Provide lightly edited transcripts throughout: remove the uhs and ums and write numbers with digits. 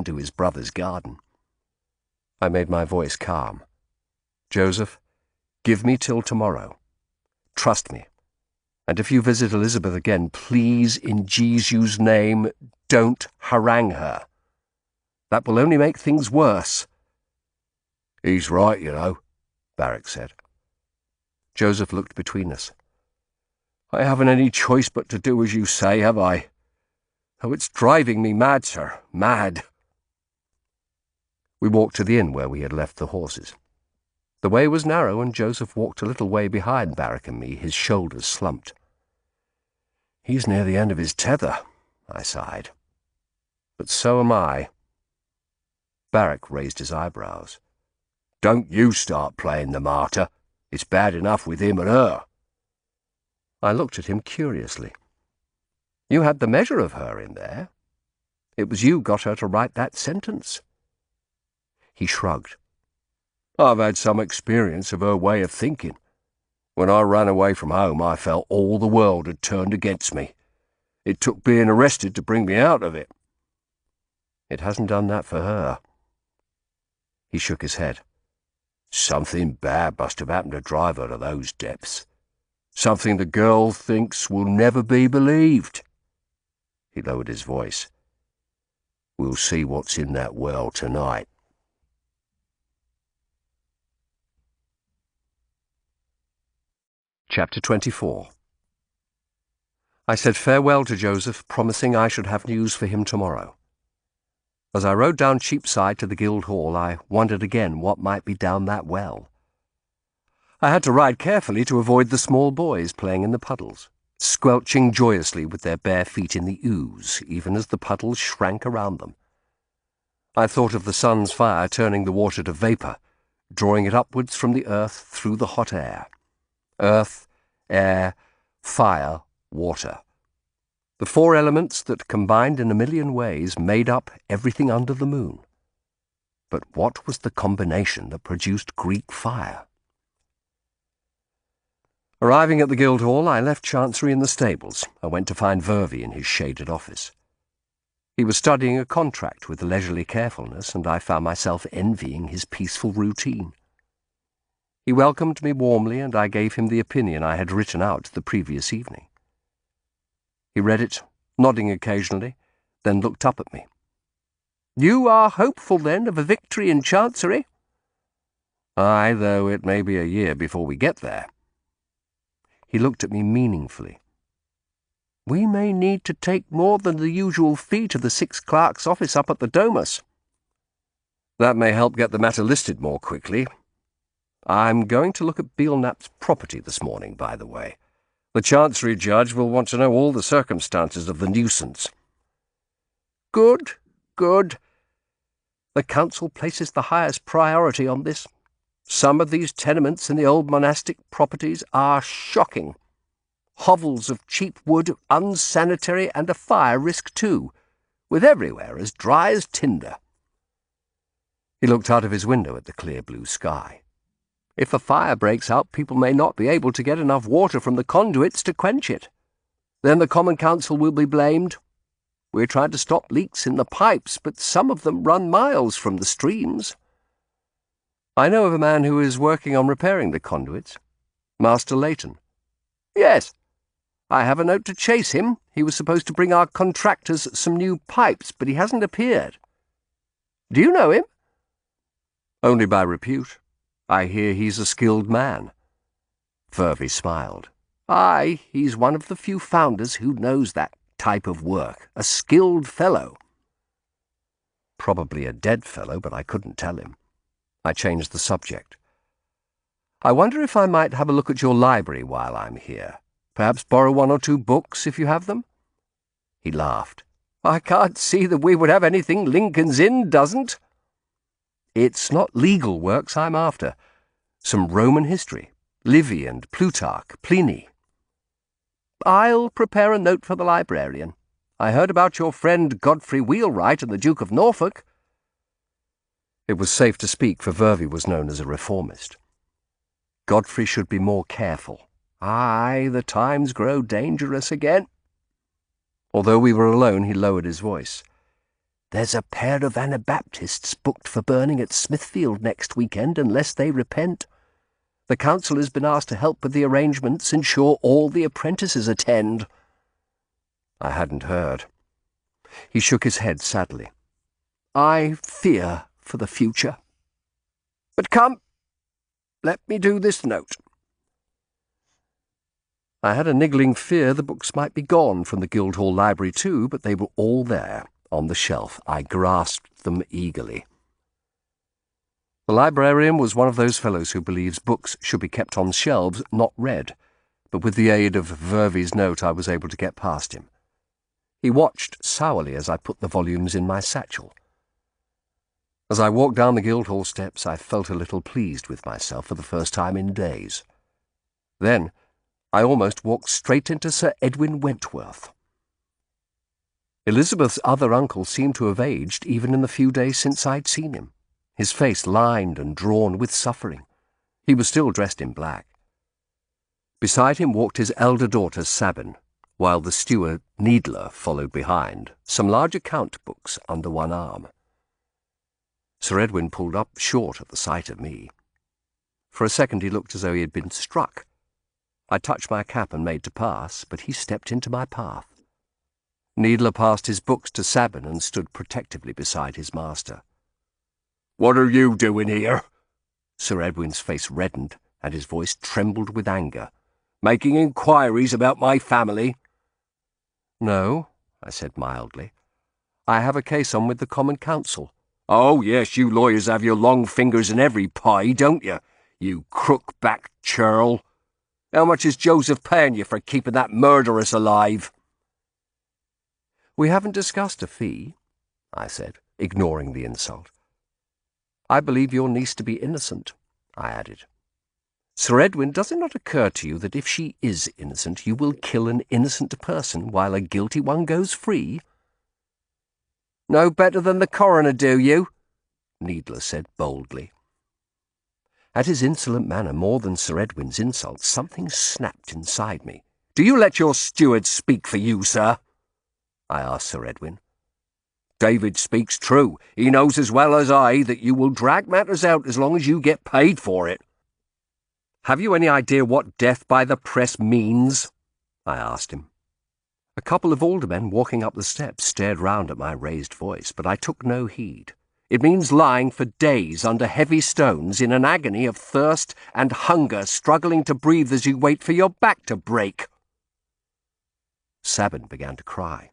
into his brother's garden. I made my voice calm. "Joseph, give me till tomorrow. Trust me. And if you visit Elizabeth again, please, in Jesu's name, don't harangue her. That will only make things worse." "He's right, you know," Barrack said. Joseph looked between us. "I haven't any choice but to do as you say, have I? Oh, it's driving me mad, sir, mad." We walked to the inn where we had left the horses. The way was narrow, and Joseph walked a little way behind Barrack and me, his shoulders slumped. "He's near the end of his tether," I sighed. "But so am I." Barrack raised his eyebrows. "Don't you start playing the martyr. It's bad enough with him and her." I looked at him curiously. "You had the measure of her in there. It was you got her to write that sentence." He shrugged. "I've had some experience of her way of thinking. When I ran away from home, I felt all the world had turned against me. It took being arrested to bring me out of it." "It hasn't done that for her." He shook his head. "Something bad must have happened to drive her to those depths. Something the girl thinks will never be believed." He lowered his voice. "We'll see what's in that well tonight." Chapter 24. I said farewell to Joseph, promising I should have news for him tomorrow. As I rode down Cheapside to the Guildhall, I wondered again what might be down that well. I had to ride carefully to avoid the small boys playing in the puddles, squelching joyously with their bare feet in the ooze, even as the puddles shrank around them. I thought of the sun's fire turning the water to vapour, drawing it upwards from the earth through the hot air. Earth, air, fire, water. The four elements that, combined in a million ways, made up everything under the moon. But what was the combination that produced Greek fire? Arriving at the Guildhall, I left Chancery in the stables. I went to find Vervey in his shaded office. He was studying a contract with leisurely carefulness, and I found myself envying his peaceful routine. He welcomed me warmly, and I gave him the opinion I had written out the previous evening. He read it, nodding occasionally, then looked up at me. "You are hopeful, then, of a victory in Chancery?" "Aye, though it may be a year before we get there." He looked at me meaningfully. "We may need to take more than the usual fee to the Six Clerks' office up at the Domus." "That may help get the matter listed more quickly. I'm going to look at Belknap's property this morning, by the way. The Chancery judge will want to know all the circumstances of the nuisance." "Good, good. The council places the highest priority on this. Some of these tenements in the old monastic properties are shocking. Hovels of cheap wood, unsanitary, and a fire risk too, with everywhere as dry as tinder." He looked out of his window at the clear blue sky. "If a fire breaks out, people may not be able to get enough water from the conduits to quench it. Then the Common Council will be blamed. We're trying to stop leaks in the pipes, but some of them run miles from the streams. I know of a man who is working on repairing the conduits. Master Leighton." "Yes. I have a note to chase him. He was supposed to bring our contractors some new pipes, but he hasn't appeared. Do you know him?" "Only by repute. I hear he's a skilled man." Vervey smiled. "Aye, he's one of the few founders who knows that type of work. A skilled fellow." Probably a dead fellow, but I couldn't tell him. I changed the subject. "I wonder if I might have a look at your library while I'm here. Perhaps borrow one or two books, if you have them?" He laughed. "I can't see that we would have anything Lincoln's Inn doesn't." "It's not legal works I'm after. Some Roman history, Livy and Plutarch, Pliny." "I'll prepare a note for the librarian. I heard about your friend Godfrey Wheelwright and the Duke of Norfolk." It was safe to speak, for Vervey was known as a reformist. Godfrey should be more careful. Aye, the times grow dangerous again. Although we were alone, he lowered his voice. There's a pair of Anabaptists booked for burning at Smithfield next weekend unless they repent. The council has been asked to help with the arrangements, ensure all the apprentices attend." I hadn't heard. He shook his head sadly. "I fear for the future. But come, let me do this note." I had a niggling fear the books might be gone from the Guildhall library too, but they were all there, on the shelf. I grasped them eagerly. The librarian was one of those fellows who believes books should be kept on shelves, not read, but with the aid of Vervy's note I was able to get past him. He watched sourly as I put the volumes in my satchel. As I walked down the Guildhall steps, I felt a little pleased with myself for the first time in days. Then I almost walked straight into Sir Edwin Wentworth. Elizabeth's other uncle seemed to have aged even in the few days since I'd seen him, his face lined and drawn with suffering. He was still dressed in black. Beside him walked his elder daughter, Sabin, while the steward, Needler, followed behind, some large account books under one arm. Sir Edwin pulled up short at the sight of me. For a second he looked as though he had been struck. I touched my cap and made to pass, but he stepped into my path. Needler passed his books to Sabin and stood protectively beside his master. "What are you doing here?" Sir Edwin's face reddened, and his voice trembled with anger. "Making inquiries about my family?" "No," I said mildly. "I have a case on with the Common Council." "Oh, yes, you lawyers have your long fingers in every pie, don't you? You crook-backed churl. How much is Joseph paying you for keeping that murderess alive?" "We haven't discussed a fee," I said, ignoring the insult. "I believe your niece to be innocent," I added. "Sir Edwin, does it not occur to you that if she is innocent, you will kill an innocent person while a guilty one goes free?" "No better than the coroner, do you?" Needler said boldly. At his insolent manner, more than Sir Edwin's insults, something snapped inside me. "Do you let your steward speak for you, sir?" I asked Sir Edwin. "David speaks true. He knows as well as I that you will drag matters out as long as you get paid for it." "Have you any idea what death by the press means?" I asked him. A couple of aldermen walking up the steps stared round at my raised voice, but I took no heed. "It means lying for days under heavy stones in an agony of thirst and hunger, struggling to breathe as you wait for your back to break." Sabin began to cry.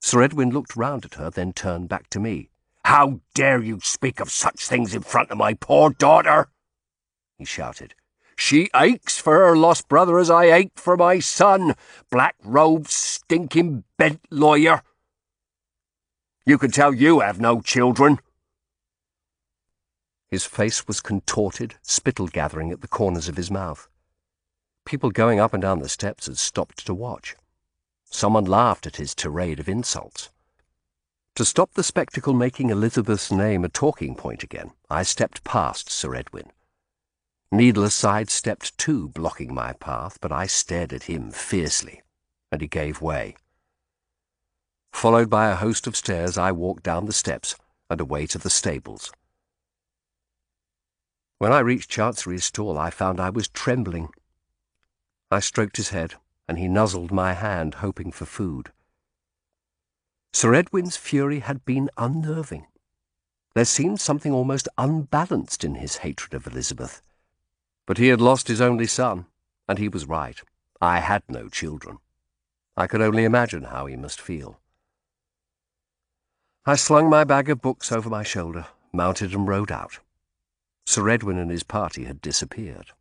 Sir Edwin looked round at her, then turned back to me. "How dare you speak of such things in front of my poor daughter?" he shouted. "She aches for her lost brother as I ache for my son. Black-robed, stinking bent lawyer. You can tell you have no children." His face was contorted, spittle gathering at the corners of his mouth. People going up and down the steps had stopped to watch. Someone laughed at his tirade of insults. To stop the spectacle making Elizabeth's name a talking point again, I stepped past Sir Edwin. Needler sidestepped too, blocking my path, but I stared at him fiercely, and he gave way. Followed by a host of stairs, I walked down the steps and away to the stables. When I reached Chancery's stall, I found I was trembling. I stroked his head, and he nuzzled my hand, hoping for food. Sir Edwin's fury had been unnerving. There seemed something almost unbalanced in his hatred of Elizabeth. But he had lost his only son, and he was right. I had no children. I could only imagine how he must feel. I slung my bag of books over my shoulder, mounted and rode out. Sir Edwin and his party had disappeared.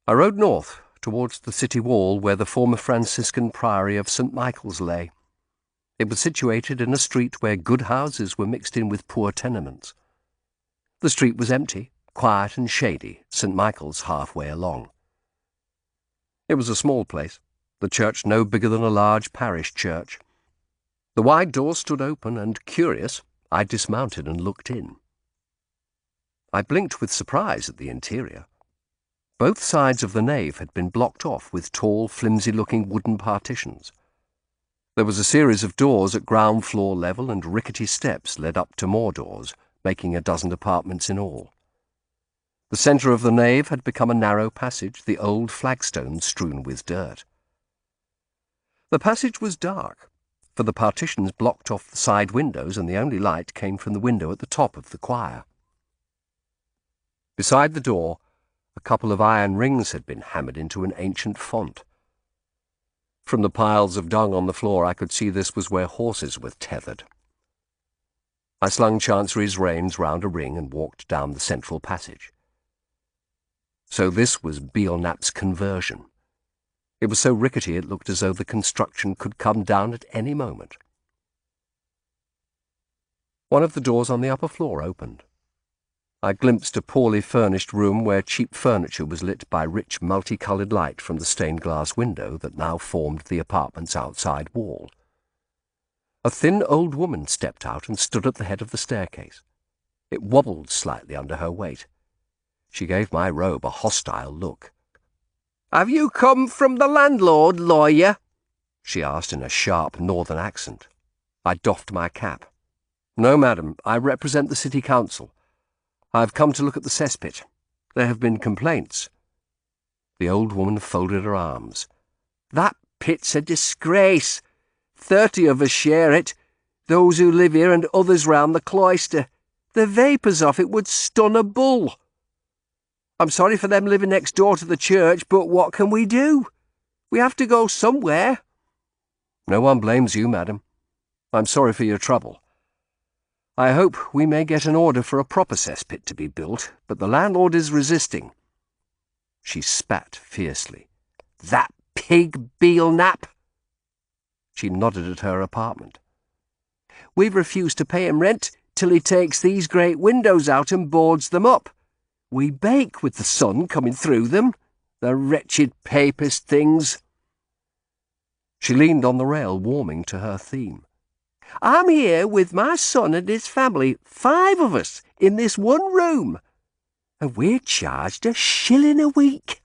I rode north, towards the city wall where the former Franciscan priory of St. Michael's lay. It was situated in a street where good houses were mixed in with poor tenements. The street was empty, quiet and shady, St. Michael's halfway along. It was a small place, the church no bigger than a large parish church. The wide door stood open, and, curious, I dismounted and looked in. I blinked with surprise at the interior. Both sides of the nave had been blocked off with tall, flimsy-looking wooden partitions. There was a series of doors at ground floor level, and rickety steps led up to more doors, making a dozen apartments in all. The centre of the nave had become a narrow passage, the old flagstones strewn with dirt. The passage was dark, for the partitions blocked off the side windows, and the only light came from the window at the top of the choir. Beside the door, a couple of iron rings had been hammered into an ancient font. From the piles of dung on the floor, I could see this was where horses were tethered. I slung Chancery's reins round a ring and walked down the central passage. So this was Belknap's conversion. It was so rickety it looked as though the construction could come down at any moment. One of the doors on the upper floor opened. I glimpsed a poorly furnished room where cheap furniture was lit by rich multicoloured light from the stained glass window that now formed the apartment's outside wall. A thin old woman stepped out and stood at the head of the staircase. It wobbled slightly under her weight. She gave my robe a hostile look. "Have you come from the landlord, lawyer?" she asked in a sharp northern accent. I doffed my cap. "No, madam, I represent the city council. I've come to look at the cesspit. There have been complaints." The old woman folded her arms. "That pit's a disgrace. 30 of us share it, those who live here and others round the cloister. The vapours off it would stun a bull. I'm sorry for them living next door to the church, but what can we do? We have to go somewhere." "No one blames you, madam. I'm sorry for your trouble. I hope we may get an order for a proper cesspit to be built, but the landlord is resisting." She spat fiercely. "That pig Belknap!" She nodded at her apartment. "We've refused to pay him rent till he takes these great windows out and boards them up. We bake with the sun coming through them, the wretched papist things." She leaned on the rail, warming to her theme. "I'm here with my son and his family, 5 of us, in this one room, and we're charged £1 a week.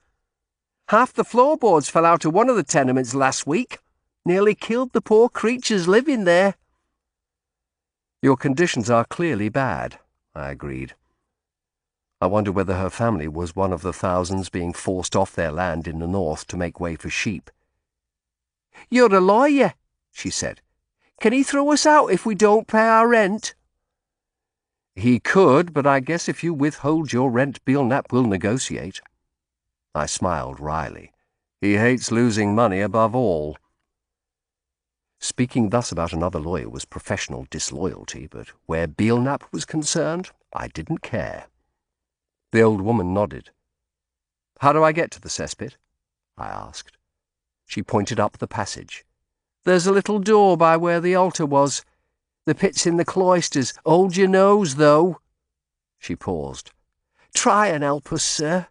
Half the floorboards fell out of one of the tenements last week, nearly killed the poor creatures living there." "Your conditions are clearly bad," I agreed. I wonder whether her family was one of the thousands being forced off their land in the north to make way for sheep. "You're a lawyer," she said. "Can he throw us out if we don't pay our rent?" "He could, but I guess if you withhold your rent, Belknap will negotiate." I smiled wryly. "He hates losing money above all." Speaking thus about another lawyer was professional disloyalty, but where Belknap was concerned, I didn't care. The old woman nodded. "How do I get to the cesspit?" I asked. She pointed up the passage. "There's a little door by where the altar was. The pit's in the cloisters. Hold your nose, though." She paused. "Try and help us, sir.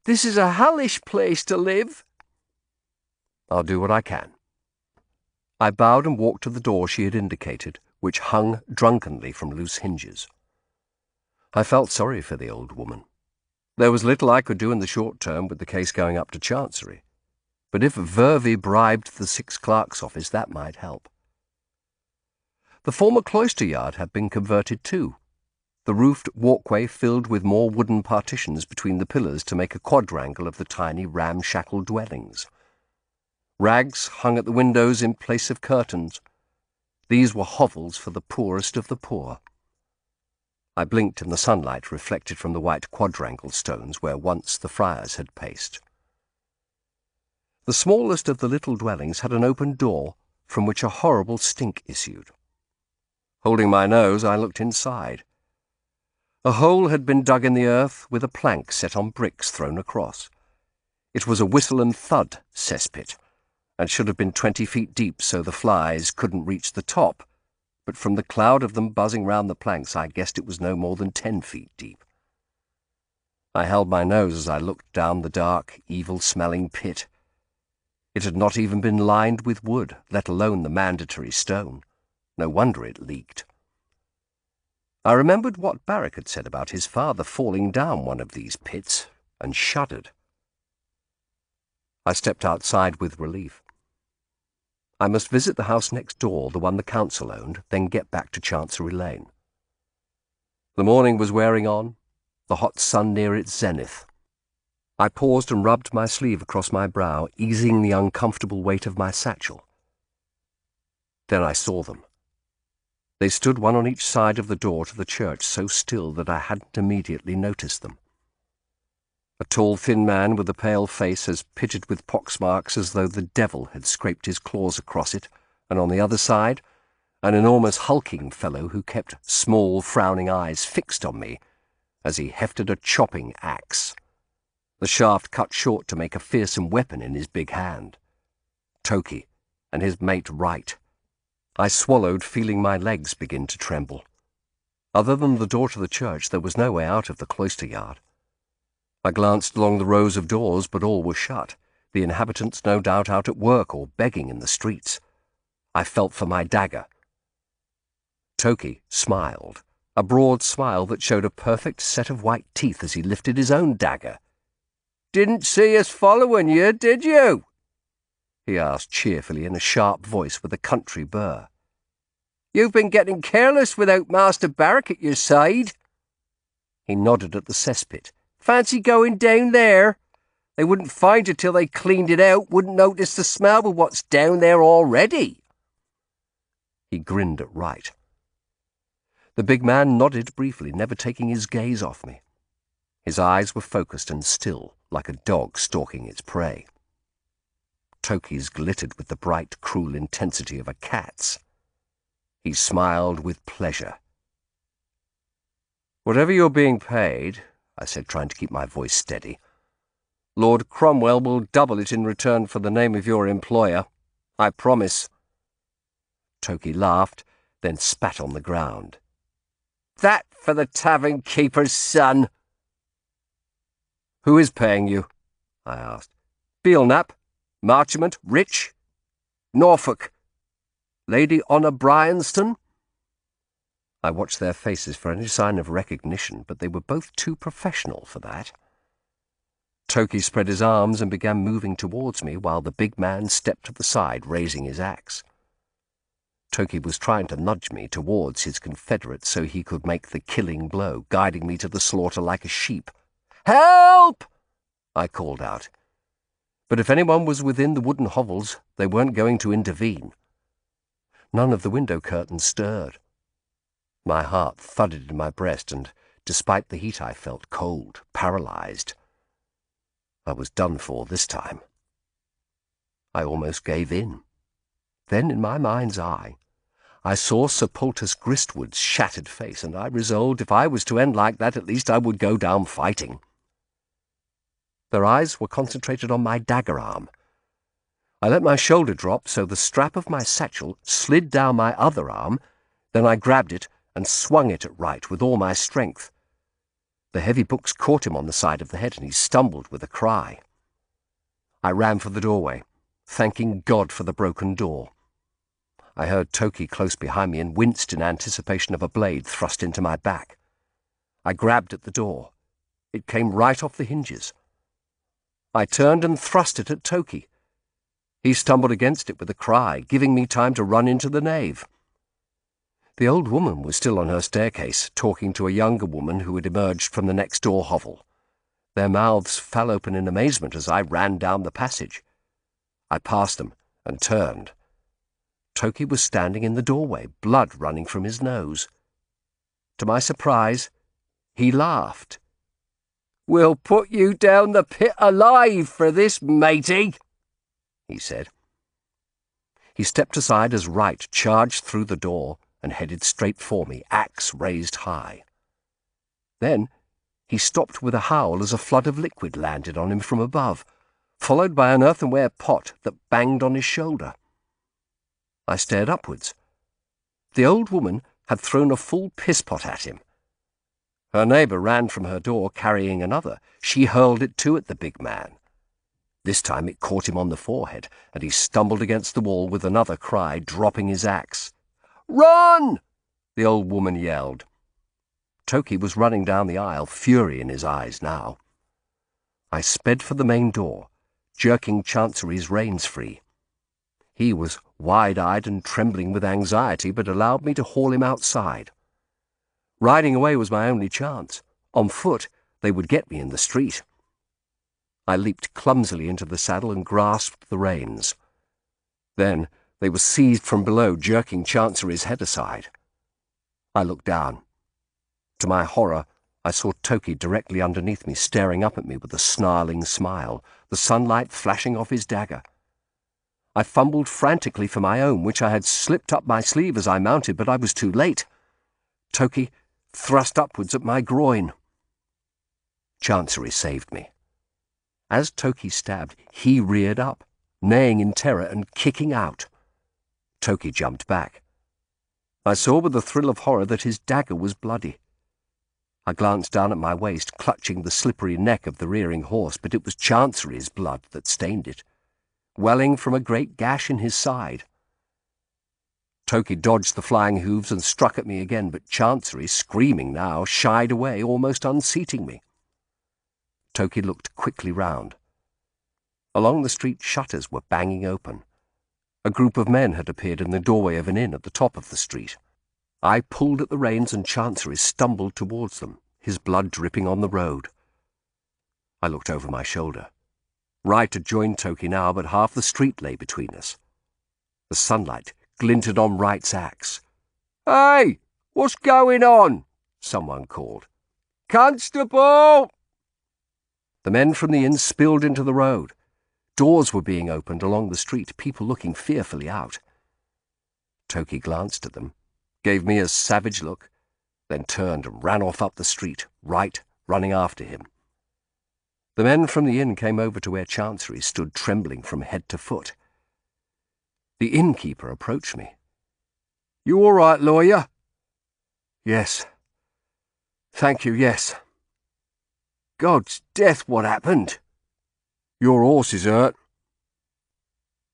This is a hellish place to live." "I'll do what I can." I bowed and walked to the door she had indicated, which hung drunkenly from loose hinges. I felt sorry for the old woman. There was little I could do in the short term with the case going up to Chancery, but if Vervey bribed the 6 clerk's office, that might help. The former cloister yard had been converted too, the roofed walkway filled with more wooden partitions between the pillars to make a quadrangle of the tiny ramshackle dwellings. Rags hung at the windows in place of curtains. These were hovels for the poorest of the poor. I blinked in the sunlight reflected from the white quadrangle stones where once the friars had paced. The smallest of the little dwellings had an open door from which a horrible stink issued. Holding my nose, I looked inside. A hole had been dug in the earth with a plank set on bricks thrown across. It was a whistle and thud cesspit, and should have been 20 feet deep so the flies couldn't reach the top, but from the cloud of them buzzing round the planks I guessed it was no more than 10 feet deep. I held my nose as I looked down the dark, evil-smelling pit. It had not even been lined with wood, let alone the mandatory stone. No wonder it leaked. I remembered what Barrack had said about his father falling down one of these pits, and shuddered. I stepped outside with relief. I must visit the house next door, the one the council owned, then get back to Chancery Lane. The morning was wearing on, the hot sun near its zenith. I paused and rubbed my sleeve across my brow, easing the uncomfortable weight of my satchel. Then I saw them. They stood one on each side of the door to the church, so still that I hadn't immediately noticed them. A tall, thin man with a pale face as pitted with poxmarks as though the devil had scraped his claws across it, and on the other side, an enormous hulking fellow who kept small, frowning eyes fixed on me as he hefted a chopping axe, the shaft cut short to make a fearsome weapon in his big hand. Toki and his mate Wright. I swallowed, feeling my legs begin to tremble. Other than the door to the church, there was no way out of the cloister yard. I glanced along the rows of doors, but all were shut, the inhabitants no doubt out at work or begging in the streets. I felt for my dagger. Toki smiled, a broad smile that showed a perfect set of white teeth as he lifted his own dagger. "Didn't see us following you, did you?" he asked cheerfully in a sharp voice with a country burr. "You've been getting careless without Master Barrack at your side." He nodded at the cesspit. "Fancy going down there? They wouldn't find you till they cleaned it out, wouldn't notice the smell of what's down there already." He grinned at Wright. The big man nodded briefly, never taking his gaze off me. His eyes were focused and still, like a dog stalking its prey. Toki's glittered with the bright, cruel intensity of a cat's. He smiled with pleasure. "Whatever you're being paid," I said, trying to keep my voice steady, "Lord Cromwell will double it in return for the name of your employer. I promise." Toki laughed, then spat on the ground. "That for the tavern keeper's son." "Who is paying you?" I asked. "Belknap? Marchmont? Rich? Norfolk? Lady Honour Bryanston?" I watched their faces for any sign of recognition, but they were both too professional for that. Toki spread his arms and began moving towards me, while the big man stepped to the side, raising his axe. Toki was trying to nudge me towards his confederate so he could make the killing blow, guiding me to the slaughter like a sheep. "Help!" I called out. But if anyone was within the wooden hovels, they weren't going to intervene. None of the window curtains stirred. My heart thudded in my breast, and, despite the heat, I felt cold, paralyzed. I was done for this time. I almost gave in. Then, in my mind's eye, I saw Sir Poultice Gristwood's shattered face, and I resolved if I was to end like that, at least I would go down fighting. Their eyes were concentrated on my dagger arm. I let my shoulder drop so the strap of my satchel slid down my other arm, then I grabbed it and swung it at Wright with all my strength. The heavy books caught him on the side of the head, and he stumbled with a cry. I ran for the doorway, thanking God for the broken door. I heard Toki close behind me and winced in anticipation of a blade thrust into my back. I grabbed at the door. It came right off the hinges. I turned and thrust it at Toki. He stumbled against it with a cry, giving me time to run into the nave. The old woman was still on her staircase, talking to a younger woman who had emerged from the next-door hovel. Their mouths fell open in amazement as I ran down the passage. I passed them and turned. Toki was standing in the doorway, blood running from his nose. To my surprise, he laughed. "We'll put you down the pit alive for this, matey," he said. He stepped aside as Wright charged through the door and headed straight for me, axe raised high. Then he stopped with a howl as a flood of liquid landed on him from above, followed by an earthenware pot that banged on his shoulder. I stared upwards. The old woman had thrown a full piss-pot at him. Her neighbour ran from her door carrying another. She hurled it too at the big man. This time it caught him on the forehead, and he stumbled against the wall with another cry, dropping his axe. "Run!" the old woman yelled. Toki was running down the aisle, fury in his eyes now. I sped for the main door, jerking Chancery's reins free. He was wide-eyed and trembling with anxiety, but allowed me to haul him outside. Riding away was my only chance. On foot, they would get me in the street. I leaped clumsily into the saddle and grasped the reins. Then they were seized from below, jerking Chancery's head aside. I looked down. To my horror, I saw Toki directly underneath me, staring up at me with a snarling smile, the sunlight flashing off his dagger. I fumbled frantically for my own, which I had slipped up my sleeve as I mounted, but I was too late. Toki thrust upwards at my groin. Chancery saved me. As Toki stabbed, he reared up, neighing in terror and kicking out. Toki jumped back. I saw with a thrill of horror that his dagger was bloody. I glanced down at my waist, clutching the slippery neck of the rearing horse, but it was Chancery's blood that stained it, welling from a great gash in his side. Toki dodged the flying hooves and struck at me again, but Chancery, screaming now, shied away, almost unseating me. Toki looked quickly round. Along the street shutters were banging open. A group of men had appeared in the doorway of an inn at the top of the street. I pulled at the reins and Chancery stumbled towards them, his blood dripping on the road. I looked over my shoulder. Wright had joined Toki now, but half the street lay between us. The sunlight glinted on Wright's axe. "Hey, what's going on?" someone called. "Constable!" The men from the inn spilled into the road. Doors were being opened along the street, people looking fearfully out. Toki glanced at them, gave me a savage look, then turned and ran off up the street, Wright running after him. The men from the inn came over to where Chancery stood trembling from head to foot. The innkeeper approached me. "You all right, lawyer?" "Yes. Thank you, yes." "God's death, what happened?" "Your horse is hurt."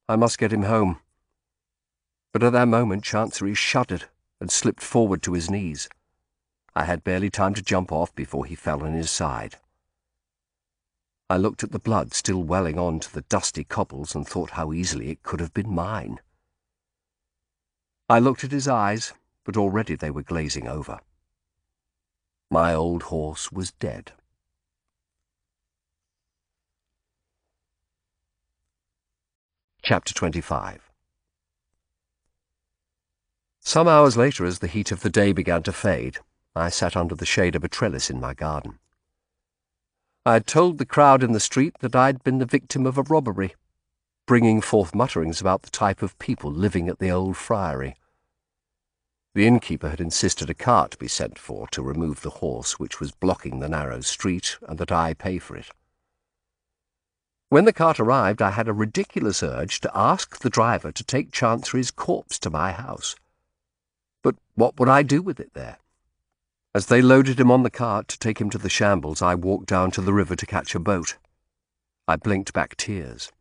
I must get him home. But at that moment Chancery shuddered and slipped forward to his knees. I had barely time to jump off before he fell on his side. I looked at the blood still welling on to the dusty cobbles and thought how easily it could have been mine. I looked at his eyes, but already they were glazing over. My old horse was dead. Chapter 25. Some hours later, as the heat of the day began to fade, I sat under the shade of a trellis in my garden. I had told the crowd in the street that I'd been the victim of a robbery, bringing forth mutterings about the type of people living at the old friary. The innkeeper had insisted a cart be sent for to remove the horse which was blocking the narrow street, and that I pay for it. When the cart arrived, I had a ridiculous urge to ask the driver to take Chancery's corpse to my house. But what would I do with it there? As they loaded him on the cart to take him to the shambles, I walked down to the river to catch a boat. I blinked back tears.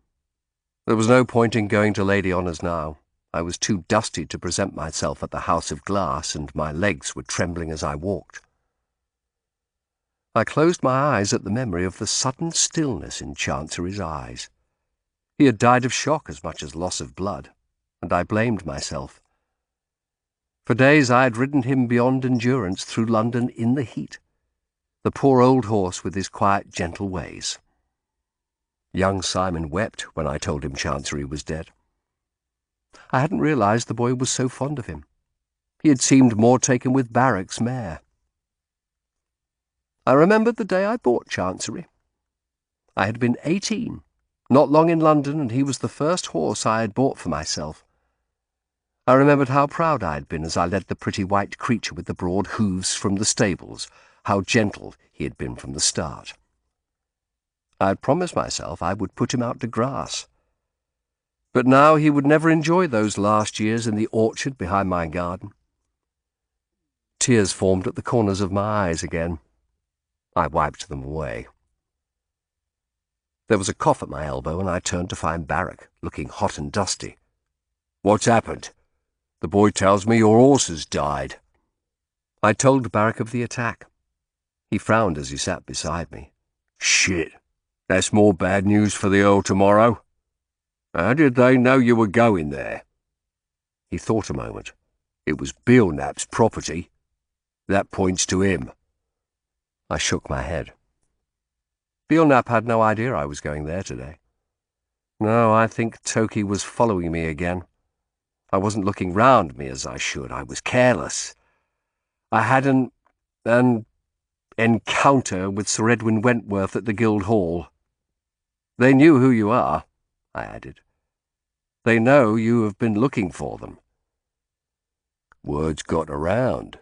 There was no point in going to Lady Honour's now. I was too dusty to present myself at the House of Glass, and my legs were trembling as I walked. I closed my eyes at the memory of the sudden stillness in Chancery's eyes. He had died of shock as much as loss of blood, and I blamed myself. For days I had ridden him beyond endurance through London in the heat, the poor old horse with his quiet, gentle ways. Young Simon wept when I told him Chancery was dead. I hadn't realized the boy was so fond of him. He had seemed more taken with Barrack's mare. I remembered the day I bought Chancery. I had been 18, not long in London, and he was the first horse I had bought for myself. I remembered how proud I had been as I led the pretty white creature with the broad hooves from the stables, how gentle he had been from the start. I had promised myself I would put him out to grass. But now he would never enjoy those last years in the orchard behind my garden. Tears formed at the corners of my eyes again. I wiped them away. There was a cough at my elbow, and I turned to find Barrack, looking hot and dusty. "What's happened? The boy tells me your horse has died." I told Barrack of the attack. He frowned as he sat beside me. "Shit, that's more bad news for the Earl tomorrow. How did they know you were going there?" He thought a moment. It was Belknap's property. That points to him. I shook my head. Belknap had no idea I was going there today. No, I think Toki was following me again. I wasn't looking round me as I should. I was careless. I had an encounter with Sir Edwin Wentworth at the Guildhall. They knew who you are, I added. They know you have been looking for them. Word's got around.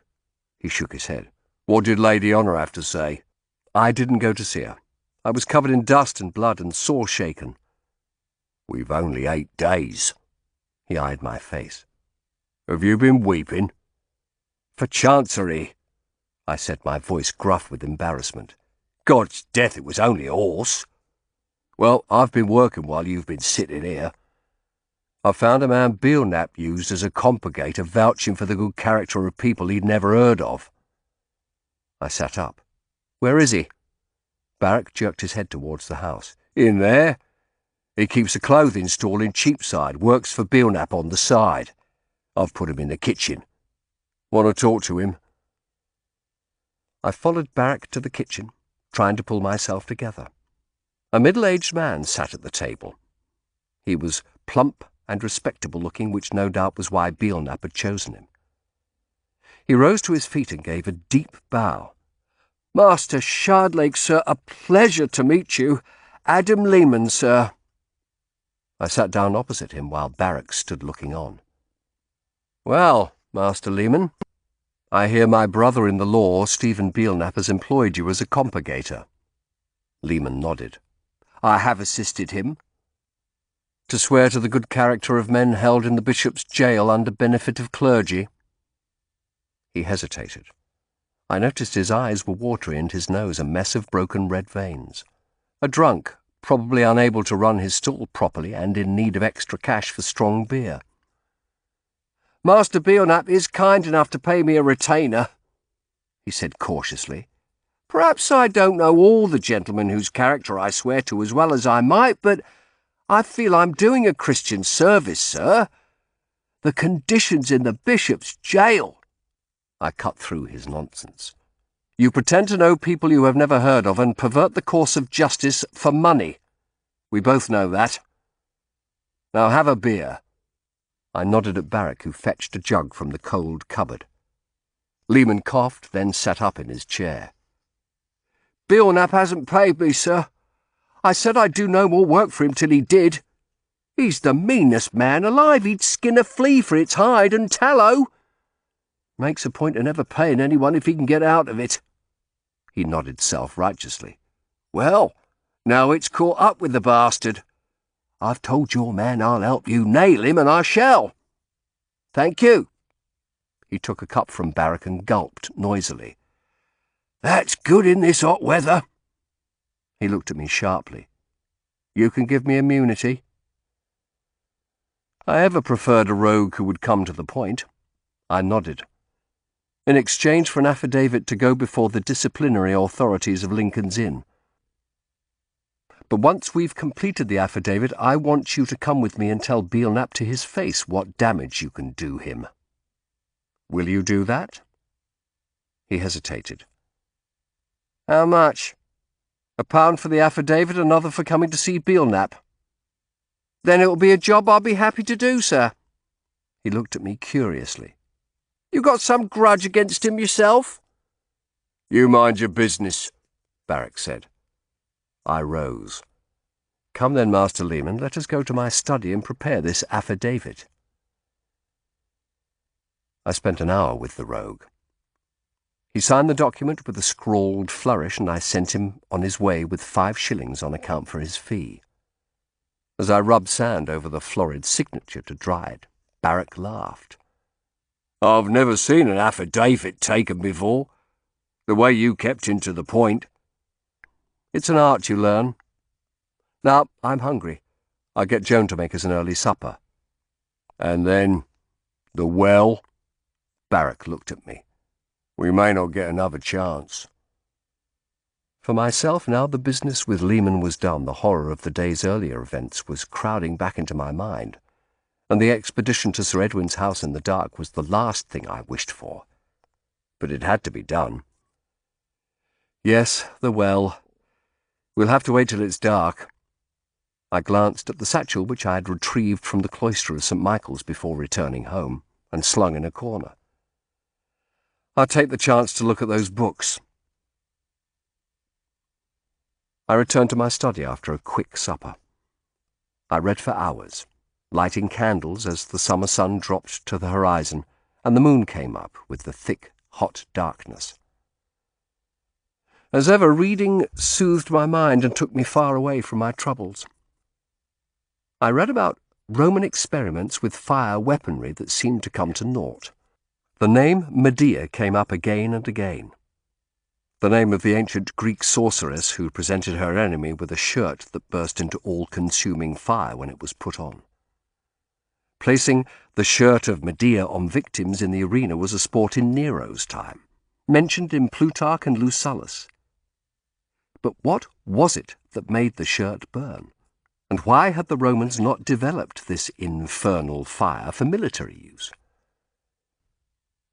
He shook his head. What did Lady Honour have to say? I didn't go to see her. I was covered in dust and blood and sore shaken. We've only 8 days. He eyed my face. Have you been weeping? For Chancery, I said, my voice gruff with embarrassment. God's death, it was only a horse. Well, I've been working while you've been sitting here. I found a man Belknap used as a compurgator vouching for the good character of people he'd never heard of. I sat up. Where is he? Barrack jerked his head towards the house. In there. He keeps a clothing stall in Cheapside, works for Belknap on the side. I've put him in the kitchen. Want to talk to him? I followed Barrack to the kitchen, trying to pull myself together. A middle-aged man sat at the table. He was plump and respectable-looking, which no doubt was why Belknap had chosen him. He rose to his feet and gave a deep bow. Master Shardlake, sir, a pleasure to meet you. Adam Lehman, sir. I sat down opposite him while Barrack stood looking on. Well, Master Lehman, I hear my brother-in-the-law, Stephen Belknap, has employed you as a compurgator. Lehman nodded. I have assisted him. To swear to the good character of men held in the bishop's jail under benefit of clergy. He hesitated. I noticed his eyes were watery and his nose a mess of broken red veins. A drunk, probably unable to run his stall properly and in need of extra cash for strong beer. Master Belknap is kind enough to pay me a retainer, he said cautiously. Perhaps I don't know all the gentlemen whose character I swear to as well as I might, but I feel I'm doing a Christian service, sir. The conditions in the bishop's jail. I cut through his nonsense. You pretend to know people you have never heard of and pervert the course of justice for money. We both know that. Now have a beer. I nodded at Barrack, who fetched a jug from the cold cupboard. Lehman coughed, then sat up in his chair. Belknap hasn't paid me, sir. I said I'd do no more work for him till he did. He's the meanest man alive. He'd skin a flea for its hide and tallow. Makes a point of never paying anyone if he can get out of it. He nodded self-righteously. Well, now it's caught up with the bastard. I've told your man I'll help you nail him, and I shall. Thank you. He took a cup from Barrack and gulped noisily. That's good in this hot weather. He looked at me sharply. You can give me immunity? I ever preferred a rogue who would come to the point. I nodded. In exchange for an affidavit to go before the disciplinary authorities of Lincoln's Inn. But once we've completed the affidavit, I want you to come with me and tell Belknap to his face what damage you can do him. Will you do that? He hesitated. How much? £1 for the affidavit, another for coming to see Belknap. Then it'll be a job I'll be happy to do, sir. He looked at me curiously. You got some grudge against him yourself? You mind your business, Barrack said. I rose. Come then, Master Lehman, let us go to my study and prepare this affidavit. I spent an hour with the rogue. He signed the document with a scrawled flourish, and I sent him on his way with 5 shillings on account for his fee. As I rubbed sand over the florid signature to dry it, Barrack laughed. I've never seen an affidavit taken before, the way you kept him to the point. It's an art you learn. Now, I'm hungry. I'll get Joan to make us an early supper. And then, the well? Barrack looked at me. We may not get another chance. For myself, now the business with Lehman was done, the horror of the day's earlier events was crowding back into my mind, and the expedition to Sir Edwin's house in the dark was the last thing I wished for. But it had to be done. Yes, the well. We'll have to wait till it's dark. I glanced at the satchel which I had retrieved from the cloister of St. Michael's before returning home, and slung in a corner. I'll take the chance to look at those books. I returned to my study after a quick supper. I read for hours, lighting candles as the summer sun dropped to the horizon and the moon came up with the thick, hot darkness. As ever, reading soothed my mind and took me far away from my troubles. I read about Roman experiments with fire weaponry that seemed to come to naught. The name Medea came up again and again. The name of the ancient Greek sorceress who presented her enemy with a shirt that burst into all-consuming fire when it was put on. Placing the shirt of Medea on victims in the arena was a sport in Nero's time, mentioned in Plutarch and Lucullus. But what was it that made the shirt burn? And why had the Romans not developed this infernal fire for military use?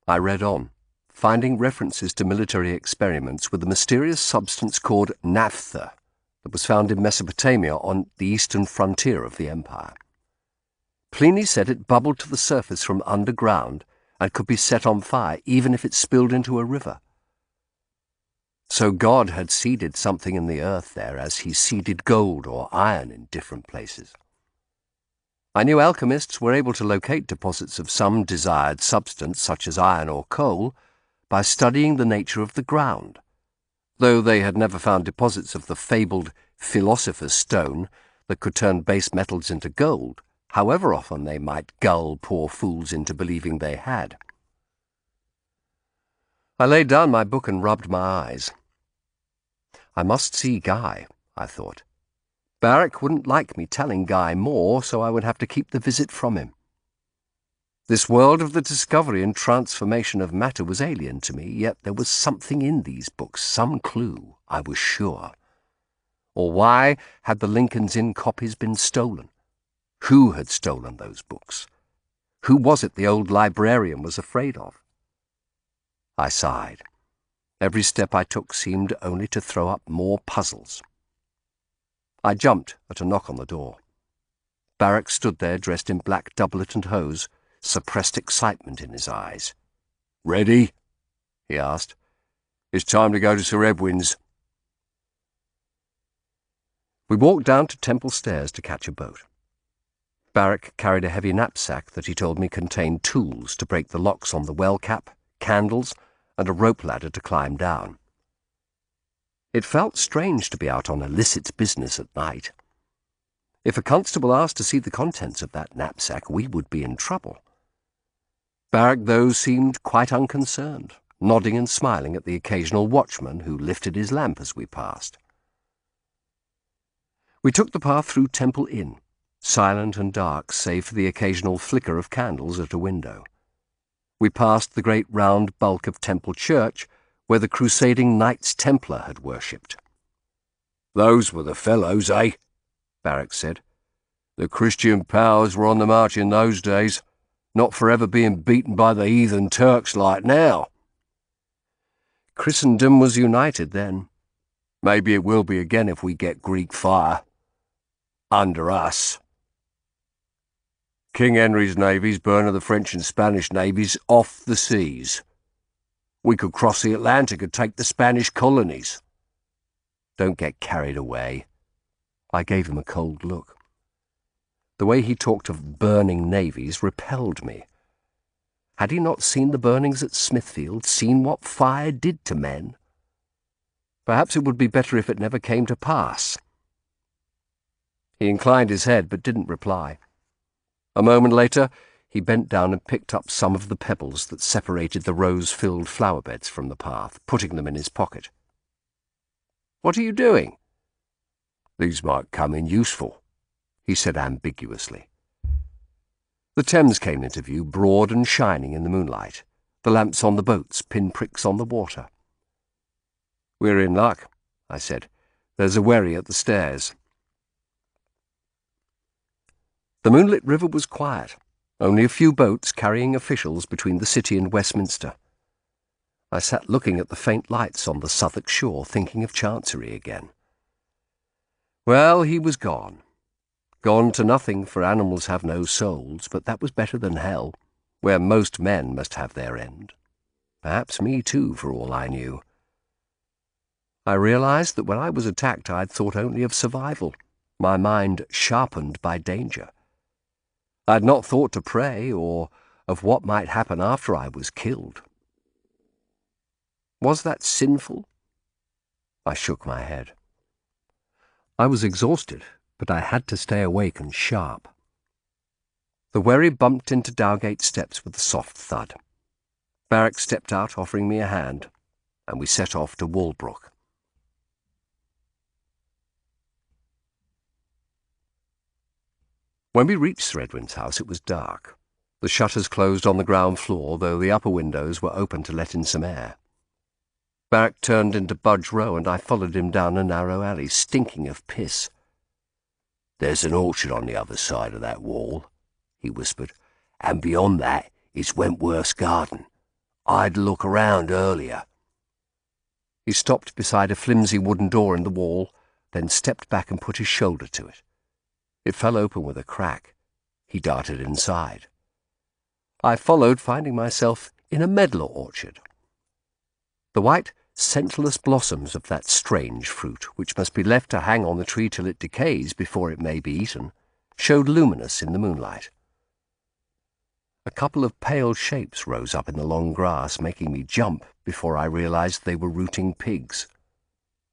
I read on, finding references to military experiments with a mysterious substance called naphtha that was found in Mesopotamia on the eastern frontier of the empire. Pliny said it bubbled to the surface from underground and could be set on fire even if it spilled into a river. So God had seeded something in the earth there as he seeded gold or iron in different places. I knew alchemists were able to locate deposits of some desired substance, such as iron or coal, by studying the nature of the ground, though they had never found deposits of the fabled philosopher's stone that could turn base metals into gold, however often they might gull poor fools into believing they had. I laid down my book and rubbed my eyes. I must see Guy, I thought. Barrack wouldn't like me telling Guy more, so I would have to keep the visit from him. This world of the discovery and transformation of matter was alien to me, yet there was something in these books, some clue, I was sure. Or why had the Lincoln's Inn copies been stolen? Who had stolen those books? Who was it the old librarian was afraid of? I sighed. Every step I took seemed only to throw up more puzzles. I jumped at a knock on the door. Barrack stood there dressed in black doublet and hose, suppressed excitement in his eyes. "Ready?" he asked. "It's time to go to Sir Edwin's." We walked down to Temple Stairs to catch a boat. Barrack carried a heavy knapsack that he told me contained tools to break the locks on the well cap, candles, and a rope ladder to climb down. It felt strange to be out on illicit business at night. If a constable asked to see the contents of that knapsack, we would be in trouble. Barrack, though, seemed quite unconcerned, nodding and smiling at the occasional watchman who lifted his lamp as we passed. We took the path through Temple Inn, silent and dark save for the occasional flicker of candles at a window. We passed the great round bulk of Temple Church, where the crusading Knights Templar had worshipped. "Those were the fellows, eh?" Barrack said. "The Christian powers were on the march in those days, not forever being beaten by the heathen Turks like now." Christendom was united then. Maybe it will be again if we get Greek fire. Under us. King Henry's navies burning the French and Spanish navies off the seas. We could cross the Atlantic and take the Spanish colonies. Don't get carried away. I gave him a cold look. The way he talked of burning navies repelled me. Had he not seen the burnings at Smithfield, seen what fire did to men? Perhaps it would be better if it never came to pass. He inclined his head but didn't reply. A moment later, he bent down and picked up some of the pebbles that separated the rose-filled flower beds from the path, putting them in his pocket. "What are you doing?" "These might come in useful," he said ambiguously. The Thames came into view, broad and shining in the moonlight, the lamps on the boats, pinpricks on the water. "We're in luck," I said. "There's a wherry at the stairs." The moonlit river was quiet, Only a few boats carrying officials between the city and Westminster. I sat looking at the faint lights on the Southwark shore, thinking of Chancery again. Well, he was gone. Gone to nothing, for animals have no souls, but that was better than hell, where most men must have their end. Perhaps me too, for all I knew. I realized that when I was attacked I'd thought only of survival, my mind sharpened by danger. I'd not thought to pray, or of what might happen after I was killed. Was that sinful? I shook my head. I was exhausted, but I had to stay awake and sharp. The wherry bumped into Dowgate steps with a soft thud. Barrack stepped out, offering me a hand, and we set off to Walbrook. When we reached Threadwin's house, it was dark. The shutters closed on the ground floor, though the upper windows were open to let in some air. Barrack turned into Budge Row, and I followed him down a narrow alley, stinking of piss. "There's an orchard on the other side of that wall," he whispered, "and beyond that is Wentworth's garden. I'd look around earlier." He stopped beside a flimsy wooden door in the wall, then stepped back and put his shoulder to it. It fell open with a crack. He darted inside. I followed, finding myself in a medlar orchard. The white, scentless blossoms of that strange fruit, which must be left to hang on the tree till it decays before it may be eaten, showed luminous in the moonlight. A couple of pale shapes rose up in the long grass, making me jump before I realized they were rooting pigs.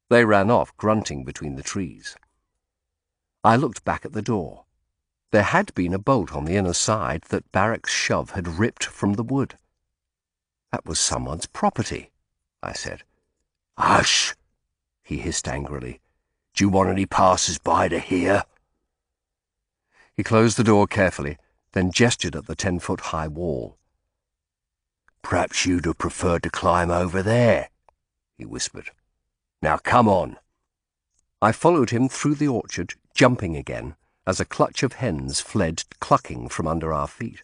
They ran off, grunting between the trees. I looked back at the door. There had been a bolt on the inner side that Barrack's shove had ripped from the wood. That was someone's property, I said. "Hush!" he hissed angrily. "Do you want any passers-by to hear?" He closed the door carefully, then gestured at the 10-foot-high wall. "Perhaps you'd have preferred to climb over there," he whispered. "Now come on." I followed him through the orchard, jumping again, as a clutch of hens fled clucking from under our feet.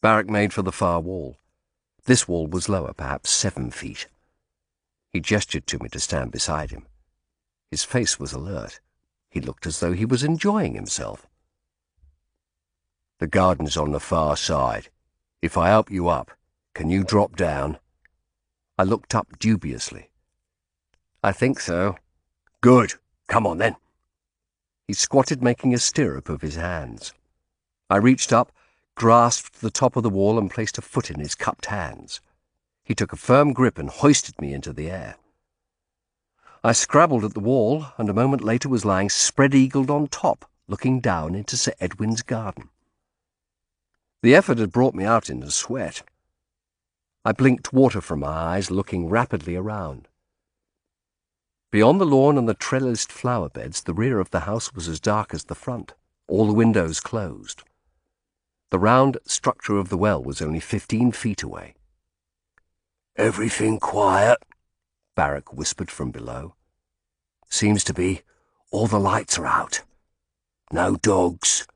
Barrack made for the far wall. This wall was lower, perhaps 7 feet. He gestured to me to stand beside him. His face was alert. He looked as though he was enjoying himself. "The garden's on the far side. If I help you up, can you drop down?" I looked up dubiously. "I think so." "Good. Come on, then." He squatted, making a stirrup of his hands. I reached up, grasped the top of the wall, and placed a foot in his cupped hands. He took a firm grip and hoisted me into the air. I scrabbled at the wall, and a moment later was lying spread-eagled on top, looking down into Sir Edwin's garden. The effort had brought me out in a sweat. I blinked water from my eyes, looking rapidly around. Beyond the lawn and the trellised flower beds, the rear of the house was as dark as the front, all the windows closed. The round structure of the well was only 15 feet away. "Everything quiet?" Barrack whispered from below. "Seems to be. All the lights are out. No dogs.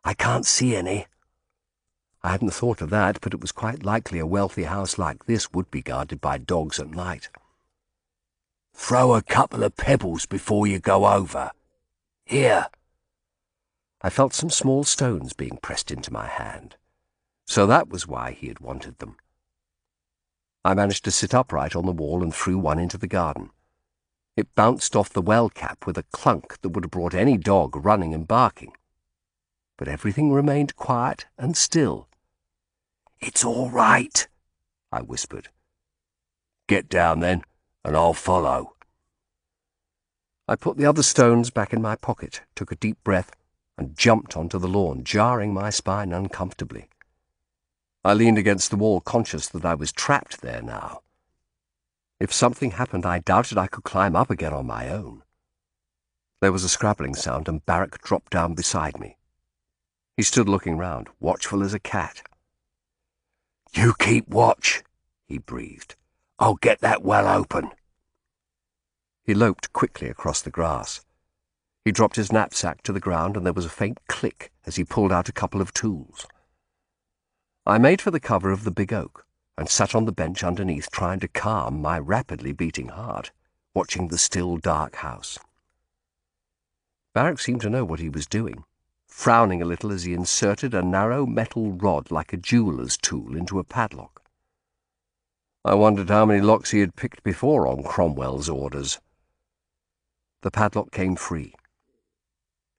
I can't see any." I hadn't thought of that, but it was quite likely a wealthy house like this would be guarded by dogs at night. "Throw a couple of pebbles before you go over. Here." I felt some small stones being pressed into my hand. So that was why he had wanted them. I managed to sit upright on the wall and threw one into the garden. It bounced off the well cap with a clunk that would have brought any dog running and barking. But everything remained quiet and still. "It's all right," I whispered. "Get down, then, and I'll follow." I put the other stones back in my pocket, took a deep breath, and jumped onto the lawn, jarring my spine uncomfortably. I leaned against the wall, conscious that I was trapped there now. If something happened, I doubted I could climb up again on my own. There was a scrabbling sound, and Barrack dropped down beside me. He stood looking round, watchful as a cat. "You keep watch," he breathed. "I'll get that well open." He loped quickly across the grass. He dropped his knapsack to the ground, and there was a faint click as he pulled out a couple of tools. I made for the cover of the big oak and sat on the bench underneath, trying to calm my rapidly beating heart, watching the still dark house. Barrack seemed to know what he was doing, frowning a little as he inserted a narrow metal rod like a jeweller's tool into a padlock. I wondered how many locks he had picked before on Cromwell's orders. The padlock came free.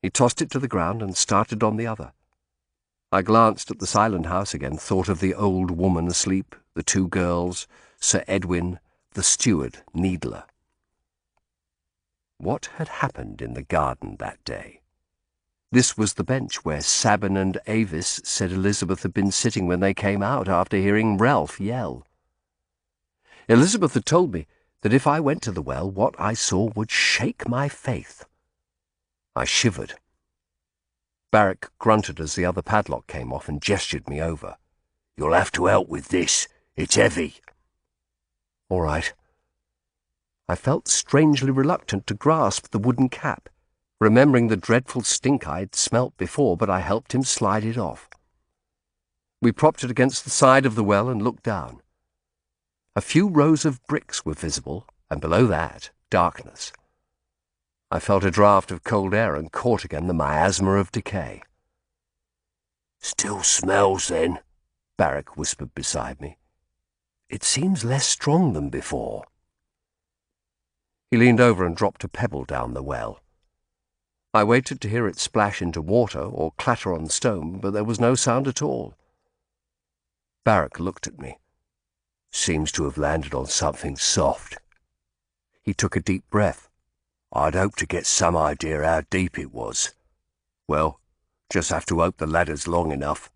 He tossed it to the ground and started on the other. I glanced at the silent house again, thought of the old woman asleep, the two girls, Sir Edwin, the steward, Needler. What had happened in the garden that day? This was the bench where Sabin and Avis said Elizabeth had been sitting when they came out after hearing Ralph yell. Elizabeth had told me that if I went to the well, what I saw would shake my faith. I shivered. Barrack grunted as the other padlock came off and gestured me over. "You'll have to help with this. It's heavy." "All right." I felt strangely reluctant to grasp the wooden cap, remembering the dreadful stink I'd smelt before, but I helped him slide it off. We propped it against the side of the well and looked down. A few rows of bricks were visible, and below that, darkness. I felt a draught of cold air and caught again the miasma of decay. "Still smells, then," Barrack whispered beside me. "It seems less strong than before." He leaned over and dropped a pebble down the well. I waited to hear it splash into water or clatter on stone, but there was no sound at all. Barrack looked at me. "Seems to have landed on something soft." He took a deep breath. "I'd hoped to get some idea how deep it was. Well, just have to hope the ladder's long enough."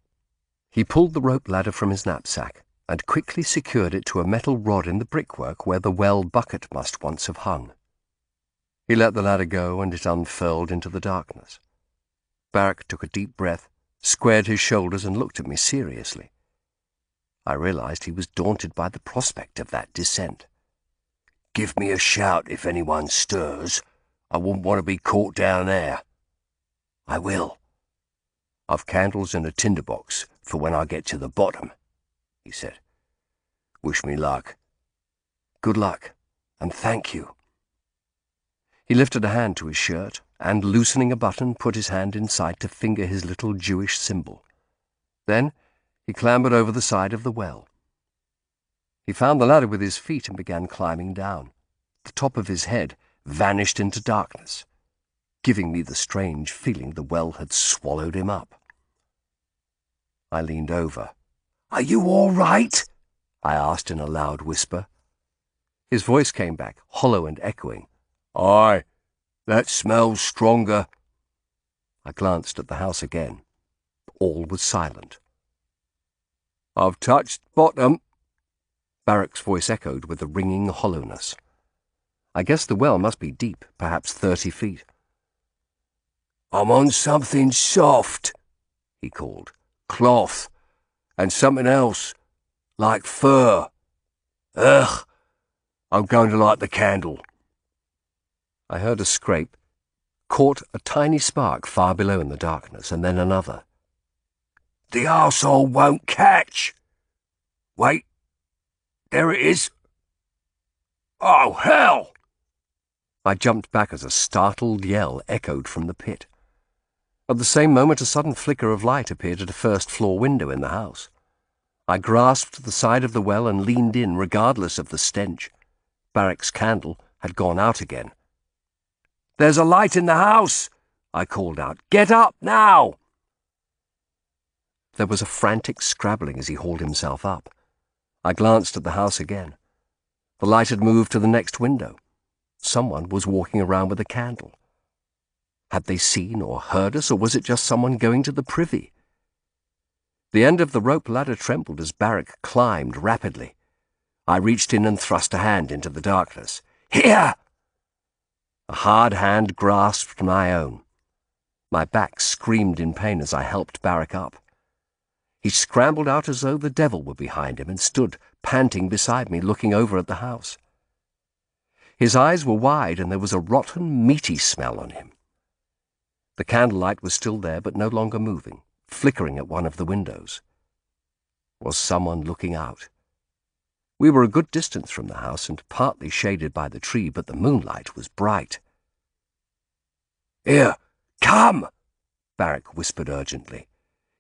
He pulled the rope ladder from his knapsack and quickly secured it to a metal rod in the brickwork where the well bucket must once have hung. He let the ladder go, and it unfurled into the darkness. Barrack took a deep breath, squared his shoulders, and looked at me seriously. I realized he was daunted by the prospect of that descent. "Give me a shout if anyone stirs. I wouldn't want to be caught down there." "I will." "I've candles and a tinderbox for when I get to the bottom," he said. "Wish me luck." "Good luck, and thank you." He lifted a hand to his shirt and, loosening a button, put his hand inside to finger his little Jewish symbol. Then he clambered over the side of the well. He found the ladder with his feet and began climbing down. The top of his head vanished into darkness, giving me the strange feeling the well had swallowed him up. I leaned over. "Are you all right?" I asked in a loud whisper. His voice came back, hollow and echoing. "Aye, that smells stronger." I glanced at the house again. All was silent. "I've touched bottom," Barrack's voice echoed with a ringing hollowness. I guess the well must be deep, perhaps 30 feet. "I'm on something soft," he called. "Cloth, and something else, like fur. Ugh! I'm going to light the candle." I heard a scrape, caught a tiny spark far below in the darkness, and then another. "The arsehole won't catch! Wait, there it is! Oh, hell!" I jumped back as a startled yell echoed from the pit. At the same moment, a sudden flicker of light appeared at a first-floor window in the house. I grasped the side of the well and leaned in, regardless of the stench. Barrack's candle had gone out again. "There's a light in the house!" I called out. "Get up, now!" There was a frantic scrabbling as he hauled himself up. I glanced at the house again. The light had moved to the next window. Someone was walking around with a candle. Had they seen or heard us, or was it just someone going to the privy? The end of the rope ladder trembled as Barrack climbed rapidly. I reached in and thrust a hand into the darkness. "Here!" A hard hand grasped my own. My back screamed in pain as I helped Barrack up. He scrambled out as though the devil were behind him and stood, panting beside me, looking over at the house. His eyes were wide and there was a rotten, meaty smell on him. The candlelight was still there, but no longer moving, flickering at one of the windows. Was someone looking out? We were a good distance from the house and partly shaded by the tree, but the moonlight was bright. "Here, come!" Barrack whispered urgently.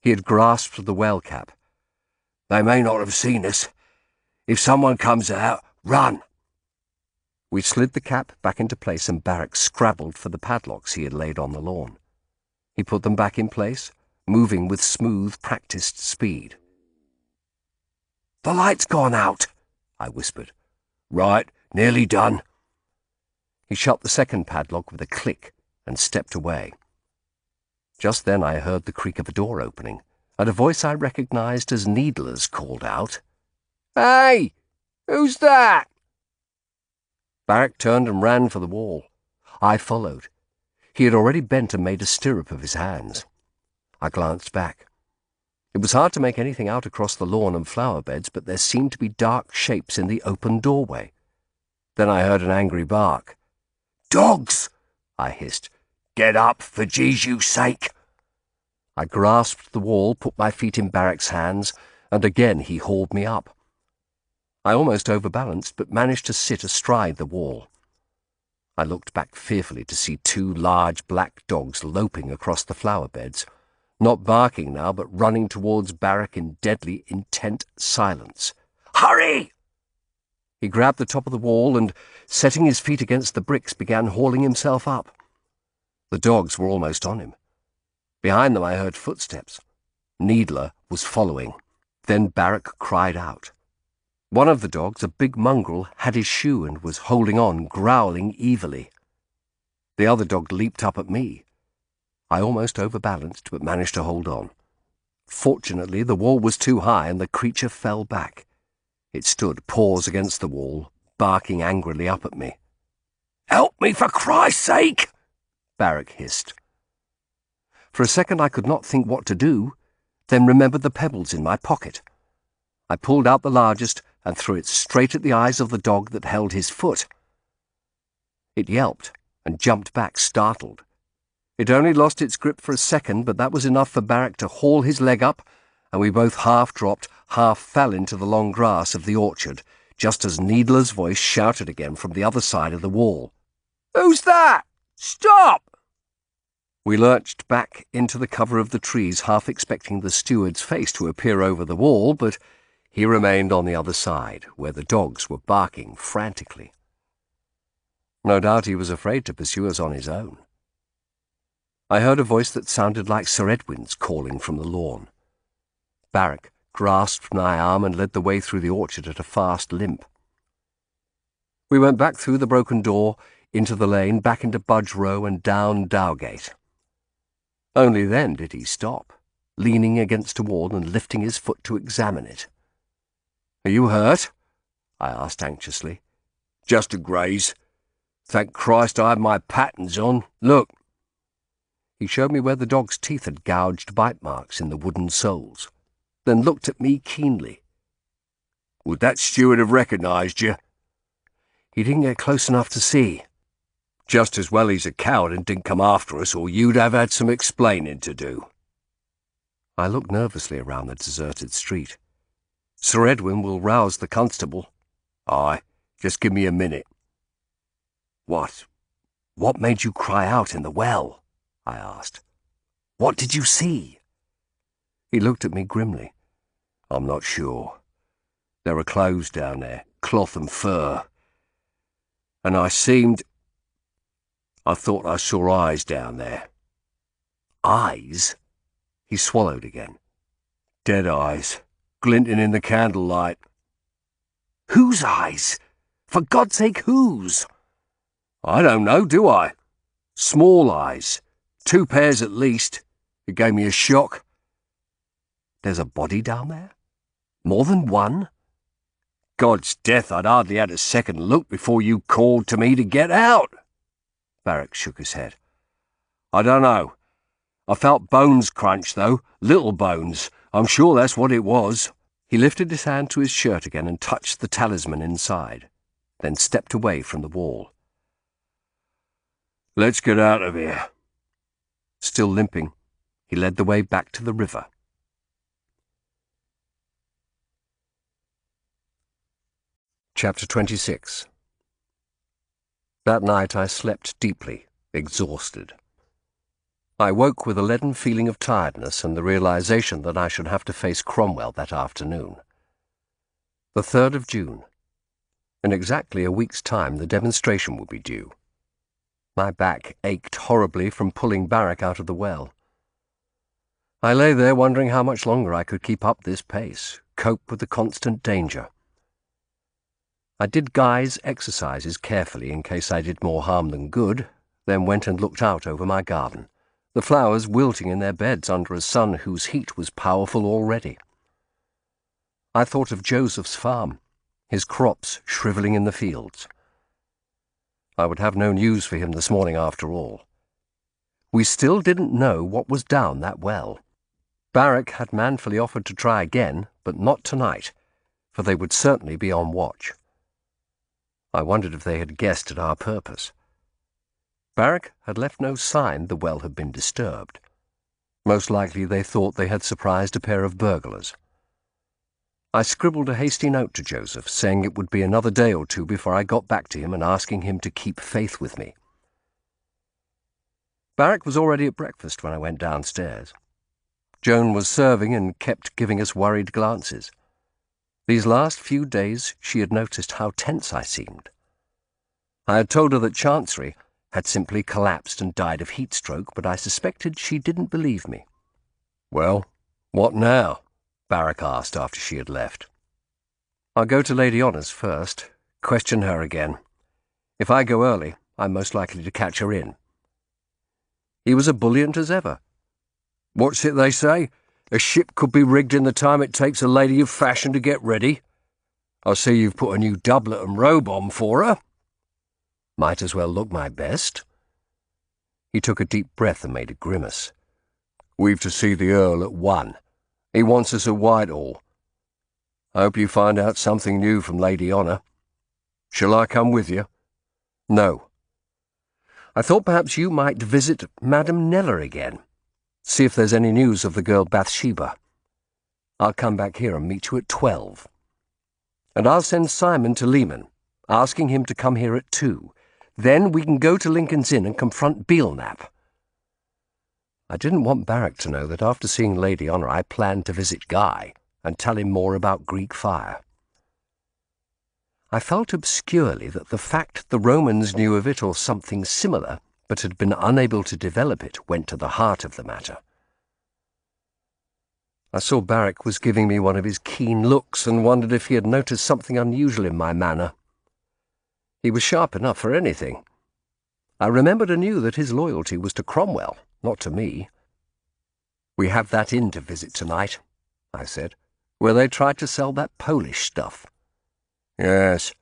He had grasped the well cap. "They may not have seen us. If someone comes out, run!" We slid the cap back into place and Barrack scrabbled for the padlocks he had laid on the lawn. He put them back in place, moving with smooth, practiced speed. "The light's gone out," I whispered. "Right, nearly done." He shut the second padlock with a click and stepped away. Just then I heard the creak of a door opening, and a voice I recognized as Needler's called out, "Hey! Who's that?" Barrack turned and ran for the wall. I followed. He had already bent and made a stirrup of his hands. I glanced back. It was hard to make anything out across the lawn and flower beds, but there seemed to be dark shapes in the open doorway. Then I heard an angry bark. "Dogs!" I hissed. "Get up, for Jesu's sake!" I grasped the wall, put my feet in Barrack's hands, and again he hauled me up. I almost overbalanced, but managed to sit astride the wall. I looked back fearfully to see two large black dogs loping across the flower beds, not barking now, but running towards Barrack in deadly, intent silence. "Hurry!" He grabbed the top of the wall and, setting his feet against the bricks, began hauling himself up. The dogs were almost on him. Behind them I heard footsteps. Needler was following. Then Barrack cried out. One of the dogs, a big mongrel, had his shoe and was holding on, growling evilly. The other dog leaped up at me. I almost overbalanced, but managed to hold on. Fortunately, the wall was too high and the creature fell back. It stood, paws against the wall, barking angrily up at me. "Help me, for Christ's sake!" Barrack hissed. For a second I could not think what to do, then remembered the pebbles in my pocket. I pulled out the largest and threw it straight at the eyes of the dog that held his foot. It yelped and jumped back, startled. It only lost its grip for a second, but that was enough for Barrack to haul his leg up, and we both half dropped, half fell into the long grass of the orchard, just as Needler's voice shouted again from the other side of the wall. "Who's that? Stop!" We lurched back into the cover of the trees, half expecting the steward's face to appear over the wall, but he remained on the other side, where the dogs were barking frantically. No doubt he was afraid to pursue us on his own. I heard a voice that sounded like Sir Edwin's calling from the lawn. Barrack grasped my arm and led the way through the orchard at a fast limp. We went back through the broken door, into the lane, back into Budge Row and down Dowgate. Only then did he stop, leaning against a wall and lifting his foot to examine it. "Are you hurt?" I asked anxiously. "Just a graze. Thank Christ I have my pattens on. Look." He showed me where the dog's teeth had gouged bite marks in the wooden soles, then looked at me keenly. "Would that steward have recognised you?" "He didn't get close enough to see." "Just as well he's a coward and didn't come after us, or you'd have had some explaining to do." I looked nervously around the deserted street. "Sir Edwin will rouse the constable." "Aye, just give me a minute." What made you cry out in the well?" I asked. "What did you see?" He looked at me grimly. "I'm not sure. There are clothes down there, cloth and fur. And I thought I saw eyes down there." "Eyes?" He swallowed again. "Dead eyes, glinting in the candlelight." "Whose eyes? For God's sake, whose?" "I don't know, do I? Small eyes. 2 pairs at least. It gave me a shock." "There's a body down there? More than one?" "God's death, I'd hardly had a second look before you called to me to get out." Barrack shook his head. "I don't know. I felt bones crunch, though. Little bones. I'm sure that's what it was." He lifted his hand to his shirt again and touched the talisman inside, then stepped away from the wall. "Let's get out of here." Still limping, he led the way back to the river. Chapter 26. That night I slept deeply, exhausted. I woke with a leaden feeling of tiredness and the realization that I should have to face Cromwell that afternoon. The 3rd of June. In exactly a week's time the demonstration would be due. My back ached horribly from pulling Barrack out of the well. I lay there wondering how much longer I could keep up this pace, cope with the constant danger. I did Guy's exercises carefully in case I did more harm than good, then went and looked out over my garden, the flowers wilting in their beds under a sun whose heat was powerful already. I thought of Joseph's farm, his crops shrivelling in the fields. I would have no news for him this morning after all. We still didn't know what was down that well. Barrack had manfully offered to try again, but not tonight, for they would certainly be on watch. I wondered if they had guessed at our purpose. Barrack had left no sign the well had been disturbed. Most likely they thought they had surprised a pair of burglars. I scribbled a hasty note to Joseph, saying it would be another day or two before I got back to him and asking him to keep faith with me. Barrack was already at breakfast when I went downstairs. Joan was serving and kept giving us worried glances. These last few days she had noticed how tense I seemed. I had told her that Chancery had simply collapsed and died of heat stroke, but I suspected she didn't believe me. "Well, what now?" Barrack asked after she had left. "I'll go to Lady Honour's first, question her again. If I go early, I'm most likely to catch her in." He was ebullient as ever. "What's it they say? A ship could be rigged in the time it takes a lady of fashion to get ready. I see you've put a new doublet and robe on for her." "Might as well look my best." He took a deep breath and made a grimace. "We've to see the Earl at 1. He wants us at Whitehall. I hope you find out something new from Lady Honour. Shall I come with you?" "No. I thought perhaps you might visit Madame Kneller again. See if there's any news of the girl Bathsheba. I'll come back here and meet you at 12. And I'll send Simon to Lehman, asking him to come here at 2. Then we can go to Lincoln's Inn and confront Belknap." I didn't want Barrack to know that after seeing Lady Honour I planned to visit Guy and tell him more about Greek fire. I felt obscurely that the fact the Romans knew of it or something similar but had been unable to develop it went to the heart of the matter. I saw Barrack was giving me one of his keen looks and wondered if he had noticed something unusual in my manner. He was sharp enough for anything. I remembered anew that his loyalty was to Cromwell, not to me. "We have that inn to visit tonight," I said, "where they tried to sell that Polish stuff." "Yes.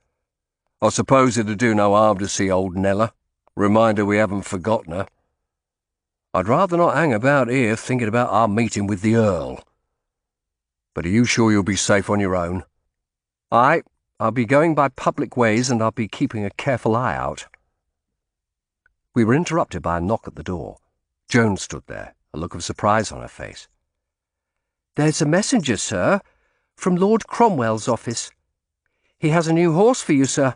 I suppose it'd do no harm to see old Kneller. Reminder we haven't forgotten her. I'd rather not hang about here thinking about our meeting with the Earl. But are you sure you'll be safe on your own?" I'll be going by public ways and I'll be keeping a careful eye out." We were interrupted by a knock at the door. Joan stood there, a look of surprise on her face. "There's a messenger, sir, from Lord Cromwell's office. He has a new horse for you, sir."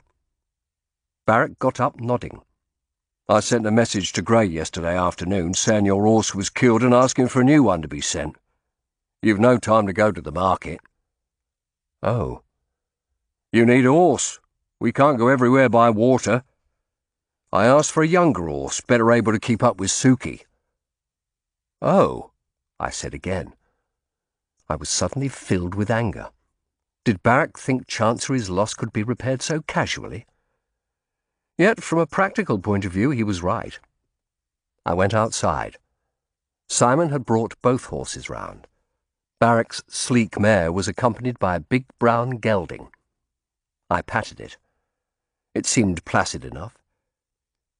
Barrack got up, nodding. "I sent a message to Grey yesterday afternoon saying your horse was killed and asking for a new one to be sent. You've no time to go to the market." "Oh." "You need a horse. We can't go everywhere by water. I asked for a younger horse, better able to keep up with Suki." "Oh," I said again. I was suddenly filled with anger. Did Barrack think Chancery's loss could be repaired so casually? Yet, from a practical point of view, he was right. I went outside. Simon had brought both horses round. Barrack's sleek mare was accompanied by a big brown gelding. I patted it. It seemed placid enough.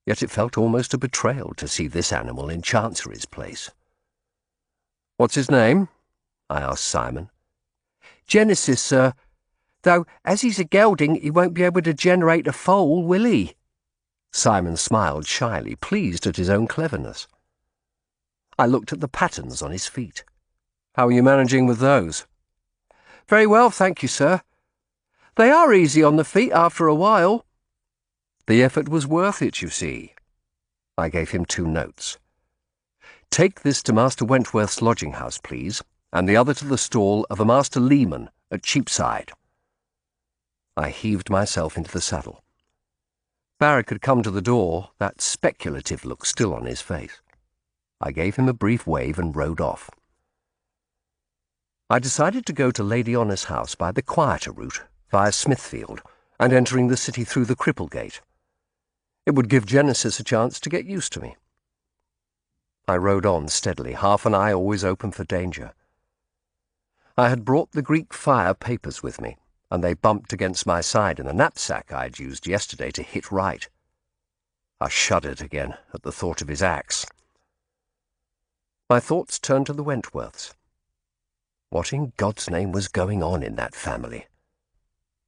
Yet it felt almost a betrayal to see this animal in Chancery's place. "What's his name?" I asked Simon. "Genesis, sir. Though, as he's a gelding, he won't be able to generate a foal, will he?" Simon smiled shyly, pleased at his own cleverness. I looked at the patterns on his feet. "How are you managing with those?" "Very well, thank you, sir. They are easy on the feet after a while. The effort was worth it, you see. I gave him 2 notes. Take this to Master Wentworth's lodging-house, please, and the other to the stall of a Master Leman at Cheapside. I heaved myself into the saddle. Barrack had come to the door, that speculative look still on his face. I gave him a brief wave and rode off. I decided to go to Lady Honour's house by the quieter route, via Smithfield, and entering the city through the Cripplegate. It would give Genesis a chance to get used to me. I rode on steadily, half an eye always open for danger. I had brought the Greek fire papers with me, and they bumped against my side in the knapsack I had used yesterday to hit right. I shuddered again at the thought of his axe. My thoughts turned to the Wentworths. What in God's name was going on in that family?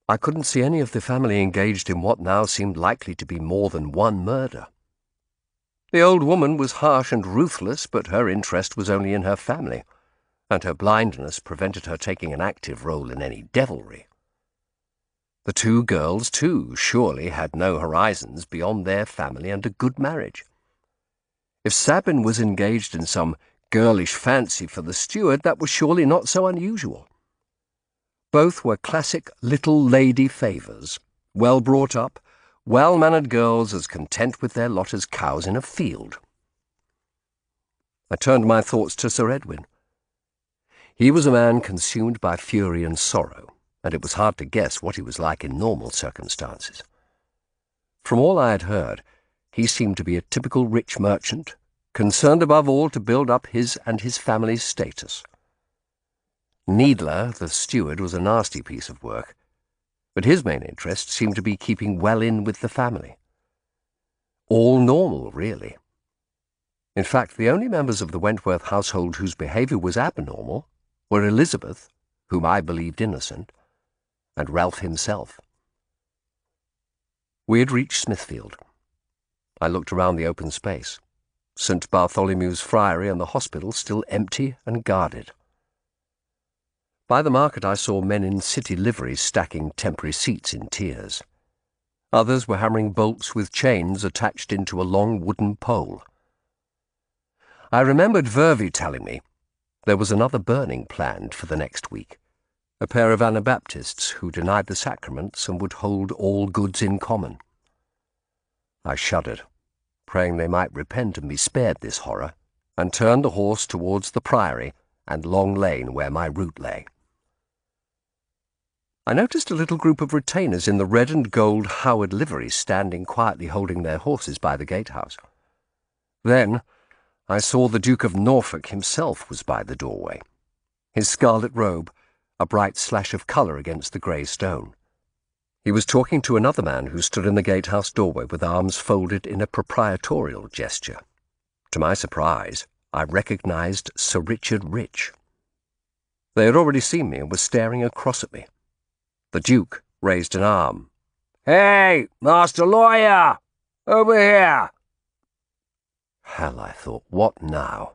I couldn't see any of the family engaged in what now seemed likely to be more than one murder. The old woman was harsh and ruthless, but her interest was only in her family, and her blindness prevented her taking an active role in any devilry. The 2 girls, too, surely had no horizons beyond their family and a good marriage. If Sabin was engaged in some girlish fancy for the steward, that was surely not so unusual. Both were classic little lady favours, well brought up, well-mannered girls as content with their lot as cows in a field. I turned my thoughts to Sir Edwin. He was a man consumed by fury and sorrow, and it was hard to guess what he was like in normal circumstances. From all I had heard, he seemed to be a typical rich merchant, concerned above all to build up his and his family's status. Needler, the steward, was a nasty piece of work, but his main interest seemed to be keeping well in with the family. All normal, really. In fact, the only members of the Wentworth household whose behaviour was abnormal were Elizabeth, whom I believed innocent, and Ralph himself. We had reached Smithfield. I looked around the open space. St. Bartholomew's Friary and the hospital still empty and guarded. By the market I saw men in city liveries stacking temporary seats in tiers. Others were hammering bolts with chains attached into a long wooden pole. I remembered Vervey telling me there was another burning planned for the next week, a pair of Anabaptists who denied the sacraments and would hold all goods in common. I shuddered, praying they might repent and be spared this horror, and turned the horse towards the Priory and Long Lane where my route lay. I noticed a little group of retainers in the red and gold Howard livery standing quietly holding their horses by the gatehouse. Then I saw the Duke of Norfolk himself was by the doorway, his scarlet robe a bright slash of colour against the grey stone. He was talking to another man who stood in the gatehouse doorway with arms folded in a proprietorial gesture. To my surprise, I recognised Sir Richard Rich. They had already seen me and were staring across at me. The Duke raised an arm. "Hey, Master Lawyer! Over here!" Hell, I thought, what now?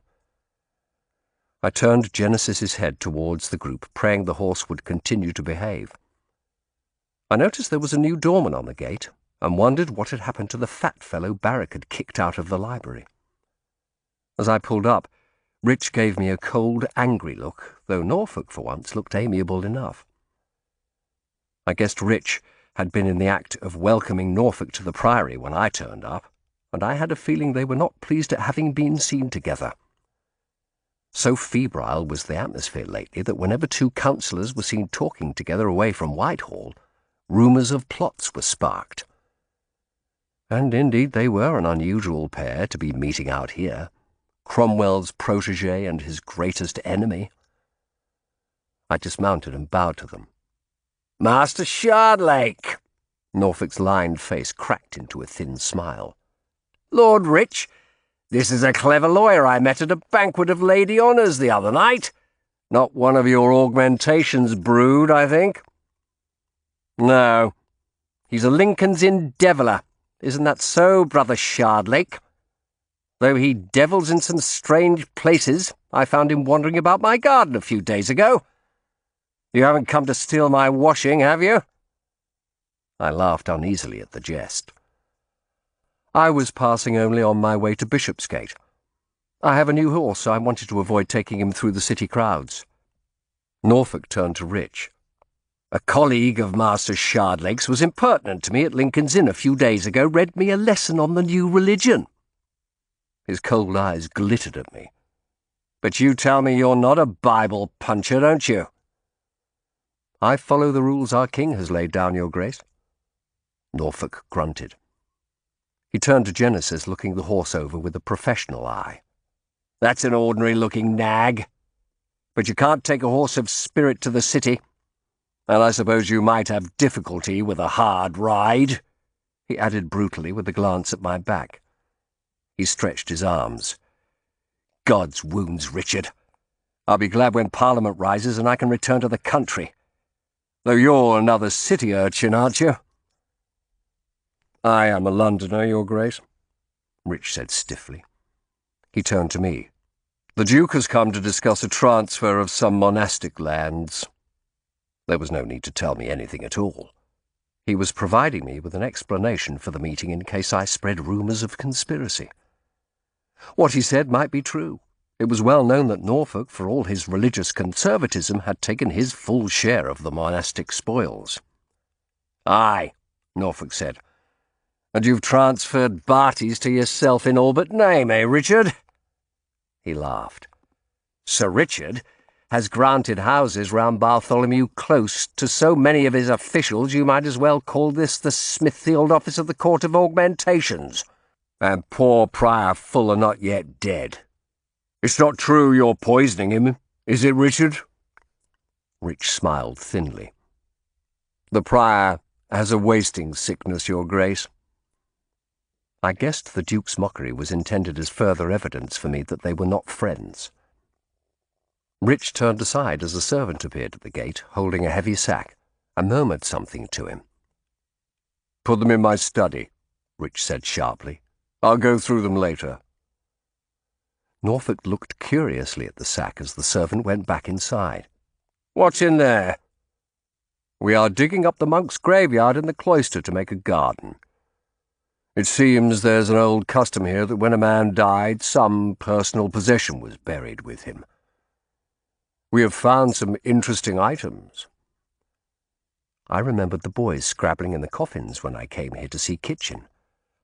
I turned Genesis's head towards the group, praying the horse would continue to behave. I noticed there was a new doorman on the gate, and wondered what had happened to the fat fellow Barrack had kicked out of the library. As I pulled up, Rich gave me a cold, angry look, though Norfolk for once looked amiable enough. I guessed Rich had been in the act of welcoming Norfolk to the Priory when I turned up, and I had a feeling they were not pleased at having been seen together. So febrile was the atmosphere lately that whenever 2 councillors were seen talking together away from Whitehall, rumours of plots were sparked. And indeed they were an unusual pair to be meeting out here, Cromwell's protégé and his greatest enemy. I dismounted and bowed to them. "Master Shardlake!" Norfolk's lined face cracked into a thin smile. "Lord Rich, this is a clever lawyer I met at a banquet of Lady Honour's the other night. Not one of your Augmentations brood, I think." "No, he's a Lincoln's Inn deviler. Isn't that so, Brother Shardlake? Though he devils in some strange places, I found him wandering about my garden a few days ago. You haven't come to steal my washing, have you?" I laughed uneasily at the jest. I was passing only on my way to Bishopsgate. I have a new horse, so I wanted to avoid taking him through the city crowds. Norfolk turned to Rich. A colleague of Master Shardlake's was impertinent to me at Lincoln's Inn a few days ago, read me a lesson on the new religion. His cold eyes glittered at me. But you tell me you're not a Bible puncher, don't you? I follow the rules our king has laid down, Your Grace. Norfolk grunted. He turned to Genesis, looking the horse over with a professional eye. That's an ordinary-looking nag. But you can't take a horse of spirit to the city, and I suppose you might have difficulty with a hard ride, he added brutally with a glance at my back. He stretched his arms. God's wounds, Richard. I'll be glad when Parliament rises and I can return to the country. Though you're another city urchin, aren't you? I am a Londoner, Your Grace, Rich said stiffly. He turned to me. The Duke has come to discuss a transfer of some monastic lands. There was no need to tell me anything at all. He was providing me with an explanation for the meeting in case I spread rumours of conspiracy. What he said might be true. It was well known that Norfolk, for all his religious conservatism, had taken his full share of the monastic spoils. Aye, Norfolk said. And you've transferred Barties to yourself in all but name, eh, Richard? He laughed. Sir Richard has granted houses round Bartholomew Close to so many of his officials you might as well call this the Smithfield office of the Court of Augmentations. And poor Prior Fuller not yet dead. It's not true you're poisoning him, is it, Richard? Rich smiled thinly. The Prior has a wasting sickness, Your Grace. I guessed the Duke's mockery was intended as further evidence for me that they were not friends. Rich turned aside as a servant appeared at the gate, holding a heavy sack, and murmured something to him. Put them in my study, Rich said sharply. I'll go through them later. Norfolk looked curiously at the sack as the servant went back inside. What's in there? We are digging up the monk's graveyard in the cloister to make a garden. It seems there's an old custom here that when a man died, some personal possession was buried with him. We have found some interesting items. I remembered the boys scrabbling in the coffins when I came here to see Kitchen,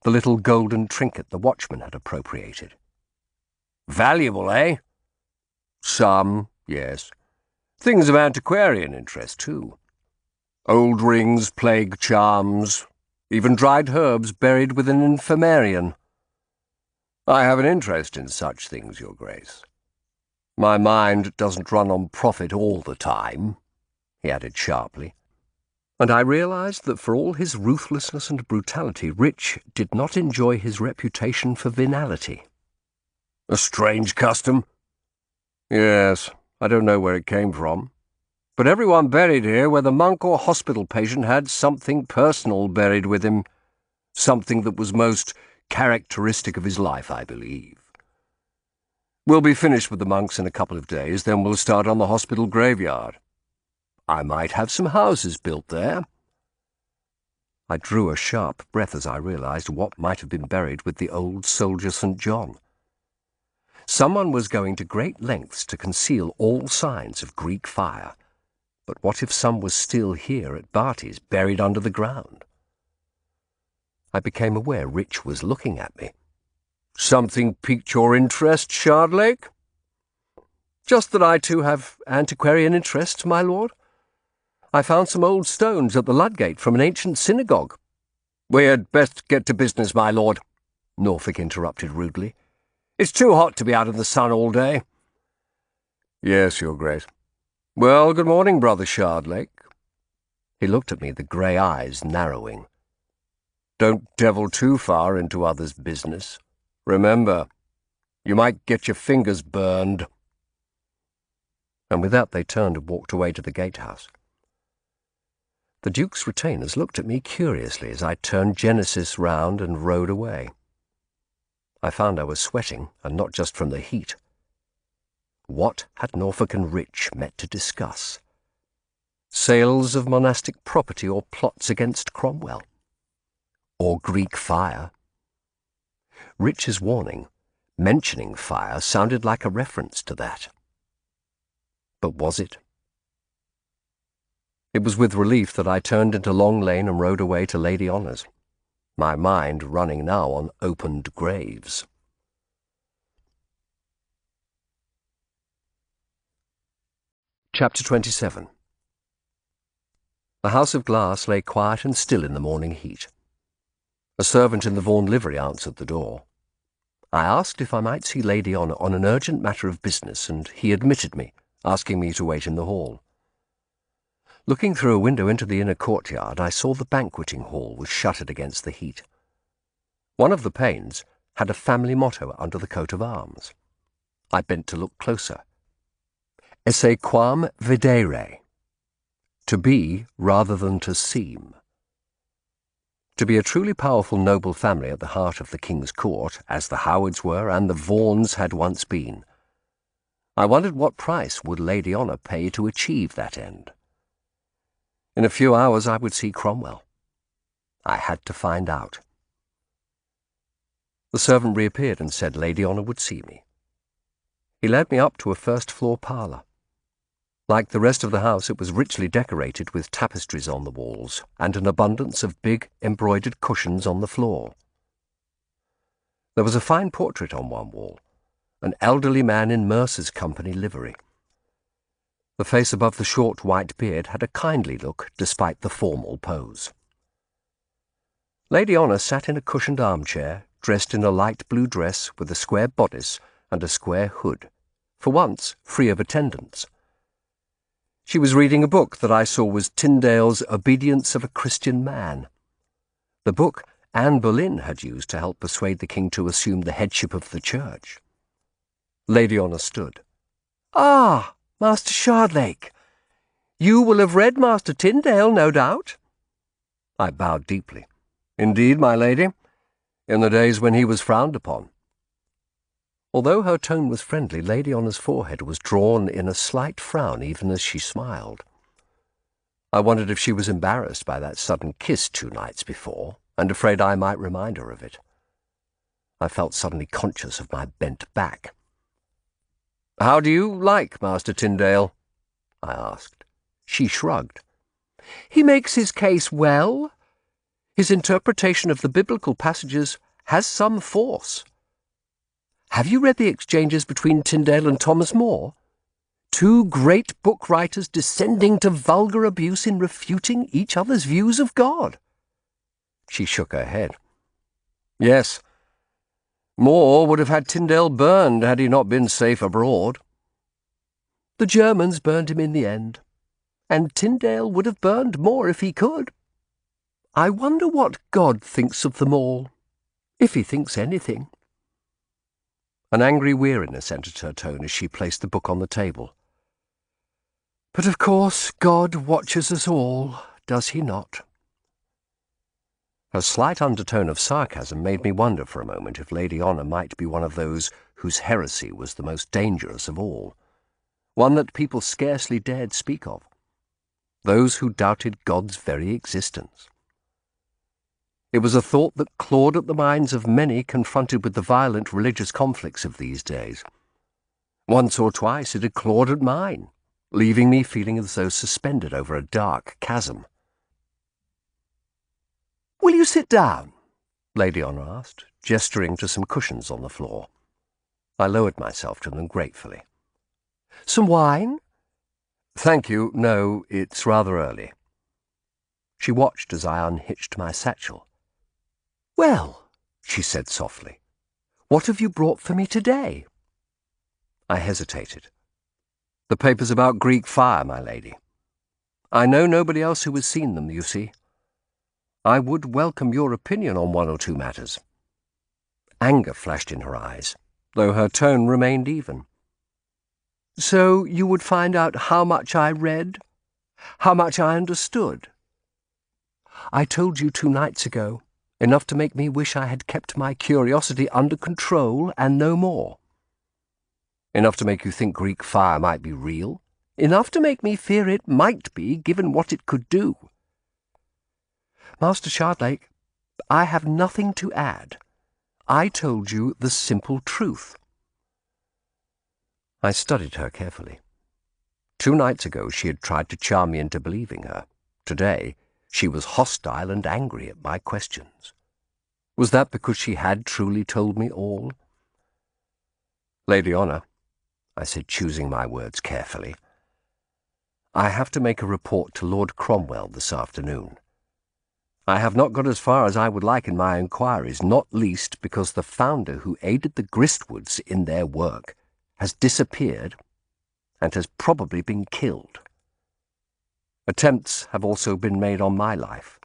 the little golden trinket the watchman had appropriated. Valuable, eh? Some, yes. Things of antiquarian interest, too. Old rings, plague charms, even dried herbs buried with an infirmarian. I have an interest in such things, Your Grace. My mind doesn't run on profit all the time, he added sharply, and I realized that for all his ruthlessness and brutality, Rich did not enjoy his reputation for venality. A strange custom? Yes, I don't know where it came from. But everyone buried here, whether monk or hospital patient, had something personal buried with him, something that was most characteristic of his life, I believe. We'll be finished with the monks in a couple of days, then we'll start on the hospital graveyard. I might have some houses built there. I drew a sharp breath as I realized what might have been buried with the old soldier St. John. Someone was going to great lengths to conceal all signs of Greek fire. But what if some was still here at Barties, buried under the ground? I became aware Rich was looking at me. Something piqued your interest, Shardlake? Just that I too have antiquarian interests, my lord. I found some old stones at the Ludgate from an ancient synagogue. We had best get to business, my lord, Norfolk interrupted rudely. It's too hot to be out in the sun all day. Yes, Your Grace. Well, good morning, Brother Shardlake. He looked at me, the grey eyes narrowing. Don't devil too far into others' business. Remember, you might get your fingers burned. And with that they turned and walked away to the gatehouse. The Duke's retainers looked at me curiously as I turned Genesis round and rode away. I found I was sweating, and not just from the heat. What had Norfolk and Rich met to discuss? Sales of monastic property or plots against Cromwell? Or Greek fire? Rich's warning, mentioning fire, sounded like a reference to that. But was it? It was with relief that I turned into Long Lane and rode away to Lady Honour's, my mind running now on opened graves. Chapter 27. The house of glass lay quiet and still in the morning heat. A servant in the Vaughan livery answered the door. I asked if I might see Lady Honour on an urgent matter of business, and he admitted me, asking me to wait in the hall. Looking through a window into the inner courtyard, I saw the banqueting hall was shuttered against the heat. One of the panes had a family motto under the coat of arms. I bent to look closer. Esse quam videre. To be rather than to seem. To be a truly powerful noble family at the heart of the King's court, as the Howards were and the Vaughans had once been. I wondered what price would Lady Honour pay to achieve that end. In a few hours I would see Cromwell. I had to find out. The servant reappeared and said Lady Honour would see me. He led me up to a first-floor parlour. Like the rest of the house, it was richly decorated with tapestries on the walls and an abundance of big embroidered cushions on the floor. There was a fine portrait on one wall, an elderly man in mercer's company livery. The face above the short white beard had a kindly look despite the formal pose. Lady Honour sat in a cushioned armchair, dressed in a light blue dress with a square bodice and a square hood, for once free of attendants. She was reading a book that I saw was Tyndale's Obedience of a Christian Man, the book Anne Boleyn had used to help persuade the king to assume the headship of the church. Lady Honour stood. "Ah, Master Shardlake, you will have read Master Tyndale, no doubt?" I bowed deeply. "Indeed, my lady, in the days when he was frowned upon." Although her tone was friendly, Lady Honour's forehead was drawn in a slight frown even as she smiled. I wondered if she was embarrassed by that sudden kiss 2 nights before, and afraid I might remind her of it. I felt suddenly conscious of my bent back. "How do you like Master Tyndale?" I asked. She shrugged. "He makes his case well. His interpretation of the biblical passages has some force. Have you read the exchanges between Tyndale and Thomas More? 2 great book writers descending to vulgar abuse in refuting each other's views of God." She shook her head. "Yes. More would have had Tyndale burned had he not been safe abroad." "The Germans burned him in the end, and Tyndale would have burned More if he could. I wonder what God thinks of them all, if he thinks anything." An angry weariness entered her tone as she placed the book on the table. "But of course God watches us all, does he not?" Her slight undertone of sarcasm made me wonder for a moment if Lady Honour might be one of those whose heresy was the most dangerous of all, one that people scarcely dared speak of, those who doubted God's very existence. It was a thought that clawed at the minds of many confronted with the violent religious conflicts of these days. Once or twice it had clawed at mine, leaving me feeling as though suspended over a dark chasm. "Will you sit down?" Lady Honour asked, gesturing to some cushions on the floor. I lowered myself to them gratefully. "Some wine?" "Thank you, no, it's rather early." She watched as I unhitched my satchel. "Well," she said softly, "what have you brought for me today?" I hesitated. "The papers about Greek fire, my lady. I know nobody else who has seen them, you see. I would welcome your opinion on 1 or 2 matters." Anger flashed in her eyes, though her tone remained even. "So you would find out how much I read, how much I understood? I told you 2 nights ago, enough to make me wish I had kept my curiosity under control and no more." "Enough to make you think Greek fire might be real?" Enough to make me fear it might be, given what it could do. Master Shardlake, I have nothing to add. I told you the simple truth. I studied her carefully. 2 nights ago she had tried to charm me into believing her. Today she was hostile and angry at my questions. Was that because she had truly told me all? Lady Honour, I said, choosing my words carefully, I have to make a report to Lord Cromwell this afternoon. I have not got as far as I would like in my inquiries, not least because the founder who aided the Gristwoods in their work has disappeared and has probably been killed. Attempts have also been made on my life.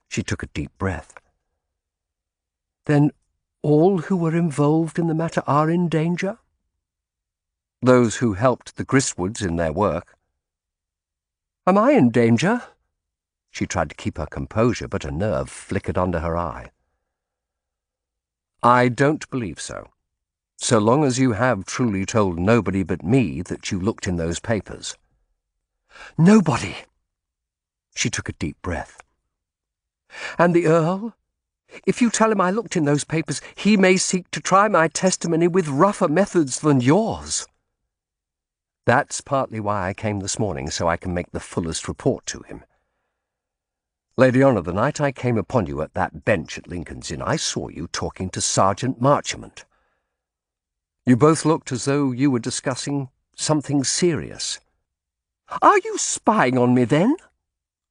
She took a deep breath. Then all who were involved in the matter are in danger? Those who helped the Gristwoods in their work. Am I in danger? She tried to keep her composure, but a nerve flickered under her eye. I don't believe so. So long as you have truly told nobody but me that you looked in those papers. Nobody! She took a deep breath. And the Earl? If you tell him I looked in those papers, he may seek to try my testimony with rougher methods than yours. That's partly why I came this morning, so I can make the fullest report to him. Lady Honour, the night I came upon you at that bench at Lincoln's Inn, I saw you talking to Sergeant Marchmont. You both looked as though you were discussing something serious. Are you spying on me, then?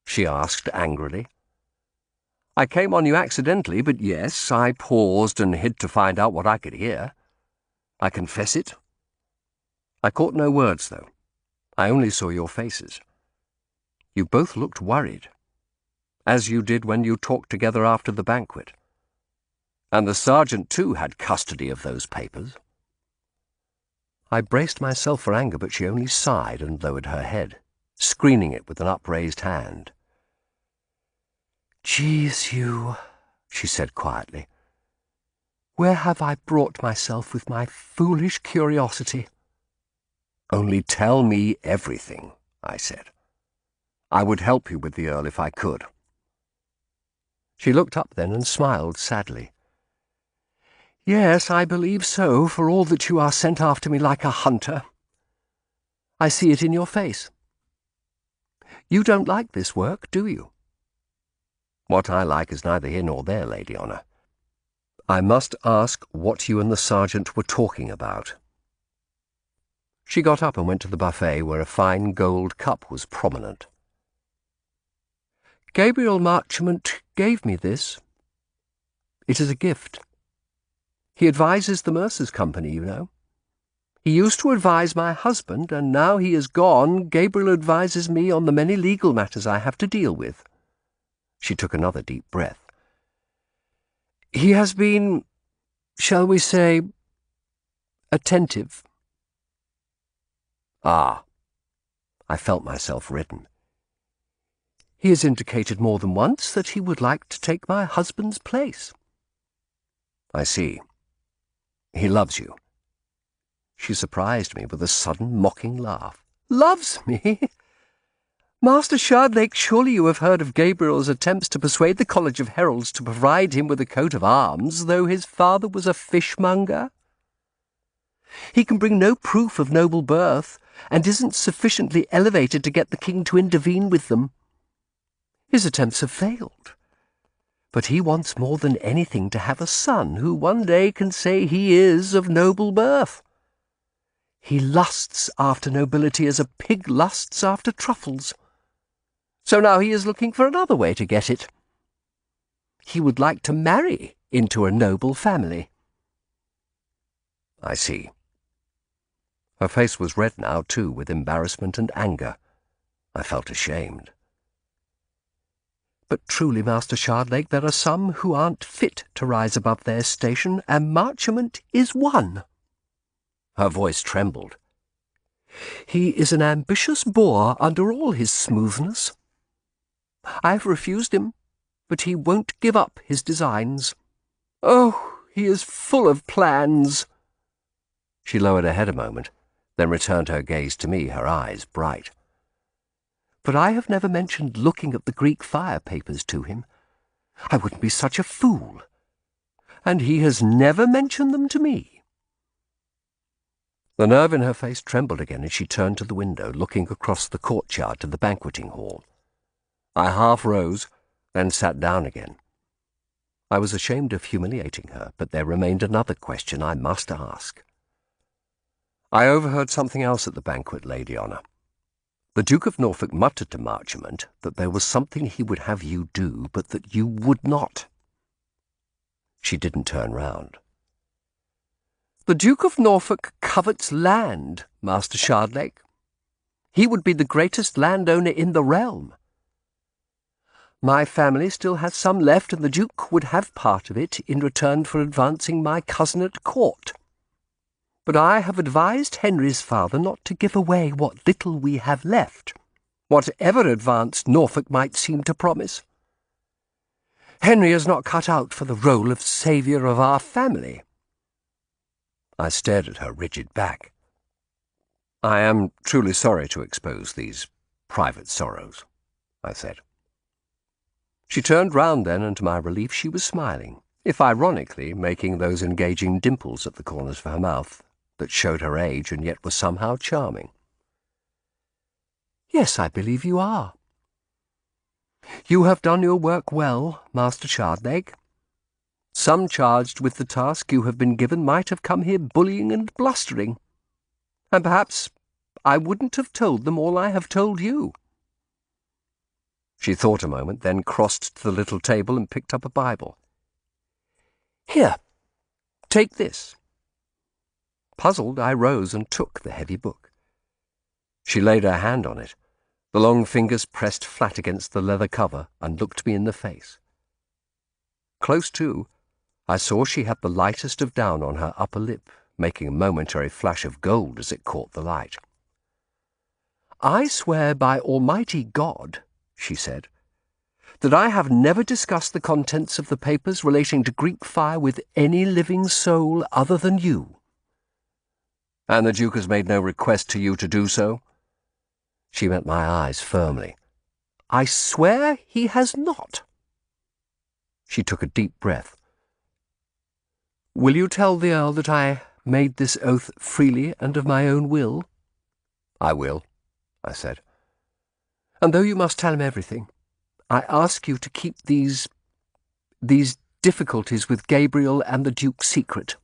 She asked angrily. I came on you accidentally, but yes, I paused and hid to find out what I could hear. I confess it. I caught no words, though. I only saw your faces. You both looked worried, as you did when you talked together after the banquet. And the sergeant, too, had custody of those papers. I braced myself for anger, but she only sighed and lowered her head, screening it with an upraised hand. "Jeez, you," she said quietly. "Where have I brought myself with my foolish curiosity?" "Only tell me everything," I said. "I would help you with the Earl if I could." She looked up then and smiled sadly. "Yes, I believe so, for all that you are sent after me like a hunter. I see it in your face. You don't like this work, do you?" "What I like is neither here nor there, Lady Honour. I must ask what you and the sergeant were talking about." She got up and went to the buffet, where a fine gold cup was prominent. "Gabriel Marchmont gave me this. It is a gift. He advises the Mercers' Company, you know. He used to advise my husband, and now he is gone, Gabriel advises me on the many legal matters I have to deal with." She took another deep breath. "He has been, shall we say, attentive." Ah, I felt myself redden. "He has indicated more than once that he would like to take my husband's place." "I see. He loves you." She surprised me with a sudden mocking laugh. "Loves me? Master Shardlake, surely you have heard of Gabriel's attempts to persuade the College of Heralds to provide him with a coat of arms, though his father was a fishmonger? He can bring no proof of noble birth, and isn't sufficiently elevated to get the king to intervene with them. His attempts have failed. But he wants more than anything to have a son who one day can say he is of noble birth. He lusts after nobility as a pig lusts after truffles. So now he is looking for another way to get it. He would like to marry into a noble family." "I see." Her face was red now, too, with embarrassment and anger. I felt ashamed. "But truly, Master Shardlake, there are some who aren't fit to rise above their station, and Marchmont is one." Her voice trembled. "He is an ambitious boor under all his smoothness. I've refused him, but he won't give up his designs. Oh, he is full of plans." She lowered her head a moment, then returned her gaze to me, her eyes bright. "But I have never mentioned looking at the Greek fire papers to him. I wouldn't be such a fool. And he has never mentioned them to me." The nerve in her face trembled again as she turned to the window, looking across the courtyard to the banqueting hall. I half rose, then sat down again. I was ashamed of humiliating her, but there remained another question I must ask. "I overheard something else at the banquet, Lady Honour. The Duke of Norfolk muttered to Marchmont that there was something he would have you do, but that you would not." She didn't turn round. "The Duke of Norfolk covets land, Master Shardlake. He would be the greatest landowner in the realm. My family still has some left, and the Duke would have part of it in return for advancing my cousin at court. But I have advised Henry's father not to give away what little we have left, whatever advance Norfolk might seem to promise. Henry is not cut out for the role of saviour of our family." I stared at her rigid back. "I am truly sorry to expose these private sorrows," I said. She turned round then, and to my relief she was smiling, if ironically making those engaging dimples at the corners of her mouth that showed her age and yet were somehow charming. "Yes, I believe you are. You have done your work well, Master Shardlake. Some charged with the task you have been given might have come here bullying and blustering, and perhaps I wouldn't have told them all I have told you." She thought a moment, then crossed to the little table and picked up a Bible. "Here, take this." Puzzled, I rose and took the heavy book. She laid her hand on it. The long fingers pressed flat against the leather cover and looked me in the face. Close to, I saw she had the lightest of down on her upper lip, making a momentary flash of gold as it caught the light. "I swear by Almighty God," she said, "that I have never discussed the contents of the papers relating to Greek fire with any living soul other than you." "And the Duke has made no request to you to do so?" She met my eyes firmly. "I swear he has not." She took a deep breath. "Will you tell the Earl that I made this oath freely and of my own will?" "I will," I said. "And though you must tell him everything, I ask you to keep these difficulties with Gabriel and the Duke secret."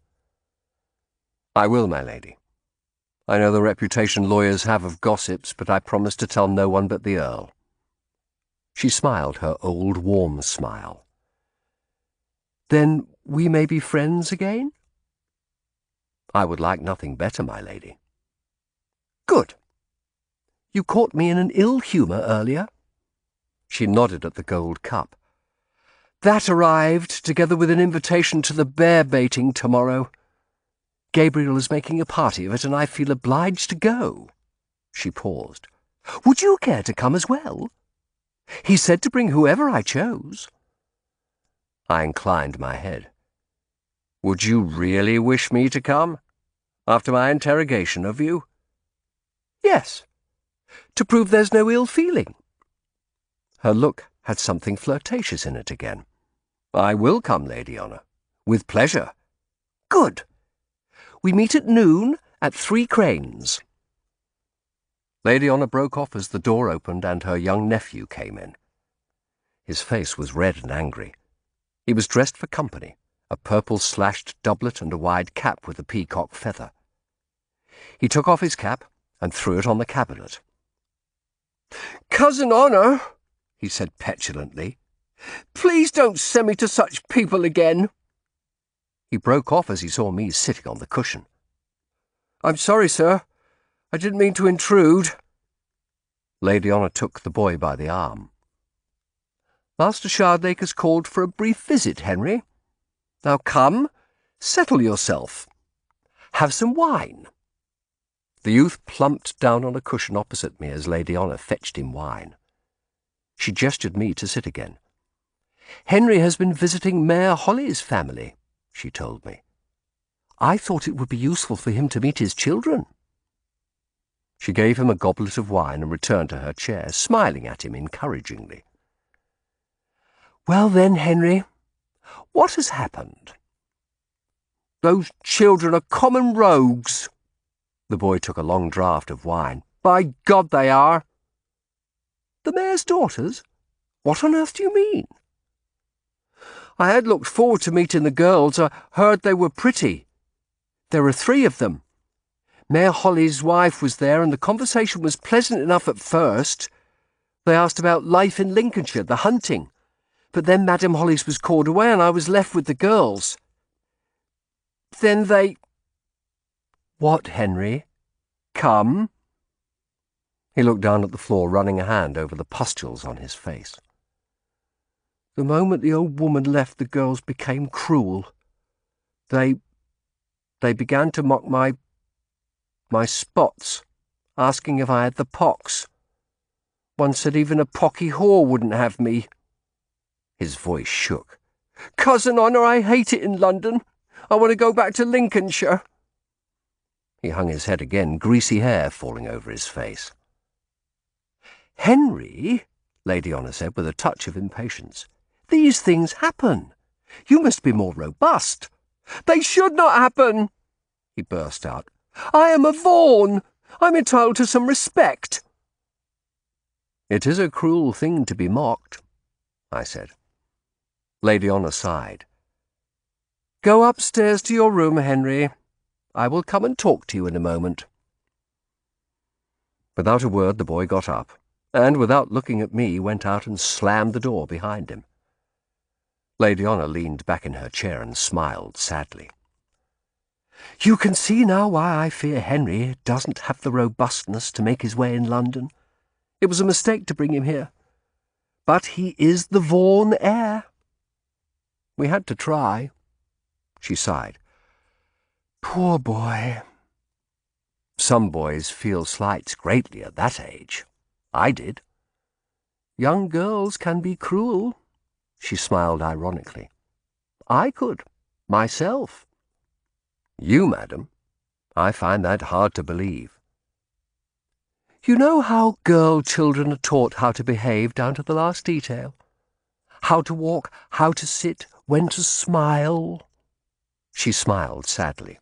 "I will, my lady. I know the reputation lawyers have of gossips, but I promise to tell no one but the Earl." She smiled her old warm smile. "Then we may be friends again?" "I would like nothing better, my lady." "Good. You caught me in an ill humour earlier." She nodded at the gold cup. "That arrived, together with an invitation to the bear-baiting tomorrow. Gabriel is making a party of it, and I feel obliged to go." She paused. "Would you care to come as well? He said to bring whoever I chose." I inclined my head. "Would you really wish me to come, after my interrogation of you?" "Yes, to prove there's no ill feeling." Her look had something flirtatious in it again. "I will come, Lady Honour, with pleasure." "Good. We meet at noon at 3 Cranes." Lady Honour broke off as the door opened and her young nephew came in. His face was red and angry. He was dressed for company, a purple slashed doublet and a wide cap with a peacock feather. He took off his cap and threw it on the cabinet. "Cousin Honour," he said petulantly, "please don't send me to such people again." He broke off as he saw me sitting on the cushion. "I'm sorry, sir. I didn't mean to intrude." Lady Honour took the boy by the arm. "Master Shardlake has called for a brief visit, Henry. Now come, settle yourself. Have some wine." The youth plumped down on a cushion opposite me as Lady Honour fetched him wine. She gestured me to sit again. "Henry has been visiting Mayor Holly's family," she told me. "I thought it would be useful for him to meet his children." She gave him a goblet of wine and returned to her chair, smiling at him encouragingly. "Well then, Henry, what has happened?" "Those children are common rogues." The boy took a long draught of wine. "By God, they are." "The mayor's daughters? What on earth do you mean?" "I had looked forward to meeting the girls. I heard they were pretty. There are 3 of them. Mayor Holly's wife was there, and the conversation was pleasant enough at first. They asked about life in Lincolnshire, the hunting. But then Madame Holly's was called away, and I was left with the girls. Then they—" "What, Henry? Come?" He looked down at the floor, running a hand over the pustules on his face. "The moment the old woman left, the girls became cruel. They began to mock my spots, asking if I had the pox. One said even a pocky whore wouldn't have me." His voice shook. "Cousin Honor, I hate it in London. I want to go back to Lincolnshire." He hung his head again, greasy hair falling over his face. "Henry," Lady Honor said with a touch of impatience, "these things happen. You must be more robust." "They should not happen," he burst out. "I am a Vaughan. I'm entitled to some respect." "It is a cruel thing to be mocked," I said. Lady Honor sighed. "Go upstairs to your room, Henry. I will come and talk to you in a moment." Without a word, the boy got up, and without looking at me, went out and slammed the door behind him. Lady Honor leaned back in her chair and smiled sadly. "You can see now why I fear Henry doesn't have the robustness to make his way in London. It was a mistake to bring him here. But he is the Vaughan heir. We had to try." She sighed. "Poor boy." "Some boys feel slights greatly at that age. I did." "Young girls can be cruel." She smiled ironically. "I could, myself." "You, madam? I find that hard to believe." "You know how girl children are taught how to behave down to the last detail? How to walk, how to sit, when to smile." She smiled sadly.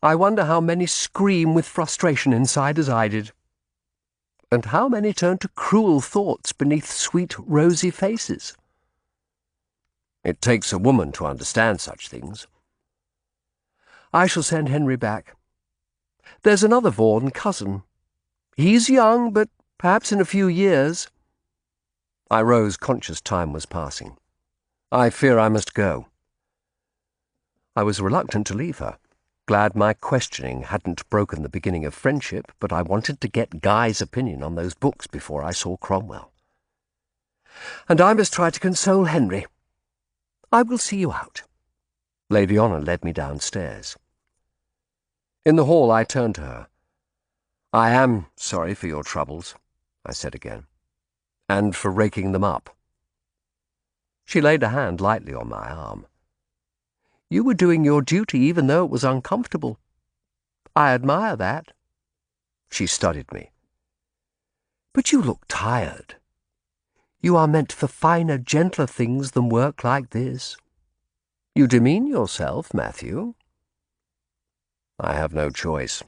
"I wonder how many scream with frustration inside as I did. And how many turn to cruel thoughts beneath sweet rosy faces." "It takes a woman to understand such things." "I shall send Henry back. There's another Vaughan cousin. He's young, but perhaps in a few years—" I rose, conscious time was passing. "I fear I must go." I was reluctant to leave her, glad my questioning hadn't broken the beginning of friendship, but I wanted to get Guy's opinion on those books before I saw Cromwell. "And I must try to console Henry. I will see you out." Lady Honor led me downstairs. In the hall I turned to her. "I am sorry for your troubles," I said again, "and for raking them up." She laid a hand lightly on my arm. "You were doing your duty even though it was uncomfortable. I admire that." She studied me. "But you look tired. You are meant for finer, gentler things than work like this. You demean yourself, Matthew." "I have no choice."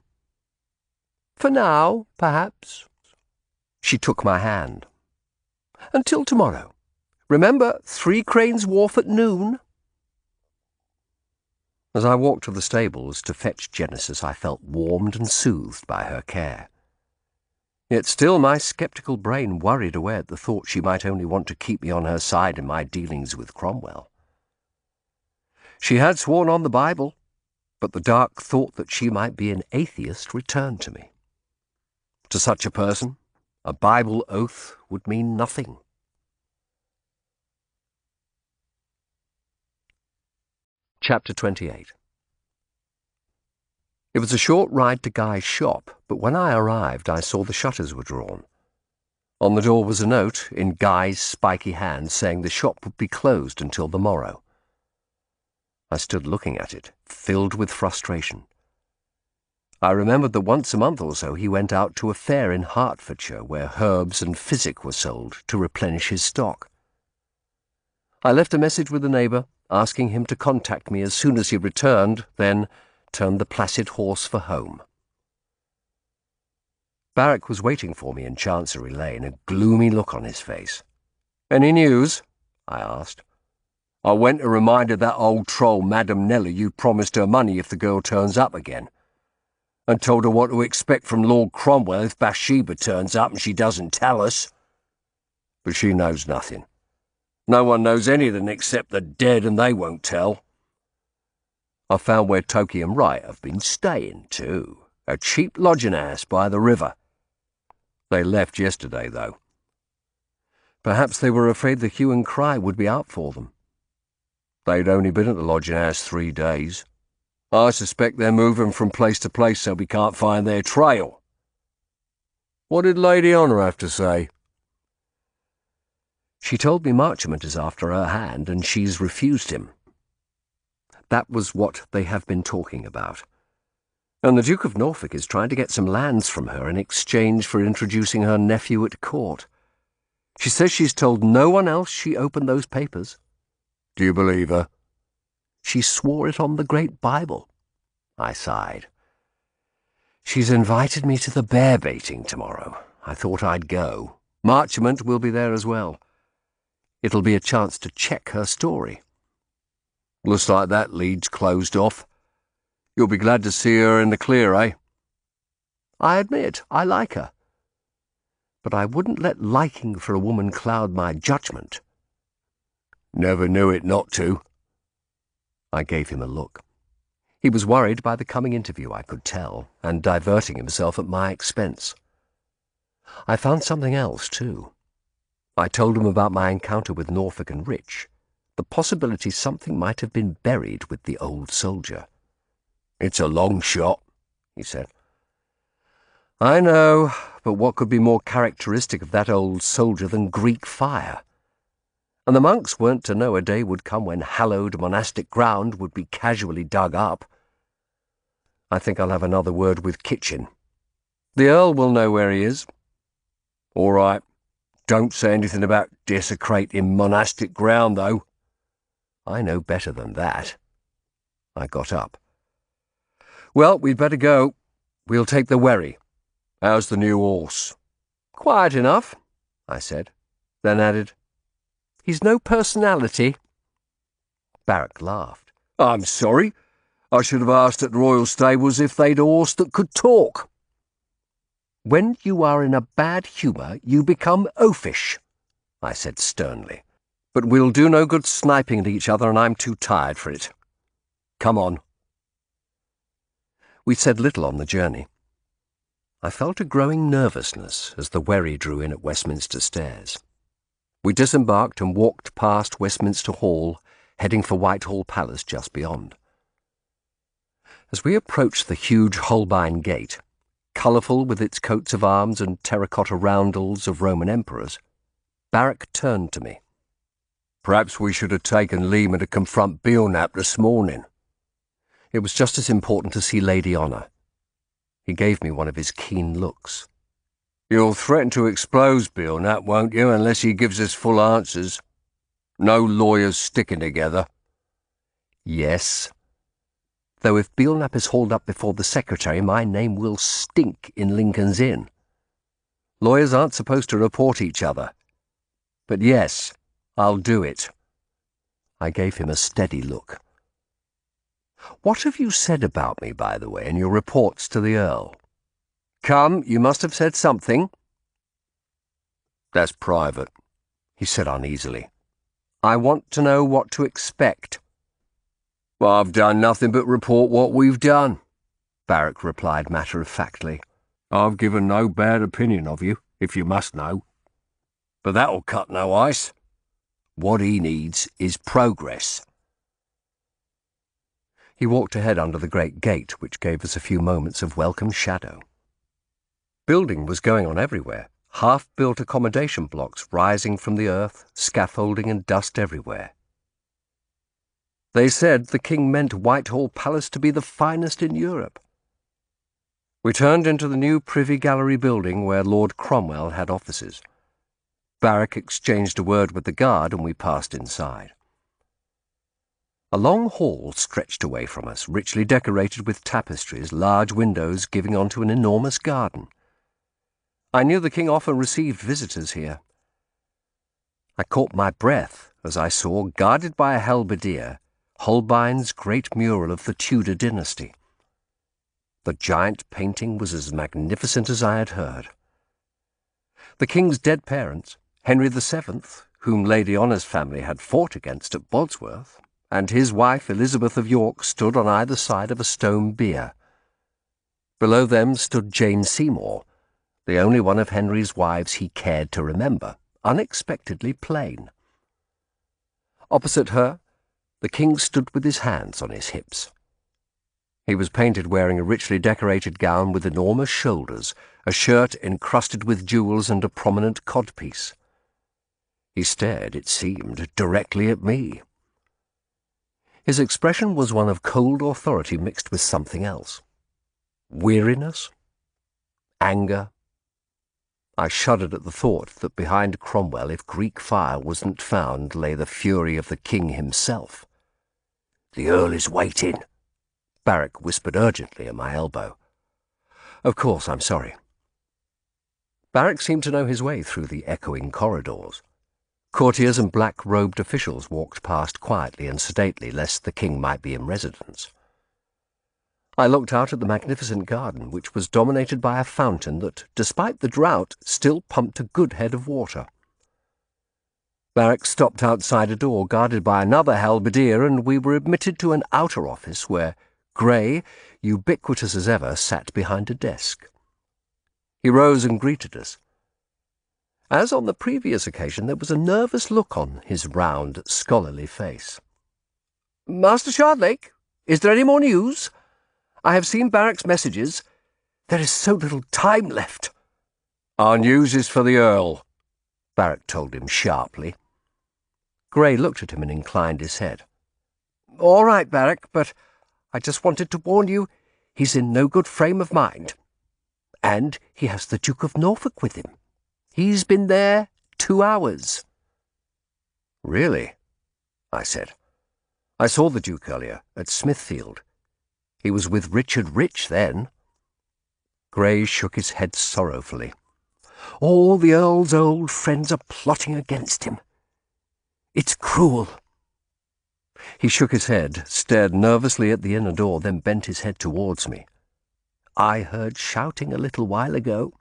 "For now, perhaps." She took my hand. "Until tomorrow. Remember, 3 Cranes Wharf at noon." As I walked to the stables to fetch Genesis, I felt warmed and soothed by her care. Yet still my sceptical brain worried away at the thought she might only want to keep me on her side in my dealings with Cromwell. She had sworn on the Bible, but the dark thought that she might be an atheist returned to me. To such a person, a Bible oath would mean nothing. Chapter 28. It was a short ride to Guy's shop, but when I arrived I saw the shutters were drawn. On the door was a note, in Guy's spiky hand, saying the shop would be closed until the morrow. I stood looking at it, filled with frustration. I remembered that once a month or so he went out to a fair in Hertfordshire where herbs and physic were sold to replenish his stock. I left a message with a neighbour, asking him to contact me as soon as he returned, then turned the placid horse for home. Barrack was waiting for me in Chancery Lane, a gloomy look on his face. "Any news?" I asked. "I went and reminded that old troll, Madam Nelly, you promised her money if the girl turns up again, and told her what to expect from Lord Cromwell if Bathsheba turns up and she doesn't tell us. But she knows nothing. No one knows anything except the dead, and they won't tell. I found where Toki and Wright have been staying, too. A cheap lodging-house by the river. They left yesterday, though. Perhaps they were afraid the hue and cry would be out for them. They'd only been at the lodging-house 3 days. I suspect they're moving from place to place so we can't find their trail." "What did Lady Honour have to say?" "She told me Marchmont is after her hand, and she's refused him." That was what they have been talking about. And the Duke of Norfolk is trying to get some lands from her in exchange for introducing her nephew at court. She says she's told no one else she opened those papers. "Do you believe her?" "She swore it on the Great Bible." I sighed. "She's invited me to the bear-baiting tomorrow. I thought I'd go. Marchmont will be there as well. It'll be a chance to check her story." "Looks like that lead's closed off. You'll be glad to see her in the clear, eh?" "I admit I like her. But I wouldn't let liking for a woman cloud my judgment." "Never knew it not to." I gave him a look. He was worried by the coming interview, I could tell, and diverting himself at my expense. I found something else, too. I told him about my encounter with Norfolk and Rich, the possibility something might have been buried with the old soldier. "It's a long shot," he said. "I know, but what could be more characteristic of that old soldier than Greek fire? And the monks weren't to know a day would come when hallowed monastic ground would be casually dug up. I think I'll have another word with Kitchen. The Earl will know where he is." "All right. Don't say anything about desecrating monastic ground, though." "I know better than that." I got up. "Well, we'd better go. We'll take the wherry. How's the new horse?" "Quiet enough," I said, then added, "He's no personality." Barrack laughed. "I'm sorry. I should have asked at the Royal Stables if they'd a horse that could talk." "When you are in a bad humour, you become oafish," I said sternly. "But we'll do no good sniping at each other, and I'm too tired for it. Come on." We said little on the journey. I felt a growing nervousness as the wherry drew in at Westminster Stairs. We disembarked and walked past Westminster Hall, heading for Whitehall Palace just beyond. As we approached the huge Holbein Gate, colourful with its coats of arms and terracotta roundels of Roman emperors, Barrack turned to me. "Perhaps we should have taken Lima to confront Belknap this morning." It was just as important to see Lady Honour. He gave me one of his keen looks. "You'll threaten to expose Belknap, won't you, unless he gives us full answers? No lawyers sticking together." "Yes. Though if Belknap is hauled up before the Secretary, my name will stink in Lincoln's Inn. Lawyers aren't supposed to report each other. But yes, I'll do it." I gave him a steady look. "What have you said about me, by the way, in your reports to the Earl? Come, you must have said something." "That's private," he said uneasily. "I want to know what to expect." "I've done nothing but report what we've done," Barrack replied matter-of-factly. "I've given no bad opinion of you, if you must know. But that'll cut no ice. What he needs is progress." He walked ahead under the great gate, which gave us a few moments of welcome shadow. Building was going on everywhere, half-built accommodation blocks rising from the earth, scaffolding and dust everywhere. They said the king meant Whitehall Palace to be the finest in Europe. We turned into the new Privy Gallery building where Lord Cromwell had offices. Barrack exchanged a word with the guard and we passed inside. A long hall stretched away from us, richly decorated with tapestries, large windows giving onto an enormous garden. I knew the king often received visitors here. I caught my breath as I saw, guarded by a halberdier, Holbein's great mural of the Tudor dynasty. The giant painting was as magnificent as I had heard. The king's dead parents, Henry VII, whom Lady Honour's family had fought against at Bodsworth, and his wife Elizabeth of York stood on either side of a stone bier. Below them stood Jane Seymour, the only one of Henry's wives he cared to remember, unexpectedly plain. Opposite her, the king stood with his hands on his hips. He was painted wearing a richly decorated gown with enormous shoulders, a shirt encrusted with jewels and a prominent codpiece. He stared, it seemed, directly at me. His expression was one of cold authority mixed with something else. Weariness? Anger? I shuddered at the thought that behind Cromwell, if Greek fire wasn't found, lay the fury of the king himself. "The Earl is waiting," Barrack whispered urgently at my elbow. "Of course, I'm sorry." Barrack seemed to know his way through the echoing corridors. Courtiers and black-robed officials walked past quietly and sedately, lest the king might be in residence. I looked out at the magnificent garden, which was dominated by a fountain that, despite the drought, still pumped a good head of water. Barrack stopped outside a door guarded by another halberdier, and we were admitted to an outer office where Grey, ubiquitous as ever, sat behind a desk. He rose and greeted us. As on the previous occasion, there was a nervous look on his round, scholarly face. "Master Shardlake, is there any more news? I have seen Barrack's messages. There is so little time left." "Our news is for the Earl," Barrack told him sharply. Grey looked at him and inclined his head. "All right, Barrack, but I just wanted to warn you, he's in no good frame of mind. And he has the Duke of Norfolk with him. He's been there 2 hours. "Really?" I said. "I saw the Duke earlier, at Smithfield. He was with Richard Rich then." Grey shook his head sorrowfully. "All the Earl's old friends are plotting against him. It's cruel." He shook his head, stared nervously at the inner door, then bent his head towards me. "I heard shouting a little while ago."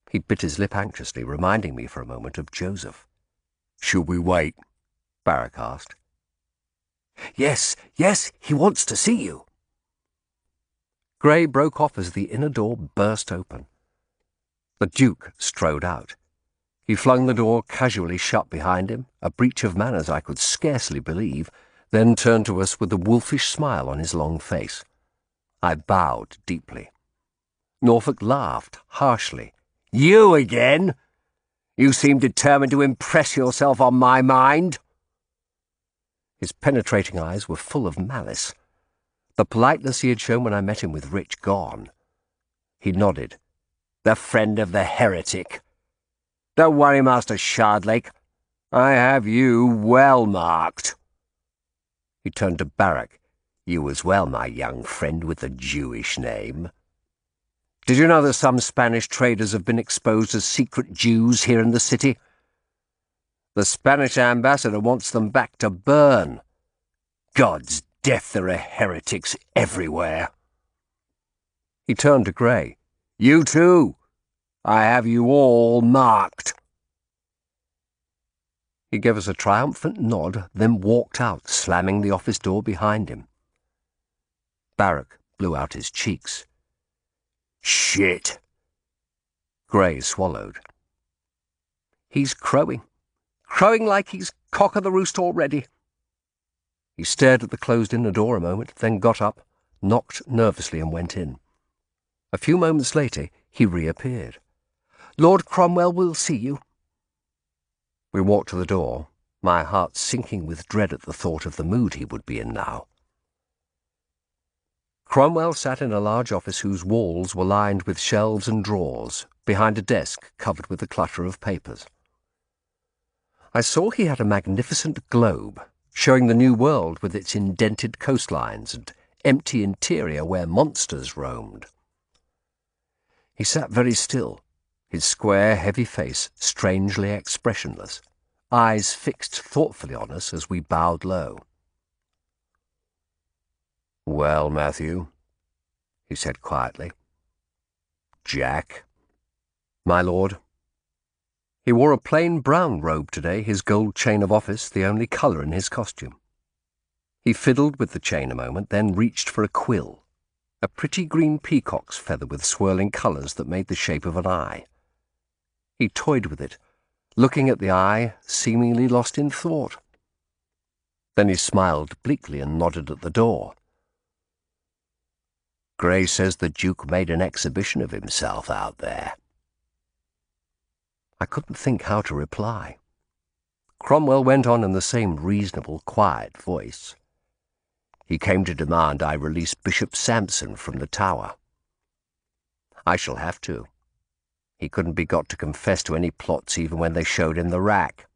He bit his lip anxiously, reminding me for a moment of Joseph. "Should we wait?" Barrack asked. Yes, he wants to see you." Grey broke off as the inner door burst open. The Duke strode out. He flung the door casually shut behind him, a breach of manners I could scarcely believe, then turned to us with a wolfish smile on his long face. I bowed deeply. Norfolk laughed harshly. "You again? You seem determined to impress yourself on my mind." His penetrating eyes were full of malice. The politeness he had shown when I met him with Rich gone. He nodded. "The friend of the heretic. Don't worry, Master Shardlake. I have you well marked." He turned to Barrack. "You as well, my young friend with the Jewish name. Did you know that some Spanish traders have been exposed as secret Jews here in the city? The Spanish ambassador wants them back to burn. God's death, there are heretics everywhere." He turned to Grey. "You too. I have you all marked." He gave us a triumphant nod, then walked out, slamming the office door behind him. Barrack blew out his cheeks. "Shit." Grey swallowed. "He's crowing like he's cock of the roost already." He stared at the closed inner door a moment, then got up, knocked nervously and went in. A few moments later, he reappeared. "Lord Cromwell will see you." We walked to the door, my heart sinking with dread at the thought of the mood he would be in now. Cromwell sat in a large office whose walls were lined with shelves and drawers, behind a desk covered with a clutter of papers. I saw he had a magnificent globe, showing the New World with its indented coastlines and empty interior where monsters roamed. He sat very still, his square, heavy face strangely expressionless, eyes fixed thoughtfully on us as we bowed low. "Well, Matthew," he said quietly. "Jack." "My lord." He wore a plain brown robe today, his gold chain of office the only colour in his costume. He fiddled with the chain a moment, then reached for a quill, a pretty green peacock's feather with swirling colours that made the shape of an eye. He toyed with it, looking at the eye, seemingly lost in thought. Then he smiled bleakly and nodded at the door. "Gray says the Duke made an exhibition of himself out there." I couldn't think how to reply. Cromwell went on in the same reasonable, quiet voice. "He came to demand I release Bishop Sansom from the Tower. I shall have to. He couldn't be got to confess to any plots even when they showed him the rack."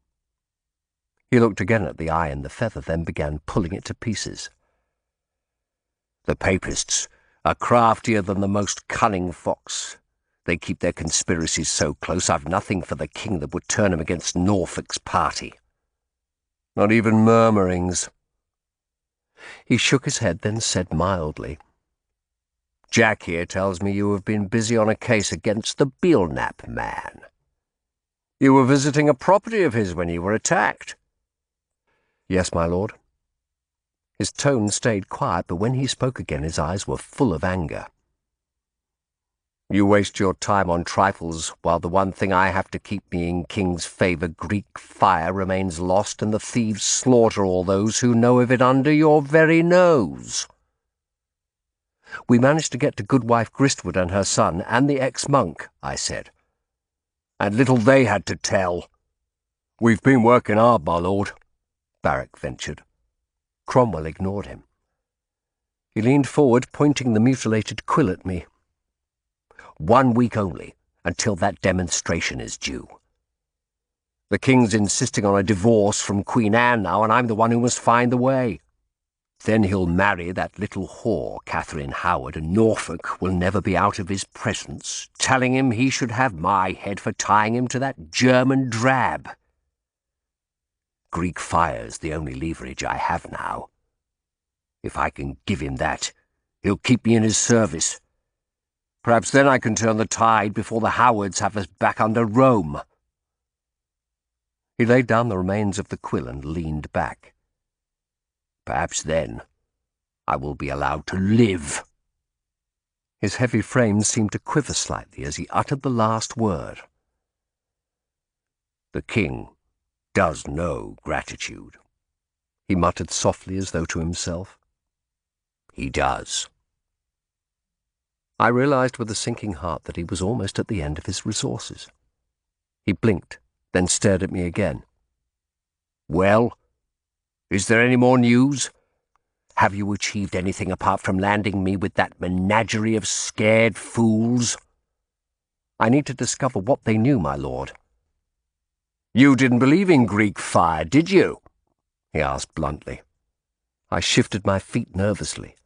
He looked again at the eye and the feather, then began pulling it to pieces. "The Papists are craftier than the most cunning fox. They keep their conspiracies so close I've nothing for the king that would turn him against Norfolk's party. Not even murmurings." He shook his head, then said mildly, "Jack here tells me you have been busy on a case against the Belknap man. You were visiting a property of his when you were attacked." "Yes, my lord." His tone stayed quiet, but when he spoke again his eyes were full of anger. "You waste your time on trifles while the one thing I have to keep me in king's favour, Greek fire, remains lost, and the thieves slaughter all those who know of it under your very nose." "We managed to get to Goodwife Gristwood and her son, and the ex-monk," I said. "And little they had to tell. We've been working hard, my lord," Barrack ventured. Cromwell ignored him. He leaned forward, pointing the mutilated quill at me. "1 week only, until that demonstration is due. The king's insisting on a divorce from Queen Anne now, and I'm the one who must find the way. Then he'll marry that little whore, Catherine Howard, and Norfolk will never be out of his presence, telling him he should have my head for tying him to that German drab. Greek fire's the only leverage I have now. If I can give him that, he'll keep me in his service. Perhaps then I can turn the tide before the Howards have us back under Rome." He laid down the remains of the quill and leaned back. "Perhaps then I will be allowed to live." His heavy frame seemed to quiver slightly as he uttered the last word. "The king does know gratitude," he muttered softly as though to himself. "He does." I realized with a sinking heart that he was almost at the end of his resources. He blinked, then stared at me again. "Well, is there any more news? Have you achieved anything apart from landing me with that menagerie of scared fools?" "I need to discover what they knew, my lord." "You didn't believe in Greek fire, did you?" he asked bluntly. I shifted my feet nervously.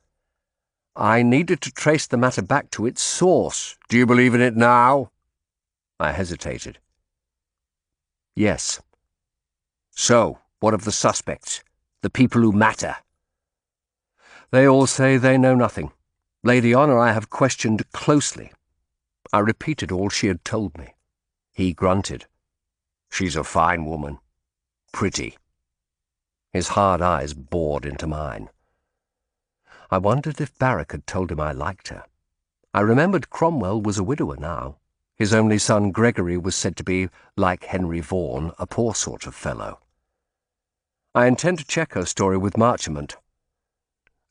"I needed to trace the matter back to its source. Do you believe in it now?" I hesitated. "Yes." "So, what of the suspects? The people who matter?" "They all say they know nothing. Lady Honour I have questioned closely." I repeated all she had told me. He grunted. "She's a fine woman. Pretty." His hard eyes bored into mine. I wondered if Barrack had told him I liked her. I remembered Cromwell was a widower now. His only son Gregory was said to be, like Henry Vaughan, a poor sort of fellow. "I intend to check her story with Marchmont."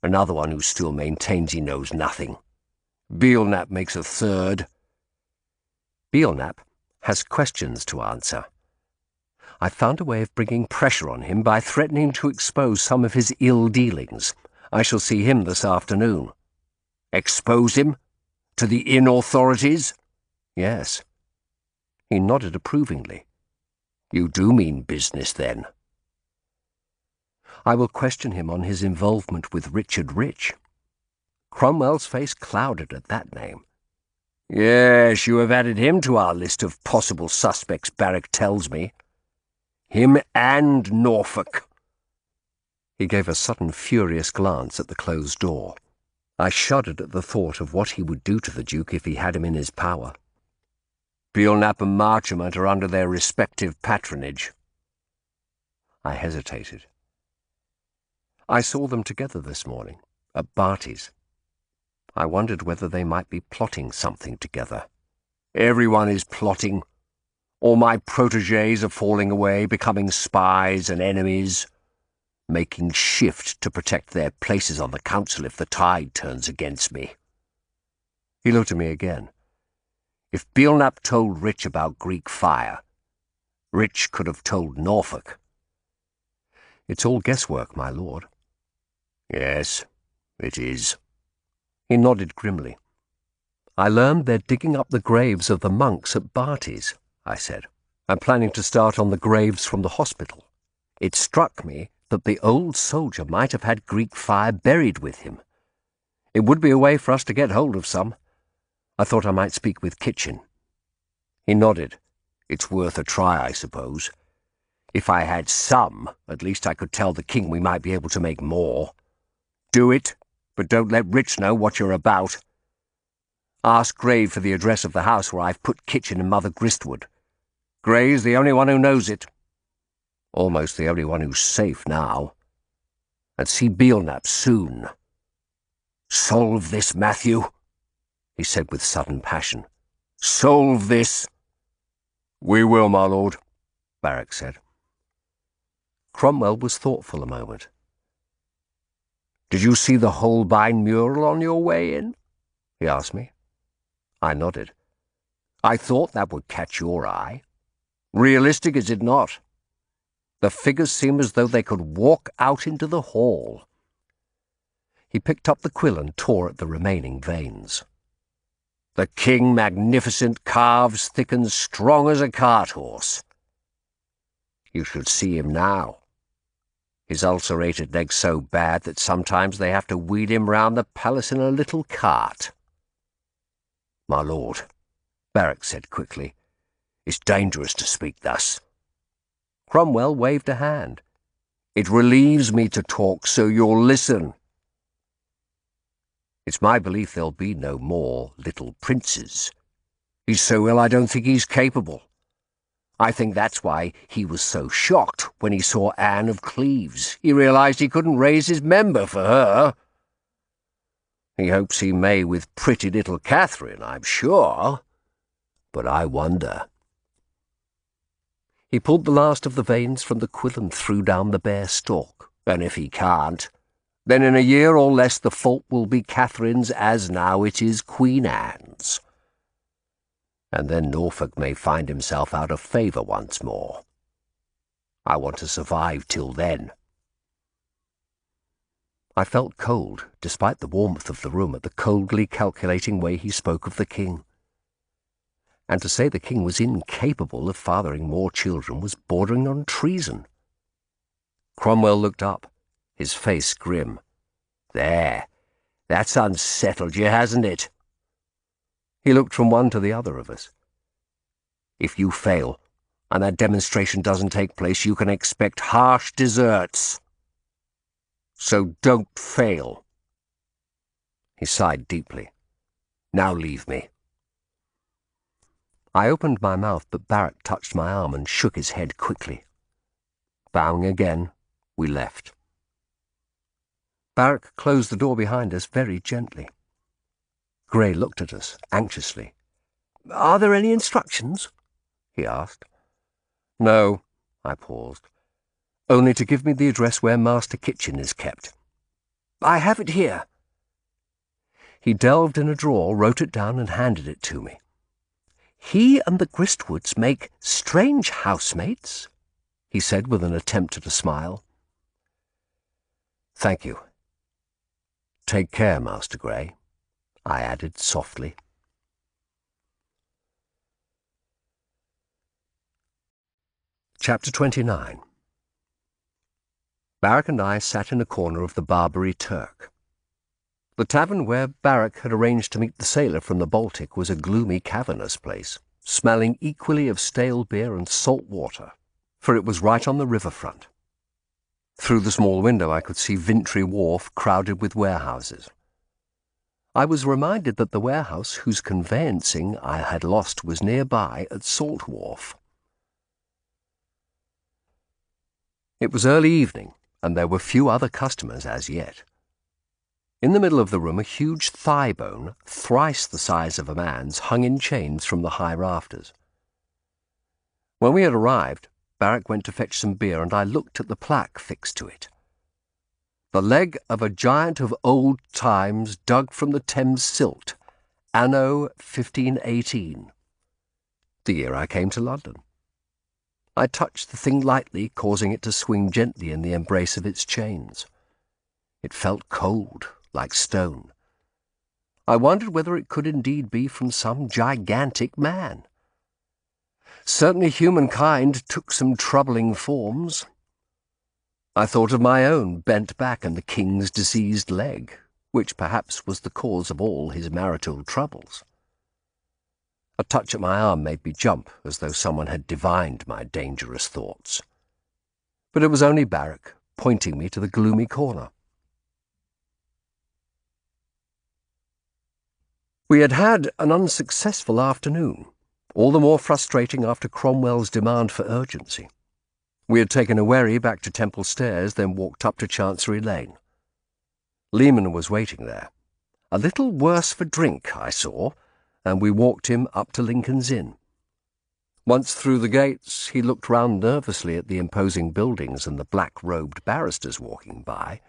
"Another one who still maintains he knows nothing. Belknap makes a third." "Belknap has questions to answer. I found a way of bringing pressure on him by threatening to expose some of his ill dealings. I shall see him this afternoon." Expose him? To the inn authorities? Yes. He nodded approvingly. You do mean business, then? I will question him on his involvement with Richard Rich. Cromwell's face clouded at that name. Yes, you have added him to our list of possible suspects, Barrack tells me. Him and Norfolk. He gave a sudden furious glance at the closed door. I shuddered at the thought of what he would do to the Duke if he had him in his power. Belknap and Marchmont are under their respective patronage. I hesitated. I saw them together this morning, at Barty's. I wondered whether they might be plotting something together. Everyone is plotting. All my protégés are falling away, becoming spies and enemies, making shift to protect their places on the council if the tide turns against me. He looked at me again. If Belknap told Rich about Greek fire, Rich could have told Norfolk. It's all guesswork, my lord. Yes, it is. He nodded grimly. I learned they're digging up the graves of the monks at Barty's, I said. I'm planning to start on the graves from the hospital. It struck me that the old soldier might have had Greek fire buried with him. It would be a way for us to get hold of some. I thought I might speak with Kitchen. He nodded. It's worth a try, I suppose. If I had some, at least I could tell the king we might be able to make more. Do it, but don't let Rich know what you're about. Ask Gray for the address of the house where I've put Kitchen and Mother Gristwood. Gray's the only one who knows it. Almost the only one who's safe now. And see Belknap soon. Solve this, Matthew, he said with sudden passion. Solve this. We will, my lord, Barrack said. Cromwell was thoughtful a moment. Did you see the Holbein mural on your way in? He asked me. I nodded. I thought that would catch your eye. Realistic, is it not? The figures seem as though they could walk out into the hall. He picked up the quill and tore at the remaining veins. The king magnificent, calves thick and strong as a cart horse. You should see him now. His ulcerated leg's so bad that sometimes they have to wheel him round the palace in a little cart. My lord, Barrack said quickly, it's dangerous to speak thus. Cromwell waved a hand. It relieves me to talk, so you'll listen. It's my belief there'll be no more little princes. He's so ill I don't think he's capable. I think that's why he was so shocked when he saw Anne of Cleves. He realized he couldn't raise his member for her. He hopes he may with pretty little Catherine, I'm sure. But I wonder. He pulled the last of the veins from the quill and threw down the bare stalk. And if he can't, then in a year or less the fault will be Catherine's as now it is Queen Anne's. And then Norfolk may find himself out of favour once more. I want to survive till then. I felt cold, despite the warmth of the room, at the coldly calculating way he spoke of the king. And to say the king was incapable of fathering more children was bordering on treason. Cromwell looked up, his face grim. There, that's unsettled you, hasn't it? He looked from one to the other of us. If you fail, and that demonstration doesn't take place, you can expect harsh deserts. So don't fail. He sighed deeply. Now leave me. I opened my mouth, but Barrack touched my arm and shook his head quickly. Bowing again, we left. Barrack closed the door behind us very gently. Gray looked at us anxiously. "Are there any instructions?" he asked. "No," I paused. "Only to give me the address where Master Kitchen is kept." "I have it here." He delved in a drawer, wrote it down, and handed it to me. "He and the Gristwoods make strange housemates," he said with an attempt at a smile. "Thank you. Take care, Master Gray." I added softly. Chapter 29. Barrack and I sat in a corner of the Barbary Turk. The tavern where Barrack had arranged to meet the sailor from the Baltic was a gloomy, cavernous place, smelling equally of stale beer and salt water, for it was right on the riverfront. Through the small window I could see Vintry Wharf crowded with warehouses. I was reminded that the warehouse whose conveyancing I had lost was nearby at Salt Wharf. It was early evening, and there were few other customers as yet. In the middle of the room a huge thigh bone, thrice the size of a man's, hung in chains from the high rafters. When we had arrived, Barrack went to fetch some beer, and I looked at the plaque fixed to it. The leg of a giant of old times dug from the Thames silt, anno 1518, the year I came to London. I touched the thing lightly, causing it to swing gently in the embrace of its chains. It felt cold, like stone. I wondered whether it could indeed be from some gigantic man. Certainly humankind took some troubling forms. I thought of my own bent back and the king's diseased leg, which perhaps was the cause of all his marital troubles. A touch at my arm made me jump, as though someone had divined my dangerous thoughts. But it was only Barrack, pointing me to the gloomy corner. We had had an unsuccessful afternoon, all the more frustrating after Cromwell's demand for urgency. We had taken a wherry back to Temple Stairs, then walked up to Chancery Lane. Lehman was waiting there. A little worse for drink, I saw, and we walked him up to Lincoln's Inn. Once through the gates, he looked round nervously at the imposing buildings and the black-robed barristers walking by,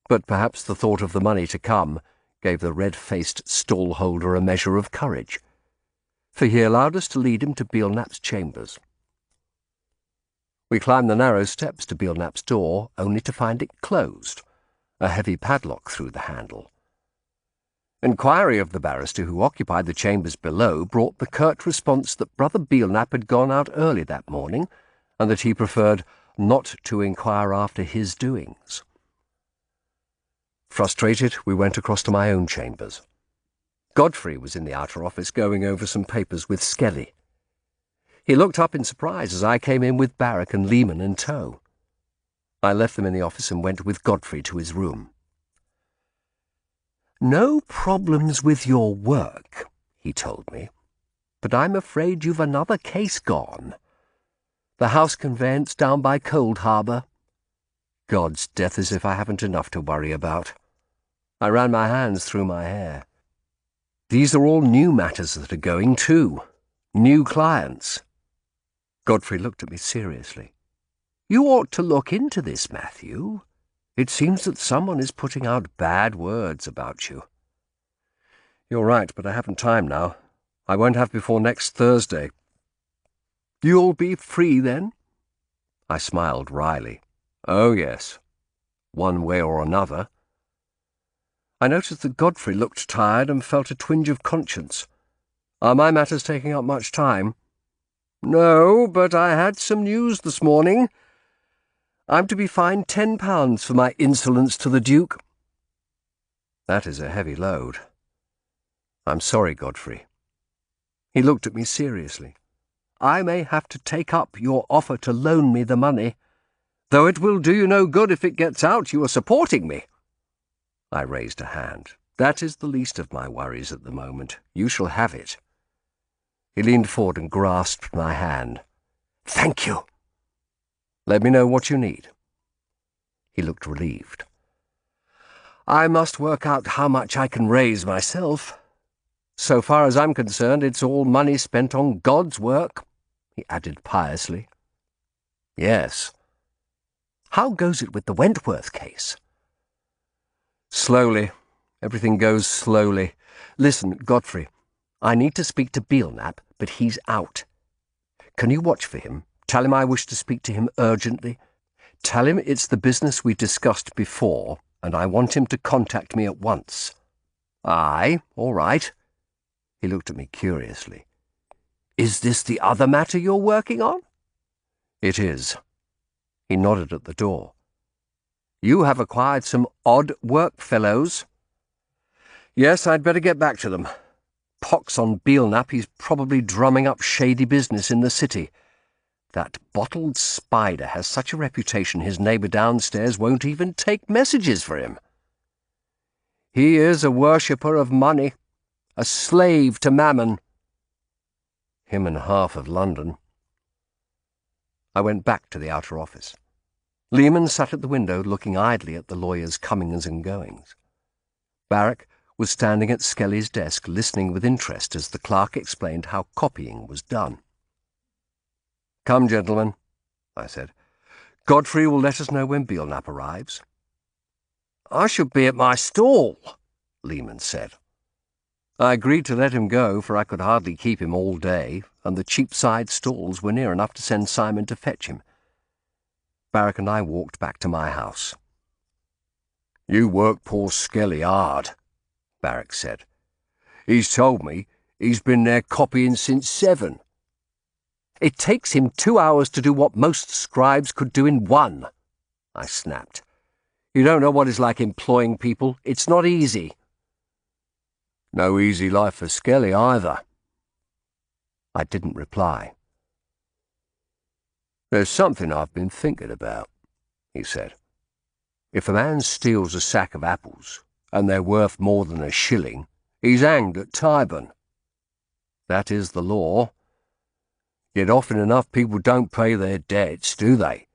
but perhaps the thought of the money to come gave the red-faced stall-holder a measure of courage, for he allowed us to lead him to Belknap's chambers. We climbed the narrow steps to Belknap's door, only to find it closed, a heavy padlock through the handle. Inquiry of the barrister who occupied the chambers below brought the curt response that Brother Belknap had gone out early that morning, and that he preferred not to inquire after his doings. Frustrated, we went across to my own chambers. Godfrey was in the outer office going over some papers with Skelly. He looked up in surprise as I came in with Barrack and Lehman in tow. I left them in the office and went with Godfrey to his room. "No problems with your work," he told me, "but I'm afraid you've another case gone. The house conveyance down by Cold Harbour. God's death, as if I haven't enough to worry about." I ran my hands through my hair. "These are all new matters that are going, too. New clients." Godfrey looked at me seriously. "You ought to look into this, Matthew. It seems that someone is putting out bad words about you." "You're right, but I haven't time now. I won't have before next Thursday." "You'll be free then?" I smiled wryly. "Oh, yes. One way or another." I noticed that Godfrey looked tired and felt a twinge of conscience. "Are my matters taking up much time?" "No, but I had some news this morning. I'm to be fined £10 for my insolence to the Duke." "That is a heavy load." "I'm sorry, Godfrey." He looked at me seriously. "I may have to take up your offer to loan me the money, though it will do you no good if it gets out you are supporting me." I raised a hand. "That is the least of my worries at the moment. You shall have it." He leaned forward and grasped my hand. "Thank you." "Let me know what you need." He looked relieved. "I must work out how much I can raise myself. So far as I'm concerned, it's all money spent on God's work," he added piously. "Yes." "How goes it with the Wentworth case?" "Slowly. Everything goes slowly. Listen, Godfrey, I need to speak to Belknap, but he's out. Can you watch for him? Tell him I wish to speak to him urgently. Tell him it's the business we discussed before, and I want him to contact me at once." Aye, all right. He looked at me curiously. Is this the other matter you're working on? It is. He nodded at the door. You have acquired some odd work fellows. Yes, I'd better get back to them. Pox on Belknap, he's probably drumming up shady business in the city. That bottled spider has such a reputation his neighbour downstairs won't even take messages for him. He is a worshipper of money, a slave to mammon. Him and half of London. I went back to the outer office. Lehman sat at the window looking idly at the lawyer's comings and goings. Barrack was standing at Skelly's desk listening with interest as the clerk explained how copying was done. "Come, gentlemen," I said. "Godfrey will let us know when Belknap arrives." "I should be at my stall," Lehman said. I agreed to let him go, for I could hardly keep him all day, and the Cheapside stalls were near enough to send Simon to fetch him. Barrack and I walked back to my house. "You work poor Skelly hard," Barrack said. "He's told me he's been there copying since 7. It takes him 2 hours to do what most scribes could do in 1, I snapped. You don't know what it's like employing people. It's not easy. No easy life for Skelly either. I didn't reply. "There's something I've been thinking about," he said. "If a man steals a sack of apples, and they're worth more than a shilling, he's hanged at Tyburn. That is the law. Yet often enough people don't pay their debts, do they?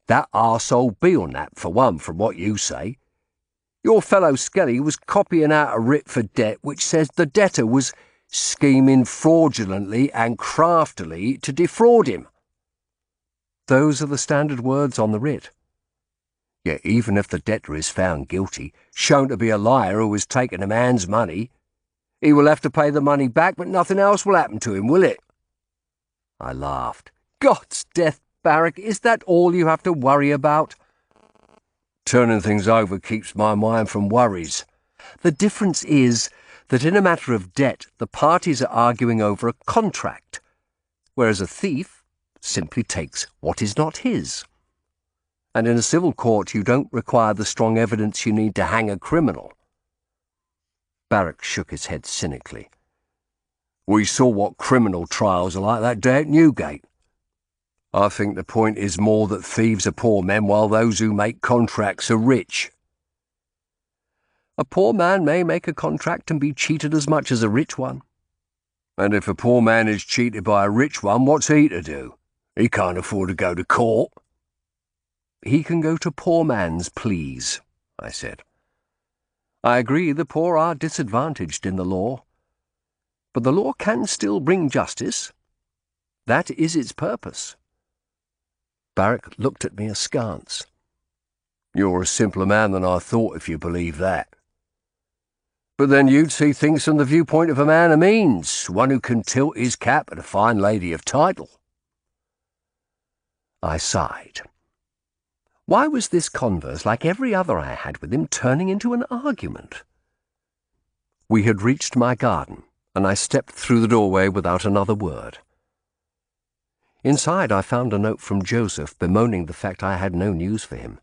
That arsehole Belknap, for one, from what you say. Your fellow Skelly was copying out a writ for debt which says the debtor was scheming fraudulently and craftily to defraud him." "Those are the standard words on the writ." "Yet even if the debtor is found guilty, shown to be a liar who has taken a man's money, he will have to pay the money back, but nothing else will happen to him, will it?" I laughed. "God's death, Barrack, is that all you have to worry about?" "Turning things over keeps my mind from worries. The difference is that in a matter of debt, the parties are arguing over a contract, whereas a thief simply takes what is not his. And in a civil court, you don't require the strong evidence you need to hang a criminal." Barrack shook his head cynically. "We saw what criminal trials are like that day at Newgate. I think the point is more that thieves are poor men while those who make contracts are rich." "A poor man may make a contract and be cheated as much as a rich one." "And if a poor man is cheated by a rich one, what's he to do? He can't afford to go to court." "He can go to poor man's pleas," I said. "I agree the poor are disadvantaged in the law. But the law can still bring justice. That is its purpose." Barrack looked at me askance. "You're a simpler man than I thought if you believe that. But then you'd see things from the viewpoint of a man of means, one who can tilt his cap at a fine lady of title." I sighed. Why was this converse, like every other I had with him, turning into an argument? We had reached my garden, and I stepped through the doorway without another word. Inside I found a note from Joseph bemoaning the fact I had no news for him.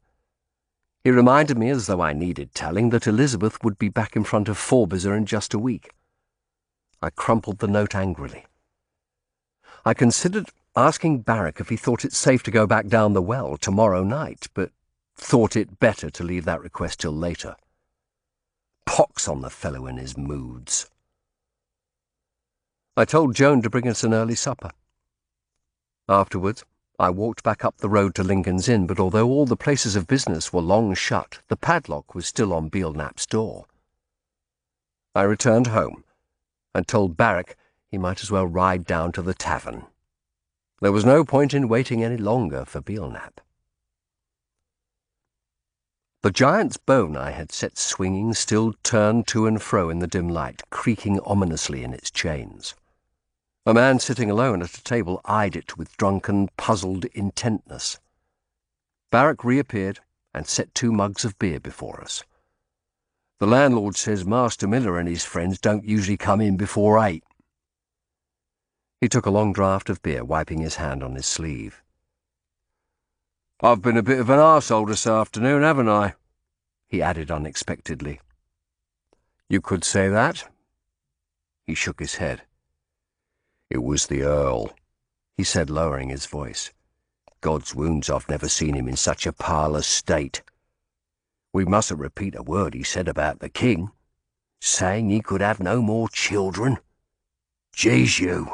He reminded me, as though I needed telling, that Elizabeth would be back in front of Forbizer in just a week. I crumpled the note angrily. I considered asking Barrack if he thought it safe to go back down the well tomorrow night, but thought it better to leave that request till later. Pox on the fellow and his moods. I told Joan to bring us an early supper. Afterwards, I walked back up the road to Lincoln's Inn, but although all the places of business were long shut, the padlock was still on Belknap's door. I returned home and told Barrack he might as well ride down to the tavern. There was no point in waiting any longer for Belknap. The giant's bone I had set swinging still turned to and fro in the dim light, creaking ominously in its chains. A man sitting alone at a table eyed it with drunken, puzzled intentness. Barrack reappeared and set 2 mugs of beer before us. The landlord says Master Miller and his friends don't usually come in before 8. He took a long draught of beer, wiping his hand on his sleeve. I've been a bit of an arsehole this afternoon, haven't I? He added unexpectedly. You could say that. He shook his head. It was the Earl, he said, lowering his voice. God's wounds, I've never seen him in such a parlous state. We mustn't repeat a word he said about the king, saying he could have no more children. Jesu!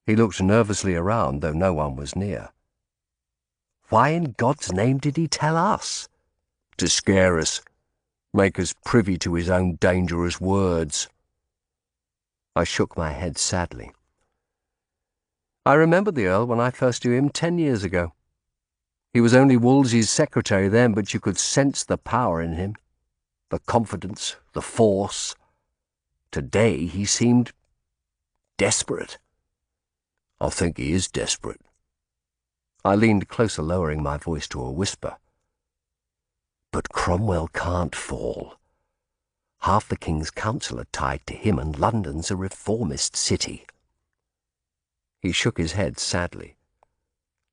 He looked nervously around, though no one was near. Why in God's name did he tell us? To scare us, make us privy to his own dangerous words. I shook my head sadly. I remember the Earl when I first knew him 10 years ago. He was only Wolsey's secretary then, but you could sense the power in him, the confidence, the force. Today he seemed desperate. I think he is desperate. I leaned closer, lowering my voice to a whisper. But Cromwell can't fall. Half the King's council are tied to him, and London's a reformist city. He shook his head sadly.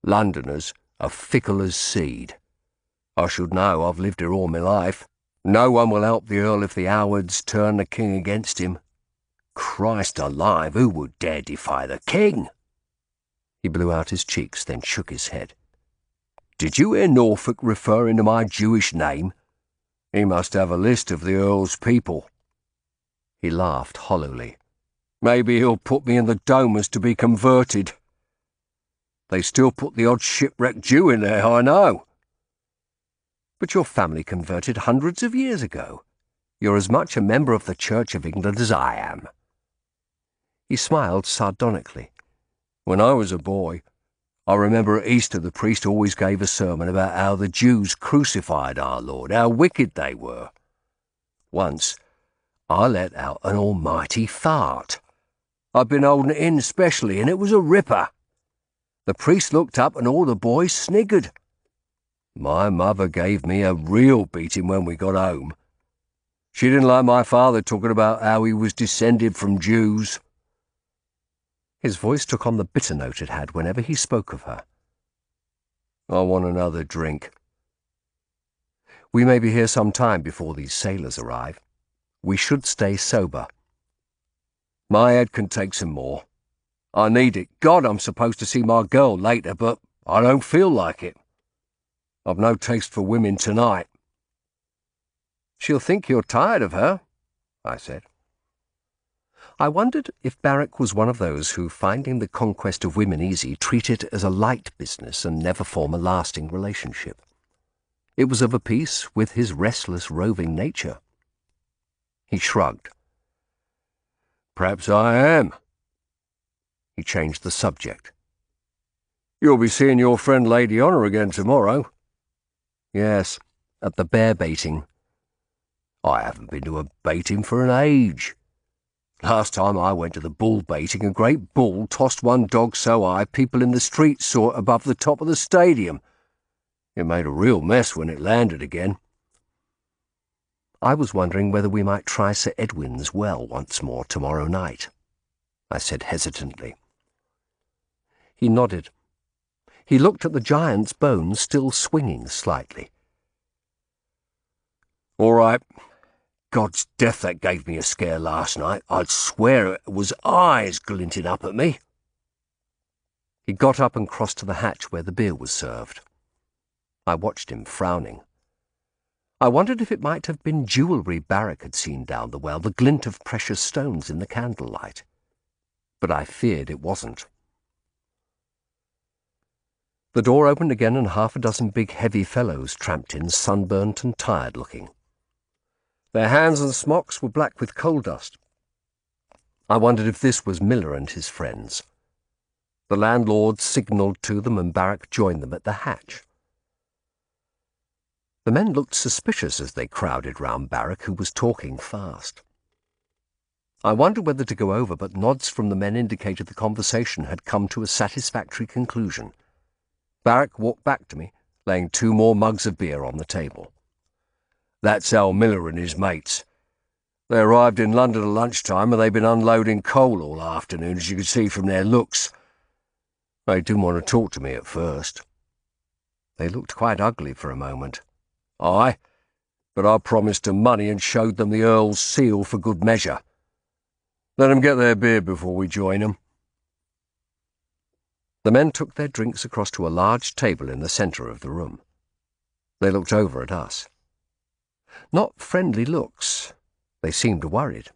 Londoners are fickle as seed. I should know, I've lived here all my life. No one will help the Earl if the Howards turn the King against him. Christ alive, who would dare defy the King? He blew out his cheeks, then shook his head. Did you hear Norfolk referring to my Jewish name? He must have a list of the Earl's people. He laughed hollowly. Maybe he'll put me in the Domers to be converted. They still put the odd shipwrecked Jew in there, I know. But your family converted hundreds of years ago. You're as much a member of the Church of England as I am. He smiled sardonically. When I was a boy, I remember at Easter the priest always gave a sermon about how the Jews crucified our Lord, how wicked they were. Once, I let out an almighty fart. I'd been holding it in specially, and it was a ripper. The priest looked up and all the boys sniggered. My mother gave me a real beating when we got home. She didn't like my father talking about how he was descended from Jews. His voice took on the bitter note it had whenever he spoke of her. I want another drink. We may be here some time before these sailors arrive. We should stay sober. My head can take some more. I need it. God, I'm supposed to see my girl later, but I don't feel like it. I've no taste for women tonight. She'll think you're tired of her, I said. I wondered if Barrack was one of those who, finding the conquest of women easy, treat it as a light business and never form a lasting relationship. It was of a piece with his restless, roving nature. He shrugged. Perhaps I am. He changed the subject. You'll be seeing your friend Lady Honour again tomorrow. Yes, at the bear baiting. I haven't been to a baiting for an age. Last time I went to the bull baiting, a great bull tossed one dog so high people in the street saw it above the top of the stadium. It made a real mess when it landed again. I was wondering whether we might try Sir Edwin's well once more tomorrow night, I said hesitantly. He nodded. He looked at the giant's bones still swinging slightly. All right. God's death, that gave me a scare last night. I'd swear it was eyes glinting up at me. He got up and crossed to the hatch where the beer was served. I watched him, frowning. I wondered if it might have been jewellery Barrack had seen down the well, the glint of precious stones in the candlelight. But I feared it wasn't. The door opened again and half a dozen big heavy fellows tramped in, sunburnt and tired-looking. Their hands and smocks were black with coal dust. I wondered if this was Miller and his friends. The landlord signalled to them and Barrack joined them at the hatch. The men looked suspicious as they crowded round Barrack, who was talking fast. I wondered whether to go over, but nods from the men indicated the conversation had come to a satisfactory conclusion. Barrack walked back to me, laying 2 more mugs of beer on the table. That's Al Miller and his mates. They arrived in London at lunchtime and they've been unloading coal all afternoon, as you can see from their looks. They didn't want to talk to me at first. They looked quite ugly for a moment. Aye, but I promised them money and showed them the Earl's seal for good measure. Let them get their beer before we join them. The men took their drinks across to a large table in the centre of the room. They looked over at us. Not friendly looks. They seemed worried.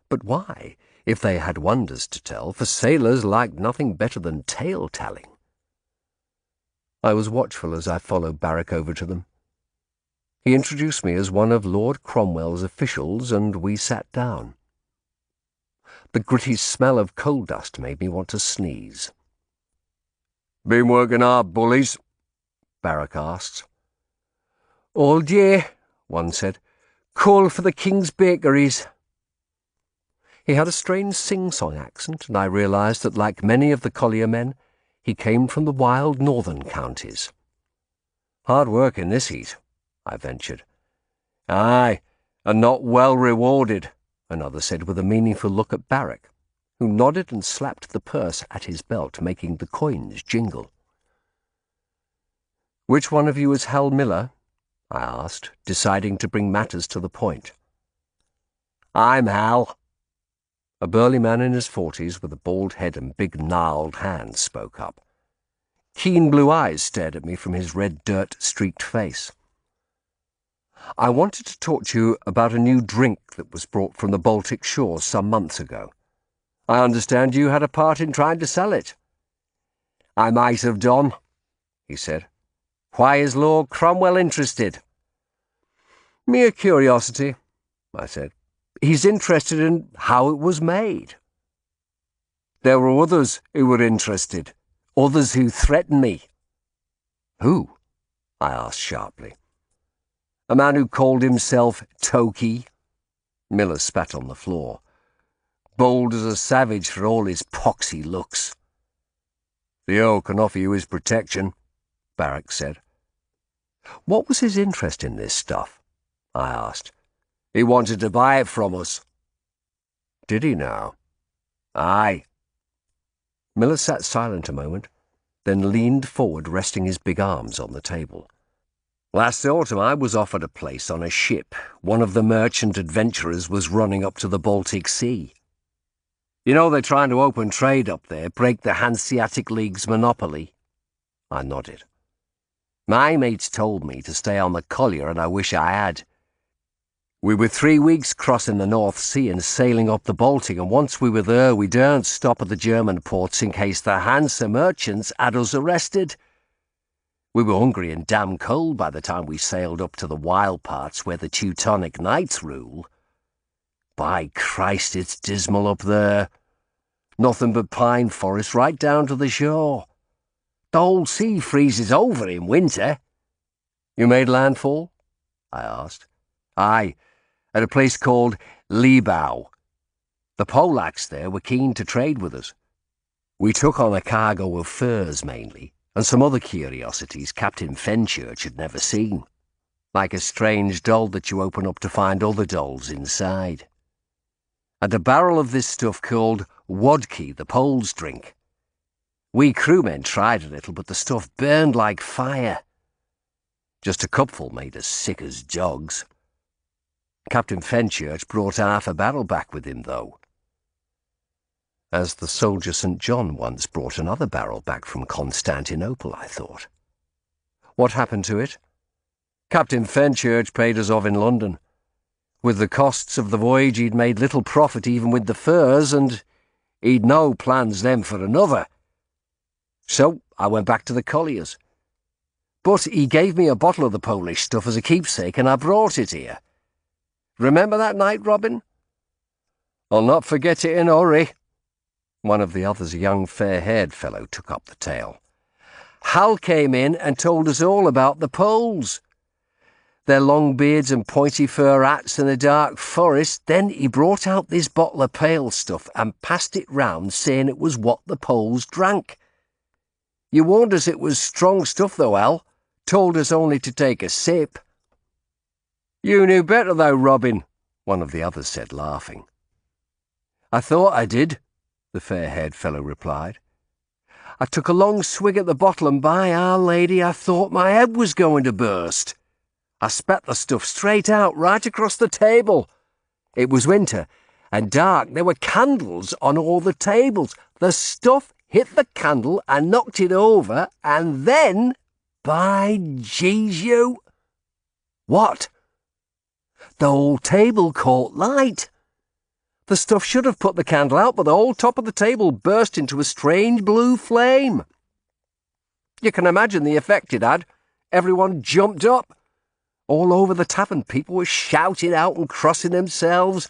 But why, if they had wonders to tell, for sailors liked nothing better than tale-telling? I was watchful as I followed Barrack over to them. He introduced me as one of Lord Cromwell's officials, and we sat down. The gritty smell of coal dust made me want to sneeze. Been working hard, bullies? Barrack asked. All day, one said. Coal for the King's bakeries. He had a strange sing-song accent, and I realised that, like many of the collier men, he came from the wild northern counties. Hard work in this heat, I ventured. Aye, and not well rewarded, another said with a meaningful look at Barrack, who nodded and slapped the purse at his belt, making the coins jingle. Which one of you is Hal Miller? I asked, deciding to bring matters to the point. I'm Hal. A burly man in his 40s with a bald head and big gnarled hands spoke up. Keen blue eyes stared at me from his red dirt-streaked face. I wanted to talk to you about a new drink that was brought from the Baltic shores some months ago. I understand you had a part in trying to sell it. I might have done, he said. Why is Lord Cromwell interested? Mere curiosity, I said. He's interested in how it was made. There were others who were interested, others who threatened me. Who? I asked sharply. A man who called himself Toki. Miller spat on the floor. Bold as a savage for all his poxy looks. The Earl can offer you his protection, Barrack said. What was his interest in this stuff? I asked. He wanted to buy it from us. Did he now? Aye. Miller sat silent a moment, then leaned forward, resting his big arms on the table. Last autumn I was offered a place on a ship one of the merchant adventurers was running up to the Baltic Sea. You know they're trying to open trade up there, break the Hanseatic League's monopoly? I nodded. My mates told me to stay on the collier, and I wish I had. We were 3 weeks crossing the North Sea and sailing up the Baltic, and once we were there we daren't stop at the German ports in case the Hanse merchants had us arrested. We were hungry and damn cold by the time we sailed up to the wild parts where the Teutonic Knights rule. By Christ, it's dismal up there. Nothing but pine forest right down to the shore. The whole sea freezes over in winter. You made landfall? I asked. Aye, at a place called Libau. The Polacks there were keen to trade with us. We took on a cargo of furs mainly, and some other curiosities Captain Fenchurch had never seen, like a strange doll that you open up to find other dolls inside. And a barrel of this stuff called wodki the Poles drink. We crewmen tried a little, but the stuff burned like fire. Just a cupful made us sick as dogs. Captain Fenchurch brought half a barrel back with him, though. As the soldier St. John once brought another barrel back from Constantinople, I thought. What happened to it? Captain Fenchurch paid us off in London. With the costs of the voyage he'd made little profit even with the furs, and he'd no plans then for another. So I went back to the colliers. But he gave me a bottle of the Polish stuff as a keepsake, and I brought it here. Remember that night, Robin? I'll not forget it in a hurry. One of the others, a young fair-haired fellow, took up the tale. Hal came in and told us all about the Poles. Their long beards and pointy fur hats in the dark forest. Then he brought out this bottle of pale stuff and passed it round, saying it was what the Poles drank. You warned us it was strong stuff, though, Hal. Told us only to take a sip. You knew better though, Robin, one of the others said, laughing. I thought I did, the fair-haired fellow replied. I took a long swig at the bottle, and by Our Lady, I thought my head was going to burst. I spat the stuff straight out, right across the table. It was winter and dark. There were candles on all the tables. The stuff hit the candle and knocked it over, and then, by Jesu... you... What? The whole table caught light. The stuff should have put the candle out, but the whole top of the table burst into a strange blue flame. You can imagine the effect it had. Everyone jumped up. All over the tavern, people were shouting out and crossing themselves.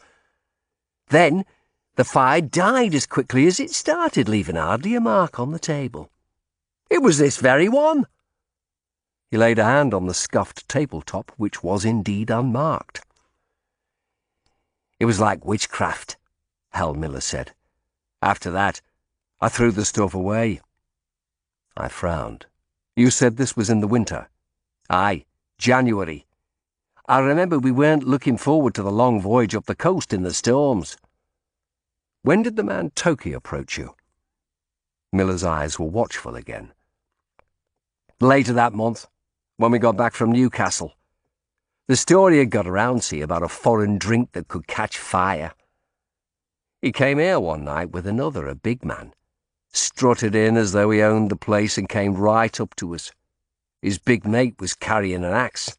Then the fire died as quickly as it started, leaving hardly a mark on the table. It was this very one. He laid a hand on the scuffed tabletop, which was indeed unmarked. It was like witchcraft, Hal Miller said. After that, I threw the stuff away. I frowned. You said this was in the winter? Aye, January. I remember we weren't looking forward to the long voyage up the coast in the storms. When did the man Toki approach you? Miller's eyes were watchful again. Later that month, when we got back from Newcastle. The story had got around, see, about a foreign drink that could catch fire. He came here one night with another, a big man, strutted in as though he owned the place and came right up to us. His big mate was carrying an axe.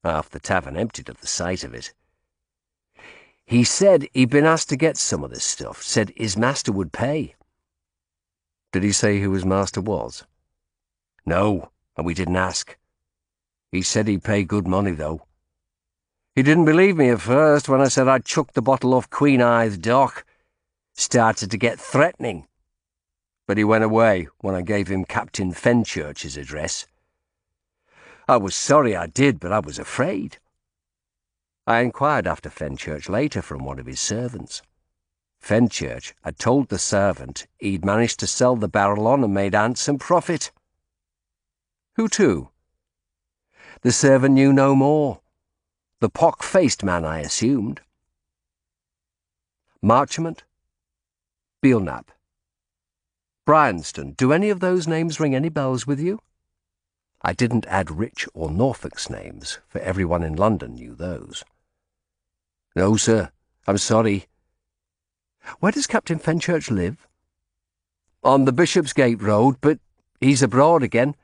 Half the tavern emptied at the sight of it. He said he'd been asked to get some of this stuff, said his master would pay. Did he say who his master was? No, and we didn't ask. He said he'd pay good money, though. He didn't believe me at first when I said I'd chucked the bottle off Queen Ithe Dock. Started to get threatening. But he went away when I gave him Captain Fenchurch's address. I was sorry I did, but I was afraid. I inquired after Fenchurch later from one of his servants. Fenchurch had told the servant he'd managed to sell the barrel on and made handsome profit. Who to? The servant knew no more. The pock-faced man, I assumed. Marchmont? Belknap? Bryanston, do any of those names ring any bells with you? I didn't add Rich or Norfolk's names, for everyone in London knew those. No, sir, I'm sorry. Where does Captain Fenchurch live? On the Bishopsgate Road, but he's abroad again.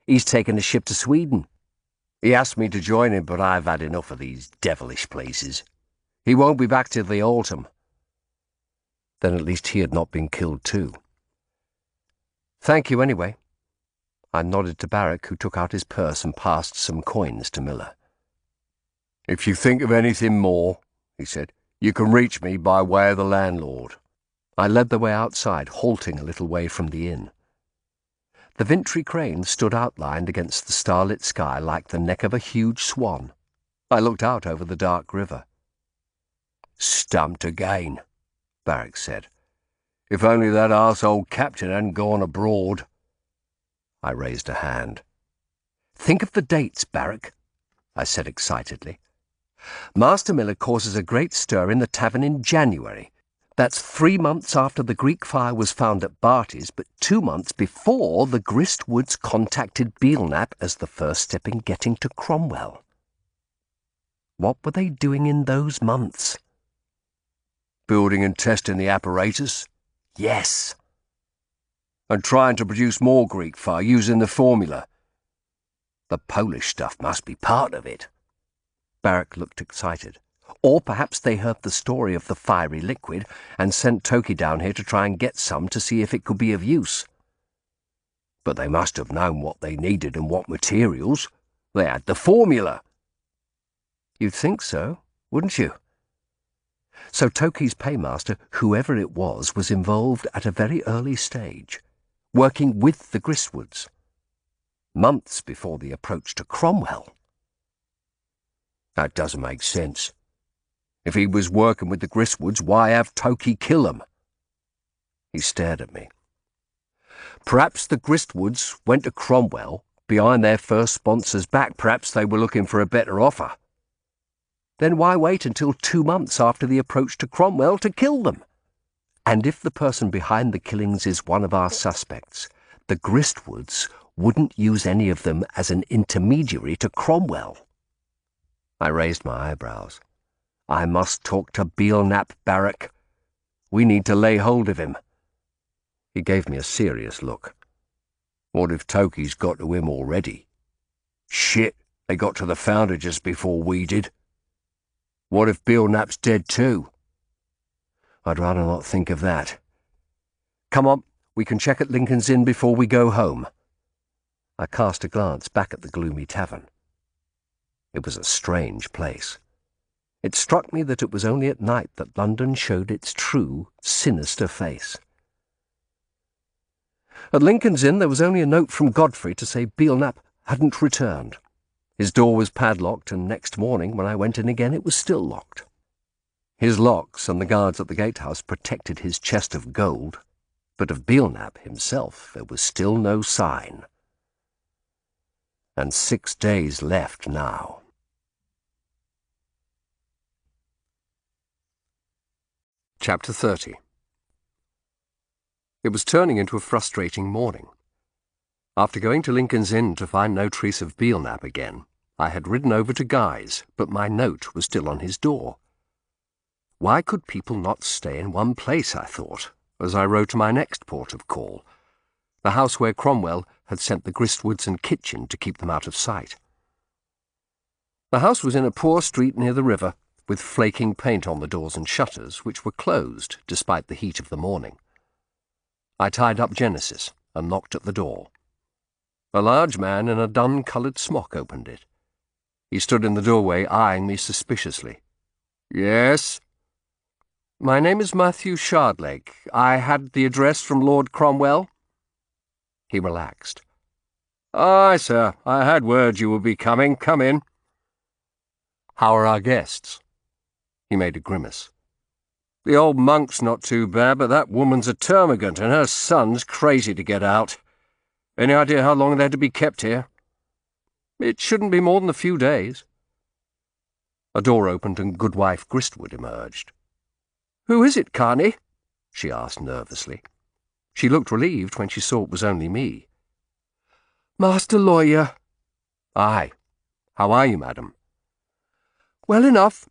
He's taken a ship to Sweden. He asked me to join him, but I've had enough of these devilish places. He won't be back till the autumn. Then at least he had not been killed too. Thank you anyway. I nodded to Barrack, who took out his purse and passed some coins to Miller. If you think of anything more, he said, you can reach me by way of the landlord. I led the way outside, halting a little way from the inn. The Vintry Crane stood outlined against the starlit sky like the neck of a huge swan. I looked out over the dark river. Stumped again, Barrack said. If only that arsehole captain hadn't gone abroad. I raised a hand. Think of the dates, Barrack, I said excitedly. Master Miller causes a great stir in the tavern in January. That's 3 months after the Greek fire was found at Barty's, but 2 months before the Gristwoods contacted Belknap as the first step in getting to Cromwell. What were they doing in those months? Building and testing the apparatus? Yes. And trying to produce more Greek fire using the formula. The Polish stuff must be part of it. Barrack looked excited. Or perhaps they heard the story of the fiery liquid and sent Toki down here to try and get some to see if it could be of use. But they must have known what they needed and what materials. They had the formula. You'd think so, wouldn't you? So Toki's paymaster, whoever it was involved at a very early stage, working with the Gristwoods, months before the approach to Cromwell. That doesn't make sense. If he was working with the Gristwoods, why have Toki kill him? He stared at me. Perhaps the Gristwoods went to Cromwell behind their first sponsor's back. Perhaps they were looking for a better offer. then why wait until 2 months after the approach to Cromwell to kill them? And if the person behind the killings is one of our suspects, the Gristwoods wouldn't use any of them as an intermediary to Cromwell. I raised my eyebrows. I must talk to Belknap, Barrack. We need to lay hold of him. He gave me a serious look. What if Toki's got to him already? Shit, they got to the founder just before we did. What if Belknap's dead too? I'd rather not think of that. Come on, we can check at Lincoln's Inn before we go home. I cast a glance back at the gloomy tavern. It was a strange place. It struck me that it was only at night that London showed its true, sinister face. At Lincoln's Inn there was only a note from Godfrey to say Belknap hadn't returned. His door was padlocked, and next morning, when I went in again, it was still locked. His locks and the guards at the gatehouse protected his chest of gold, but of Belknap himself there was still no sign. And 6 days left now. Chapter 30. It was turning into a frustrating morning. After going to Lincoln's Inn to find no trace of Belknap again, I had ridden over to Guy's, but my note was still on his door. Why could people not stay in one place, I thought, as I rode to my next port of call, the house where Cromwell had sent the Gristwoods and Kitchen to keep them out of sight. The house was in a poor street near the river, with flaking paint on the doors and shutters, which were closed despite the heat of the morning. I tied up Genesis and knocked at the door. A large man in a dun-coloured smock opened it. He stood in the doorway, eyeing me suspiciously. "Yes?" "My name is Matthew Shardlake. I had the address from Lord Cromwell." He relaxed. "Aye, sir. I had word you would be coming. Come in." "How are our guests?" He made a grimace. "The old monk's not too bad, but that woman's a termagant, and her son's crazy to get out. Any idea how long they're to be kept here?" "It shouldn't be more than a few days." A door opened and Goodwife Gristwood emerged. "Who is it, Carney?" she asked nervously. She looked relieved when she saw it was only me. "Master Lawyer." "Aye. How are you, madam?" "Well enough.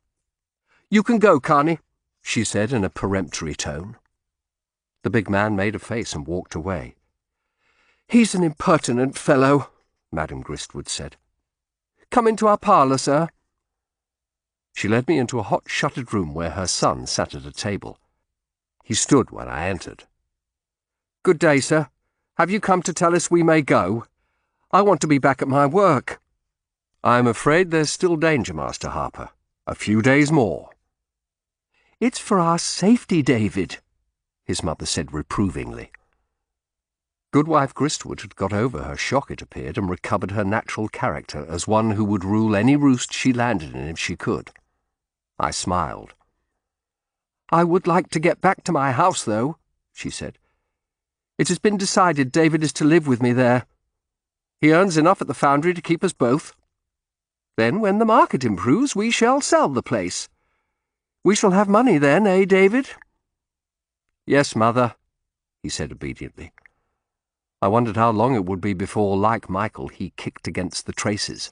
You can go, Carney," she said in a peremptory tone. The big man made a face and walked away. "He's an impertinent fellow," Madam Gristwood said. "Come into our parlour, sir." She led me into a hot shuttered room where her son sat at a table. He stood when I entered. "Good day, sir. Have you come to tell us we may go? I want to be back at my work." "I'm afraid there's still danger, Master Harper. A few days more." "It's for our safety, David," his mother said reprovingly. Goodwife Gristwood had got over her shock, it appeared, and recovered her natural character as one who would rule any roost she landed in if she could. I smiled. "I would like to get back to my house, though," she said. "It has been decided David is to live with me there. He earns enough at the foundry to keep us both. Then, when the market improves, we shall sell the place. We shall have money then, eh, David?" "Yes, mother," he said obediently. I wondered how long it would be before, like Michael, he kicked against the traces.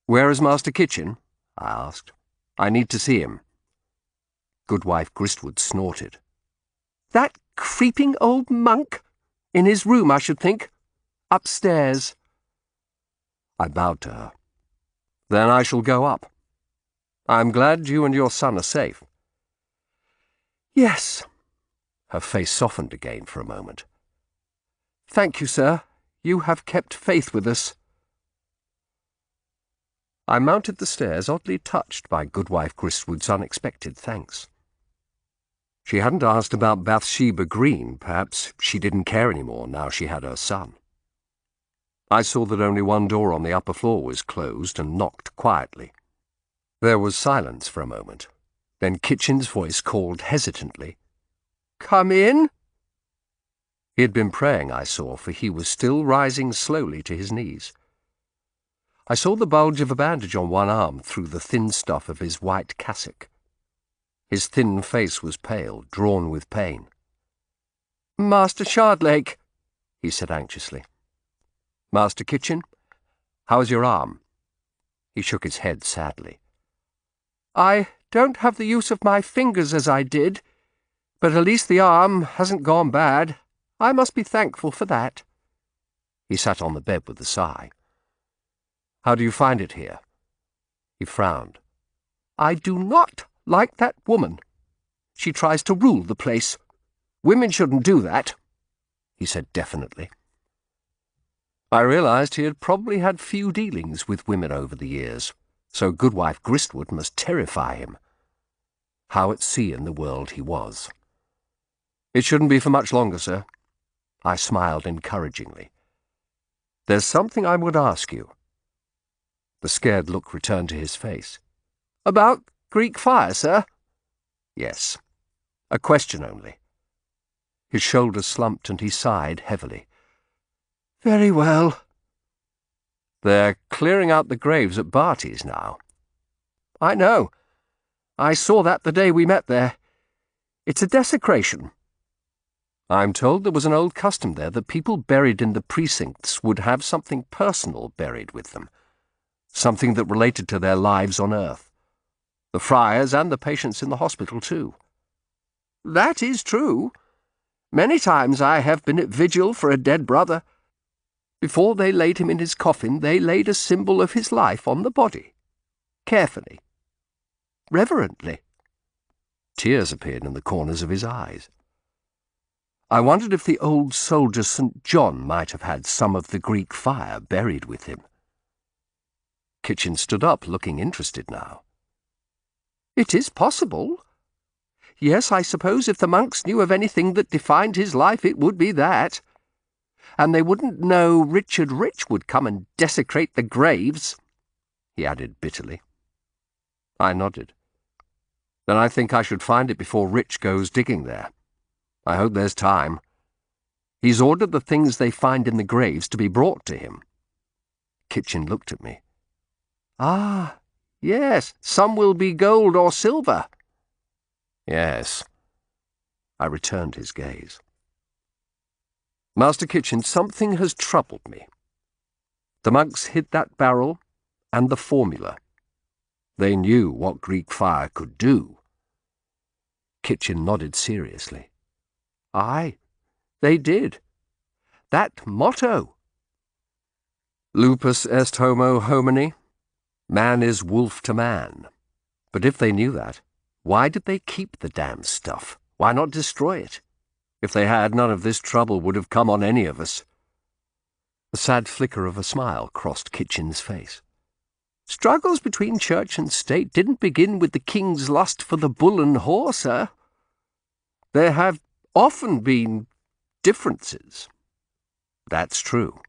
"Where is Master Kitchen?" I asked. "I need to see him." Goodwife Gristwood snorted. "That creeping old monk? In his room, I should think. Upstairs." I bowed to her. "Then I shall go up. I'm glad you and your son are safe." "Yes." Her face softened again for a moment. "Thank you, sir. You have kept faith with us." I mounted the stairs, oddly touched by Goodwife Gristwood's unexpected thanks. She hadn't asked about Bathsheba Green. Perhaps she didn't care any more now she had her son. I saw that only one door on the upper floor was closed and knocked quietly. There was silence for a moment. Then Kitchen's voice called hesitantly, "Come in." He had been praying, I saw, for he was still rising slowly to his knees. I saw the bulge of a bandage on one arm through the thin stuff of his white cassock. His thin face was pale, drawn with pain. "Master Shardlake," he said anxiously. "Master Kitchen, how's your arm?" He shook his head sadly. "I don't have the use of my fingers as I did, but at least the arm hasn't gone bad. I must be thankful for that." He sat on the bed with a sigh. "How do you find it here?" He frowned. "I do not like that woman. She tries to rule the place. Women shouldn't do that," he said definitely. I realized he had probably had few dealings with women over the years, so Goodwife Gristwood must terrify him. How at sea in the world he was. "It shouldn't be for much longer, sir." I smiled encouragingly. "There's something I would ask you." The scared look returned to his face. "About Greek fire, sir?" "Yes. A question only." His shoulders slumped and he sighed heavily. "Very well." "They're clearing out the graves at Barty's now." "I know. I saw that the day we met there. It's a desecration." "I'm told there was an old custom there that people buried in the precincts would have something personal buried with them, something that related to their lives on earth. The friars and the patients in the hospital, too." "That is true. Many times I have been at vigil for a dead brother. Before they laid him in his coffin, they laid a symbol of his life on the body. Carefully. Reverently." Tears appeared in the corners of his eyes. I wondered if the old soldier St. John might have had some of the Greek fire buried with him. Kitchen stood up, looking interested now. "It is possible. Yes, I suppose if the monks knew of anything that defined his life, it would be that. And they wouldn't know Richard Rich would come and desecrate the graves," he added bitterly. I nodded. "Then I think I should find it before Rich goes digging there. I hope there's time. He's ordered the things they find in the graves to be brought to him." Kitchen looked at me. "Ah, yes, some will be gold or silver." "Yes." I returned his gaze. "Master Kitchen, something has troubled me. The monks hid that barrel and the formula. They knew what Greek fire could do." Kitchen nodded seriously. "Aye, they did. That motto, Lupus est homo homini, man is wolf to man. But if they knew that, why did they keep the damned stuff? Why not destroy it? If they had, none of this trouble would have come on any of us." A sad flicker of a smile crossed Kitchen's face. "Struggles between church and state didn't begin with the king's lust for the bull and whore, sir. There have often been differences." "That's true."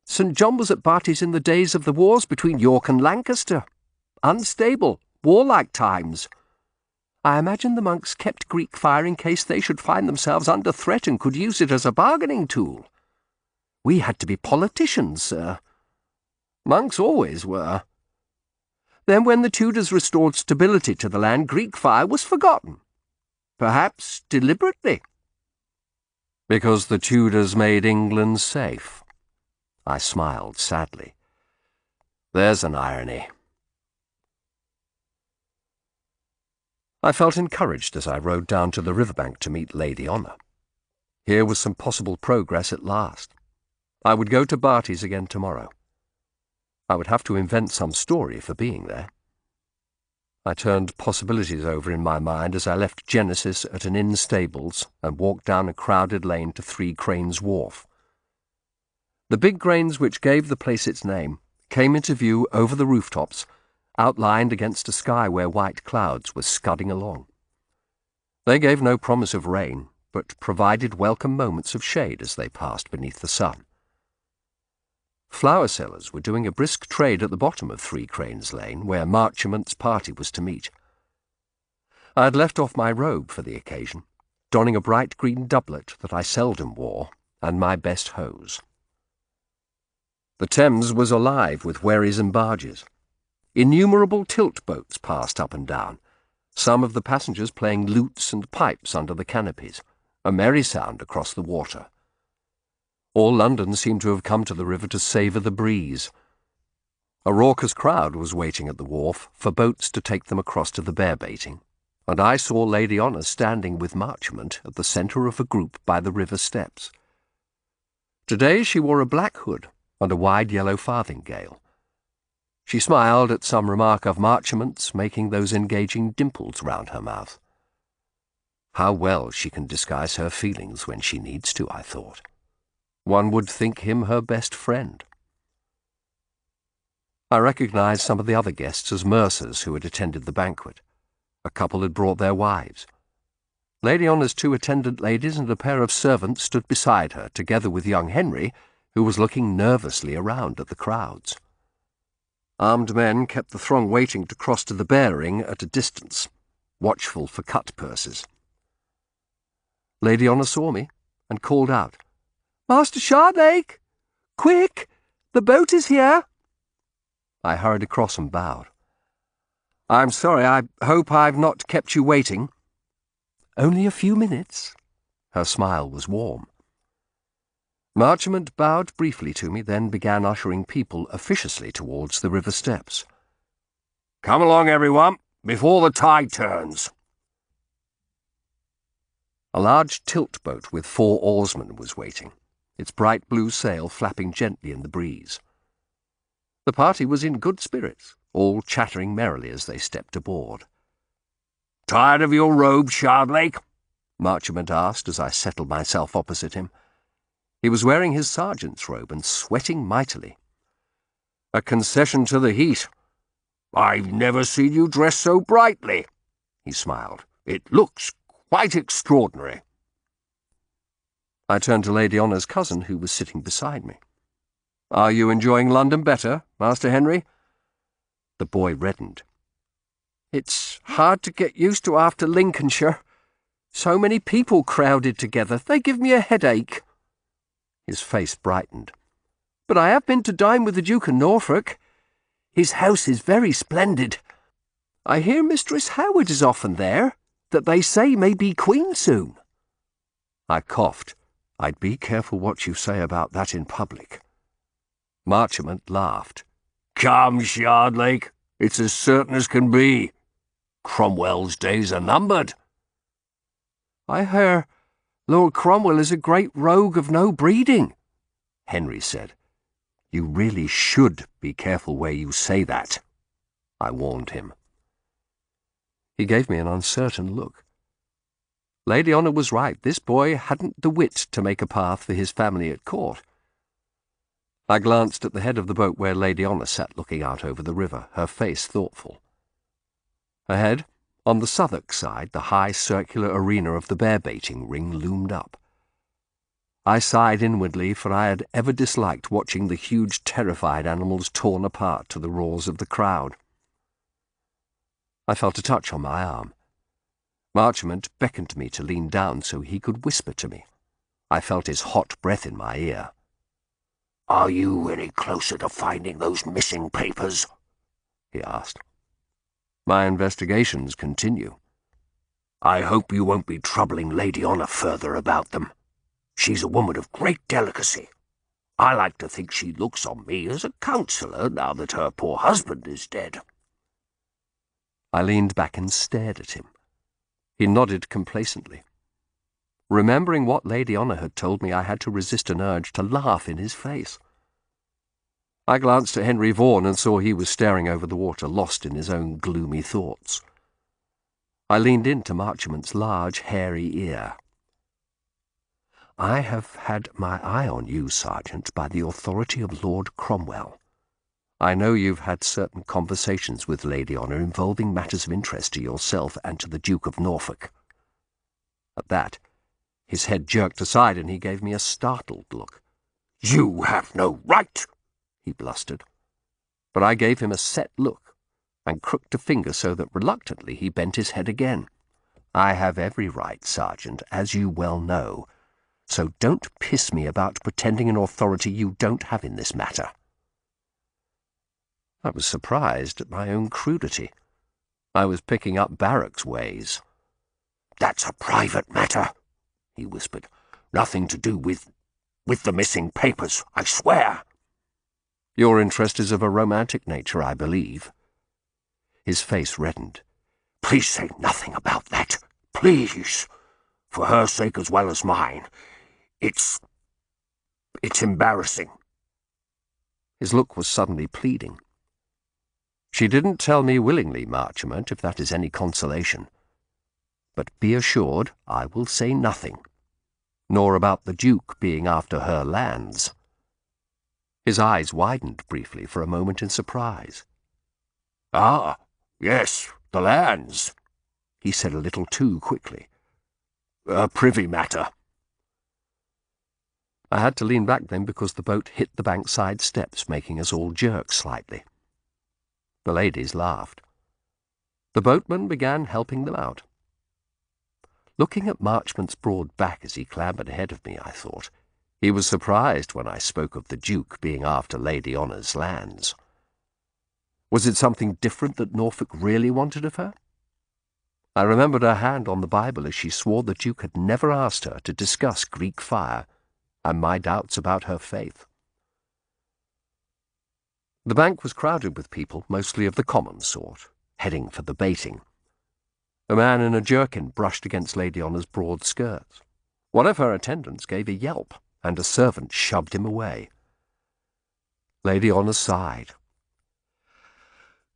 "St. John was at Barty's in the days of the wars between York and Lancaster. Unstable, warlike times. I imagine the monks kept Greek fire in case they should find themselves under threat and could use it as a bargaining tool. We had to be politicians, sir. Monks always were. Then when the Tudors restored stability to the land, Greek fire was forgotten. Perhaps deliberately." "Because the Tudors made England safe." I smiled sadly. "There's an irony." I felt encouraged as I rode down to the riverbank to meet Lady Honour. Here was some possible progress at last. I would go to Barty's again tomorrow. I would have to invent some story for being there. I turned possibilities over in my mind as I left Genesis at an inn stables and walked down a crowded lane to Three Cranes Wharf. The big cranes which gave the place its name came into view over the rooftops, outlined against a sky where white clouds were scudding along. They gave no promise of rain, but provided welcome moments of shade as they passed beneath the sun. Flower sellers were doing a brisk trade at the bottom of Three Cranes Lane, where Marchmont's party was to meet. I had left off my robe for the occasion, donning a bright green doublet that I seldom wore, and my best hose. The Thames was alive with wherries and barges. Innumerable tilt boats passed up and down, some of the passengers playing lutes and pipes under the canopies, a merry sound across the water. All London seemed to have come to the river to savour the breeze. A raucous crowd was waiting at the wharf for boats to take them across to the bear-baiting, and I saw Lady Honour standing with Marchmont at the centre of a group by the river steps. Today she wore a black hood and a wide yellow farthingale. She smiled at some remark of Marchmont's, making those engaging dimples round her mouth. How well she can disguise her feelings when she needs to, I thought. One would think him her best friend. I recognized some of the other guests as mercers who had attended the banquet. A couple had brought their wives. Lady Honour's 2 attendant ladies and a pair of servants stood beside her, together with young Henry, who was looking nervously around at the crowds. Armed men kept the throng waiting to cross to the bearing at a distance, watchful for cut-purses. Lady Honour saw me and called out, "Master Shardlake! Quick! The boat is here!" I hurried across and bowed. "I'm sorry, I hope I've not kept you waiting." "Only a few minutes." Her smile was warm. Marchmont bowed briefly to me, then began ushering people officiously towards the river steps. "Come along, everyone, before the tide turns." A large tilt boat with 4 oarsmen was waiting, its bright blue sail flapping gently in the breeze. The party was in good spirits, all chattering merrily as they stepped aboard. "Tired of your robe, Shardlake?" Marchmont asked as I settled myself opposite him. He was wearing his sergeant's robe and sweating mightily. "A concession to the heat. I've never seen you dress so brightly," he smiled. "It looks quite extraordinary." I turned to Lady Honour's cousin, who was sitting beside me. "Are you enjoying London better, Master Henry?" The boy reddened. "It's hard to get used to after Lincolnshire. So many people crowded together. They give me a headache." His face brightened. "But I have been to dine with the Duke of Norfolk. His house is very splendid. I hear Mistress Howard is often there, that they say may be queen soon." I coughed. "I'd be careful what you say about that in public." Marchmont laughed. "Come, Shardlake, it's as certain as can be. Cromwell's days are numbered." "I hear Lord Cromwell is a great rogue of no breeding," Henry said. "You really should be careful where you say that," I warned him. He gave me an uncertain look. Lady Honour was right. This boy hadn't the wit to make a path for his family at court. I glanced at the head of the boat where Lady Honour sat looking out over the river, her face thoughtful. Ahead, on the Southwark side, the high circular arena of the bear-baiting ring loomed up. I sighed inwardly, for I had ever disliked watching the huge terrified animals torn apart to the roars of the crowd. I felt a touch on my arm. Marchmont beckoned me to lean down so he could whisper to me. I felt his hot breath in my ear. "Are you any closer to finding those missing papers?" he asked. "My investigations continue." "I hope you won't be troubling Lady Honour further about them. She's a woman of great delicacy. I like to think she looks on me as a counsellor now that her poor husband is dead." I leaned back and stared at him. He nodded complacently. Remembering what Lady Honour had told me, I had to resist an urge to laugh in his face. I glanced at Henry Vaughan and saw he was staring over the water, lost in his own gloomy thoughts. I leaned into Marchmont's large, hairy ear. "I have had my eye on you, Sergeant, by the authority of Lord Cromwell. I know you've had certain conversations with Lady Honour involving matters of interest to yourself and to the Duke of Norfolk." At that, his head jerked aside and he gave me a startled look. "You have no right," he blustered. But I gave him a set look and crooked a finger so that reluctantly he bent his head again. "I have every right, Sergeant, as you well know, so don't piss me about pretending an authority you don't have in this matter." I was surprised at my own crudity. I was picking up Barrack's ways. "That's a private matter," he whispered. "Nothing to do with the missing papers, I swear." Your interest is of a romantic nature, I believe. His face reddened. "Please say nothing about that. Please. For her sake as well as mine. It's embarrassing." His look was suddenly pleading. She didn't tell me willingly, Marchmont, if that is any consolation. But be assured I will say nothing, nor about the Duke being after her lands. His eyes widened briefly for a moment in surprise. "Ah, yes, the lands," he said a little too quickly. "A privy matter." I had to lean back then because the boat hit the bankside steps, making us all jerk slightly. The ladies laughed. The boatman began helping them out. Looking at Marchmont's broad back as he clambered ahead of me, I thought, he was surprised when I spoke of the Duke being after Lady Honour's lands. Was it something different that Norfolk really wanted of her? I remembered her hand on the Bible as she swore the Duke had never asked her to discuss Greek fire, and my doubts about her faith. The bank was crowded with people, mostly of the common sort, heading for the baiting. A man in a jerkin brushed against Lady Honour's broad skirts. One of her attendants gave a yelp, and a servant shoved him away. Lady Honour sighed.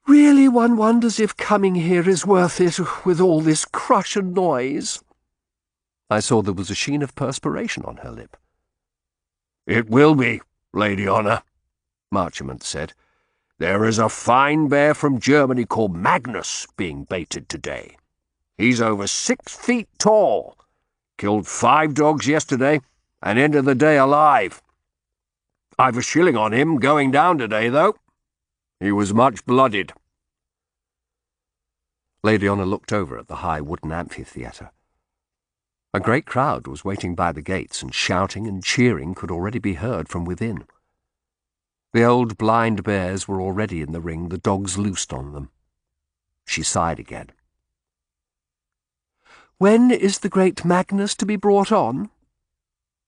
"Really, one wonders if coming here is worth it, with all this crush and noise." I saw there was a sheen of perspiration on her lip. "It will be, Lady Honour," Marchmont said. "There is a fine bear from Germany called Magnus being baited today. He's over 6 feet tall. Killed 5 dogs yesterday, and ended the day alive. I've a shilling on him going down today, though. He was much blooded." Lady Honour looked over at the high wooden amphitheatre. A great crowd was waiting by the gates, and shouting and cheering could already be heard from within. The old blind bears were already in the ring, the dogs loosed on them. She sighed again. "When is the great Magnus to be brought on?"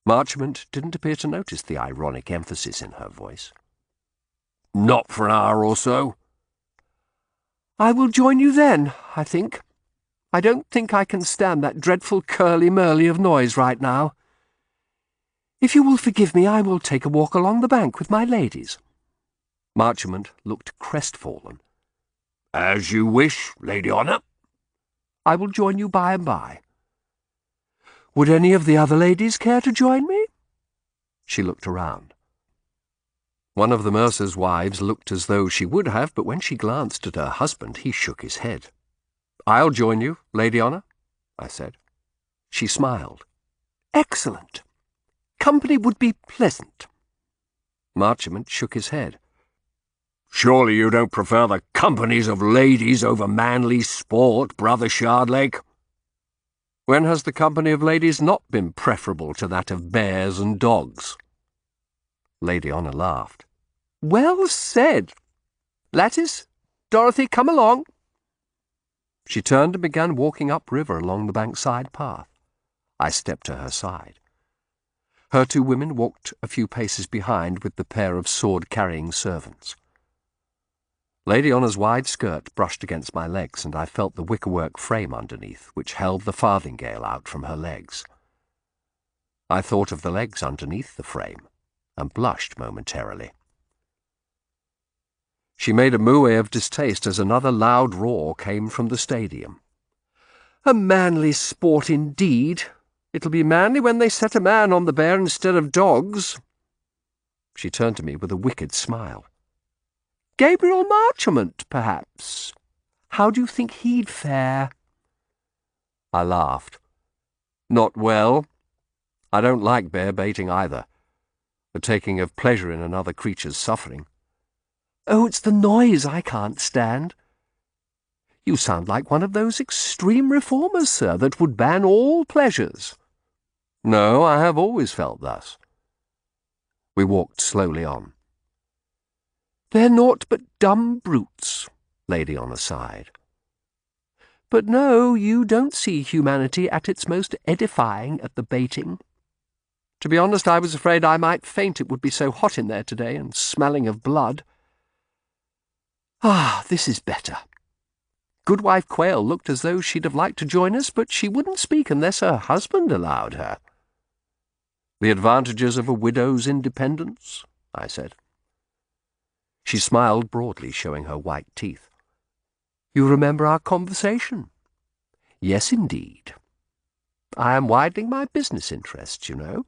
Marchmont didn't appear to notice the ironic emphasis in her voice. "Not for an hour or so." "I will join you then, I think. I don't think I can stand that dreadful curly-murly of noise right now. If you will forgive me, I will take a walk along the bank with my ladies." Marchmont looked crestfallen. "As you wish, Lady Honour." "I will join you by and by. Would any of the other ladies care to join me?" She looked around. One of the mercer's wives looked as though she would have, but when she glanced at her husband, he shook his head. "I'll join you, Lady Honour," I said. She smiled. "Excellent. Company would be pleasant." Marchmont shook his head. "Surely you don't prefer the companies of ladies over manly sport, Brother Shardlake?" "When has the company of ladies not been preferable to that of bears and dogs?" Lady Honour laughed. "Well said. Lattice, Dorothy, come along." She turned and began walking upriver along the bankside path. I stepped to her side. Her 2 women walked a few paces behind with the pair of sword-carrying servants. Lady Honour's wide skirt brushed against my legs, and I felt the wickerwork frame underneath, which held the farthingale out from her legs. I thought of the legs underneath the frame, and blushed momentarily. She made a moue of distaste as another loud roar came from the stadium. "A manly sport indeed! It'll be manly when they set a man on the bear instead of dogs." She turned to me with a wicked smile. "Gabriel Marchmont, perhaps? How do you think he'd fare?" I laughed. "Not well. I don't like bear baiting either. The taking of pleasure in another creature's suffering. Oh, it's the noise I can't stand. You sound like one of those extreme reformers, sir, that would ban all pleasures." "No, I have always felt thus." We walked slowly on. They're naught but dumb brutes, Lady Honour sighed. But no, you don't see humanity at its most edifying at the baiting. To be honest, I was afraid I might faint, it would be so hot in there today, and smelling of blood. Ah, this is better. Goodwife Quayle looked as though she'd have liked to join us, but she wouldn't speak unless her husband allowed her. The advantages of a widow's independence, I said. She smiled broadly, showing her white teeth. You remember our conversation? Yes, indeed. I am widening my business interests, you know.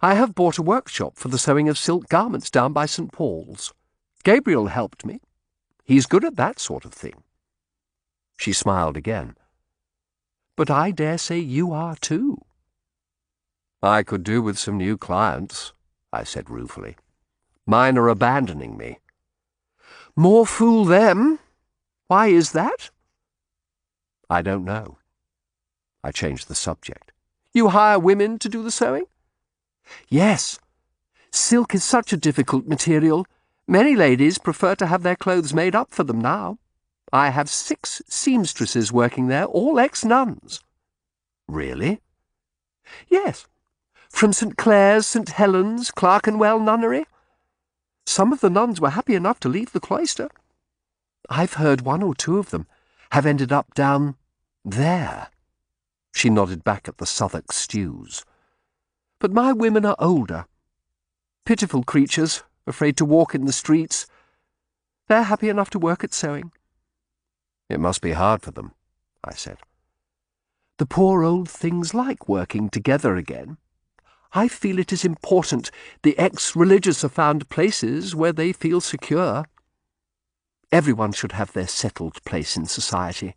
I have bought a workshop for the sewing of silk garments down by St. Paul's. Gabriel helped me. He's good at that sort of thing. She smiled again. But I dare say you are too. I could do with some new clients, I said ruefully. Mine are abandoning me. More fool them. Why is that? I don't know. I changed the subject. You hire women to do the sewing? Yes. Silk is such a difficult material. Many ladies prefer to have their clothes made up for them now. I have 6 seamstresses working there, all ex-nuns. Really? Yes. From St. Clare's, St. Helen's, Clerkenwell Nunnery. Some of the nuns were happy enough to leave the cloister. I've heard 1 or 2 of them have ended up down there. She nodded back at the Southwark stews. But my women are older. Pitiful creatures, afraid to walk in the streets. They're happy enough to work at sewing. It must be hard for them, I said. The poor old things like working together again. I feel it is important the ex-religious are found places where they feel secure. Everyone should have their settled place in society.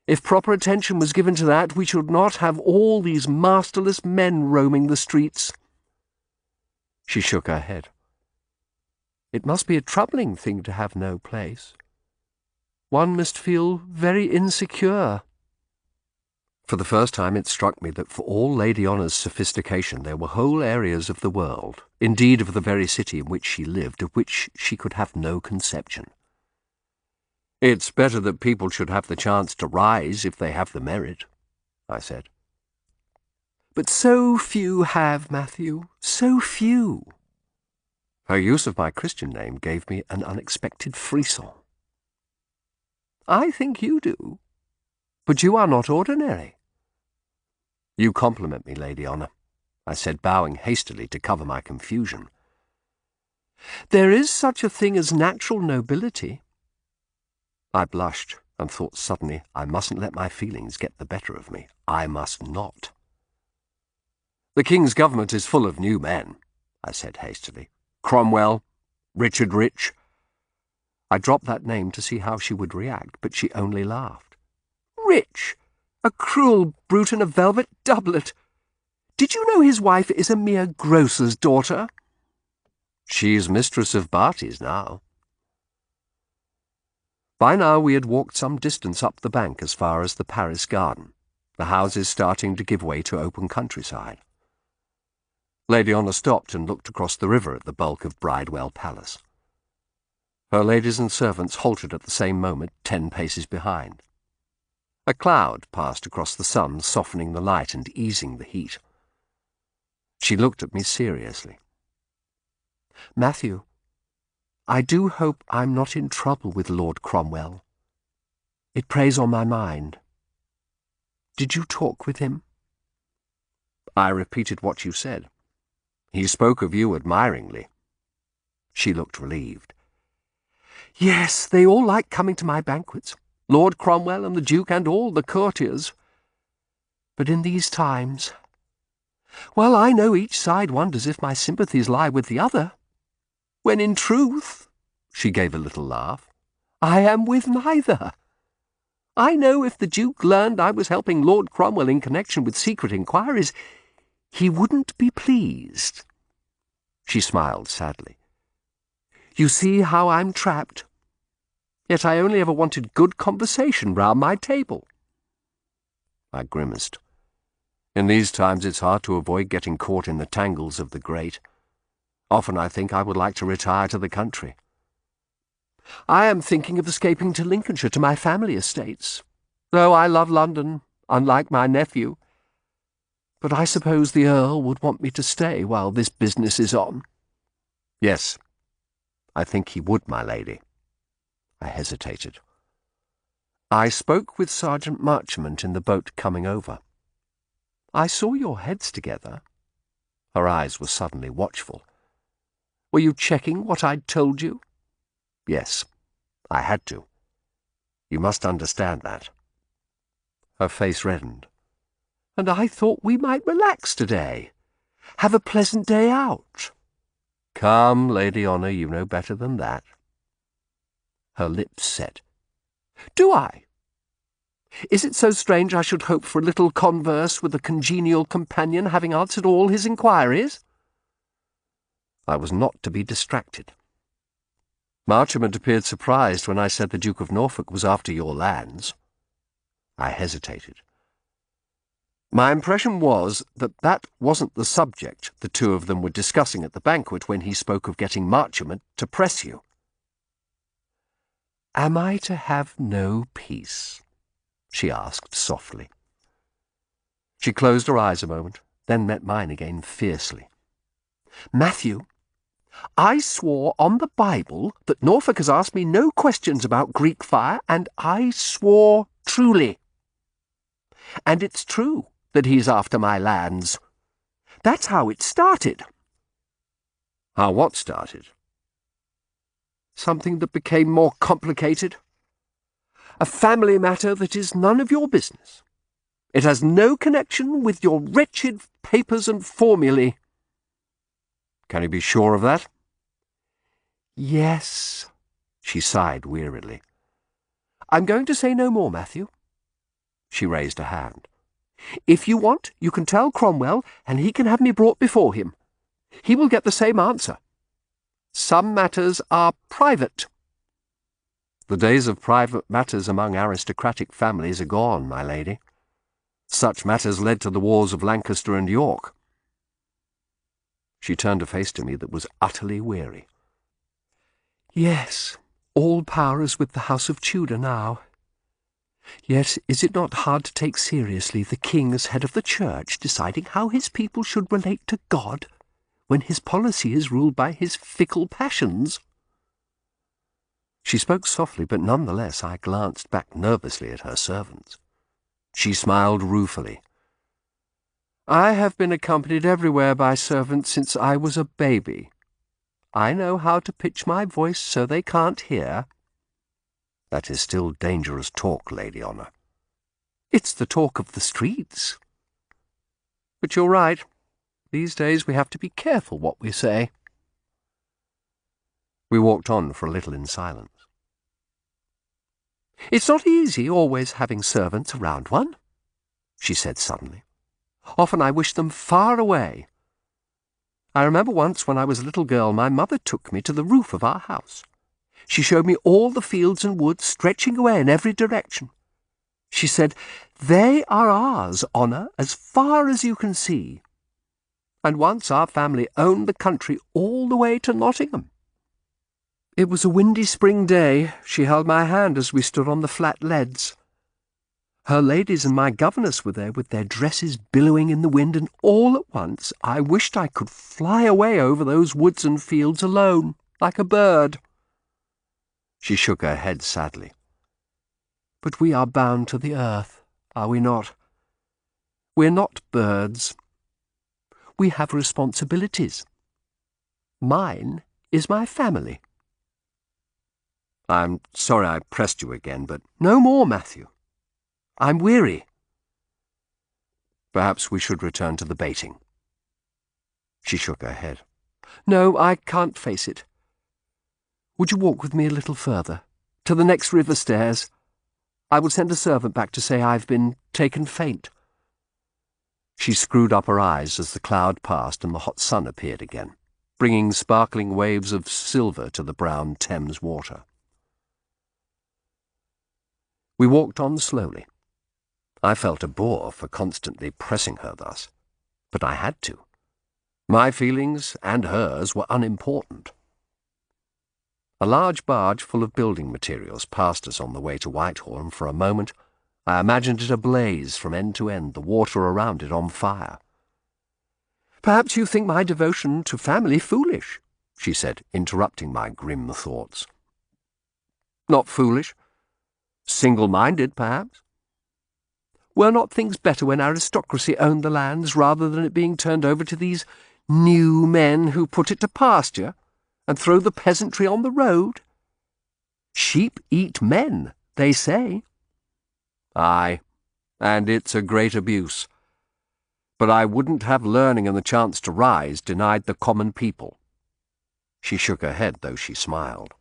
If proper attention was given to that, we should not have all these masterless men roaming the streets. She shook her head. It must be a troubling thing to have no place. One must feel very insecure. For the first time it struck me that for all Lady Honour's sophistication there were whole areas of the world, indeed of the very city in which she lived, of which she could have no conception. It's better that people should have the chance to rise if they have the merit, I said. But so few have, Matthew, so few. Her use of my Christian name gave me an unexpected frisson. I think you do, but you are not ordinary. You compliment me, Lady Honour, I said, bowing hastily to cover my confusion. There is such a thing as natural nobility. I blushed and thought suddenly I mustn't let my feelings get the better of me. I must not. The King's government is full of new men, I said hastily. Cromwell, Richard Rich. I dropped that name to see how she would react, but she only laughed. Rich! A cruel brute in a velvet doublet! Did you know his wife is a mere grocer's daughter? She's mistress of Barty's now. By now we had walked some distance up the bank as far as the Paris garden, the houses starting to give way to open countryside. Lady Honour stopped and looked across the river at the bulk of Bridewell Palace. Her ladies and servants halted at the same moment 10 paces behind. A cloud passed across the sun, softening the light and easing the heat. She looked at me seriously. Matthew, I do hope I'm not in trouble with Lord Cromwell. It preys on my mind. Did you talk with him? I repeated what you said. He spoke of you admiringly. She looked relieved. Yes, they all like coming to my banquets. Lord Cromwell and the Duke and all the courtiers. But in these times... Well, I know each side wonders if my sympathies lie with the other. When in truth, she gave a little laugh, I am with neither. I know if the Duke learned I was helping Lord Cromwell in connection with secret inquiries, he wouldn't be pleased. She smiled sadly. You see how I'm trapped. Yet I only ever wanted good conversation round my table. I grimaced. In these times it's hard to avoid getting caught in the tangles of the great. Often I think I would like to retire to the country. I am thinking of escaping to Lincolnshire to my family estates, though I love London, unlike my nephew. But I suppose the Earl would want me to stay while this business is on. Yes, I think he would, my lady. I hesitated. I spoke with Sergeant Marchmont in the boat coming over. I saw your heads together. Her eyes were suddenly watchful. Were you checking what I'd told you? Yes, I had to. You must understand that. Her face reddened. And I thought we might relax today. Have a pleasant day out. Come, Lady Honour, you know better than that. Her lips set. Do I? Is it so strange I should hope for a little converse with a congenial companion, having answered all his inquiries? I was not to be distracted. Marchmont appeared surprised when I said the Duke of Norfolk was after your lands. I hesitated. My impression was that that wasn't the subject the two of them were discussing at the banquet when he spoke of getting Marchmont to press you. Am I to have no peace? She asked softly. She closed her eyes a moment, then met mine again fiercely. Matthew, I swore on the Bible that Norfolk has asked me no questions about Greek fire, and I swore truly. And it's true that he's after my lands. That's how it started. How what started? Something that became more complicated. A family matter that is none of your business. It has no connection with your wretched papers and formulae. Can you be sure of that? Yes, she sighed wearily. I'm going to say no more, Matthew. She raised a hand. If you want, you can tell Cromwell, and he can have me brought before him. He will get the same answer. Some matters are private. The days of private matters among aristocratic families are gone, my lady. Such matters led to the wars of Lancaster and York. She turned a face to me that was utterly weary. Yes, all power is with the House of Tudor now. Yet is it not hard to take seriously the king as head of the church deciding how his people should relate to God when his policy is ruled by his fickle passions? She spoke softly, but none the less I glanced back nervously at her servants. She smiled ruefully. I have been accompanied everywhere by servants since I was a baby. I know how to pitch my voice so they can't hear. That is still dangerous talk, Lady Honour. It's the talk of the streets. But you're right. These days we have to be careful what we say. We walked on for a little in silence. It's not easy always having servants around one, she said suddenly. Often I wish them far away. I remember once when I was a little girl, my mother took me to the roof of our house. She showed me all the fields and woods stretching away in every direction. She said, "They are ours, Honour, as far as you can see." And once our family owned the country all the way to Nottingham. It was a windy spring day. She held my hand as we stood on the flat leads. Her ladies and my governess were there with their dresses billowing in the wind, and all at once I wished I could fly away over those woods and fields alone, like a bird. She shook her head sadly. But we are bound to the earth, are we not? We're not birds. We have responsibilities. Mine is my family. I'm sorry I pressed you again, but no more, Matthew. I'm weary. Perhaps we should return to the baiting. She shook her head. No, I can't face it. Would you walk with me a little further, to the next river stairs? I will send a servant back to say I've been taken faint. She screwed up her eyes as the cloud passed and the hot sun appeared again, bringing sparkling waves of silver to the brown Thames water. We walked on slowly. I felt a bore for constantly pressing her thus, but I had to. My feelings and hers were unimportant. A large barge full of building materials passed us on the way to Whitehall, and for a moment I imagined it ablaze from end to end, the water around it on fire. "Perhaps you think my devotion to family foolish," she said, interrupting my grim thoughts. "Not foolish. Single-minded, perhaps. Were not things better when aristocracy owned the lands rather than it being turned over to these new men who put it to pasture and throw the peasantry on the road? Sheep eat men, they say." "Aye, and it's a great abuse. But I wouldn't have learning and the chance to rise denied the common people." She shook her head, though she smiled.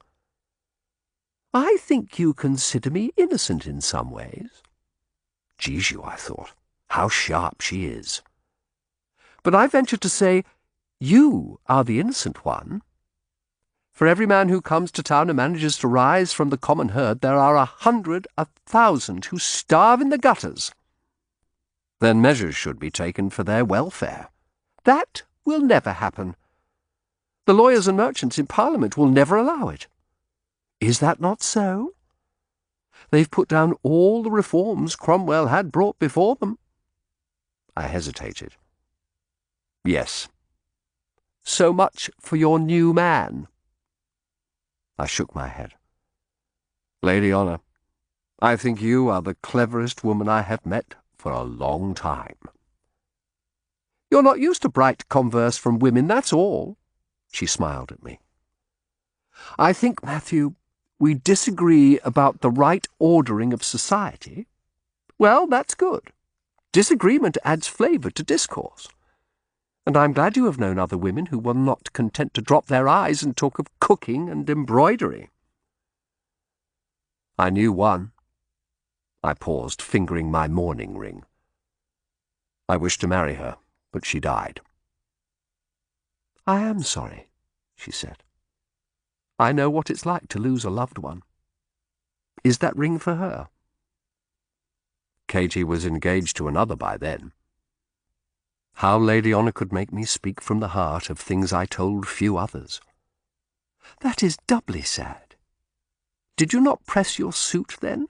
"I think you consider me innocent in some ways." Jesu, I thought, how sharp she is. "But I venture to say you are the innocent one. For every man who comes to town and manages to rise from the common herd, there are 100, 1,000 who starve in the gutters. Then measures should be taken for their welfare. That will never happen. The lawyers and merchants in Parliament will never allow it. Is that not so? They've put down all the reforms Cromwell had brought before them." I hesitated. "Yes. So much for your new man." I shook my head. "Lady Honour, I think you are the cleverest woman I have met for a long time." "You're not used to bright converse from women, that's all." She smiled at me. "I think, Matthew, we disagree about the right ordering of society. Well, that's good. Disagreement adds flavour to discourse. And I'm glad you have known other women who were not content to drop their eyes and talk of cooking and embroidery." "I knew one." I paused, fingering my mourning ring. "I wished to marry her, but she died." "I am sorry," she said. "I know what it's like to lose a loved one. Is that ring for her?" Katie was engaged to another by then. How Lady Honour could make me speak from the heart of things I told few others. "That is doubly sad. Did you not press your suit then?"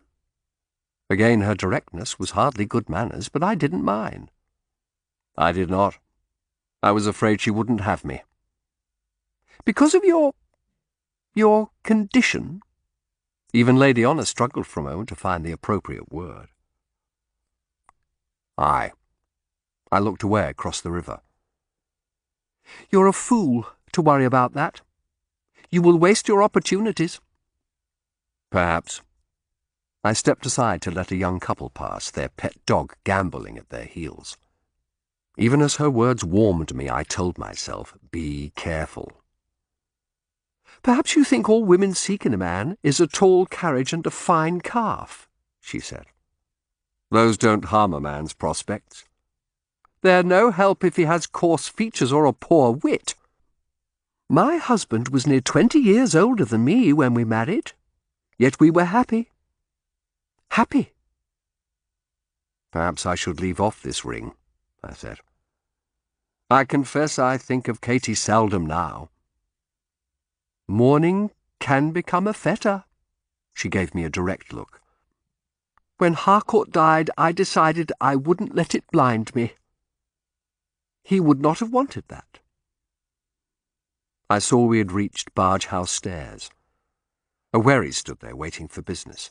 Again her directness was hardly good manners, but I didn't mind. "I did not. I was afraid she wouldn't have me." "Because of your condition?" Even Lady Honour struggled for a moment to find the appropriate word. "Aye." I looked away across the river. "You're a fool to worry about that. You will waste your opportunities." "Perhaps." I stepped aside to let a young couple pass, their pet dog gambolling at their heels. Even as her words warmed me, I told myself, be careful. "Perhaps you think all women seek in a man is a tall carriage and a fine calf," she said. "Those don't harm a man's prospects." "They're no help if he has coarse features or a poor wit. My husband was near 20 years older than me when we married, yet we were happy. Happy." "Perhaps I should leave off this ring," I said. "I confess I think of Katie seldom now." "Mourning can become a fetter." She gave me a direct look. "When Harcourt died, I decided I wouldn't let it blind me. He would not have wanted that." I saw we had reached Barge House stairs. A wherry stood there waiting for business.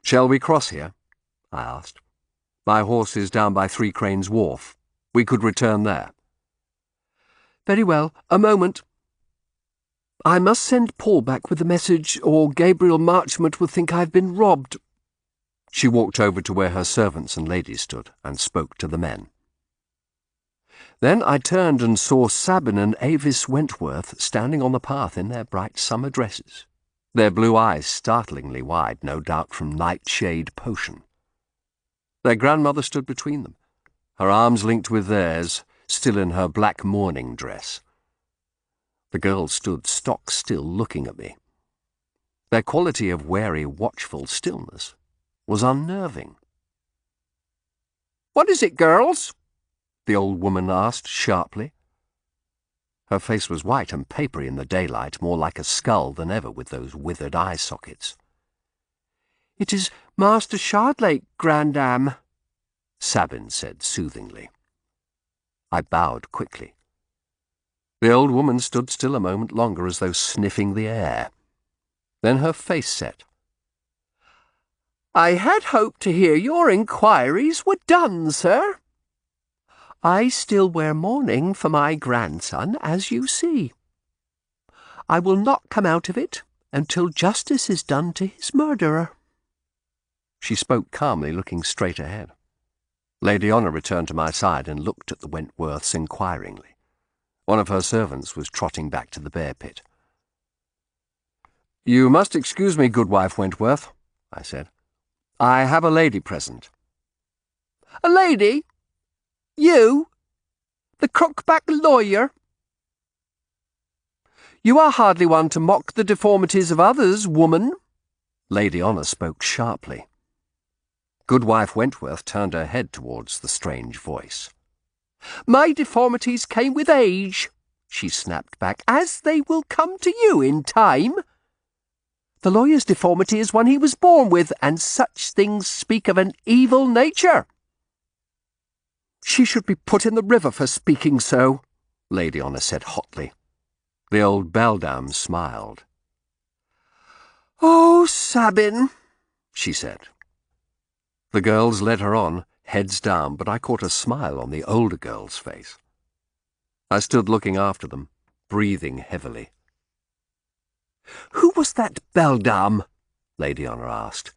"Shall we cross here?" I asked. "My horse is down by Three Cranes Wharf. We could return there." "Very well. A moment. I must send Paul back with a message, or Gabriel Marchmont will think I've been robbed." She walked over to where her servants and ladies stood and spoke to the men. Then I turned and saw Sabin and Avis Wentworth standing on the path in their bright summer dresses, their blue eyes startlingly wide, no doubt from nightshade potion. Their grandmother stood between them, her arms linked with theirs, still in her black mourning dress. The girl stood stock still looking at me. Their quality of wary, watchful stillness was unnerving. "What is it, girls?" the old woman asked sharply. Her face was white and papery in the daylight, more like a skull than ever with those withered eye sockets. "It is Master Shardlake, grandam," Sabin said soothingly. I bowed quickly. The old woman stood still a moment longer as though sniffing the air. Then her face set. "I had hoped to hear your inquiries were done, sir. I still wear mourning for my grandson, as you see. I will not come out of it until justice is done to his murderer." She spoke calmly, looking straight ahead. Lady Honour returned to my side and looked at the Wentworths inquiringly. One of her servants was trotting back to the bear pit. "You must excuse me, Goodwife Wentworth," I said. "I have a lady present." "A lady? You? The crookback lawyer? You are hardly one to mock the deformities of others, woman." Lady Honour spoke sharply. Goodwife Wentworth turned her head towards the strange voice. "My deformities came with age," she snapped back, "as they will come to you in time. The lawyer's deformity is one he was born with, and such things speak of an evil nature." "She should be put in the river for speaking so," Lady Honour said hotly. The old beldam smiled. "Oh, Sabin," she said. The girls led her on, heads down, but I caught a smile on the older girl's face. I stood looking after them, breathing heavily. "Who was that beldam?" Lady Honour asked.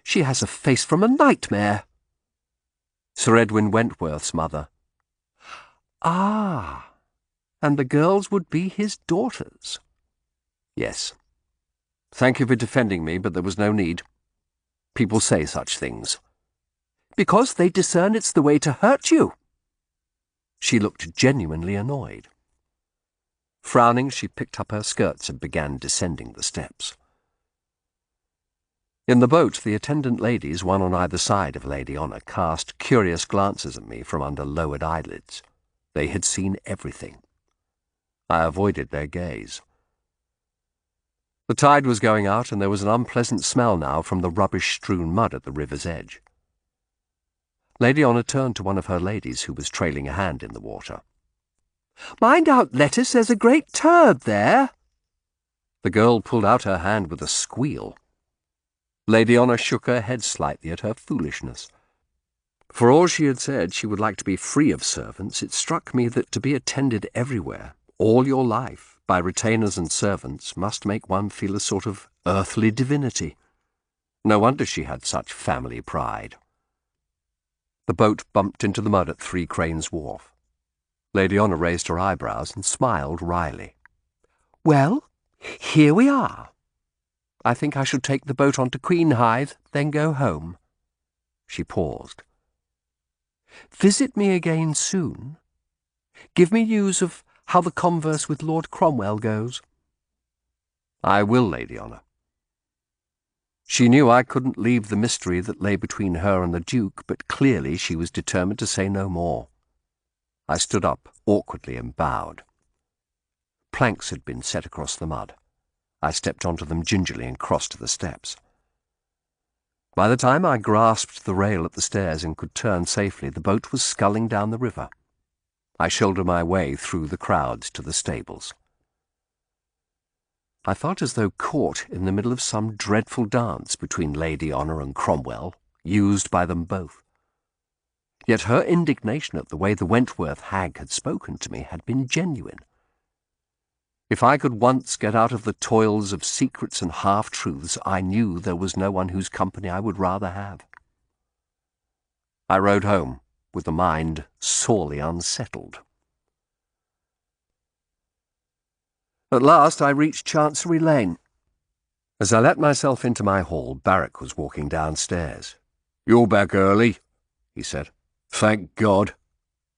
"She has a face from a nightmare." Sir Edwin Wentworth's mother. "Ah, and the girls would be his daughters." "Yes. Thank you for defending me, but there was no need. People say such things." "Because they discern it's the way to hurt you." She looked genuinely annoyed. Frowning, she picked up her skirts and began descending the steps. In the boat, the attendant ladies, one on either side of Lady Honour, cast curious glances at me from under lowered eyelids. They had seen everything. I avoided their gaze. The tide was going out, and there was an unpleasant smell now from the rubbish-strewn mud at the river's edge. Lady Honour turned to one of her ladies who was trailing a hand in the water. "Mind out, Lettuce, there's a great turd there." The girl pulled out her hand with a squeal. Lady Honour shook her head slightly at her foolishness. For all she had said she would like to be free of servants, it struck me that to be attended everywhere, all your life, by retainers and servants, must make one feel a sort of earthly divinity. No wonder she had such family pride. The boat bumped into the mud at Three Cranes Wharf. Lady Honour raised her eyebrows and smiled wryly. "Well, here we are. I think I shall take the boat on to Queenhithe, then go home." She paused. "Visit me again soon. Give me news of how the converse with Lord Cromwell goes." "I will, Lady Honour." She knew I couldn't leave the mystery that lay between her and the Duke, but clearly she was determined to say no more. I stood up awkwardly and bowed. Planks had been set across the mud. I stepped onto them gingerly and crossed to the steps. By the time I grasped the rail at the stairs and could turn safely, the boat was sculling down the river. I shouldered my way through the crowds to the stables. I felt as though caught in the middle of some dreadful dance between Lady Honour and Cromwell, used by them both. Yet her indignation at the way the Wentworth hag had spoken to me had been genuine. If I could once get out of the toils of secrets and half-truths, I knew there was no one whose company I would rather have. I rode home, with the mind sorely unsettled. At last I reached Chancery Lane. As I let myself into my hall, Barrack was walking downstairs. "You're back early," he said. "Thank God.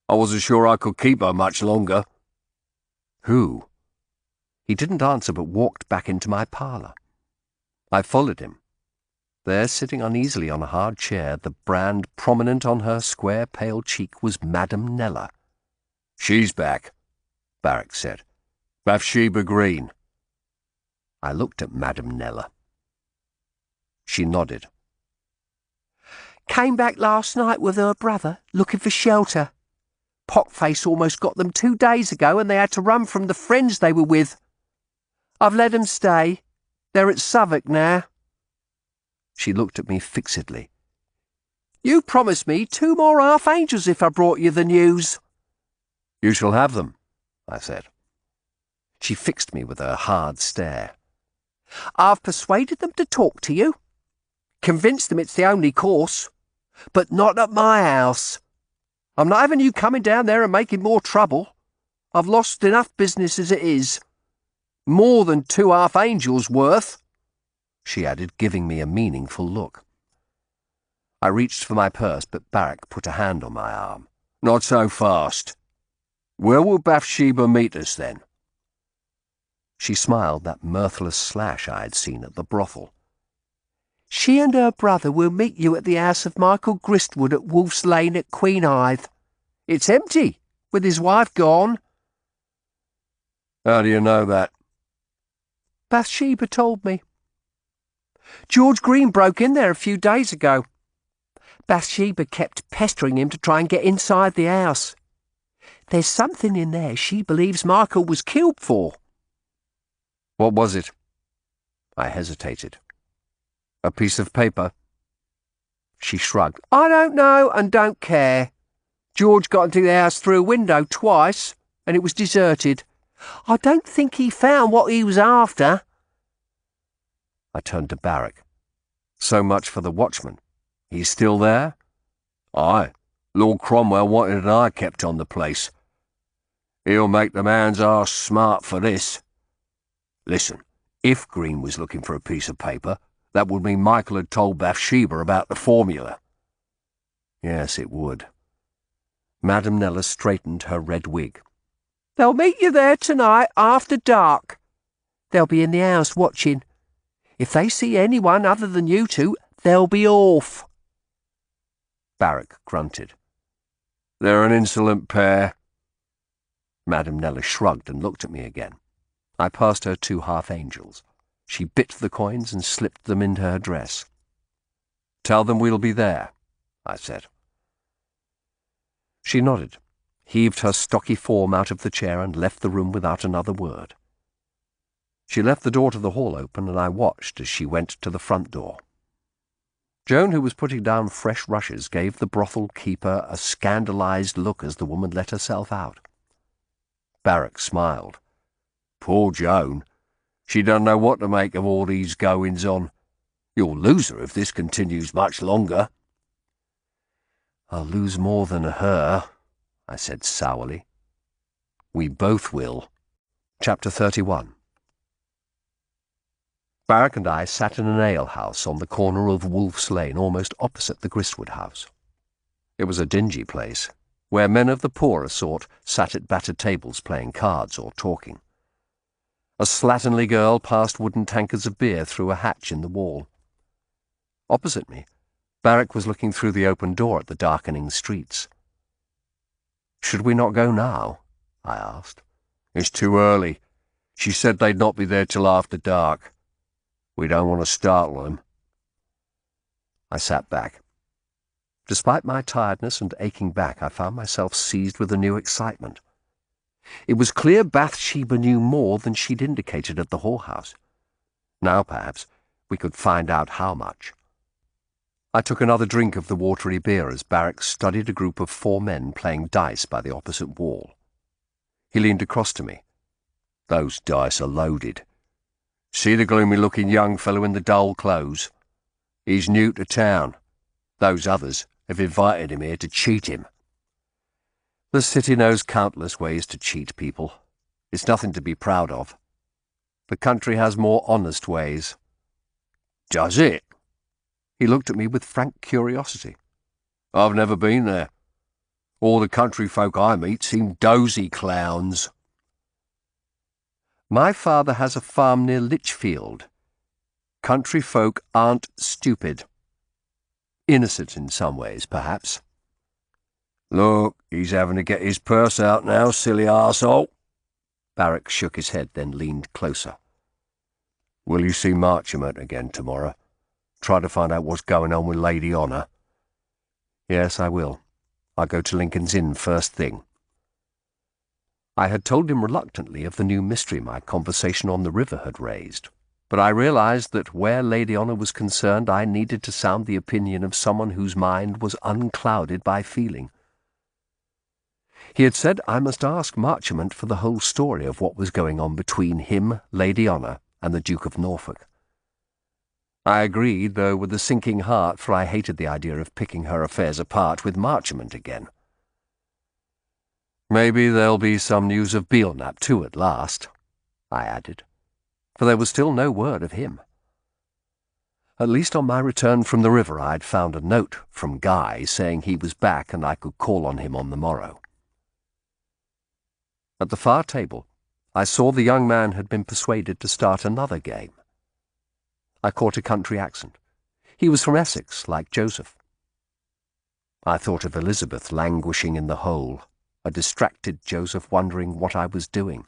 I wasn't sure I could keep her much longer." "Who?" He didn't answer, but walked back into my parlour. I followed him. There, sitting uneasily on a hard chair, the brand prominent on her square, pale cheek, was Madame Nella. "She's back," Barrack said. Bathsheba Green. I looked at Madame Nella. She nodded. Came back last night with her brother, looking for shelter. Pockface almost got them 2 days ago, and they had to run from the friends they were with. I've let them stay. They're at Southwark now. She looked at me fixedly. You promised me 2 more half-angels if I brought you the news. You shall have them, I said. She fixed me with her hard stare. I've persuaded them to talk to you. Convinced them it's the only course. But not at my house. I'm not having you coming down there and making more trouble. I've lost enough business as it is. More than 2 half-angels worth, she added, giving me a meaningful look. I reached for my purse, but Barrack put a hand on my arm. Not so fast. Where will Bathsheba meet us, then? She smiled that mirthless slash I had seen at the brothel. She and her brother will meet you at the house of Michael Gristwood at Wolf's Lane at Queenhithe. It's empty, with his wife gone. How do you know that? Bathsheba told me. George Green broke in there a few days ago. Bathsheba kept pestering him to try and get inside the house. There's something in there she believes Michael was killed for. What was it? I hesitated. A piece of paper? She shrugged. I don't know and don't care. George got into the house through a window twice, and it was deserted. I don't think he found what he was after. I turned to Barrack. So much for the watchman. He's still there? Aye. Lord Cromwell wanted an eye kept on the place. He'll make the man's arse smart for this. Listen, if Green was looking for a piece of paper, that would mean Michael had told Bathsheba about the formula. Yes, it would. Madame Nella straightened her red wig. They'll meet you there tonight after dark. They'll be in the house watching. If they see anyone other than you two, they'll be off. Barrack grunted. They're an insolent pair. Madame Nella shrugged and looked at me again. I passed her 2 half-angels. She bit the coins and slipped them into her dress. Tell them we'll be there, I said. She nodded, heaved her stocky form out of the chair and left the room without another word. She left the door to the hall open, and I watched as she went to the front door. Joan, who was putting down fresh rushes, gave the brothel keeper a scandalized look as the woman let herself out. Barrack smiled. Poor Joan. She doesn't know what to make of all these goings-on. You'll lose her if this continues much longer. I'll lose more than her, I said sourly. We both will. Chapter 31. Barrack and I sat in an alehouse on the corner of Wolf's Lane, almost opposite the Gristwood house. It was a dingy place, where men of the poorer sort sat at battered tables playing cards or talking. A slatternly girl passed wooden tankards of beer through a hatch in the wall. Opposite me, Barrack was looking through the open door at the darkening streets. Should we not go now? I asked. It's too early. She said they'd not be there till after dark. We don't want to startle them. I sat back. Despite my tiredness and aching back, I found myself seized with a new excitement. It was clear Bathsheba knew more than she'd indicated at the whorehouse. Now, perhaps, we could find out how much. I took another drink of the watery beer as Barrack studied a group of 4 men playing dice by the opposite wall. He leaned across to me. Those dice are loaded. See the gloomy-looking young fellow in the dull clothes? He's new to town. Those others have invited him here to cheat him. The city knows countless ways to cheat people. It's nothing to be proud of. The country has more honest ways. Does it? He looked at me with frank curiosity. I've never been there. All the country folk I meet seem dozy clowns. My father has a farm near Lichfield. Country folk aren't stupid. Innocent in some ways, perhaps. Look, he's having to get his purse out now, silly arsehole. Barrack shook his head, then leaned closer. Will you see Marchmont again tomorrow? Try to find out what's going on with Lady Honour? Yes, I will. I'll go to Lincoln's Inn first thing. I had told him reluctantly of the new mystery my conversation on the river had raised, but I realized that where Lady Honour was concerned I needed to sound the opinion of someone whose mind was unclouded by feeling. He had said I must ask Marchmont for the whole story of what was going on between him, Lady Honour, and the Duke of Norfolk. I agreed, though with a sinking heart, for I hated the idea of picking her affairs apart with Marchmont again. Maybe there'll be some news of Belknap too at last, I added, for there was still no word of him. At least on my return from the river I had found a note from Guy saying he was back and I could call on him on the morrow. At the far table, I saw the young man had been persuaded to start another game. I caught a country accent. He was from Essex, like Joseph. I thought of Elizabeth languishing in the hole, a distracted Joseph wondering what I was doing.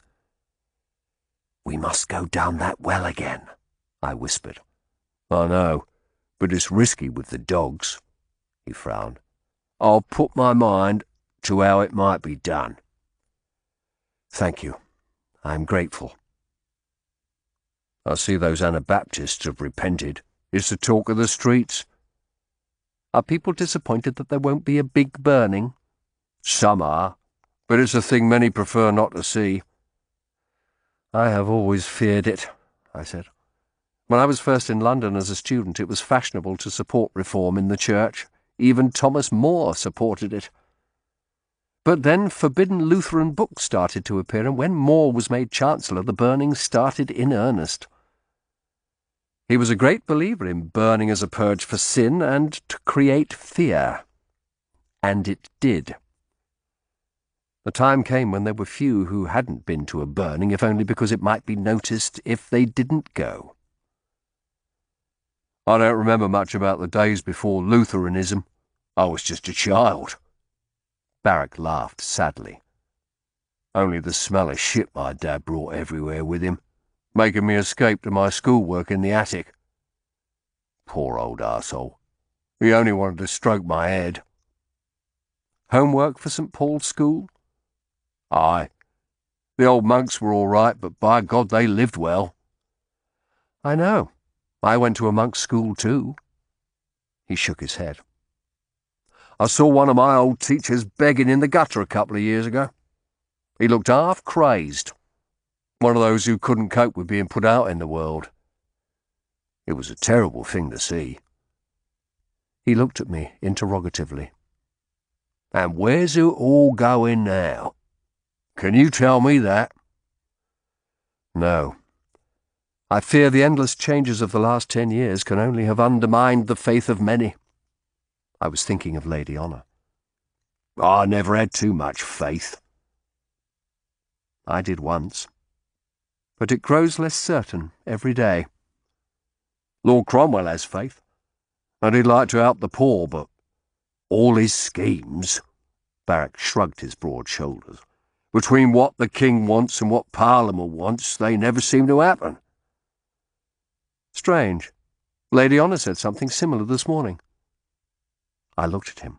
"We must go down that well again," I whispered. I know, but it's risky with the dogs, he frowned. I'll put my mind to how it might be done. Thank you. I'm grateful. I see those Anabaptists have repented. It's the talk of the streets. Are people disappointed that there won't be a big burning? Some are, but it's a thing many prefer not to see. I have always feared it, I said. When I was first in London as a student, it was fashionable to support reform in the church. Even Thomas More supported it. But then forbidden Lutheran books started to appear, and when More was made Chancellor, the burning started in earnest. He was a great believer in burning as a purge for sin and to create fear. And it did. The time came when there were few who hadn't been to a burning, if only because it might be noticed if they didn't go. I don't remember much about the days before Lutheranism. I was just a child. Barrack laughed sadly. Only the smell of shit my dad brought everywhere with him, making me escape to my schoolwork in the attic. Poor old arsehole. He only wanted to stroke my head. Homework for St. Paul's School? Aye. The old monks were all right, but by God they lived well. I know. I went to a monk's school too. He shook his head. I saw one of my old teachers begging in the gutter a couple of years ago. He looked half crazed. One of those who couldn't cope with being put out in the world. It was a terrible thing to see. He looked at me interrogatively. And where's it all going now? Can you tell me that? No. I fear the endless changes of the last 10 years can only have undermined the faith of many. I was thinking of Lady Honour. I never had too much faith. I did once. But it grows less certain every day. Lord Cromwell has faith, and he'd like to help the poor, but all his schemes, Barrack shrugged his broad shoulders, between what the King wants and what Parliament wants, they never seem to happen. Strange. Lady Honour said something similar this morning. I looked at him.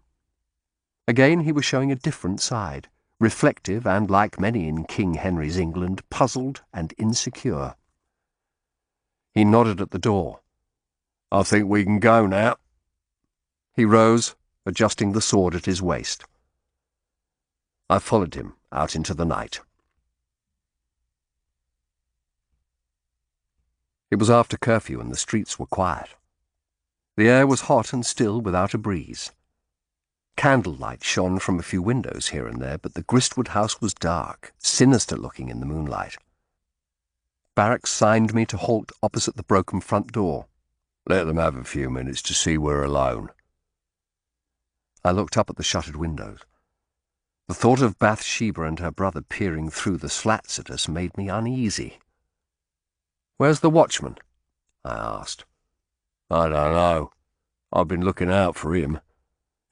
Again he was showing a different side, reflective and, like many in King Henry's England, puzzled and insecure. He nodded at the door. I think we can go now. He rose, adjusting the sword at his waist. I followed him out into the night. It was after curfew and the streets were quiet. The air was hot and still without a breeze. Candlelight shone from a few windows here and there, but the Gristwood house was dark, sinister-looking in the moonlight. Barrack signed me to halt opposite the broken front door. Let them have a few minutes to see we're alone. I looked up at the shuttered windows. The thought of Bathsheba and her brother peering through the slats at us made me uneasy. "Where's the watchman?" I asked. I don't know. I've been looking out for him.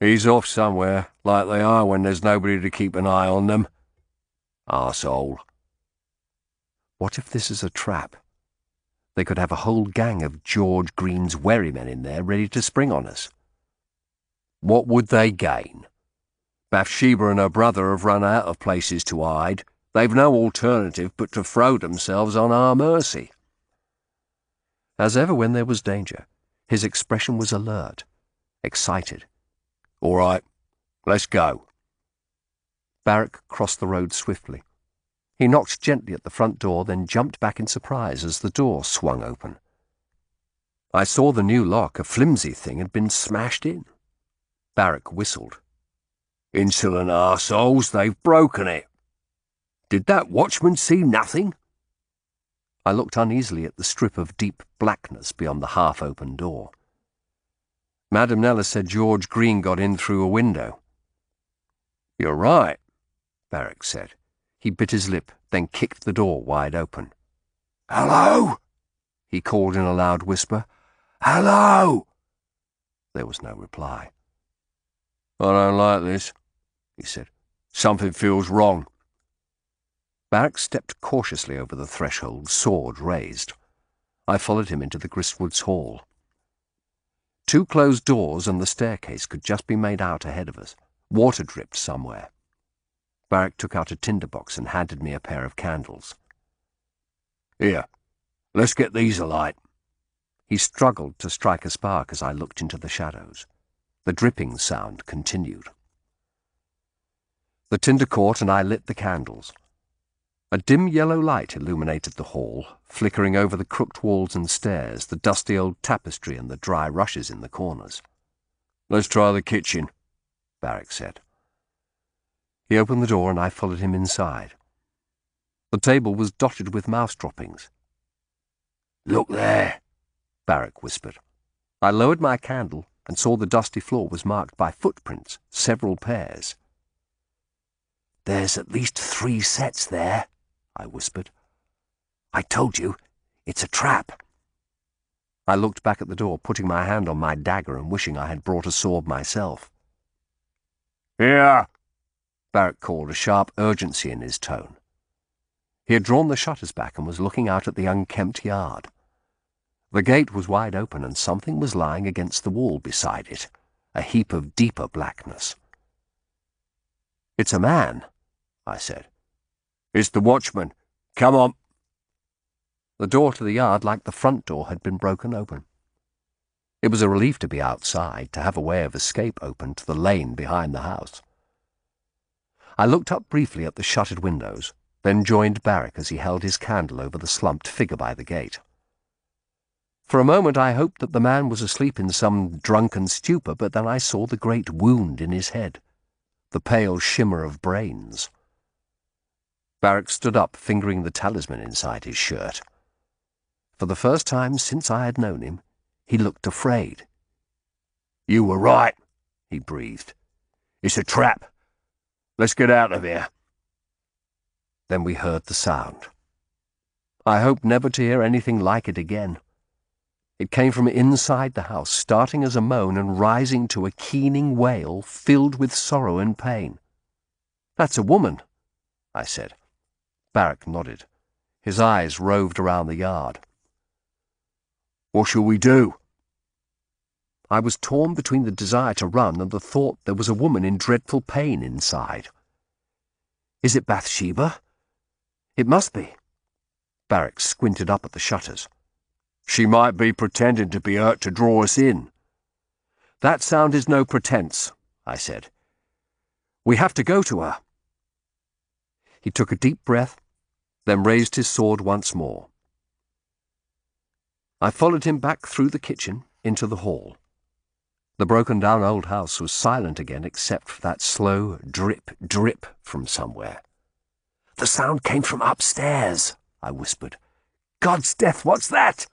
He's off somewhere, like they are when there's nobody to keep an eye on them. Arsehole. What if this is a trap? They could have a whole gang of George Green's wherrymen in there ready to spring on us. What would they gain? Bathsheba and her brother have run out of places to hide. They've no alternative but to throw themselves on our mercy. As ever when there was danger, his expression was alert, excited. All right, let's go. Barrack crossed the road swiftly. He knocked gently at the front door, then jumped back in surprise as the door swung open. I saw the new lock, a flimsy thing, had been smashed in. Barrack whistled. Insolent arseholes, they've broken it. Did that watchman see nothing? I looked uneasily at the strip of deep blackness beyond the half-open door. Madame Nella said George Green got in through a window. You're right, Barrack said. He bit his lip, then kicked the door wide open. Hello? He called in a loud whisper. Hello? There was no reply. I don't like this, he said. Something feels wrong. Barrack stepped cautiously over the threshold, sword raised. I followed him into the Gristwoods' hall. 2 closed doors and the staircase could just be made out ahead of us. Water dripped somewhere. Barrack took out a tinderbox and handed me a pair of candles. Here, let's get these alight. He struggled to strike a spark as I looked into the shadows. The dripping sound continued. The tinder caught and I lit the candles. A dim yellow light illuminated the hall, flickering over the crooked walls and stairs, the dusty old tapestry and the dry rushes in the corners. Let's try the kitchen, Barrack said. He opened the door and I followed him inside. The table was dotted with mouse droppings. Look there, Barrack whispered. I lowered my candle and saw the dusty floor was marked by footprints, several pairs. There's at least 3 sets there, I whispered. I told you, it's a trap. I looked back at the door, putting my hand on my dagger and wishing I had brought a sword myself. Here, Barrack called, a sharp urgency in his tone. He had drawn the shutters back and was looking out at the unkempt yard. The gate was wide open and something was lying against the wall beside it, a heap of deeper blackness. It's a man, I said. It's the watchman. Come on. The door to the yard, like the front door, had been broken open. It was a relief to be outside, to have a way of escape open to the lane behind the house. I looked up briefly at the shuttered windows, then joined Barrack as he held his candle over the slumped figure by the gate. For a moment I hoped that the man was asleep in some drunken stupor, but then I saw the great wound in his head, the pale shimmer of brains. Barrack stood up, fingering the talisman inside his shirt. For the first time since I had known him, he looked afraid. You were right, he breathed. It's a trap. Let's get out of here. Then we heard the sound. I hoped never to hear anything like it again. It came from inside the house, starting as a moan and rising to a keening wail filled with sorrow and pain. That's a woman, I said. Barrack nodded. His eyes roved around the yard. What shall we do? I was torn between the desire to run and the thought there was a woman in dreadful pain inside. Is it Bathsheba? It must be. Barrack squinted up at the shutters. She might be pretending to be hurt to draw us in. That sound is no pretense, I said. We have to go to her. He took a deep breath, then raised his sword once more. I followed him back through the kitchen into the hall. The broken-down old house was silent again except for that slow drip, drip from somewhere. The sound came from upstairs, I whispered. God's death, what's that?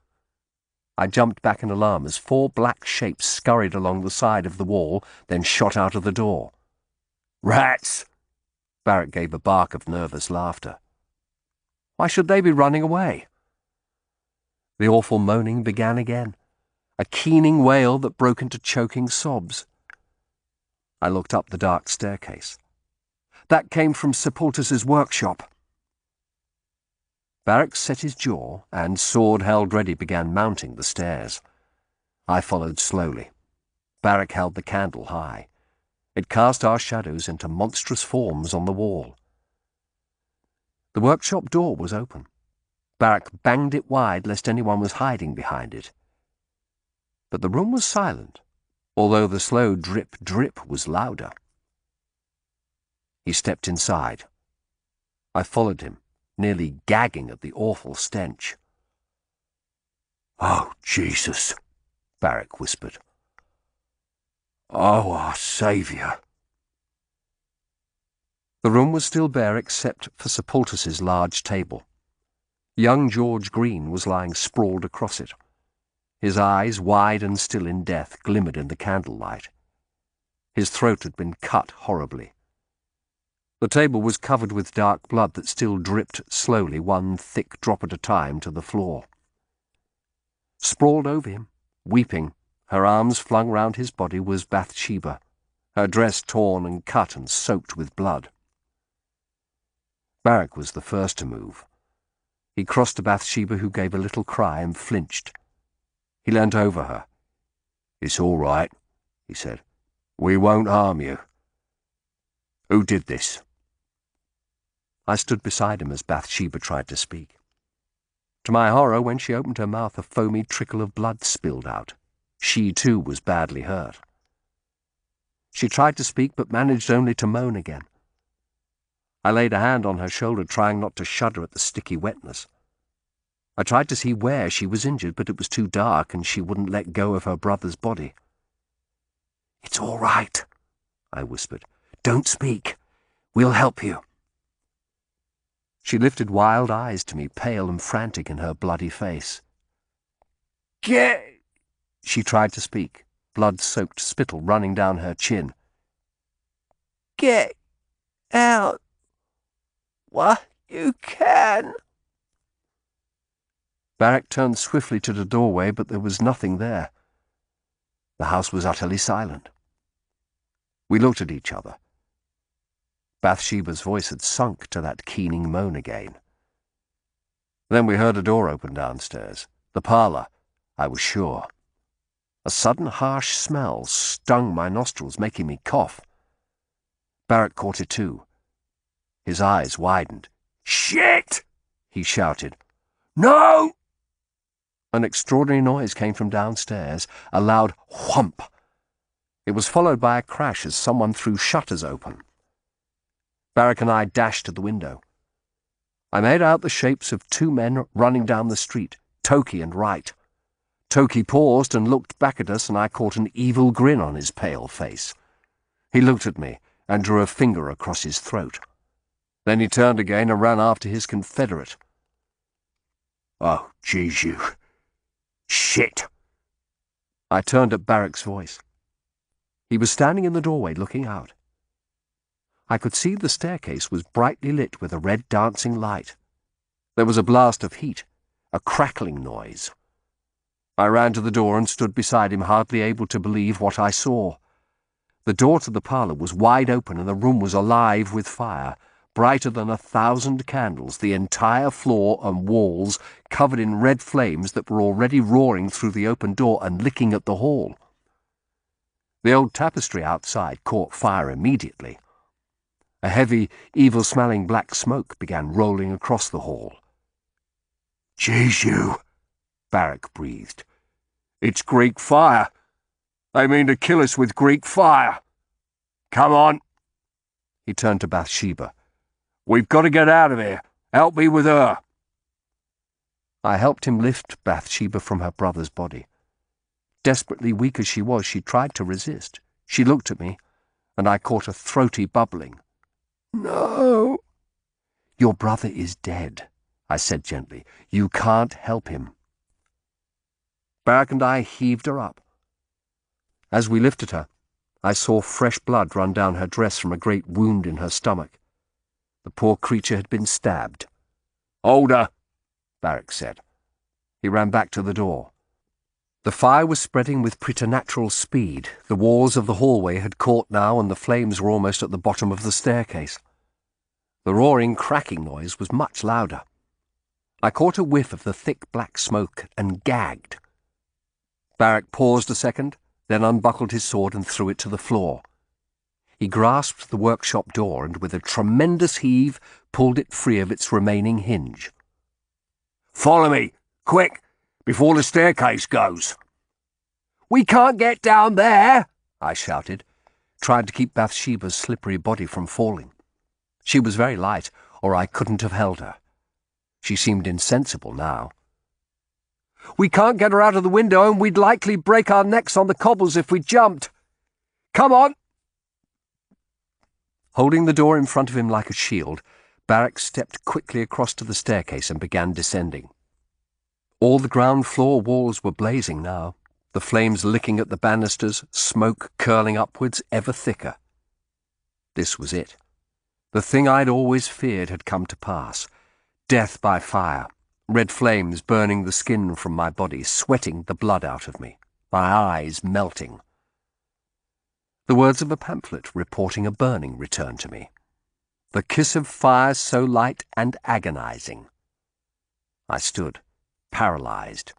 I jumped back in alarm as 4 black shapes scurried along the side of the wall, then shot out of the door. Rats! Barrack gave a bark of nervous laughter. Why should they be running away? The awful moaning began again, a keening wail that broke into choking sobs. I looked up the dark staircase. That came from Sir Poultices's workshop. Barrack set his jaw and, sword held ready, began mounting the stairs. I followed slowly. Barrack held the candle high. It cast our shadows into monstrous forms on the wall. The workshop door was open. Barrack banged it wide lest anyone was hiding behind it. But the room was silent, although the slow drip-drip was louder. He stepped inside. I followed him, nearly gagging at the awful stench. "Oh, Jesus," Barrack whispered. "Oh, our Saviour." The room was still bare except for Sir Poultices's large table. Young George Green was lying sprawled across it. His eyes, wide and still in death, glimmered in the candlelight. His throat had been cut horribly. The table was covered with dark blood that still dripped slowly, one thick drop at a time, to the floor. Sprawled over him, weeping, her arms flung round his body, was Bathsheba, her dress torn and cut and soaked with blood. Barrack was the first to move. He crossed to Bathsheba, who gave a little cry and flinched. He leant over her. "It's all right," he said. "We won't harm you. Who did this?" I stood beside him as Bathsheba tried to speak. To my horror, when she opened her mouth, a foamy trickle of blood spilled out. She, too, was badly hurt. She tried to speak, but managed only to moan again. I laid a hand on her shoulder, trying not to shudder at the sticky wetness. I tried to see where she was injured, but it was too dark, and she wouldn't let go of her brother's body. "It's all right," I whispered. "Don't speak. We'll help you." She lifted wild eyes to me, pale and frantic in her bloody face. "Get—" She tried to speak, blood-soaked spittle running down her chin. "Get out while you can." Barrack turned swiftly to the doorway, but there was nothing there. The house was utterly silent. We looked at each other. Bathsheba's voice had sunk to that keening moan again. Then we heard a door open downstairs. The parlour, I was sure. A sudden harsh smell stung my nostrils, making me cough. Barrack caught it too. His eyes widened. "Shit!" he shouted. "No!" An extraordinary noise came from downstairs, a loud whump. It was followed by a crash as someone threw shutters open. Barrack and I dashed to the window. I made out the shapes of two men running down the street, Toki and Wright. Toki paused and looked back at us, and I caught an evil grin on his pale face. He looked at me and drew a finger across his throat. Then he turned again and ran after his confederate. "Oh, jeez, you... shit!" I turned at Barrack's voice. He was standing in the doorway looking out. I could see the staircase was brightly lit with a red dancing light. There was a blast of heat, a crackling noise. I ran to the door and stood beside him, hardly able to believe what I saw. The door to the parlour was wide open and the room was alive with fire, brighter than 1,000 candles, the entire floor and walls covered in red flames that were already roaring through the open door and licking at the hall. The old tapestry outside caught fire immediately. A heavy, evil-smelling black smoke began rolling across the hall. "Jeez, you," Barrack breathed. "It's Greek fire. They mean to kill us with Greek fire. Come on." He turned to Bathsheba. "We've got to get out of here. Help me with her." I helped him lift Bathsheba from her brother's body. Desperately weak as she was, she tried to resist. She looked at me, and I caught a throaty bubbling. "No." "Your brother is dead," I said gently. "You can't help him." Barrack and I heaved her up. As we lifted her, I saw fresh blood run down her dress from a great wound in her stomach. The poor creature had been stabbed. "Hold her," Barrack said. He ran back to the door. The fire was spreading with preternatural speed. The walls of the hallway had caught now, and the flames were almost at the bottom of the staircase. The roaring, cracking noise was much louder. I caught a whiff of the thick black smoke and gagged. Barrack paused a second, then unbuckled his sword and threw it to the floor. He grasped the workshop door and, with a tremendous heave, pulled it free of its remaining hinge. "Follow me, quick, before the staircase goes." "We can't get down there," I shouted, trying to keep Bathsheba's slippery body from falling. She was very light, or I couldn't have held her. She seemed insensible now. "We can't get her out of the window, and we'd likely break our necks on the cobbles if we jumped. Come on!" Holding the door in front of him like a shield, Barrack stepped quickly across to the staircase and began descending. All the ground floor walls were blazing now, the flames licking at the banisters, smoke curling upwards ever thicker. This was it. The thing I'd always feared had come to pass. Death by fire, red flames burning the skin from my body, sweating the blood out of me, my eyes melting. The words of a pamphlet reporting a burning returned to me. The kiss of fire so light and agonizing. I stood, paralyzed.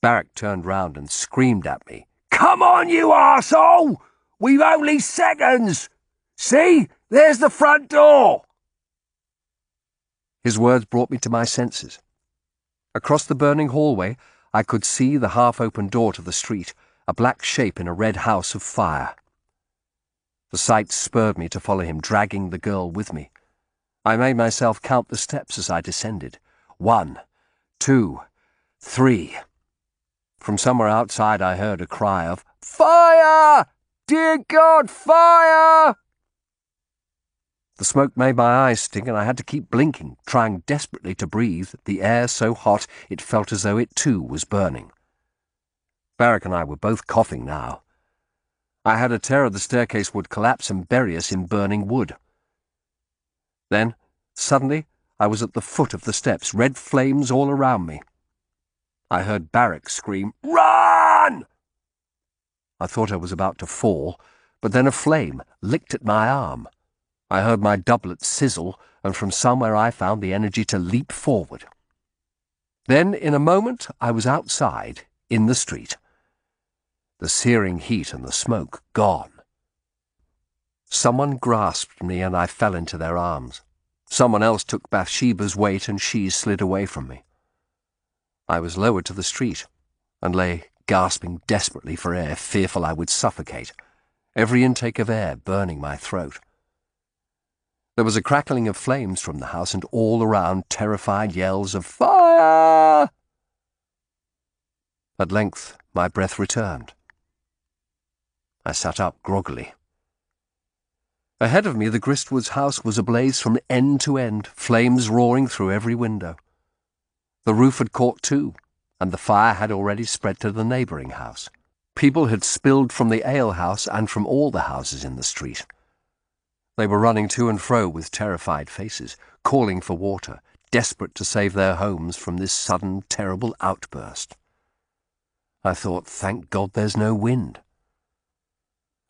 Barrack turned round and screamed at me. "Come on, you arsehole! We've only seconds! See, there's the front door!" His words brought me to my senses. Across the burning hallway, I could see the half-open door to the street, a black shape in a red house of fire. The sight spurred me to follow him, dragging the girl with me. I made myself count the steps as I descended. 1, 2, 3. From somewhere outside I heard a cry of, "Fire! Dear God, fire!" The smoke made my eyes sting, and I had to keep blinking, trying desperately to breathe, the air so hot it felt as though it too was burning. Barrack and I were both coughing now. I had a terror the staircase would collapse and bury us in burning wood. Then, suddenly, I was at the foot of the steps, red flames all around me. I heard Barrack scream, "Run!" I thought I was about to fall, but then a flame licked at my arm. I heard my doublet sizzle, and from somewhere I found the energy to leap forward. Then, in a moment, I was outside, in the street. The searing heat and the smoke gone. Someone grasped me and I fell into their arms. Someone else took Bathsheba's weight and she slid away from me. I was lowered to the street and lay gasping desperately for air, fearful I would suffocate, every intake of air burning my throat. There was a crackling of flames from the house and all around terrified yells of "Fire!" At length my breath returned. I sat up groggily. Ahead of me the Gristwoods' house was ablaze from end to end, flames roaring through every window. The roof had caught too, and the fire had already spread to the neighbouring house. People had spilled from the alehouse and from all the houses in the street. They were running to and fro with terrified faces, calling for water, desperate to save their homes from this sudden, terrible outburst. I thought, thank God there's no wind.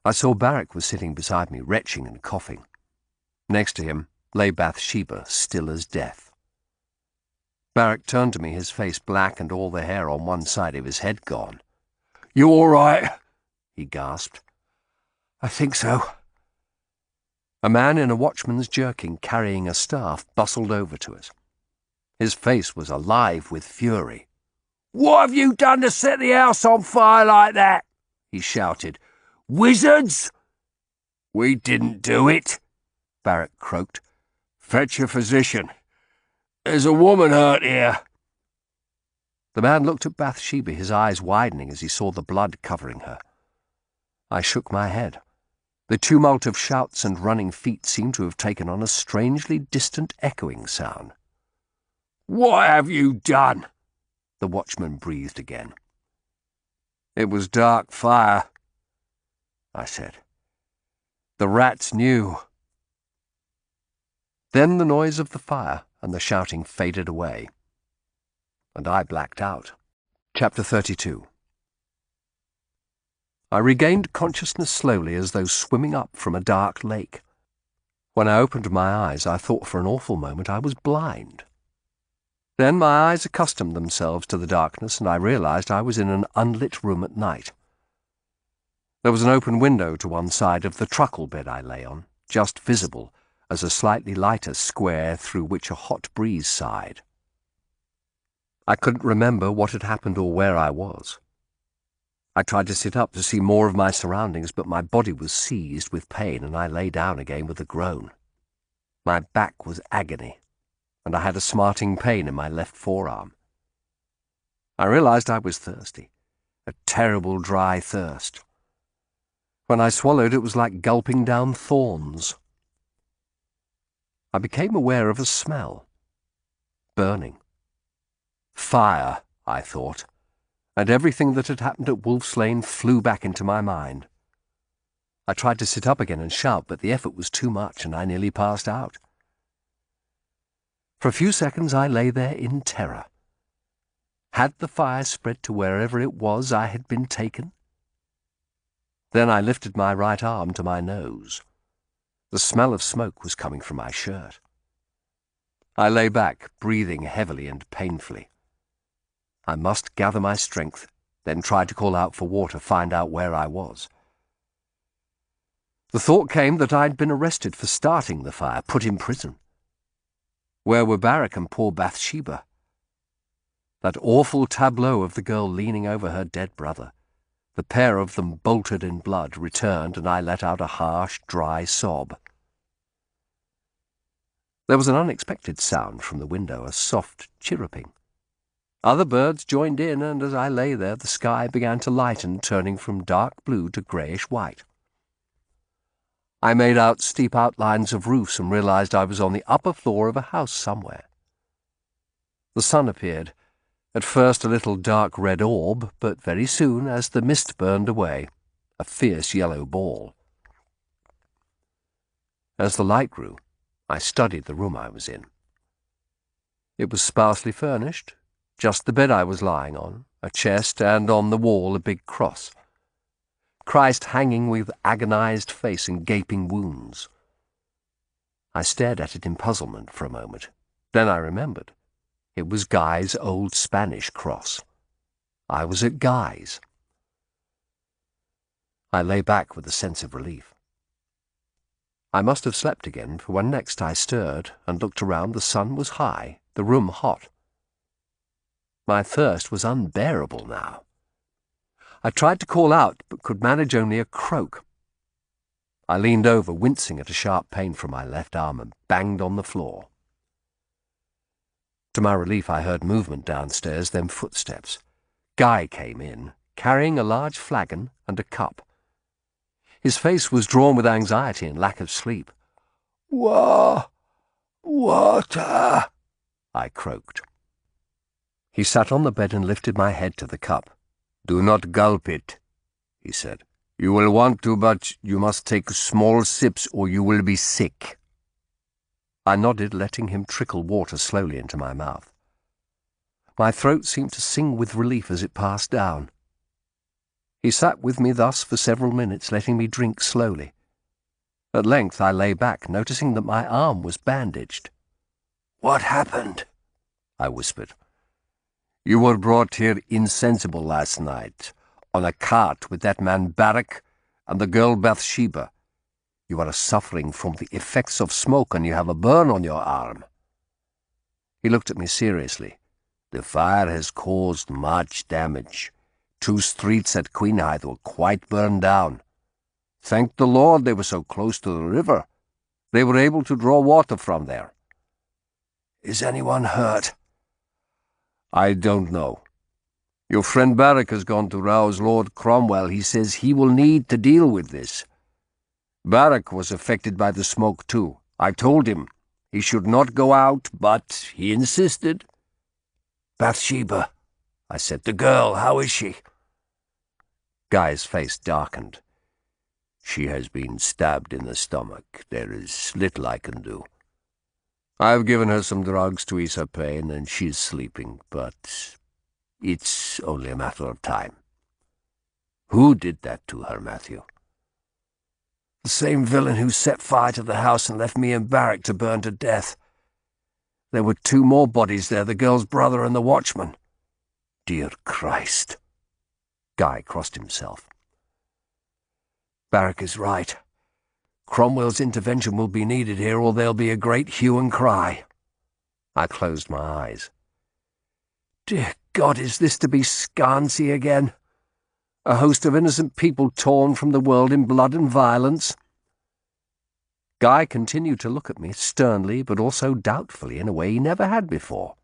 I saw Barrack was sitting beside me, retching and coughing. Next to him lay Bathsheba, still as death. Barrack turned to me, his face black and all the hair on one side of his head gone. "You all right?" he gasped. "I think so." A man in a watchman's jerkin carrying a staff bustled over to us. His face was alive with fury. "What have you done to set the house on fire like that?" he shouted. "Wizards?" "We didn't do it," Barrack croaked. "Fetch a physician. There's a woman hurt here." The man looked at Bathsheba, his eyes widening as he saw the blood covering her. I shook my head. The tumult of shouts and running feet seemed to have taken on a strangely distant echoing sound. "What have you done?" the watchman breathed again. "It was dark fire," I said. "The rats knew." Then the noise of the fire and the shouting faded away, and I blacked out. Chapter 32. I regained consciousness slowly, as though swimming up from a dark lake. When I opened my eyes, I thought for an awful moment I was blind. Then my eyes accustomed themselves to the darkness, and I realized I was in an unlit room at night. There was an open window to one side of the truckle bed I lay on, just visible as a slightly lighter square through which a hot breeze sighed. I couldn't remember what had happened or where I was. I tried to sit up to see more of my surroundings, but my body was seized with pain, and I lay down again with a groan. My back was agony, and I had a smarting pain in my left forearm. I realized I was thirsty, a terrible dry thirst. When I swallowed, it was like gulping down thorns. I became aware of a smell. Burning. Fire, I thought, and everything that had happened at Wolf's Lane flew back into my mind. I tried to sit up again and shout, but the effort was too much, and I nearly passed out. For a few seconds I lay there in terror. Had the fire spread to wherever it was I had been taken? Then I lifted my right arm to my nose. The smell of smoke was coming from my shirt. I lay back, breathing heavily and painfully. I must gather my strength, then try to call out for water, find out where I was. The thought came that I'd been arrested for starting the fire, put in prison. Where were Barak and poor Bathsheba? That awful tableau of the girl leaning over her dead brother. The pair of them bolted in blood returned, and I let out a harsh, dry sob. There was an unexpected sound from the window, a soft chirruping. Other birds joined in, and as I lay there, the sky began to lighten, turning from dark blue to greyish-white. I made out steep outlines of roofs and realized I was on the upper floor of a house somewhere. The sun appeared, at first a little dark red orb, but very soon, as the mist burned away, a fierce yellow ball. As the light grew, I studied the room I was in. It was sparsely furnished, just the bed I was lying on, a chest, and on the wall a big cross. Christ hanging with agonized face and gaping wounds. I stared at it in puzzlement for a moment. Then I remembered. It was Guy's old Spanish cross. I was at Guy's. I lay back with a sense of relief. I must have slept again, for when next I stirred and looked around, the sun was high, the room hot. My thirst was unbearable now. I tried to call out, but could manage only a croak. I leaned over, wincing at a sharp pain from my left arm, and banged on the floor. To my relief, I heard movement downstairs, then footsteps. Guy came in, carrying a large flagon and a cup. His face was drawn with anxiety and lack of sleep. Water, I croaked. He sat on the bed and lifted my head to the cup. Do not gulp it, he said. You will want to, but you must take small sips or you will be sick. I nodded, letting him trickle water slowly into my mouth. My throat seemed to sing with relief as it passed down. He sat with me thus for several minutes, letting me drink slowly. At length I lay back, noticing that my arm was bandaged. What happened? I whispered. You were brought here insensible last night, on a cart with that man Barak and the girl Bathsheba. You are suffering from the effects of smoke, and you have a burn on your arm. He looked at me seriously. The fire has caused much damage. 2 streets at Queenhithe were quite burned down. Thank the Lord they were so close to the river. They were able to draw water from there. Is anyone hurt? I don't know. Your friend Barak has gone to rouse Lord Cromwell. He says he will need to deal with this. Barak was affected by the smoke too. I told him he should not go out, but he insisted. Bathsheba, I said. The girl, how is she? Guy's face darkened. She has been stabbed in the stomach. There is little I can do. I have given her some drugs to ease her pain, and she's sleeping, but it's only a matter of time. Who did that to her, Matthew? The same villain who set fire to the house and left me and Barak to burn to death. There were 2 more bodies there, the girl's brother and the watchman. Dear Christ. Guy crossed himself. Barrack is right. Cromwell's intervention will be needed here, or there'll be a great hue and cry. I closed my eyes. Dear God, is this to be Scansey again? A host of innocent people torn from the world in blood and violence? Guy continued to look at me sternly but also doubtfully in a way he never had before.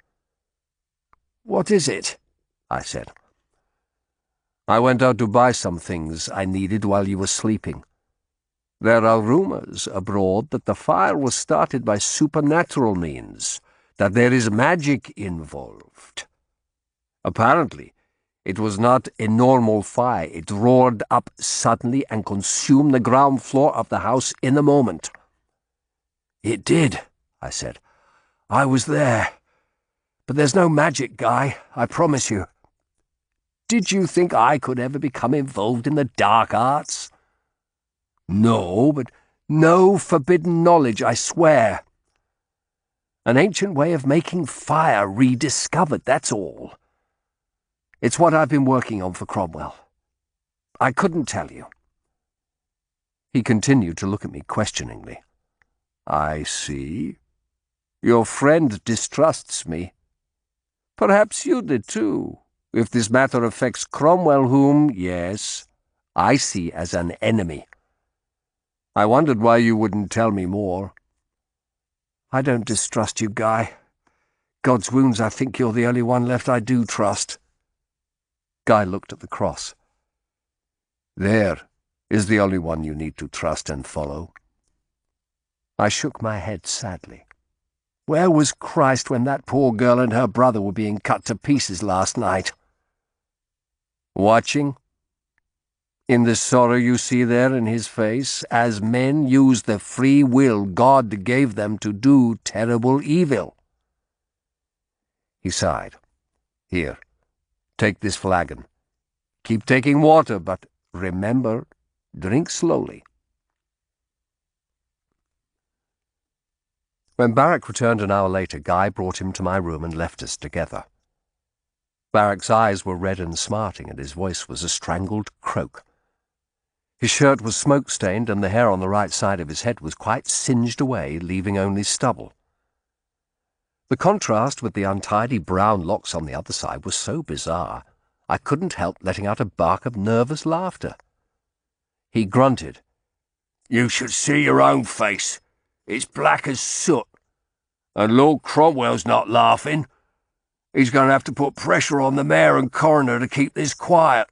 What is it? I said. I went out to buy some things I needed while you were sleeping. There are rumors abroad that the fire was started by supernatural means, that there is magic involved. Apparently, it was not a normal fire. It roared up suddenly and consumed the ground floor of the house in a moment. It did, I said. I was there. But there's no magic, Guy, I promise you. Did you think I could ever become involved in the dark arts? No, but no forbidden knowledge, I swear. An ancient way of making fire rediscovered, that's all. It's what I've been working on for Cromwell. I couldn't tell you. He continued to look at me questioningly. I see. Your friend distrusts me. Perhaps you did too, if this matter affects Cromwell, whom, yes, I see as an enemy. I wondered why you wouldn't tell me more. I don't distrust you, Guy. God's wounds, I think you're the only one left I do trust. Guy looked at the cross. There is the only one you need to trust and follow. I shook my head sadly. Where was Christ when that poor girl and her brother were being cut to pieces last night? Watching? In the sorrow you see there in his face, as men use the free will God gave them to do terrible evil. He sighed. Here, take this flagon. Keep taking water, but remember, drink slowly. When Barrack returned an hour later, Guy brought him to my room and left us together. Barrack's eyes were red and smarting, and his voice was a strangled croak. His shirt was smoke-stained, and the hair on the right side of his head was quite singed away, leaving only stubble. The contrast with the untidy brown locks on the other side was so bizarre, I couldn't help letting out a bark of nervous laughter. He grunted. You should see your own face. It's black as soot. And Lord Cromwell's not laughing. He's going to have to put pressure on the mayor and coroner to keep this quiet.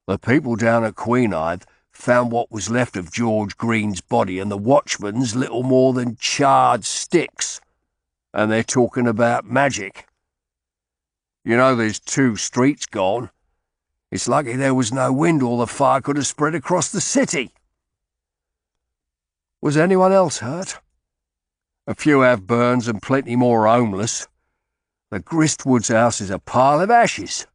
The people down at Queenhithe found what was left of George Green's body and the watchman's little more than charred sticks. And they're talking about magic. You know there's 2 streets gone. It's lucky there was no wind or the fire could have spread across the city. Was anyone else hurt? A few have burns and plenty more homeless. The Gristwood's house is a pile of ashes.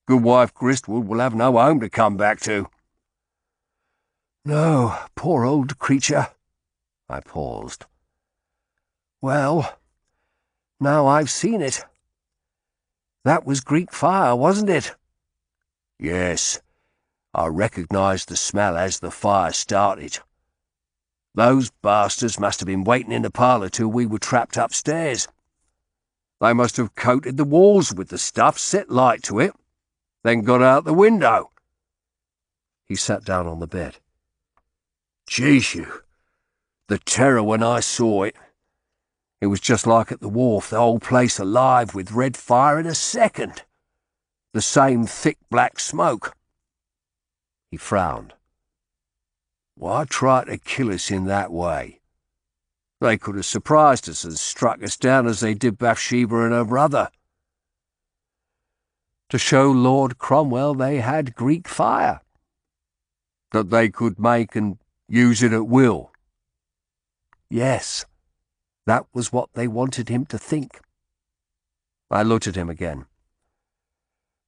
Goodwife Gristwood will have no home to come back to. No, poor old creature. I paused. Well, now I've seen it. That was Greek fire, wasn't it? Yes, I recognised the smell as the fire started. Those bastards must have been waiting in the parlour till we were trapped upstairs. They must have coated the walls with the stuff, set light to it, then got out the window. He sat down on the bed. Jesu, the terror when I saw it. It was just like at the wharf, the whole place alive with red fire in a second. The same thick black smoke. He frowned. Why try to kill us in that way? They could have surprised us and struck us down as they did Bathsheba and her brother. To show Lord Cromwell they had Greek fire. That they could make and use it at will. Yes, that was what they wanted him to think. I looked at him again.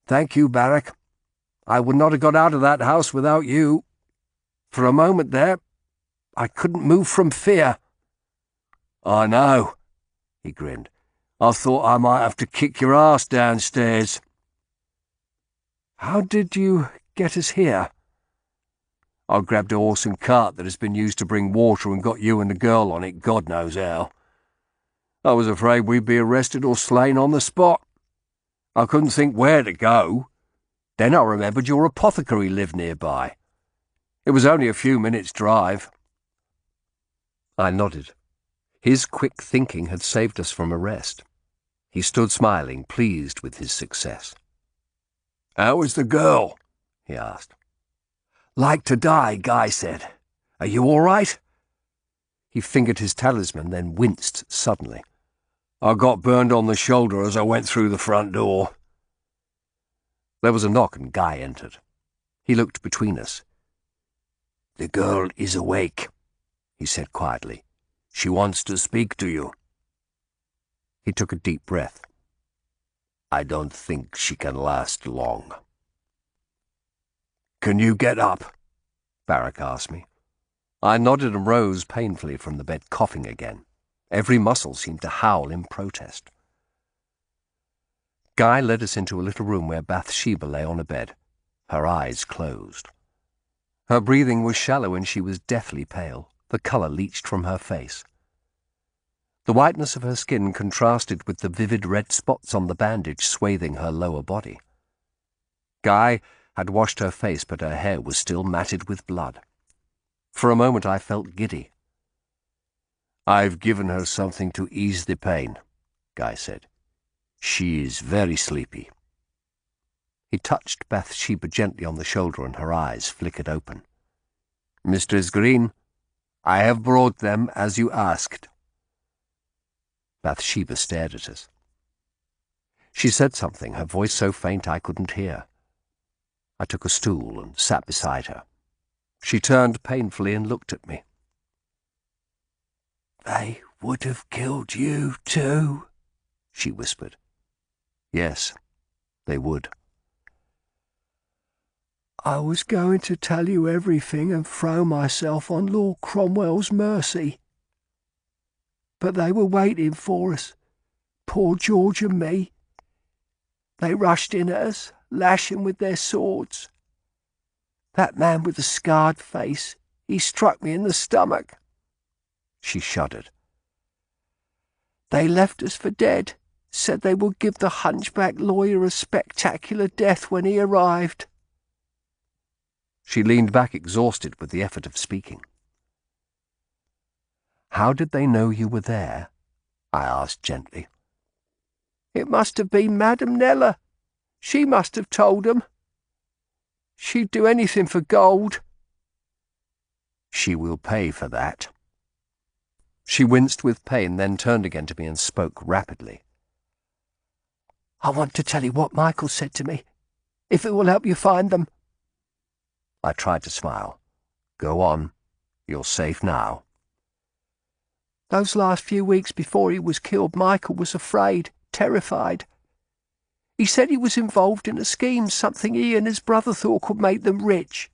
Thank you, Barrack. I would not have got out of that house without you. For a moment there, I couldn't move from fear. I know, he grinned. "I thought I might have to kick your ass downstairs." "How did you get us here?" "I grabbed a horse and cart that has been used to bring water and got you and the girl on it, God knows how. I was afraid we'd be arrested or slain on the spot. I couldn't think where to go. Then I remembered your apothecary lived nearby. It was only a few minutes' drive." I nodded. His quick thinking had saved us from arrest. He stood smiling, pleased with his success. "How was the girl?" he asked. "Like to die," Guy said. "Are you all right?" He fingered his talisman, then winced suddenly. "I got burned on the shoulder as I went through the front door." There was a knock and Guy entered. He looked between us. "The girl is awake," he said quietly. "She wants to speak to you." He took a deep breath. "I don't think she can last long." "Can you get up?" Barrack asked me. I nodded and rose painfully from the bed, coughing again. Every muscle seemed to howl in protest. Guy led us into a little room where Bathsheba lay on a bed, her eyes closed. Her breathing was shallow and she was deathly pale. The colour leached from her face. The whiteness of her skin contrasted with the vivid red spots on the bandage swathing her lower body. Guy had washed her face, but her hair was still matted with blood. For a moment I felt giddy. "I've given her something to ease the pain," Guy said. "She is very sleepy." He touched Bathsheba gently on the shoulder and her eyes flickered open. "Mistress Green, I have brought them as you asked." Bathsheba stared at us. She said something, her voice so faint I couldn't hear. I took a stool and sat beside her. She turned painfully and looked at me. "They would have killed you too," she whispered. "Yes, they would." "I was going to tell you everything and throw myself on Lord Cromwell's mercy. But they were waiting for us, poor George and me. They rushed in at us, lashing with their swords. That man with the scarred face, he struck me in the stomach." She shuddered. "They left us for dead, said they would give the hunchback lawyer a spectacular death when he arrived." She leaned back, exhausted with the effort of speaking. "How did they know you were there?" I asked gently. "It must have been Madame Nella. She must have told them. She'd do anything for gold." "She will pay for that." She winced with pain, then turned again to me and spoke rapidly. "I want to tell you what Michael said to me, if it will help you find them." I tried to smile. "Go on. You're safe now." "Those last few weeks before he was killed, Michael was afraid, terrified. He said he was involved in a scheme, something he and his brother thought could make them rich.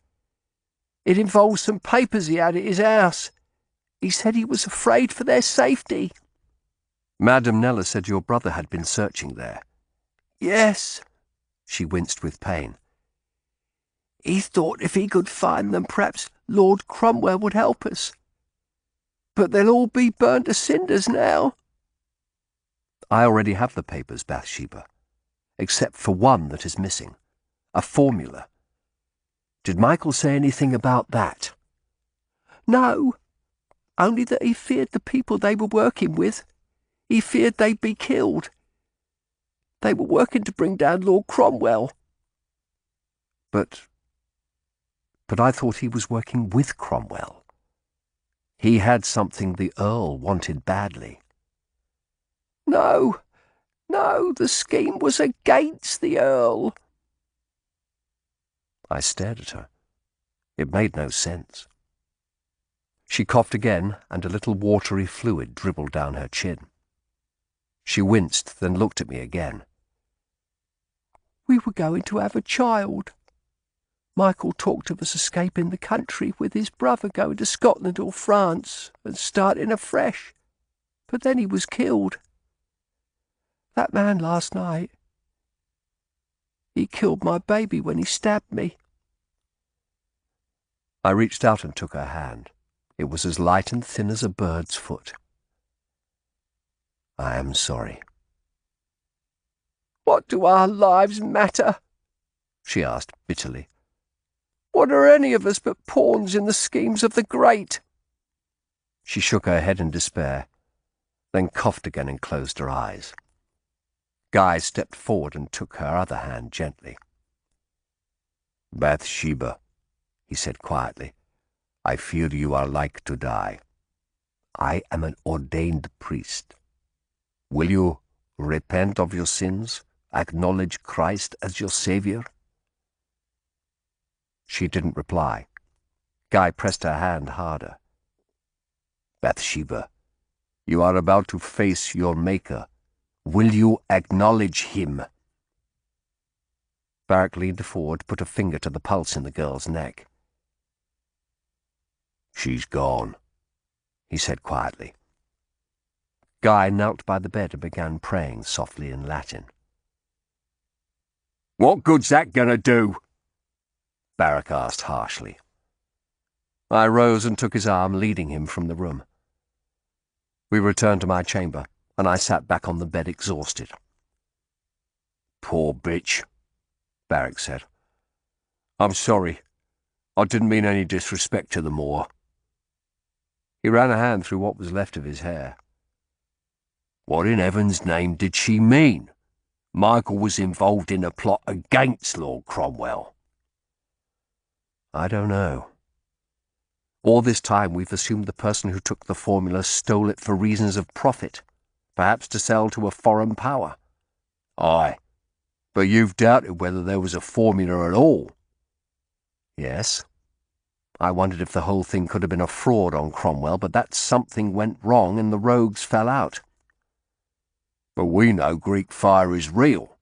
It involved some papers he had at his house. He said he was afraid for their safety." "Madame Nella said your brother had been searching there." "Yes." She winced with pain. "He thought if he could find them, perhaps Lord Cromwell would help us. But they'll all be burnt to cinders now." "I already have the papers, Bathsheba, except for one that is missing. A formula. Did Michael say anything about that?" "No, only that he feared the people they were working with. He feared they'd be killed. They were working to bring down Lord Cromwell." But I thought he was working with Cromwell. He had something the Earl wanted badly." No, the scheme was against the Earl." I stared at her. It made no sense. She coughed again, and a little watery fluid dribbled down her chin. She winced, then looked at me again. "We were going to have a child. Michael talked of us escaping the country with his brother, going to Scotland or France and starting afresh. But then he was killed. That man last night, he killed my baby when he stabbed me." I reached out and took her hand. It was as light and thin as a bird's foot. "I am sorry." "What do our lives matter?" she asked bitterly. "What are any of us but pawns in the schemes of the great?" She shook her head in despair, then coughed again and closed her eyes. Guy stepped forward and took her other hand gently. "Bathsheba," he said quietly, "I fear you are like to die. I am an ordained priest. Will you repent of your sins, acknowledge Christ as your Saviour?" She didn't reply. Guy pressed her hand harder. "Bathsheba, you are about to face your Maker. Will you acknowledge him?" Barrack leaned forward, put a finger to the pulse in the girl's neck. "She's gone," he said quietly. Guy knelt by the bed and began praying softly in Latin. "What good's that gonna do?" Barrack asked harshly. I rose and took his arm, leading him from the room. We returned to my chamber, and I sat back on the bed exhausted. "Poor bitch," Barrack said. "I'm sorry. I didn't mean any disrespect to the Moor." He ran a hand through what was left of his hair. "What in heaven's name did she mean? Michael was involved in a plot against Lord Cromwell." "I don't know. All this time we've assumed the person who took the formula stole it for reasons of profit, perhaps to sell to a foreign power." "Aye, but you've doubted whether there was a formula at all." "Yes. I wondered if the whole thing could have been a fraud on Cromwell, but that something went wrong and the rogues fell out." "But we know Greek fire is real."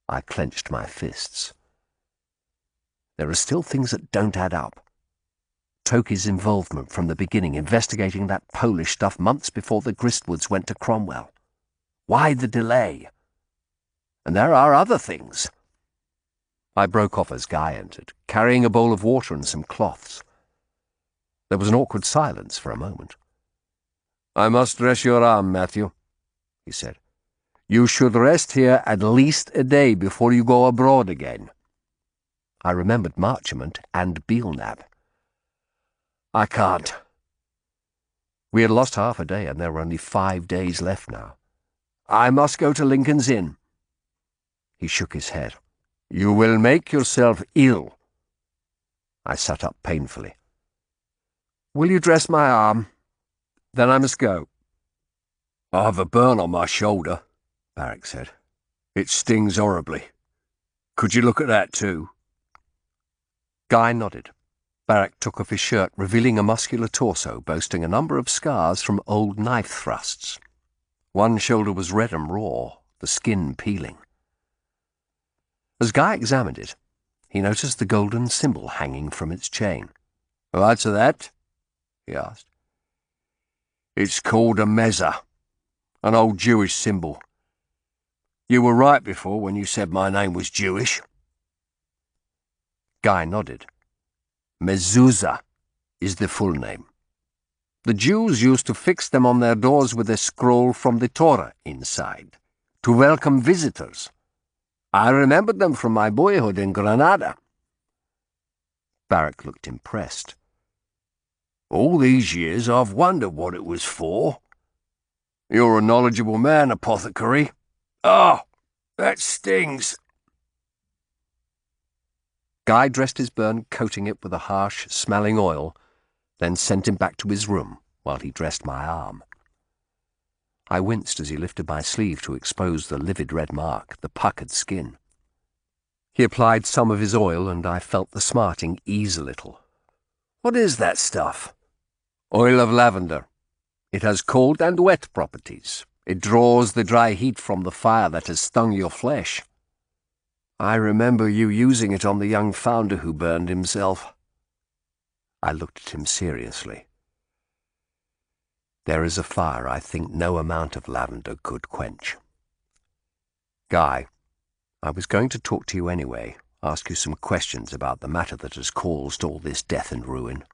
I clenched my fists. There are still things that don't add up. Toki's involvement from the beginning, investigating that Polish stuff months before the Gristwoods went to Cromwell. Why the delay? And there are other things. I broke off as Guy entered, carrying a bowl of water and some cloths. There was an awkward silence for a moment. "I must dress your arm, Matthew," he said. "You should rest here at least a day before you go abroad again." I remembered Marchement and Belknap. "I can't." We had lost half a day, and there were only 5 days left now. "I must go to Lincoln's Inn." He shook his head. "You will make yourself ill." I sat up painfully. "Will you dress my arm? Then I must go." "I have a burn on my shoulder," Barrack said. "It stings horribly. Could you look at that too?" Guy nodded. Barrack took off his shirt, revealing a muscular torso boasting a number of scars from old knife thrusts. One shoulder was red and raw, the skin peeling. As Guy examined it, he noticed the golden symbol hanging from its chain. "What's that?" he asked. "It's called a mezza, an old Jewish symbol. You were right before when you said my name was Jewish." Guy nodded. Mezuzah is the full name. The Jews used to fix them on their doors with a scroll from the Torah inside, to welcome visitors. I remembered them from my boyhood in Granada." Barrack looked impressed. "All these years I've wondered what it was for. You're a knowledgeable man, apothecary. Oh, that stings." Guy dressed his burn, coating it with a harsh, smelling oil, then sent him back to his room while he dressed my arm. I winced as he lifted my sleeve to expose the livid red mark, the puckered skin. He applied some of his oil, and I felt the smarting ease a little. "What is that stuff?" "Oil of lavender. It has cold and wet properties. It draws the dry heat from the fire that has stung your flesh. I remember you using it on the young founder who burned himself." I looked at him seriously. "There is a fire I think no amount of lavender could quench." Guy, I was going to talk to you anyway, ask you some questions about the matter that has caused all this death and ruin.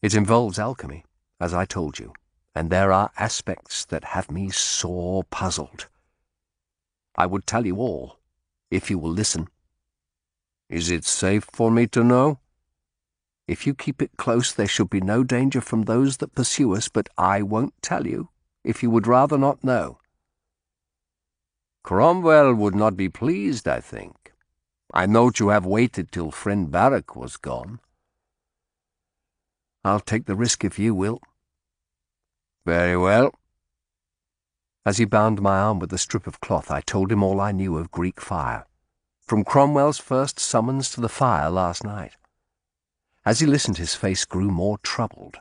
It involves alchemy, as I told you, and there are aspects that have me sore puzzled. I would tell you all, if you will listen. Is it safe for me to know? If you keep it close, there should be no danger from those that pursue us, but I won't tell you, if you would rather not know. Cromwell would not be pleased, I think. I note you have waited till friend Barrack was gone. I'll take the risk if you will. Very well. As he bound my arm with a strip of cloth, I told him all I knew of Greek fire, from Cromwell's first summons to the fire last night. As he listened, his face grew more troubled.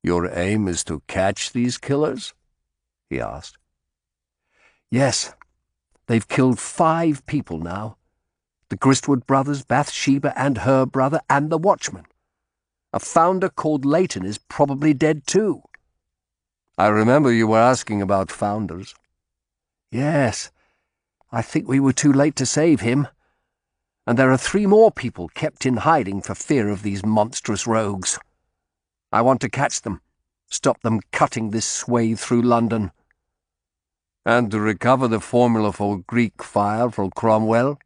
Your aim is to catch these killers? He asked. Yes. They've killed 5 people now. The Gristwood brothers, Bathsheba and her brother, and the watchman. A founder called Leighton is probably dead too. I remember you were asking about founders. Yes. I think we were too late to save him. And there are 3 more people kept in hiding for fear of these monstrous rogues. I want to catch them, stop them cutting this swathe through London. And to recover the formula for Greek fire from Cromwell?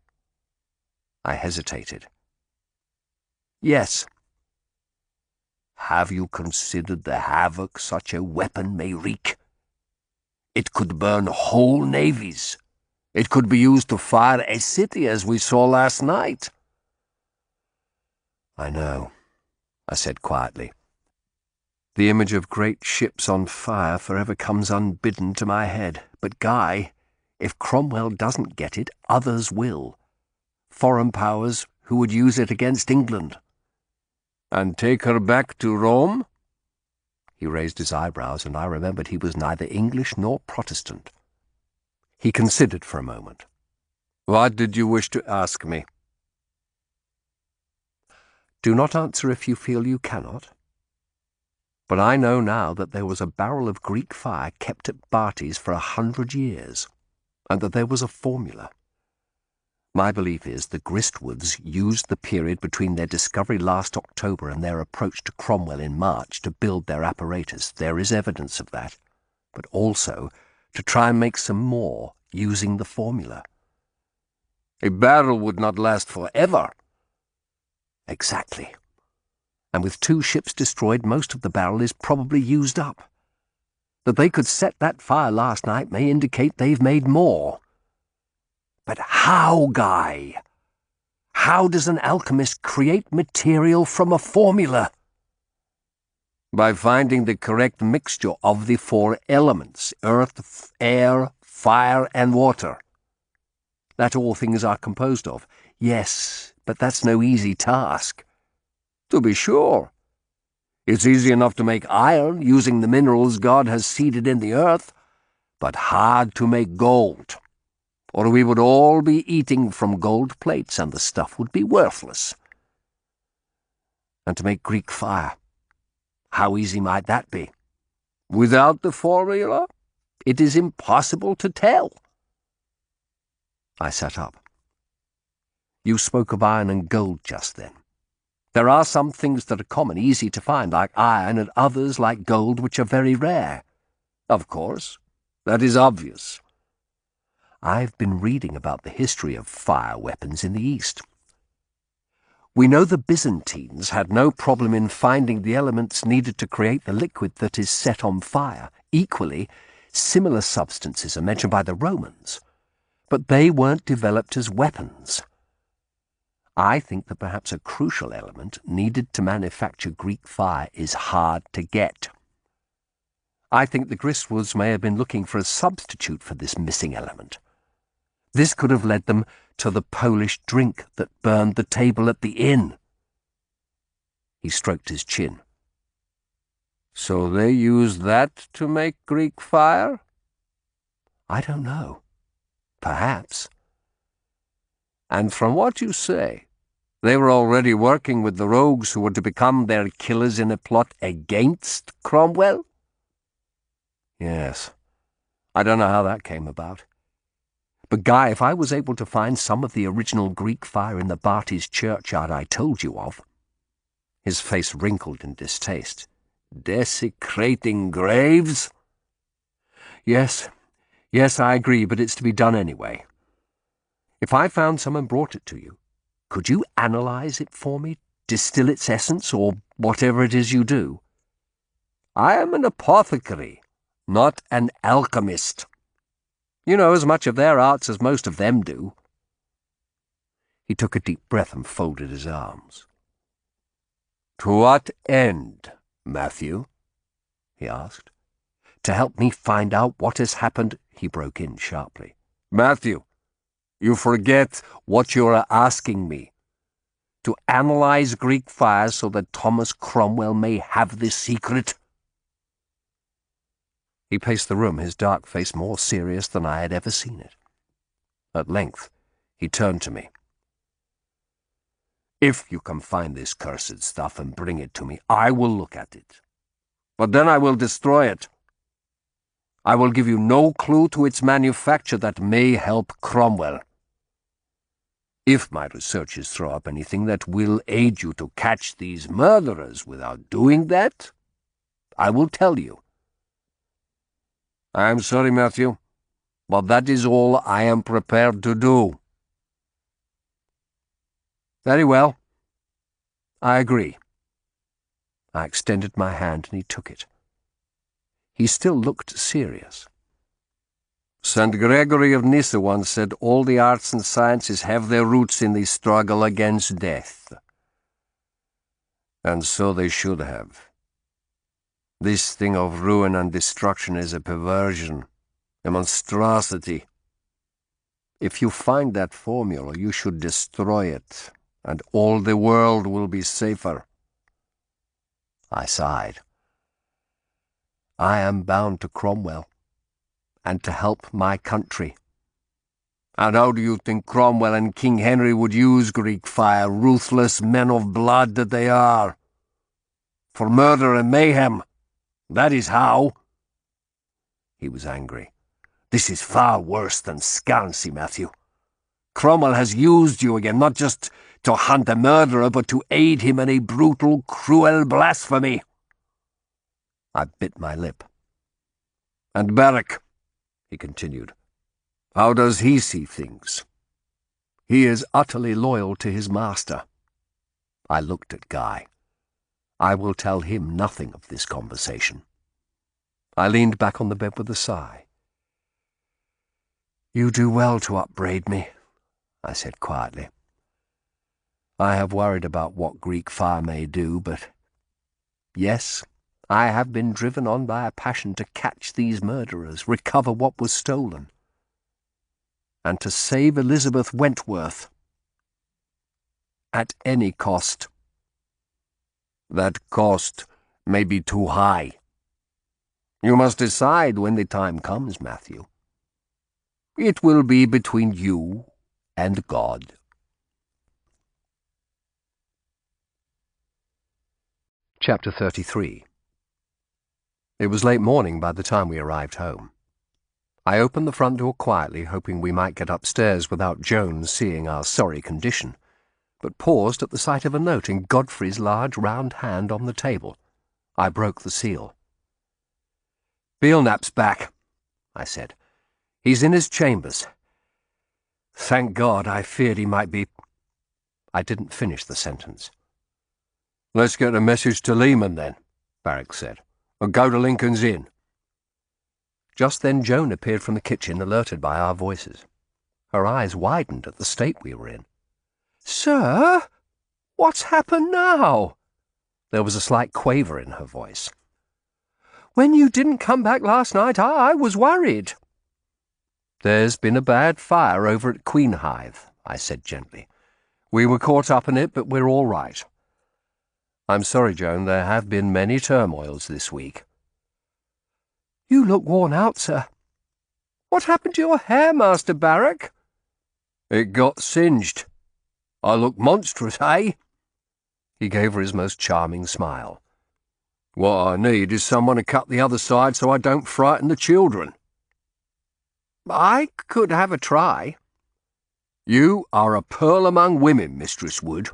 I hesitated. Yes. Have you considered the havoc such a weapon may wreak? It could burn whole navies. It could be used to fire a city, as we saw last night. I know, I said quietly. The image of great ships on fire forever comes unbidden to my head. But, Guy, if Cromwell doesn't get it, others will. Foreign powers who would use it against England. And take her back to Rome? He raised his eyebrows, and I remembered he was neither English nor Protestant. He considered for a moment. What did you wish to ask me? Do not answer if you feel you cannot. But I know now that there was a barrel of Greek fire kept at Barty's for 100 years, and that there was a formula. My belief is the Gristwoods used the period between their discovery last October and their approach to Cromwell in March to build their apparatus. There is evidence of that, but also to try and make some more using the formula. A barrel would not last forever. Exactly. And with 2 ships destroyed, most of the barrel is probably used up. That they could set that fire last night may indicate they've made more. But how, Guy? How does an alchemist create material from a formula? By finding the correct mixture of the 4 elements, earth, air, fire, and water. That all things are composed of. Yes, but that's no easy task. To be sure. It's easy enough to make iron using the minerals God has seeded in the earth, but hard to make gold. Or we would all be eating from gold plates and the stuff would be worthless. And to make Greek fire, how easy might that be? Without the formula, it is impossible to tell. I sat up. You spoke of iron and gold just then. There are some things that are common, easy to find, like iron, and others, like gold, which are very rare. Of course. That is obvious. I've been reading about the history of fire weapons in the East. We know the Byzantines had no problem in finding the elements needed to create the liquid that is set on fire. Equally, similar substances are mentioned by the Romans, but they weren't developed as weapons. I think that perhaps a crucial element needed to manufacture Greek fire is hard to get. I think the Gristwoods may have been looking for a substitute for this missing element. This could have led them to the Polish drink that burned the table at the inn. He stroked his chin. So they used that to make Greek fire? I don't know. Perhaps. And from what you say, they were already working with the rogues who were to become their killers in a plot against Cromwell? Yes. I don't know how that came about. But, Guy, if I was able to find some of the original Greek fire in the Barty's churchyard I told you of—" His face wrinkled in distaste. "Desecrating graves?" Yes, I agree, but it's to be done anyway. If I found some and brought it to you, could you analyze it for me, distill its essence, or whatever it is you do?" "I am an apothecary, not an alchemist." "You know as much of their arts as most of them do." He took a deep breath and folded his arms. "To what end, Matthew?" he asked. "To help me find out what has happened," he broke in sharply. "Matthew, you forget what you are asking me." "To analyze Greek fire so that Thomas Cromwell may have this secret?" He paced the room, his dark face more serious than I had ever seen it. At length, he turned to me. "If you can find this cursed stuff and bring it to me, I will look at it. But then I will destroy it. I will give you no clue to its manufacture that may help Cromwell. If my researches throw up anything that will aid you to catch these murderers without doing that, I will tell you. I am sorry, Matthew, but that is all I am prepared to do." "Very well. I agree." I extended my hand and he took it. He still looked serious. "St. Gregory of Nyssa once said all the arts and sciences have their roots in the struggle against death. And so they should have. This thing of ruin and destruction is a perversion, a monstrosity. If you find that formula, you should destroy it, and all the world will be safer." I sighed. I am bound to Cromwell, and to help my country. And how do you think Cromwell and King Henry would use Greek fire, ruthless men of blood that they are? For murder and mayhem. That is how." He was angry. "This is far worse than scancy, Matthew. Cromwell has used you again, not just to hunt a murderer, but to aid him in a brutal, cruel blasphemy." I bit my lip. "And Berwick," he continued, "how does he see things?" "He is utterly loyal to his master." I looked at Guy. I will tell him nothing of this conversation. I leaned back on the bed with a sigh. "You do well to upbraid me," I said quietly. "I have worried about what Greek fire may do, but yes, I have been driven on by a passion to catch these murderers, recover what was stolen, and to save Elizabeth Wentworth at any cost." "That cost may be too high. You must decide when the time comes, Matthew. It will be between you and God." Chapter 33. It was late morning by the time we arrived home. I opened the front door quietly, hoping we might get upstairs without Joan seeing our sorry condition, but paused at the sight of a note in Godfrey's large round hand on the table. I broke the seal. "Belknap's back," I said. "He's in his chambers. Thank God, I feared he might be—" I didn't finish the sentence. "Let's get a message to Lehman, then," Barrack said, "and go to Lincoln's Inn." Just then Joan appeared from the kitchen, alerted by our voices. Her eyes widened at the state we were in. "Sir, what's happened now?" There was a slight quaver in her voice. "When you didn't come back last night, I was worried." "There's been a bad fire over at Queenhithe," I said gently. "We were caught up in it, but we're all right. I'm sorry, Joan, there have been many turmoils this week." "You look worn out, sir. What happened to your hair, Master Barrack?" "It got singed. I look monstrous, eh?" He gave her his most charming smile. "What I need is someone to cut the other side so I don't frighten the children." I could have a try. You are a pearl among women, Mistress Wood.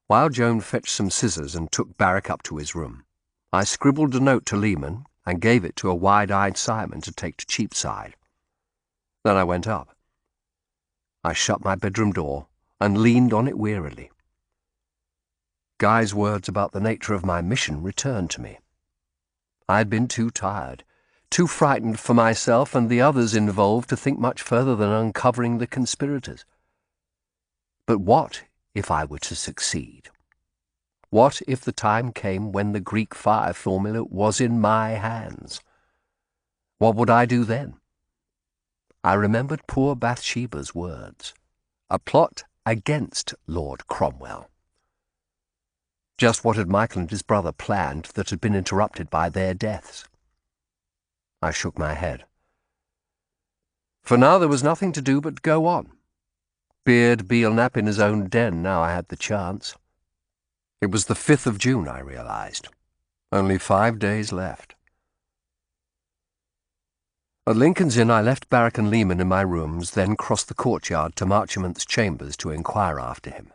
While Joan fetched some scissors and took Barrack up to his room, I scribbled a note to Lehman and gave it to a wide-eyed Simon to take to Cheapside. Then I went up. I shut my bedroom door and leaned on it wearily. Guy's words about the nature of my mission returned to me. I had been too tired, too frightened for myself and the others involved to think much further than uncovering the conspirators. But what if I were to succeed? What if the time came when the Greek fire formula was in my hands? What would I do then? I remembered poor Bathsheba's words. A plot against Lord Cromwell. Just what had Michael and his brother planned that had been interrupted by their deaths? I shook my head. For now there was nothing to do but go on. Beard Belknap in his own den now I had the chance. It was the 5th of June, I realized. Only 5 days left. At Lincoln's Inn I left Barrack and Lehman in my rooms, then crossed the courtyard to Marchmont's chambers to inquire after him.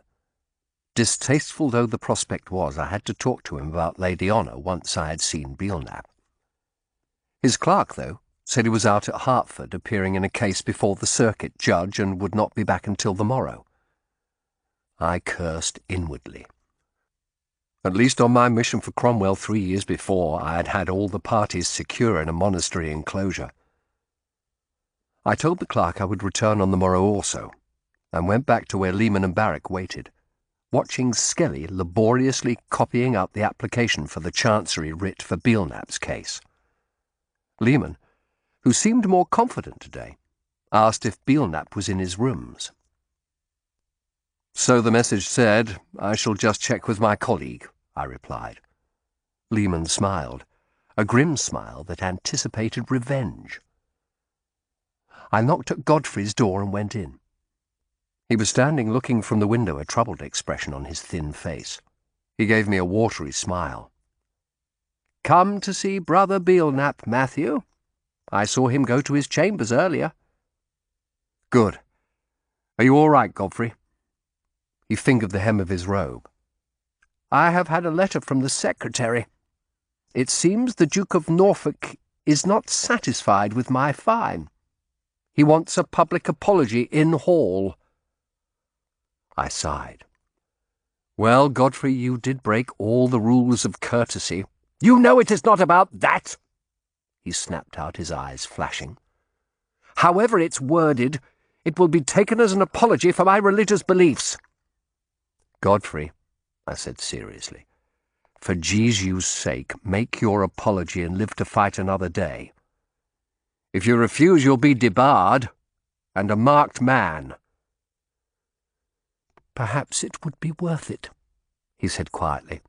Distasteful though the prospect was, I had to talk to him about Lady Honour once I had seen Belknap. His clerk, though, said he was out at Hertford appearing in a case before the circuit judge and would not be back until the morrow. I cursed inwardly. At least on my mission for Cromwell 3 years before, I had had all the parties secure in a monastery enclosure. I told the clerk I would return on the morrow also, and went back to where Lehman and Barrack waited, watching Skelly laboriously copying up the application for the Chancery writ for Belknap's case. Lehman, who seemed more confident today, asked if Belknap was in his rooms. "So the message said. I shall just check with my colleague," I replied. Lehman smiled, a grim smile that anticipated revenge. I knocked at Godfrey's door and went in. He was standing looking from the window, a troubled expression on his thin face. He gave me a watery smile. "Come to see Brother Belknap, Matthew. I saw him go to his chambers earlier." "Good. Are you all right, Godfrey?" He fingered the hem of his robe. "I have had a letter from the secretary. It seems the Duke of Norfolk is not satisfied with my fine. He wants a public apology in hall." I sighed. "Well, Godfrey, you did break all the rules of courtesy." "You know it is not about that," he snapped out, his eyes flashing. "However it's worded, it will be taken as an apology for my religious beliefs." "Godfrey," I said seriously, "for Jesu's sake, make your apology and live to fight another day. If you refuse, you'll be debarred, and a marked man." "Perhaps it would be worth it," he said quietly.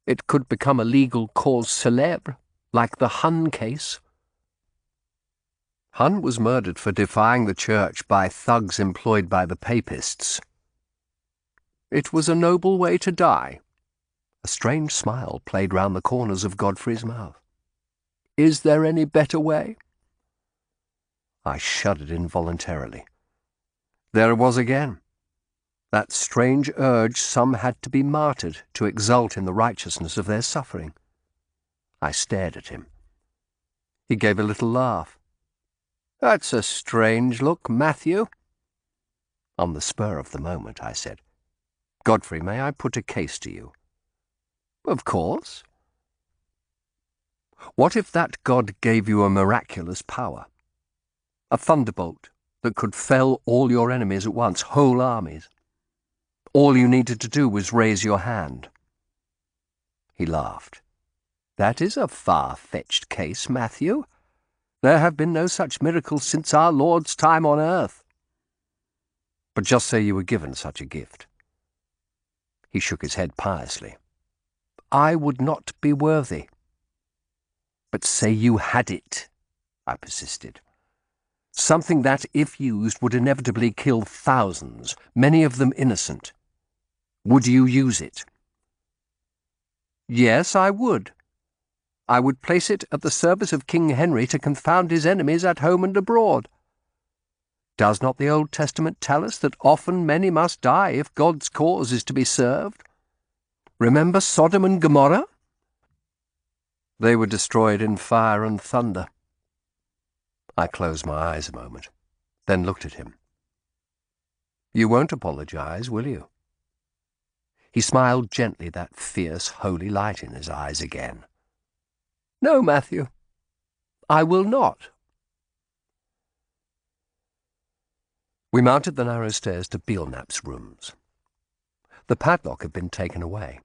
"It could become a legal cause célèbre, like the Hun case." Hun was murdered for defying the church by thugs employed by the papists. It was a noble way to die. A strange smile played round the corners of Godfrey's mouth. "Is there any better way?" I shuddered involuntarily. There it was again. That strange urge some had to be martyred to exult in the righteousness of their suffering. I stared at him. He gave a little laugh. "That's a strange look, Matthew." On the spur of the moment, I said, "Godfrey, may I put a case to you?" "Of course." "What if that God gave you a miraculous power? A thunderbolt that could fell all your enemies at once, whole armies. All you needed to do was raise your hand." He laughed. "That is a far-fetched case, Matthew. There have been no such miracles since our Lord's time on earth." "But just say you were given such a gift." He shook his head piously. "I would not be worthy." "But say you had it," I persisted. "Something that, if used, would inevitably kill thousands, many of them innocent. Would you use it?" "Yes, I would." I would place it at the service of King Henry to confound his enemies at home and abroad. Does not the Old Testament tell us that often many must die if God's cause is to be served? Remember Sodom and Gomorrah? They were destroyed in fire and thunder. I closed my eyes a moment, then looked at him. You won't apologize, will you? He smiled gently, that fierce, holy light in his eyes again. No, Matthew, I will not. We mounted the narrow stairs to Belknap's rooms. The padlock had been taken away.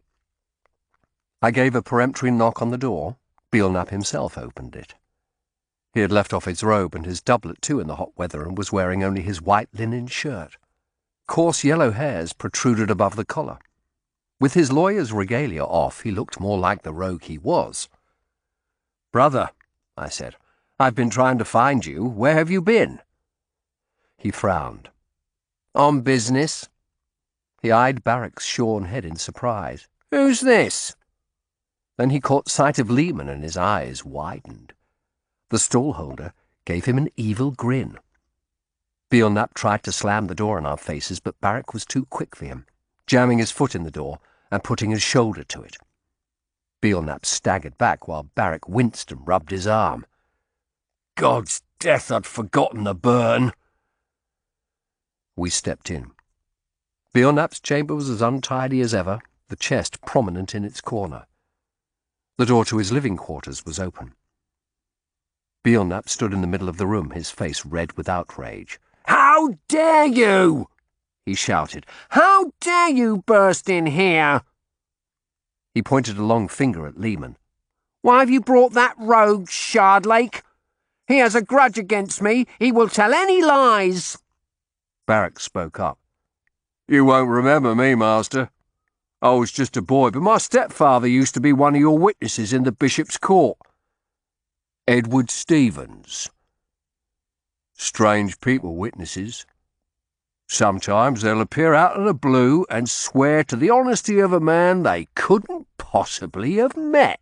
I gave a peremptory knock on the door. Belknap himself opened it. He had left off his robe and his doublet too in the hot weather and was wearing only his white linen shirt. Coarse yellow hairs protruded above the collar. With his lawyer's regalia off, he looked more like the rogue he was. "Brother," I said, "I've been trying to find you. Where have you been?" He frowned. "On business." He eyed Barrack's shorn head in surprise. "Who's this?" Then he caught sight of Lehman and his eyes widened. The stallholder gave him an evil grin. Belknap tried to slam the door in our faces, but Barrack was too quick for him, jamming his foot in the door and putting his shoulder to it. Belknap staggered back while Barrack winced and rubbed his arm. "God's death, I'd forgotten the burn." We stepped in. Belknap's chamber was as untidy as ever, the chest prominent in its corner. The door to his living quarters was open. Belknap stood in the middle of the room, his face red with outrage. "How dare you!" he shouted. "How dare you burst in here?" He pointed a long finger at Lehman. "Why have you brought that rogue, Shardlake? He has a grudge against me. He will tell any lies." Barrack spoke up. "You won't remember me, master. I was just a boy, but my stepfather used to be one of your witnesses in the bishop's court. Edward Stevens. Strange people, witnesses. Sometimes they'll appear out of the blue and swear to the honesty of a man they couldn't possibly have met."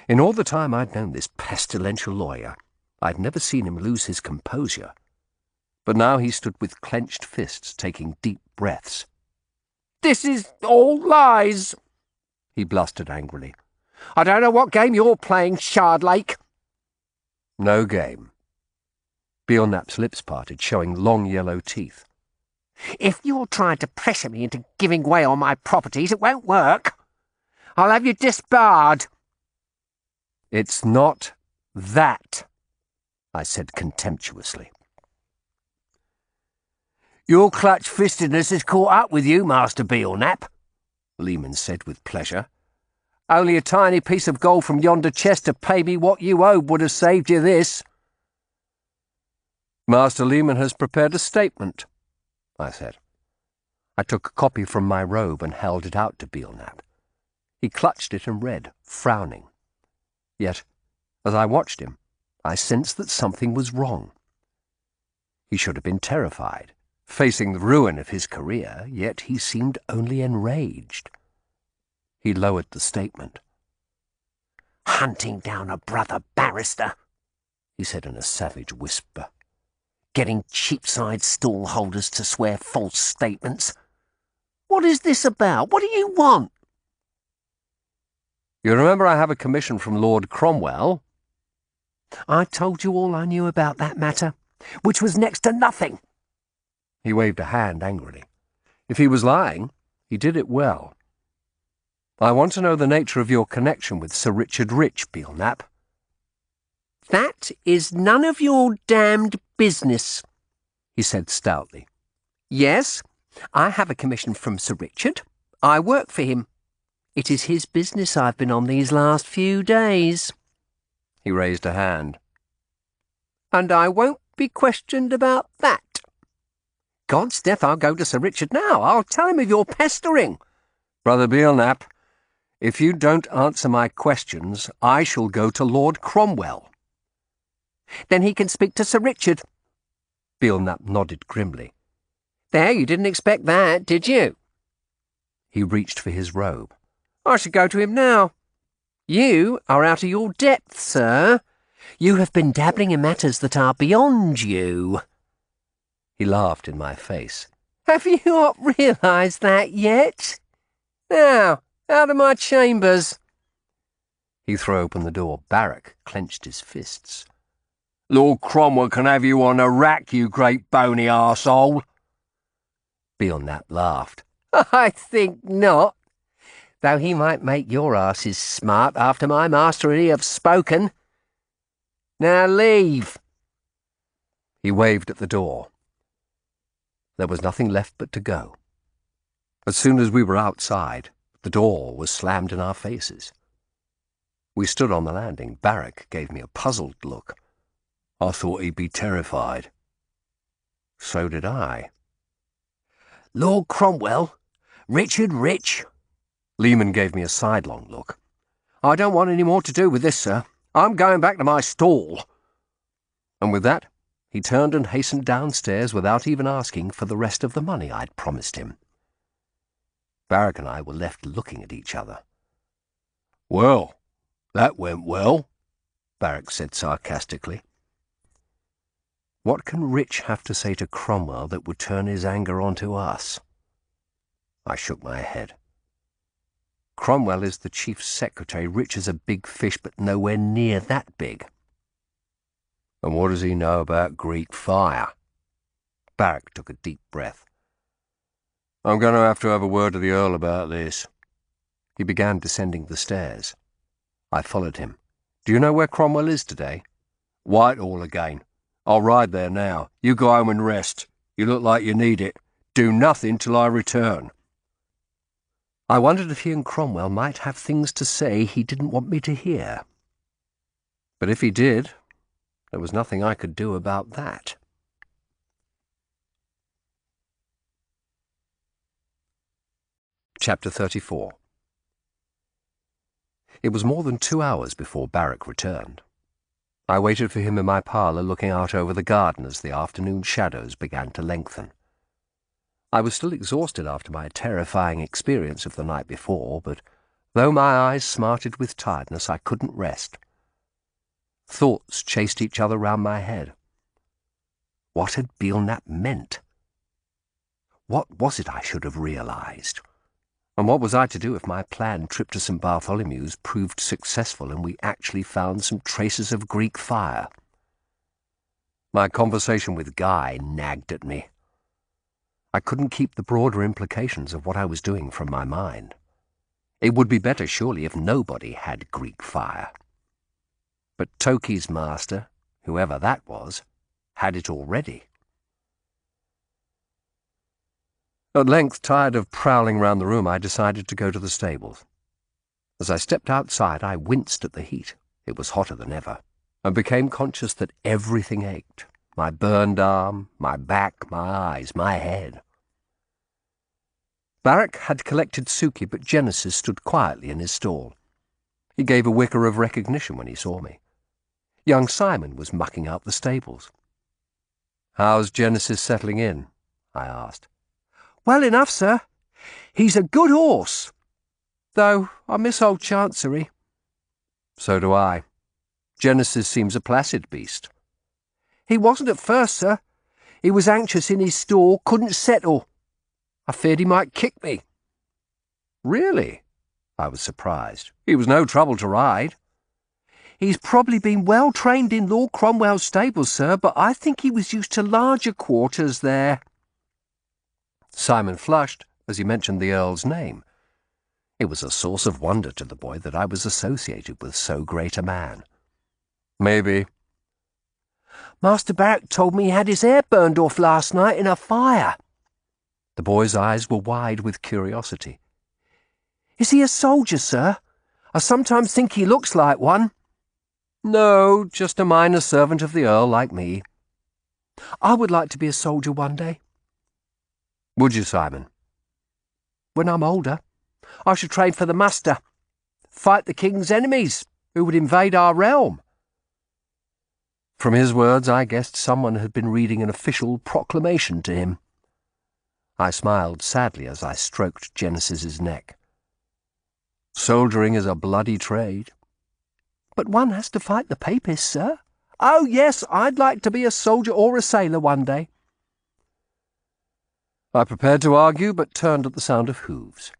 In all the time I'd known this pestilential lawyer, I'd never seen him lose his composure. But now he stood with clenched fists, taking deep breaths. "This is all lies," he blustered angrily. "I don't know what game you're playing, Shardlake." "No game." Belknap's lips parted, showing long yellow teeth. "If you're trying to pressure me into giving way on my properties, it won't work. I'll have you disbarred." "It's not that," I said contemptuously. "Your clutch-fistedness has caught up with you, Master Belknap," Lehman said with pleasure. "Only a tiny piece of gold from yonder chest to pay me what you owed would have saved you this." "Master Lehman has prepared a statement," I said. I took a copy from my robe and held it out to Belknap. He clutched it and read, frowning. Yet, as I watched him, I sensed that something was wrong. He should have been terrified, facing the ruin of his career, yet he seemed only enraged. He lowered the statement. "Hunting down a brother barrister," he said in a savage whisper. "Getting cheapside stallholders to swear false statements. What is this about? What do you want?" "You remember I have a commission from Lord Cromwell?" "I told you all I knew about that matter, which was next to nothing." He waved a hand angrily. If he was lying, he did it well. "I want to know the nature of your connection with Sir Richard Rich, Belknap." "That is none of your damned business," he said stoutly. "Yes, I have a commission from Sir Richard. I work for him. It is his business I've been on these last few days." He raised a hand. "And I won't be questioned about that. God's death, I'll go to Sir Richard now. I'll tell him of your pestering." "Brother Belknap, if you don't answer my questions, I shall go to Lord Cromwell." "Then he can speak to Sir Richard." Belknap nodded grimly. "There, you didn't expect that, did you?" He reached for his robe. "I should go to him now." You are out of your depth, sir. You have been dabbling in matters that are beyond you. He laughed in my face. Have you not realised that yet? Now, out of my chambers. He threw open the door. Barrack clenched his fists. Lord Cromwell can have you on a rack, you great bony arsehole. Belknap laughed. I think not. Though he might make your asses smart after my master and he have spoken. Now leave. He waved at the door. There was nothing left but to go. As soon as we were outside, the door was slammed in our faces. We stood on the landing. Barrack gave me a puzzled look. I thought he'd be terrified. So did I. Lord Cromwell, Richard Rich. Lehman gave me a sidelong look. I don't want any more to do with this, sir. I'm going back to my stall. And with that, he turned and hastened downstairs without even asking for the rest of the money I'd promised him. Barrack and I were left looking at each other. Well, that went well, Barrack said sarcastically. What can Rich have to say to Cromwell that would turn his anger onto us? I shook my head. Cromwell is the chief secretary. Rich is a big fish, but nowhere near that big. And what does he know about Greek fire? Barrack took a deep breath. I'm going to have a word to the Earl about this. He began descending the stairs. I followed him. Do you know where Cromwell is today? Whitehall again. I'll ride there now. You go home and rest. You look like you need it. Do nothing till I return. I wondered if he and Cromwell might have things to say he didn't want me to hear. But if he did, there was nothing I could do about that. Chapter 34. It was more than 2 hours before Barrack returned. I waited for him in my parlour, looking out over the garden as the afternoon shadows began to lengthen. I was still exhausted after my terrifying experience of the night before, but though my eyes smarted with tiredness, I couldn't rest. Thoughts chased each other round my head. What had Belknap meant? What was it I should have realised? And what was I to do if my planned trip to St. Bartholomew's proved successful and we actually found some traces of Greek fire? My conversation with Guy nagged at me. I couldn't keep the broader implications of what I was doing from my mind. It would be better, surely, if nobody had Greek fire. But Toki's master, whoever that was, had it already. At length, tired of prowling round the room, I decided to go to the stables. As I stepped outside, I winced at the heat. It was hotter than ever, and became conscious that everything ached. My burned arm, my back, my eyes, my head. Barrack had collected Suki, but Genesis stood quietly in his stall. He gave a whicker of recognition when he saw me. Young Simon was mucking out the stables. "How's Genesis settling in?" I asked. "Well enough, sir. He's a good horse. Though I miss old Chancery." "So do I. Genesis seems a placid beast." "He wasn't at first, sir. He was anxious in his stall, couldn't settle. I feared he might kick me." "Really?" I was surprised. "He was no trouble to ride." "He's probably been well trained in Lord Cromwell's stables, sir, but I think he was used to larger quarters there." Simon flushed as he mentioned the Earl's name. It was a source of wonder to the boy that I was associated with so great a man. "Maybe." "Master Barrack told me he had his hair burned off last night in a fire." The boy's eyes were wide with curiosity. "Is he a soldier, sir? I sometimes think he looks like one." "No, just a minor servant of the Earl like me." "I would like to be a soldier one day." "Would you, Simon?" "When I'm older, I should train for the muster, fight the king's enemies who would invade our realm." From his words, I guessed someone had been reading an official proclamation to him. I smiled sadly as I stroked Genesis's neck. "Soldiering is a bloody trade. But one has to fight the papists, sir. Oh, yes, I'd like to be a soldier or a sailor one day. I prepared to argue, but turned at the sound of hooves.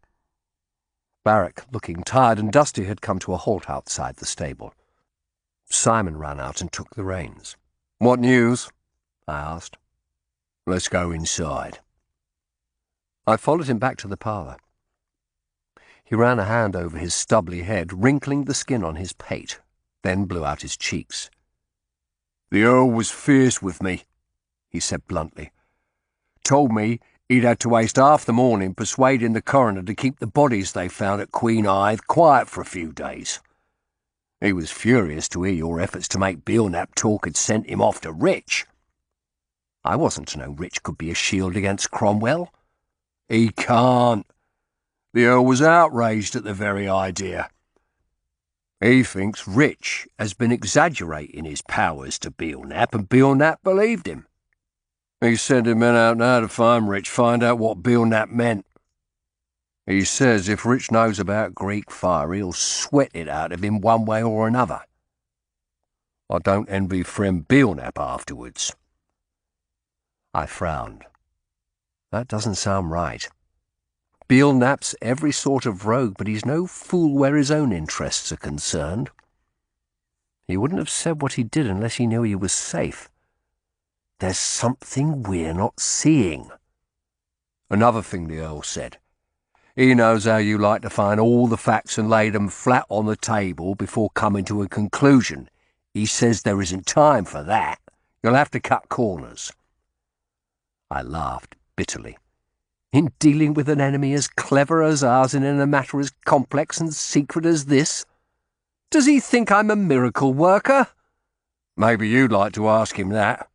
Barrack, looking tired and dusty, had come to a halt outside the stable. Simon ran out and took the reins. "What news?" I asked. "Let's go inside." I followed him back to the parlour. He ran a hand over his stubbly head, wrinkling the skin on his pate, then blew out his cheeks. "The Earl was fierce with me," he said bluntly. "Told me he'd had to waste half the morning persuading the coroner to keep the bodies they found at Queen Hithe quiet for a few days. He was furious to hear your efforts to make Belknap talk had sent him off to Rich. I wasn't to know Rich could be a shield against Cromwell. He can't. The Earl was outraged at the very idea. He thinks Rich has been exaggerating his powers to Belknap, and Belknap believed him. He's sending men out now to find Rich, find out what Belknap meant. He says if Rich knows about Greek fire, he'll sweat it out of him one way or another. I don't envy friend Belknap afterwards." I frowned. That doesn't sound right. Belknap's every sort of rogue, but he's no fool where his own interests are concerned. He wouldn't have said what he did unless he knew he was safe. There's something we're not seeing. Another thing the Earl said. He knows how you like to find all the facts and lay them flat on the table before coming to a conclusion. He says there isn't time for that. You'll have to cut corners. I laughed bitterly. In dealing with an enemy as clever as ours and in a matter as complex and secret as this? Does he think I'm a miracle worker? Maybe you'd like to ask him that.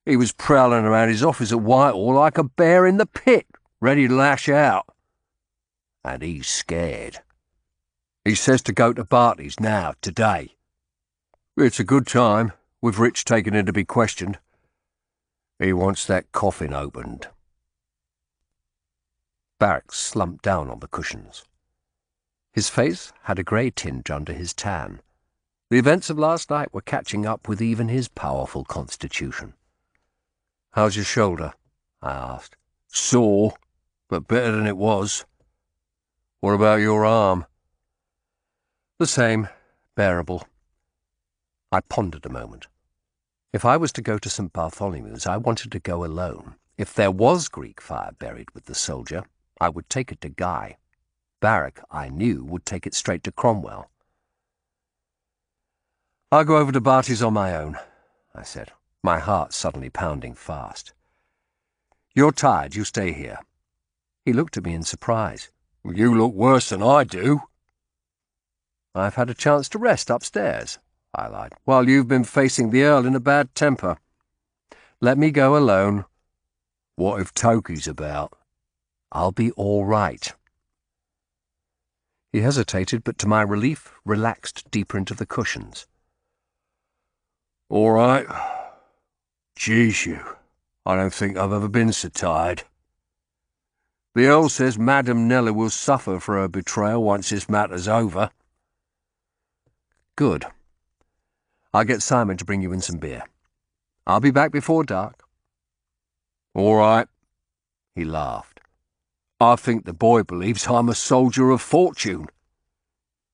He was prowling around his office at Whitehall like a bear in the pit, ready to lash out. And he's scared. He says to go to Barty's now, today. It's a good time, with Rich taking him to be questioned. He wants that coffin opened. Barrack slumped down on the cushions. His face had a grey tinge under his tan. The events of last night were catching up with even his powerful constitution. "How's your shoulder?" I asked. "Sore, but better than it was." "What about your arm?" "The same, bearable." I pondered a moment. If I was to go to St. Bartholomew's, I wanted to go alone. If there was Greek fire buried with the soldier, I would take it to Guy. Barrack, I knew, would take it straight to Cromwell. "I'll go over to Barty's on my own," I said, my heart suddenly pounding fast. "You're tired, you stay here." He looked at me in surprise. "You look worse than I do." "I've had a chance to rest upstairs," I lied, "while you've been facing the Earl in a bad temper. Let me go alone." "What if Toki's about?" "I'll be all right." He hesitated, but to my relief relaxed deeper into the cushions. "All right. Jeez, I don't think I've ever been so tired. The Earl says Madame Nellie will suffer for her betrayal once this matter's over." "Good. I'll get Simon to bring you in some beer. I'll be back before dark." "All right." He laughed. "I think the boy believes I'm a soldier of fortune.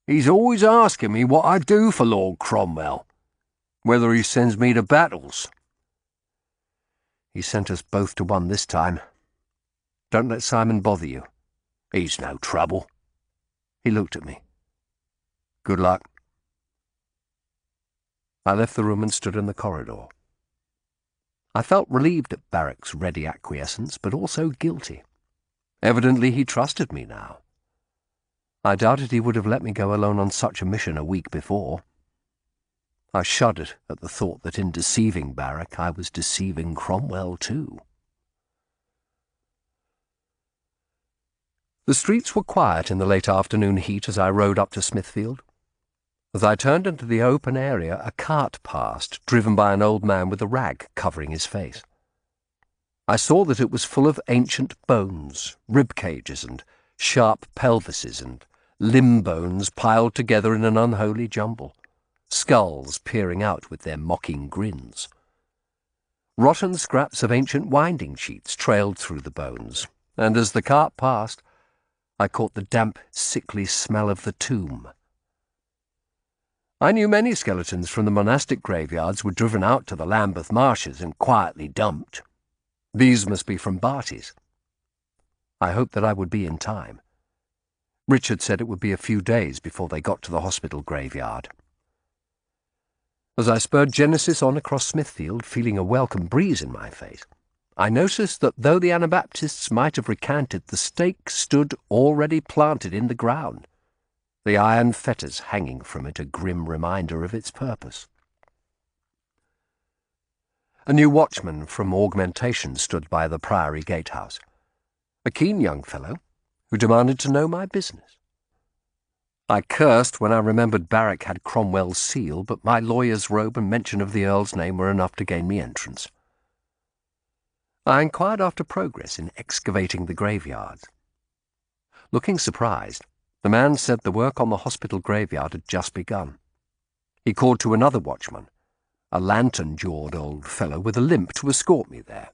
He's always asking me what I do for Lord Cromwell, whether he sends me to battles." "He sent us both to one this time. Don't let Simon bother you." "He's no trouble." He looked at me. "Good luck." I left the room and stood in the corridor. I felt relieved at Barrack's ready acquiescence, but also guilty. Evidently he trusted me now. I doubted he would have let me go alone on such a mission a week before. I shuddered at the thought that in deceiving Barrack I was deceiving Cromwell too. The streets were quiet in the late afternoon heat as I rode up to Smithfield. As I turned into the open area, a cart passed, driven by an old man with a rag covering his face. I saw that it was full of ancient bones, rib cages and sharp pelvises and limb bones piled together in an unholy jumble. skulls peering out with their mocking grins. Rotten scraps of ancient winding sheets trailed through the bones, and as the cart passed, I caught the damp, sickly smell of the tomb. I knew many skeletons from the monastic graveyards were driven out to the Lambeth marshes and quietly dumped. These must be from Barty's. I hoped that I would be in time. Richard said it would be a few days before they got to the hospital graveyard. As I spurred Genesis on across Smithfield, feeling a welcome breeze in my face, I noticed that though the Anabaptists might have recanted, the stake stood already planted in the ground, the iron fetters hanging from it a grim reminder of its purpose. A new watchman from Augmentations stood by the Priory gatehouse, a keen young fellow who demanded to know my business. I cursed when I remembered Barrack had Cromwell's seal, but my lawyer's robe and mention of the Earl's name were enough to gain me entrance. I inquired after progress in excavating the graveyards. Looking surprised, the man said the work on the hospital graveyard had just begun. He called to another watchman, a lantern-jawed old fellow with a limp, to escort me there.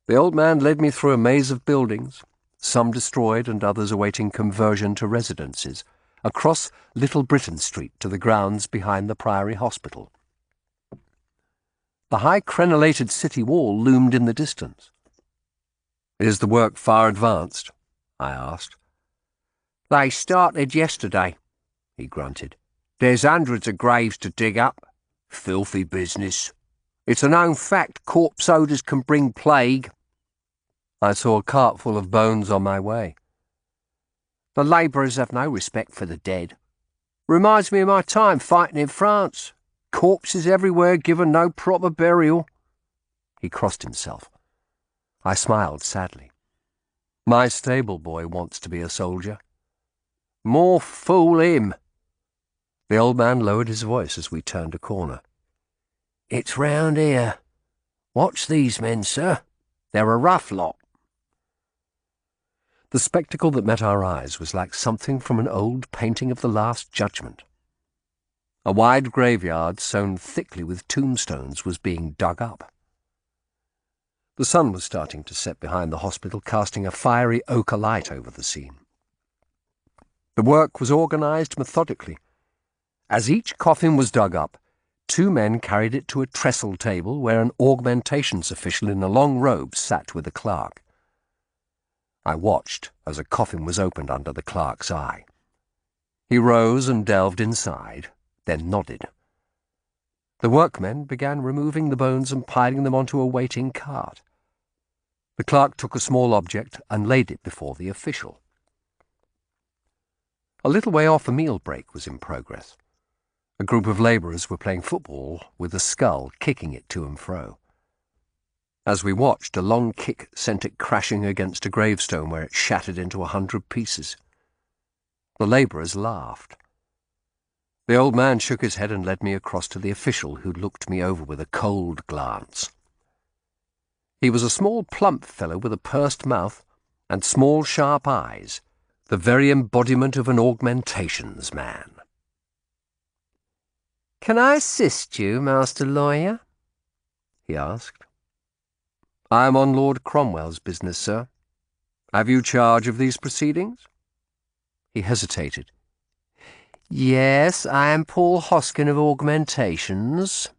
The old man led me through a maze of buildings, some destroyed and others awaiting conversion to residences, across Little Britain Street to the grounds behind the Priory Hospital. The high crenellated city wall loomed in the distance. "Is the work far advanced?" I asked. "They started yesterday," he grunted. "There's hundreds of graves to dig up. Filthy business. It's a known fact corpse odours can bring plague." I saw a cart full of bones on my way. "The labourers have no respect for the dead. Reminds me of my time fighting in France. Corpses everywhere given no proper burial." He crossed himself. I smiled sadly. "My stable boy wants to be a soldier." "More fool him." The old man lowered his voice as we turned a corner. "It's round here. Watch these men, sir. They're a rough lot." The spectacle that met our eyes was like something from an old painting of the Last Judgment. A wide graveyard sown thickly with tombstones was being dug up. The sun was starting to set behind the hospital, casting a fiery ochre light over the scene. The work was organised methodically. As each coffin was dug up, 2 men carried it to a trestle table where an augmentations official in a long robe sat with a clerk. I watched as a coffin was opened under the clerk's eye. He rose and delved inside, then nodded. The workmen began removing the bones and piling them onto a waiting cart. The clerk took a small object and laid it before the official. A little way off, a meal break was in progress. A group of labourers were playing football with a skull kicking it to and fro. As we watched, a long kick sent it crashing against a gravestone where it shattered into 100 pieces. The labourers laughed. The old man shook his head and led me across to the official, who looked me over with a cold glance. He was a small, plump fellow with a pursed mouth and small, sharp eyes, the very embodiment of an augmentations man. "Can I assist you, Master Lawyer?" he asked. "I am on Lord Cromwell's business, sir. Have you charge of these proceedings?" He hesitated. "Yes, I am Paul Hoskin of Augmentations."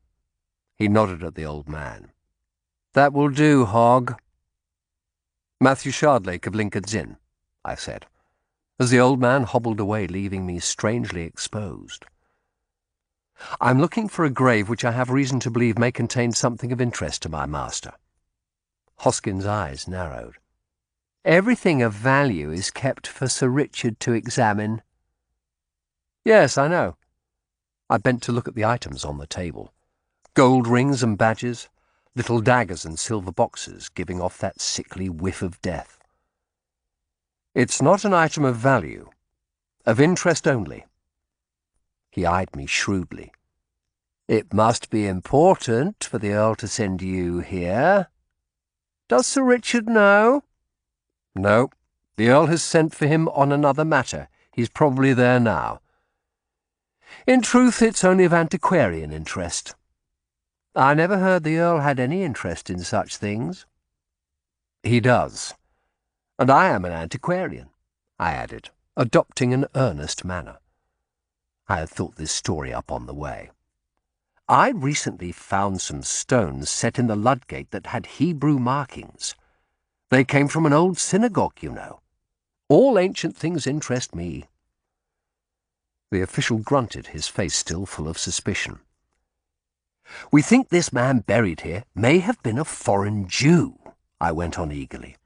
He nodded at the old man. "That will do, Hogg." "Matthew Shardlake of Lincoln's Inn," I said, as the old man hobbled away, leaving me strangely exposed. "I'm looking for a grave which I have reason to believe may contain something of interest to my master." Hoskin's eyes narrowed. "Everything of value is kept for Sir Richard to examine." "Yes, I know." I bent to look at the items on the table. Gold rings and badges, little daggers and silver boxes giving off that sickly whiff of death. "It's not an item of value. Of interest only." He eyed me shrewdly. "It must be important for the Earl to send you here. Does Sir Richard know?" "No. The Earl has sent for him on another matter. He's probably there now." In truth, it's only of antiquarian interest. I never heard the Earl had any interest in such things. He does, and I am an antiquarian, I added, adopting an earnest manner. I had thought this story up on the way. I'd recently found some stones set in the Ludgate that had Hebrew markings. They came from an old synagogue, you know. All ancient things interest me. The official grunted, his face still full of suspicion. We think this man buried here may have been a foreign Jew, I went on eagerly,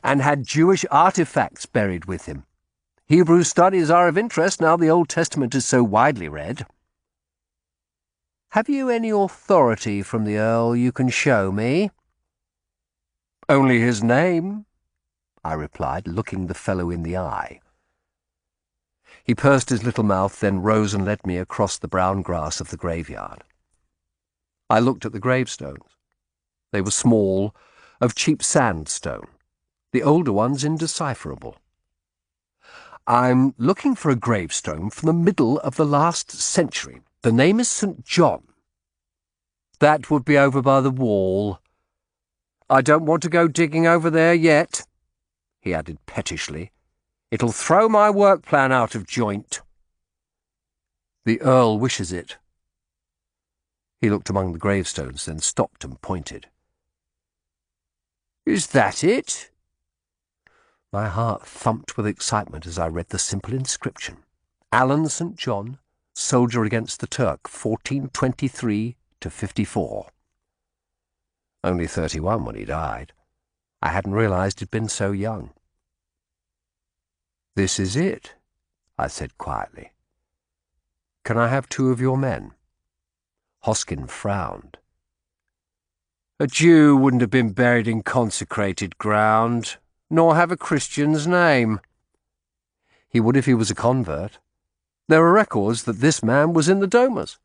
and had Jewish artifacts buried with him. Hebrew studies are of interest now the Old Testament is so widely read. Have you any authority from the Earl you can show me? Only his name, I replied, looking the fellow in the eye. He pursed his little mouth, then rose and led me across the brown grass of the graveyard. I looked at the gravestones. They were small, of cheap sandstone, the older ones indecipherable. I'm looking for a gravestone from the middle of the last century. The name is St. John. That would be over by the wall. I don't want to go digging over there yet, he added pettishly. It'll throw my work plan out of joint. The Earl wishes it. He looked among the gravestones, then stopped and pointed. Is that it? My heart thumped with excitement as I read the simple inscription. Alan St. John, soldier against the Turk, 1423 to 54. Only 31 when he died. I hadn't realized he'd been so young. This is it, I said quietly. Can I have 2 of your men? Hoskin frowned. A Jew wouldn't have been buried in consecrated ground, nor have a Christian's name. He would if he was a convert. There are records that this man was in the Domus.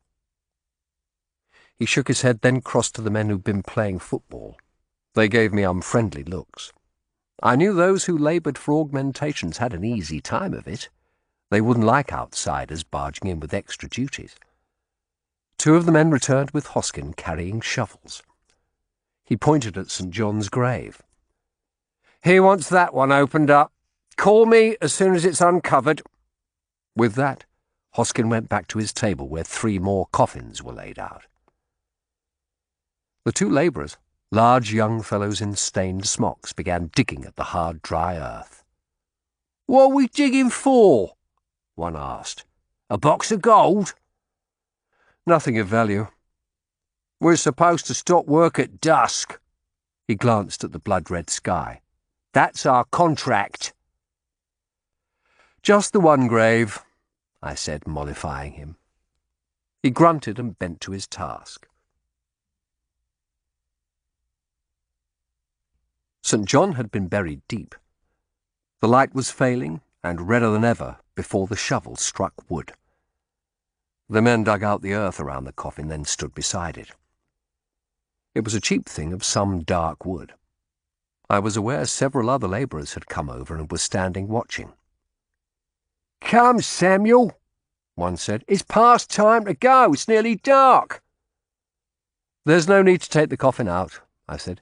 He shook his head, then crossed to the men who'd been playing football. They gave me unfriendly looks. I knew those who laboured for augmentations had an easy time of it. They wouldn't like outsiders barging in with extra duties. 2 of the men returned with Hoskin carrying shovels. He pointed at St. John's grave. He wants that one opened up. Call me as soon as it's uncovered. With that, Hoskin went back to his table where 3 more coffins were laid out. The 2 labourers, large young fellows in stained smocks, began digging at the hard, dry earth. What are we digging for? One asked. A box of gold? Nothing of value. We're supposed to stop work at dusk. He glanced at the blood-red sky. That's our contract. Just the one grave, I said, mollifying him. He grunted and bent to his task. St. John had been buried deep. The light was failing, and redder than ever, before the shovel struck wood. The men dug out the earth around the coffin, then stood beside it. It was a cheap thing of some dark wood. I was aware several other labourers had come over and were standing watching. Come, Samuel, one said. It's past time to go. It's nearly dark. There's no need to take the coffin out, I said.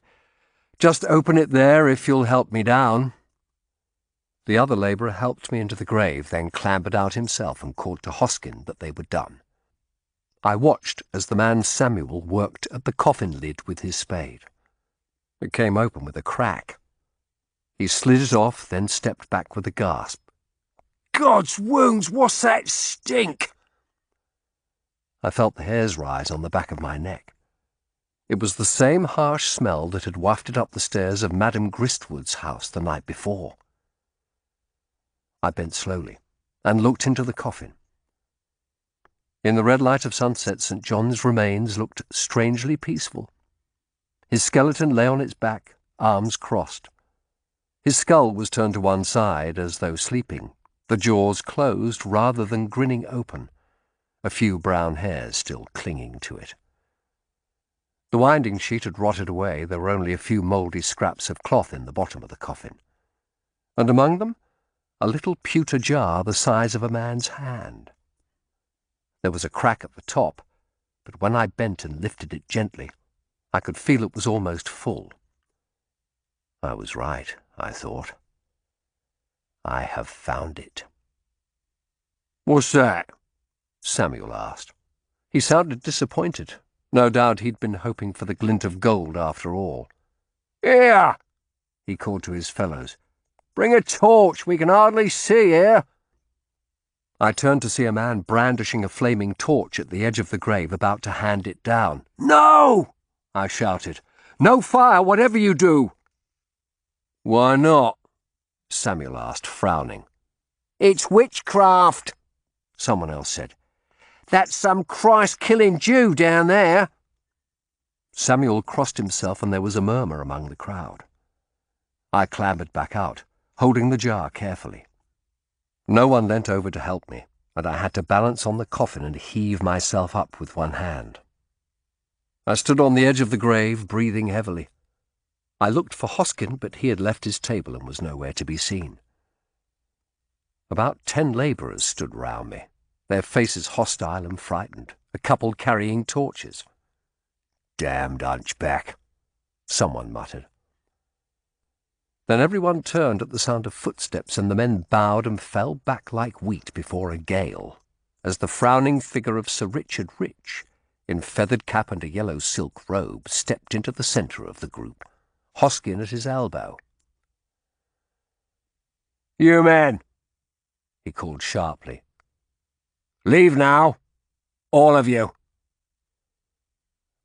Just open it there if you'll help me down. The other labourer helped me into the grave, then clambered out himself and called to Hoskin that they were done. I watched as the man Samuel worked at the coffin lid with his spade. It came open with a crack. He slid it off, then stepped back with a gasp. God's wounds, what's that stink? I felt the hairs rise on the back of my neck. It was the same harsh smell that had wafted up the stairs of Madame Gristwood's house the night before. I bent slowly and looked into the coffin. In the red light of sunset, St. John's remains looked strangely peaceful. His skeleton lay on its back, arms crossed. His skull was turned to one side as though sleeping, the jaws closed rather than grinning open, a few brown hairs still clinging to it. The winding sheet had rotted away. There were only a few mouldy scraps of cloth in the bottom of the coffin, and among them a little pewter jar the size of a man's hand. There was a crack at the top, but when I bent and lifted it gently, I could feel it was almost full. I was right, I thought. I have found it. "What's that?" Samuel asked. He sounded disappointed. No doubt he'd been hoping for the glint of gold after all. "Here!" he called to his fellows. "Bring a torch, we can hardly see here." I turned to see a man brandishing a flaming torch at the edge of the grave, about to hand it down. "No!" I shouted. "No fire, whatever you do!" "Why not?" Samuel asked, frowning. "It's witchcraft," someone else said. "That's some Christ-killing Jew down there." Samuel crossed himself and there was a murmur among the crowd. I clambered back out, holding the jar carefully. No one leant over to help me, and I had to balance on the coffin and heave myself up with one hand. I stood on the edge of the grave, breathing heavily. I looked for Hoskin, but he had left his table and was nowhere to be seen. About 10 labourers stood round me, their faces hostile and frightened, a couple carrying torches. "Damned hunchback," someone muttered. Then everyone turned at the sound of footsteps, and the men bowed and fell back like wheat before a gale, as the frowning figure of Sir Richard Rich, in feathered cap and a yellow silk robe, stepped into the centre of the group, Hoskin at his elbow. "You men," he called sharply. "Leave now, all of you."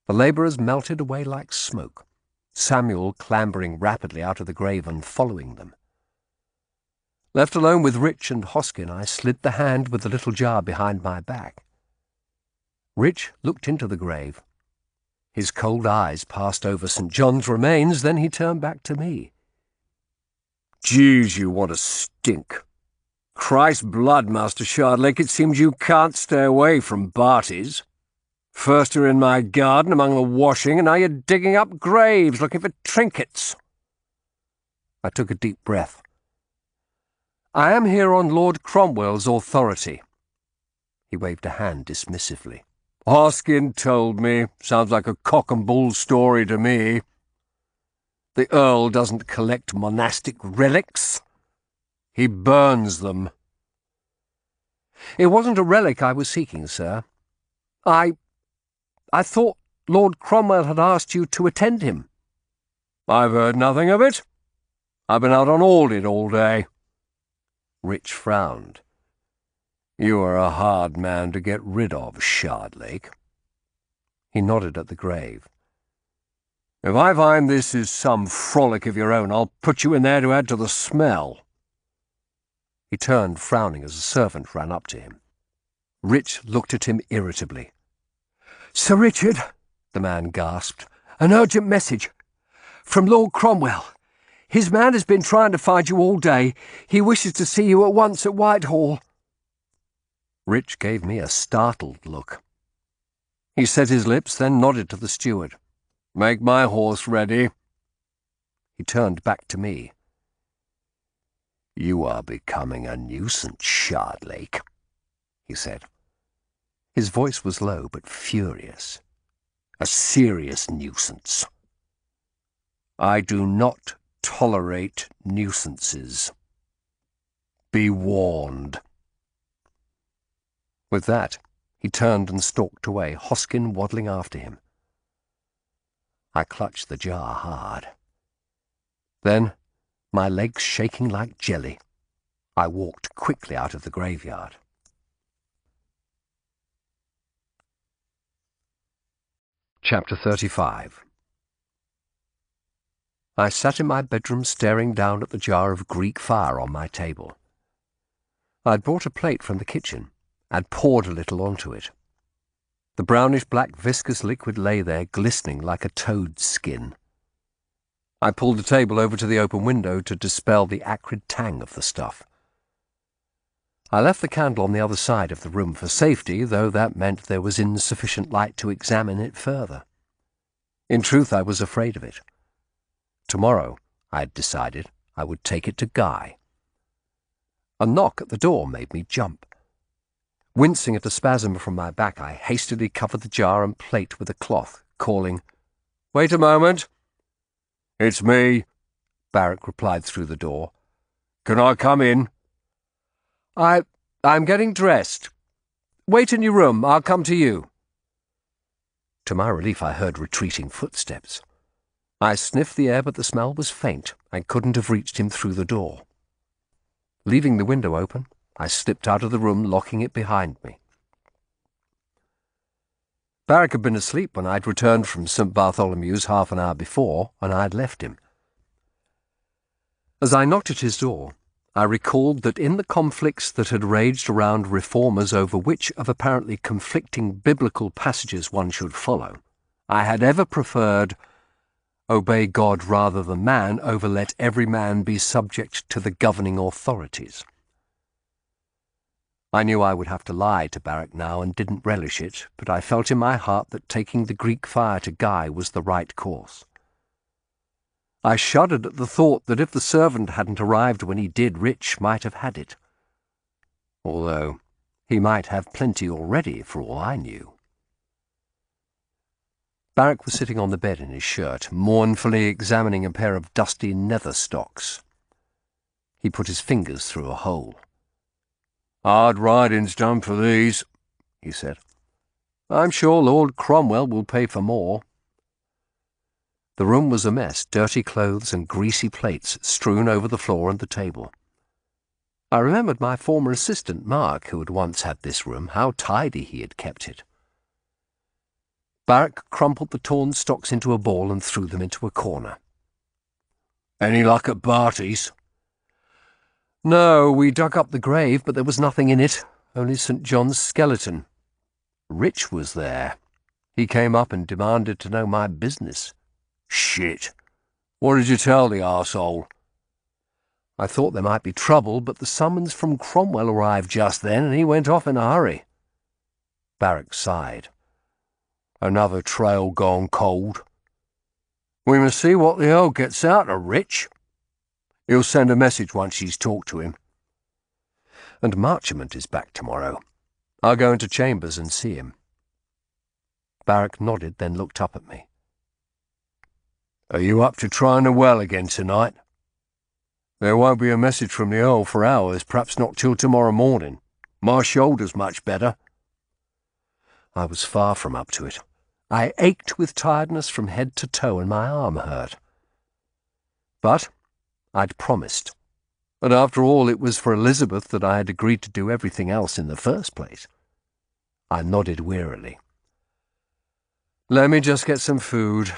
The labourers melted away like smoke, Samuel clambering rapidly out of the grave and following them. Left alone with Rich and Hoskin, I slid the hand with the little jar behind my back. Rich looked into the grave. His cold eyes passed over St. John's remains, then he turned back to me. "Jeez, you want to stink. Christ's blood, Master Shardlake, it seems you can't stay away from Barty's. First you're in my garden among the washing, and now you're digging up graves looking for trinkets." I took a deep breath. "I am here on Lord Cromwell's authority." He waved a hand dismissively. "Hoskin told me. Sounds like a cock and bull story to me. The Earl doesn't collect monastic relics. He burns them." "It wasn't a relic I was seeking, sir. I thought Lord Cromwell had asked you to attend him." "I've heard nothing of it. I've been out on audit all day." Rich frowned. "You are a hard man to get rid of, Shardlake." He nodded at the grave. "If I find this is some frolic of your own, I'll put you in there to add to the smell." He turned, frowning, as a servant ran up to him. Rich looked at him irritably. "Sir Richard," the man gasped, "an urgent message. From Lord Cromwell. His man has been trying to find you all day. He wishes to see you at once at Whitehall." Rich gave me a startled look. He set his lips, then nodded to the steward. "Make my horse ready." He turned back to me. "You are becoming a nuisance, Shardlake," he said. His voice was low but furious. "A serious nuisance. I do not tolerate nuisances. Be warned." With that, he turned and stalked away, Hoskin waddling after him. I clutched the jar hard. Then, my legs shaking like jelly, I walked quickly out of the graveyard. Chapter 35. I sat in my bedroom staring down at the jar of Greek fire on my table. I'd brought a plate from the kitchen and poured a little onto it. The brownish-black viscous liquid lay there, glistening like a toad's skin. I pulled the table over to the open window to dispel the acrid tang of the stuff. I left the candle on the other side of the room for safety, though that meant there was insufficient light to examine it further. In truth, I was afraid of it. Tomorrow, I had decided, I would take it to Guy. A knock at the door made me jump. Wincing at a spasm from my back, I hastily covered the jar and plate with a cloth, calling, "Wait a moment." "It's me," Barrack replied through the door. "Can I come in?" I'm getting dressed. Wait in your room, I'll come to you." To my relief, I heard retreating footsteps. I sniffed the air, but the smell was faint. I couldn't have reached him through the door. Leaving the window open, I slipped out of the room, locking it behind me. Barrack had been asleep when I'd returned from St. Bartholomew's half an hour before, and I'd left him. As I knocked at his door, I recalled that in the conflicts that had raged around reformers over which of apparently conflicting biblical passages one should follow, I had ever preferred "Obey God rather than man" over "Let every man be subject to the governing authorities." I knew I would have to lie to Barrack now and didn't relish it, but I felt in my heart that taking the Greek fire to Guy was the right course. I shuddered at the thought that if the servant hadn't arrived when he did, Rich might have had it. Although he might have plenty already, for all I knew. Barrack was sitting on the bed in his shirt, mournfully examining a pair of dusty nether stocks. He put his fingers through a hole. "Hard riding's done for these," he said. "I'm sure Lord Cromwell will pay for more." The room was a mess, dirty clothes and greasy plates strewn over the floor and the table. I remembered my former assistant, Mark, who had once had this room, how tidy he had kept it. Barrack crumpled the torn stocks into a ball and threw them into a corner. "Any luck at Barty's?" "No, we dug up the grave, but there was nothing in it, only St. John's skeleton. Rich was there. He came up and demanded to know my business." "Shit. What did you tell the arsehole?" "I thought there might be trouble, but the summons from Cromwell arrived just then, and he went off in a hurry." Barrack sighed. "Another trail gone cold. We must see what the Earl gets out of Rich. He'll send a message once he's talked to him." "And Marchmont is back tomorrow. I'll go into chambers and see him." Barrack nodded, then looked up at me. "Are you up to trying the well again tonight? There won't be a message from the Earl for hours, perhaps not till tomorrow morning. My shoulder's much better." I was far from up to it. I ached with tiredness from head to toe, and my arm hurt. But I'd promised, and after all it was for Elizabeth that I had agreed to do everything else in the first place. I nodded wearily. "Let me just get some food,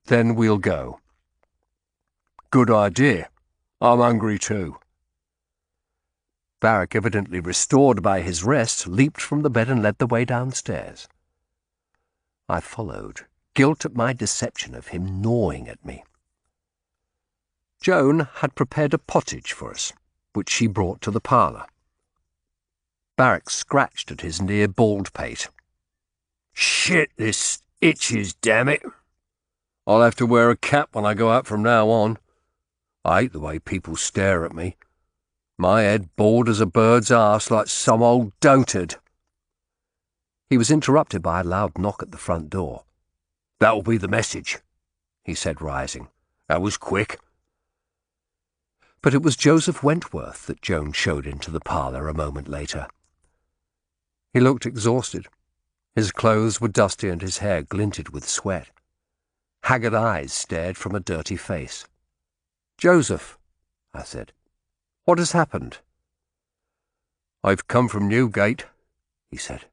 then we'll go." "Good idea. I'm hungry too." Barrack, evidently restored by his rest, leaped from the bed and led the way downstairs. I followed, guilt at my deception of him gnawing at me. Joan had prepared a pottage for us, which she brought to the parlour. Barrack scratched at his near bald pate. "Shit, this itches, damn it. I'll have to wear a cap when I go out from now on. I hate the way people stare at me. My head bald as a bird's arse, like some old dotard." He was interrupted by a loud knock at the front door. "That'll be the message," he said, rising. "That was quick." But it was Joseph Wentworth that Joan showed into the parlour a moment later. He looked exhausted. His clothes were dusty and his hair glinted with sweat. Haggard eyes stared from a dirty face. "Joseph," I said, "what has happened?" "I've come from Newgate," he said.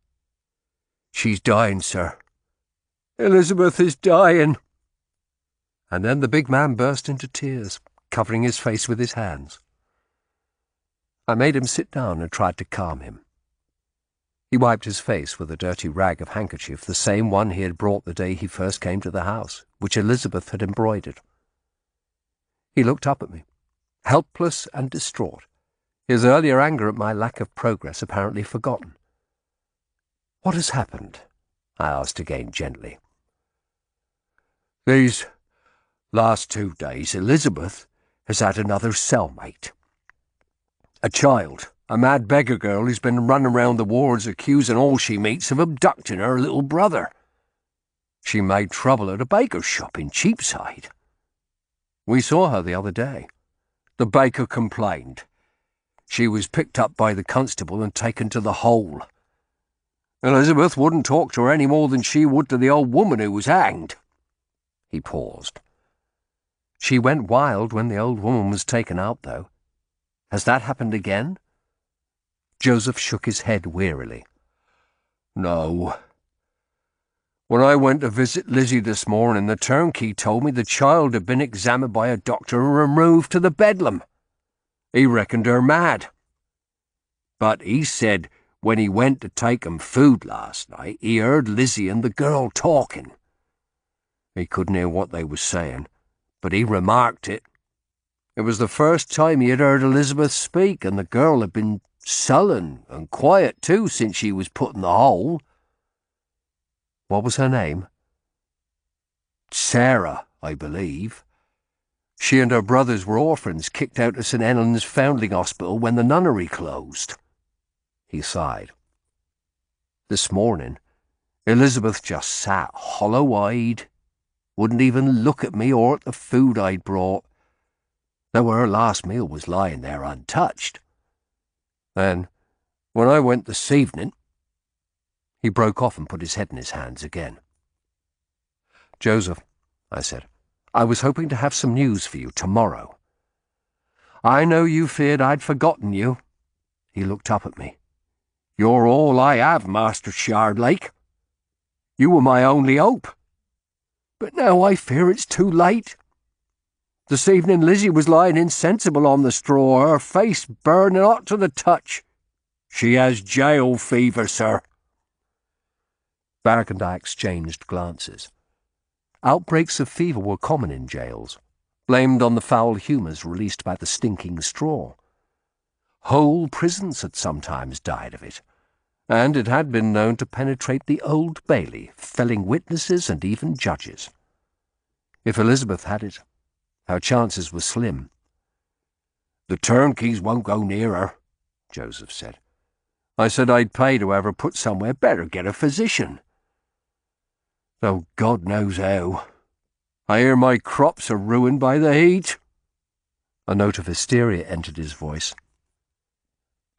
"She's dying, sir. Elizabeth is dying." And then the big man burst into tears, covering his face with his hands. I made him sit down and tried to calm him. He wiped his face with a dirty rag of handkerchief, the same one he had brought the day he first came to the house, which Elizabeth had embroidered. He looked up at me, helpless and distraught, his earlier anger at my lack of progress apparently forgotten. "What has happened?" I asked again gently. "These last 2 days Elizabeth has had another cellmate. A child A mad beggar girl who's been running round the wards accusing all she meets of abducting her little brother. She made trouble at a baker's shop in Cheapside. We saw her the other day. The baker complained. She was picked up by the constable and taken to the hole. Elizabeth wouldn't talk to her any more than she would to the old woman who was hanged. He paused. She went wild when the old woman was taken out, though. Has that happened again? Joseph shook his head wearily. No. When I went to visit Lizzie this morning, the turnkey told me the child had been examined by a doctor and removed to the Bedlam. He reckoned her mad. But he said when he went to take 'em food last night, he heard Lizzie and the girl talking. He couldn't hear what they was saying, but he remarked it. It was the first time he had heard Elizabeth speak, and the girl had been sullen and quiet too since she was put in the hole. What was her name? Sarah, I believe. She and her brothers were orphans kicked out of St. Helen's Foundling Hospital when the nunnery closed. He sighed. This morning, Elizabeth just sat hollow-eyed, wouldn't even look at me or at the food I'd brought, though her last meal was lying there untouched. Then, when I went this evening—" He broke off and put his head in his hands again. "Joseph," I said, "I was hoping to have some news for you tomorrow." "I know you feared I'd forgotten you." He looked up at me. "You're all I have, Master Shardlake. You were my only hope. But now I fear it's too late. This evening Lizzie was lying insensible on the straw, her face burning hot to the touch. She has jail fever, sir." Barrack and I exchanged glances. Outbreaks of fever were common in jails, blamed on the foul humours released by the stinking straw. Whole prisons had sometimes died of it, and it had been known to penetrate the Old Bailey, felling witnesses and even judges. If Elizabeth had it, her chances were slim. "The turnkeys won't go near her," Joseph said. "I said I'd pay to have her put somewhere, better get a physician. Though God knows how. I hear my crops are ruined by the heat." A note of hysteria entered his voice.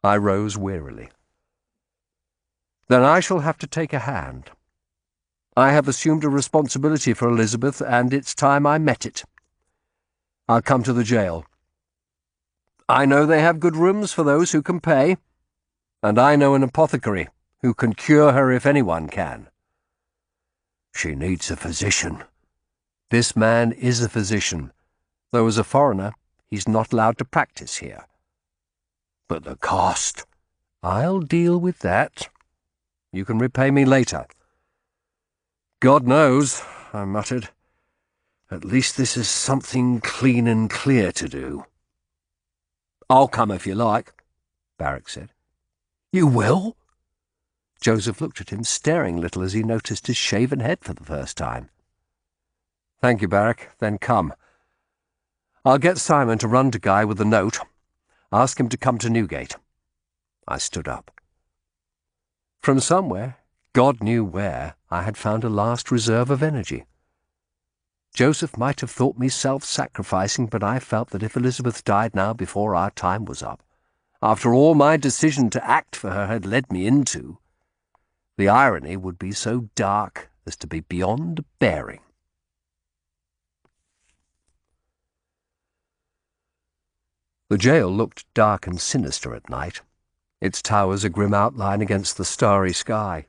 I rose wearily. "Then I shall have to take a hand. I have assumed a responsibility for Elizabeth, and it's time I met it. I'll come to the jail. I know they have good rooms for those who can pay, and I know an apothecary who can cure her if anyone can." "She needs a physician." "This man is a physician, though as a foreigner he's not allowed to practice here." "But the cost?" "I'll deal with that. You can repay me later." "God knows," I muttered. "At least this is something clean and clear to do." "I'll come if you like," Barrack said. "You will?" Joseph looked at him, staring a little as he noticed his shaven head for the first time. "Thank you, Barrack. Then come. I'll get Simon to run to Guy with a note. Ask him to come to Newgate." I stood up. From somewhere, God knew where, I had found a last reserve of energy. Joseph might have thought me self-sacrificing, but I felt that if Elizabeth died now before our time was up, after all my decision to act for her had led me into, the irony would be so dark as to be beyond bearing. The jail looked dark and sinister at night, its towers a grim outline against the starry sky.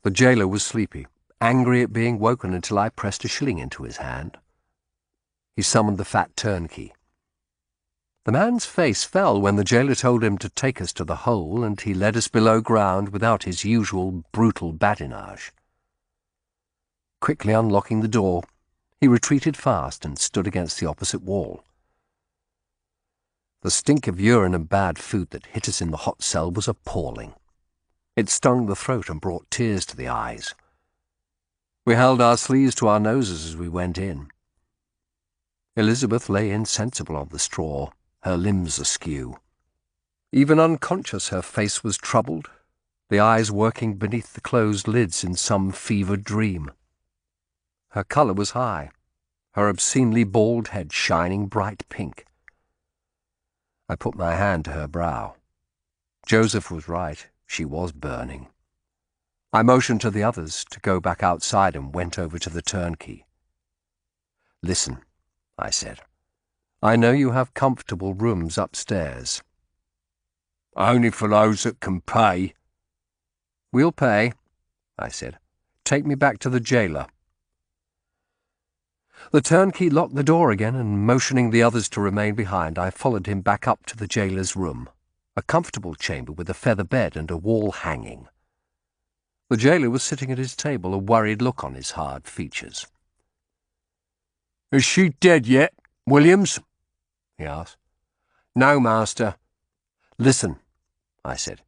The jailer was sleepy, angry at being woken until I pressed a shilling into his hand. He summoned the fat turnkey. The man's face fell when the jailer told him to take us to the hole, and he led us below ground without his usual brutal badinage. Quickly unlocking the door, he retreated fast and stood against the opposite wall. The stink of urine and bad food that hit us in the hot cell was appalling. It stung the throat and brought tears to the eyes. We held our sleeves to our noses as we went in. Elizabeth lay insensible on the straw, her limbs askew. Even unconscious, her face was troubled, the eyes working beneath the closed lids in some fevered dream. Her colour was high, her obscenely bald head shining bright pink. I put my hand to her brow. Joseph was right, she was burning. I motioned to the others to go back outside and went over to the turnkey. "Listen," I said. "I know you have comfortable rooms upstairs." Only for those that can pay. "We'll pay," I said. "Take me back to the jailer." The turnkey locked the door again, and motioning the others to remain behind, I followed him back up to the jailer's room, a comfortable chamber with a feather bed and a wall hanging. The jailer was sitting at his table, a worried look on his hard features. "Is she dead yet, Williams?" he asked. "No, master." "Listen," I said.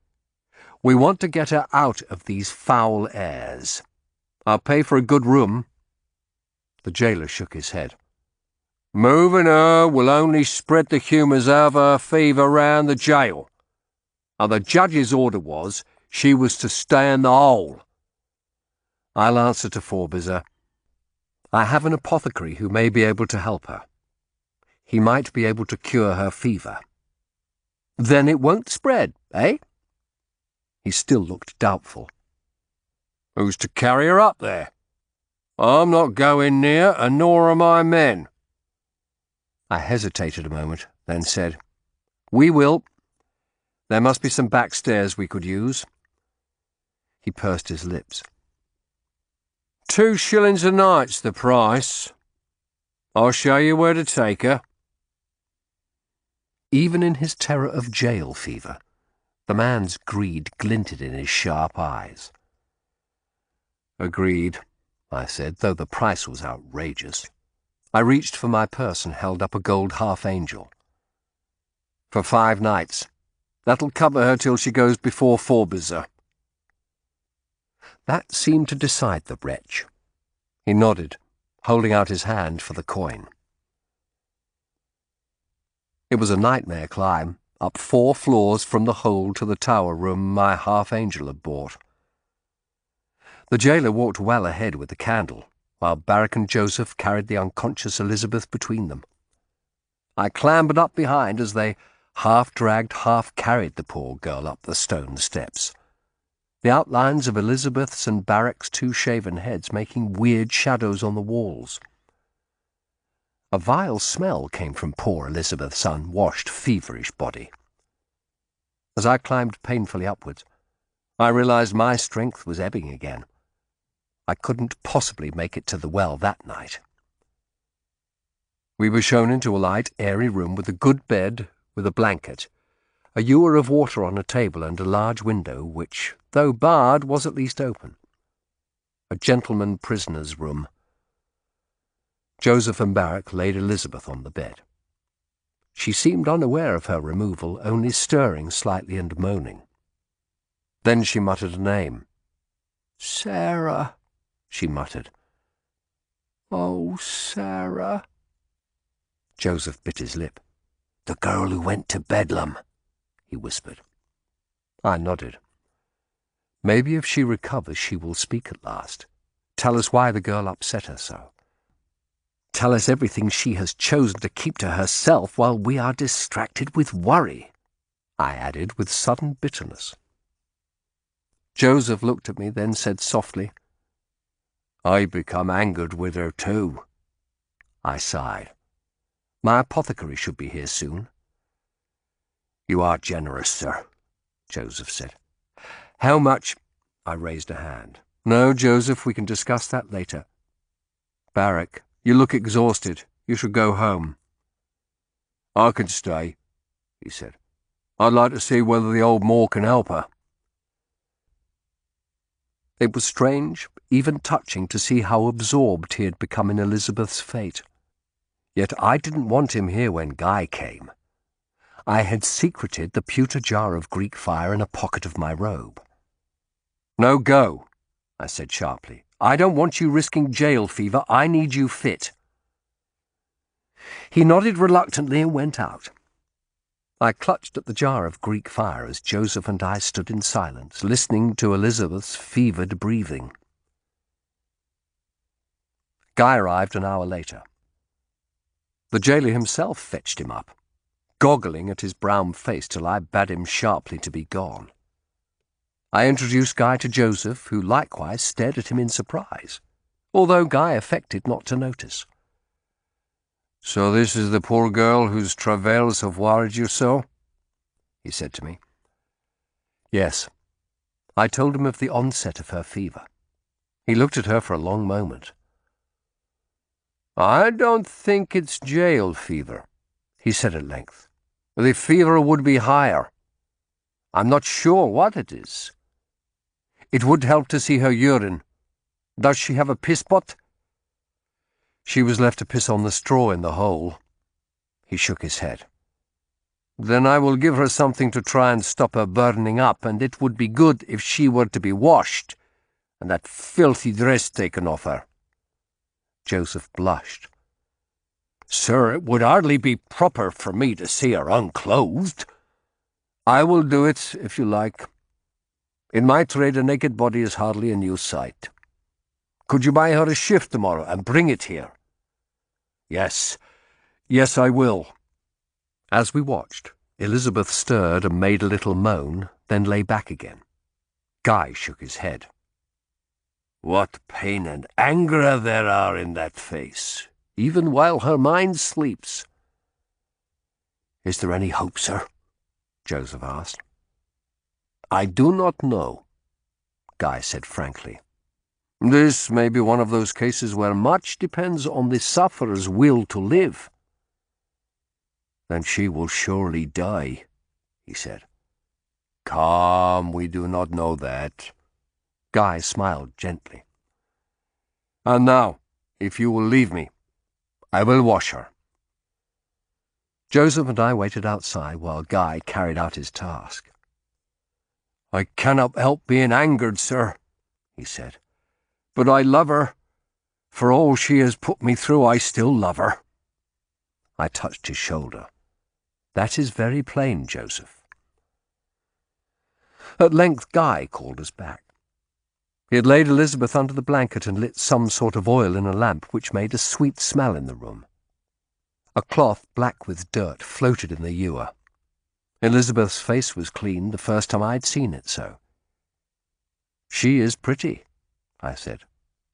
"We want to get her out of these foul airs. I'll pay for a good room." The jailer shook his head. "Moving her will only spread the humours of her fever round the jail. And the judge's order was she was to stay in the hole." "I'll answer to Forbizer. I have an apothecary who may be able to help her. He might be able to cure her fever." "Then it won't spread, eh?" He still looked doubtful. "Who's to carry her up there? I'm not going near, and nor are my men." I hesitated a moment, then said, "We will. There must be some back stairs we could use." He pursed his lips. 2 shillings a night's the price. I'll show you where to take her." Even in his terror of jail fever, the man's greed glinted in his sharp eyes. "Agreed," I said, though the price was outrageous. I reached for my purse and held up a gold half-angel. "For 5 nights. That'll cover her till she goes before Forbizer." That seemed to decide the wretch. He nodded, holding out his hand for the coin. It was a nightmare climb, up 4 floors from the hole to the tower room my half-angel had bought. The jailer walked well ahead with the candle, while Barrack and Joseph carried the unconscious Elizabeth between them. I clambered up behind as they half-dragged, half-carried the poor girl up the stone steps, the outlines of Elizabeth's and Barrack's 2 shaven heads making weird shadows on the walls. A vile smell came from poor Elizabeth's unwashed, feverish body. As I climbed painfully upwards, I realized my strength was ebbing again. I couldn't possibly make it to the well that night. We were shown into a light, airy room with a good bed, with a blanket, a ewer of water on a table, and a large window which, though barred, was at least open. A gentleman prisoner's room. Joseph and Barrack laid Elizabeth on the bed. She seemed unaware of her removal, only stirring slightly and moaning. Then she muttered a name. "Sarah," she muttered. "Oh, Sarah." Joseph bit his lip. "The girl who went to Bedlam," he whispered. I nodded. Maybe if she recovers she will speak at last. Tell us why the girl upset her so. Tell us everything she has chosen to keep to herself while we are distracted with worry, I added with sudden bitterness. Joseph looked at me, then said softly, "I become angered with her too." I sighed. "My apothecary should be here soon." "You are generous, sir," Joseph said. "How much—" I raised a hand. "No, Joseph, we can discuss that later. Barrack, you look exhausted. You should go home." "I can stay," he said. "I'd like to see whether the old Moor can help her." It was strange, even touching, to see how absorbed he had become in Elizabeth's fate. Yet I didn't want him here when Guy came. I had secreted the pewter jar of Greek fire in a pocket of my robe. "No, go," I said sharply. "I don't want you risking jail fever. I need you fit." He nodded reluctantly and went out. I clutched at the jar of Greek fire as Joseph and I stood in silence, listening to Elizabeth's fevered breathing. Guy arrived an hour later. The jailer himself fetched him up, goggling at his brown face till I bade him sharply to be gone. I introduced Guy to Joseph, who likewise stared at him in surprise, although Guy affected not to notice. "So this is the poor girl whose travails have worried you so?" he said to me. Yes. I told him of the onset of her fever. He looked at her for a long moment. "I don't think it's jail fever," he said at length. "The fever would be higher. I'm not sure what it is. It would help to see her urine. Does she have a piss pot?" She was left to piss on the straw in the hole. He shook his head. "Then I will give her something to try and stop her burning up, and it would be good if she were to be washed, and that filthy dress taken off her." Joseph blushed. "Sir, it would hardly be proper for me to see her unclothed." "I will do it, if you like. In my trade, a naked body is hardly a new sight. Could you buy her a shift tomorrow and bring it here?" Yes, I will." As we watched, Elizabeth stirred and made a little moan, then lay back again. Guy shook his head. "What pain and anger there are in that face, even while her mind sleeps." "Is there any hope, sir?" Joseph asked. "I do not know," Guy said frankly. "This may be one of those cases where much depends on the sufferer's will to live." "Then she will surely die," he said. "Come, we do not know that." Guy smiled gently. "And now, if you will leave me, I will wash her." Joseph and I waited outside while Guy carried out his task. "I cannot help being angered, sir," he said. "But I love her. For all she has put me through, I still love her." I touched his shoulder. "That is very plain, Joseph." At length Guy called us back. He had laid Elizabeth under the blanket and lit some sort of oil in a lamp which made a sweet smell in the room. A cloth black with dirt floated in the ewer. Elizabeth's face was clean, the first time I'd seen it so. "She is pretty," I said.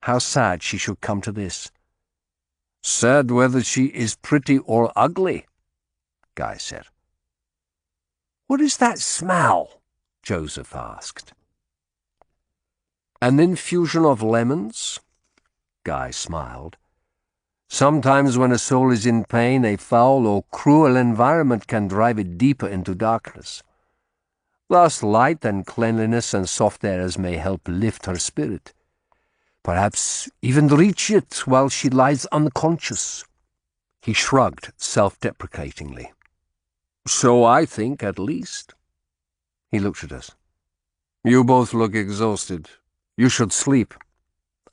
"How sad she should come to this." "Sad whether she is pretty or ugly," Guy said. "What is that smell?" Joseph asked. "An infusion of lemons?" Guy smiled. "Sometimes when a soul is in pain, a foul or cruel environment can drive it deeper into darkness. Thus light and cleanliness and soft airs may help lift her spirit. Perhaps even reach it while she lies unconscious." He shrugged self-deprecatingly. "So I think, at least." He looked at us. "You both look exhausted. You should sleep.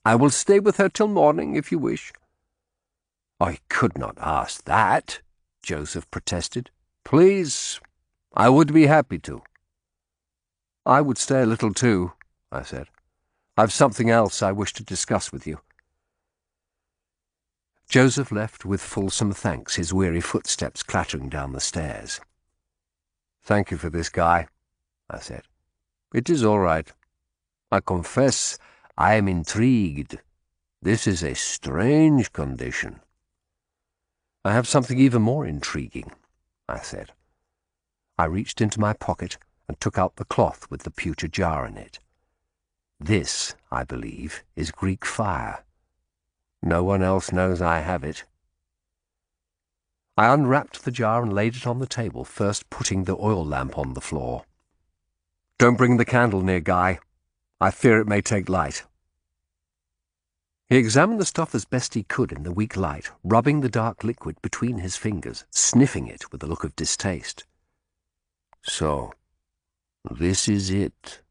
I will stay with her till morning, if you wish." "I could not ask that," Joseph protested. "Please, I would be happy to." "I would stay a little too," I said. "I've something else I wish to discuss with you." Joseph left with fulsome thanks, his weary footsteps clattering down the stairs. "Thank you for this, Guy," I said. "It is all right. I confess I am intrigued. This is a strange condition." "I have something even more intriguing," I said. I reached into my pocket and took out the cloth with the pewter jar in it. "This, I believe, is Greek fire. No one else knows I have it." I unwrapped the jar and laid it on the table, first putting the oil lamp on the floor. "Don't bring the candle near, Guy. I fear it may take light." He examined the stuff as best he could in the weak light, rubbing the dark liquid between his fingers, sniffing it with a look of distaste. "So, this is it,"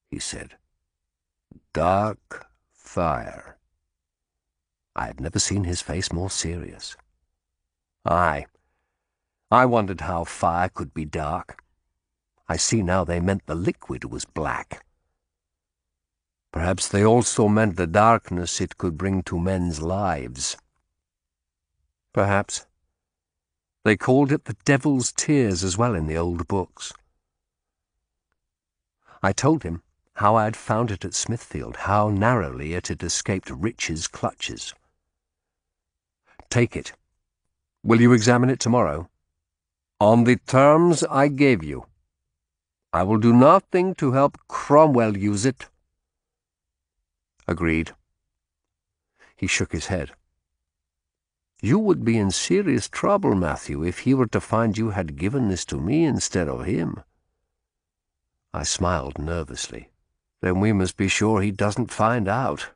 he said. "Dark fire." I had never seen his face more serious. "Aye, I wondered how fire could be dark. I see now they meant the liquid was black. Perhaps they also meant the darkness it could bring to men's lives. Perhaps. They called it the devil's tears as well in the old books. I told him how I had found it at Smithfield, how narrowly it had escaped Rich's clutches. Take it. Will you examine it tomorrow? On the terms I gave you. I will do nothing to help Cromwell use it. Agreed. He shook his head. You would be in serious trouble, Matthew, if he were to find you had given this to me instead of him. I smiled nervously. Then we must be sure he doesn't find out.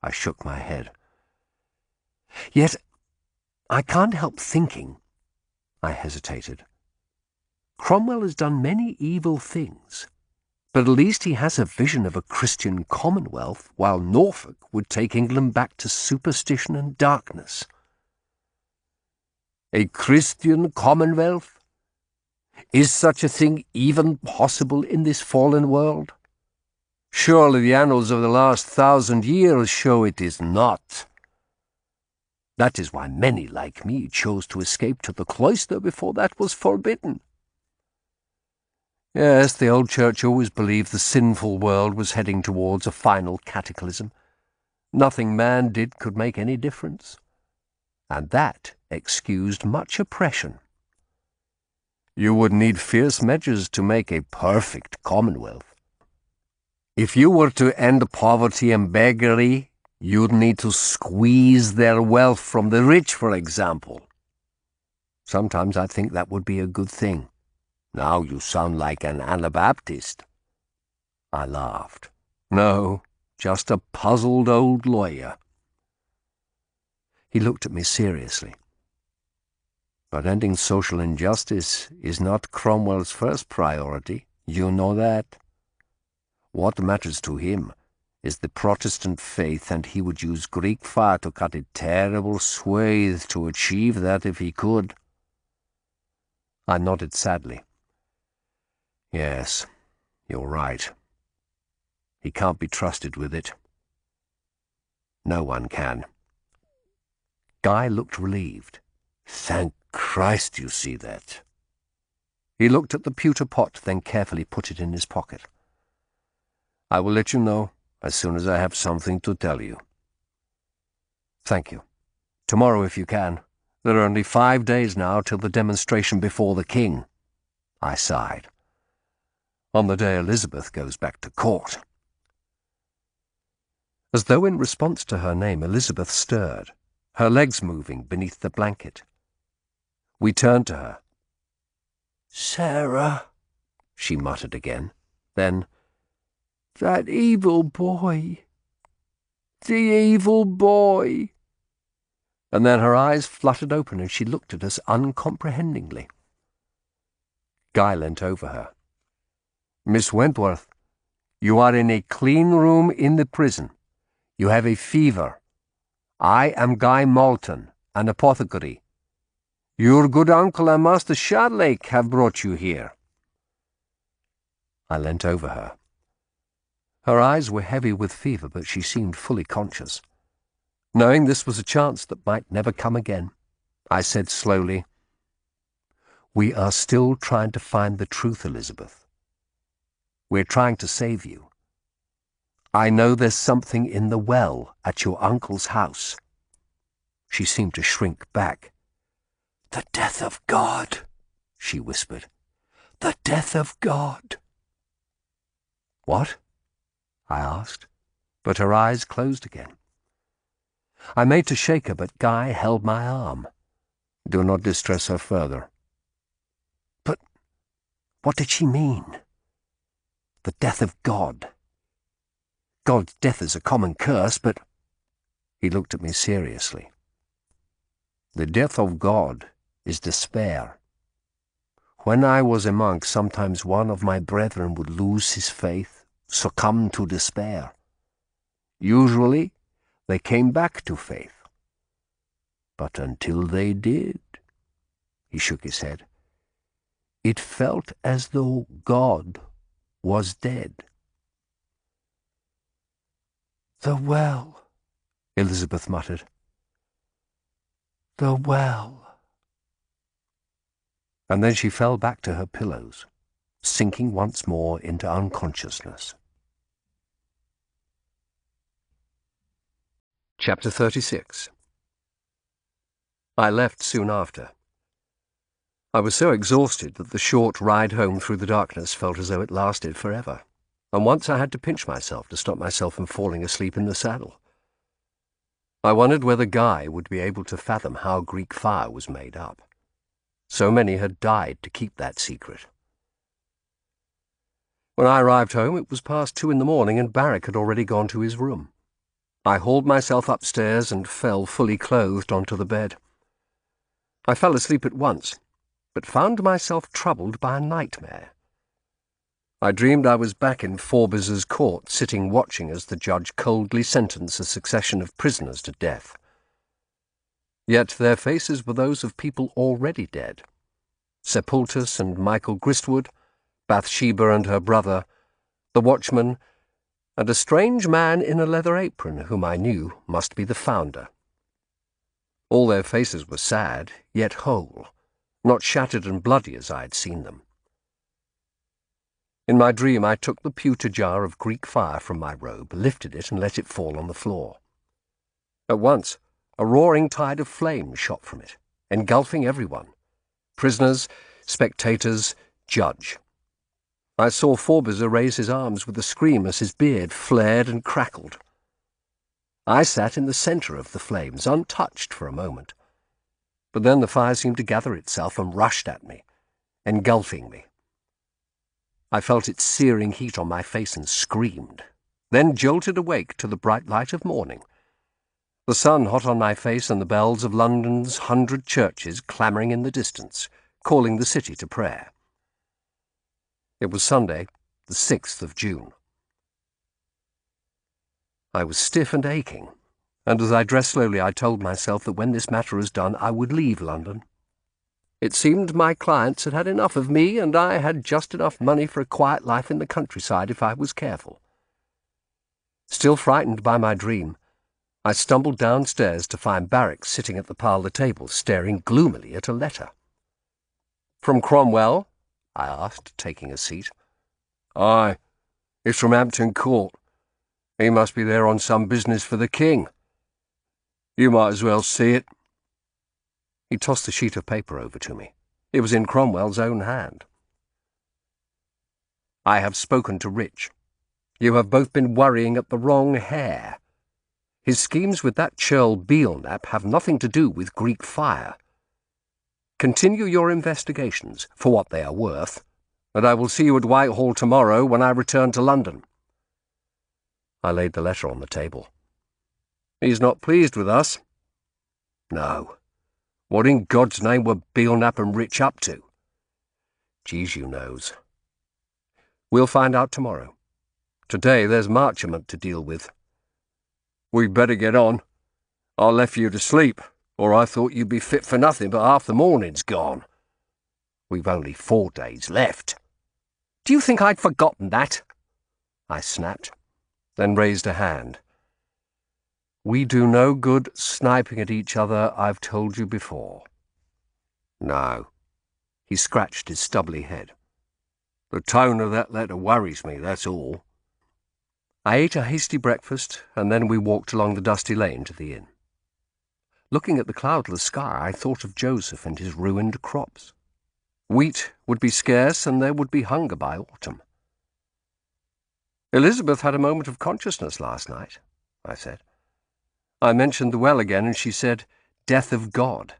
I shook my head. Yet I can't help thinking. I hesitated. Cromwell has done many evil things, but at least he has a vision of a Christian commonwealth, while Norfolk would take England back to superstition and darkness. A Christian commonwealth? Is such a thing even possible in this fallen world? Surely the annals of the last 1,000 years show it is not. That is why many like me chose to escape to the cloister before that was forbidden. Yes, the old church always believed the sinful world was heading towards a final cataclysm. Nothing man did could make any difference. And that excused much oppression. You would need fierce measures to make a perfect commonwealth. If you were to end poverty and beggary, you'd need to squeeze their wealth from the rich, for example. Sometimes I think that would be a good thing. Now you sound like an Anabaptist. I laughed. No, just a puzzled old lawyer. He looked at me seriously. But ending social injustice is not Cromwell's first priority. You know that. What matters to him is the Protestant faith, and he would use Greek fire to cut a terrible swathe to achieve that if he could. I nodded sadly. Yes, you're right. He can't be trusted with it. No one can. Guy looked relieved. Thank Christ you see that. He looked at the pewter pot, then carefully put it in his pocket. I will let you know as soon as I have something to tell you. Thank you. Tomorrow, if you can. There are only 5 days now till the demonstration before the king. I sighed. On the day Elizabeth goes back to court. As though in response to her name, Elizabeth stirred, her legs moving beneath the blanket. We turned to her. Sarah, she muttered again. Then, that evil boy. The evil boy. And then her eyes fluttered open and she looked at us uncomprehendingly. Guy leant over her. Miss Wentworth, you are in a clean room in the prison. You have a fever. I am Guy Malton, an apothecary. Your good uncle and Master Shardlake have brought you here. I leant over her. Her eyes were heavy with fever, but she seemed fully conscious. Knowing this was a chance that might never come again, I said slowly, We are still trying to find the truth, Elizabeth. We're trying to save you. I know there's something in the well at your uncle's house. She seemed to shrink back. The death of God, she whispered. The death of God. What? I asked, but her eyes closed again. I made to shake her, but Guy held my arm. Do not distress her further. But what did she mean? The death of God. God's death is a common curse, but... He looked at me seriously. The death of God is despair. When I was a monk, sometimes one of my brethren would lose his faith, succumb to despair. Usually, they came back to faith. But until they did, He shook his head. It felt as though God was dead. "The well," Elizabeth muttered. "The well." And then she fell back to her pillows, sinking once more into unconsciousness. Chapter 36. I left soon after. I was so exhausted that the short ride home through the darkness felt as though it lasted forever, and once I had to pinch myself to stop myself from falling asleep in the saddle. I wondered whether Guy would be able to fathom how Greek fire was made up. So many had died to keep that secret. When I arrived home, it was past 2 in the morning, and Barrack had already gone to his room. I hauled myself upstairs and fell fully clothed onto the bed. I fell asleep at once, but found myself troubled by a nightmare. I dreamed I was back in Forbes's court, sitting watching as the judge coldly sentenced a succession of prisoners to death. Yet their faces were those of people already dead. Sepultus and Michael Gristwood, Bathsheba and her brother, the watchman, and a strange man in a leather apron whom I knew must be the founder. All their faces were sad, yet whole, not shattered and bloody as I had seen them. In my dream I took the pewter jar of Greek fire from my robe, lifted it and let it fall on the floor. At once a roaring tide of flame shot from it, engulfing everyone, prisoners, spectators, judge. I saw Forbes raise his arms with a scream as his beard flared and crackled. I sat in the centre of the flames, untouched for a moment. But then the fire seemed to gather itself and rushed at me, engulfing me. I felt its searing heat on my face and screamed, then jolted awake to the bright light of morning, the sun hot on my face and the bells of London's 100 churches clamouring in the distance, calling the city to prayer. It was Sunday, the 6th of June. I was stiff and aching, and as I dressed slowly I told myself that when this matter was done I would leave London. It seemed my clients had had enough of me, and I had just enough money for a quiet life in the countryside if I was careful. Still frightened by my dream, I stumbled downstairs to find Barrack sitting at the parlour table, staring gloomily at a letter. "From Cromwell?" I asked, taking a seat. "Aye, it's from Hampton Court. He must be there on some business for the king. You might as well see it." He tossed the sheet of paper over to me. It was in Cromwell's own hand. "I have spoken to Rich. You have both been worrying at the wrong hare. His schemes with that churl Belknap have nothing to do with Greek fire. Continue your investigations, for what they are worth, and I will see you at Whitehall tomorrow when I return to London." I laid the letter on the table. "He's not pleased with us." "No. What in God's name were Belknap and Rich up to?" "Jesu knows. We'll find out tomorrow. Today there's Marchmont to deal with." "We'd better get on. I left you to sleep, or I thought you'd be fit for nothing, but half the morning's gone." "We've only 4 days left." "Do you think I'd forgotten that?" I snapped, then raised a hand. "We do no good sniping at each other, I've told you before." "No." He scratched his stubbly head. "The tone of that letter worries me, that's all." I ate a hasty breakfast, and then we walked along the dusty lane to the inn. Looking at the cloudless sky, I thought of Joseph and his ruined crops. Wheat would be scarce, and there would be hunger by autumn. "Elizabeth had a moment of consciousness last night," I said. I mentioned the well again, and she said, "Death of God."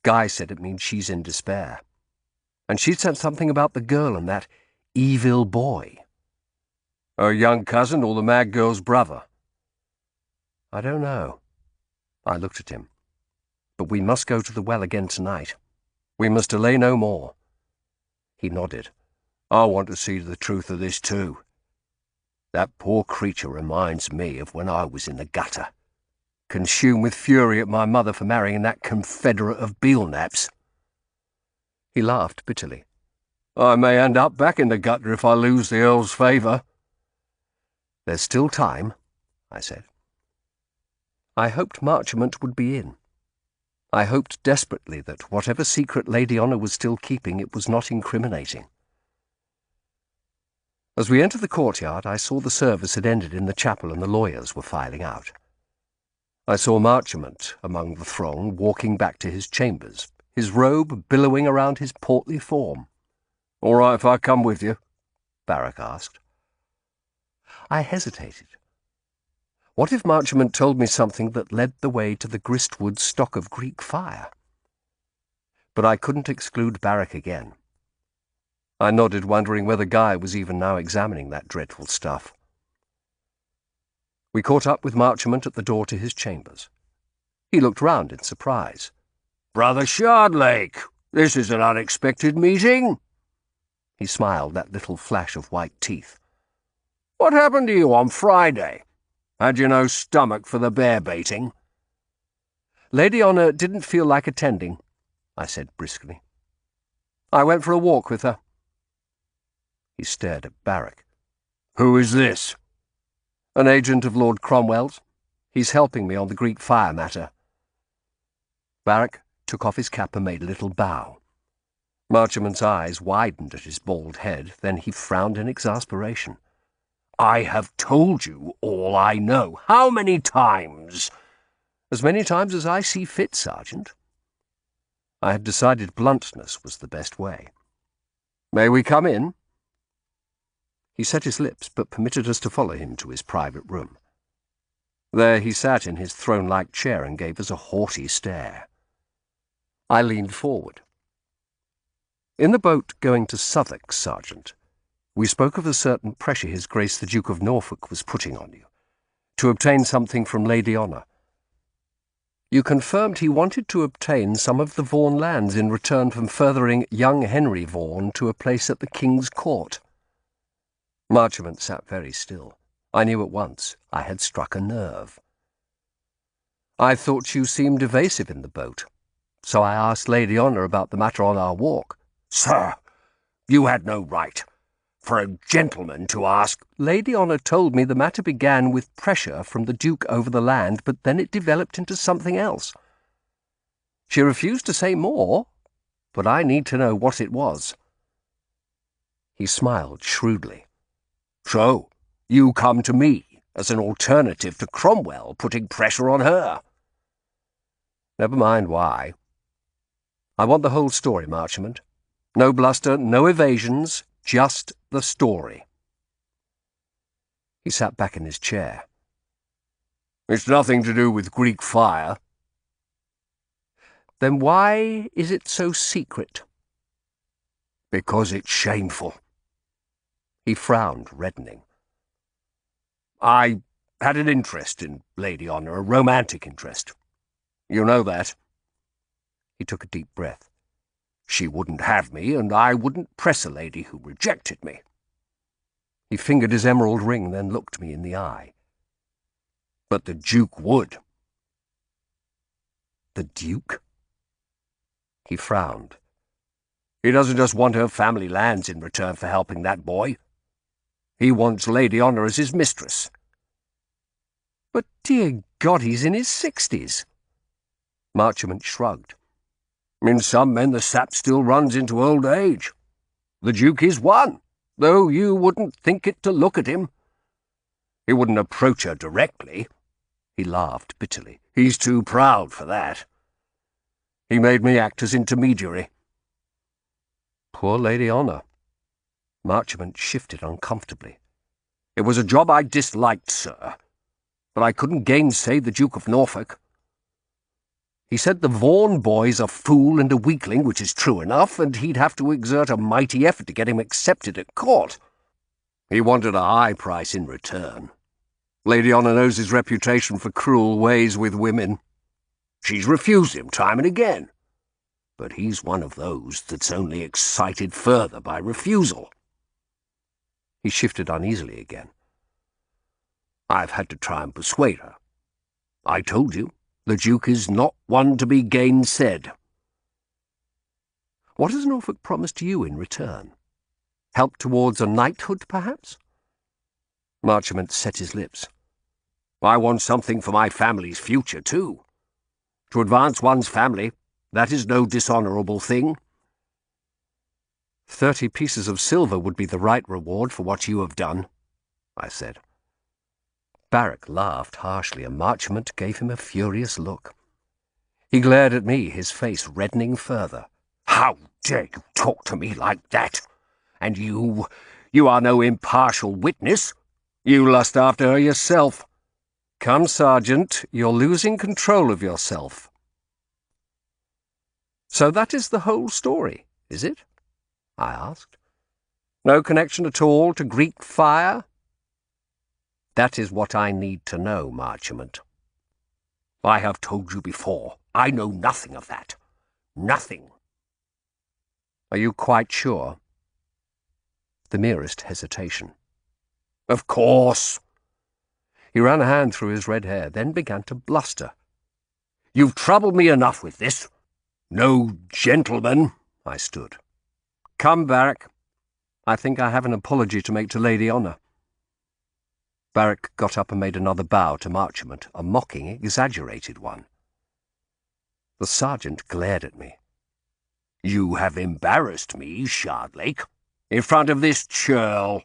Guy said it means she's in despair. And she said something about the girl and that evil boy. "Her young cousin or the mad girl's brother?" "I don't know." I looked at him. "But we must go to the well again tonight. We must delay no more." He nodded. "I want to see the truth of this too. That poor creature reminds me of when I was in the gutter, consumed with fury at my mother for marrying that confederate of Belknap's." He laughed bitterly. I may end up back in the gutter if I lose the Earl's favour. There's still time, I said. I hoped Marchmont would be in. I hoped desperately that whatever secret Lady Honour was still keeping, it was not incriminating. As we entered the courtyard, I saw the service had ended in the chapel and the lawyers were filing out. I saw Marchmont among the throng, walking back to his chambers, his robe billowing around his portly form. "All right if I come with you?" Barrack asked. I hesitated. What if Marchmont told me something that led the way to the Gristwood stock of Greek fire? But I couldn't exclude Barrack again. I nodded, wondering whether Guy was even now examining that dreadful stuff. We caught up with Marchmont at the door to his chambers. He looked round in surprise. "Brother Shardlake, this is an unexpected meeting." He smiled, that little flash of white teeth. "What happened to you on Friday? Had you no stomach for the bear-baiting?" Lady Honour didn't feel like attending, I said briskly. I went for a walk with her. He stared at Barrack. "Who is this?" An agent of Lord Cromwell's. He's helping me on the Greek fire matter. Barrack took off his cap and made a little bow. Marchmont's eyes widened at his bald head, then he frowned in exasperation. "I have told you all I know. How many times?" "As many times as I see fit, Sergeant." I had decided bluntness was the best way. "May we come in?" He set his lips, but permitted us to follow him to his private room. There he sat in his throne-like chair and gave us a haughty stare. I leaned forward. "In the boat going to Southwark, Sergeant, we spoke of a certain pressure His Grace the Duke of Norfolk was putting on you, to obtain something from Lady Honour. You confirmed he wanted to obtain some of the Vaughan lands in return from furthering young Henry Vaughan to a place at the King's Court." Marchmont sat very still. I knew at once I had struck a nerve. "I thought you seemed evasive in the boat, so I asked Lady Honour about the matter on our walk." "Sir, you had no right for a gentleman to ask—" "Lady Honour told me the matter began with pressure from the Duke over the land, but then it developed into something else. She refused to say more, but I need to know what it was." He smiled shrewdly. "So, you come to me as an alternative to Cromwell putting pressure on her?" "Never mind why. I want the whole story, Marchmont. No bluster, no evasions, just the story." He sat back in his chair. "It's nothing to do with Greek fire." "Then why is it so secret?" "Because it's shameful." He frowned, reddening. "I had an interest in Lady Honour, a romantic interest. You know that." He took a deep breath. "She wouldn't have me, and I wouldn't press a lady who rejected me." He fingered his emerald ring, then looked me in the eye. "But the Duke would." "The Duke?" He frowned. "He doesn't just want her family lands in return for helping that boy. He wants Lady Honour as his mistress." "But, dear God, he's in his 60s. Marchmont shrugged. "In some men the sap still runs into old age. The Duke is one, though you wouldn't think it to look at him. He wouldn't approach her directly." He laughed bitterly. "He's too proud for that. He made me act as intermediary." Poor Lady Honour. Marchmont shifted uncomfortably. "It was a job I disliked, sir, but I couldn't gainsay the Duke of Norfolk. He said the Vaughan boy's a fool and a weakling, which is true enough, and he'd have to exert a mighty effort to get him accepted at court. He wanted a high price in return. Lady Honour knows his reputation for cruel ways with women. She's refused him time and again, but he's one of those that's only excited further by refusal." He shifted uneasily again. "I've had to try and persuade her. I told you, the Duke is not one to be gainsaid." What has Norfolk promised you in return? Help towards a knighthood, perhaps? Marchmont set his lips. I want something for my family's future, too. To advance one's family, that is no dishonourable thing. 30 pieces of silver would be the right reward for what you have done, I said. Barrack laughed harshly, and Marchmont gave him a furious look. He glared at me, his face reddening further. How dare you talk to me like that? And you are no impartial witness. You lust after her yourself. Come, Sergeant, you're losing control of yourself. So that is the whole story, is it? I asked. No connection at all to Greek fire? That is what I need to know, Marchmont. I have told you before, I know nothing of that. Nothing. Are you quite sure? The merest hesitation. Of course. He ran a hand through his red hair, then began to bluster. You've troubled me enough with this. No gentleman. I stood. Come, Barrack. I think I have an apology to make to Lady Honour. Barrack got up and made another bow to Marchmont, a mocking, exaggerated one. The sergeant glared at me. You have embarrassed me, Shardlake, in front of this churl,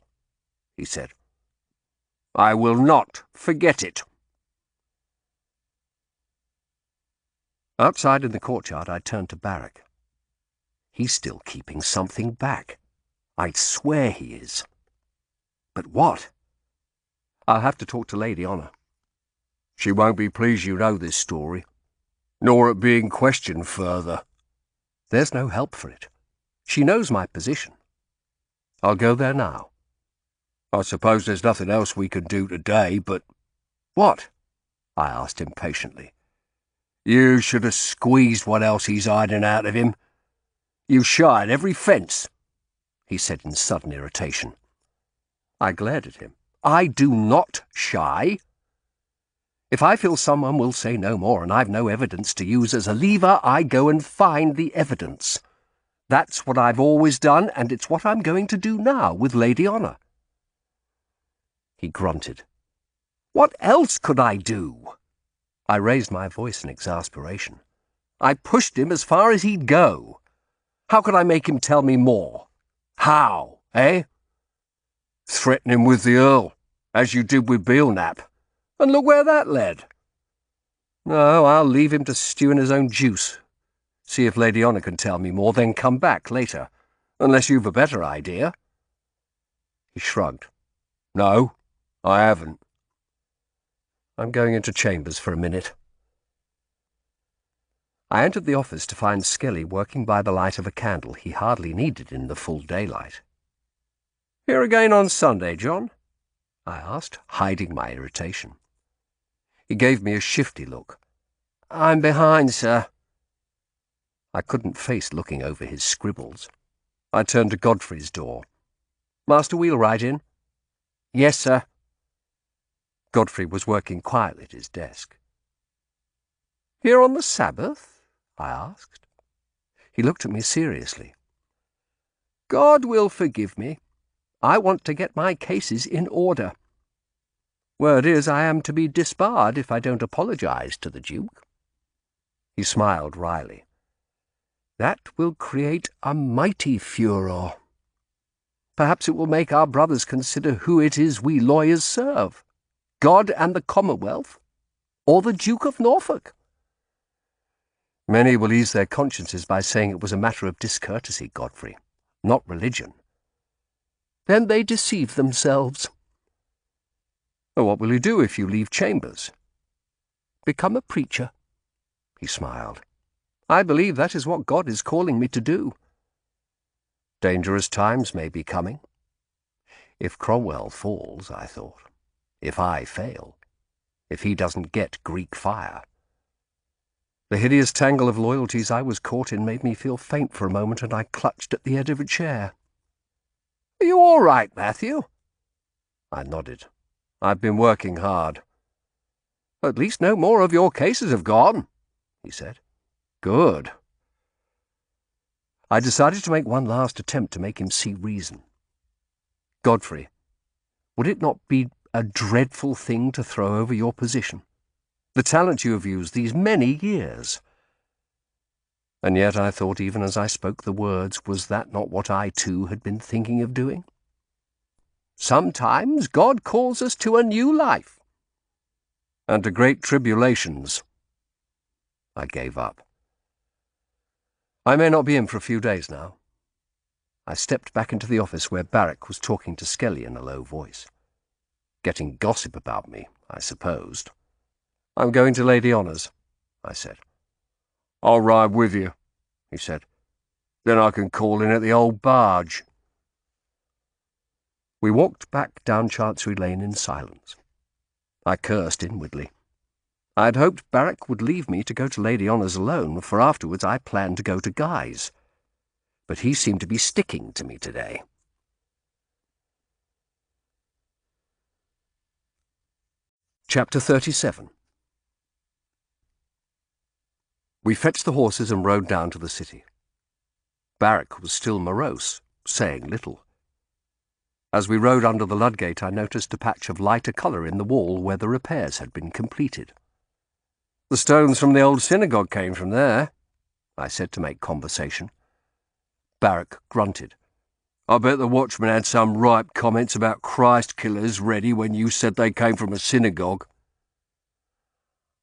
he said. I will not forget it. Outside in the courtyard, I turned to Barrack. He's still keeping something back. I'd swear he is. But what? I'll have to talk to Lady Honour. She won't be pleased you know this story, nor at being questioned further. There's no help for it. She knows my position. I'll go there now. I suppose there's nothing else we can do today, but— What? I asked impatiently. You should have squeezed what else he's hiding out of him. You shy at every fence, he said in sudden irritation. I glared at him. I do not shy. If I feel someone will say no more and I've no evidence to use as a lever, I go and find the evidence. That's what I've always done, and it's what I'm going to do now with Lady Honour. He grunted. What else could I do? I raised my voice in exasperation. I pushed him as far as he'd go. How could I make him tell me more? How, eh? Threaten him with the Earl, as you did with Belknap. And look where that led. No, I'll leave him to stew in his own juice. See if Lady Honour can tell me more, then come back later, unless you've a better idea. He shrugged. No, I haven't. I'm going into chambers for a minute. I entered the office to find Skelly working by the light of a candle he hardly needed in the full daylight. Here again on Sunday, John? I asked, hiding my irritation. He gave me a shifty look. I'm behind, sir. I couldn't face looking over his scribbles. I turned to Godfrey's door. Master Wheelwright in? Yes, sir. Godfrey was working quietly at his desk. Here on the Sabbath? I asked. He looked at me seriously. God will forgive me. I want to get my cases in order. Word is I am to be disbarred if I don't apologize to the Duke. He smiled wryly. That will create a mighty furor. Perhaps it will make our brothers consider who it is we lawyers serve, God and the Commonwealth, or the Duke of Norfolk. Many will ease their consciences by saying it was a matter of discourtesy, Godfrey, not religion. Then they deceive themselves. Well, what will you do if you leave chambers? Become a preacher. He smiled. I believe that is what God is calling me to do. Dangerous times may be coming. If Cromwell falls, I thought. If I fail. If he doesn't get Greek fire. The hideous tangle of loyalties I was caught in made me feel faint for a moment, and I clutched at the edge of a chair. Are you all right, Matthew? I nodded. I've been working hard. At least no more of your cases have gone, he said. Good. I decided to make one last attempt to make him see reason. Godfrey, would it not be a dreadful thing to throw over your position? The talent you have used these many years. And yet I thought, even as I spoke the words, was that not what I too had been thinking of doing? Sometimes God calls us to a new life. And to great tribulations. I gave up. I may not be in for a few days now. I stepped back into the office where Barrack was talking to Skelly in a low voice. Getting gossip about me, I supposed. I'm going to Lady Honour's, I said. I'll ride with you, he said. Then I can call in at the old barge. We walked back down Chancery Lane in silence. I cursed inwardly. I had hoped Barrack would leave me to go to Lady Honour's alone, for afterwards I planned to go to Guy's. But he seemed to be sticking to me today. Chapter 37. We fetched the horses and rode down to the city. Barrack was still morose, saying little. As we rode under the Ludgate, I noticed a patch of lighter colour in the wall where the repairs had been completed. The stones from the old synagogue came from there, I said to make conversation. Barrack grunted. I bet the watchman had some ripe comments about Christ-killers ready when you said they came from a synagogue.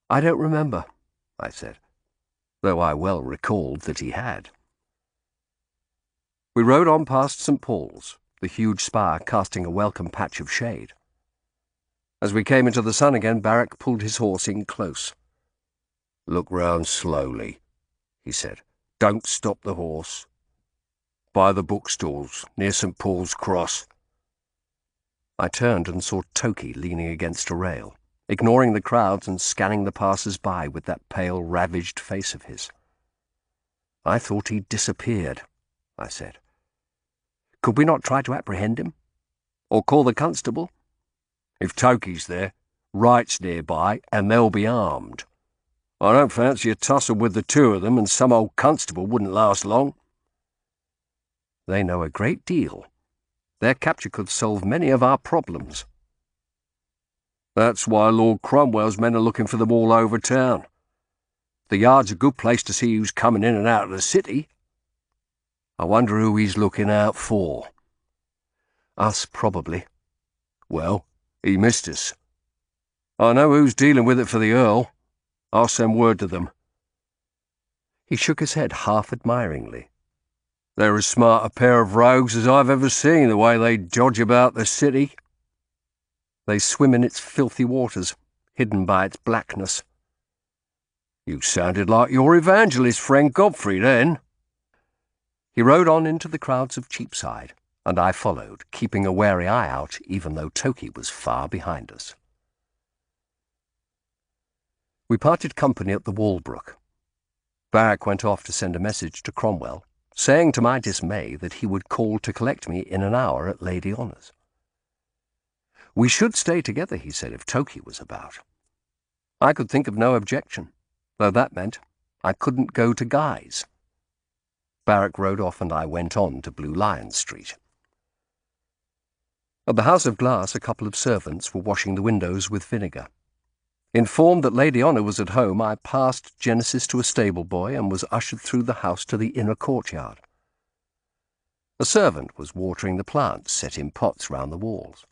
I don't remember, I said, though I well recalled that he had. We rode on past St. Paul's, the huge spire casting a welcome patch of shade. As we came into the sun again, Barrack pulled his horse in close. Look round slowly, he said. Don't stop the horse. By the bookstalls, near St. Paul's Cross. I turned and saw Toki leaning against a rail, ignoring the crowds and scanning the passers-by with that pale, ravaged face of his. I thought he'd disappeared, I said. Could we not try to apprehend him? Or call the constable? If Toki's there, Wright's nearby, and they'll be armed. I don't fancy a tussle with the two of them, and some old constable wouldn't last long. They know a great deal. Their capture could solve many of our problems. That's why Lord Cromwell's men are looking for them all over town. The yard's a good place to see who's coming in and out of the city. I wonder who he's looking out for. Us, probably. Well, he missed us. I know who's dealing with it for the Earl. I'll send word to them. He shook his head half admiringly. They're as smart a pair of rogues as I've ever seen, the way they dodge about the city. They swim in its filthy waters, hidden by its blackness. You sounded like your evangelist friend Godfrey, then. He rode on into the crowds of Cheapside, and I followed, keeping a wary eye out, even though Toki was far behind us. We parted company at the Walbrook. Barrack went off to send a message to Cromwell, saying to my dismay that he would call to collect me in an hour at Lady Honour's. We should stay together, he said, if Toki was about. I could think of no objection, though that meant I couldn't go to Guy's. Barrack rode off and I went on to Blue Lion Street. At the House of Glass, a couple of servants were washing the windows with vinegar. Informed that Lady Honour was at home, I passed Genesis to a stable boy and was ushered through the house to the inner courtyard. A servant was watering the plants set in pots round the walls.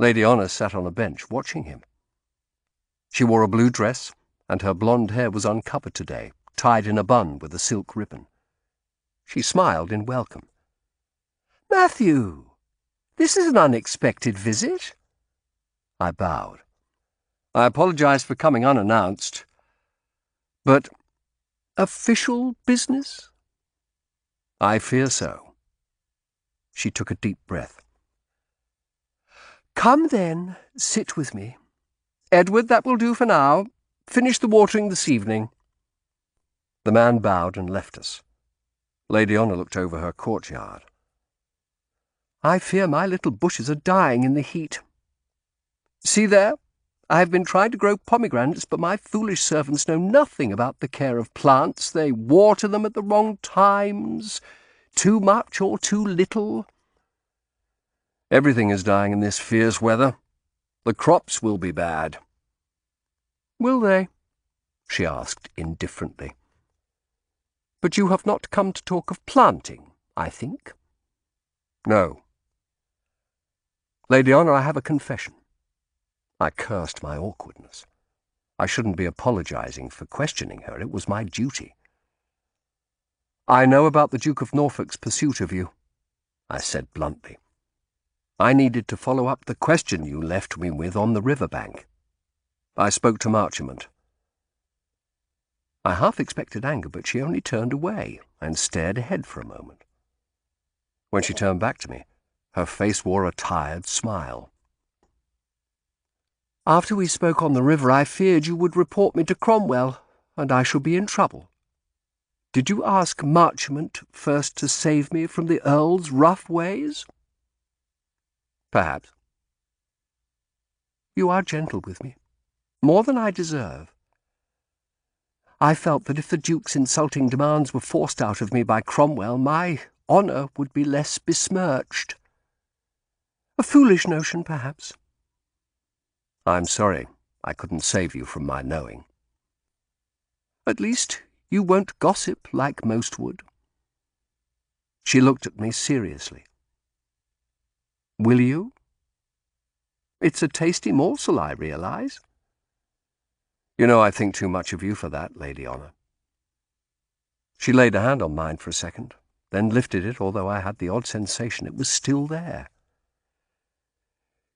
Lady Honour sat on a bench watching him. She wore a blue dress, and her blonde hair was uncovered today, tied in a bun with a silk ribbon. She smiled in welcome. "Matthew, this is an unexpected visit." I bowed. I apologized for coming unannounced. But official business? I fear so. She took a deep breath. "Come then, sit with me. Edward, that will do for now. Finish the watering this evening." The man bowed and left us. Lady Honour looked over her courtyard. "I fear my little bushes are dying in the heat. See there, I have been trying to grow pomegranates, but my foolish servants know nothing about the care of plants. They water them at the wrong times, too much or too little. Everything is dying in this fierce weather. The crops will be bad. Will they? She asked indifferently. But you have not come to talk of planting, I think. No. Lady Honour, I have a confession. I cursed my awkwardness. I shouldn't be apologizing for questioning her. It was my duty. I know about the Duke of Norfolk's pursuit of you, I said bluntly. I needed to follow up the question you left me with on the river bank. I spoke to Marchmont. I half expected anger, but she only turned away and stared ahead for a moment. When she turned back to me, her face wore a tired smile. After we spoke on the river, I feared you would report me to Cromwell, and I should be in trouble. Did you ask Marchmont first to save me from the Earl's rough ways? Perhaps. You are gentle with me, more than I deserve. I felt that if the Duke's insulting demands were forced out of me by Cromwell, my honour would be less besmirched. A foolish notion, perhaps. I'm sorry I couldn't save you from my knowing. At least you won't gossip like most would. She looked at me seriously. Will you? It's a tasty morsel, I realise. You know I think too much of you for that, Lady Honour. She laid a hand on mine for a second, then lifted it, although I had the odd sensation it was still there.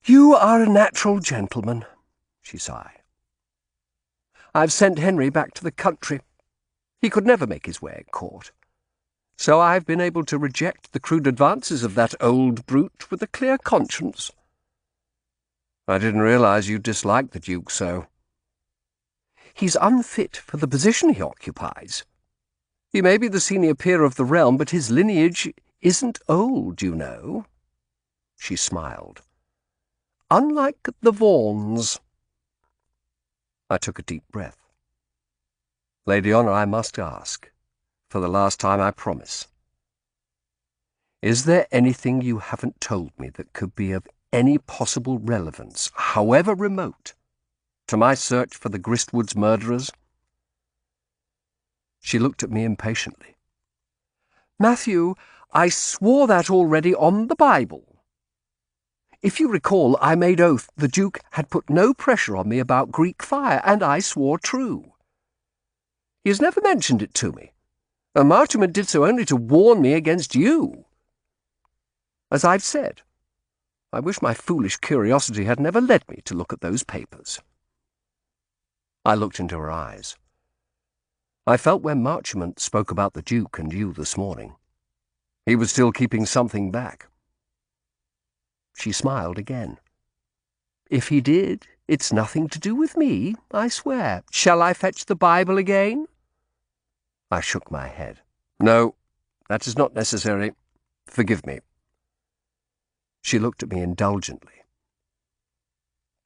You are a natural gentleman, she sighed. I've sent Henry back to the country. He could never make his way at court. So I've been able to reject the crude advances of that old brute with a clear conscience. I didn't realise you disliked the Duke so. He's unfit for the position he occupies. He may be the senior peer of the realm, but his lineage isn't old, you know. She smiled. Unlike the Vaughans. I took a deep breath. Lady Honour, I must ask, for the last time I promise. Is there anything you haven't told me that could be of any possible relevance, however remote, to my search for the Gristwoods murderers? She looked at me impatiently. Matthew, I swore that already on the Bible. If you recall, I made oath the Duke had put no pressure on me about Greek fire, and I swore true. He has never mentioned it to me, and Marchmont did so only to warn me against you. As I've said, I wish my foolish curiosity had never led me to look at those papers. I looked into her eyes. I felt when Marchmont spoke about the Duke and you this morning, he was still keeping something back. She smiled again. If he did, it's nothing to do with me, I swear. Shall I fetch the Bible again? I shook my head. No, that is not necessary. Forgive me. She looked at me indulgently.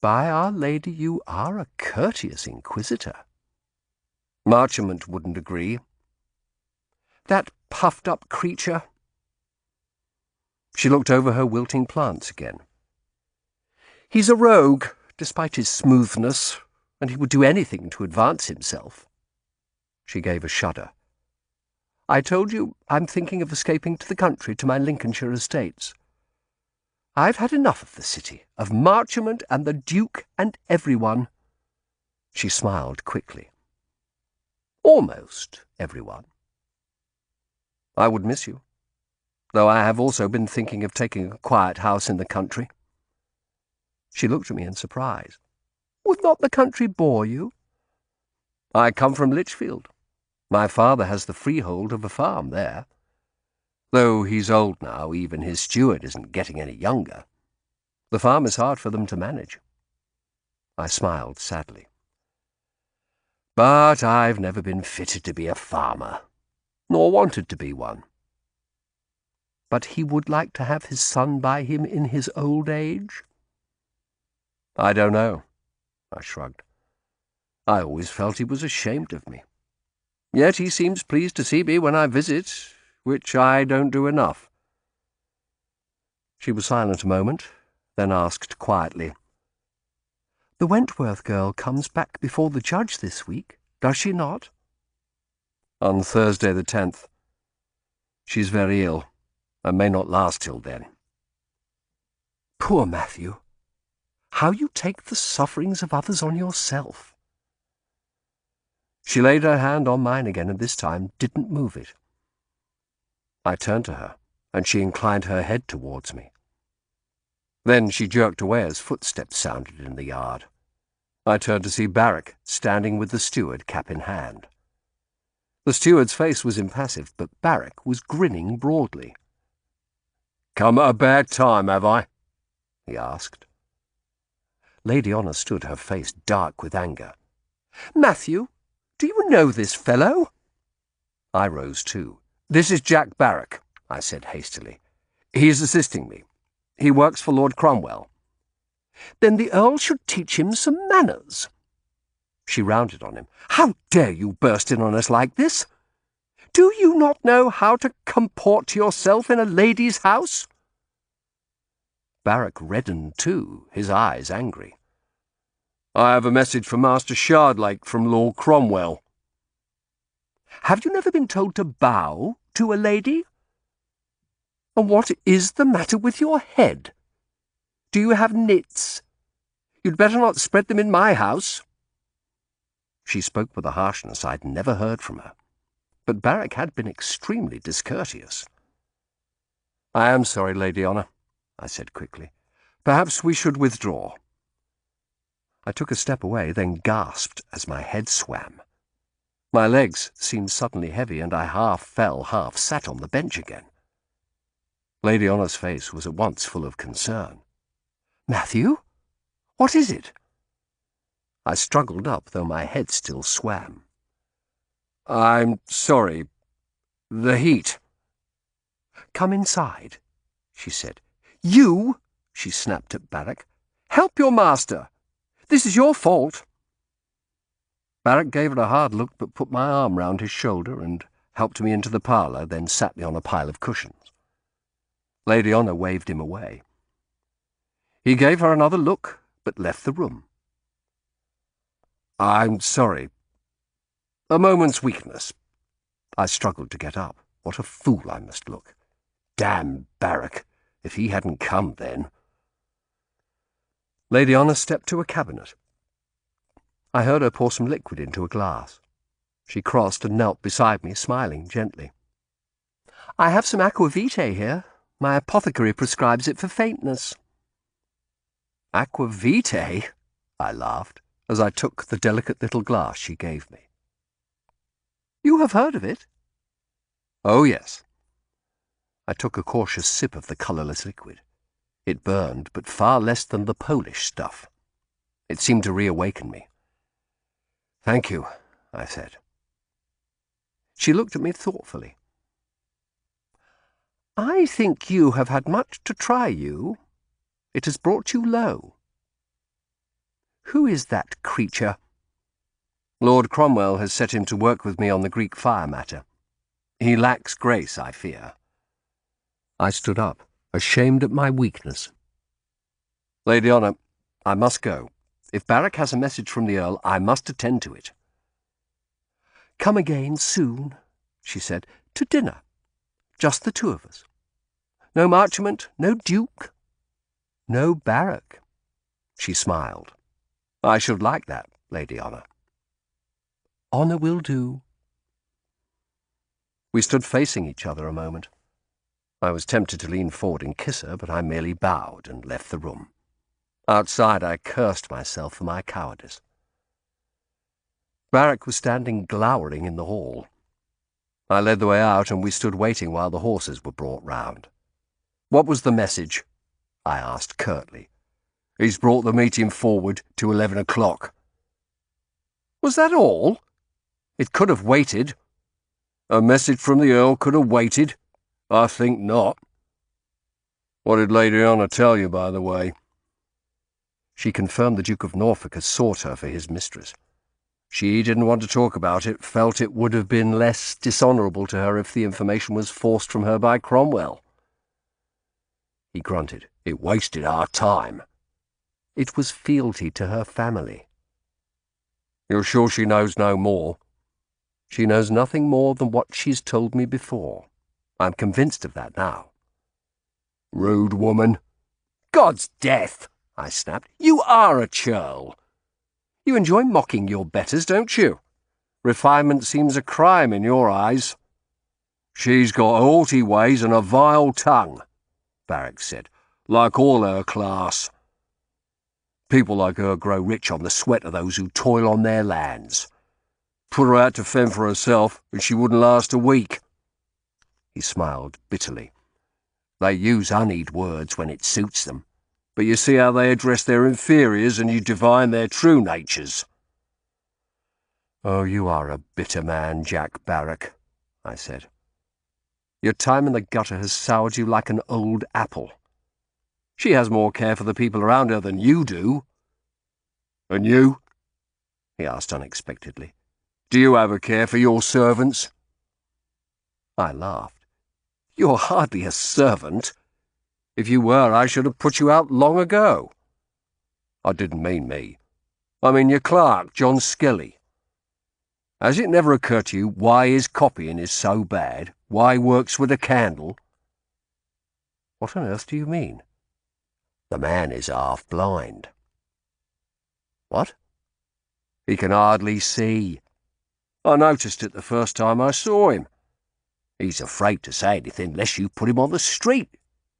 By Our Lady, you are a courteous inquisitor. Marchmont wouldn't agree. That puffed-up creature. She looked over her wilting plants again. He's a rogue, despite his smoothness, and he would do anything to advance himself. She gave a shudder. I told you I'm thinking of escaping to the country, to my Lincolnshire estates. I've had enough of the city, of Marchmont and the Duke and everyone. She smiled quickly. Almost everyone. I would miss you, though I have also been thinking of taking a quiet house in the country. She looked at me in surprise. Would not the country bore you? I come from Lichfield. My father has the freehold of a farm there. Though he's old now, even his steward isn't getting any younger. The farm is hard for them to manage. I smiled sadly. But I've never been fitted to be a farmer, nor wanted to be one. But he would like to have his son by him in his old age? I don't know. I shrugged. I always felt he was ashamed of me. Yet he seems pleased to see me when I visit, which I don't do enough. She was silent a moment, then asked quietly, "The Wentworth girl comes back before the judge this week, does she not?" "On Thursday the 10th. She's very ill, and may not last till then." "Poor Matthew! How you take the sufferings of others on yourself." She laid her hand on mine again, and this time didn't move it. I turned to her, and she inclined her head towards me. Then she jerked away as footsteps sounded in the yard. I turned to see Barrack standing with the steward, cap in hand. The steward's face was impassive, but Barrack was grinning broadly. "Come at a bad time, have I?" he asked. Lady Honour stood, her face dark with anger. "Matthew, do you know this fellow?" I rose too. "This is Jack Barrack," I said hastily. "He is assisting me. He works for Lord Cromwell." "Then the Earl should teach him some manners." She rounded on him. "How dare you burst in on us like this? Do you not know how to comport yourself in a lady's house?" Barrack reddened too, his eyes angry. "I have a message for Master Shardlake from Lord Cromwell." "Have you never been told to bow to a lady? And what is the matter with your head? Do you have nits? You'd better not spread them in my house." She spoke with a harshness I'd never heard from her, but Barrack had been extremely discourteous. "I am sorry, Lady Honour," I said quickly. "Perhaps we should withdraw." I took a step away, then gasped as my head swam. My legs seemed suddenly heavy, and I half fell, half sat on the bench again. Lady Honour's face was at once full of concern. "Matthew, what is it?" I struggled up, though my head still swam. "I'm sorry. The heat." "Come inside," she said. "You," she snapped at Barrack, "help your master. This is your fault." Barrack gave her a hard look, but put my arm round his shoulder and helped me into the parlour, then sat me on a pile of cushions. Lady Honour waved him away. He gave her another look, but left the room. "I'm sorry. A moment's weakness." I struggled to get up. What a fool I must look. Damn Barrack, if he hadn't come then. Lady Honour stepped to a cabinet. I heard her pour some liquid into a glass. She crossed and knelt beside me, smiling gently. "I have some aqua vitae here. My apothecary prescribes it for faintness." "Aqua vitae?" I laughed, as I took the delicate little glass she gave me. "You have heard of it?" "Oh, yes." I took a cautious sip of the colourless liquid. It burned, but far less than the Polish stuff. It seemed to reawaken me. "Thank you," I said. She looked at me thoughtfully. "I think you have had much to try you. It has brought you low. Who is that creature?" "Lord Cromwell has set him to work with me on the Greek fire matter. He lacks grace, I fear." I stood up, ashamed at my weakness. "Lady Honour, I must go. If Barrack has a message from the Earl, I must attend to it." "Come again soon," she said, "to dinner. Just the two of us. No Marchmont, no Duke, no Barrack." She smiled. "I should like that, Lady Honour." "Honour will do." We stood facing each other a moment. I was tempted to lean forward and kiss her, but I merely bowed and left the room. Outside, I cursed myself for my cowardice. Barrack was standing glowering in the hall. I led the way out, and we stood waiting while the horses were brought round. "What was the message?" I asked curtly. "He's brought the meeting forward to 11 o'clock. "Was that all? It could have waited." "A message from the Earl could have waited? I think not." "What did Lady Honour tell you, by the way?" She confirmed the Duke of Norfolk had sought her for his mistress. She didn't want to talk about it, felt it would have been less dishonourable to her if the information was forced from her by Cromwell. He grunted. It wasted our time. It was fealty to her family. You're sure she knows no more? She knows nothing more than what she's told me before. I'm convinced of that now. Rude woman. God's death, I snapped. You are a churl. You enjoy mocking your betters, don't you? Refinement seems a crime in your eyes. She's got haughty ways and a vile tongue, Barrack said, like all her class. People like her grow rich on the sweat of those who toil on their lands. Put her out to fend for herself, and she wouldn't last a week. He smiled bitterly. They use honeyed words when it suits them, but you see how they address their inferiors and you divine their true natures. Oh, you are a bitter man, Jack Barrack, I said. Your time in the gutter has soured you like an old apple. She has more care for the people around her than you do. And you? He asked unexpectedly. Do you have a care for your servants? I laughed. You're hardly a servant. If you were, I should have put you out long ago. I didn't mean me. I mean your clerk, John Skelly. Has it never occurred to you why his copying is so bad? Why he works with a candle? What on earth do you mean? The man is half blind. What? He can hardly see. I noticed it the first time I saw him. He's afraid to say anything unless you put him on the street.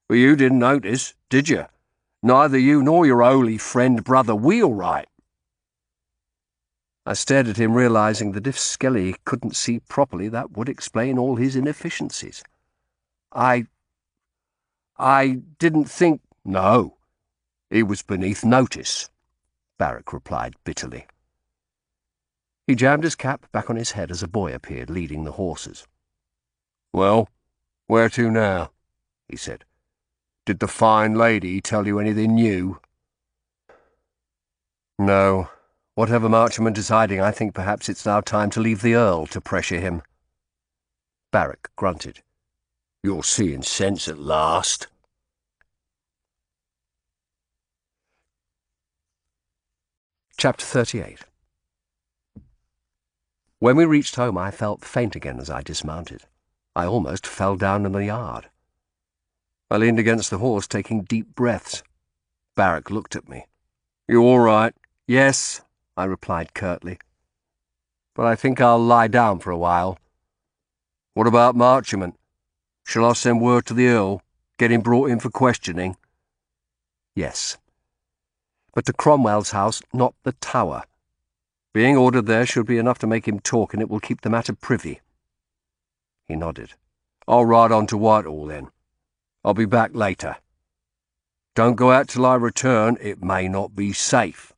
Well, you didn't notice, did you? Neither you nor your holy friend, Brother Wheelwright. I stared at him, realizing that if Skelly couldn't see properly, that would explain all his inefficiencies. I didn't think... No, he was beneath notice, Barrack replied bitterly. He jammed his cap back on his head as a boy appeared, leading the horses. Well, where to now? He said. Did the fine lady tell you anything new? No. Whatever Marchmont is hiding, I think perhaps it's now time to leave the Earl to pressure him. Barrack grunted. You're seeing sense at last. Chapter 38. When we reached home, I felt faint again as I dismounted. I almost fell down in the yard. I leaned against the horse, taking deep breaths. Barrack looked at me. You all right? Yes, I replied curtly. But I think I'll lie down for a while. What about Marchmont? Shall I send word to the Earl? Get him brought in for questioning? Yes. But to Cromwell's house, not the Tower. Being ordered there should be enough to make him talk, and it will keep the matter privy. He nodded. I'll ride on to Whitehall, then. I'll be back later. Don't go out till I return. It may not be safe.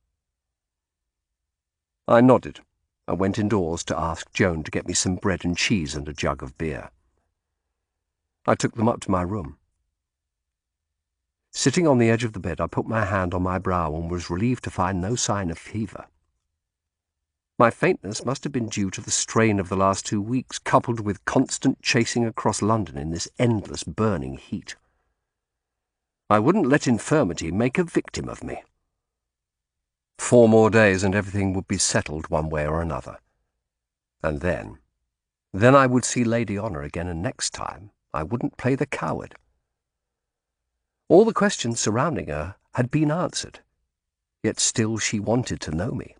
I nodded and went indoors to ask Joan to get me some bread and cheese and a jug of beer. I took them up to my room. Sitting on the edge of the bed, I put my hand on my brow and was relieved to find no sign of fever. My faintness must have been due to the strain of the last 2 weeks, coupled with constant chasing across London in this endless burning heat. I wouldn't let infirmity make a victim of me. 4 more days and everything would be settled one way or another. And then I would see Lady Honour again, and next time I wouldn't play the coward. All the questions surrounding her had been answered, yet still she wanted to know me.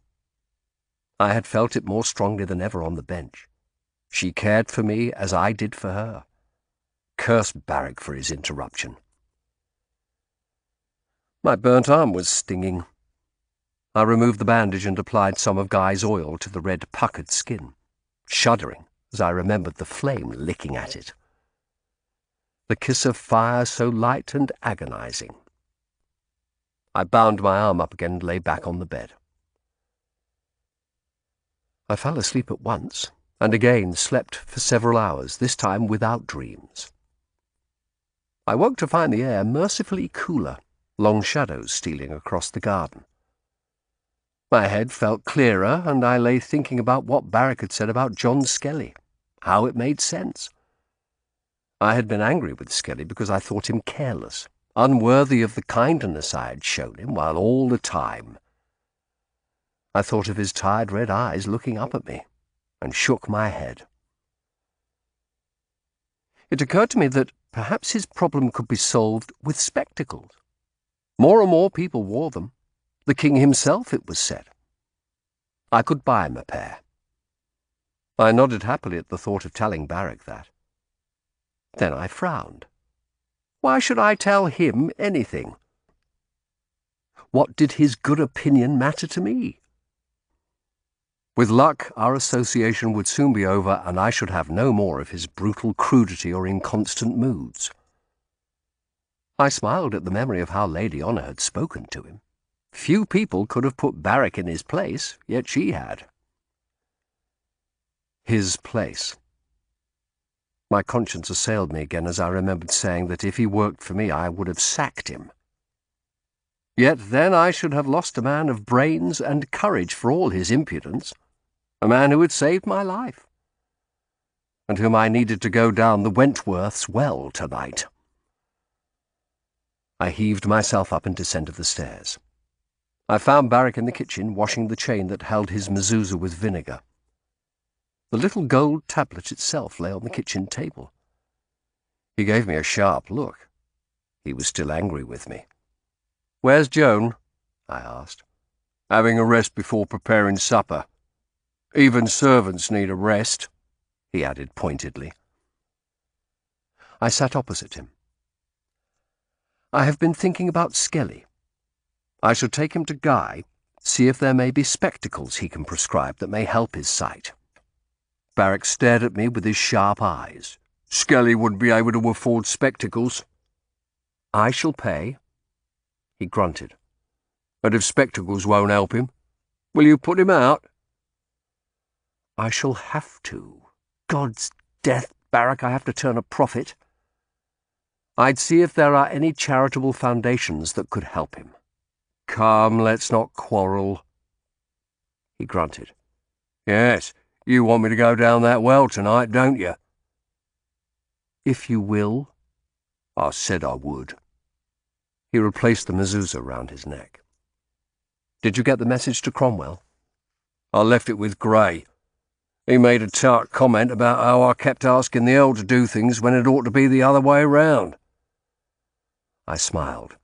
I had felt it more strongly than ever on the bench. She cared for me as I did for her. Curse Barrack for his interruption. My burnt arm was stinging. I removed the bandage and applied some of Guy's oil to the red puckered skin, shuddering as I remembered the flame licking at it. The kiss of fire so light and agonizing. I bound my arm up again and lay back on the bed. I fell asleep at once, and again slept for several hours, this time without dreams. I woke to find the air mercifully cooler, long shadows stealing across the garden, My head felt clearer, and I lay thinking about what Barrack had said about John Skelly, how it made sense. I had been angry with Skelly because I thought him careless, unworthy of the kindness I had shown him, while all the time I thought of his tired red eyes looking up at me, and shook my head. It occurred to me that perhaps his problem could be solved with spectacles. More and more people wore them. The king himself, it was said. I could buy him a pair. I nodded happily at the thought of telling Barrack that. Then I frowned. Why should I tell him anything? What did his good opinion matter to me? With luck, our association would soon be over, and I should have no more of his brutal crudity or inconstant moods. I smiled at the memory of how Lady Honour had spoken to him. Few people could have put Barrack in his place, yet she had. His place. My conscience assailed me again as I remembered saying that if he worked for me I would have sacked him. Yet then I should have lost a man of brains and courage for all his impudence, a man who had saved my life, and whom I needed to go down the Wentworth's well tonight. I heaved myself up and descended the stairs. I found Barrack in the kitchen, washing the chain that held his mezuzah with vinegar. The little gold tablet itself lay on the kitchen table. He gave me a sharp look. He was still angry with me. "Where's Joan?" I asked. "Having a rest before preparing supper. Even servants need a rest," he added pointedly. I sat opposite him. "I have been thinking about Skelly. I shall take him to Guy, see if there may be spectacles he can prescribe that may help his sight." Barrack stared at me with his sharp eyes. "Skelly wouldn't be able to afford spectacles." "I shall pay." He grunted. "And if spectacles won't help him, will you put him out?" "I shall have to. God's death, Barrack, I have to turn a profit. I'd see if there are any charitable foundations that could help him." "Come, let's not quarrel." He grunted. "Yes, you want me to go down that well tonight, don't you?" "If you will." "I said I would." He replaced the mezuzah round his neck. "Did you get the message to Cromwell?" "I left it with Grey. He made a tart comment about how I kept asking the Earl to do things when it ought to be the other way round." I smiled.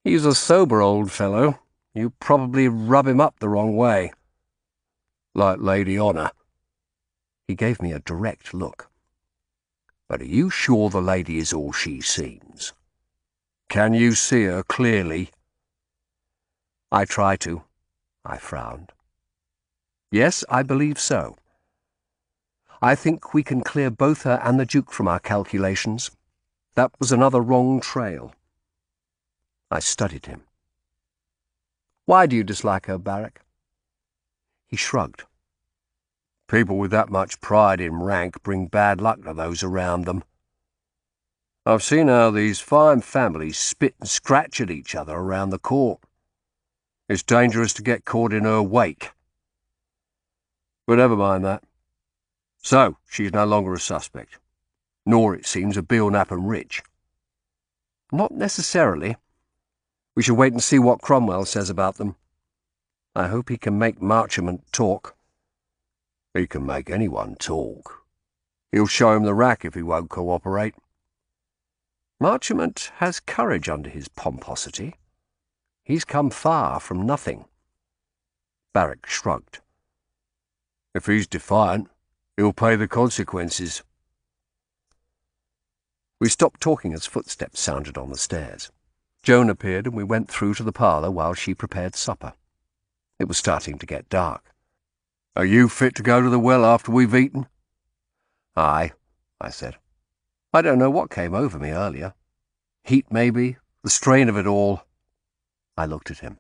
"He's a sober old fellow. You probably rub him up the wrong way." "Like Lady Honour." He gave me a direct look. "But are you sure the lady is all she seems? Can you see her clearly?" "I try to." I frowned. "Yes, I believe so. I think we can clear both her and the Duke from our calculations. That was another wrong trail." I studied him. "Why do you dislike her, Barrack?" He shrugged. "People with that much pride in rank bring bad luck to those around them. I've seen how these fine families spit and scratch at each other around the court. It's dangerous to get caught in her wake. But never mind that. So, she's no longer a suspect. Nor, it seems, a Bill-napping rich." "Not necessarily. We shall wait and see what Cromwell says about them. I hope he can make Marchmont talk." "He can make anyone talk. He'll show him the rack if he won't cooperate." "Marchmont has courage under his pomposity. He's come far from nothing." Barrack shrugged. "If he's defiant, he'll pay the consequences." We stopped talking as footsteps sounded on the stairs. Joan appeared, and we went through to the parlour while she prepared supper. It was starting to get dark. "Are you fit to go to the well after we've eaten?" "Aye," I said. "I don't know what came over me earlier. Heat, maybe, the strain of it all." I looked at him.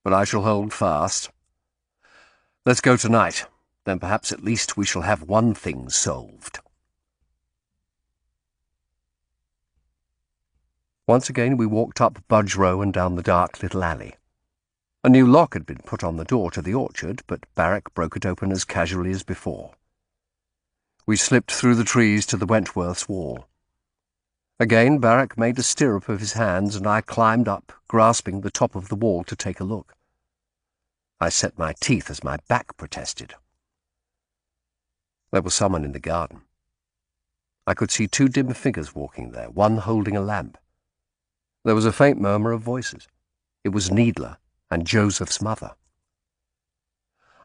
"But I shall hold fast. Let's go tonight. Then perhaps at least we shall have one thing solved." Once again we walked up Budge Row and down the dark little alley. A new lock had been put on the door to the orchard, but Barrack broke it open as casually as before. We slipped through the trees to the Wentworth's wall. Again Barrack made a stirrup of his hands, and I climbed up, grasping the top of the wall to take a look. I set my teeth as my back protested. There was someone in the garden. I could see 2 dim figures walking there, one holding a lamp. There was a faint murmur of voices. It was Needler and Joseph's mother.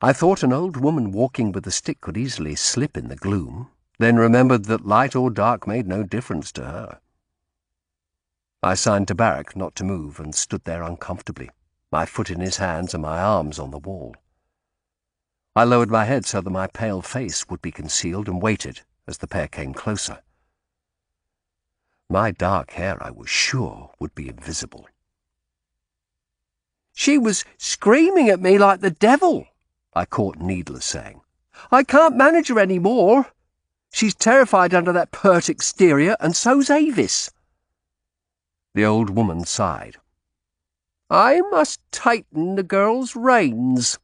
I thought an old woman walking with a stick could easily slip in the gloom, then remembered that light or dark made no difference to her. I signed to Barrack not to move and stood there uncomfortably, my foot in his hands and my arms on the wall. I lowered my head so that my pale face would be concealed and waited as the pair came closer. My dark hair, I was sure, would be invisible. "She was screaming at me like the devil," I caught Needler saying. "I can't manage her any more. She's terrified under that pert exterior, and so's Avis." The old woman sighed. "I must tighten the girl's reins."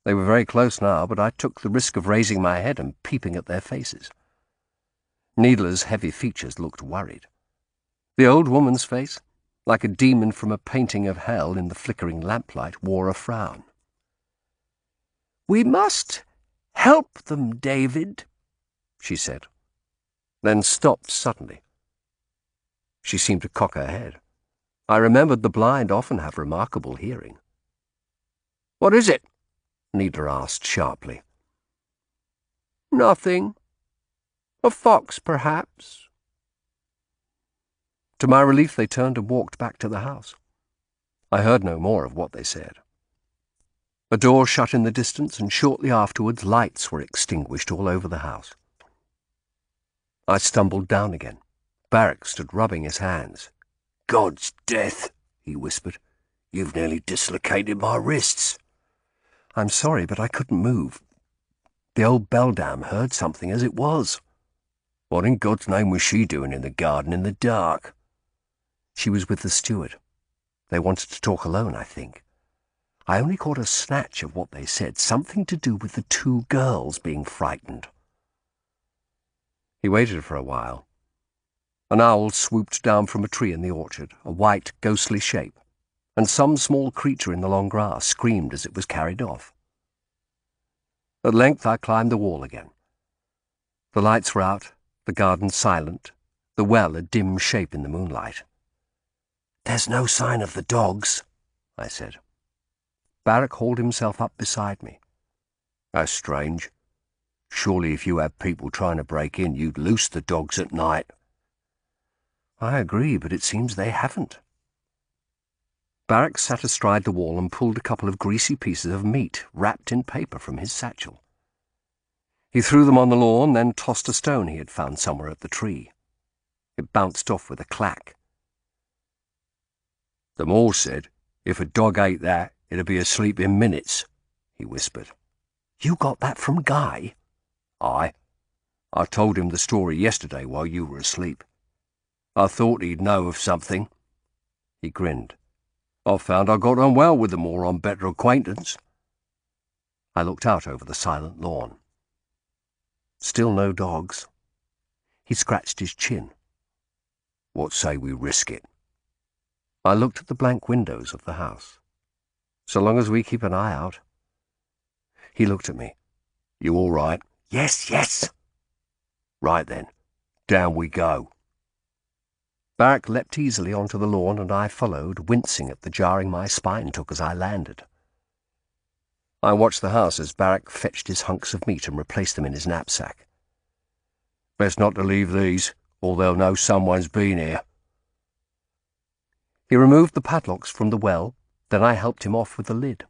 They were very close now, but I took the risk of raising my head and peeping at their faces. Needler's heavy features looked worried. The old woman's face, like a demon from a painting of hell in the flickering lamplight, wore a frown. "We must help them, David," she said, then stopped suddenly. She seemed to cock her head. I remembered the blind often have remarkable hearing. "What is it?" Needler asked sharply. "Nothing. A fox, perhaps." To my relief, they turned and walked back to the house. I heard no more of what they said. A door shut in the distance, and shortly afterwards lights were extinguished all over the house. I stumbled down again. Barrack stood rubbing his hands. "God's death," he whispered. "You've nearly dislocated my wrists." I'm sorry, but I couldn't move. The old beldam heard something as it was. What in God's name was she doing in the garden in the dark? She was with the steward. They wanted to talk alone, I think. I only caught a snatch of what they said, something to do with the 2 girls being frightened. He waited for a while. An owl swooped down from a tree in the orchard, a white, ghostly shape, and some small creature in the long grass screamed as it was carried off. At length I climbed the wall again. The lights were out, the garden silent, the well a dim shape in the moonlight. "There's no sign of the dogs," I said. Barrack hauled himself up beside me. "That's strange. Surely if you had people trying to break in, you'd loose the dogs at night." I agree, but it seems they haven't. Barrack sat astride the wall and pulled a couple of greasy pieces of meat wrapped in paper from his satchel. He threw them on the lawn, then tossed a stone he had found somewhere at the tree. It bounced off with a clack. "The Moor said, if a dog ate that, it'd be asleep in minutes," he whispered. "You got that from Guy?" "Aye. I told him the story yesterday while you were asleep. I thought he'd know of something." He grinned. "I found I got on well with the Moor on better acquaintance." I looked out over the silent lawn. Still no dogs. He scratched his chin. "What say we risk it?" I looked at the blank windows of the house. "So long as we keep an eye out." He looked at me. "You all right?" "Yes, yes." "Right then. Down we go." Barrack leapt easily onto the lawn, and I followed, wincing at the jarring my spine took as I landed. I watched the house as Barrack fetched his hunks of meat and replaced them in his knapsack. "Best not to leave these, or they'll know someone's been here." He removed the padlocks from the well, then I helped him off with the lid.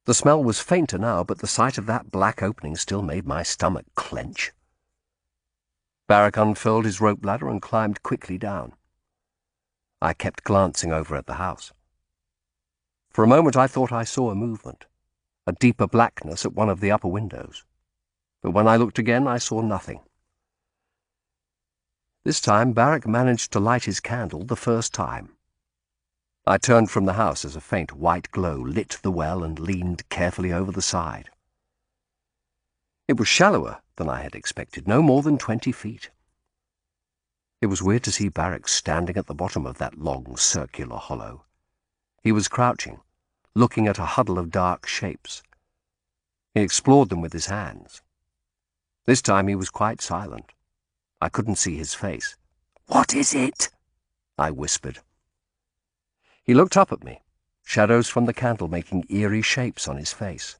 The smell was fainter now, but the sight of that black opening still made my stomach clench. Barrack unfurled his rope ladder and climbed quickly down. I kept glancing over at the house. For a moment I thought I saw a movement, a deeper blackness at one of the upper windows. But when I looked again, I saw nothing. This time Barrack managed to light his candle the first time. I turned from the house as a faint white glow lit the well and leaned carefully over the side. It was shallower than I had expected, no more than 20 feet. It was weird to see Barrack standing at the bottom of that long circular hollow. He was crouching, looking at a huddle of dark shapes. He explored them with his hands. This time he was quite silent. I couldn't see his face. "What is it?" I whispered. He looked up at me, shadows from the candle making eerie shapes on his face.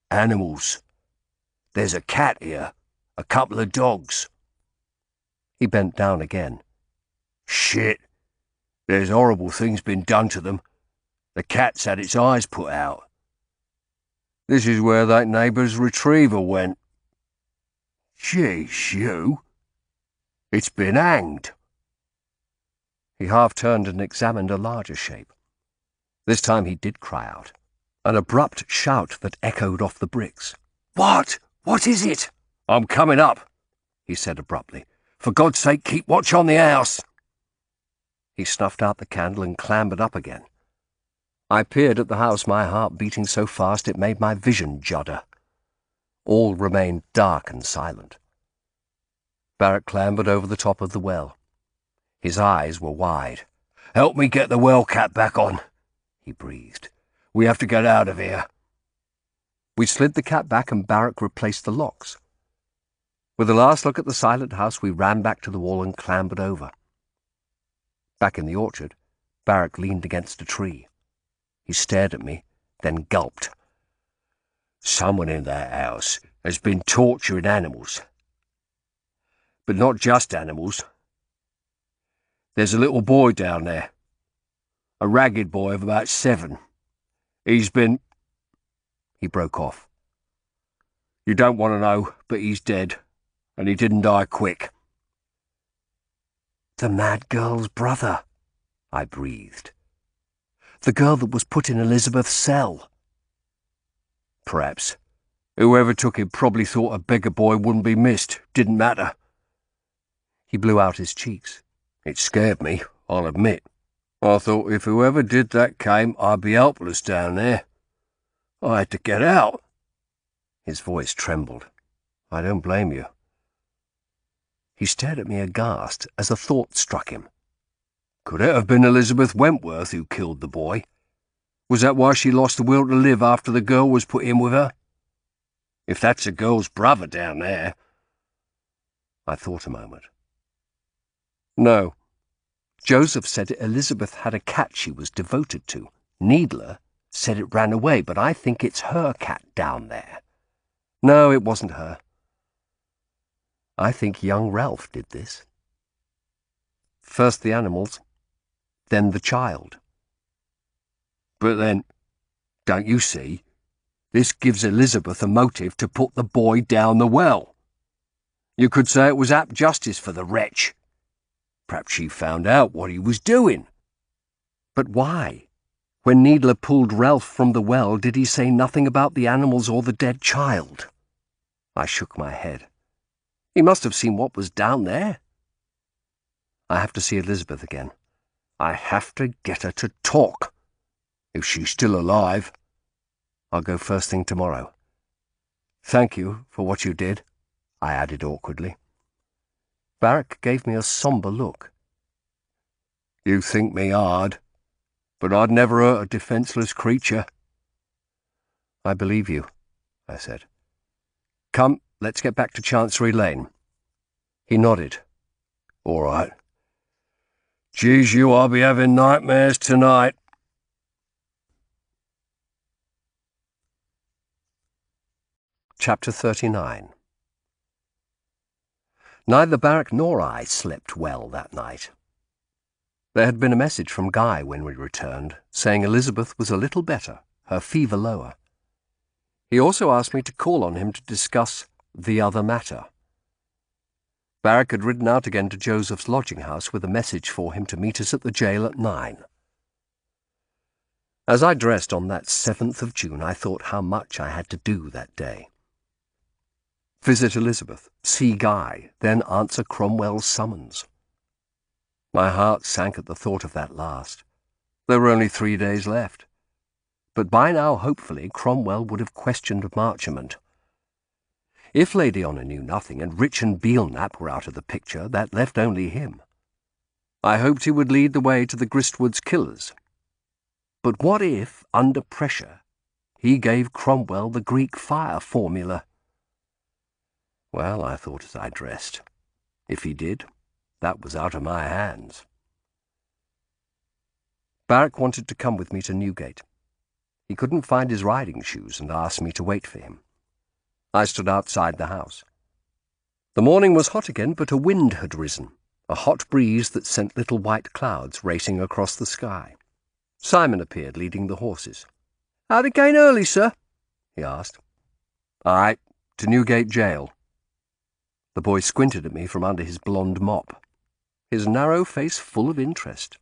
"Animals. There's a cat here, a couple of dogs." He bent down again. "Shit. There's horrible things been done to them. The cat's had its eyes put out. This is where that neighbour's retriever went. Jeez, you. It's been hanged." He half turned and examined a larger shape. This time he did cry out, an abrupt shout that echoed off the bricks. "What? What is it?" "I'm coming up," he said abruptly. "For God's sake, keep watch on the house." He snuffed out the candle and clambered up again. I peered at the house, my heart beating so fast it made my vision judder. All remained dark and silent. Barrack clambered over the top of the well. His eyes were wide. "Help me get the well cap back on," he breathed. "We have to get out of here." We slid the cap back and Barrack replaced the locks. With a last look at the silent house, we ran back to the wall and clambered over. Back in the orchard, Barrack leaned against a tree. He stared at me, then gulped. "Someone in that house has been torturing animals. But not just animals. There's a little boy down there. A ragged boy of about 7. He's been—" He broke off. "You don't want to know, but he's dead, and he didn't die quick." "The mad girl's brother," I breathed. "The girl that was put in Elizabeth's cell." "Perhaps. Whoever took him probably thought a beggar boy wouldn't be missed. Didn't matter." He blew out his cheeks. "It scared me, I'll admit. I thought if whoever did that came, I'd be helpless down there. I had to get out." His voice trembled. "I don't blame you." He stared at me aghast as a thought struck him. Could it have been Elizabeth Wentworth who killed the boy? Was that why she lost the will to live after the girl was put in with her? If that's a girl's brother down there— I thought a moment. "No. Joseph said Elizabeth had a cat she was devoted to. Needler said it ran away, but I think it's her cat down there. No, it wasn't her. I think young Ralph did this. First the animals, then the child." "But then, don't you see, this gives Elizabeth a motive to put the boy down the well. You could say it was apt justice for the wretch. Perhaps she found out what he was doing." "But why? When Needler pulled Ralph from the well, did he say nothing about the animals or the dead child?" I shook my head. "He must have seen what was down there." "I have to see Elizabeth again. I have to get her to talk. If she's still alive. I'll go first thing tomorrow. Thank you for what you did," I added awkwardly. Barrack gave me a sombre look. "You think me hard, but I'd never hurt a defenceless creature." "I believe you," I said. "Come, let's get back to Chancery Lane." He nodded. "All right. Geez, you, I'll be having nightmares tonight." Chapter 39. Neither Barrack nor I slept well that night. There had been a message from Guy when we returned, saying Elizabeth was a little better, her fever lower. He also asked me to call on him to discuss the other matter. Barrack had ridden out again to Joseph's lodging-house with a message for him to meet us at the jail at 9. As I dressed on that 7th of June, I thought how much I had to do that day. Visit Elizabeth, see Guy, then answer Cromwell's summons. My heart sank at the thought of that last. There were only 3 days left. But by now, hopefully, Cromwell would have questioned Marchmont. If Lady Honour knew nothing and Rich and Belknap were out of the picture, that left only him. I hoped he would lead the way to the Gristwood's killers. But what if, under pressure, he gave Cromwell the Greek fire formula? Well, I thought as I dressed, if he did, that was out of my hands. Barrack wanted to come with me to Newgate. He couldn't find his riding shoes and asked me to wait for him. I stood outside the house. The morning was hot again, but a wind had risen, a hot breeze that sent little white clouds racing across the sky. Simon appeared, leading the horses. "Out again early, sir?" he asked. "Aye, to Newgate Jail." The boy squinted at me from under his blonde mop, his narrow face full of interest.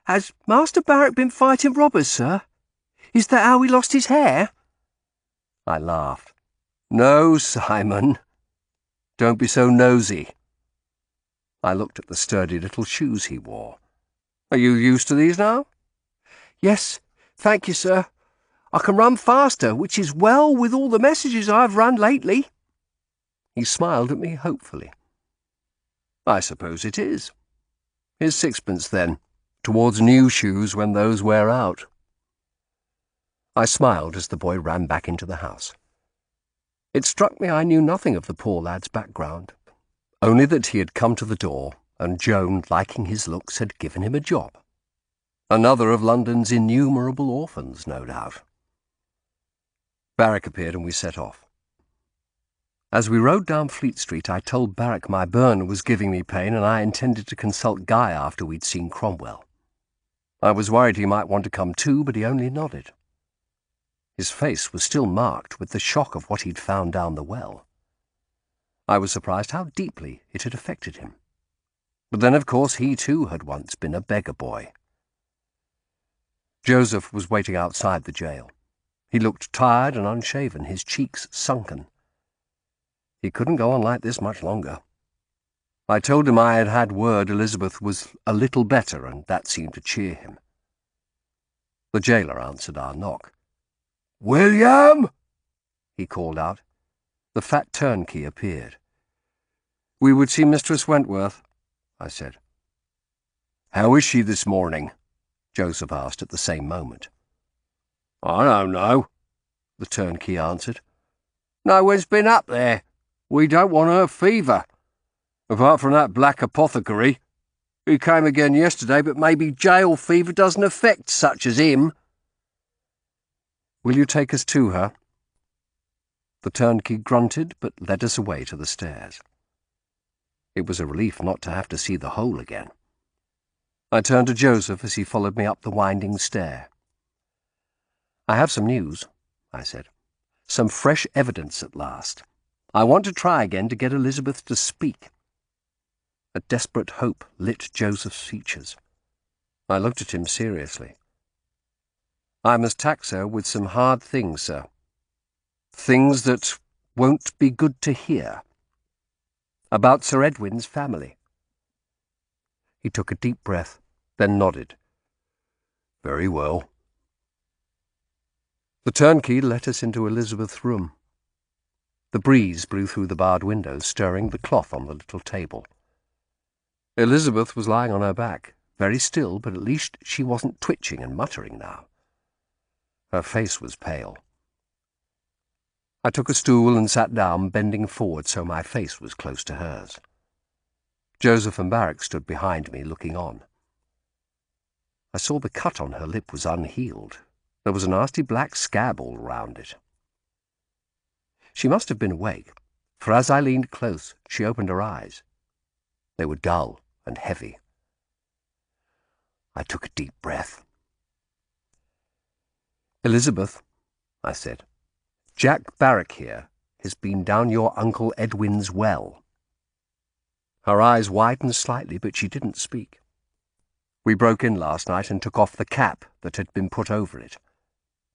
"Has Master Barrack been fighting robbers, sir? Is that how he lost his hair?" I laughed. "No, Simon. Don't be so nosy." I looked at the sturdy little shoes he wore. "Are you used to these now?" "Yes, thank you, sir. I can run faster, which is well with all the messages I've run lately." He smiled at me hopefully. "I suppose it is. Here's sixpence, then, towards new shoes when those wear out." I smiled as the boy ran back into the house. It struck me I knew nothing of the poor lad's background, only that he had come to the door, and Joan, liking his looks, had given him a job. Another of London's innumerable orphans, no doubt. Barrack appeared and we set off. As we rode down Fleet Street, I told Barrack my burn was giving me pain and I intended to consult Guy after we'd seen Cromwell. I was worried he might want to come too, but he only nodded. His face was still marked with the shock of what he'd found down the well. I was surprised how deeply it had affected him. But then, of course, he too had once been a beggar boy. Joseph was waiting outside the jail. He looked tired and unshaven, his cheeks sunken. He couldn't go on like this much longer. I told him I had had word Elizabeth was a little better, and that seemed to cheer him. The jailer answered our knock. "William!" he called out. The fat turnkey appeared. "We would see Mistress Wentworth," I said. "How is she this morning?" Joseph asked at the same moment. "I don't know," the turnkey answered. "No one's been up there. We don't want her fever. Apart from that black apothecary. He came again yesterday, but maybe jail fever doesn't affect such as him." "Will you take us to her?" The turnkey grunted, but led us away to the stairs. It was a relief not to have to see the hole again. I turned to Joseph as he followed me up the winding stair. "I have some news," I said. "Some fresh evidence at last. I want to try again to get Elizabeth to speak." A desperate hope lit Joseph's features. I looked at him seriously. "I must tax her with some hard things, sir. Things that won't be good to hear. About Sir Edwin's family." He took a deep breath, then nodded. "Very well." The turnkey let us into Elizabeth's room. The breeze blew through the barred windows, stirring the cloth on the little table. Elizabeth was lying on her back, very still, but at least she wasn't twitching and muttering now. Her face was pale. I took a stool and sat down, bending forward so my face was close to hers. Joseph and Barrack stood behind me, looking on. I saw the cut on her lip was unhealed. There was a nasty black scab all round it. She must have been awake, for as I leaned close, she opened her eyes. They were dull and heavy. I took a deep breath. "Elizabeth," I said, "Jack Barrack here has been down your Uncle Edwin's well." Her eyes widened slightly, but she didn't speak. "We broke in last night and took off the cap that had been put over it.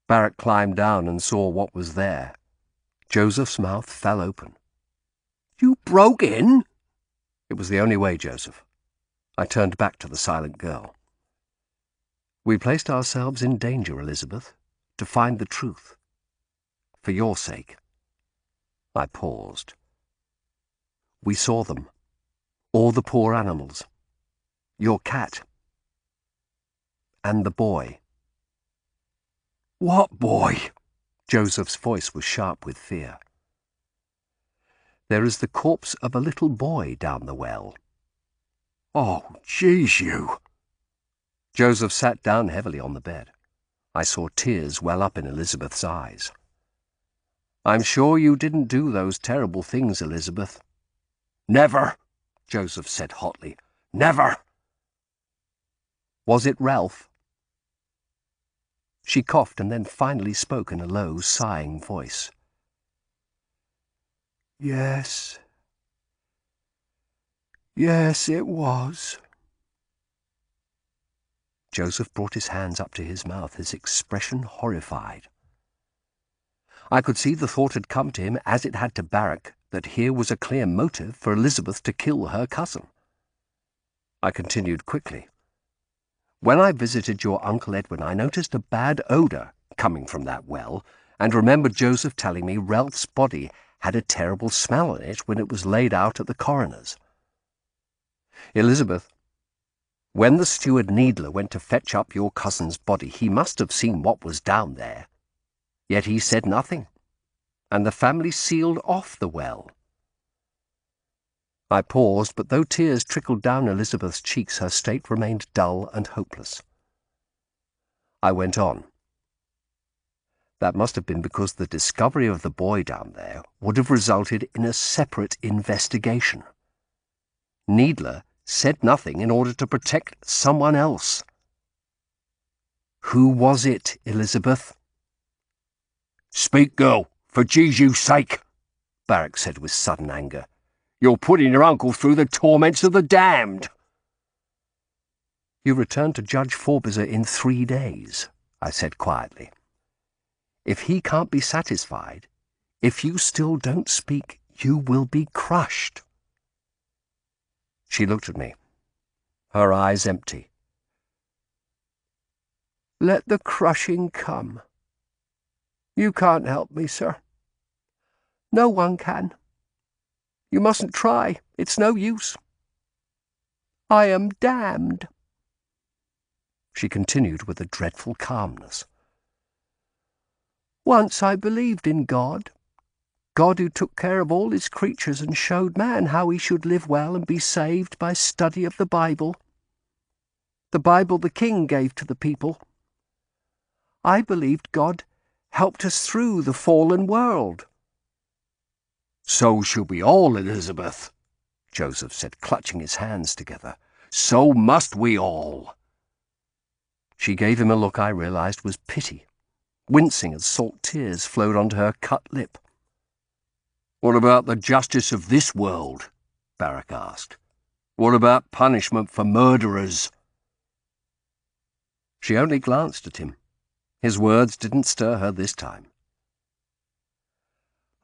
Barrack climbed down and saw what was there." Joseph's mouth fell open. "You broke in?" "It was the only way, Joseph." I turned back to the silent girl. We placed ourselves in danger, Elizabeth, to find the truth. For your sake. I paused. We saw them. All the poor animals. Your cat. And the boy. What boy? Joseph's voice was sharp with fear. There is the corpse of a little boy down the well. Oh, Jesu! Joseph sat down heavily on the bed. I saw tears well up in Elizabeth's eyes. I'm sure you didn't do those terrible things, Elizabeth. Never, Joseph said hotly. Never. Was it Ralph? She coughed and then finally spoke in a low, sighing voice. Yes. Yes, it was. Joseph brought his hands up to his mouth, his expression horrified. I could see the thought had come to him, as it had to Barrack, that here was a clear motive for Elizabeth to kill her cousin. I continued quickly. When I visited your Uncle Edwin, I noticed a bad odour coming from that well, and remembered Joseph telling me Ralph's body had a terrible smell in it when it was laid out at the coroner's. Elizabeth, when the steward Needler went to fetch up your cousin's body, he must have seen what was down there. Yet he said nothing, and the family sealed off the well. I paused, but though tears trickled down Elizabeth's cheeks, her state remained dull and hopeless. I went on. That must have been because the discovery of the boy down there would have resulted in a separate investigation. Needler said nothing in order to protect someone else. Who was it, Elizabeth? Speak, girl, for Jesu's sake, Barrack said with sudden anger. You're putting your uncle through the torments of the damned. You return to Judge Forbizer in 3 days, I said quietly. If he can't be satisfied, if you still don't speak, you will be crushed. She looked at me, her eyes empty. Let the crushing come. You can't help me, sir. No one can. You mustn't try. It's no use. I am damned. She continued with a dreadful calmness. Once I believed in God. God who took care of all his creatures and showed man how he should live well and be saved by study of the Bible. The Bible the king gave to the people. I believed God helped us through the fallen world. So should we all, Elizabeth, Joseph said, clutching his hands together. So must we all. She gave him a look I realized was pity, wincing as salt tears flowed onto her cut lip. What about the justice of this world? Barrack asked. What about punishment for murderers? She only glanced at him. His words didn't stir her this time.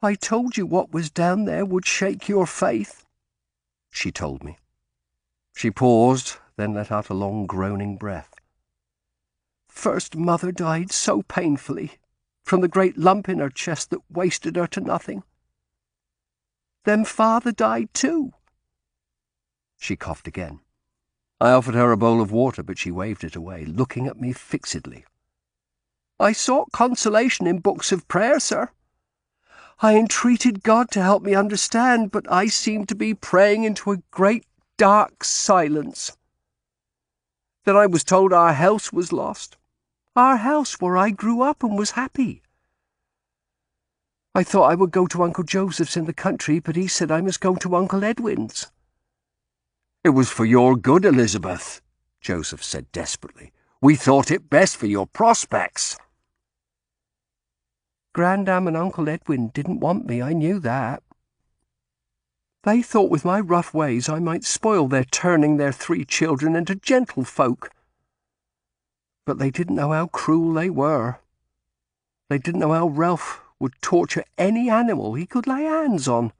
I told you what was down there would shake your faith, she told me. She paused, then let out a long groaning breath. First Mother died so painfully, from the great lump in her chest that wasted her to nothing. Then Father died too. She coughed again. I offered her a bowl of water, but she waved it away, looking at me fixedly. I sought consolation in books of prayer, sir. I entreated God to help me understand, but I seemed to be praying into a great dark silence. Then I was told our house was lost, our house where I grew up and was happy. I thought I would go to Uncle Joseph's in the country, but he said I must go to Uncle Edwin's. It was for your good, Elizabeth, Joseph said desperately. We thought it best for your prospects. Grandam and Uncle Edwin didn't want me, I knew that. They thought with my rough ways I might spoil their turning their 3 children into gentlefolk. But they didn't know how cruel they were. They didn't know how Ralph would torture any animal he could lay hands on,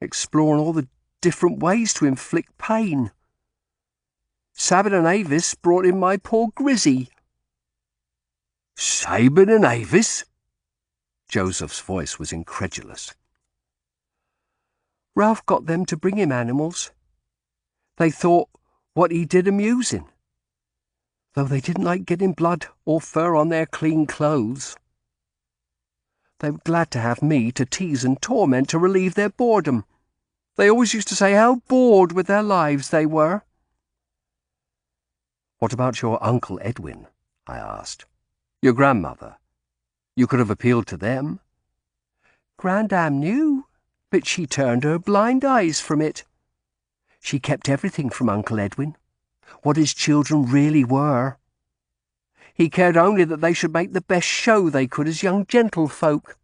exploring all the different ways to inflict pain. Sabin and Avis brought in my poor Grizzy. Sabin and Avis? Joseph's voice was incredulous. Ralph got them to bring him animals. They thought what he did amusing, though they didn't like getting blood or fur on their clean clothes. They were glad to have me to tease and torment to relieve their boredom. They always used to say how bored with their lives they were. What about your Uncle Edwin? I asked. Your grandmother? You could have appealed to them. Grandam knew, but she turned her blind eyes from it. She kept everything from Uncle Edwin, what his children really were. He cared only that they should make the best show they could as young gentlefolk.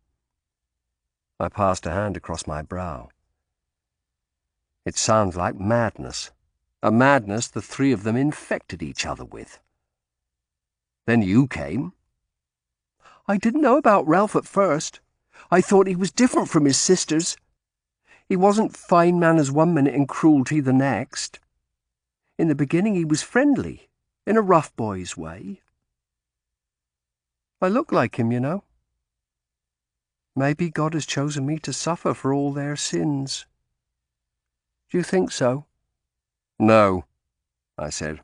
I passed a hand across my brow. It sounds like madness, a madness the three of them infected each other with. Then you came. I didn't know about Ralph at first. I thought he was different from his sisters. He wasn't fine manners one minute and cruelty the next. In the beginning he was friendly, in a rough boy's way. I look like him, you know. Maybe God has chosen me to suffer for all their sins. Do you think so? No, I said.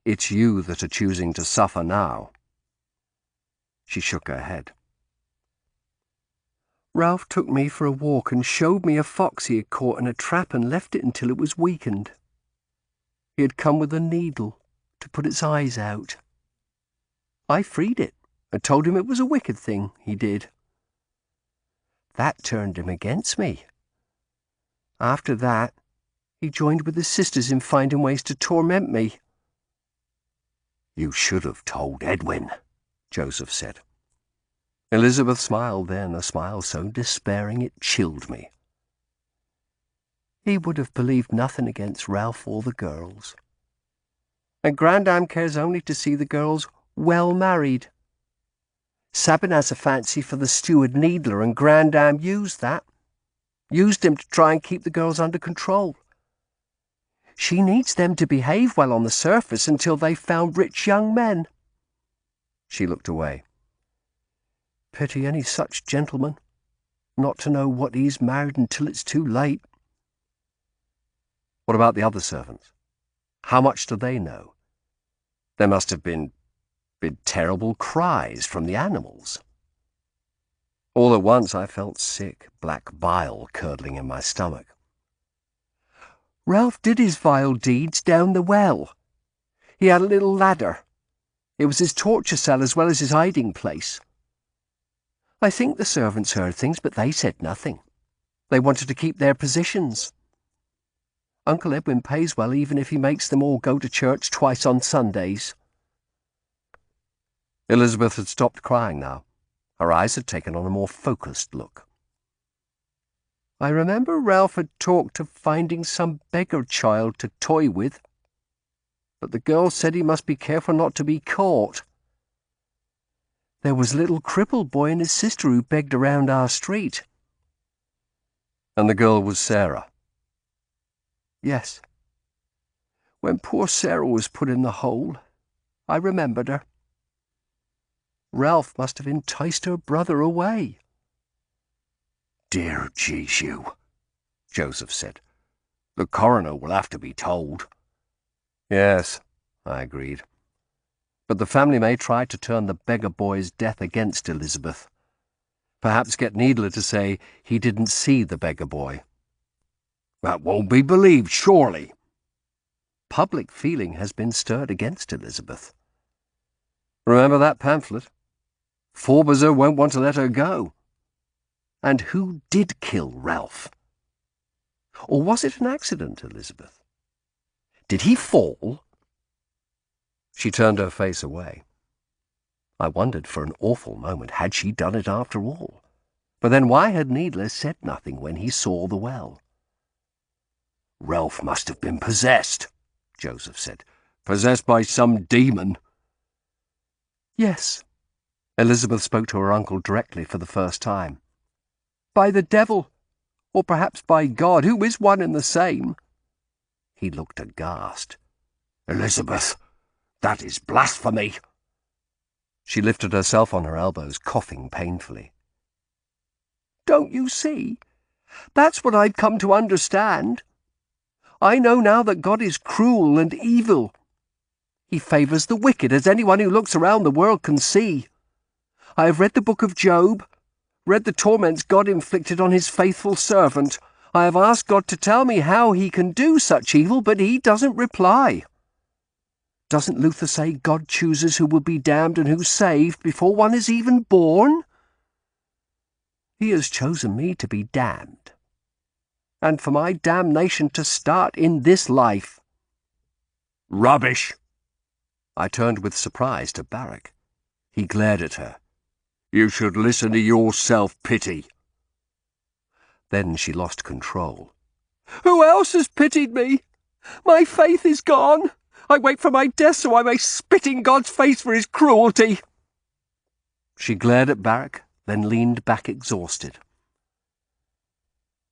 It's you that are choosing to suffer now. She shook her head. Ralph took me for a walk and showed me a fox he had caught in a trap and left it until it was weakened. He had come with a needle to put its eyes out. I freed it and told him it was a wicked thing he did. That turned him against me. After that, he joined with his sisters in finding ways to torment me. You should have told Edwin, Joseph said. Elizabeth smiled then, a smile so despairing it chilled me. He would have believed nothing against Ralph or the girls. And Grandam cares only to see the girls well married. Sabin has a fancy for the steward needler, and Grandam used him to try and keep the girls under control. She needs them to behave well on the surface until they've found rich young men. She looked away. Pity any such gentleman, not to know what he's married until it's too late. What about the other servants? How much do they know? There must have been terrible cries from the animals. All at once I felt sick, black bile curdling in my stomach. Ralph did his vile deeds down the well. He had a little ladder. It was his torture cell as well as his hiding place. I think the servants heard things, but they said nothing. They wanted to keep their positions. Uncle Edwin pays well even if he makes them all go to church twice on Sundays. Elizabeth had stopped crying now. Her eyes had taken on a more focused look. I remember Ralph had talked of finding some beggar child to toy with, but the girl said he must be careful not to be caught. There was a little crippled boy and his sister who begged around our street. And the girl was Sarah? Yes. When poor Sarah was put in the hole, I remembered her. Ralph must have enticed her brother away. Dear Jesu, Joseph said. The coroner will have to be told. Yes, I agreed. But the family may try to turn the beggar boy's death against Elizabeth. Perhaps get Needler to say he didn't see the beggar boy. That won't be believed, surely. Public feeling has been stirred against Elizabeth. Remember that pamphlet? Forbezer won't want to let her go. And who did kill Ralph? Or was it an accident, Elizabeth? Did he fall? She turned her face away. I wondered for an awful moment, had she done it after all? But then why had Needler said nothing when he saw the well? Ralph must have been possessed, Joseph said. Possessed by some demon. Yes. Elizabeth spoke to her uncle directly for the first time. By the devil, or perhaps by God, who is one and the same. He looked aghast. Elizabeth, that is blasphemy. She lifted herself on her elbows, coughing painfully. Don't you see? That's what I've come to understand. I know now that God is cruel and evil. He favours the wicked, as anyone who looks around the world can see. I have read the book of Job, read the torments God inflicted on his faithful servant. I have asked God to tell me how he can do such evil, but he doesn't reply. Doesn't Luther say God chooses who will be damned and who's saved before one is even born? He has chosen me to be damned, and for my damnation to start in this life. Rubbish! I turned with surprise to Barrack. He glared at her. You should listen to your self-pity. Then she lost control. Who else has pitied me? My faith is gone. I wait for my death so I may spit in God's face for his cruelty. She glared at Barrack, then leaned back exhausted.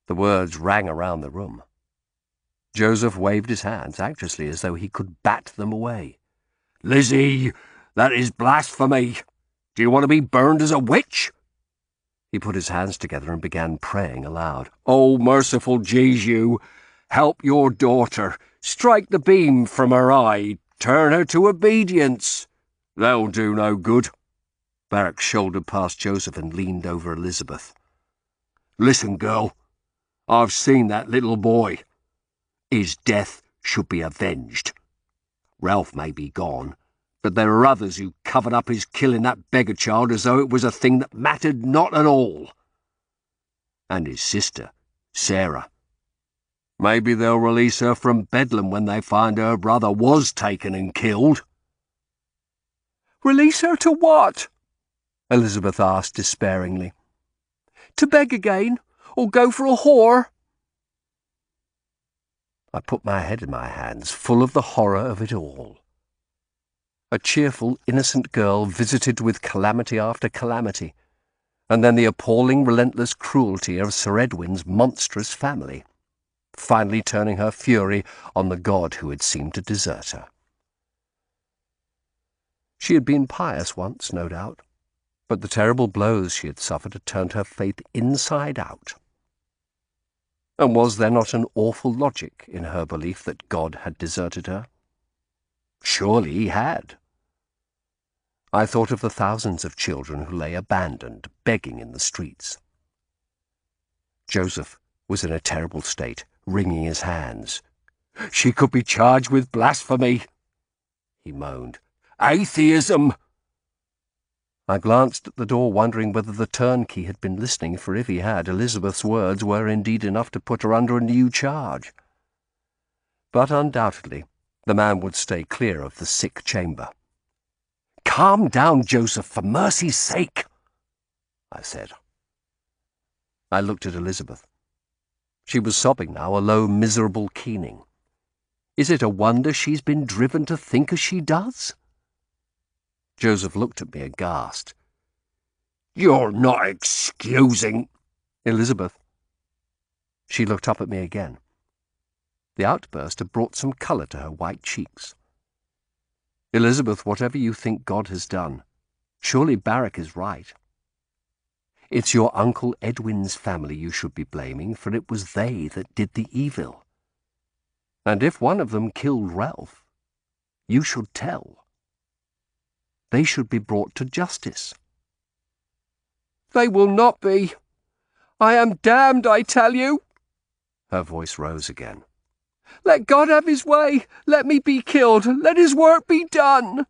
The words rang around the room. Joseph waved his hands anxiously as though he could bat them away. Lizzie, that is blasphemy. Do you want to be burned as a witch? He put his hands together and began praying aloud. Oh, merciful Jesu, help your daughter. Strike the beam from her eye. Turn her to obedience. They'll do no good. Barrack shouldered past Joseph and leaned over Elizabeth. Listen, girl. I've seen that little boy. His death should be avenged. Ralph may be gone, but there are others who covered up his killing that beggar child as though it was a thing that mattered not at all. And his sister, Sarah. Maybe they'll release her from Bedlam when they find her brother was taken and killed. Release her to what? Elizabeth asked despairingly. To beg again, or go for a whore? I put my head in my hands, full of the horror of it all. A cheerful, innocent girl visited with calamity after calamity, and then the appalling, relentless cruelty of Sir Edwin's monstrous family, finally turning her fury on the God who had seemed to desert her. She had been pious once, no doubt, but the terrible blows she had suffered had turned her faith inside out. And was there not an awful logic in her belief that God had deserted her? Surely he had. I thought of the thousands of children who lay abandoned, begging in the streets. Joseph was in a terrible state, wringing his hands. She could be charged with blasphemy, he moaned. Atheism! I glanced at the door, wondering whether the turnkey had been listening, for if he had, Elizabeth's words were indeed enough to put her under a new charge. But undoubtedly the man would stay clear of the sick chamber. "Calm down, Joseph, for mercy's sake," I said. I looked at Elizabeth. She was sobbing now, a low, miserable keening. Is it a wonder she's been driven to think as she does? Joseph looked at me aghast. "You're not excusing—" Elizabeth. She looked up at me again. The outburst had brought some colour to her white cheeks. Elizabeth, whatever you think God has done, surely Barrack is right. It's your Uncle Edwin's family you should be blaming, for it was they that did the evil. And if one of them killed Ralph, you should tell. They should be brought to justice. They will not be. I am damned, I tell you. Her voice rose again. Let God have his way. Let me be killed. Let his work be done.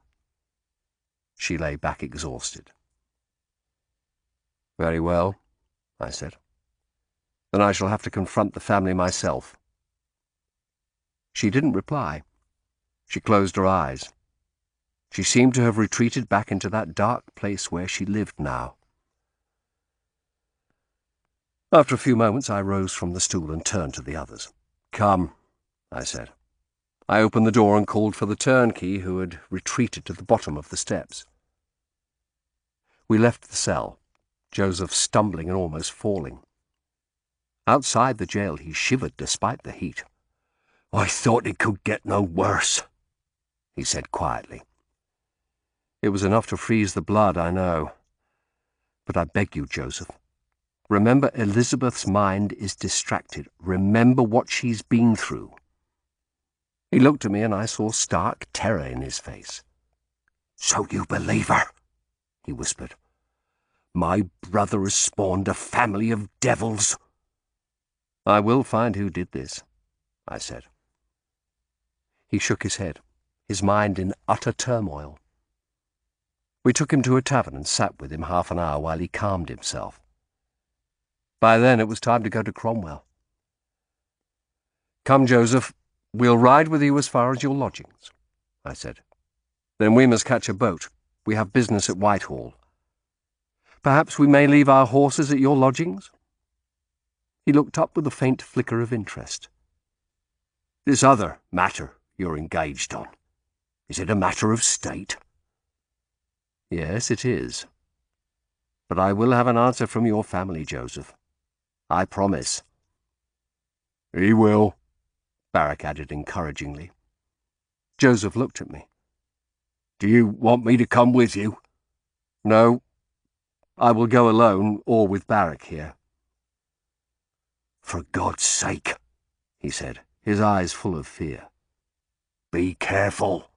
She lay back exhausted. Very well, I said. Then I shall have to confront the family myself. She didn't reply. She closed her eyes. She seemed to have retreated back into that dark place where she lived now. After a few moments I rose from the stool and turned to the others. "Come," I said. I opened the door and called for the turnkey, who had retreated to the bottom of the steps. We left the cell, Joseph stumbling and almost falling. Outside the jail he shivered despite the heat. "I thought it could get no worse," he said quietly. It was enough to freeze the blood, I know. But I beg you, Joseph, remember Elizabeth's mind is distracted. Remember what she's been through. He looked at me and I saw stark terror in his face. So you believe her? He whispered. My brother has spawned a family of devils. I will find who did this, I said. He shook his head, his mind in utter turmoil. We took him to a tavern and sat with him half an hour while he calmed himself. By then it was time to go to Cromwell. Come, Joseph, we'll ride with you as far as your lodgings, I said. Then we must catch a boat. We have business at Whitehall. Perhaps we may leave our horses at your lodgings? He looked up with a faint flicker of interest. This other matter you're engaged on, is it a matter of state? Yes, it is. But I will have an answer from your family, Joseph. I promise. He will, Barrack added encouragingly. Joseph looked at me. Do you want me to come with you? No. I will go alone or with Barrack here. For God's sake, he said, his eyes full of fear. Be careful.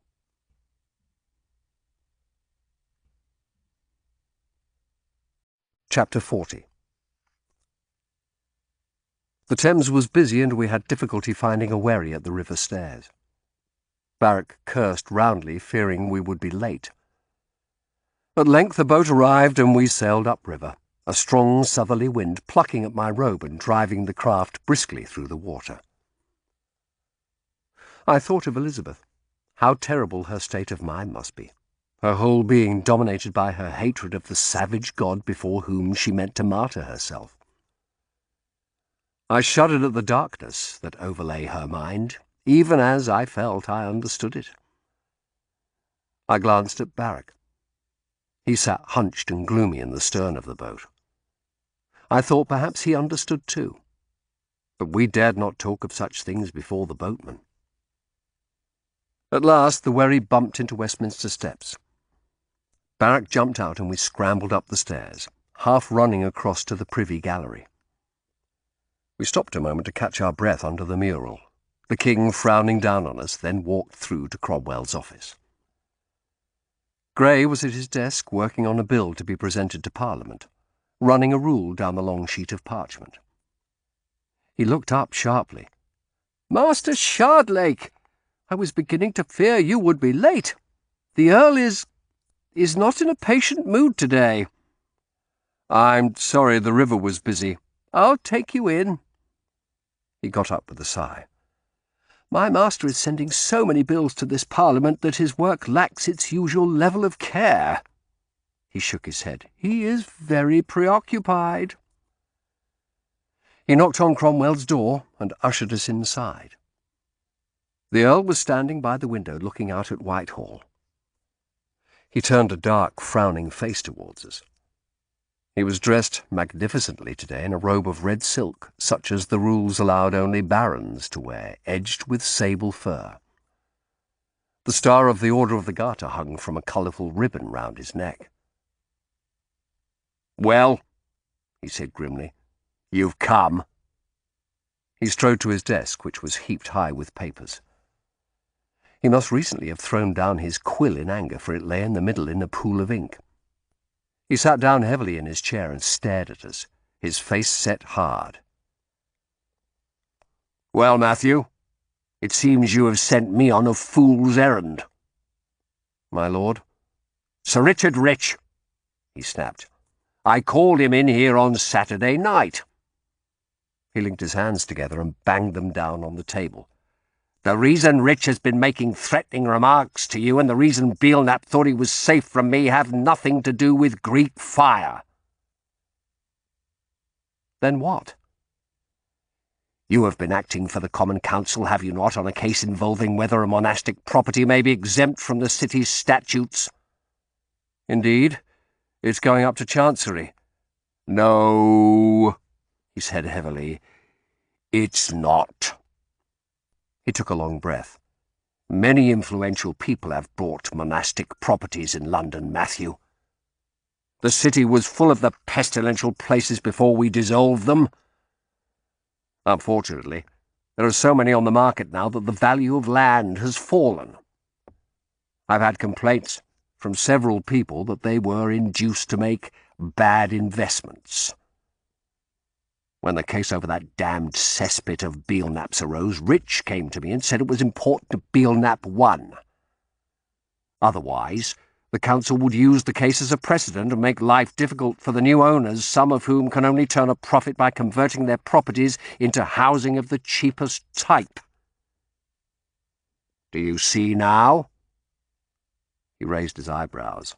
Chapter 40. The Thames was busy and we had difficulty finding a wherry at the river stairs. Barrack cursed roundly, fearing we would be late. At length the boat arrived and we sailed upriver, a strong southerly wind plucking at my robe and driving the craft briskly through the water. I thought of Elizabeth. How terrible her state of mind must be, her whole being dominated by her hatred of the savage god before whom she meant to martyr herself. I shuddered at the darkness that overlay her mind, even as I felt I understood it. I glanced at Barrack. He sat hunched and gloomy in the stern of the boat. I thought perhaps he understood too, but we dared not talk of such things before the boatman. At last the wherry bumped into Westminster steps. Barrack jumped out and we scrambled up the stairs, half running across to the Privy Gallery. We stopped a moment to catch our breath under the mural, the King frowning down on us, then walked through to Cromwell's office. Grey was at his desk working on a bill to be presented to Parliament, running a rule down the long sheet of parchment. He looked up sharply. "Master Shardlake, I was beginning to fear you would be late. The Earl is not in a patient mood today." "I'm sorry, the river was busy." "I'll take you in." He got up with a sigh. "My master is sending so many bills to this Parliament that his work lacks its usual level of care." He shook his head. "He is very preoccupied." He knocked on Cromwell's door and ushered us inside. The Earl was standing by the window looking out at Whitehall. He turned a dark, frowning face towards us. He was dressed magnificently today in a robe of red silk, such as the rules allowed only barons to wear, edged with sable fur. The star of the Order of the Garter hung from a colourful ribbon round his neck. "Well," he said grimly, "you've come." He strode to his desk, which was heaped high with papers. He must recently have thrown down his quill in anger, for it lay in the middle in a pool of ink. He sat down heavily in his chair and stared at us, his face set hard. "Well, Matthew, it seems you have sent me on a fool's errand." "My lord?" "Sir Richard Rich," he snapped. "I called him in here on Saturday night." He linked his hands together and banged them down on the table. "The reason Rich has been making threatening remarks to you and the reason Belknap thought he was safe from me have nothing to do with Greek fire." "Then what?" "You have been acting for the Common Council, have you not, on a case involving whether a monastic property may be exempt from the city's statutes?" "Indeed. It's going up to Chancery." "No," he said heavily. "It's not." He took a long breath. Many influential people have bought monastic properties in London, Matthew. The city was full of the pestilential places before we dissolved them. Unfortunately, there are so many on the market now that the value of land has fallen. I've had complaints from several people that they were induced to make bad investments. When the case over that damned cesspit of Belknap's arose, Rich came to me and said it was important that Belknap won. Otherwise, the council would use the case as a precedent and make life difficult for the new owners, some of whom can only turn a profit by converting their properties into housing of the cheapest type. Do you see now? He raised his eyebrows.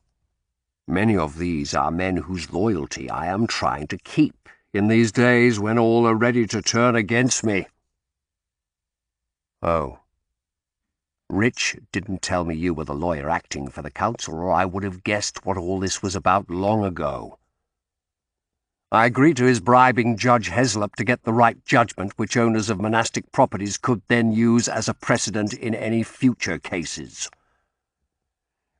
Many of these are men whose loyalty I am trying to keep in these days when all are ready to turn against me. Oh. Rich didn't tell me you were the lawyer acting for the council, or I would have guessed what all this was about long ago. I agreed to his bribing Judge Heslop to get the right judgment which owners of monastic properties could then use as a precedent in any future cases.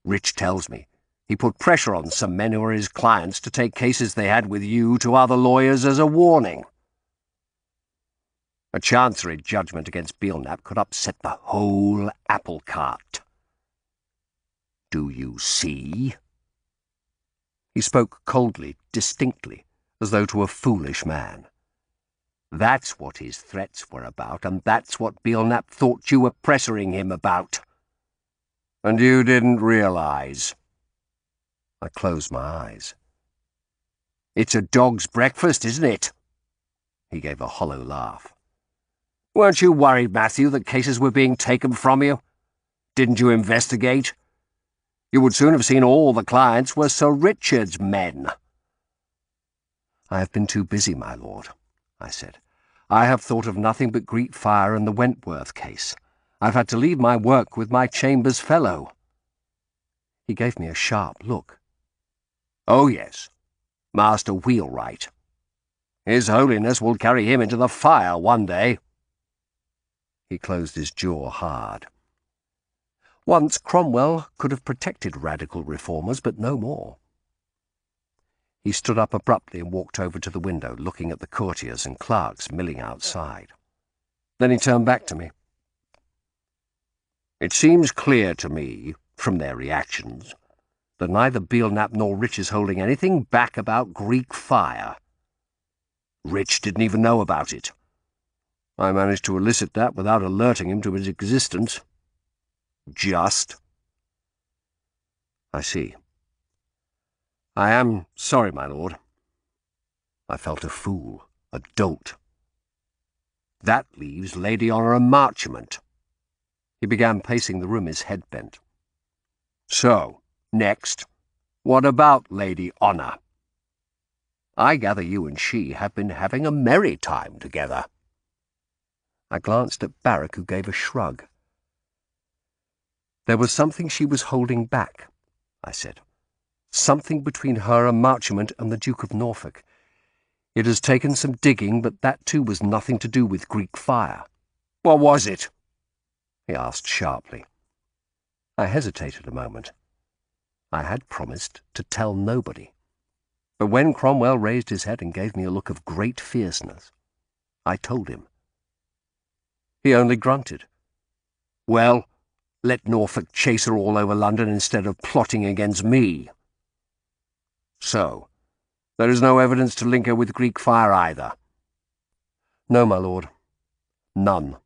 Rich tells me he put pressure on some men who were his clients to take cases they had with you to other lawyers as a warning. A chancery judgment against Belknap could upset the whole apple cart. Do you see? He spoke coldly, distinctly, as though to a foolish man. That's what his threats were about, and that's what Belknap thought you were pressuring him about. And you didn't realize. I closed my eyes. It's a dog's breakfast, isn't it? He gave a hollow laugh. Weren't you worried, Matthew, that cases were being taken from you? Didn't you investigate? You would soon have seen all the clients were Sir Richard's men. I have been too busy, my lord, I said. I have thought of nothing but Greek fire and the Wentworth case. I've had to leave my work with my Chambers fellow. He gave me a sharp look. Oh, yes, Master Wheelwright. His Holiness will carry him into the fire one day. He closed his jaw hard. Once Cromwell could have protected radical reformers, but no more. He stood up abruptly and walked over to the window, looking at the courtiers and clerks milling outside. Then he turned back to me. It seems clear to me, from their reactions, that neither Belknap nor Rich is holding anything back about Greek fire. Rich didn't even know about it. I managed to elicit that without alerting him to its existence. Just. I see. I am sorry, my lord. I felt a fool, a dolt. That leaves Lady Honour and Marchmont. He began pacing the room, his head bent. So, next, what about Lady Honour? I gather you and she have been having a merry time together. I glanced at Barrack, who gave a shrug. There was something she was holding back, I said. Something between her and Marchmont and the Duke of Norfolk. It has taken some digging, but that too was nothing to do with Greek fire. What was it? He asked sharply. I hesitated a moment. I had promised to tell nobody. But when Cromwell raised his head and gave me a look of great fierceness, I told him. He only grunted. Well, let Norfolk chase her all over London instead of plotting against me. So, there is no evidence to link her with Greek fire either? No, my lord. None.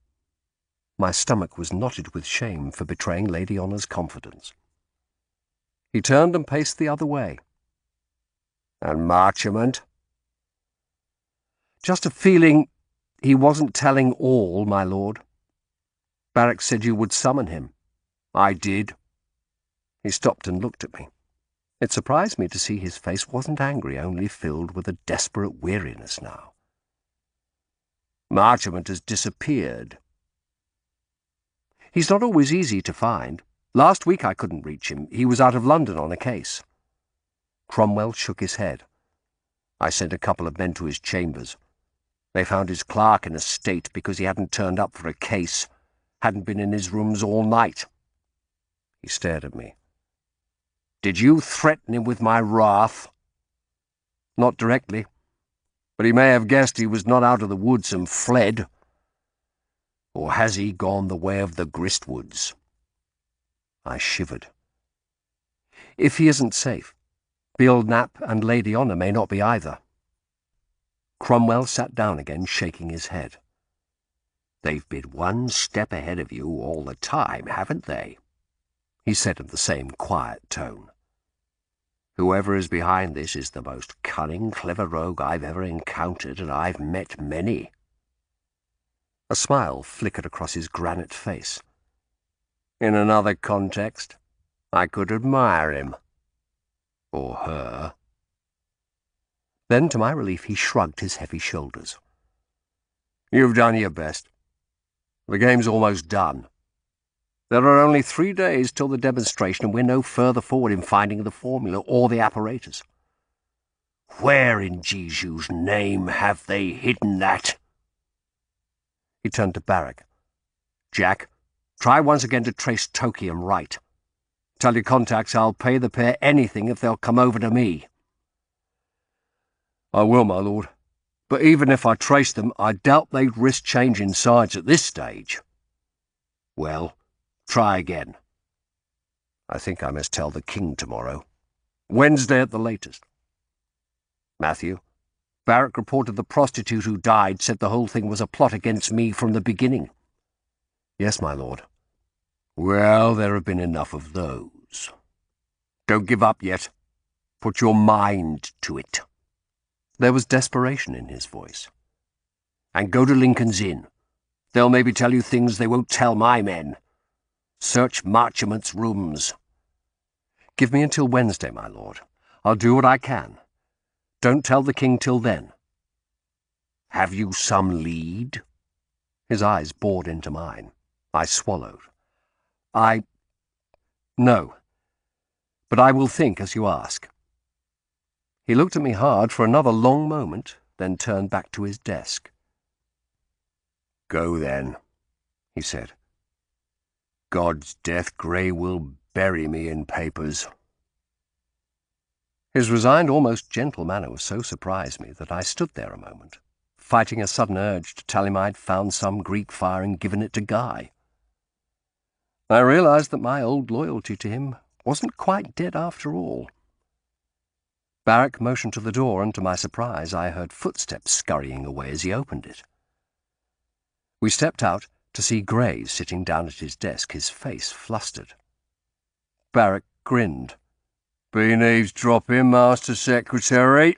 My stomach was knotted with shame for betraying Lady Honour's confidence. He turned and paced the other way. And Marchmont? Just a feeling he wasn't telling all, my lord. Barrack said you would summon him. I did. He stopped and looked at me. It surprised me to see his face wasn't angry, only filled with a desperate weariness now. Marchmont has disappeared. He's not always easy to find. Last week I couldn't reach him. He was out of London on a case. Cromwell shook his head. I sent a couple of men to his chambers. They found his clerk in a state because he hadn't turned up for a case. Hadn't been in his rooms all night. He stared at me. Did you threaten him with my wrath? Not directly, but he may have guessed he was not out of the woods and fled. Or has he gone the way of the gristwoods? I shivered. If he isn't safe, Bill Knapp and Lady Honour may not be either. Cromwell sat down again, shaking his head. They've been one step ahead of you all the time, haven't they? He said in the same quiet tone. Whoever is behind this is the most cunning, clever rogue I've ever encountered, and I've met many. A smile flickered across his granite face. In another context, I could admire him. Or her. Then, to my relief, he shrugged his heavy shoulders. You've done your best. The game's almost done. There are only 3 days till the demonstration, and we're no further forward in finding the formula or the apparatus. Where in Jesu's name have they hidden that? He turned to Barrack. Jack, try once again to trace Toki and Wright. Tell your contacts I'll pay the pair anything if they'll come over to me. I will, my lord. But even if I traced them, I doubt they'd risk changing sides at this stage. Well, try again. I think I must tell the king tomorrow. Wednesday at the latest. Matthew, Barrack reported the prostitute who died said the whole thing was a plot against me from the beginning. Yes, my lord. Well, there have been enough of those. Don't give up yet. Put your mind to it. There was desperation in his voice. And go to Lincoln's Inn. They'll maybe tell you things they won't tell my men. Search Marchmont's rooms. Give me until Wednesday, my lord. I'll do what I can. Don't tell the king till then. Have you some lead? His eyes bored into mine. I swallowed. No. But I will think as you ask. He looked at me hard for another long moment, then turned back to his desk. Go then, he said. God's death grey will bury me in papers. His resigned, almost gentle manner was so surprised me that I stood there a moment, fighting a sudden urge to tell him I'd found some Greek fire and given it to Guy. I realized that my old loyalty to him wasn't quite dead after all. Barrack motioned to the door, and to my surprise I heard footsteps scurrying away as he opened it. We stepped out to see Grays sitting down at his desk, his face flustered. Barrack grinned. Been eavesdropping, Master Secretary?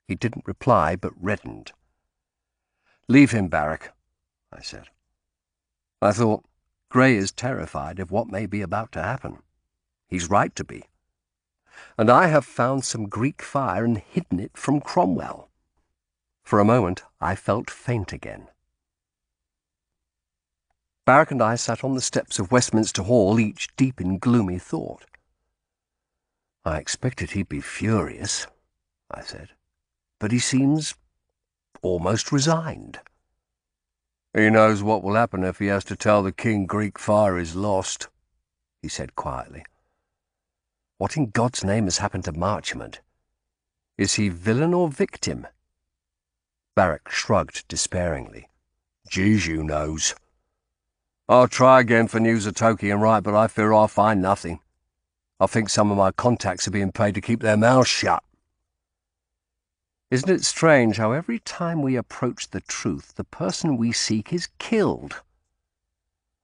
He didn't reply, but reddened. Leave him, Barrack, I said. I thought, Gray is terrified of what may be about to happen. He's right to be. And I have found some Greek fire and hidden it from Cromwell. For a moment I felt faint again. Barrack and I sat on the steps of Westminster Hall, each deep in gloomy thought. I expected he'd be furious, I said, but he seems almost resigned. He knows what will happen if he has to tell the king Greek fire is lost, he said quietly. What in God's name has happened to Marchmont? Is he villain or victim? Barrack shrugged despairingly. Jesu knows. I'll try again for news of Toki and Wright, but I fear I'll find nothing. I think some of my contacts are being paid to keep their mouths shut. Isn't it strange how every time we approach the truth, the person we seek is killed?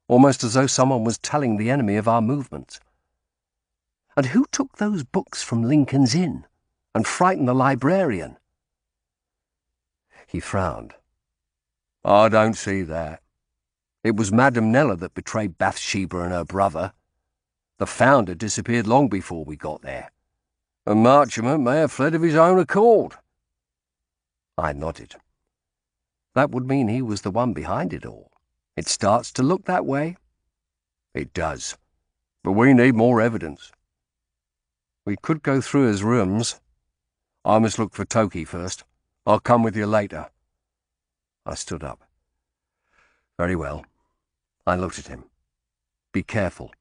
Almost as though someone was telling the enemy of our movements. And who took those books from Lincoln's Inn and frightened the librarian? He frowned. I don't see that. It was Madame Nella that betrayed Bathsheba and her brother. The founder disappeared long before we got there, and Marchmont may have fled of his own accord. I nodded. That would mean he was the one behind it all. It starts to look that way. It does, but we need more evidence. We could go through his rooms. I must look for Toki first. I'll come with you later. I stood up. Very well. I looked at him. Be careful.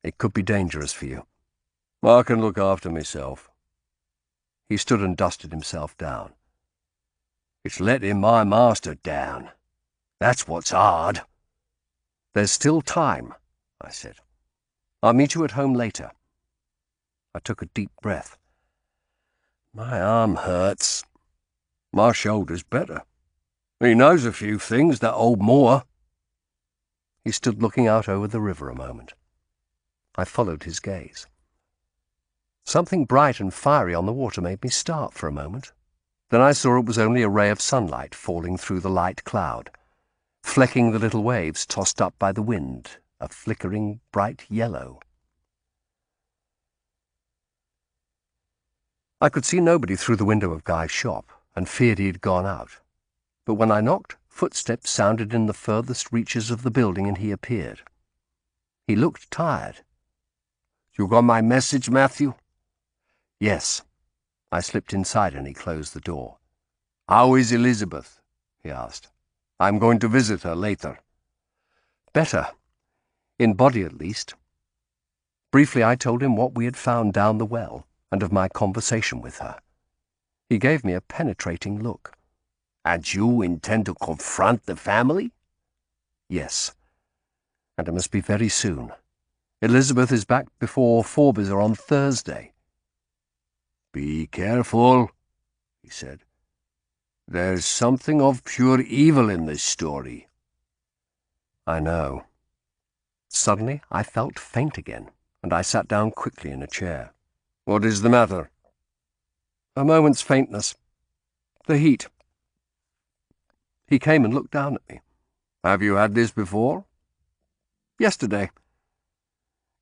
It could be dangerous for you. I can look after myself. He stood and dusted himself down. It's letting my master down. That's what's hard. There's still time, I said. I'll meet you at home later. I took a deep breath. My arm hurts. My shoulder's better. He knows a few things, that old Moor. He stood looking out over the river a moment. I followed his gaze. Something bright and fiery on the water made me start for a moment. Then I saw it was only a ray of sunlight falling through the light cloud, flecking the little waves tossed up by the wind, a flickering bright yellow. I could see nobody through the window of Guy's shop, and feared he had gone out. But when I knocked, footsteps sounded in the furthest reaches of the building, and he appeared. He looked tired. You got my message, Matthew? Yes. I slipped inside and he closed the door. How is Elizabeth? He asked. I'm going to visit her later. Better. In body, at least. Briefly, I told him what we had found down the well, and of my conversation with her. He gave me a penetrating look. And you intend to confront the family? Yes. And it must be very soon. Elizabeth is back before Fawbers on Thursday. Be careful, he said. There's something of pure evil in this story. I know. Suddenly I felt faint again, and I sat down quickly in a chair. What is the matter? A moment's faintness. The heat. He came and looked down at me. Have you had this before? Yesterday.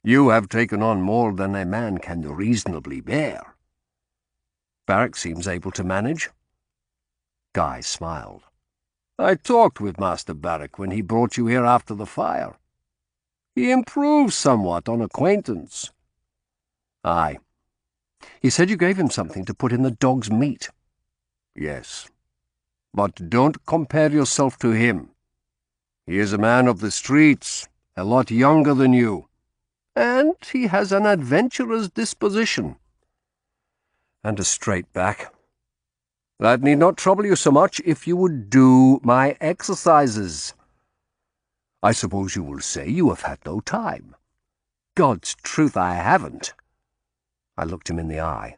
You have taken on more than a man can reasonably bear. Barrack seems able to manage. Guy smiled. I talked with Master Barrack when he brought you here after the fire. He improved somewhat on acquaintance. Aye. He said you gave him something to put in the dog's meat. Yes. But don't compare yourself to him. He is a man of the streets, a lot younger than you, and he has an adventurous disposition. And a straight back. That need not trouble you so much if you would do my exercises. I suppose you will say you have had no time. God's truth, I haven't. I looked him in the eye.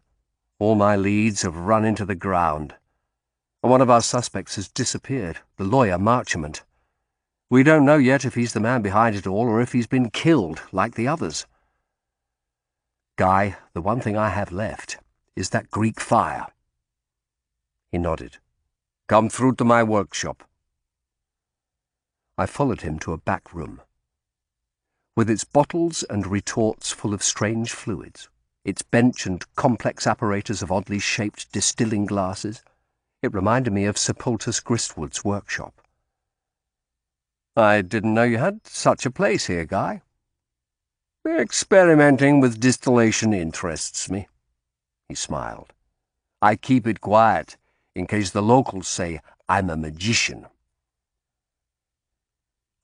All my leads have run into the ground. And one of our suspects has disappeared, the lawyer Marchement. We don't know yet if he's the man behind it all or if he's been killed, like the others. Guy, the one thing I have left is that Greek fire. He nodded. Come through to my workshop. I followed him to a back room. With its bottles and retorts full of strange fluids, its bench and complex apparatus of oddly shaped distilling glasses, it reminded me of Sir Poultice Gristwood's workshop. I didn't know you had such a place here, Guy. Experimenting with distillation interests me. He smiled. I keep it quiet, in case the locals say I'm a magician.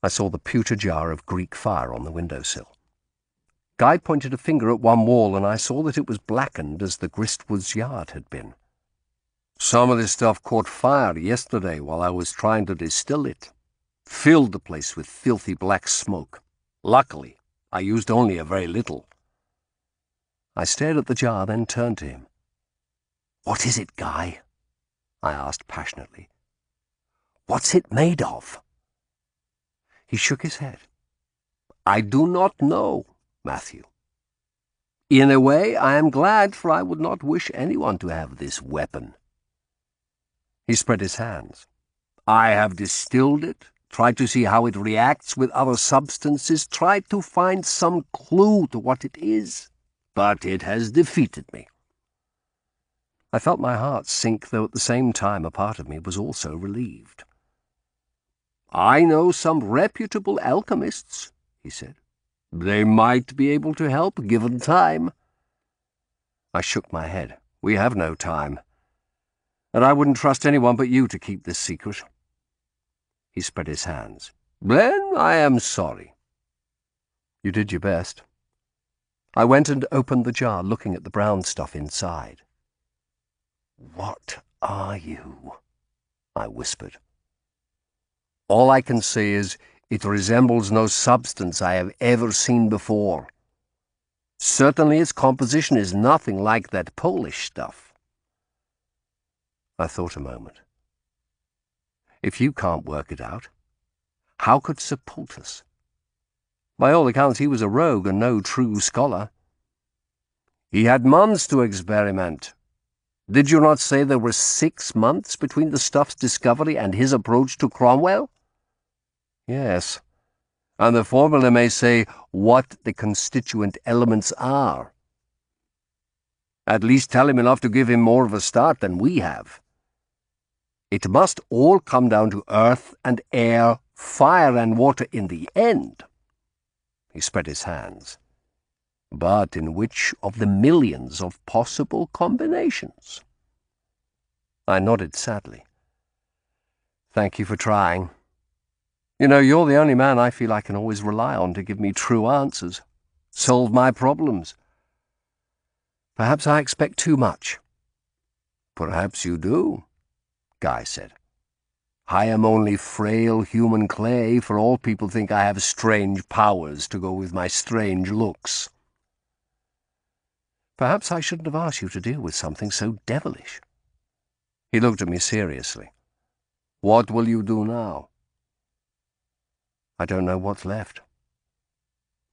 I saw the pewter jar of Greek fire on the windowsill. Guy pointed a finger at one wall, and I saw that it was blackened as the Gristwood's yard had been. Some of this stuff caught fire yesterday while I was trying to distill it. Filled the place with filthy black smoke. Luckily, I used only a very little. I stared at the jar, then turned to him. "What is it, Guy?" I asked passionately. "What's it made of?" He shook his head. "I do not know, Matthew. In a way, I am glad, for I would not wish anyone to have this weapon." He spread his hands. "I have distilled it, tried to see how it reacts with other substances, tried to find some clue to what it is, but it has defeated me." I felt my heart sink, though at the same time a part of me was also relieved. "I know some reputable alchemists," he said. "They might be able to help, given time." I shook my head. "We have no time. And I wouldn't trust anyone but you to keep this secret." He spread his hands. Then I am sorry. You did your best. I went and opened the jar, looking at the brown stuff inside. What are you? I whispered. All I can say is it resembles no substance I have ever seen before. Certainly its composition is nothing like that Polish stuff. I thought a moment. If you can't work it out, how could Sepultus? By all accounts, he was a rogue and no true scholar. He had months to experiment. Did you not say there were 6 months between the stuff's discovery and his approach to Cromwell? Yes. And the formula may say what the constituent elements are. At least tell him enough to give him more of a start than we have. It must all come down to earth and air, fire and water in the end. He spread his hands. But in which of the millions of possible combinations? I nodded sadly. Thank you for trying. You know, you're the only man I feel I can always rely on to give me true answers, solve my problems. Perhaps I expect too much. Perhaps you do, Guy said. I am only frail human clay, for all people think I have strange powers to go with my strange looks. Perhaps I shouldn't have asked you to deal with something so devilish. He looked at me seriously. What will you do now? I don't know what's left.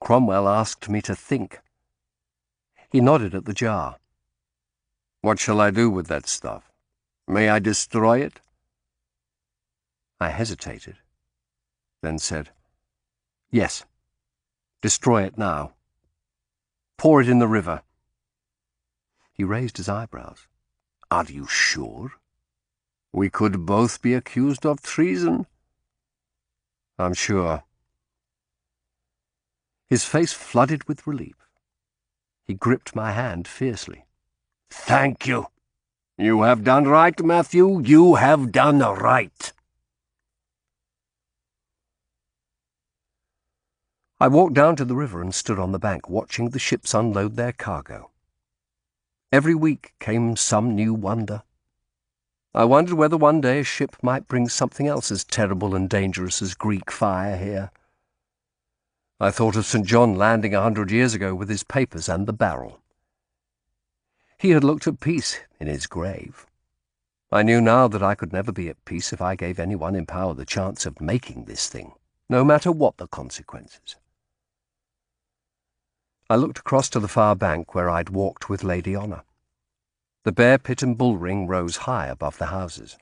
Cromwell asked me to think. He nodded at the jar. What shall I do with that stuff? May I destroy it? I hesitated, then said, Yes, destroy it now. Pour it in the river. He raised his eyebrows. Are you sure? We could both be accused of treason. I'm sure. His face flooded with relief. He gripped my hand fiercely. Thank you. You have done right, Matthew. You have done right. I walked down to the river and stood on the bank, watching the ships unload their cargo. Every week came some new wonder. I wondered whether one day a ship might bring something else as terrible and dangerous as Greek fire here. I thought of St. John landing 100 years ago with his papers and the barrel. He had looked at peace in his grave. I knew now that I could never be at peace if I gave anyone in power the chance of making this thing, no matter what the consequences. I looked across to the far bank where I'd walked with Lady Honour. The bear pit and bull ring rose high above the houses.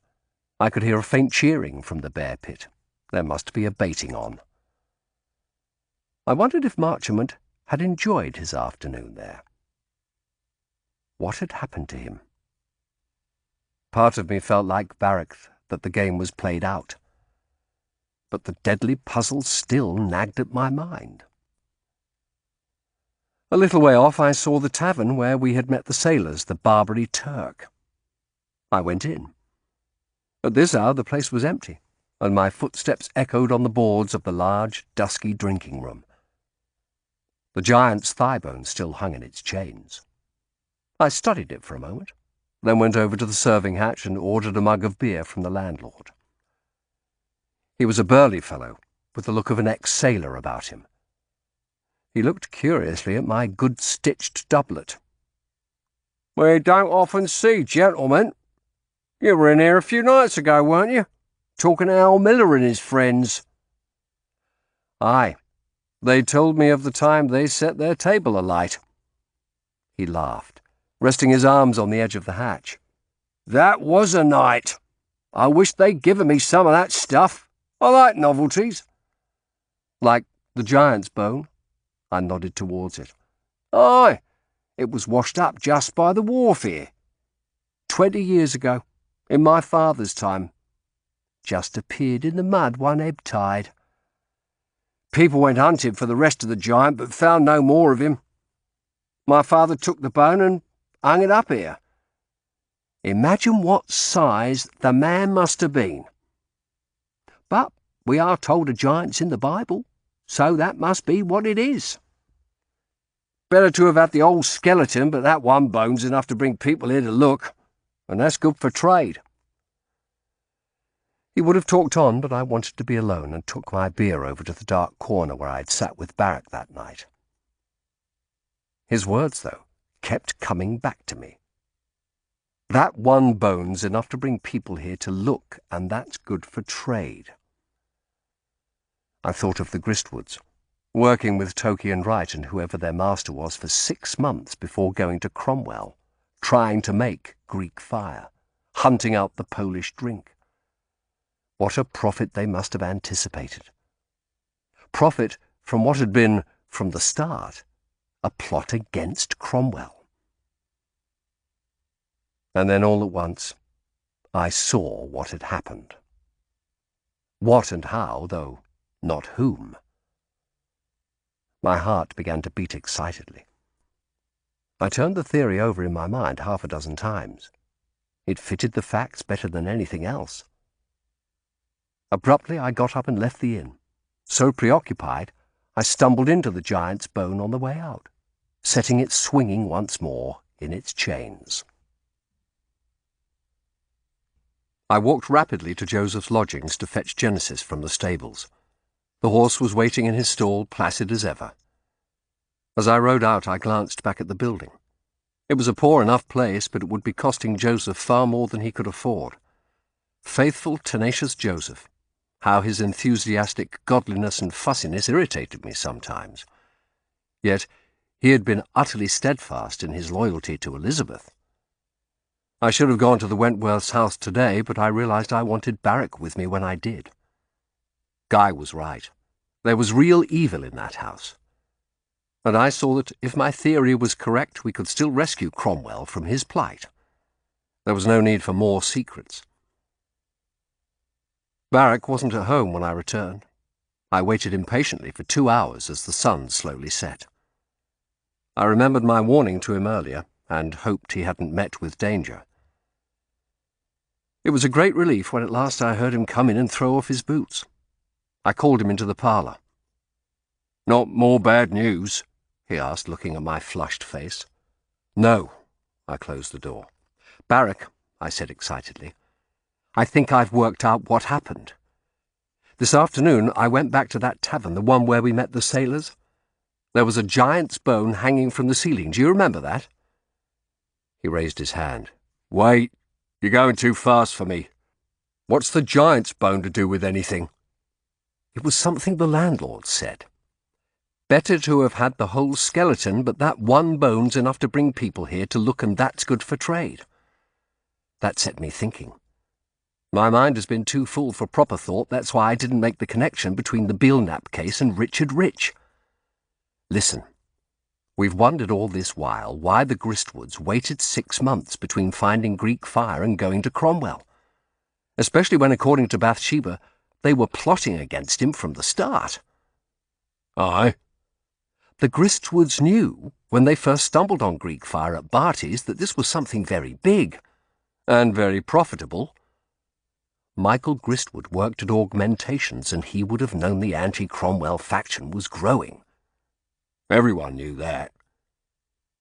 I could hear a faint cheering from the bear pit. There must be a baiting on. I wondered if Marchmont had enjoyed his afternoon there. What had happened to him? Part of me felt like Barrack that the game was played out. But the deadly puzzle still nagged at my mind. A little way off I saw the tavern where we had met the sailors, the Barbary Turk. I went in. At this hour the place was empty, and my footsteps echoed on the boards of the large, dusky drinking room. The giant's thigh bone still hung in its chains. I studied it for a moment, then went over to the serving hatch and ordered a mug of beer from the landlord. He was a burly fellow, with the look of an ex-sailor about him. He looked curiously at my good-stitched doublet. We don't often see gentlemen. You were in here a few nights ago, weren't you? Talking to Al Miller and his friends. Aye. They told me of the time they set their table alight. He laughed, resting his arms on the edge of the hatch. That was a night. I wish they'd given me some of that stuff. I like novelties. Like the giant's bone? I nodded towards it. Aye, it was washed up just by the wharf here. 20 years ago, in my father's time. Just appeared in the mud one ebb tide. People went hunting for the rest of the giant, but found no more of him. My father took the bone and hung it up here. Imagine what size the man must have been. But We are told of giants in the Bible, so that must be what it is. Better to have had the old skeleton, but that one bone's enough to bring people here to look, and that's good for trade. He would have talked on, but I wanted to be alone and took my beer over to the dark corner where I had sat with Barrack that night. His words, though, kept coming back to me. That one bone's enough to bring people here to look, and that's good for trade. I thought of the Gristwoods, working with Toki and Wright and whoever their master was for 6 months before going to Cromwell, trying to make Greek fire, hunting out the Polish drink. What a profit they must have anticipated. Profit from what had been, from the start, a plot against Cromwell. And then all at once, I saw what had happened. What and how, though not whom. My heart began to beat excitedly. I turned the theory over in my mind 6 times. It fitted the facts better than anything else. Abruptly I got up and left the inn. So preoccupied, I stumbled into the giant's bone on the way out, setting it swinging once more in its chains. I walked rapidly to Joseph's lodgings to fetch Genesis from the stables. The horse was waiting in his stall, placid as ever. As I rode out, I glanced back at the building. It was a poor enough place, but it would be costing Joseph far more than he could afford. Faithful, tenacious Joseph. How his enthusiastic godliness and fussiness irritated me sometimes. Yet he had been utterly steadfast in his loyalty to Elizabeth. I should have gone to the Wentworths' house today, but I realized I wanted Barrack with me when I did. Guy was right. There was real evil in that house. And I saw that if my theory was correct, we could still rescue Cromwell from his plight. There was no need for more secrets. Barrack wasn't at home when I returned. I waited impatiently for 2 hours as the sun slowly set. I remembered my warning to him earlier, and hoped he hadn't met with danger. It was a great relief when at last I heard him come in and throw off his boots. I called him into the parlour. "Not more bad news?" he asked, looking at my flushed face. "No." I closed the door. "Barrack," I said excitedly, "I think I've worked out what happened. This afternoon I went back to that tavern, the one where we met the sailors. There was a giant's bone hanging from the ceiling. Do you remember that?" He raised his hand. "Wait, you're going too fast for me. What's the giant's bone to do with anything?" It was something the landlord said. Better to have had the whole skeleton, but that one bone's enough to bring people here to look, and that's good for trade. That set me thinking. My mind has been too full for proper thought. That's why I didn't make the connection between the Belknap case and Richard Rich. Listen, we've wondered all this while why the Gristwoods waited 6 months between finding Greek fire and going to Cromwell, especially when, according to Bathsheba, they were plotting against him from the start. Aye. The Gristwoods knew, when they first stumbled on Greek fire at Barty's, that this was something very big, and very profitable. Michael Gristwood worked at Augmentations, and he would have known the anti-Cromwell faction was growing. Everyone knew that.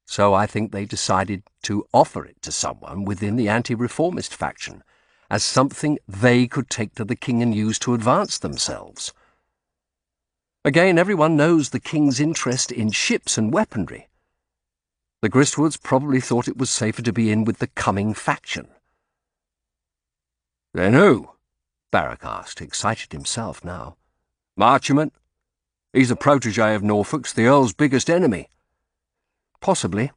So I think they decided to offer it to someone within the anti-reformist faction, as something they could take to the king and use to advance themselves. Again, everyone knows the king's interest in ships and weaponry. The Gristwoods probably thought it was safer to be in with the coming faction. "Then who?" Barrack asked, excited himself now. "Marchmont? He's a protégé of Norfolk's, the Earl's biggest enemy." "Possibly.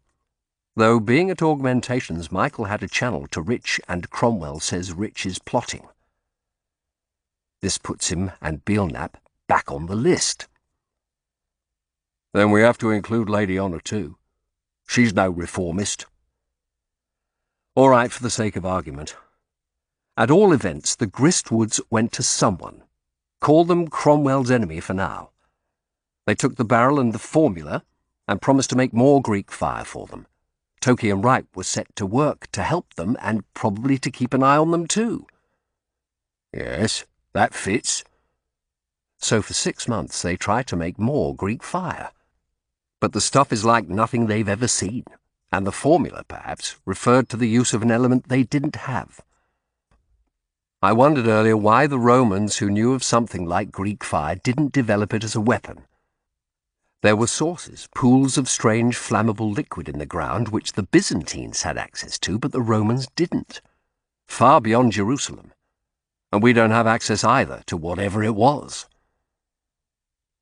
Though, being at Augmentations, Michael had a channel to Rich, and Cromwell says Rich is plotting. This puts him and Belknap back on the list." "Then we have to include Lady Honour too. She's no reformist." "All right, for the sake of argument. At all events, the Gristwoods went to someone. Call them Cromwell's enemy for now. They took the barrel and the formula, and promised to make more Greek fire for them. Toki and Wright were set to work to help them, and probably to keep an eye on them too." "Yes, that fits. So for 6 months they tried to make more Greek fire. But the stuff is like nothing they've ever seen, and the formula, perhaps, referred to the use of an element they didn't have. I wondered earlier why the Romans, who knew of something like Greek fire, didn't develop it as a weapon. There were sources, pools of strange flammable liquid in the ground which the Byzantines had access to, but the Romans didn't. Far beyond Jerusalem. And we don't have access either to whatever it was.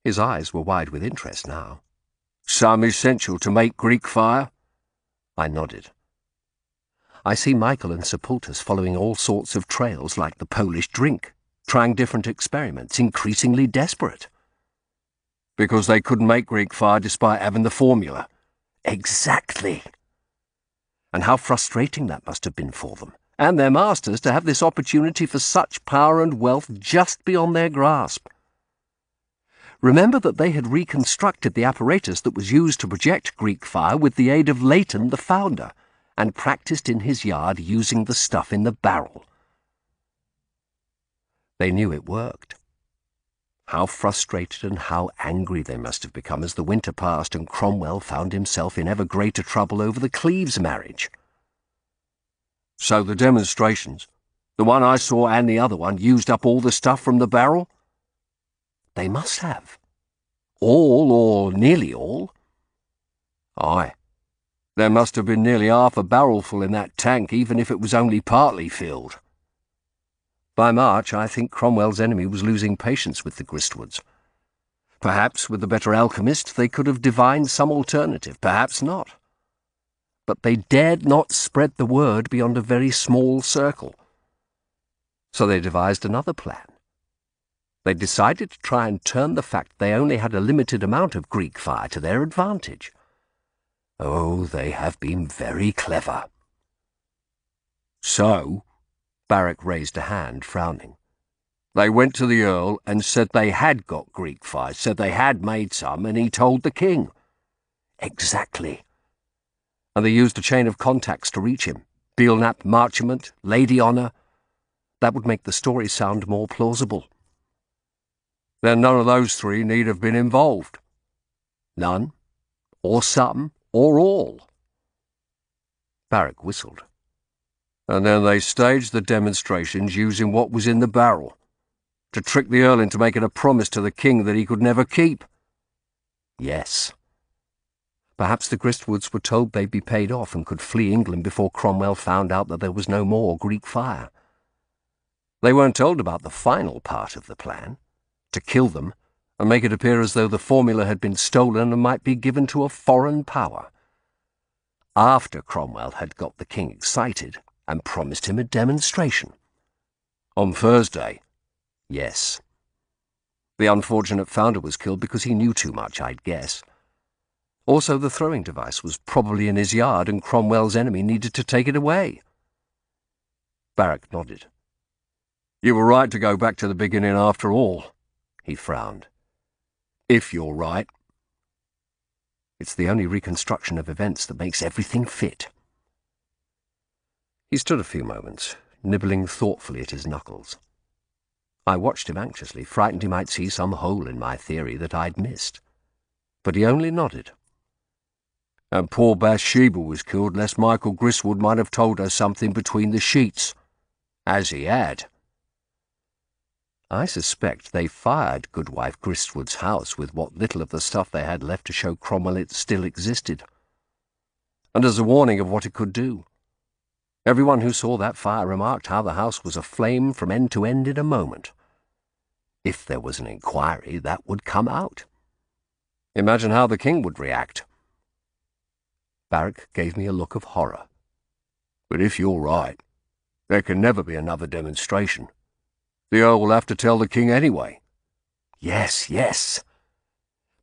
His eyes were wide with interest now. Some essential to make Greek fire? I nodded. I see Michael and Sepultus following all sorts of trails like the Polish drink, trying different experiments, increasingly desperate. Because they couldn't make Greek fire despite having the formula. Exactly. And how frustrating that must have been for them, and their masters, to have this opportunity for such power and wealth just beyond their grasp. Remember that they had reconstructed the apparatus that was used to project Greek fire with the aid of Leighton, the founder, and practiced in his yard using the stuff in the barrel. They knew it worked. How frustrated and how angry they must have become as the winter passed and Cromwell found himself in ever greater trouble over the Cleves marriage. So the demonstrations, the one I saw and the other one, used up all the stuff from the barrel? They must have. All, or nearly all. Aye. There must have been nearly half a barrelful in that tank, even if it was only partly filled. By March, I think Cromwell's enemy was losing patience with the Gristwoods. Perhaps, with the better alchemist, they could have divined some alternative, perhaps not. But they dared not spread the word beyond a very small circle. So they devised another plan. They decided to try and turn the fact they only had a limited amount of Greek fire to their advantage. Oh, they have been very clever. So, Barrack raised a hand, frowning. They went to the Earl and said they had got Greek fire, said they had made some, and he told the king. Exactly. And they used a chain of contacts to reach him. Belknap, Marchmont, Lady Honour. That would make the story sound more plausible. Then none of those three need have been involved. None, or some, or all. Barrack whistled. And then they staged the demonstrations using what was in the barrel, to trick the Earl into making a promise to the king that he could never keep. Yes. Perhaps the Gristwoods were told they'd be paid off and could flee England before Cromwell found out that there was no more Greek fire. They weren't told about the final part of the plan, to kill them and make it appear as though the formula had been stolen and might be given to a foreign power. After Cromwell had got the king excited and promised him a demonstration. On Thursday? Yes. The unfortunate founder was killed because he knew too much, I'd guess. Also, the throwing device was probably in his yard and Cromwell's enemy needed to take it away. Barrack nodded. You were right to go back to the beginning after all. He frowned. If you're right. It's the only reconstruction of events that makes everything fit. He stood a few moments, nibbling thoughtfully at his knuckles. I watched him anxiously, frightened he might see some hole in my theory that I'd missed. But he only nodded. And poor Bathsheba was killed lest Michael Gristwood might have told her something between the sheets, as he had. I suspect they fired Goodwife Gristwood's house with what little of the stuff they had left to show Cromwell it still existed, and as a warning of what it could do. Everyone who saw that fire remarked how the house was aflame from end to end in a moment. If there was an inquiry, that would come out. Imagine how the king would react. Barrack gave me a look of horror. But if you're right, there can never be another demonstration. The Earl will have to tell the king anyway. Yes, yes.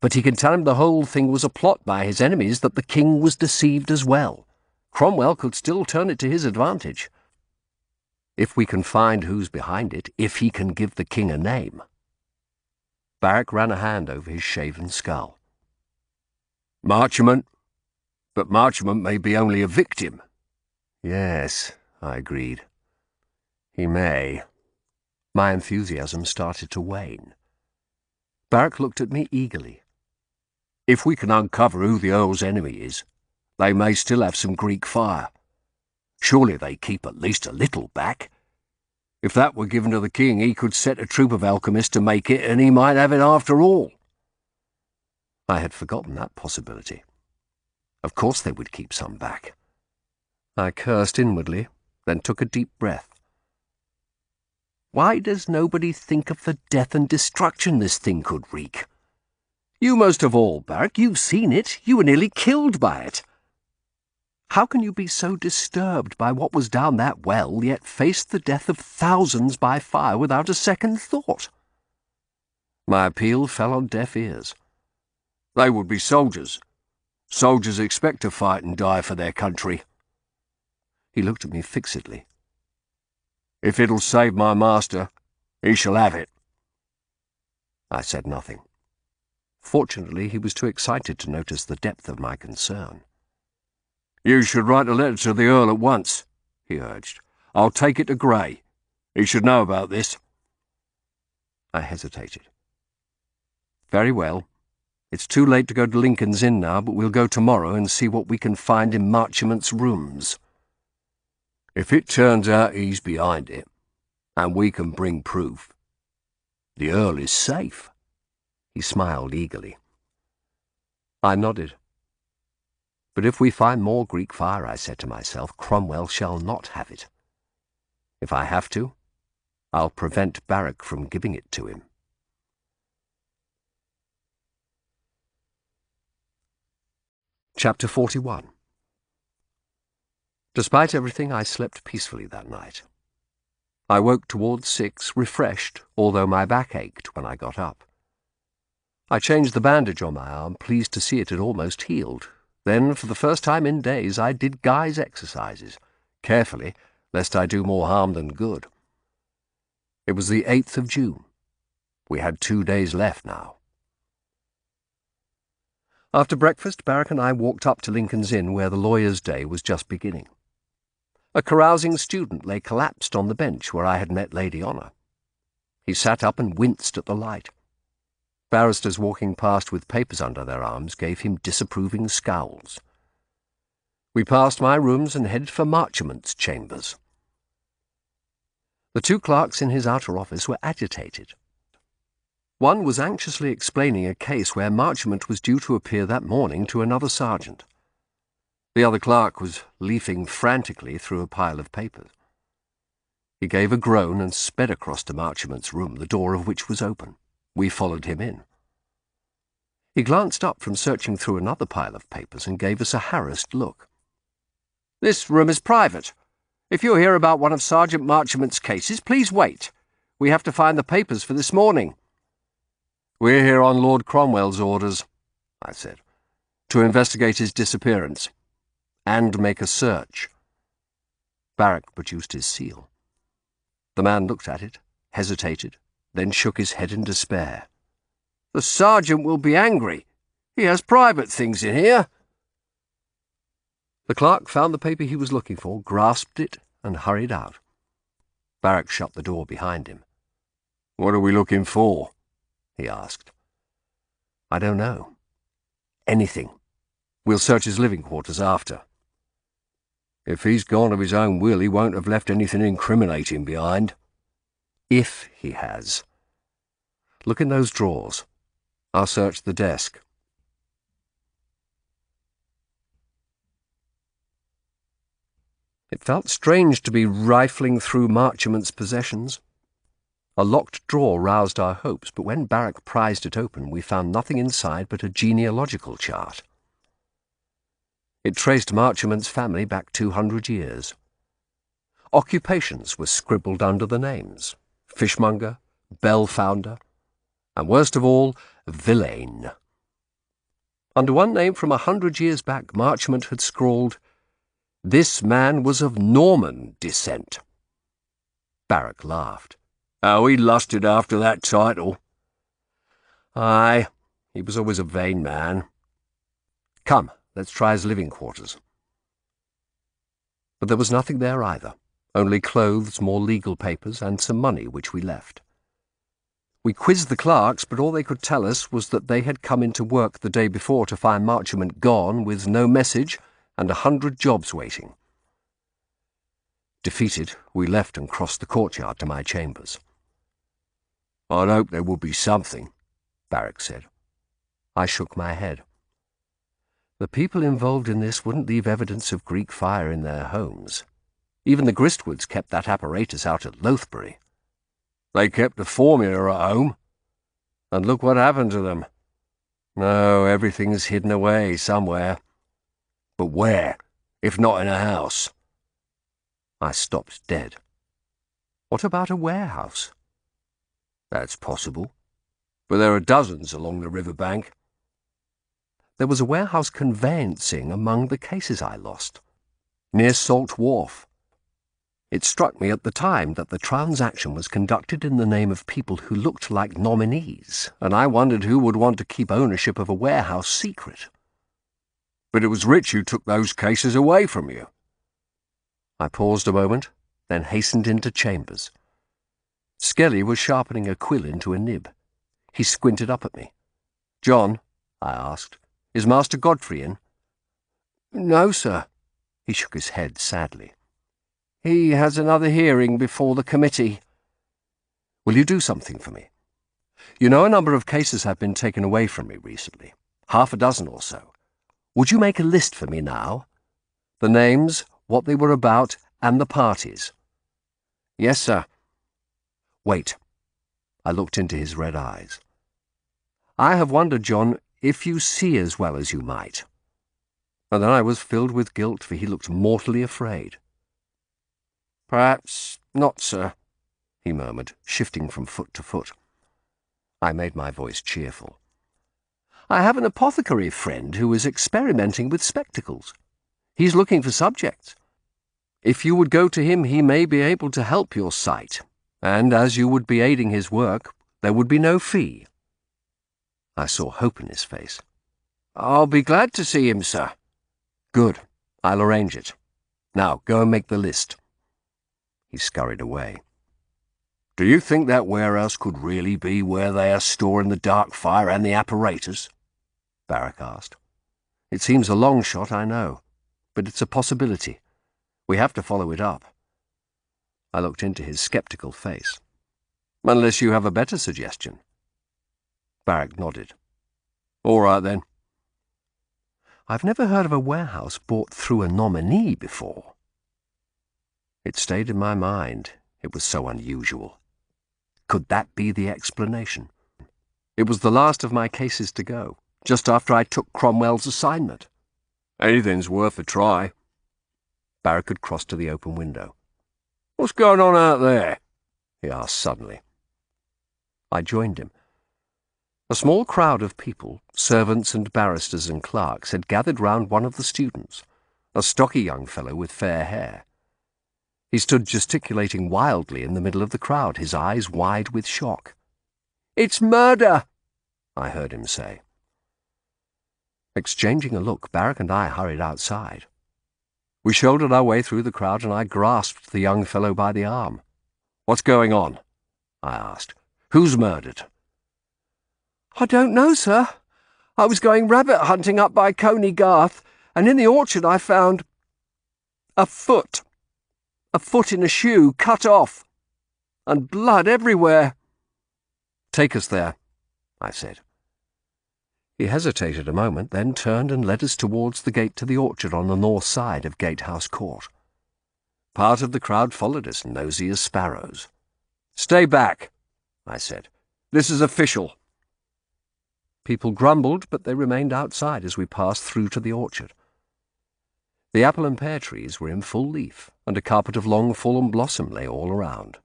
But he can tell him the whole thing was a plot by his enemies, that the king was deceived as well. Cromwell could still turn it to his advantage. If we can find who's behind it, if he can give the king a name. Barrack ran a hand over his shaven skull. Marchmont? But Marchmont may be only a victim. Yes, I agreed. He may. My enthusiasm started to wane. Barrack looked at me eagerly. If we can uncover who the Earl's enemy is, they may still have some Greek fire. Surely they keep at least a little back. If that were given to the king, he could set a troop of alchemists to make it, and he might have it after all. I had forgotten that possibility. Of course they would keep some back. I cursed inwardly, then took a deep breath. Why does nobody think of the death and destruction this thing could wreak? You most of all, Barrack. You've seen it. You were nearly killed by it. How can you be so disturbed by what was down that well, yet face the death of thousands by fire without a second thought? My appeal fell on deaf ears. They would be soldiers. Soldiers expect to fight and die for their country. He looked at me fixedly. If it'll save my master, he shall have it. I said nothing. Fortunately, he was too excited to notice the depth of my concern. You should write a letter to the Earl at once, he urged. I'll take it to Grey. He should know about this. I hesitated. Very well. It's too late to go to Lincoln's Inn now, but we'll go tomorrow and see what we can find in Marchmont's rooms. If it turns out he's behind it, and we can bring proof, the Earl is safe. He smiled eagerly. I nodded. But if we find more Greek fire, I said to myself, Cromwell shall not have it. If I have to, I'll prevent Barrack from giving it to him. Chapter 41. Despite everything, I slept peacefully that night. I woke towards 6, refreshed, although my back ached when I got up. I changed the bandage on my arm, pleased to see it had almost healed. Then, for the first time in days, I did Guy's exercises, carefully, lest I do more harm than good. It was the 8th of June. We had 2 days left now. After breakfast, Barrack and I walked up to Lincoln's Inn, where the lawyer's day was just beginning. A carousing student lay collapsed on the bench where I had met Lady Honour. He sat up and winced at the light. Barristers walking past with papers under their arms gave him disapproving scowls. We passed my rooms and headed for Marchmont's chambers. The 2 clerks in his outer office were agitated. One was anxiously explaining a case where Marchmont was due to appear that morning to another sergeant. The other clerk was leafing frantically through a pile of papers. He gave a groan and sped across to Marchmont's room, the door of which was open. We followed him in. He glanced up from searching through another pile of papers and gave us a harassed look. "This room is private. If you're here about one of Sergeant Marchmont's cases, please wait. We have to find the papers for this morning." "We're here on Lord Cromwell's orders," I said, "to investigate his disappearance and make a search." Barrack produced his seal. The man looked at it, hesitated, then shook his head in despair. "The sergeant will be angry. He has private things in here." The clerk found the paper he was looking for, grasped it, and hurried out. Barrack shut the door behind him. "What are we looking for?" he asked. "I don't know. Anything. We'll search his living quarters after." "If he's gone of his own will, he won't have left anything incriminating behind." "If he has. Look in those drawers. I'll search the desk." It felt strange to be rifling through Marchmont's possessions. A locked drawer roused our hopes, but when Barrack prized it open, we found nothing inside but a genealogical chart. It traced Marchmont's family back 200 years. Occupations were scribbled under the names: fishmonger, bell founder, and worst of all, villain. Under one name from 100 years back, Marchmont had scrawled, "This man was of Norman descent." Barrack laughed. "Oh, he lusted after that title." "Aye, he was always a vain man. Come, let's try his living quarters." But there was nothing there either, only clothes, more legal papers, and some money which we left. We quizzed the clerks, but all they could tell us was that they had come into work the day before to find Marchment gone with no message and 100 jobs waiting. Defeated, we left and crossed the courtyard to my chambers. "I'd hope there would be something," Barrack said. I shook my head. The people involved in this wouldn't leave evidence of Greek fire in their homes. Even the Gristwoods kept that apparatus out at Lothbury. They kept the formula at home. And look what happened to them. No, everything's hidden away somewhere. But where, if not in a house? I stopped dead. What about a warehouse? That's possible. But there are dozens along the river bank. There was a warehouse conveyancing among the cases I lost, near Salt Wharf. It struck me at the time that the transaction was conducted in the name of people who looked like nominees, and I wondered who would want to keep ownership of a warehouse secret. But it was Rich who took those cases away from you. I paused a moment, then hastened into chambers. Skelly was sharpening a quill into a nib. He squinted up at me. "John," I asked, "is Master Godfrey in?" "No, sir." He shook his head sadly. "He has another hearing before the committee." "Will you do something for me? You know, a number of cases have been taken away from me recently, 6 or so. Would you make a list for me now? The names, what they were about, and the parties." "Yes, sir." "Wait." I looked into his red eyes. "I have wondered, John, if you see as well as you might." And then I was filled with guilt, for he looked mortally afraid. "Perhaps not, sir," he murmured, shifting from foot to foot. I made my voice cheerful. "I have an apothecary friend who is experimenting with spectacles. He's looking for subjects. If you would go to him, he may be able to help your sight, and as you would be aiding his work, there would be no fee." I saw hope in his face. "I'll be glad to see him, sir." "Good. I'll arrange it. Now, go and make the list." He scurried away. "Do you think that warehouse could really be where they are storing the dark fire and the apparatus?" Barrack asked. "It seems a long shot, I know, but it's a possibility. We have to follow it up." I looked into his sceptical face. "Unless you have a better suggestion." Barrack nodded. "All right, then." "I've never heard of a warehouse bought through a nominee before." It stayed in my mind. It was so unusual. Could that be the explanation? It was the last of my cases to go, just after I took Cromwell's assignment. "Anything's worth a try." Barrack had crossed to the open window. "What's going on out there?" he asked suddenly. I joined him. A small crowd of people, servants and barristers and clerks, had gathered round one of the students, a stocky young fellow with fair hair. He stood gesticulating wildly in the middle of the crowd, his eyes wide with shock. "It's murder!" I heard him say. Exchanging a look, Barrack and I hurried outside. We shouldered our way through the crowd, and I grasped the young fellow by the arm. "What's going on?" I asked. "Who's murdered?" "I don't know, sir. I was going rabbit hunting up by Coney Garth, and in the orchard I found a foot. A foot in a shoe, cut off, and blood everywhere." "Take us there," I said. He hesitated a moment, then turned and led us towards the gate to the orchard on the north side of Gatehouse Court. Part of the crowd followed us, nosy as sparrows. "Stay back," I said. "This is official." People grumbled, but they remained outside as we passed through to the orchard. The apple and pear trees were in full leaf, and a carpet of long fallen blossom lay all around.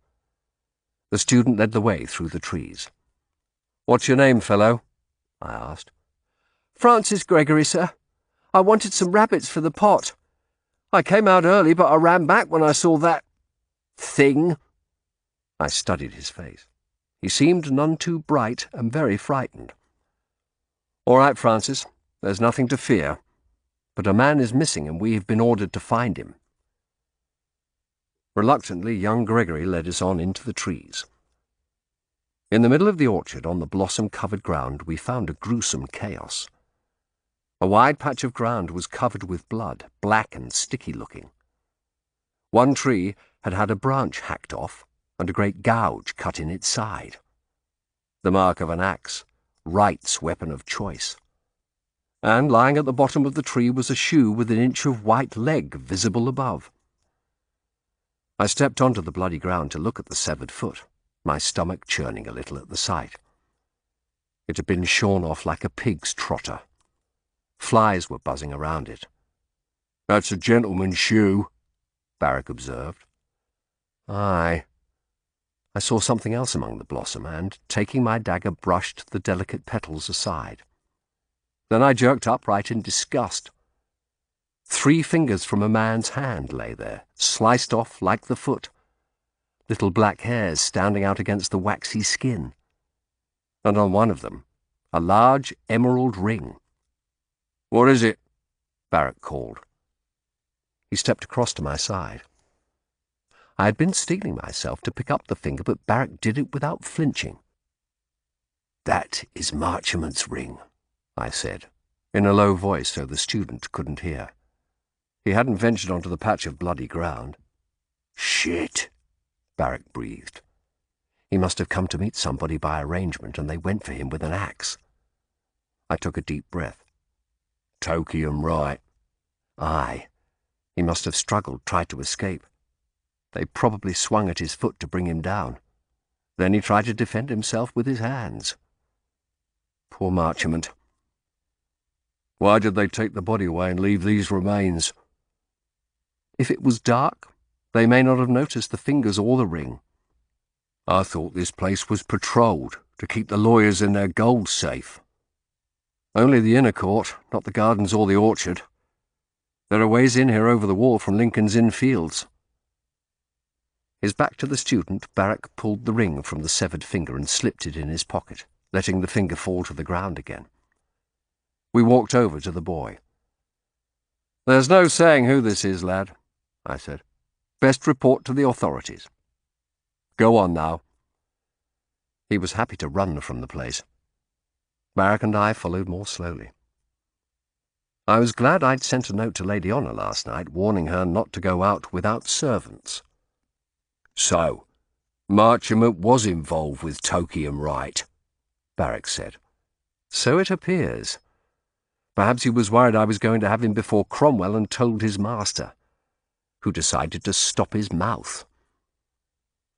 The student led the way through the trees. "What's your name, fellow?" I asked. "Francis Gregory, sir. I wanted some rabbits for the pot. I came out early, but I ran back when I saw that thing." I studied his face. He seemed none too bright and very frightened. "All right, Francis. There's nothing to fear. But a man is missing, and we have been ordered to find him." Reluctantly, young Gregory led us on into the trees. In the middle of the orchard, on the blossom-covered ground, we found a gruesome chaos. A wide patch of ground was covered with blood, black and sticky-looking. One tree had had a branch hacked off, and a great gouge cut in its side. The mark of an axe, Wright's weapon of choice. And lying at the bottom of the tree was a shoe with an inch of white leg visible above. I stepped onto the bloody ground to look at the severed foot, my stomach churning a little at the sight. It had been shorn off like a pig's trotter. Flies were buzzing around it. "That's a gentleman's shoe," Barrack observed. Aye. I saw something else among the blossom, and, taking my dagger, brushed the delicate petals aside. Then I jerked upright in disgust. 3 fingers from a man's hand lay there, sliced off like the foot, little black hairs standing out against the waxy skin, and on one of them, a large emerald ring. "What is it?" Barrack called. He stepped across to my side. I had been steeling myself to pick up the finger, but Barrack did it without flinching. "That is Marchmont's ring," I said, in a low voice so the student couldn't hear. He hadn't ventured onto the patch of bloody ground. "Shit," Barrack breathed. He must have come to meet somebody by arrangement, and they went for him with an axe. I took a deep breath. "Tokey and Wright." Aye. He must have struggled, tried to escape. They probably swung at his foot to bring him down. Then he tried to defend himself with his hands. Poor Marchmont. "Why did they take the body away and leave these remains?" If it was dark, they may not have noticed the fingers or the ring. "I thought this place was patrolled to keep the lawyers in their gold safe." Only the inner court, not the gardens or the orchard. There are ways in here over the wall from Lincoln's Inn Fields. His back to the student, Barrack pulled the ring from the severed finger and slipped it in his pocket, letting the finger fall to the ground again. We walked over to the boy. "There's no saying who this is, lad," I said. "Best report to the authorities. Go on now." He was happy to run from the place. Barrack and I followed more slowly. I was glad I'd sent a note to Lady Honour last night, warning her not to go out without servants. "So, Marchmont was involved with Tokey and Wright," Barrack said. "So it appears. Perhaps he was worried I was going to have him before Cromwell and told his master, who decided to stop his mouth."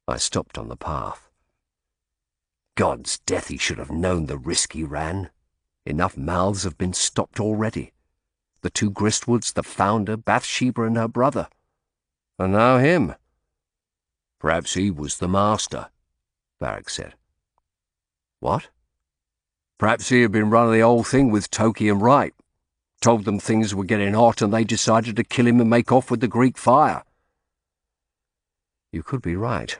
I stopped on the path. "God's death, he should have known the risk he ran. Enough mouths have been stopped already. The 2 Gristwoods, the founder, Bathsheba and her brother. And now him." "Perhaps he was the master," Barrack said. "What?" "Perhaps he had been running the whole thing with Tokey and Wright. Told them things were getting hot and they decided to kill him and make off with the Greek fire." "You could be right,"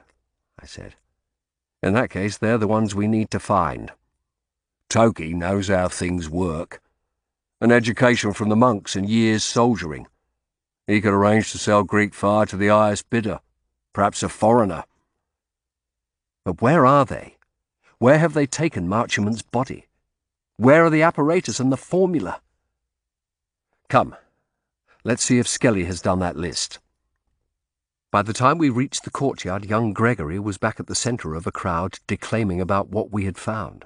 I said. "In that case, they're the ones we need to find." "Tokey knows how things work. An education from the monks and years soldiering. He could arrange to sell Greek fire to the highest bidder, perhaps a foreigner." "But where are they? Where have they taken Marchmont's body? Where are the apparatus and the formula? Come, let's see if Skelly has done that list." By the time we reached the courtyard, young Gregory was back at the centre of a crowd declaiming about what we had found.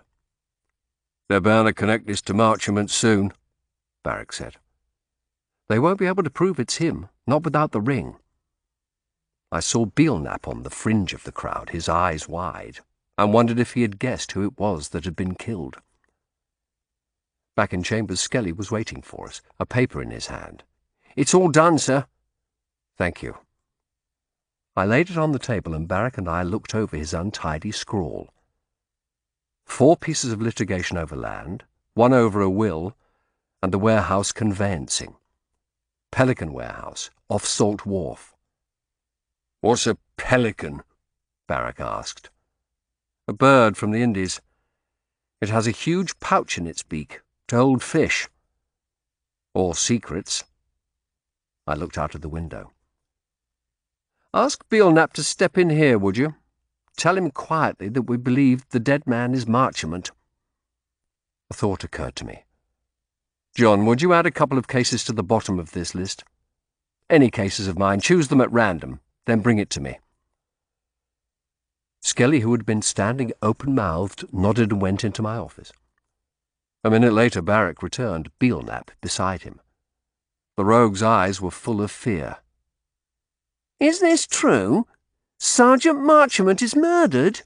"They're bound to connect this to Marchmont soon," Barrack said. "They won't be able to prove it's him, not without the ring." I saw Belknap on the fringe of the crowd, his eyes wide, and wondered if he had guessed who it was that had been killed. Back in chambers, Skelly was waiting for us, a paper in his hand. "It's all done, sir." "Thank you." I laid it on the table, and Barrack and I looked over his untidy scrawl. 4 pieces of litigation over land, 1 over a will, and the warehouse conveyancing. Pelican Warehouse, off Salt Wharf. "What's a pelican?" Barrack asked. "A bird from the Indies. It has a huge pouch in its beak to hold fish. Or secrets." I looked out of the window. "Ask Belknap to step in here, would you? Tell him quietly that we believe the dead man is Marchmont. A thought occurred to me. John, would you add a couple of cases to the bottom of this list? Any cases of mine, choose them at random, then bring it to me. Skelly, who had been standing open-mouthed, nodded and went into my office. A minute later Barrack returned, Belknap beside him. The rogue's eyes were full of fear. "Is this true? Sergeant Marchmont is murdered?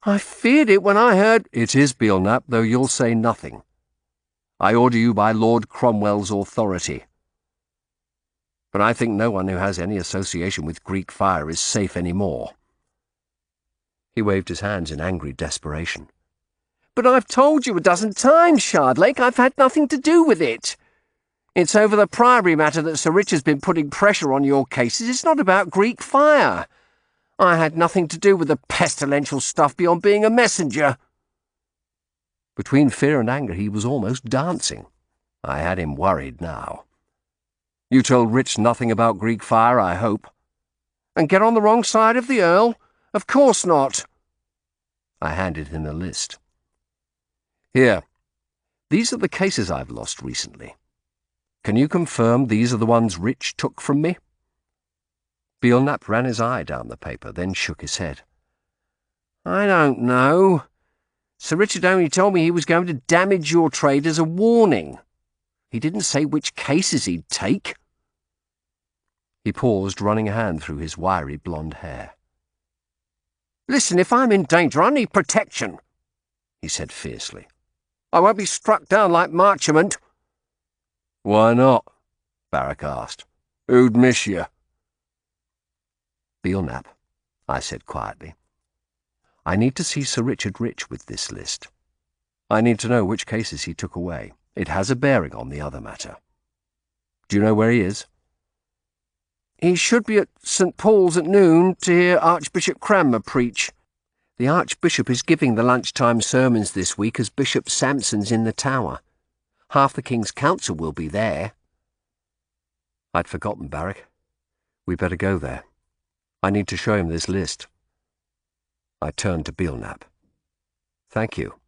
I feared it when I heard—" "It is, Belknap, though you'll say nothing. I order you by Lord Cromwell's authority. But I think no one who has any association with Greek fire is safe any more." He waved his hands in angry desperation. "But I've told you a dozen times, Shardlake, I've had nothing to do with it. It's over the Priory matter that Sir Richard's been putting pressure on your cases. It's not about Greek fire. I had nothing to do with the pestilential stuff beyond being a messenger." Between fear and anger he was almost dancing. I had him worried now. "You told Rich nothing about Greek fire, I hope." "And get on the wrong side of the Earl? Of course not." I handed him a list. "Here, these are the cases I've lost recently. Can you confirm these are the ones Rich took from me?" Belknap ran his eye down the paper, then shook his head. "I don't know. Sir Richard only told me he was going to damage your trade as a warning. He didn't say which cases he'd take." He paused, running a hand through his wiry blonde hair. "Listen, if I'm in danger, I need protection," he said fiercely. "I won't be struck down like Marchmont." "Why not?" Barrack asked. "Who'd miss you?" "Belknap," I said quietly. "I need to see Sir Richard Rich with this list. I need to know which cases he took away. It has a bearing on the other matter. Do you know where he is?" "He should be at St. Paul's at noon to hear Archbishop Cranmer preach. The Archbishop is giving the lunchtime sermons this week as Bishop Sampson's in the Tower. Half the King's Council will be there." "I'd forgotten, Barrack. We'd better go there. I need to show him this list." I turned to Belknap. "Thank you.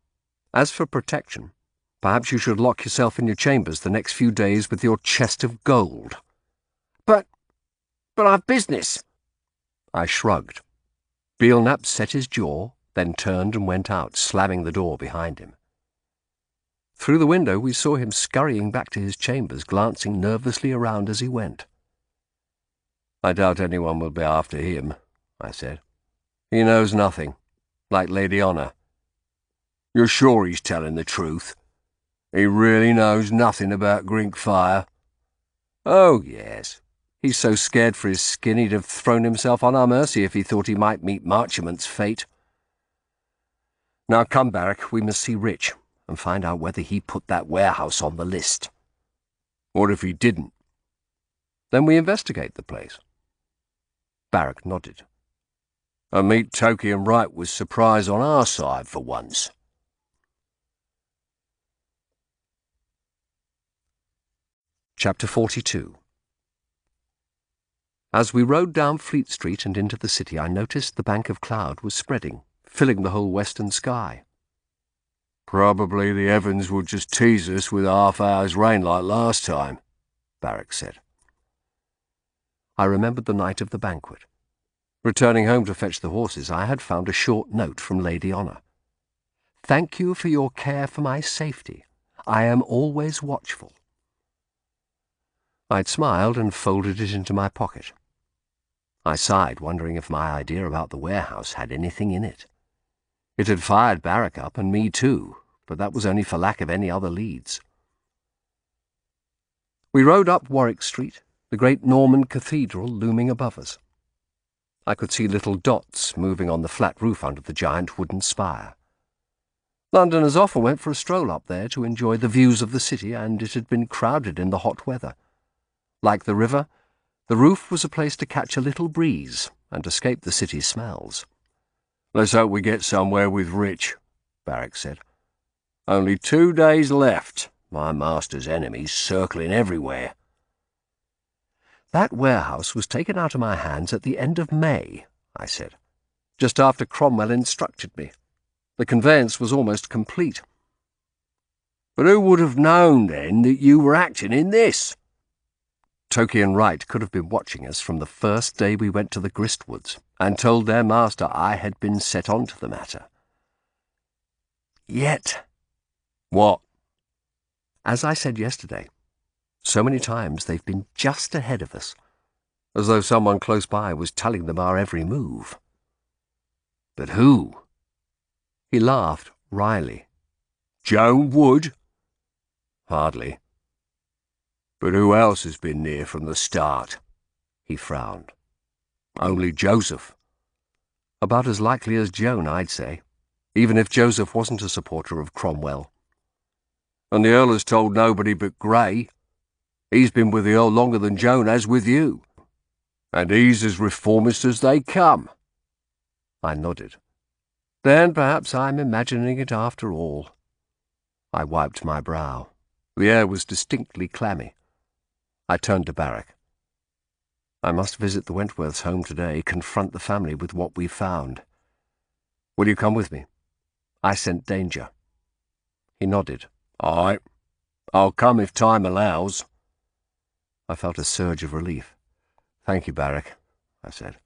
As for protection, perhaps you should lock yourself in your chambers the next few days with your chest of gold." But I've business." I shrugged. Belknap set his jaw, then turned and went out, slamming the door behind him. Through the window we saw him scurrying back to his chambers, glancing nervously around as he went. "I doubt anyone will be after him," I said. "He knows nothing, like Lady Honour. You're sure he's telling the truth? He really knows nothing about Greek fire?" "Oh, yes. He's so scared for his skin he'd have thrown himself on our mercy if he thought he might meet Marchmont's fate. Now come, Barrack, we must see Rich and find out whether he put that warehouse on the list." "What if he didn't?" "Then we investigate the place." Barrack nodded. "And meet Tokey and Wright with surprise on our side for once." Chapter 42. As we rode down Fleet Street and into the city, I noticed the bank of cloud was spreading, filling the whole western sky. "Probably the heavens will just tease us with a half-hour's rain like last time," Barrack said. I remembered the night of the banquet. Returning home to fetch the horses, I had found a short note from Lady Honour. "Thank you for your care for my safety. I am always watchful." I'd smiled and folded it into my pocket. I sighed, wondering if my idea about the warehouse had anything in it. It had fired Barrack up, and me too, but that was only for lack of any other leads. We rode up Warwick Street, the great Norman cathedral looming above us. I could see little dots moving on the flat roof under the giant wooden spire. Londoners often went for a stroll up there to enjoy the views of the city, and it had been crowded in the hot weather. Like the river, the roof was a place to catch a little breeze and escape the city's smells. "Let's hope we get somewhere with Rich," Barrack said. "Only 2 days left. My master's enemies circling everywhere." "That warehouse was taken out of my hands at the end of May," I said. just after Cromwell instructed me. The conveyance was almost complete. But who would have known, then, that you were acting in this? Toki and Wright could have been watching us from the first day we went to the Gristwoods, and told their master I had been set on to the matter. Yet... What? As I said yesterday, so many times they've been just ahead of us, as though someone close by was telling them our every move. But who? He laughed wryly. Joan Wood? Hardly. But who else has been near from the start? He frowned. Only Joseph. About as likely as Joan, I'd say, even if Joseph wasn't a supporter of Cromwell. And the Earl has told nobody but Grey. He's been with the Earl longer than Joan has with you. And he's as reformist as they come. I nodded. Then perhaps I'm imagining it after all. I wiped my brow. The air was distinctly clammy. I turned to Barrack. I must visit the Wentworths' home today, confront the family with what we've found. Will you come with me? I scent danger. He nodded. All right. I'll come if time allows. I felt a surge of relief. Thank you, Barrack, I said.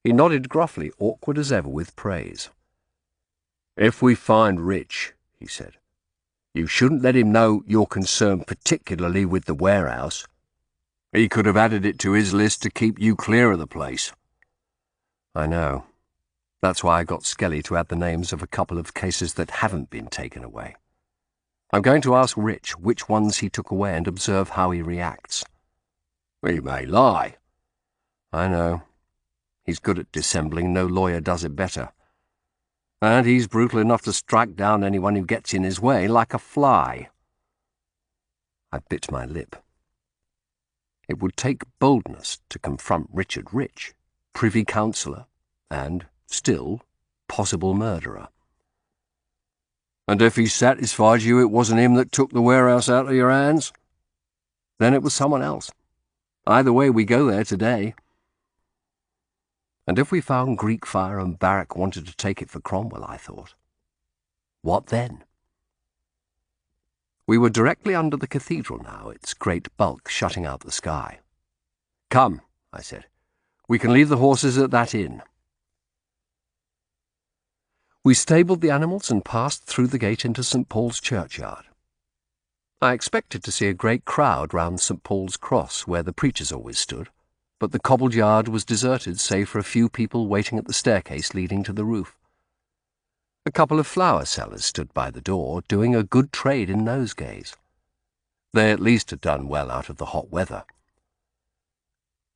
He nodded gruffly, awkward as ever with praise. If we find Rich, he said, you shouldn't let him know you're concerned particularly with the warehouse. He could have added it to his list to keep you clear of the place. I know. That's why I got Skelly to add the names of a couple of cases that haven't been taken away. I'm going to ask Rich which ones he took away and observe how he reacts. He may lie. I know. He's good at dissembling, no lawyer does it better. And he's brutal enough to strike down anyone who gets in his way like a fly. I bit my lip. It would take boldness to confront Richard Rich, Privy Councillor, and, still, possible murderer. And if he satisfied you it wasn't him that took the warehouse out of your hands? Then it was someone else. Either way, we go there today. And if we found Greek fire and Barrack wanted to take it for Cromwell, I thought, what then? We were directly under the cathedral now, its great bulk shutting out the sky. Come, I said. We can leave the horses at that inn. We stabled the animals and passed through the gate into St. Paul's churchyard. I expected to see a great crowd round St. Paul's Cross, where the preachers always stood, but the cobbled yard was deserted save for a few people waiting at the staircase leading to the roof. A couple of flower sellers stood by the door, doing a good trade in nosegays. They at least had done well out of the hot weather.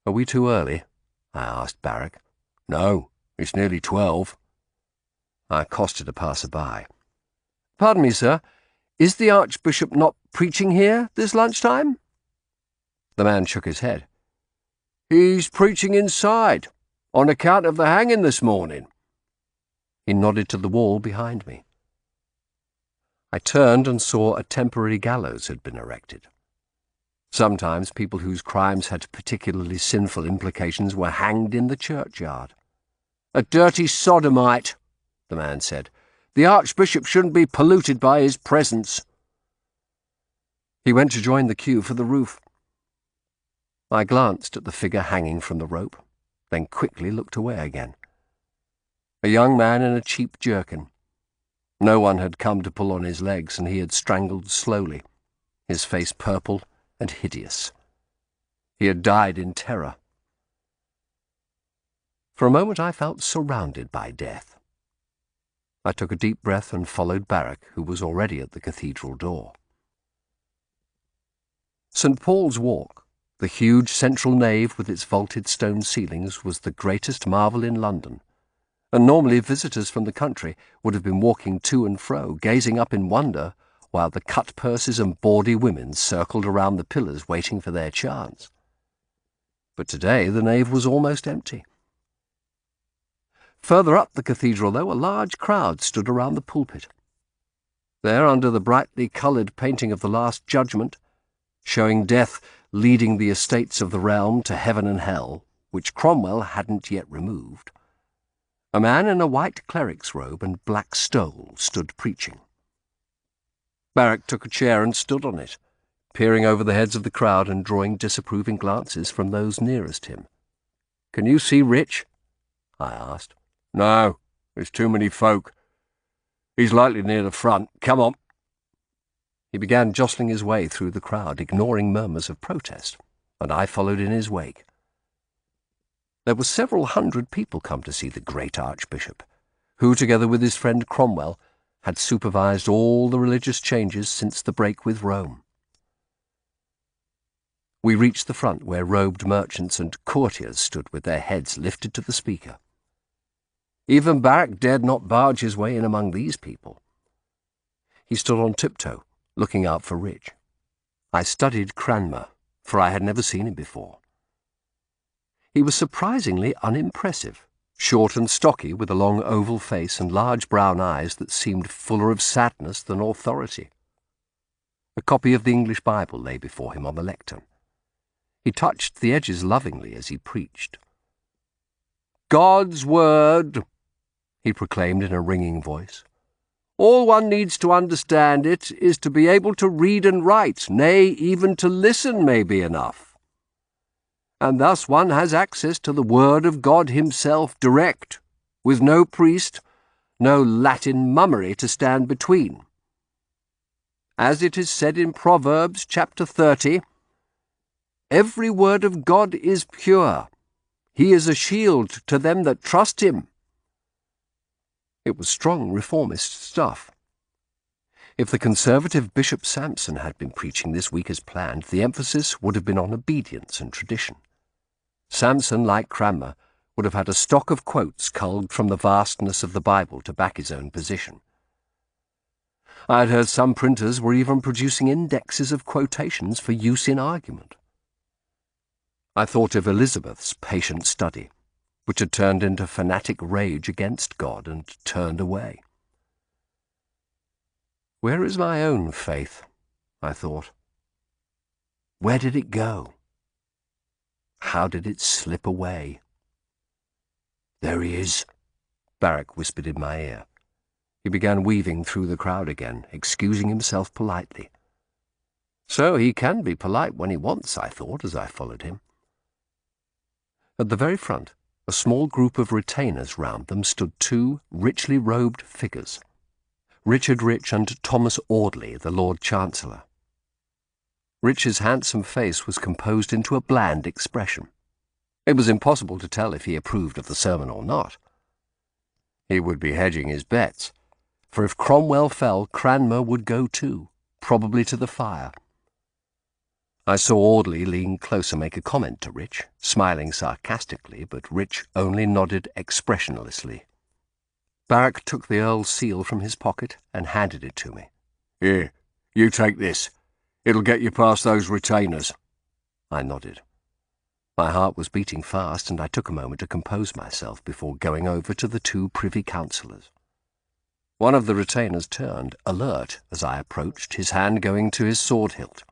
Are we too early? I asked Barrack. No, it's nearly 12. I accosted a passer-by. Pardon me, sir, is the Archbishop not preaching here this lunchtime? The man shook his head. He's preaching inside, on account of the hanging this morning. He nodded to the wall behind me. I turned and saw a temporary gallows had been erected. Sometimes people whose crimes had particularly sinful implications were hanged in the churchyard. A dirty sodomite, the man said. The Archbishop shouldn't be polluted by his presence. He went to join the queue for the roof. I glanced at the figure hanging from the rope, then quickly looked away again. A young man in a cheap jerkin. No one had come to pull on his legs, and he had strangled slowly, his face purple and hideous. He had died in terror. For a moment I felt surrounded by death. I took a deep breath and followed Barrack, who was already at the cathedral door. St. Paul's Walk, the huge central nave with its vaulted stone ceilings, was the greatest marvel in London, and normally visitors from the country would have been walking to and fro, gazing up in wonder, while the cut-purses and bawdy women circled around the pillars waiting for their chance. But today the nave was almost empty. Further up the cathedral, though, a large crowd stood around the pulpit. There, under the brightly coloured painting of the Last Judgment, showing death leading the estates of the realm to heaven and hell, which Cromwell hadn't yet removed, A man in a white cleric's robe and black stole stood preaching. Barrack took a chair and stood on it, peering over the heads of the crowd and drawing disapproving glances from those nearest him. "Can you see Rich?" I asked. "No, there's too many folk. He's likely near the front. Come on." He began jostling his way through the crowd, ignoring murmurs of protest, and I followed in his wake. There were several hundred people come to see the great Archbishop, who, together with his friend Cromwell, had supervised all the religious changes since the break with Rome. We reached the front where robed merchants and courtiers stood with their heads lifted to the speaker. Even Barrack dared not barge his way in among these people. He stood on tiptoe, looking out for Rich. I studied Cranmer, for I had never seen him before. He was surprisingly unimpressive, short and stocky, with a long oval face and large brown eyes that seemed fuller of sadness than authority. A copy of the English Bible lay before him on the lectern. He touched the edges lovingly as he preached. "God's word," he proclaimed in a ringing voice. "All one needs to understand it is to be able to read and write, nay, even to listen may be enough. And thus one has access to the word of God himself direct, with no priest, no Latin mummery to stand between. As it is said in Proverbs chapter 30, every word of God is pure. He is a shield to them that trust him." It was strong reformist stuff. If the conservative Bishop Sansom had been preaching this week as planned, the emphasis would have been on obedience and tradition. Sansom, like Cranmer, would have had a stock of quotes culled from the vastness of the Bible to back his own position. I had heard some printers were even producing indexes of quotations for use in argument. I thought of Elizabeth's patient study, which had turned into fanatic rage against God and turned away. Where is my own faith? I thought. Where did it go? How did it slip away? "There he is," Barrack whispered in my ear. He began weaving through the crowd again, excusing himself politely. So he can be polite when he wants, I thought, as I followed him. At the very front, a small group of retainers round them stood two richly robed figures, Richard Rich and Thomas Audley, the Lord Chancellor. Rich's handsome face was composed into a bland expression. It was impossible to tell if he approved of the sermon or not. He would be hedging his bets, for if Cromwell fell, Cranmer would go too, probably to the fire. I saw Audley lean close and make a comment to Rich, smiling sarcastically, but Rich only nodded expressionlessly. Barrack took the Earl's seal from his pocket and handed it to me. "Here, you take this. It'll get you past those retainers." I nodded. My heart was beating fast, and I took a moment to compose myself before going over to the two privy councillors. One of the retainers turned, alert, as I approached, his hand going to his sword hilt.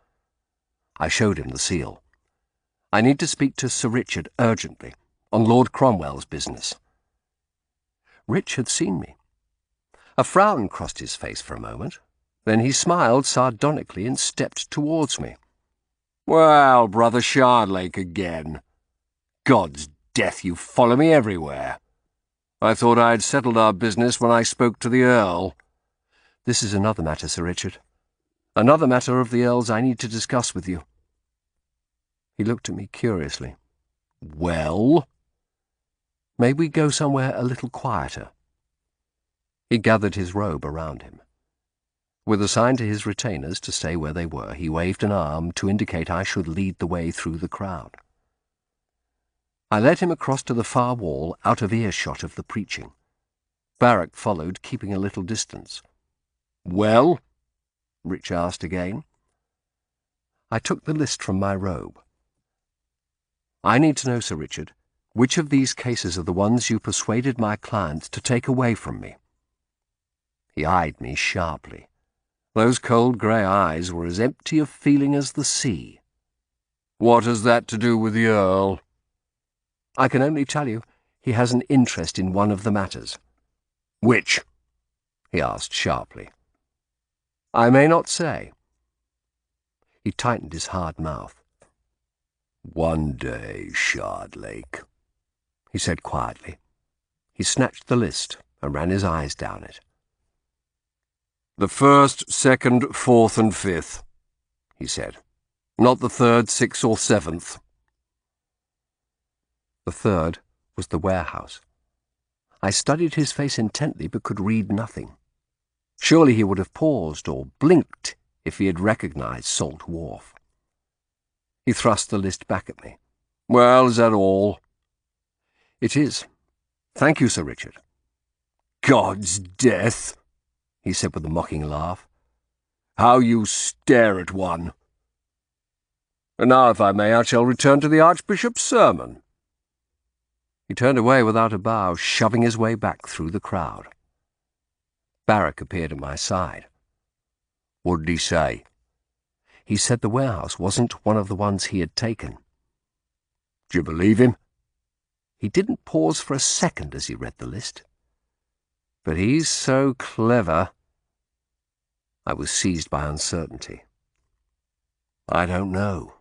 I showed him the seal. "I need to speak to Sir Richard urgently, on Lord Cromwell's business." Rich had seen me. A frown crossed his face for a moment. Then he smiled sardonically and stepped towards me. "Well, brother Shardlake again. God's death, you follow me everywhere. I thought I had settled our business when I spoke to the Earl." "This is another matter, Sir Richard. Another matter of the Earl's I need to discuss with you." He looked at me curiously. "Well?" "May we go somewhere a little quieter?" He gathered his robe around him. With a sign to his retainers to stay where they were, he waved an arm to indicate I should lead the way through the crowd. I led him across to the far wall, out of earshot of the preaching. Barrack followed, keeping a little distance. "Well?" Rich asked again. I took the list from my robe. "I need to know, Sir Richard, which of these cases are the ones you persuaded my client to take away from me?" He eyed me sharply. Those cold grey eyes were as empty of feeling as the sea. "What has that to do with the Earl?" "I can only tell you, he has an interest in one of the matters. Which? He asked sharply. I may not say. He tightened his hard mouth. One day, Shardlake, he said quietly. He snatched the list and ran his eyes down it. The 1st, 2nd, 4th, and 5th, he said. Not the 3rd, 6th, or 7th. The 3rd was the warehouse. I studied his face intently but could read nothing. Surely he would have paused or blinked if he had recognized Salt Wharf. He thrust the list back at me. Well, is that all? It is. Thank you, Sir Richard. God's death, he said with a mocking laugh. How you stare at one. And now, if I may, I shall return to the Archbishop's sermon. He turned away without a bow, shoving his way back through the crowd. Barrack appeared at my side. What did he say? He said the warehouse wasn't one of the ones he had taken. Do you believe him? He didn't pause for a second as he read the list. But he's so clever. I was seized by uncertainty. I don't know.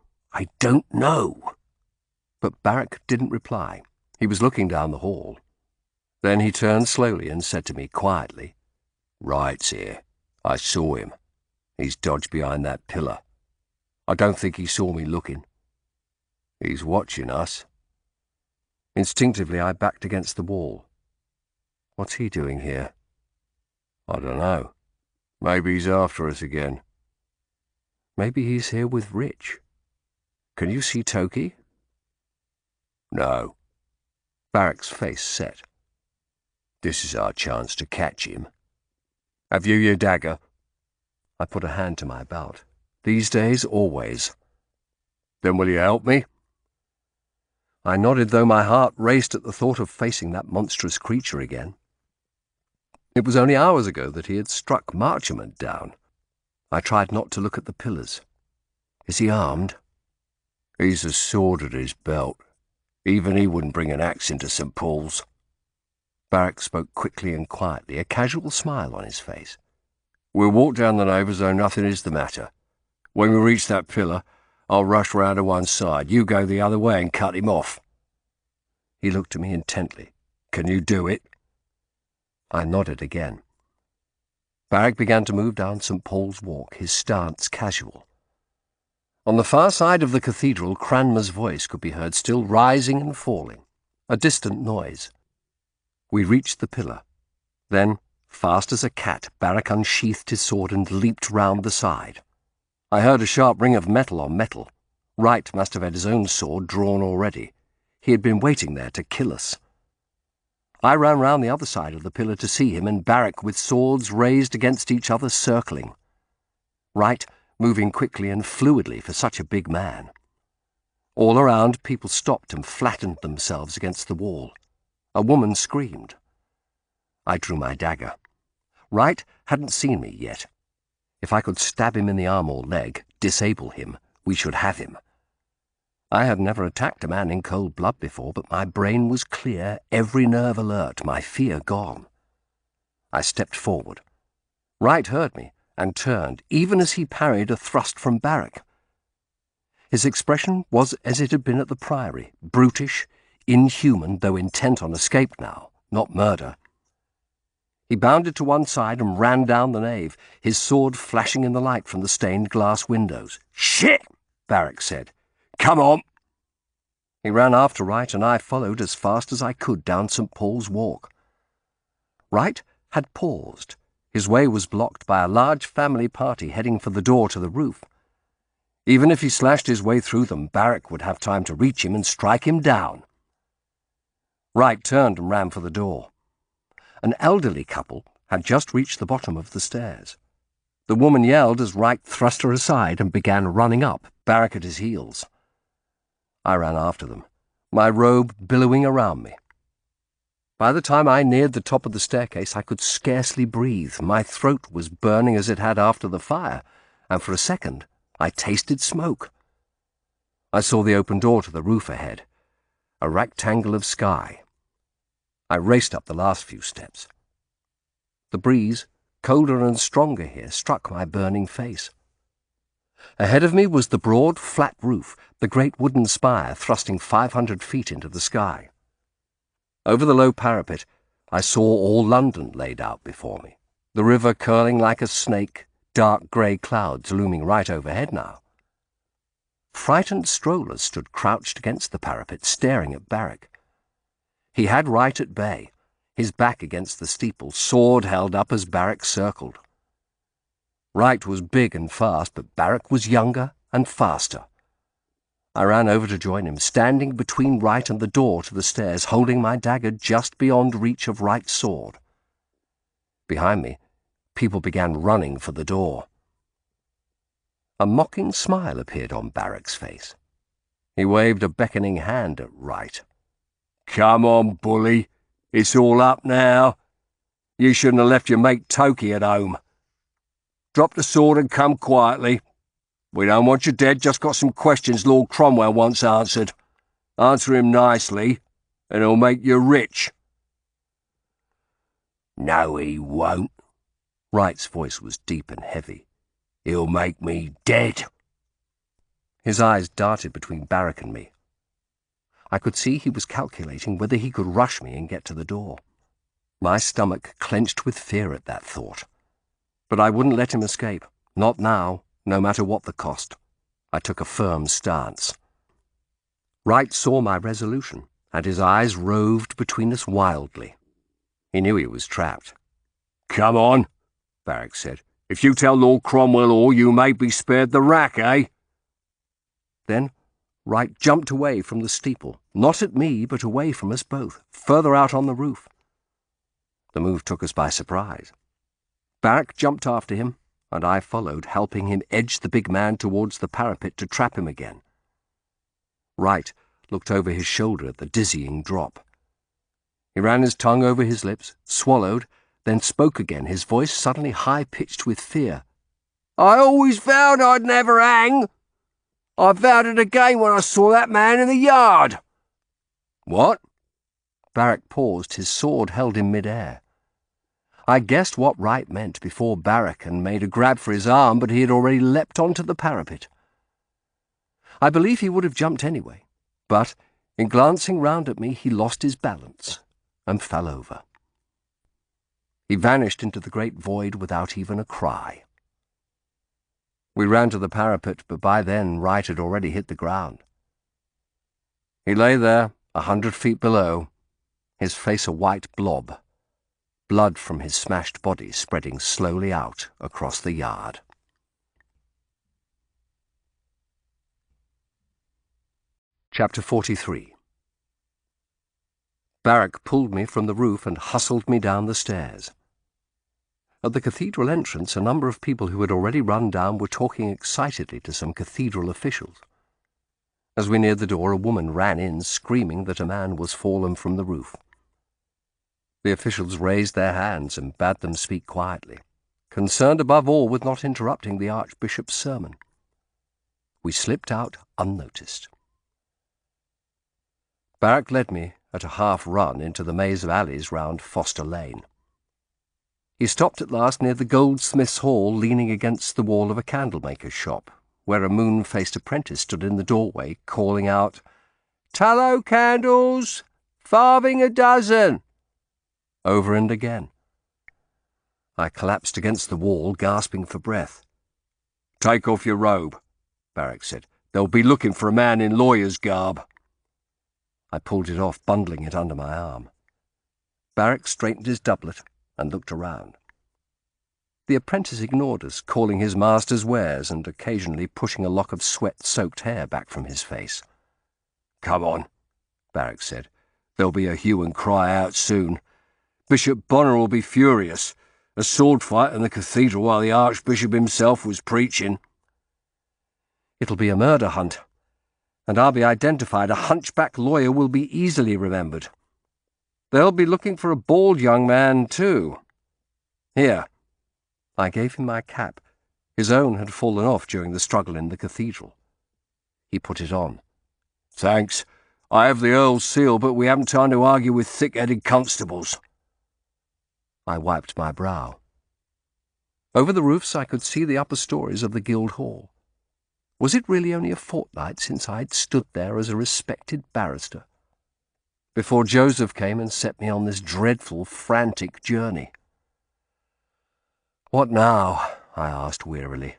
But Barrack didn't reply. He was looking down the hall. Then he turned slowly and said to me quietly, Wright's here. I saw him. He's dodged behind that pillar. I don't think he saw me looking. He's watching us. Instinctively, I backed against the wall. What's he doing here? I don't know. Maybe he's after us again. Maybe he's here with Rich. Can you see Toki? No. Barrack's face set. This is our chance to catch him. Have you your dagger? I put a hand to my belt. These days, always. Then will you help me? I nodded, though my heart raced at the thought of facing that monstrous creature again. It was only hours ago that he had struck Marchement down. I tried not to look at the pillars. Is he armed? He's a sword at his belt. Even he wouldn't bring an axe into St. Paul's. Barrack spoke quickly and quietly, a casual smile on his face. We'll walk down the nave as though nothing is the matter. When we reach that pillar, I'll rush round to one side. You go the other way and cut him off. He looked at me intently. Can you do it? I nodded again. Barrack began to move down St. Paul's Walk, his stance casual. On the far side of the cathedral, Cranmer's voice could be heard still rising and falling, a distant noise. We reached the pillar. Then, fast as a cat, Barrack unsheathed his sword and leaped round the side. I heard a sharp ring of metal on metal. Wright must have had his own sword drawn already. He had been waiting there to kill us. I ran round the other side of the pillar to see him and Barrack with swords raised against each other circling. Wright moving quickly and fluidly for such a big man. All around, people stopped and flattened themselves against the wall. A woman screamed. I drew my dagger. Wright hadn't seen me yet. If I could stab him in the arm or leg, disable him, we should have him. I had never attacked a man in cold blood before, but my brain was clear, every nerve alert, my fear gone. I stepped forward. Wright heard me and turned, even as he parried a thrust from Barrack. His expression was as it had been at the Priory, brutish, inhuman, though intent on escape now, not murder. He bounded to one side and ran down the nave, his sword flashing in the light from the stained glass windows. "Shit!" Barrack said. "Come on!" He ran after Wright, and I followed as fast as I could down St. Paul's Walk. Wright had paused. His way was blocked by a large family party heading for the door to the roof. Even if he slashed his way through them, Barrack would have time to reach him and strike him down. Wright turned and ran for the door. An elderly couple had just reached the bottom of the stairs. The woman yelled as Wright thrust her aside and began running up, Barrack at his heels. I ran after them, my robe billowing around me. By the time I neared the top of the staircase, I could scarcely breathe. My throat was burning as it had after the fire, and for a second I tasted smoke. I saw the open door to the roof ahead, a rectangle of sky. I raced up the last few steps. The breeze, colder and stronger here, struck my burning face. Ahead of me was the broad, flat roof, the great wooden spire thrusting 500 feet into the sky. Over the low parapet, I saw all London laid out before me, the river curling like a snake, dark grey clouds looming right overhead now. Frightened strollers stood crouched against the parapet, staring at Barrack. He had Wright at bay, his back against the steeple, sword held up as Barrack circled. Wright was big and fast, but Barrack was younger and faster. I ran over to join him, standing between Wright and the door to the stairs, holding my dagger just beyond reach of Wright's sword. Behind me, people began running for the door. A mocking smile appeared on Barrack's face. He waved a beckoning hand at Wright. "Come on, bully. It's all up now. You shouldn't have left your mate Toki at home. Drop the sword and come quietly. We don't want you dead, just got some questions Lord Cromwell wants answered. Answer him nicely, and he'll make you rich." "No, he won't." Wright's voice was deep and heavy. "He'll make me dead." His eyes darted between Barrack and me. I could see he was calculating whether he could rush me and get to the door. My stomach clenched with fear at that thought. But I wouldn't let him escape. Not now, no matter what the cost. I took a firm stance. Wright saw my resolution, and his eyes roved between us wildly. He knew he was trapped. "Come on," Barrack said. "If you tell Lord Cromwell all, you may be spared the rack, eh?" Then Wright jumped away from the steeple, not at me, but away from us both, further out on the roof. The move took us by surprise. Barrack jumped after him, and I followed, helping him edge the big man towards the parapet to trap him again. Wright looked over his shoulder at the dizzying drop. He ran his tongue over his lips, swallowed, then spoke again, his voice suddenly high-pitched with fear. "I always vowed I'd never hang. I vowed it again when I saw that man in the yard." "What?" Barrack paused, his sword held in mid-air. I guessed what Wright meant before Barrack and made a grab for his arm, but he had already leapt onto the parapet. I believe he would have jumped anyway, but in glancing round at me he lost his balance and fell over. He vanished into the great void without even a cry. We ran to the parapet, but by then Wright had already hit the ground. He lay there, 100 feet below, his face a white blob, blood from his smashed body spreading slowly out across the yard. Chapter 43. Barrack pulled me from the roof and hustled me down the stairs. At the cathedral entrance, a number of people who had already run down were talking excitedly to some cathedral officials. As we neared the door, a woman ran in, screaming that a man was fallen from the roof. The officials raised their hands and bade them speak quietly, concerned above all with not interrupting the Archbishop's sermon. We slipped out unnoticed. Barrack led me at a half-run into the maze of alleys round Foster Lane. He stopped at last near the goldsmith's hall, leaning against the wall of a candlemaker's shop, where a moon-faced apprentice stood in the doorway, calling out, "Tallow candles, farthing a dozen," over and again. I collapsed against the wall, gasping for breath. "Take off your robe," Barrack said. "They'll be looking for a man in lawyer's garb." I pulled it off, bundling it under my arm. Barrack straightened his doublet and looked around. The apprentice ignored us, calling his master's wares and occasionally pushing a lock of sweat-soaked hair back from his face. "Come on," Barrack said. "There'll be a hue and cry out soon. Bishop Bonner will be furious. A sword fight in the cathedral while the Archbishop himself was preaching." "It'll be a murder hunt, and I'll be identified. A hunchback lawyer will be easily remembered. They'll be looking for a bald young man, too. Here." I gave him my cap. His own had fallen off during the struggle in the cathedral. He put it on. "Thanks. I have the Earl's seal, but we haven't time to argue with thick-headed constables. I wiped my brow. Over the roofs I could see the upper stories of the Guildhall. Was it really only a fortnight since I had stood there as a respected barrister, before Joseph came and set me on this dreadful, frantic journey? "What now?" I asked wearily.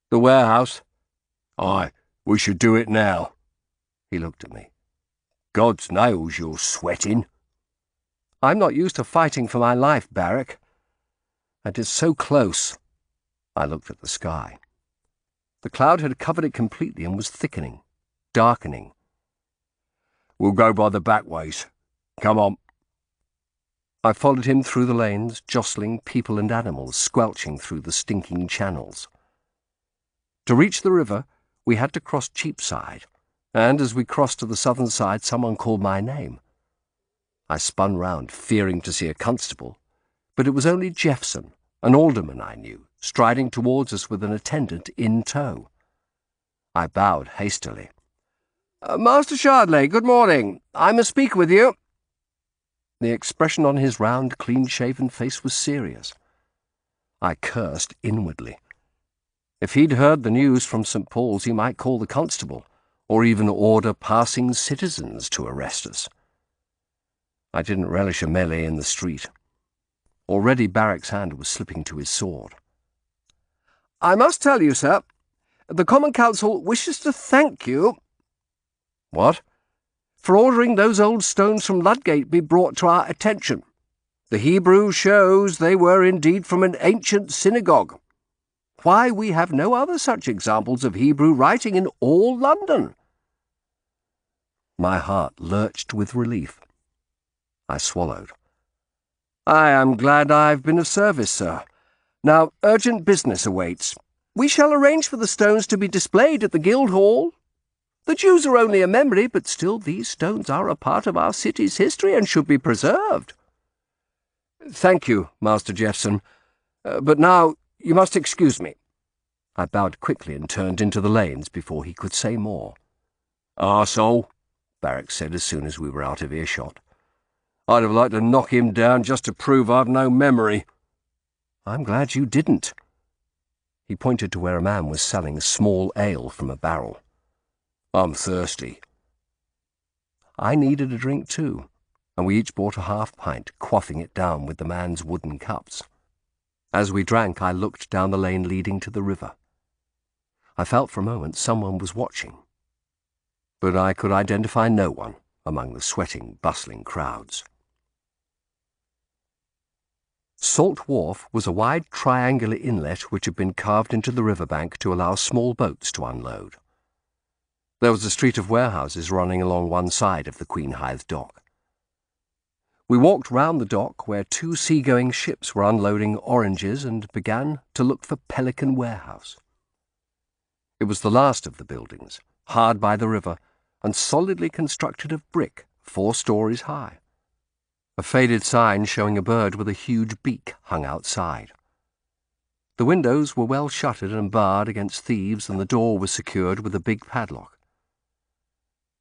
The warehouse? Aye, we should do it now. He looked at me. God's nails, you're sweating. "I'm not used to fighting for my life, Barrack. And it's so close." I looked at the sky. The cloud had covered it completely and was thickening, darkening. "We'll go by the back ways. Come on." I followed him through the lanes, jostling people and animals, squelching through the stinking channels. To reach the river, we had to cross Cheapside, and as we crossed to the southern side, someone called my name. I spun round, fearing to see a constable, but it was only Jeffson, an alderman I knew, striding towards us with an attendant in tow. I bowed hastily. "Master Shardlake, good morning. I must speak with you." The expression on his round, clean-shaven face was serious. I cursed inwardly. If he'd heard the news from St. Paul's, he might call the constable, or even order passing citizens to arrest us. I didn't relish a melee in the street. Already Barrack's hand was slipping to his sword. "I must tell you, sir, the Common Council wishes to thank you—" "What?" "For ordering those old stones from Ludgate be brought to our attention. The Hebrew shows they were indeed from an ancient synagogue. Why, we have no other such examples of Hebrew writing in all London." My heart lurched with relief. I swallowed. "I am glad I've been of service, sir. Now, urgent business awaits. We shall arrange for the stones to be displayed at the Guildhall. The Jews are only a memory, but still these stones are a part of our city's history and should be preserved." "Thank you, Master Jeffson. But now you must excuse me." I bowed quickly and turned into the lanes before he could say more. "Arsehole," Barrack said as soon as we were out of earshot. "I'd have liked to knock him down just to prove I've no memory." "I'm glad you didn't." He pointed to where a man was selling small ale from a barrel. "I'm thirsty." I needed a drink too, and we each bought a half-pint, quaffing it down with the man's wooden cups. As we drank, I looked down the lane leading to the river. I felt for a moment someone was watching, but I could identify no one among the sweating, bustling crowds. Salt Wharf was a wide triangular inlet which had been carved into the riverbank to allow small boats to unload. There was a street of warehouses running along one side of the Queen Hithe dock. We walked round the dock where two seagoing ships were unloading oranges and began to look for Pelican Warehouse. It was the last of the buildings, hard by the river, and solidly constructed of brick, 4 stories high. A faded sign showing a bird with a huge beak hung outside. The windows were well shuttered and barred against thieves, and the door was secured with a big padlock.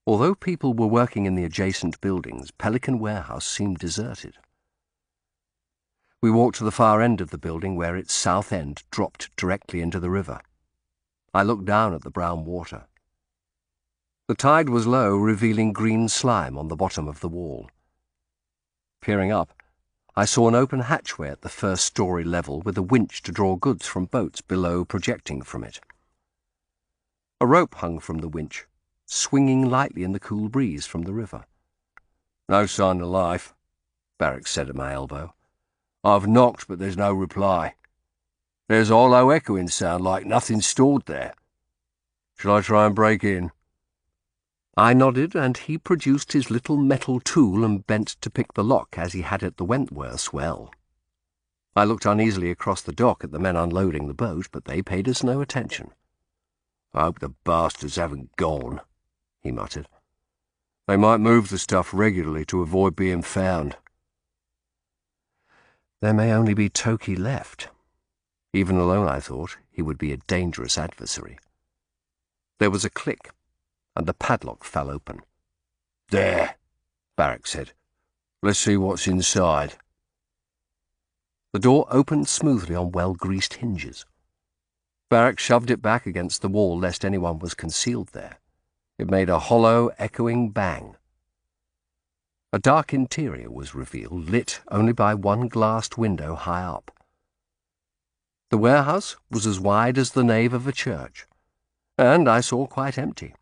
Although people were working in the adjacent buildings, Pelican Warehouse seemed deserted. We walked to the far end of the building where its south end dropped directly into the river. I looked down at the brown water. The tide was low, revealing green slime on the bottom of the wall. Peering up, I saw an open hatchway at the first-story level with a winch to draw goods from boats below projecting from it. A rope hung from the winch, swinging lightly in the cool breeze from the river. "No sign of life," Barrack said at my elbow. "I've knocked, but there's no reply. There's a hollow echoing sound like nothing's stored there. Shall I try and break in?" I nodded, and he produced his little metal tool and bent to pick the lock as he had at the Wentworth's well. I looked uneasily across the dock at the men unloading the boat, but they paid us no attention. "I hope the bastards haven't gone," he muttered. "They might move the stuff regularly to avoid being found." There may only be Toki left. Even alone, I thought, he would be a dangerous adversary. There was a click, and the padlock fell open. There, Barrack said. Let's see what's inside. The door opened smoothly on well-greased hinges. Barrack shoved it back against the wall lest anyone was concealed there. It made a hollow, echoing bang. A dark interior was revealed, lit only by one glassed window high up. The warehouse was as wide as the nave of a church, and I saw quite empty.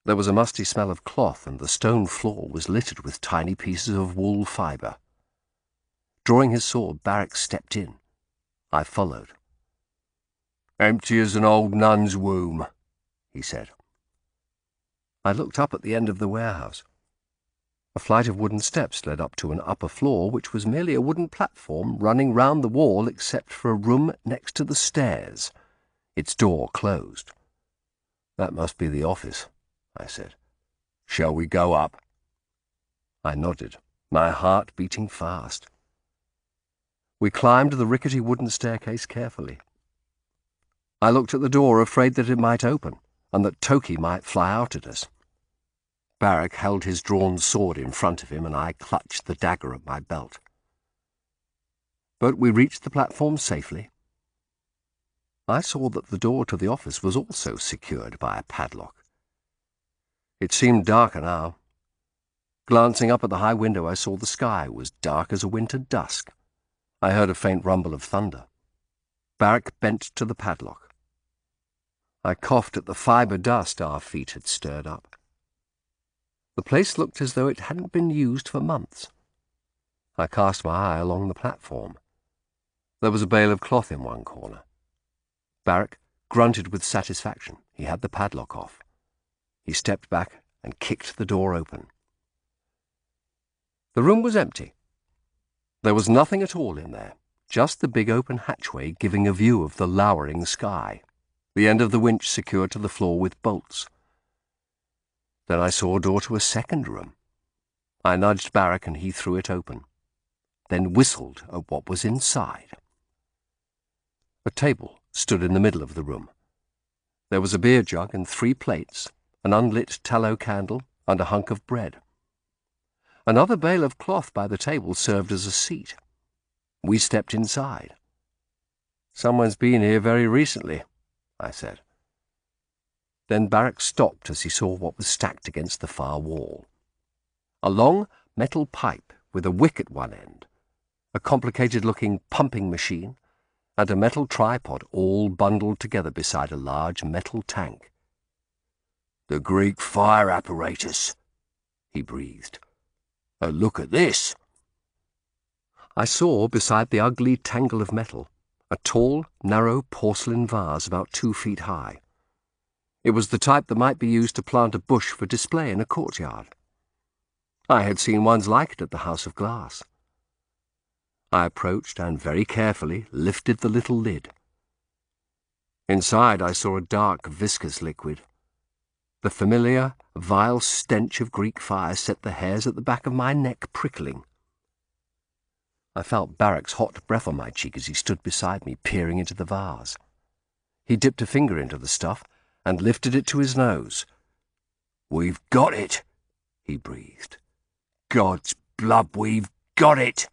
There was a musty smell of cloth, and the stone floor was littered with tiny pieces of wool fibre. Drawing his sword, Barrack stepped in. I followed. Empty as an old nun's womb, he said. I looked up at the end of the warehouse. A flight of wooden steps led up to an upper floor, which was merely a wooden platform running round the wall except for a room next to the stairs, its door closed. That must be the office, I said. Shall we go up? I nodded, my heart beating fast. We climbed the rickety wooden staircase carefully. I looked at the door, afraid that it might open, and that Toki might fly out at us. Barrack held his drawn sword in front of him, and I clutched the dagger at my belt. But we reached the platform safely. I saw that the door to the office was also secured by a padlock. It seemed darker now. Glancing up at the high window, I saw the sky was dark as a winter dusk. I heard a faint rumble of thunder. Barrack bent to the padlock. I coughed at the fibre dust our feet had stirred up. The place looked as though it hadn't been used for months. I cast my eye along the platform. There was a bale of cloth in one corner. Barrack grunted with satisfaction. He had the padlock off. He stepped back and kicked the door open. The room was empty. There was nothing at all in there, just the big open hatchway giving a view of the lowering sky, the end of the winch secured to the floor with bolts. Then I saw a door to a second room. I nudged Barrack and he threw it open, then whistled at what was inside. A table stood in the middle of the room. There was a beer jug and 3 plates, an unlit tallow candle, and a hunk of bread. Another bale of cloth by the table served as a seat. We stepped inside. Someone's been here very recently, I said. Then Barrack stopped as he saw what was stacked against the far wall. A long metal pipe with a wick at one end, a complicated-looking pumping machine, and a metal tripod all bundled together beside a large metal tank. The Greek fire apparatus, he breathed. Look at this. I saw, beside the ugly tangle of metal, a tall, narrow porcelain vase about 2 feet high. It was the type that might be used to plant a bush for display in a courtyard. I had seen ones like it at the House of Glass. I approached and very carefully lifted the little lid. Inside I saw a dark, viscous liquid. The familiar, vile stench of Greek fire set the hairs at the back of my neck prickling. I felt Barrack's hot breath on my cheek as he stood beside me, peering into the vase. He dipped a finger into the stuff and lifted it to his nose. "We've got it," he breathed. "God's blood, we've got it!"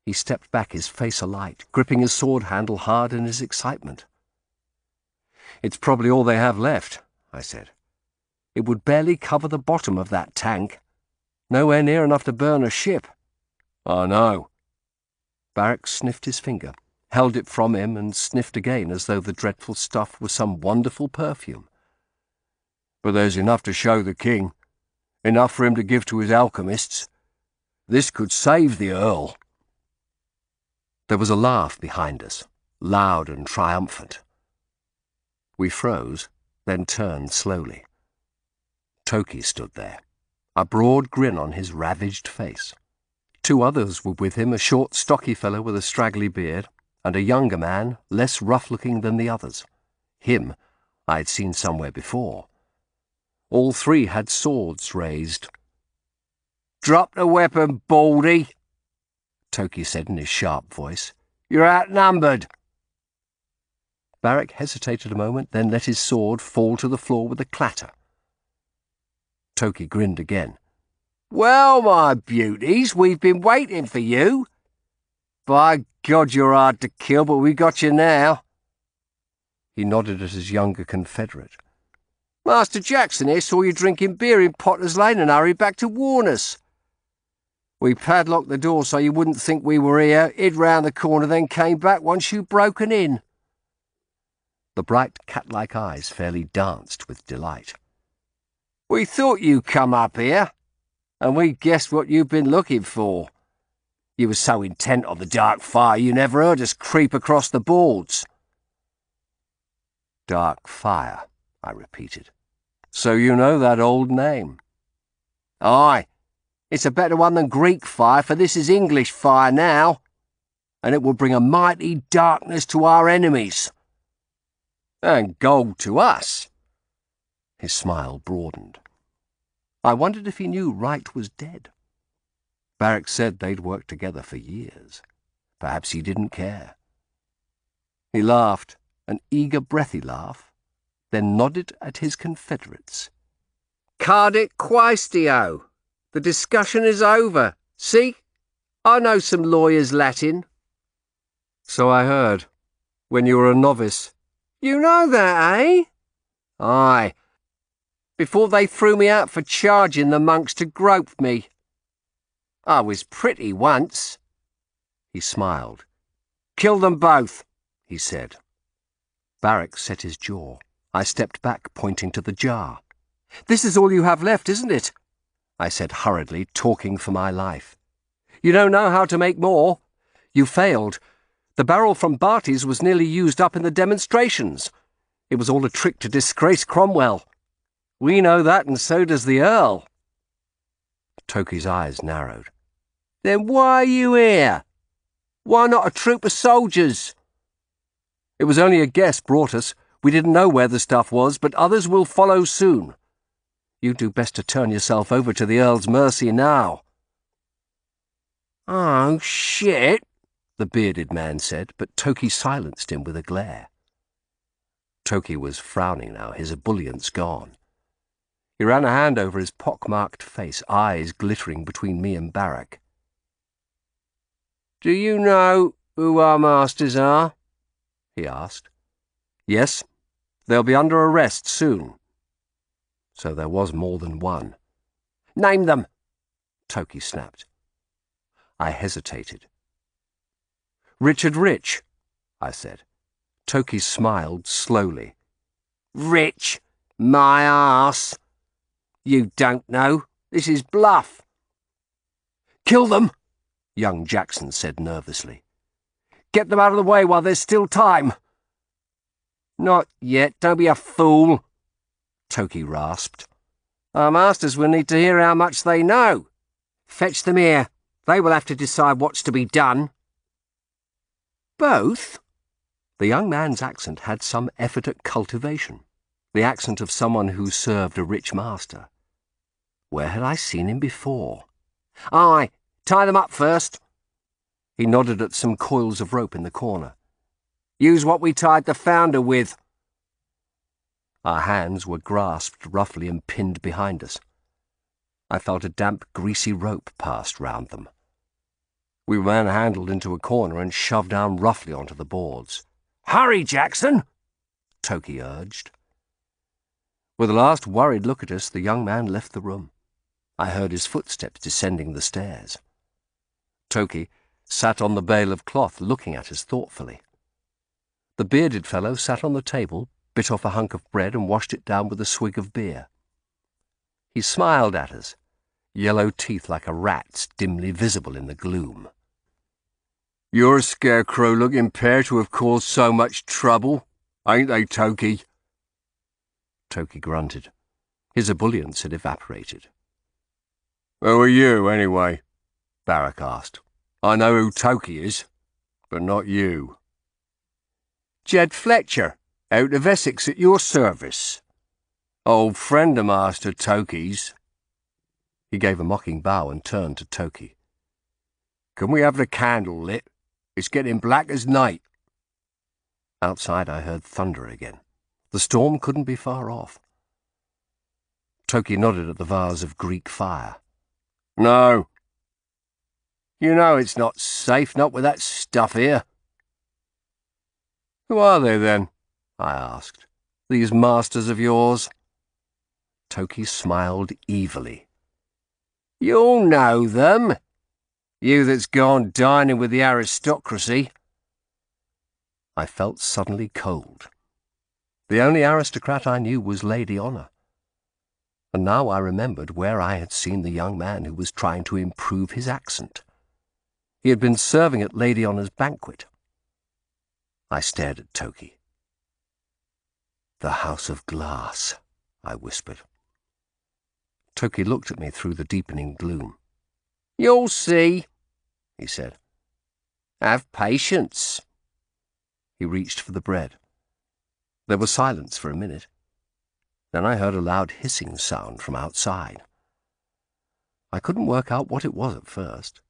He stepped back, his face alight, gripping his sword handle hard in his excitement. "It's probably all they have left," I said. "It would barely cover the bottom of that tank. Nowhere near enough to burn a ship." "I know." Barrack sniffed his finger, held it from him, and sniffed again as though the dreadful stuff was some wonderful perfume. "But there's enough to show the king. Enough for him to give to his alchemists. This could save the Earl." There was a laugh behind us, loud and triumphant. We froze, then turned slowly. Toki stood there, a broad grin on his ravaged face. 2 others were with him, a short, stocky fellow with a straggly beard, and a younger man, less rough-looking than the others. Him I had seen somewhere before. All 3 had swords raised. "Drop the weapon, Baldy," Toki said in his sharp voice. "You're outnumbered." Barrack hesitated a moment, then let his sword fall to the floor with a clatter. Toki grinned again. Well, my beauties, we've been waiting for you. By God, you're hard to kill, but we got you now. He nodded at his younger confederate. Master Jackson here saw you drinking beer in Potter's Lane and hurried back to warn us. We padlocked the door so you wouldn't think we were here, hid round the corner, then came back once you'd broken in. The bright cat-like eyes fairly danced with delight. We thought you'd come up here, and we guessed what you've been looking for. You were so intent on the dark fire you never heard us creep across the boards. Dark fire, I repeated. So you know that old name? Aye, it's a better one than Greek fire, for this is English fire now, and it will bring a mighty darkness to our enemies. And gold to us. His smile broadened. I wondered if he knew Wright was dead. Barrack said they'd worked together for years. Perhaps he didn't care. He laughed, an eager, breathy laugh, then nodded at his confederates. Cardit quaestio. The discussion is over. See? I know some lawyers' Latin. So I heard, when you were a novice. You know that, eh? Aye. Before they threw me out for charging the monks to grope me. I was pretty once. He smiled. Kill them both, he said. Barrack set his jaw. I stepped back, pointing to the jar. This is all you have left, isn't it? I said hurriedly, talking for my life. You don't know how to make more. You failed. The barrel from Barty's was nearly used up in the demonstrations. It was all a trick to disgrace Cromwell. We know that, and so does the Earl. Toki's eyes narrowed. Then why are you here? Why not a troop of soldiers? It was only a guess brought us. We didn't know where the stuff was, but others will follow soon. You'd do best to turn yourself over to the Earl's mercy now. Oh, shit, the bearded man said, but Toki silenced him with a glare. Toki was frowning now, his ebullience gone. He ran a hand over his pock-marked face, eyes glittering between me and Barrack. Do you know who our masters are? He asked. Yes, they'll be under arrest soon. So there was more than one. Name them, Toki snapped. I hesitated. Richard Rich, I said. Toki smiled slowly. Rich? My arse. You don't know. This is bluff. Kill them, young Jackson said nervously. Get them out of the way while there's still time. Not yet, don't be a fool, Toki rasped. Our masters will need to hear how much they know. Fetch them here. They will have to decide what's to be done. Both? The young man's accent had some effort at cultivation, the accent of someone who served a rich master. Where had I seen him before? Aye, tie them up first. He nodded at some coils of rope in the corner. Use what we tied the founder with. Our hands were grasped roughly and pinned behind us. I felt a damp, greasy rope passed round them. We were manhandled into a corner and shoved down roughly onto the boards. Hurry, Jackson, Toki urged. With a last worried look at us, the young man left the room. I heard his footsteps descending the stairs. Toki sat on the bale of cloth, looking at us thoughtfully. The bearded fellow sat on the table, bit off a hunk of bread and washed it down with a swig of beer. He smiled at us, yellow teeth like a rat's dimly visible in the gloom. You're a scarecrow-looking pair to have caused so much trouble, ain't they, Toki? Toki grunted. His ebullience had evaporated. Who are you, anyway? Barrack asked. I know who Toki is, but not you. Jed Fletcher, out of Essex at your service. Old friend of Master Toki's. He gave a mocking bow and turned to Toki. Can we have the candle lit? It's getting black as night. Outside I heard thunder again. The storm couldn't be far off. Toki nodded at the vase of Greek fire. No. You know it's not safe, not with that stuff here. Who are they, then? I asked. These masters of yours? Toki smiled evilly. You'll know them. You that's gone dining with the aristocracy. I felt suddenly cold. The only aristocrat I knew was Lady Honour. And now I remembered where I had seen the young man who was trying to improve his accent. He had been serving at Lady Honour's banquet. I stared at Toki. "The House of Glass," I whispered. Toki looked at me through the deepening gloom. You'll see, he said. Have patience. He reached for the bread. There was silence for a minute. Then I heard a loud hissing sound from outside. I couldn't work out what it was at first.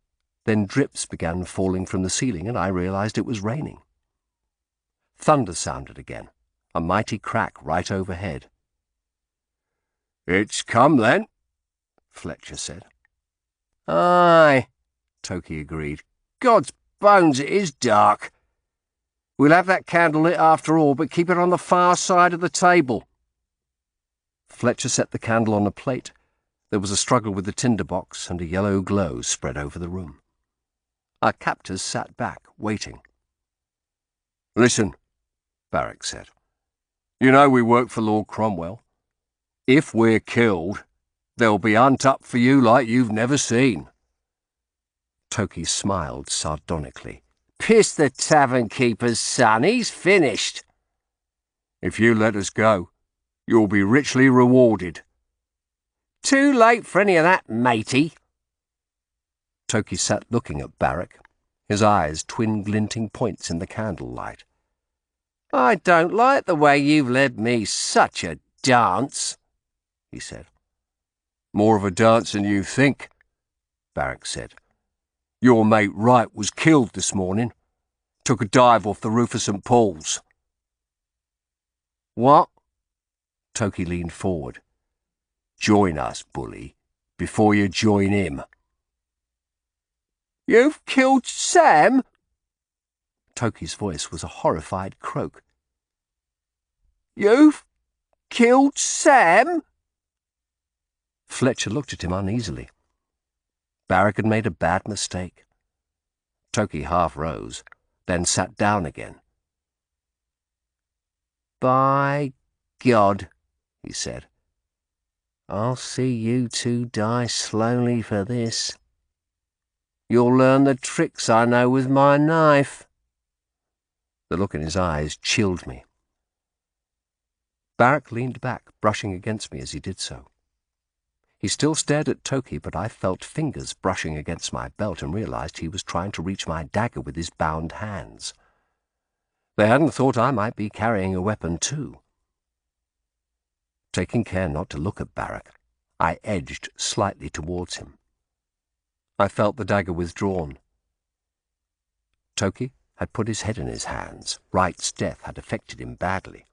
Then drips began falling from the ceiling, and I realized it was raining. Thunder sounded again, a mighty crack right overhead. It's come, then, Fletcher said. Aye, Toki agreed. God's bones, it is dark. We'll have that candle lit after all, but keep it on the far side of the table. Fletcher set the candle on a plate. There was a struggle with the tinderbox, and a yellow glow spread over the room. Our captors sat back, waiting. Listen, Barrack said. You know we work for Lord Cromwell. If we're killed, there'll be hunt up for you like you've never seen. Toki smiled sardonically. Piss the tavern keeper's son, he's finished. If you let us go, you'll be richly rewarded. Too late for any of that, matey. Toki sat looking at Barrack, his eyes twin glinting points in the candlelight. I don't like the way you've led me such a dance, he said. More of a dance than you think, Barrack said. Your mate Wright was killed this morning. Took a dive off the roof of St. Paul's. What? Toki leaned forward. Join us, bully, before you join him. You've killed Sam? Toki's voice was a horrified croak. You've killed Sam? Fletcher looked at him uneasily. Barrack had made a bad mistake. Toki half rose, then sat down again. By God, he said. I'll see you two die slowly for this. You'll learn the tricks I know with my knife. The look in his eyes chilled me. Barrack leaned back, brushing against me as he did so. He still stared at Toki, but I felt fingers brushing against my belt and realized he was trying to reach my dagger with his bound hands. They hadn't thought I might be carrying a weapon too. Taking care not to look at Barrack, I edged slightly towards him. I felt the dagger withdrawn. Toki had put his head in his hands. Wright's death had affected him badly.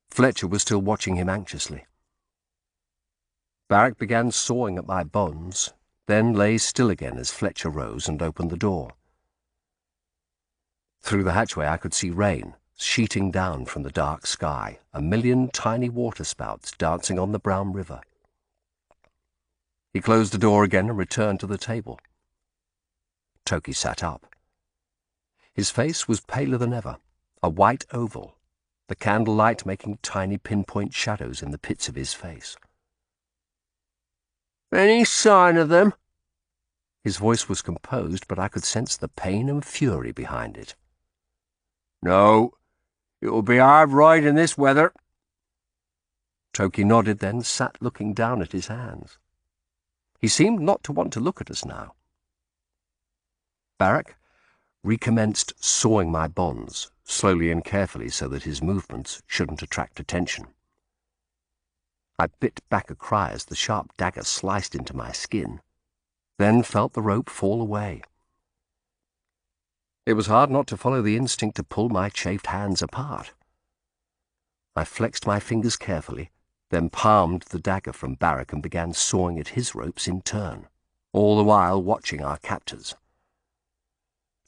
Fletcher was still watching him anxiously. Barrack began sawing at my bonds, then lay still again as Fletcher rose and opened the door. Through the hatchway I could see rain sheeting down from the dark sky, a million tiny waterspouts dancing on the brown river. He closed the door again and returned to the table. Toki sat up. His face was paler than ever, a white oval, the candlelight making tiny pinpoint shadows in the pits of his face. Any sign of them? His voice was composed, but I could sense the pain and fury behind it. No, it'll be hard riding this weather. Toki nodded, then sat looking down at his hands. He seemed not to want to look at us now. Barrack recommenced sawing my bonds, slowly and carefully so that his movements shouldn't attract attention. I bit back a cry as the sharp dagger sliced into my skin, then felt the rope fall away. It was hard not to follow the instinct to pull my chafed hands apart. I flexed my fingers carefully, then palmed the dagger from Barrack and began sawing at his ropes in turn, all the while watching our captors.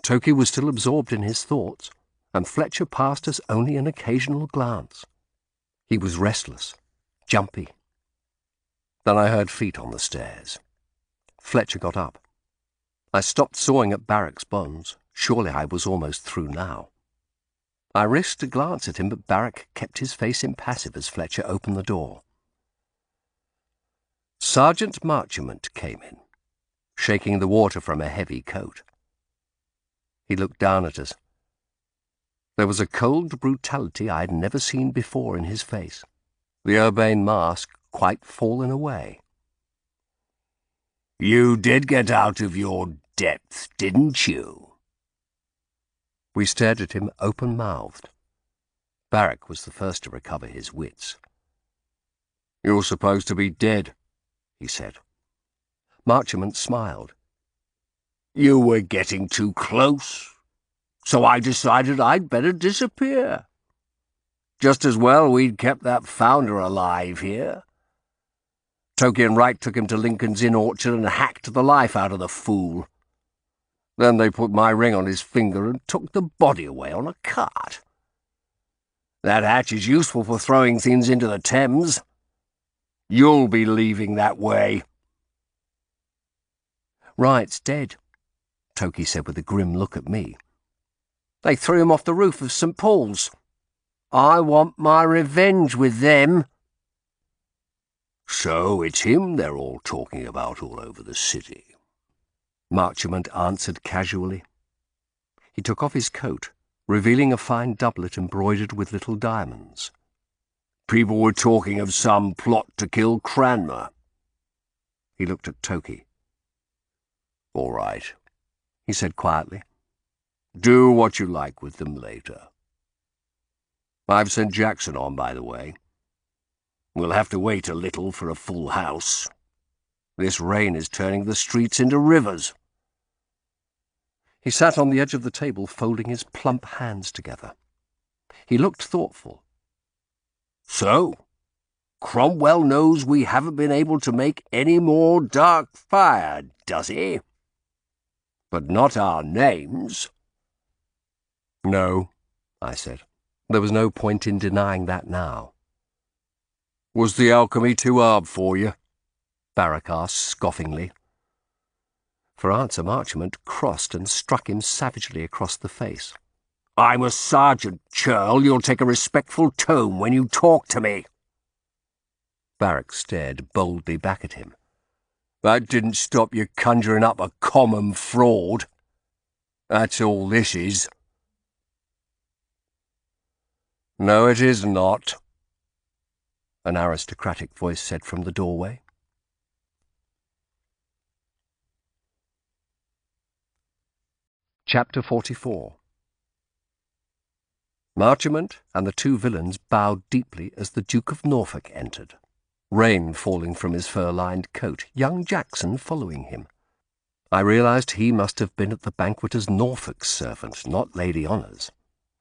Toki was still absorbed in his thoughts, and Fletcher passed us only an occasional glance. He was restless, jumpy. Then I heard feet on the stairs. Fletcher got up. I stopped sawing at Barrack's bonds. Surely I was almost through now. I risked a glance at him, but Barrack kept his face impassive as Fletcher opened the door. Sergeant Marchement came in, shaking the water from a heavy coat. He looked down at us. There was a cold brutality I had never seen before in his face, the urbane mask quite fallen away. "You did get out of your depth, didn't you?" We stared at him open-mouthed. Barrack was the first to recover his wits. "You're supposed to be dead," he said. Marchement smiled. "You were getting too close, so I decided I'd better disappear. Just as well we'd kept that founder alive here. Toki and Wright took him to Lincoln's Inn orchard and hacked the life out of the fool. Then they put my ring on his finger and took the body away on a cart. That hatch is useful for throwing things into the Thames. You'll be leaving that way." "Wright's dead," Toki said with a grim look at me. "They threw him off the roof of St. Paul's. I want my revenge with them." "So it's him they're all talking about all over the city," Marchement answered casually. He took off his coat, revealing a fine doublet embroidered with little diamonds. "People were talking of some plot to kill Cranmer." He looked at Toki. "All right," he said quietly. "Do what you like with them later. I've sent Jackson on, by the way. We'll have to wait a little for a full house. This rain is turning the streets into rivers." He sat on the edge of the table, folding his plump hands together. He looked thoughtful. "So, Cromwell knows we haven't been able to make any more dark fire, does he? But not our names." "No," I said. There was no point in denying that now. "Was the alchemy too hard for you?" Barrack asked scoffingly. For answer, Marchement crossed and struck him savagely across the face. "I'm a sergeant, churl. You'll take a respectful tone when you talk to me." Barrack stared boldly back at him. "That didn't stop you conjuring up a common fraud. That's all this is." "No, it is not," an aristocratic voice said from the doorway. Chapter 44. Marchement and the two villains bowed deeply as the Duke of Norfolk entered, rain falling from his fur-lined coat, young Jackson following him. I realized he must have been at the banquet as Norfolk's servant, not Lady Honour's,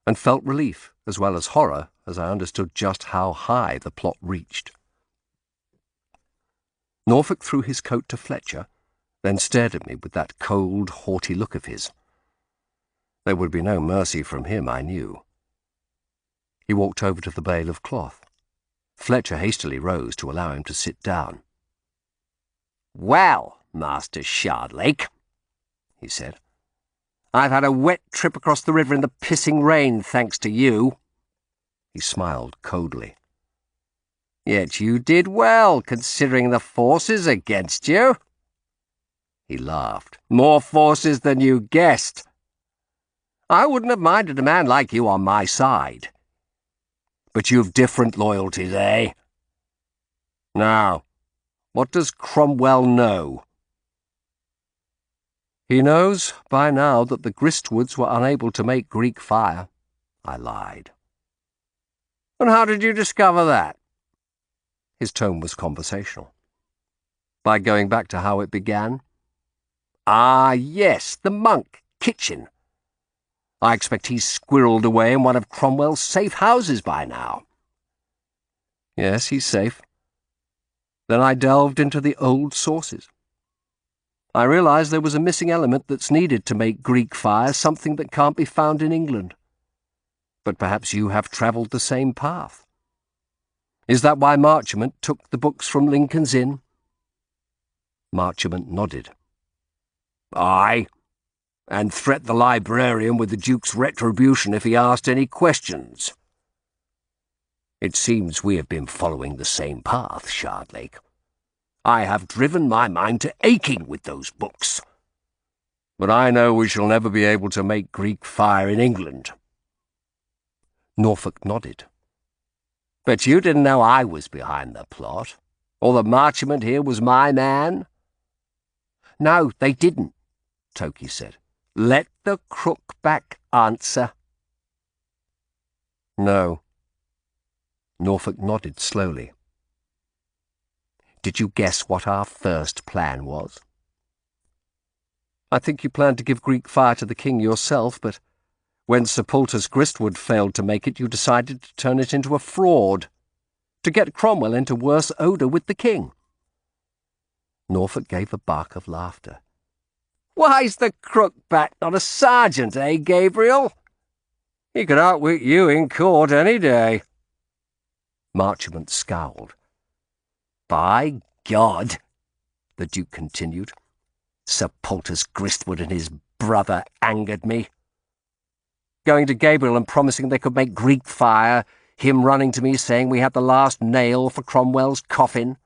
and felt relief as well as horror as I understood just how high the plot reached. Norfolk threw his coat to Fletcher, then stared at me with that cold, haughty look of his. There would be no mercy from him, I knew. He walked over to the bale of cloth. Fletcher hastily rose to allow him to sit down. "Well, Master Shardlake," he said, "I've had a wet trip across the river in the pissing rain, thanks to you." He smiled coldly. "Yet you did well, considering the forces against you." He laughed. "More forces than you guessed. I wouldn't have minded a man like you on my side. But you've different loyalties, eh? Now, what does Cromwell know?" "He knows by now that the Gristwoods were unable to make Greek fire," I lied. "And how did you discover that?" His tone was conversational. "By going back to how it began." "Ah, yes, the monk, Kitchen. I expect he's squirreled away in one of Cromwell's safe houses by now." "Yes, he's safe, Then I delved into the old sources. I realized there was a missing element that's needed to make Greek fire something that can't be found in England. But perhaps you have travelled the same path. Is that why Marchmont took the books from Lincoln's Inn? Marchmont nodded. Aye, and threat the librarian with the Duke's retribution if he asked any questions. It seems we have been following the same path, Shardlake. I have driven my mind to aching with those books. But I know we shall never be able to make Greek fire in England. Norfolk nodded. But you didn't know I was behind the plot, or that Marchmont here was my man? No, they didn't, Toki said. Let the crookback answer. No. Norfolk nodded slowly. Did you guess what our first plan was? I think you planned to give Greek fire to the king yourself, but when Sir Poultice Gristwood failed to make it, you decided to turn it into a fraud, to get Cromwell into worse odour with the king. Norfolk gave a bark of laughter. Why's the crookback not a sergeant, eh, Gabriel? He could outwit you in court any day. Marchmont scowled. By God, the Duke continued, Sir Poultice Gristwood and his brother angered me. Going to Gabriel and promising they could make Greek fire, him running to me saying we had the last nail for Cromwell's coffin.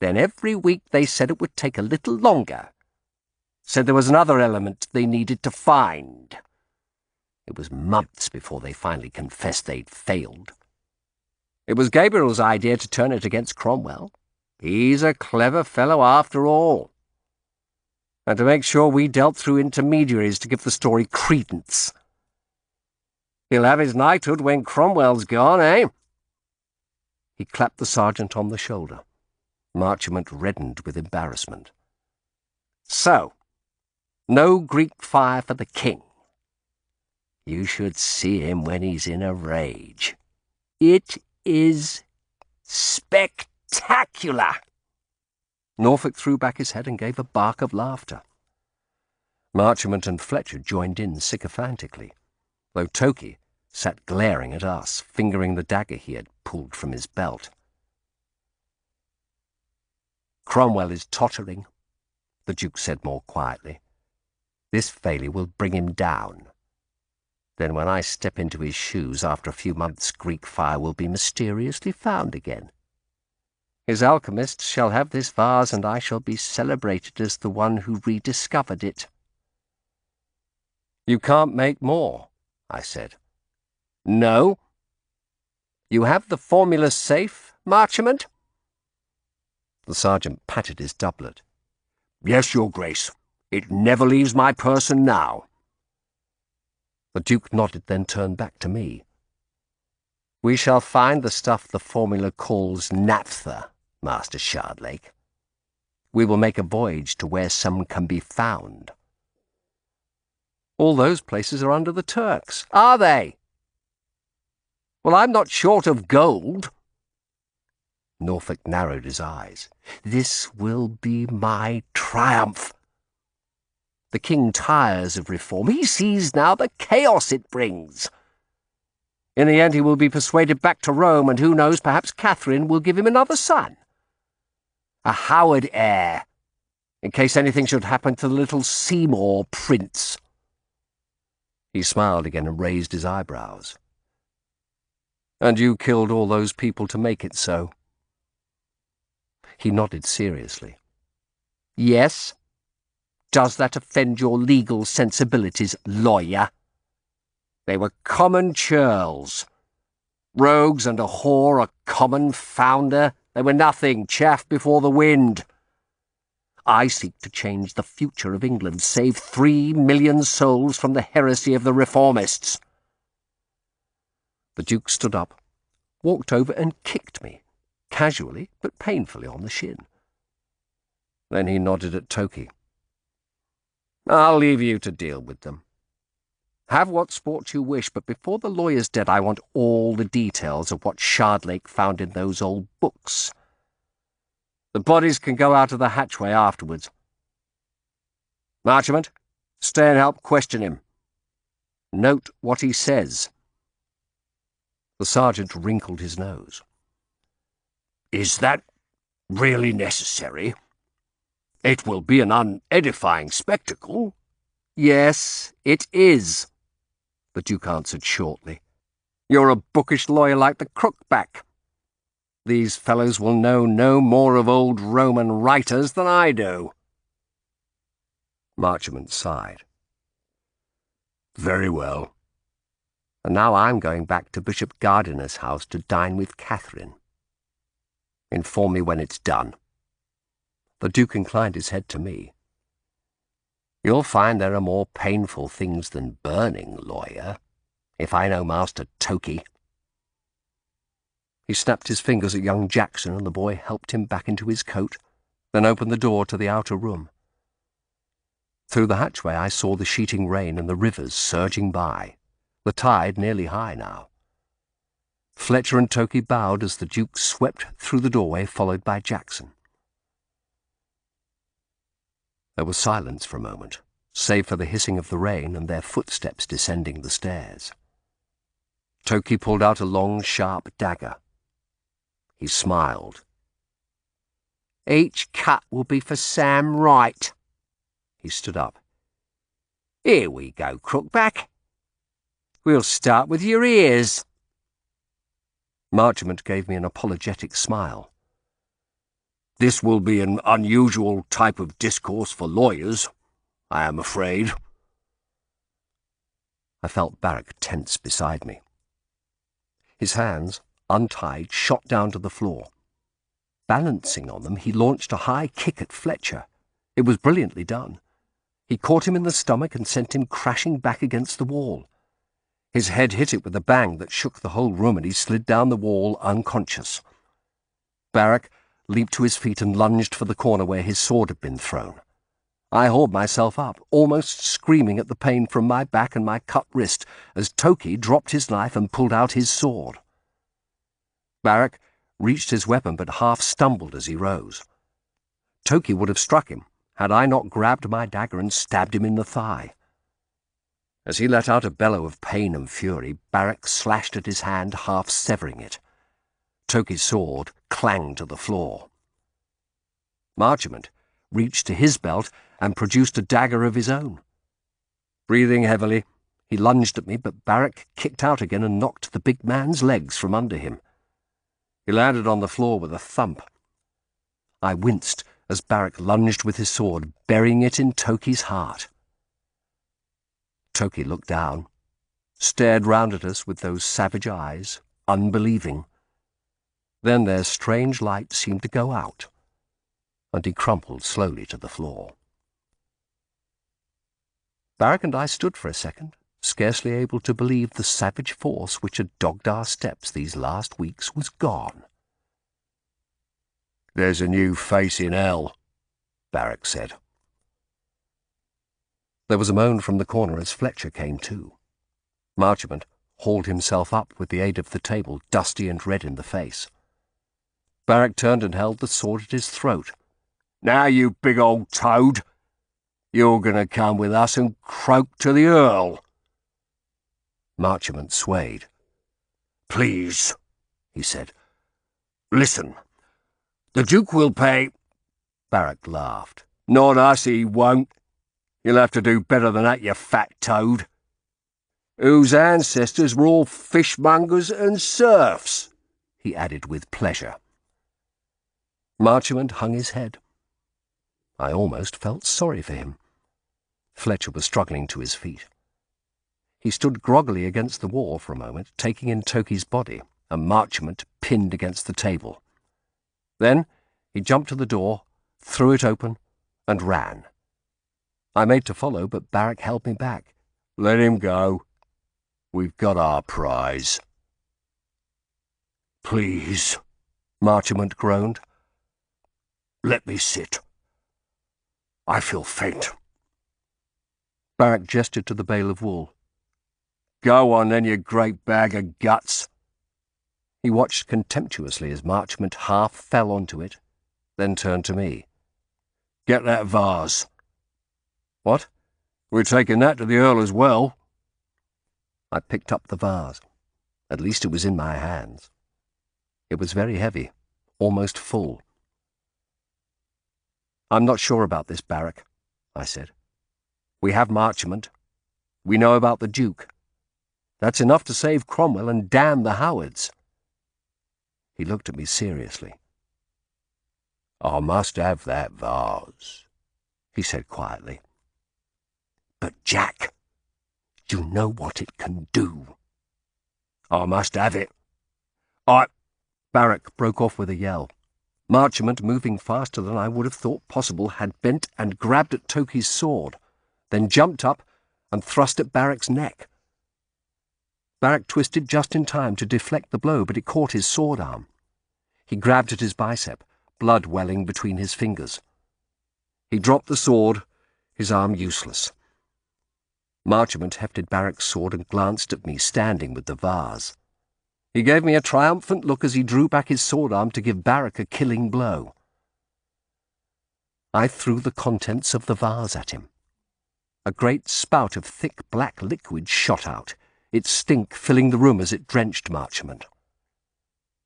Then every week they said it would take a little longer. Said there was another element they needed to find. It was months before they finally confessed they'd failed. It was Gabriel's idea to turn it against Cromwell. He's a clever fellow after all. And to make sure we dealt through intermediaries to give the story credence. He'll have his knighthood when Cromwell's gone, eh? He clapped the sergeant on the shoulder. Marchmont reddened with embarrassment. So, no Greek fire for the king. You should see him when he's in a rage. It is spectacular. Norfolk threw back his head and gave a bark of laughter. Marchmont and Fletcher joined in sycophantically, though Toki sat glaring at us, fingering the dagger he had pulled from his belt. Cromwell is tottering, the Duke said more quietly. This failure will bring him down. Then when I step into his shoes after a few months, Greek fire will be mysteriously found again. His alchemists shall have this vase, and I shall be celebrated as the one who rediscovered it. You can't make more, I said. No. You have the formula safe, Marchmont? The sergeant patted his doublet. Yes, Your Grace. It never leaves my person now. The Duke nodded, then turned back to me. We shall find the stuff the formula calls naphtha, Master Shardlake. We will make a voyage to where some can be found. All those places are under the Turks. Are they? Well, I'm not short of gold. Norfolk narrowed his eyes. This will be my triumph. The king tires of reform. He sees now the chaos it brings. In the end, he will be persuaded back to Rome, and who knows, perhaps Catherine will give him another son. A Howard heir, in case anything should happen to the little Seymour prince. He smiled again and raised his eyebrows. And you killed all those people to make it so? He nodded seriously. Yes. Does that offend your legal sensibilities, lawyer? They were common churls. Rogues and a whore, a common founder. They were nothing, chaff before the wind. I seek to change the future of England, save 3 million souls from the heresy of the reformists. The Duke stood up, walked over and kicked me, casually but painfully on the shin. Then he nodded at Toki. I'll leave you to deal with them. Have what sport you wish, but before the lawyer's dead, I want all the details of what Shardlake found in those old books. The bodies can go out of the hatchway afterwards. Marchment, stay and help question him. Note what he says. The sergeant wrinkled his nose. Is that really necessary? It will be an unedifying spectacle. Yes, it is, the Duke answered shortly. You're a bookish lawyer like the Crookback. These fellows will know no more of old Roman writers than I do. Marchment sighed. Very well. And now I'm going back to Bishop Gardiner's house to dine with Catherine. Inform me when it's done. The Duke inclined his head to me. You'll find there are more painful things than burning, lawyer, if I know Master Toki. He snapped his fingers at young Jackson, and the boy helped him back into his coat, then opened the door to the outer room. Through the hatchway I saw the sheeting rain and the rivers surging by, the tide nearly high now. Fletcher and Toki bowed as the Duke swept through the doorway, followed by Jackson. There was silence for a moment, save for the hissing of the rain and their footsteps descending the stairs. Toki pulled out a long, sharp dagger. He smiled. Each cut will be for Sam Wright. He stood up. Here we go, Crookback. We'll start with your ears. Marchment gave me an apologetic smile. This will be an unusual type of discourse for lawyers, I am afraid. I felt Barrack tense beside me. His hands, untied, shot down to the floor. Balancing on them, he launched a high kick at Fletcher. It was brilliantly done. He caught him in the stomach and sent him crashing back against the wall. His head hit it with a bang that shook the whole room, and he slid down the wall unconscious. Barrack leaped to his feet and lunged for the corner where his sword had been thrown. I hauled myself up, almost screaming at the pain from my back and my cut wrist, as Toki dropped his knife and pulled out his sword. Barrack reached his weapon but half stumbled as he rose. Toki would have struck him had I not grabbed my dagger and stabbed him in the thigh. As he let out a bellow of pain and fury, Barrack slashed at his hand, half severing it. Toki's sword clanged to the floor. Marchment reached to his belt and produced a dagger of his own. Breathing heavily, he lunged at me, but Barrack kicked out again and knocked the big man's legs from under him. He landed on the floor with a thump. I winced as Barrack lunged with his sword, burying it in Toki's heart. Toki looked down, stared round at us with those savage eyes, unbelieving. Then their strange light seemed to go out, and he crumpled slowly to the floor. Barrack and I stood for a second, scarcely able to believe the savage force which had dogged our steps these last weeks was gone. There's a new face in hell, Barrack said. There was a moan from the corner as Fletcher came to. Marchment hauled himself up with the aid of the table, dusty and red in the face. Barrack turned and held the sword at his throat. Now, you big old toad, you're going to come with us and croak to the Earl. Marchment swayed. Please, he said. Listen, the Duke will pay... Barrack laughed. Not us, he won't. You'll have to do better than that, you fat toad. Whose ancestors were all fishmongers and serfs, he added with pleasure. Marchment hung his head. I almost felt sorry for him. Fletcher was struggling to his feet. He stood groggily against the wall for a moment, taking in Toki's body, and Marchment pinned against the table. Then he jumped to the door, threw it open, and ran. I made to follow, but Barrack held me back. Let him go. We've got our prize. Please, Marchment groaned. Let me sit. I feel faint. Barrack gestured to the bale of wool. Go on then, you great bag of guts. He watched contemptuously as Marchment half fell onto it, then turned to me. Get that vase. What? We're taking that to the Earl as well. I picked up the vase. At least it was in my hands. It was very heavy, almost full. I'm not sure about this, Barrack, I said. We have Marchmont. We know about the Duke. That's enough to save Cromwell and damn the Howards. He looked at me seriously. I must have that vase, he said quietly. But, Jack, you know what it can do. I must have it. Barrack broke off with a yell. Marchmont, moving faster than I would have thought possible, had bent and grabbed at Toki's sword, then jumped up and thrust at Barrack's neck. Barrack twisted just in time to deflect the blow, but it caught his sword arm. He grabbed at his bicep, blood welling between his fingers. He dropped the sword, his arm useless. Marchmont hefted Barrack's sword and glanced at me, standing with the vase. He gave me a triumphant look as he drew back his sword arm to give Barrack a killing blow. I threw the contents of the vase at him. A great spout of thick black liquid shot out, its stink filling the room as it drenched Marchmont.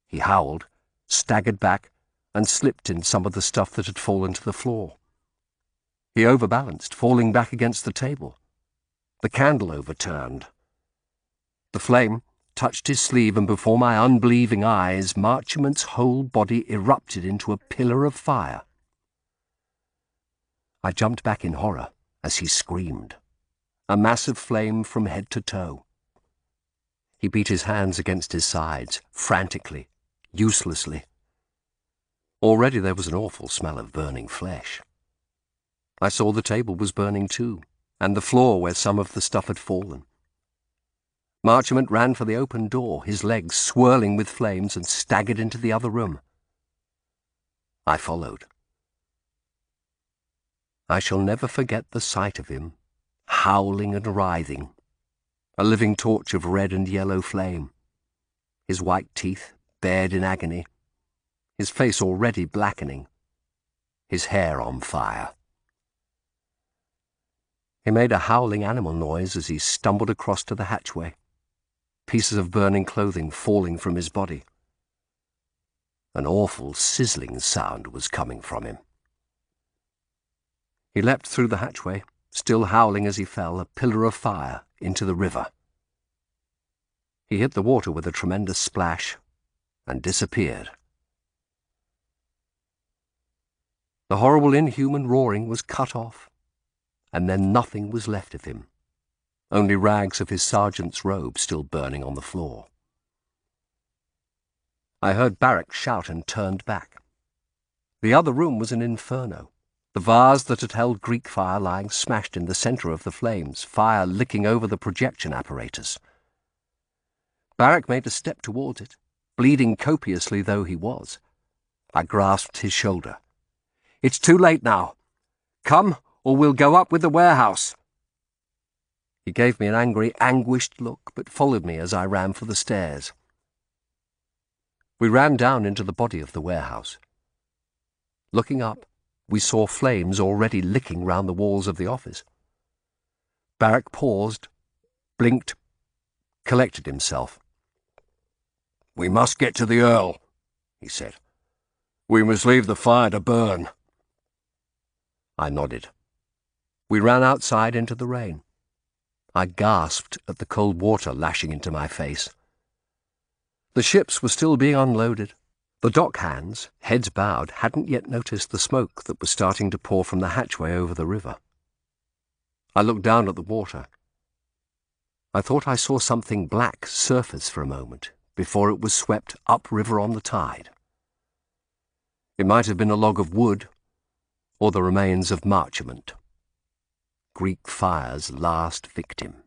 He howled, staggered back, and slipped in some of the stuff that had fallen to the floor. He overbalanced, falling back against the table. The candle overturned. The flame touched his sleeve, and before my unbelieving eyes, Marchmont's whole body erupted into a pillar of fire. I jumped back in horror as he screamed, a mass of flame from head to toe. He beat his hands against his sides, frantically, uselessly. Already there was an awful smell of burning flesh. I saw the table was burning too, and the floor where some of the stuff had fallen. Marchmont ran for the open door, his legs swirling with flames, and staggered into the other room. I followed. I shall never forget the sight of him, howling and writhing, a living torch of red and yellow flame, his white teeth bared in agony, his face already blackening, his hair on fire. He made a howling animal noise as he stumbled across to the hatchway, pieces of burning clothing falling from his body. An awful sizzling sound was coming from him. He leapt through the hatchway, still howling as he fell, a pillar of fire, into the river. He hit the water with a tremendous splash and disappeared. The horrible inhuman roaring was cut off, and then nothing was left of him. Only rags of his sergeant's robe still burning on the floor. I heard Barrack shout and turned back. The other room was an inferno, the vase that had held Greek fire lying smashed in the centre of the flames, fire licking over the projection apparatus. Barrack made a step towards it, bleeding copiously though he was. I grasped his shoulder. "It's too late now. Come, or we'll go up with the warehouse." He gave me an angry, anguished look, but followed me as I ran for the stairs. We ran down into the body of the warehouse. Looking up, we saw flames already licking round the walls of the office. Barrack paused, blinked, collected himself. "We must get to the Earl," he said. "We must leave the fire to burn." I nodded. We ran outside into the rain. I gasped at the cold water lashing into my face. The ships were still being unloaded. The dock hands, heads bowed, hadn't yet noticed the smoke that was starting to pour from the hatchway over the river. I looked down at the water. I thought I saw something black surface for a moment before it was swept upriver on the tide. It might have been a log of wood or the remains of Marchmont, Greek fire's last victim.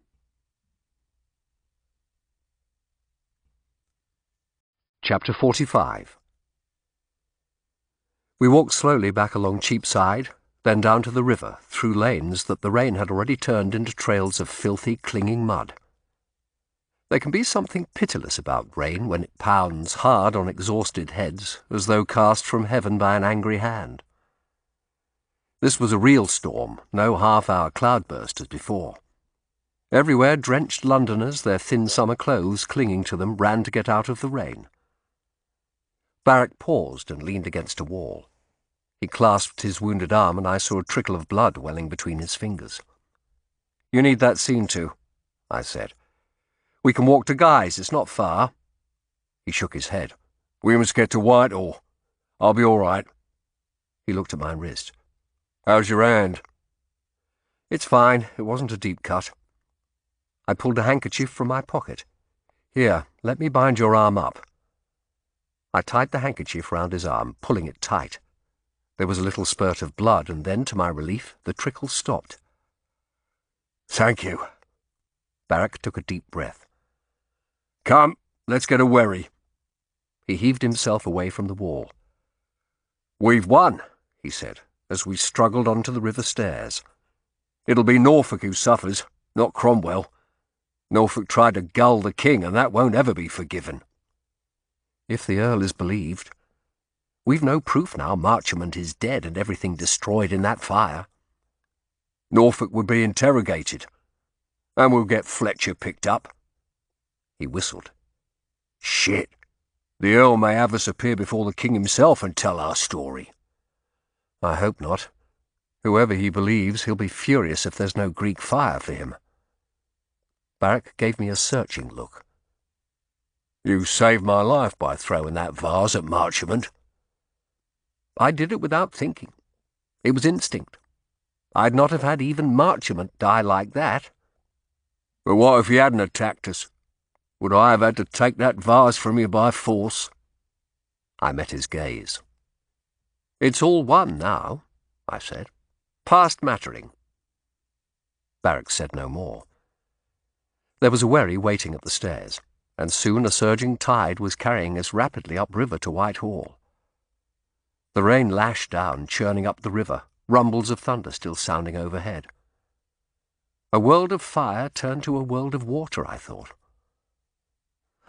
Chapter 45. We walked slowly back along Cheapside, then down to the river, through lanes that the rain had already turned into trails of filthy, clinging mud. There can be something pitiless about rain when it pounds hard on exhausted heads, as though cast from heaven by an angry hand. This was a real storm, no half-hour cloudburst as before. Everywhere drenched Londoners, their thin summer clothes clinging to them, ran to get out of the rain. Barrack paused and leaned against a wall. He clasped his wounded arm, and I saw a trickle of blood welling between his fingers. "You need that seen to," I said. "We can walk to Guy's, it's not far." He shook his head. "We must get to Whitehall. I'll be all right." He looked at my wrist. "How's your hand?" "It's fine. It wasn't a deep cut." I pulled a handkerchief from my pocket. "Here, let me bind your arm up." I tied the handkerchief round his arm, pulling it tight. There was a little spurt of blood, and then, to my relief, the trickle stopped. "Thank you." Barrack took a deep breath. "Come, let's get a wherry." He heaved himself away from the wall. "We've won," he said, as we struggled onto the river stairs. "It'll be Norfolk who suffers, not Cromwell. Norfolk tried to gull the king, and that won't ever be forgiven." "If the Earl is believed. We've no proof now Marchmont is dead and everything destroyed in that fire." "Norfolk would be interrogated, and we'll get Fletcher picked up." He whistled. "Shit! The Earl may have us appear before the king himself and tell our story." "I hope not. Whoever he believes, he'll be furious if there's no Greek fire for him." Barrack gave me a searching look. "You saved my life by throwing that vase at Marchmont." "I did it without thinking. It was instinct. I'd not have had even Marchmont die like that." "But what if he hadn't attacked us? Would I have had to take that vase from you by force?" I met his gaze. "It's all one now," I said. "Past mattering." Barrack said no more. There was a wherry waiting at the stairs, and soon a surging tide was carrying us rapidly upriver to Whitehall. The rain lashed down, churning up the river, rumbles of thunder still sounding overhead. A world of fire turned to a world of water, I thought.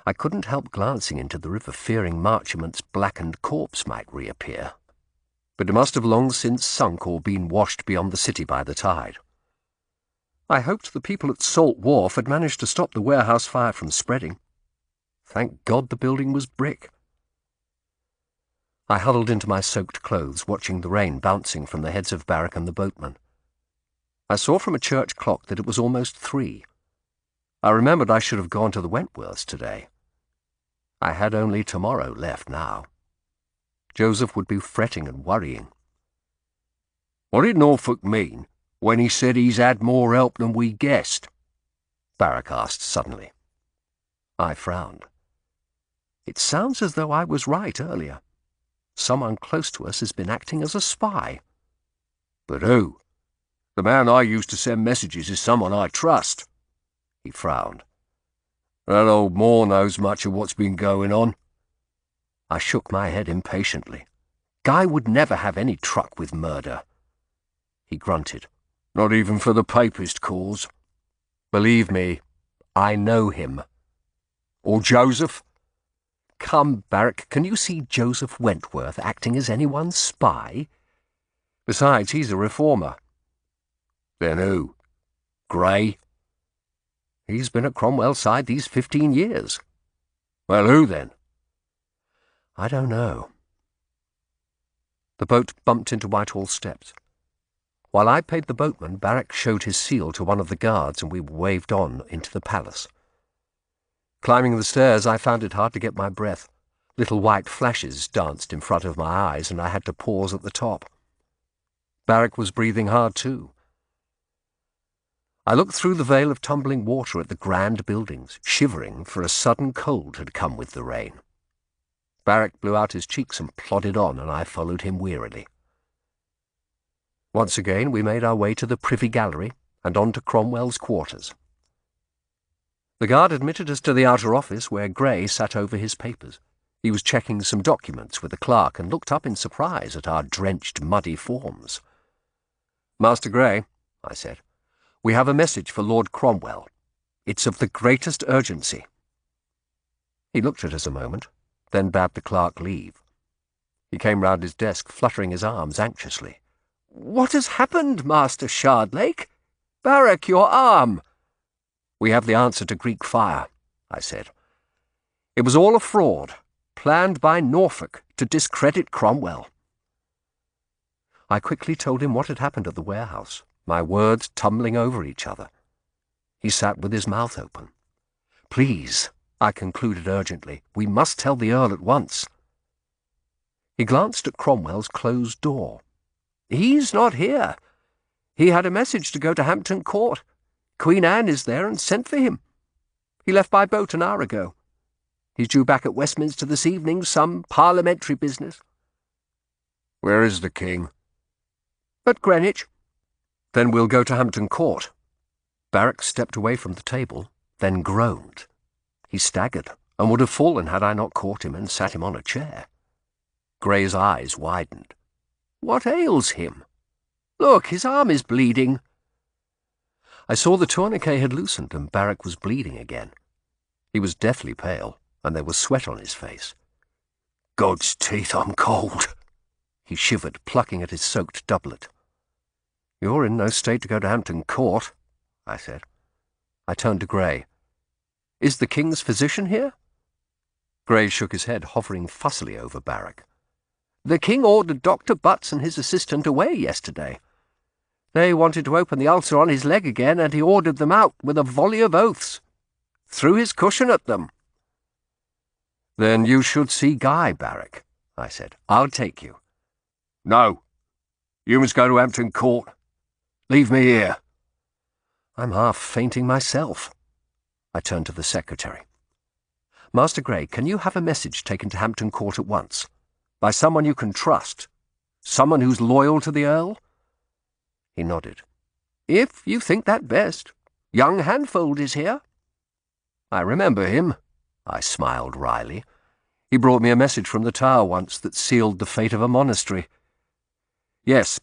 I couldn't help glancing into the river, fearing Marchmont's blackened corpse might reappear. But it must have long since sunk or been washed beyond the city by the tide. I hoped the people at Salt Wharf had managed to stop the warehouse fire from spreading. Thank God the building was brick. I huddled into my soaked clothes, watching the rain bouncing from the heads of Barrack and the boatman. I saw from a church clock that it was almost 3. I remembered I should have gone to the Wentworths today. I had only tomorrow left now. Joseph would be fretting and worrying. "What did Norfolk mean when he said he's had more help than we guessed?" Barrack asked suddenly. I frowned. It sounds as though I was right earlier. Someone close to us has been acting as a spy. "But who? The man I used to send messages is someone I trust." He frowned. "That old Moore knows much of what's been going on." I shook my head impatiently. Guy would never have any truck with murder. He grunted. "Not even for the papist cause." "Believe me, I know him." "Or Joseph?" "Come, Barrack, can you see Joseph Wentworth acting as anyone's spy? Besides, he's a reformer." "Then who? Grey?" "He's been at Cromwell's side these 15 years. "Well, who then?" "I don't know." The boat bumped into Whitehall steps. While I paid the boatman, Barrack showed his seal to one of the guards, and we waved on into the palace. Climbing the stairs, I found it hard to get my breath. Little white flashes danced in front of my eyes, and I had to pause at the top. Barrack was breathing hard too. I looked through the veil of tumbling water at the grand buildings, shivering, for a sudden cold had come with the rain. Barrack blew out his cheeks and plodded on, and I followed him wearily. Once again we made our way to the Privy Gallery and on to Cromwell's quarters. The guard admitted us to the outer office, where Grey sat over his papers. He was checking some documents with the clerk and looked up in surprise at our drenched, muddy forms. "Master Grey," I said, "we have a message for Lord Cromwell. It's of the greatest urgency." He looked at us a moment, then bade the clerk leave. He came round his desk, fluttering his arms anxiously. "What has happened, Master Shardlake? Barrack, your arm!" "We have the answer to Greek fire," I said. "It was all a fraud, planned by Norfolk to discredit Cromwell." I quickly told him what had happened at the warehouse, my words tumbling over each other. He sat with his mouth open. "Please," I concluded urgently, "we must tell the Earl at once." He glanced at Cromwell's closed door. "He's not here. He had a message to go to Hampton Court. Queen Anne is there and sent for him. He left by boat an hour ago. He's due back at Westminster this evening, some parliamentary business." "Where is the king?" "At Greenwich." "Then we'll go to Hampton Court." Barrack stepped away from the table, then groaned. He staggered, and would have fallen had I not caught him and sat him on a chair. Grey's eyes widened. "What ails him? Look, his arm is bleeding." I saw the tourniquet had loosened and Barrack was bleeding again. He was deathly pale, and there was sweat on his face. "God's teeth, I'm cold." He shivered, plucking at his soaked doublet. "You're in no state to go to Hampton Court," I said. I turned to Grey. "Is the King's physician here?" Grey shook his head, hovering fussily over Barrack. "The King ordered Dr. Butts and his assistant away yesterday. They wanted to open the ulcer on his leg again, and he ordered them out with a volley of oaths. Threw his cushion at them." "Then you should see Guy, Barrack," I said. "I'll take you." "No. You must go to Hampton Court. Leave me here." I'm half fainting myself. I turned to the secretary. "Master Grey, can you have a message taken to Hampton Court at once? By someone you can trust? Someone who's loyal to the Earl?" He nodded. "If you think that best. Young Handfold is here." "I remember him," I smiled wryly. "He brought me a message from the Tower once that sealed the fate of a monastery. Yes,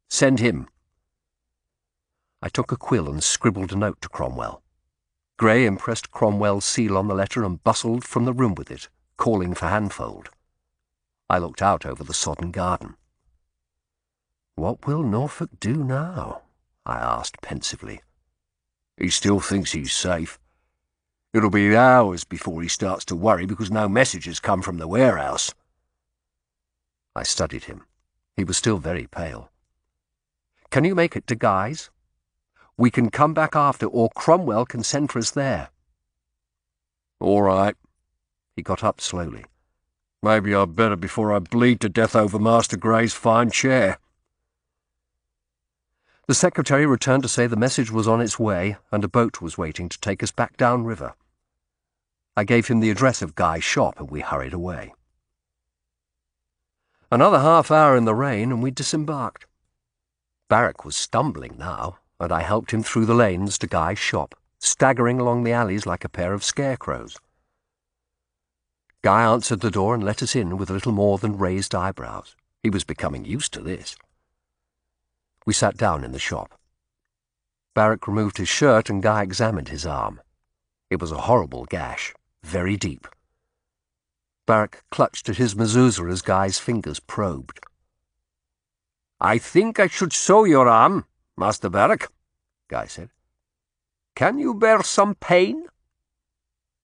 send him." I took a quill and scribbled a note to Cromwell. Grey impressed Cromwell's seal on the letter and bustled from the room with it, calling for Handfold. I looked out over the sodden garden. "What will Norfolk do now?" I asked pensively. "He still thinks he's safe. It'll be hours before he starts to worry because no message has come from the warehouse." I studied him. He was still very pale. "Can you make it to Guy's? We can come back after, or Cromwell can send for us there." "All right." He got up slowly. "Maybe I'd better before I bleed to death over Master Grey's fine chair." The secretary returned to say the message was on its way and a boat was waiting to take us back downriver. I gave him the address of Guy's shop and we hurried away. Another half-hour in the rain and we disembarked. Barrack was stumbling now, and I helped him through the lanes to Guy's shop, staggering along the alleys like a pair of scarecrows. Guy answered the door and let us in with little more than raised eyebrows. He was becoming used to this. We sat down in the shop. Barrack removed his shirt and Guy examined his arm. It was a horrible gash, very deep. Barrack clutched at his mezuzah as Guy's fingers probed. "I think I should sew your arm, Master Barrack," Guy said. "Can you bear some pain?"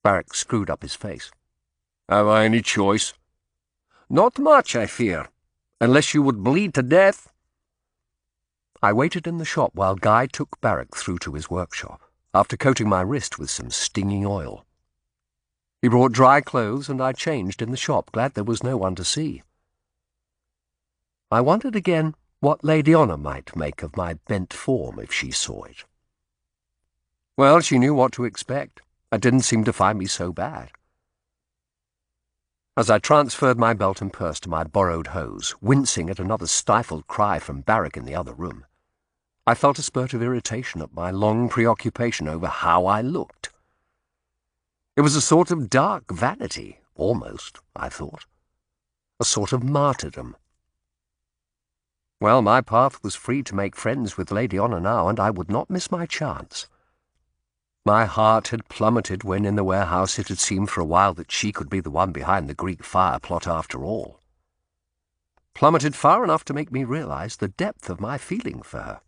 Barrack screwed up his face. "Have I any choice?" "Not much, I fear, unless you would bleed to death." I waited in the shop while Guy took Barrack through to his workshop, after coating my wrist with some stinging oil. He brought dry clothes and I changed in the shop, glad there was no one to see. I wondered again what Lady Honour might make of my bent form if she saw it. Well, she knew what to expect, and didn't seem to find me so bad. As I transferred my belt and purse to my borrowed hose, wincing at another stifled cry from Barrack in the other room, I felt a spurt of irritation at my long preoccupation over how I looked. It was a sort of dark vanity, almost, I thought. A sort of martyrdom. Well, my path was free to make friends with Lady Honour now, and I would not miss my chance. My heart had plummeted when in the warehouse it had seemed for a while that she could be the one behind the Greek fire plot after all. Plummeted far enough to make me realize the depth of my feeling for her.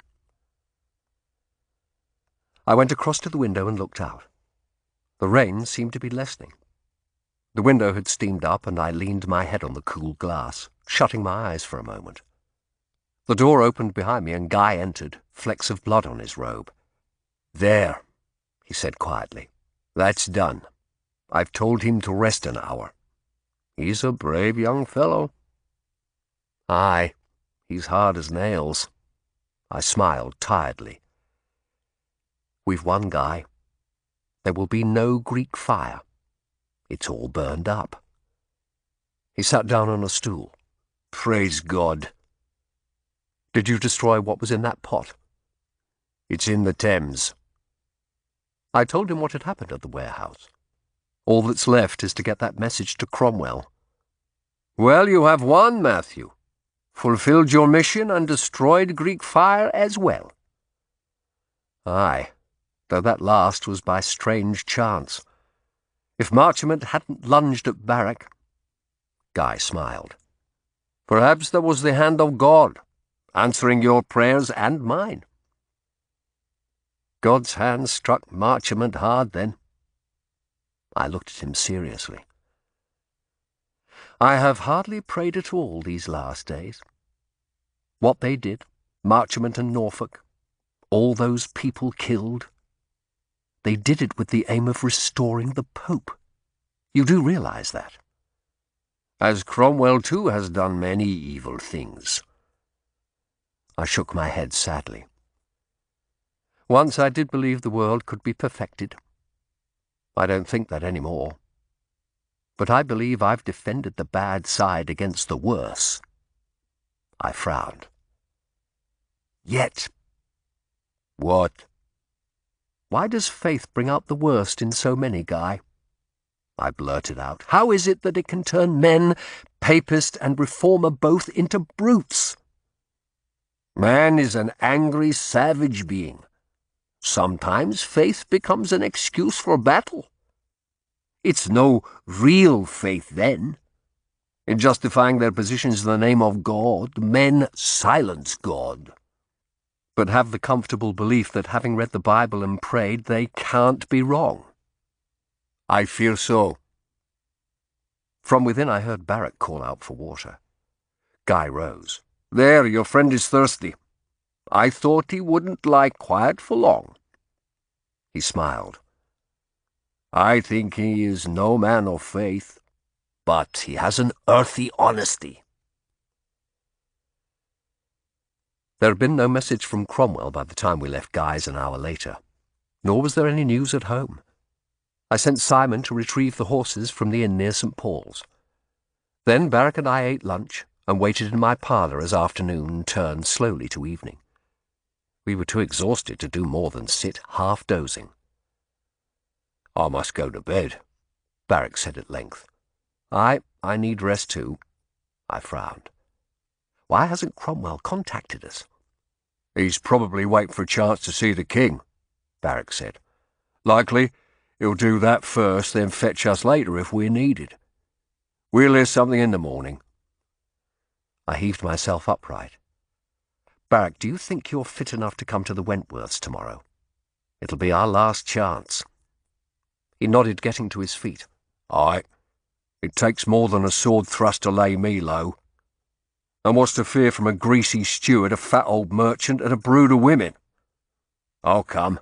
I went across to the window and looked out. The rain seemed to be lessening. The window had steamed up, and I leaned my head on the cool glass, shutting my eyes for a moment. The door opened behind me, and Guy entered, flecks of blood on his robe. "There," he said quietly. "that's done. I've told him to rest an hour. He's a brave young fellow." "Aye, he's hard as nails." I smiled tiredly. "We've won, Guy. There will be no Greek fire. It's all burned up." He sat down on a stool. "Praise God." "Did you destroy what was in that pot?" "It's in the Thames." I told him what had happened at the warehouse. All that's left is to get that message to Cromwell. "Well, you have won, Matthew. Fulfilled your mission and destroyed Greek fire as well." "Aye, though that last was by strange chance. If Marchmont hadn't lunged at Barrack—" Guy smiled. "Perhaps there was the hand of God, answering your prayers and mine." "God's hand struck Marchmont hard, then." I looked at him seriously. "I have hardly prayed at all these last days. What they did, Marchmont and Norfolk, all those people killed, they did it with the aim of restoring the Pope. You do realize that?" "As Cromwell too has done many evil things." I shook my head sadly. "Once I did believe the world could be perfected. I don't think that any more. But I believe I've defended the bad side against the worse." I frowned. "Yet." "What?" "Why does faith bring out the worst in so many, Guy?" I blurted out. "How is it that it can turn men, papist and reformer both, into brutes?" "Man is an angry, savage being. Sometimes faith becomes an excuse for battle. It's no real faith then. In justifying their positions in the name of God, men silence God." "But have the comfortable belief that having read the Bible and prayed, they can't be wrong." "I fear so." From within I heard Barrack call out for water. Guy rose. "There, your friend is thirsty. I thought he wouldn't lie quiet for long." He smiled. "I think he is no man of faith, but he has an earthy honesty." There had been no message from Cromwell by the time we left Guy's an hour later, nor was there any news at home. I sent Simon to retrieve the horses from the inn near St. Paul's. Then Barrack and I ate lunch and waited in my parlour as afternoon turned slowly to evening. We were too exhausted to do more than sit half-dozing. "I must go to bed," Barrack said at length. I need rest too." I frowned. "Why hasn't Cromwell contacted us?" "He's probably waiting for a chance to see the king," Barrack said. "Likely he'll do that first, then fetch us later if we're needed. We'll hear something in the morning." I heaved myself upright. "Barrack, do you think you're fit enough to come to the Wentworths tomorrow? It'll be our last chance." He nodded, getting to his feet. "Aye. It takes more than a sword thrust to lay me low. And what's to fear from a greasy steward, a fat old merchant, and a brood of women? I'll come.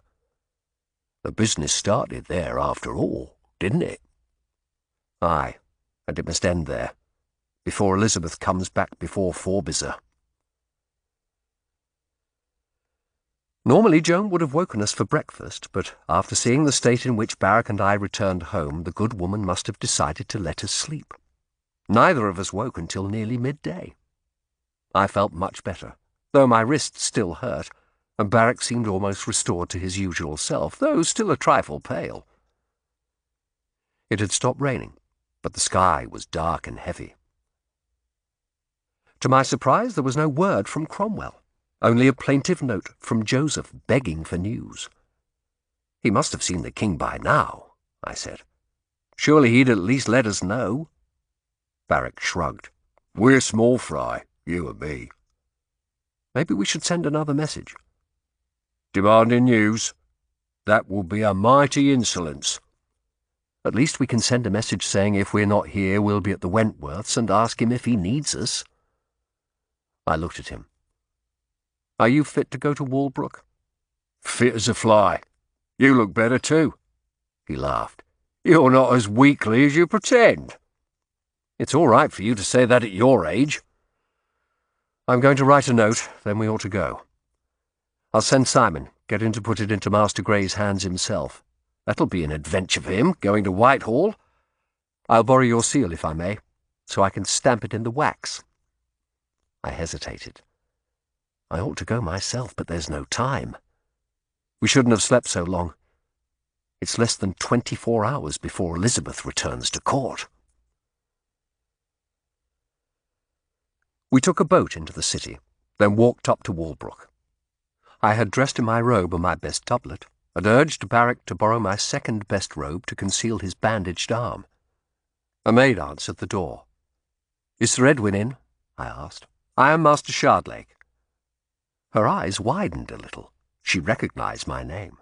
The business started there after all, didn't it?" "Aye, and it must end there, before Elizabeth comes back before Forbizer." Normally Joan would have woken us for breakfast, but after seeing the state in which Barrack and I returned home, the good woman must have decided to let us sleep. Neither of us woke until nearly midday. I felt much better, though my wrist still hurt, and Barrack seemed almost restored to his usual self, though still a trifle pale. It had stopped raining, but the sky was dark and heavy. To my surprise, there was no word from Cromwell, only a plaintive note from Joseph begging for news. He must have seen the king by now, I said. Surely he'd at least let us know. Barrack shrugged. We're small fry, you and me. Maybe we should send another message. Demanding news? That will be a mighty insolence. At least we can send a message saying if we're not here, we'll be at the Wentworths and ask him if he needs us. I looked at him. Are you fit to go to Walbrook? Fit as a fly. You look better too. He laughed. You're not as weakly as you pretend. It's all right for you to say that at your age. I'm going to write a note, then we ought to go. I'll send Simon, get him to put it into Master Grey's hands himself. That'll be an adventure for him, going to Whitehall. I'll borrow your seal, if I may, so I can stamp it in the wax. I hesitated. I ought to go myself, but there's no time. We shouldn't have slept so long. It's less than 24 hours before Elizabeth returns to court. We took a boat into the city, then walked up to Walbrook. I had dressed in my robe and my best doublet, and urged Barrack to borrow my second-best robe to conceal his bandaged arm. A maid answered the door. "Is Sir Edwin in?" I asked. "I am Master Shardlake." Her eyes widened a little. She recognized my name.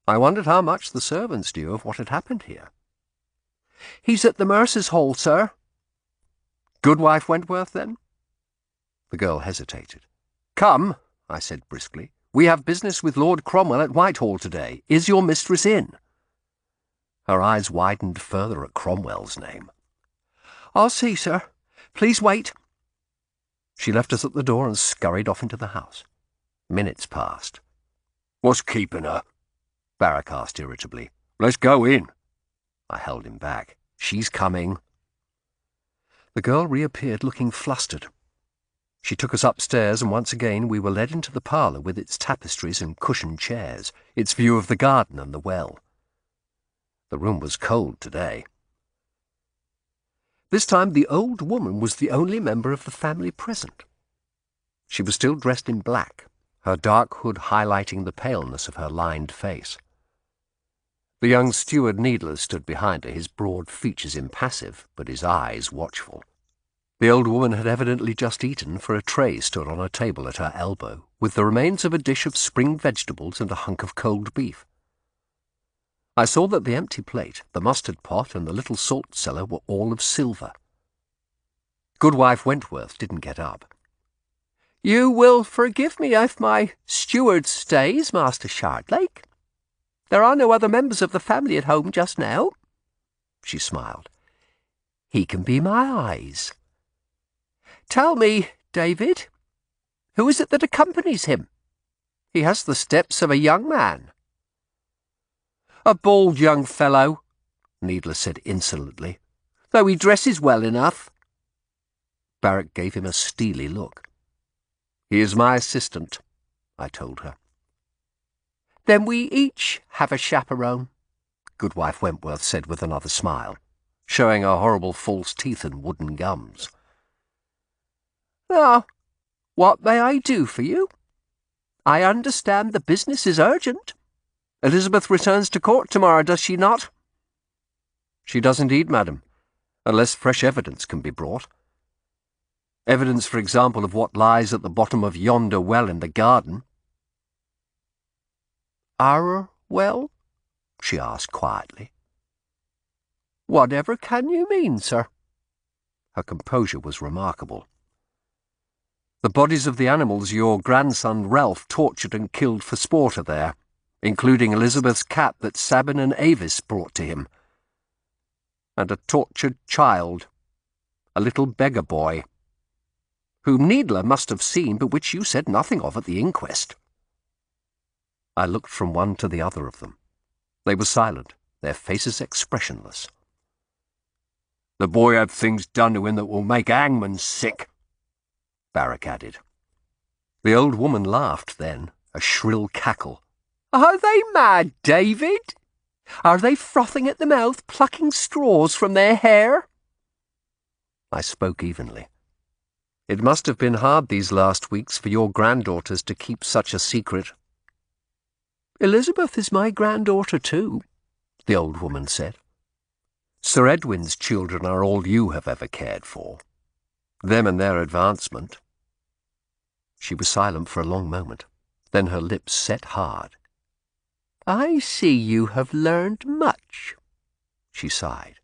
I wondered how much the servants knew of what had happened here. "He's at the Mercer's Hall, sir." "Goodwife Wentworth, then?" The girl hesitated. "Come," I said briskly. "We have business with Lord Cromwell at Whitehall today. Is your mistress in?" Her eyes widened further at Cromwell's name. "I'll see, sir. Please wait." She left us at the door and scurried off into the house. Minutes passed. "What's keeping her?" Barrack asked irritably. "Let's go in." I held him back. "She's coming." The girl reappeared looking flustered. She took us upstairs, and once again we were led into the parlour with its tapestries and cushioned chairs, its view of the garden and the well. The room was cold today. This time the old woman was the only member of the family present. She was still dressed in black, her dark hood highlighting the paleness of her lined face. The young steward Needler stood behind her, his broad features impassive, but his eyes watchful. The old woman had evidently just eaten, for a tray stood on a table at her elbow, with the remains of a dish of spring vegetables and a hunk of cold beef. I saw that the empty plate, the mustard pot, and the little salt cellar were all of silver. Goodwife Wentworth didn't get up. "You will forgive me if my steward stays, Master Shardlake. There are no other members of the family at home just now." She smiled. "He can be my eyes. Tell me, David, who is it that accompanies him? He has the steps of a young man." "A bald young fellow," Needler said insolently, "though he dresses well enough." Barrack gave him a steely look. "He is my assistant," I told her. "Then we each have a chaperone," Goodwife Wentworth said with another smile, showing her horrible false teeth and wooden gums. "Now, what may I do for you? I understand the business is urgent. Elizabeth returns to court tomorrow, does she not?" "She does indeed, madam, unless fresh evidence can be brought. Evidence, for example, of what lies at the bottom of yonder well in the garden." "Our well?" she asked quietly. "Whatever can you mean, sir?" Her composure was remarkable. "The bodies of the animals your grandson Ralph tortured and killed for sport are there, including Elizabeth's cat that Sabin and Avis brought to him. And a tortured child, a little beggar boy, whom Needler must have seen, but which you said nothing of at the inquest." I looked from one to the other of them. They were silent, their faces expressionless. "The boy had things done to him that will make hangmen sick," Barrack added. The old woman laughed then, a shrill cackle. "Are they mad, David? Are they frothing at the mouth, plucking straws from their hair?" I spoke evenly. "It must have been hard these last weeks for your granddaughters to keep such a secret." Elizabeth is my granddaughter too, the old woman said. Sir Edwin's children are all you have ever cared for. Them and their advancement. She was silent for a long moment. Then her lips set hard. I see you have learned much, she sighed.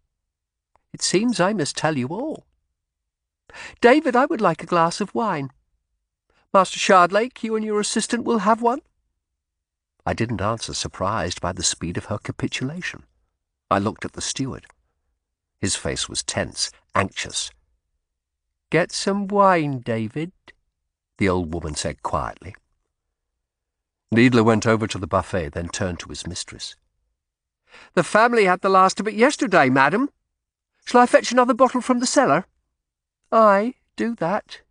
It seems I must tell you all. David, I would like a glass of wine. Master Shardlake, you and your assistant will have one? I didn't answer, surprised by the speed of her capitulation. I looked at the steward. His face was tense, anxious. Get some wine, David, the old woman said quietly. Needler went over to the buffet, then turned to his mistress. The family had the last of it yesterday, madam. Shall I fetch another bottle from the cellar? Aye, do that.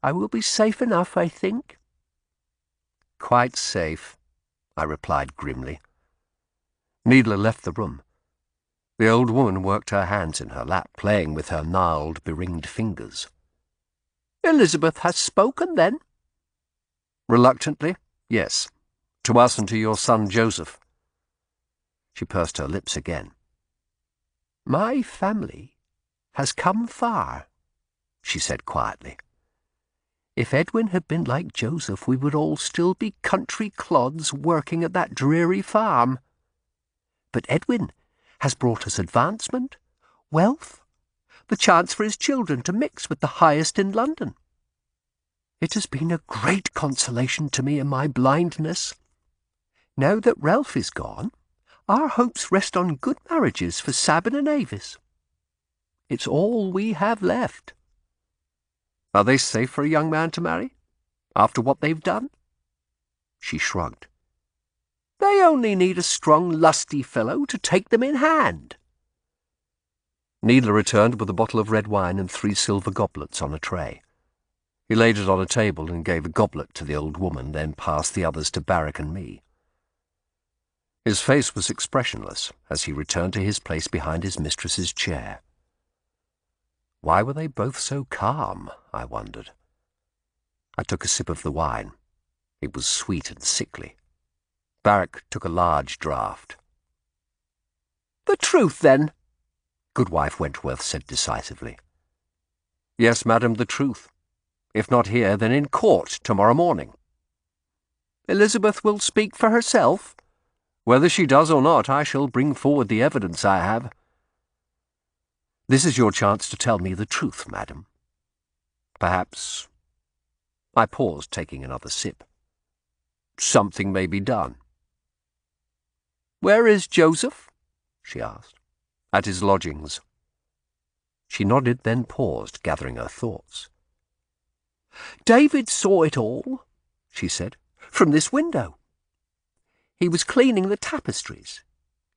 I will be safe enough, I think. Quite safe, I replied grimly. Needler left the room. The old woman worked her hands in her lap, playing with her gnarled, beringed fingers. Elizabeth has spoken, then? Reluctantly, yes. To us and to your son Joseph. She pursed her lips again. My family has come far, she said quietly. If Edwin had been like Joseph, we would all still be country clods working at that dreary farm. But Edwin has brought us advancement, wealth, the chance for his children to mix with the highest in London. It has been a great consolation to me in my blindness. Now that Ralph is gone, our hopes rest on good marriages for Sabin and Avis. It's all we have left. Are they safe for a young man to marry, after what they've done? She shrugged. They only need a strong, lusty fellow to take them in hand. Needler returned with a bottle of red wine and 3 silver goblets on a tray. He laid it on a table and gave a goblet to the old woman, then passed the others to Barrack and me. His face was expressionless as he returned to his place behind his mistress's chair. Why were they both so calm, I wondered. I took a sip of the wine. It was sweet and sickly. Barrack took a large draught. The truth, then, Goodwife Wentworth said decisively. Yes, madam, the truth. If not here, then in court tomorrow morning. Elizabeth will speak for herself. Whether she does or not, I shall bring forward the evidence I have. This is your chance to tell me the truth, madam. Perhaps— I paused, taking another sip. Something may be done. Where is Joseph? She asked. At his lodgings. She nodded, then paused, gathering her thoughts. David saw it all, she said, from this window. He was cleaning the tapestries.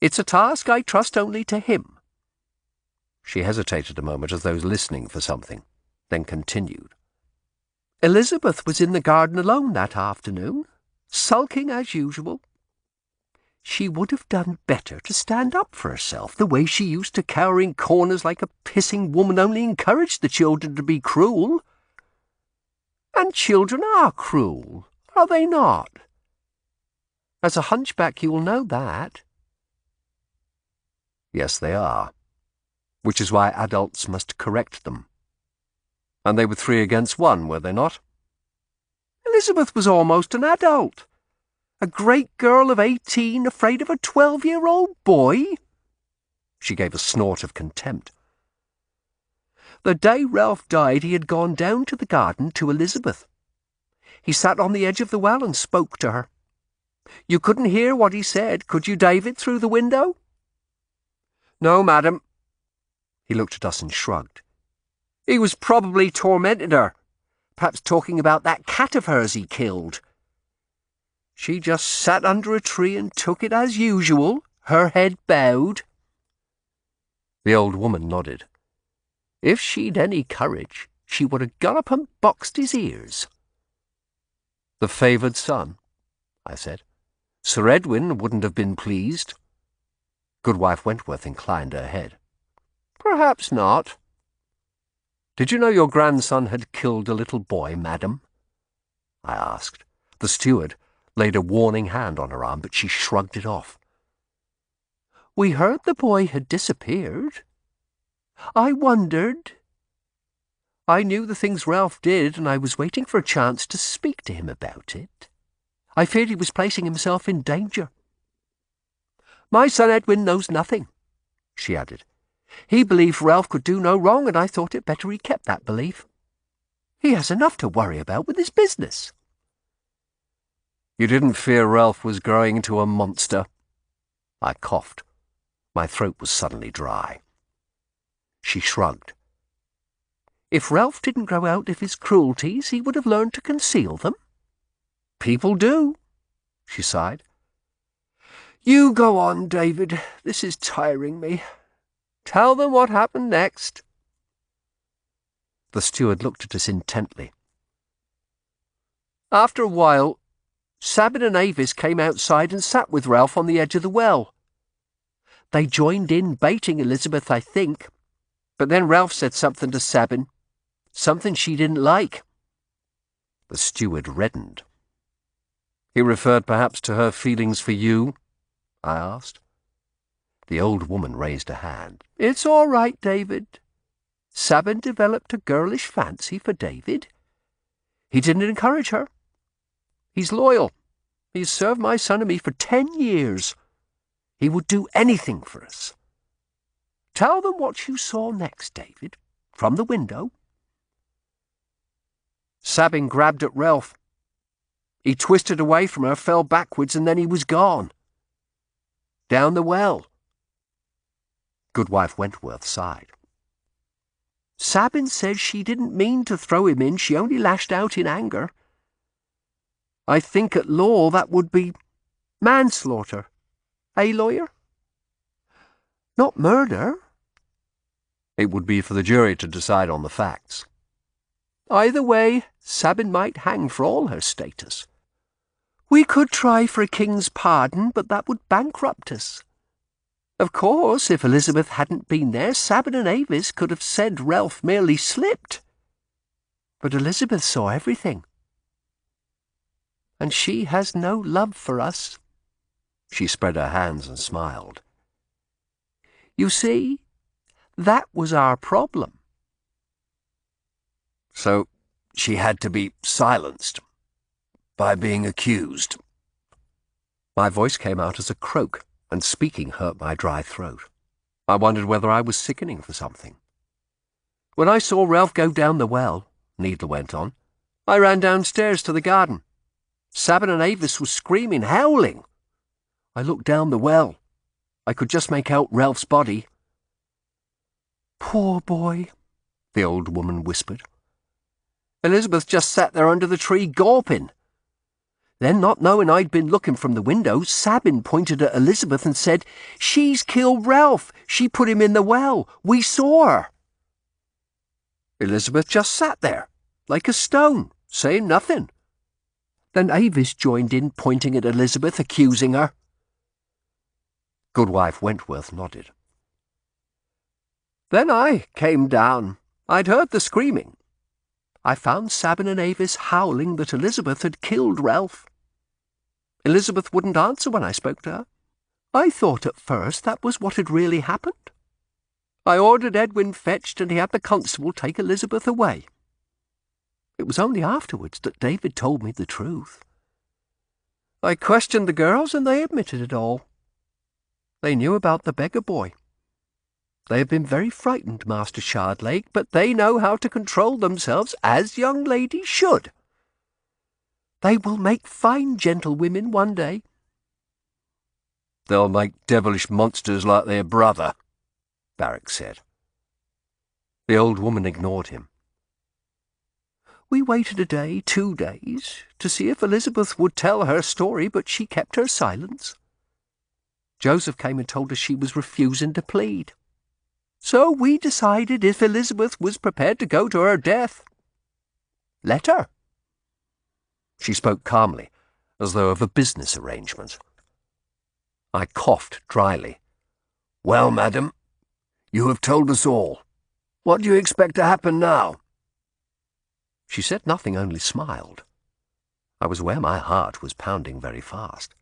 It's a task I trust only to him. She hesitated a moment as though listening for something, then continued. Elizabeth was in the garden alone that afternoon, sulking as usual. She would have done better to stand up for herself. The way she used to cower in corners like a pissing woman only encouraged the children to be cruel. And children are cruel, are they not? As a hunchback you will know that. Yes, they are, which is why adults must correct them. And they were 3 against 1, were they not? Elizabeth was almost an adult. A great girl of 18 afraid of a 12-year-old boy? She gave a snort of contempt. The day Ralph died, he had gone down to the garden to Elizabeth. He sat on the edge of the well and spoke to her. You couldn't hear what he said, could you, David, through the window? No, madam. He looked at us and shrugged. He was probably tormenting her, perhaps talking about that cat of hers he killed. She just sat under a tree and took it as usual, her head bowed. The old woman nodded. If she'd any courage, she would have gone up and boxed his ears. The favoured son, I said. Sir Edwin wouldn't have been pleased. Goodwife Wentworth inclined her head. Perhaps not. Did you know your grandson had killed a little boy, madam? I asked. The steward, laid a warning hand on her arm, but she shrugged it off. We heard the boy had disappeared. I wondered. I knew the things Ralph did, and I was waiting for a chance to speak to him about it. I feared he was placing himself in danger. My son Edwin knows nothing, she added. He believed Ralph could do no wrong, and I thought it better he kept that belief. He has enough to worry about with his business. You didn't fear Ralph was growing into a monster? I coughed. My throat was suddenly dry. She shrugged. If Ralph didn't grow out of his cruelties, he would have learned to conceal them. People do, she sighed. You go on, David. This is tiring me. Tell them what happened next. The steward looked at us intently. After a while, Sabin and Avis came outside and sat with Ralph on the edge of the well. They joined in baiting Elizabeth, I think, but then Ralph said something to Sabin, something she didn't like. The steward reddened. He referred perhaps to her feelings for you? I asked. The old woman raised a hand. It's all right, David. Sabin developed a girlish fancy for David. He didn't encourage her. He's loyal. He's served my son and me for 10 years. He would do anything for us. Tell them what you saw next, David, from the window. Sabin grabbed at Ralph. He twisted away from her, fell backwards, and then he was gone. Down the well. Goodwife Wentworth sighed. Sabin says she didn't mean to throw him in, she only lashed out in anger. I think at law that would be manslaughter. Eh, lawyer? Not murder. It would be for the jury to decide on the facts. Either way, Sabin might hang for all her status. We could try for a king's pardon, but that would bankrupt us. Of course, if Elizabeth hadn't been there, Sabin and Avis could have said Ralph merely slipped. But Elizabeth saw everything. And she has no love for us. She spread her hands and smiled. You see, that was our problem. So she had to be silenced by being accused. My voice came out as a croak, and speaking hurt my dry throat. I wondered whether I was sickening for something. When I saw Ralph go down the well, Needle went on, I ran downstairs to the garden. Sabin and Avis were screaming, howling. I looked down the well. I could just make out Ralph's body. Poor boy, the old woman whispered. Elizabeth just sat there under the tree gawping. Then, not knowing I'd been looking from the window, Sabin pointed at Elizabeth and said, "She's killed Ralph. She put him in the well. We saw her." Elizabeth just sat there, like a stone, saying nothing. Then Avis joined in, pointing at Elizabeth, accusing her. Goodwife Wentworth nodded. Then I came down. I'd heard the screaming. I found Sabin and Avis howling that Elizabeth had killed Ralph. Elizabeth wouldn't answer when I spoke to her. I thought at first that was what had really happened. I ordered Edwin fetched, and he had the constable take Elizabeth away. It was only afterwards that David told me the truth. I questioned the girls, and they admitted it all. They knew about the beggar boy. They have been very frightened, Master Shardlake, but they know how to control themselves, as young ladies should. They will make fine gentlewomen one day. They'll make devilish monsters like their brother, Barrack said. The old woman ignored him. We waited a day, 2 days, to see if Elizabeth would tell her story, but she kept her silence. Joseph came and told us she was refusing to plead. So we decided if Elizabeth was prepared to go to her death, let her. She spoke calmly, as though of a business arrangement. I coughed dryly. Well, madam, you have told us all. What do you expect to happen now? She said nothing, only smiled. I was aware my heart was pounding very fast.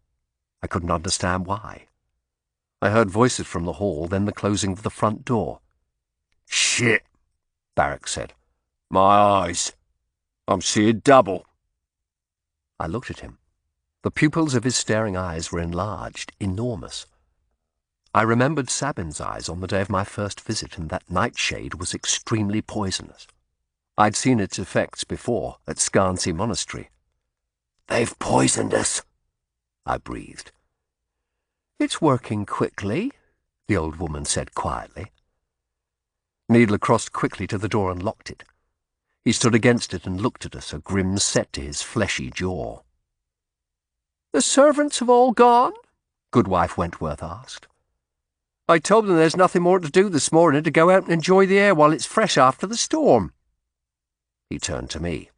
I couldn't understand why. I heard voices from the hall, then the closing of the front door. "Shit," Barrack said. "My eyes. I'm seeing double." I looked at him. The pupils of his staring eyes were enlarged, enormous. I remembered Sabin's eyes on the day of my first visit, and that nightshade was extremely poisonous. I'd seen its effects before at Scarnsey Monastery. "They've poisoned us," I breathed. "It's working quickly," the old woman said quietly. Needler crossed quickly to the door and locked it. He stood against it and looked at us, a grim set to his fleshy jaw. "The servants have all gone?" Goodwife Wentworth asked. "I told them there's nothing more to do this morning to go out and enjoy the air while it's fresh after the storm." He turned to me.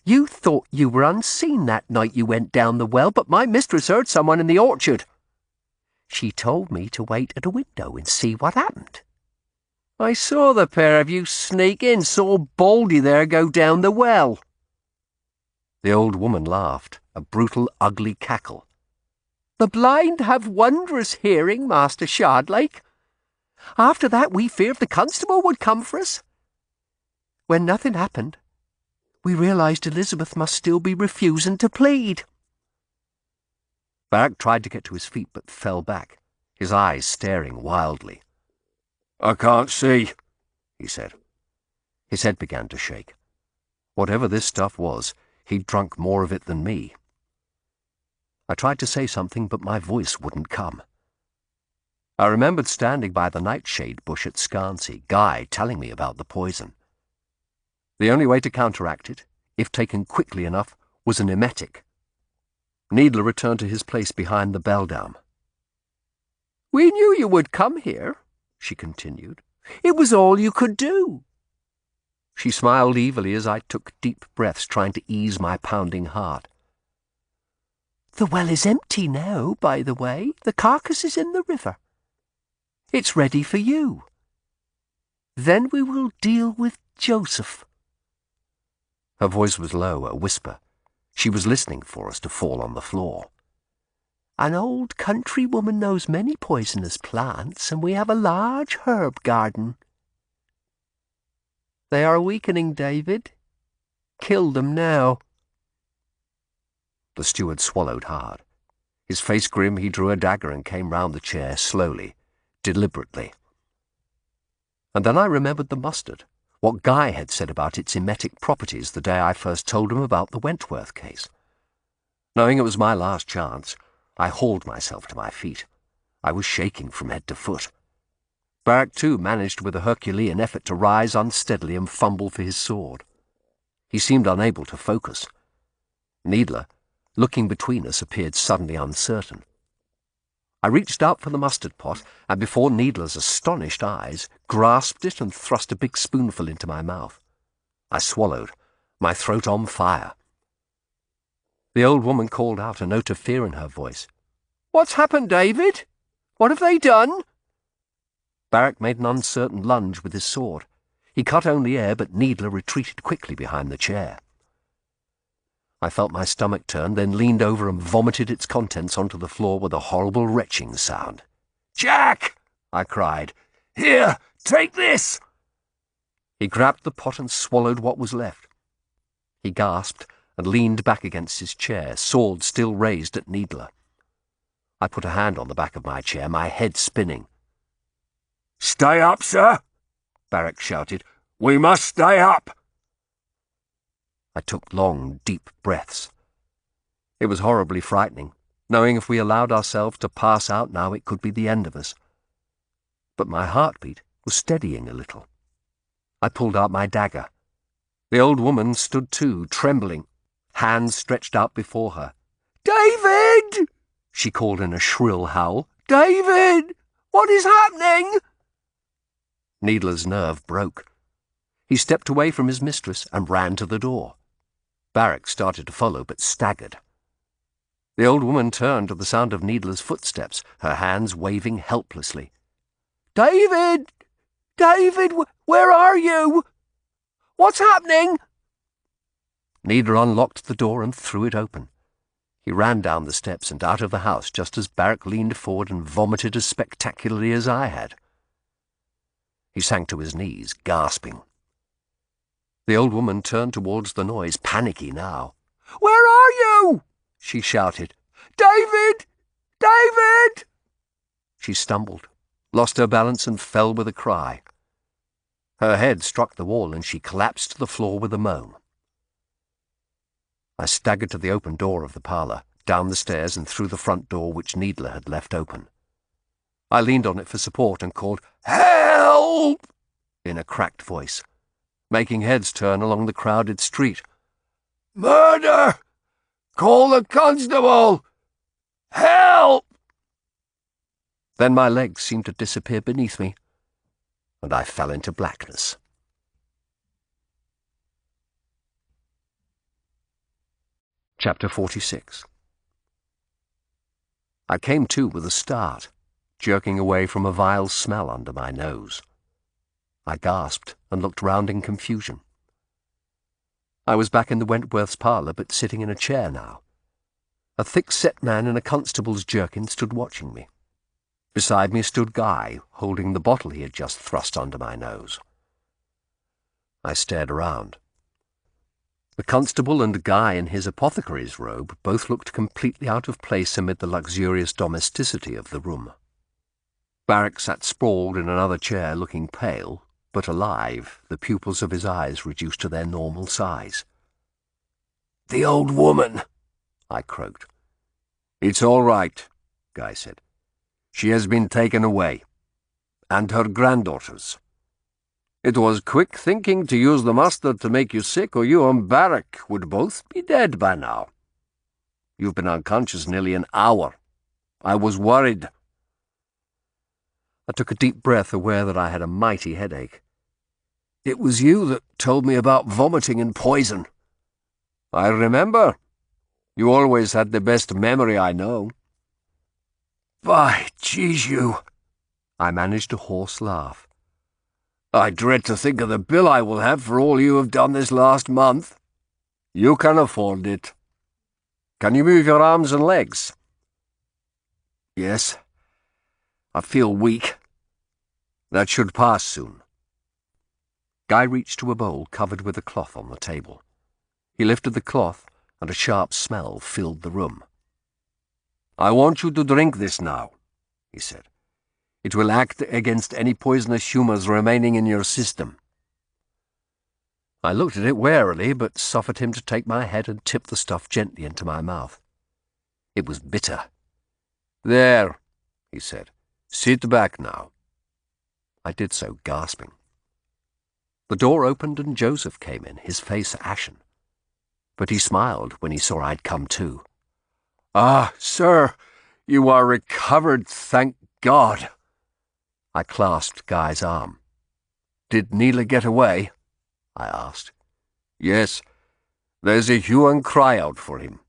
"You thought you were unseen that night you went down the well, but my mistress heard someone in the orchard. She told me to wait at a window and see what happened. I saw the pair of you sneak in, saw Baldy there go down the well." The old woman laughed, a brutal, ugly cackle. "The blind have wondrous hearing, Master Shardlake. After that we feared the constable would come for us. When nothing happened, we realised Elizabeth must still be refusing to plead." Barrack tried to get to his feet but fell back, his eyes staring wildly. "I can't see," he said. His head began to shake. Whatever this stuff was, he'd drunk more of it than me. I tried to say something, but my voice wouldn't come. I remembered standing by the nightshade bush at Scarnsey, Guy telling me about the poison. The only way to counteract it, if taken quickly enough, was an emetic. Needler returned to his place behind the beldam. "We knew you would come here," she continued. "It was all you could do." She smiled evilly as I took deep breaths, trying to ease my pounding heart. "The well is empty now, by the way. The carcass is in the river. It's ready for you. Then we will deal with Joseph." Her voice was low, a whisper. She was listening for us to fall on the floor. "An old country woman knows many poisonous plants, and we have a large herb garden. They are weakening, David. Kill them now." The steward swallowed hard. His face grim, he drew a dagger and came round the chair slowly, deliberately. And then I remembered the mustard, what Guy had said about its emetic properties the day I first told him about the Wentworth case. Knowing it was my last chance, I hauled myself to my feet. I was shaking from head to foot. Barrack, too, managed with a Herculean effort to rise unsteadily and fumble for his sword. He seemed unable to focus. Needler, looking between us, appeared suddenly uncertain. I reached out for the mustard pot, and before Needler's astonished eyes, grasped it and thrust a big spoonful into my mouth. I swallowed, my throat on fire. The old woman called out, a note of fear in her voice. "What's happened, David? What have they done?" Barrack made an uncertain lunge with his sword. He cut only air, but Needler retreated quickly behind the chair. I felt my stomach turn, then leaned over and vomited its contents onto the floor with a horrible retching sound. "Jack!" I cried. "Here, take this!" He grabbed the pot and swallowed what was left. He gasped and leaned back against his chair, sword still raised at Needler. I put a hand on the back of my chair, my head spinning. "Stay up, sir!" Barrack shouted. "We must stay up!" I took long, deep breaths. It was horribly frightening, knowing if we allowed ourselves to pass out now it could be the end of us. But my heartbeat was steadying a little. I pulled out my dagger. The old woman stood too, trembling, hands stretched out before her. "David!" she called in a shrill howl. "David! What is happening?" Needler's nerve broke. He stepped away from his mistress and ran to the door. Barrack started to follow, but staggered. The old woman turned to the sound of Needler's footsteps, her hands waving helplessly. "David! David, where are you? What's happening?" Needler unlocked the door and threw it open. He ran down the steps and out of the house just as Barrack leaned forward and vomited as spectacularly as I had. He sank to his knees, gasping. The old woman turned towards the noise, panicky now. "Where are you?" she shouted. "David! David!" She stumbled, lost her balance and fell with a cry. Her head struck the wall and she collapsed to the floor with a moan. I staggered to the open door of the parlour, down the stairs and through the front door which Needler had left open. I leaned on it for support and called, "Help!" in a cracked voice, making heads turn along the crowded street. "Murder! Call the constable! Help!" Then my legs seemed to disappear beneath me, and I fell into blackness. Chapter 46. I came to with a start, jerking away from a vile smell under my nose. I gasped and looked round in confusion. I was back in the Wentworth's parlour, but sitting in a chair now. A thick-set man in a constable's jerkin stood watching me. Beside me stood Guy, holding the bottle he had just thrust under my nose. I stared around. The constable and Guy in his apothecary's robe both looked completely out of place amid the luxurious domesticity of the room. Barrack sat sprawled in another chair, looking pale, but alive, the pupils of his eyes reduced to their normal size. "The old woman," I croaked. "It's all right," Guy said. "She has been taken away. And her granddaughters. It was quick thinking to use the mustard to make you sick, or you and Barrack would both be dead by now. You've been unconscious nearly an hour. I was worried." I took a deep breath, aware that I had a mighty headache. "It was you that told me about vomiting and poison." "I remember. You always had the best memory I know." "By Jesu!" I managed a hoarse laugh. "I dread to think of the bill I will have for all you have done this last month." "You can afford it. Can you move your arms and legs?" "Yes. I feel weak." "That should pass soon." Guy reached to a bowl covered with a cloth on the table. He lifted the cloth, and a sharp smell filled the room. "I want you to drink this now," he said. "It will act against any poisonous humours remaining in your system." I looked at it warily, but suffered him to take my head and tip the stuff gently into my mouth. It was bitter. "There," he said. "Sit back now." I did so, gasping. The door opened and Joseph came in, his face ashen. But he smiled when he saw I'd come to. "Ah, sir, you are recovered, thank God." I clasped Guy's arm. "Did Needler get away?" I asked. "Yes, there's a hue and cry out for him."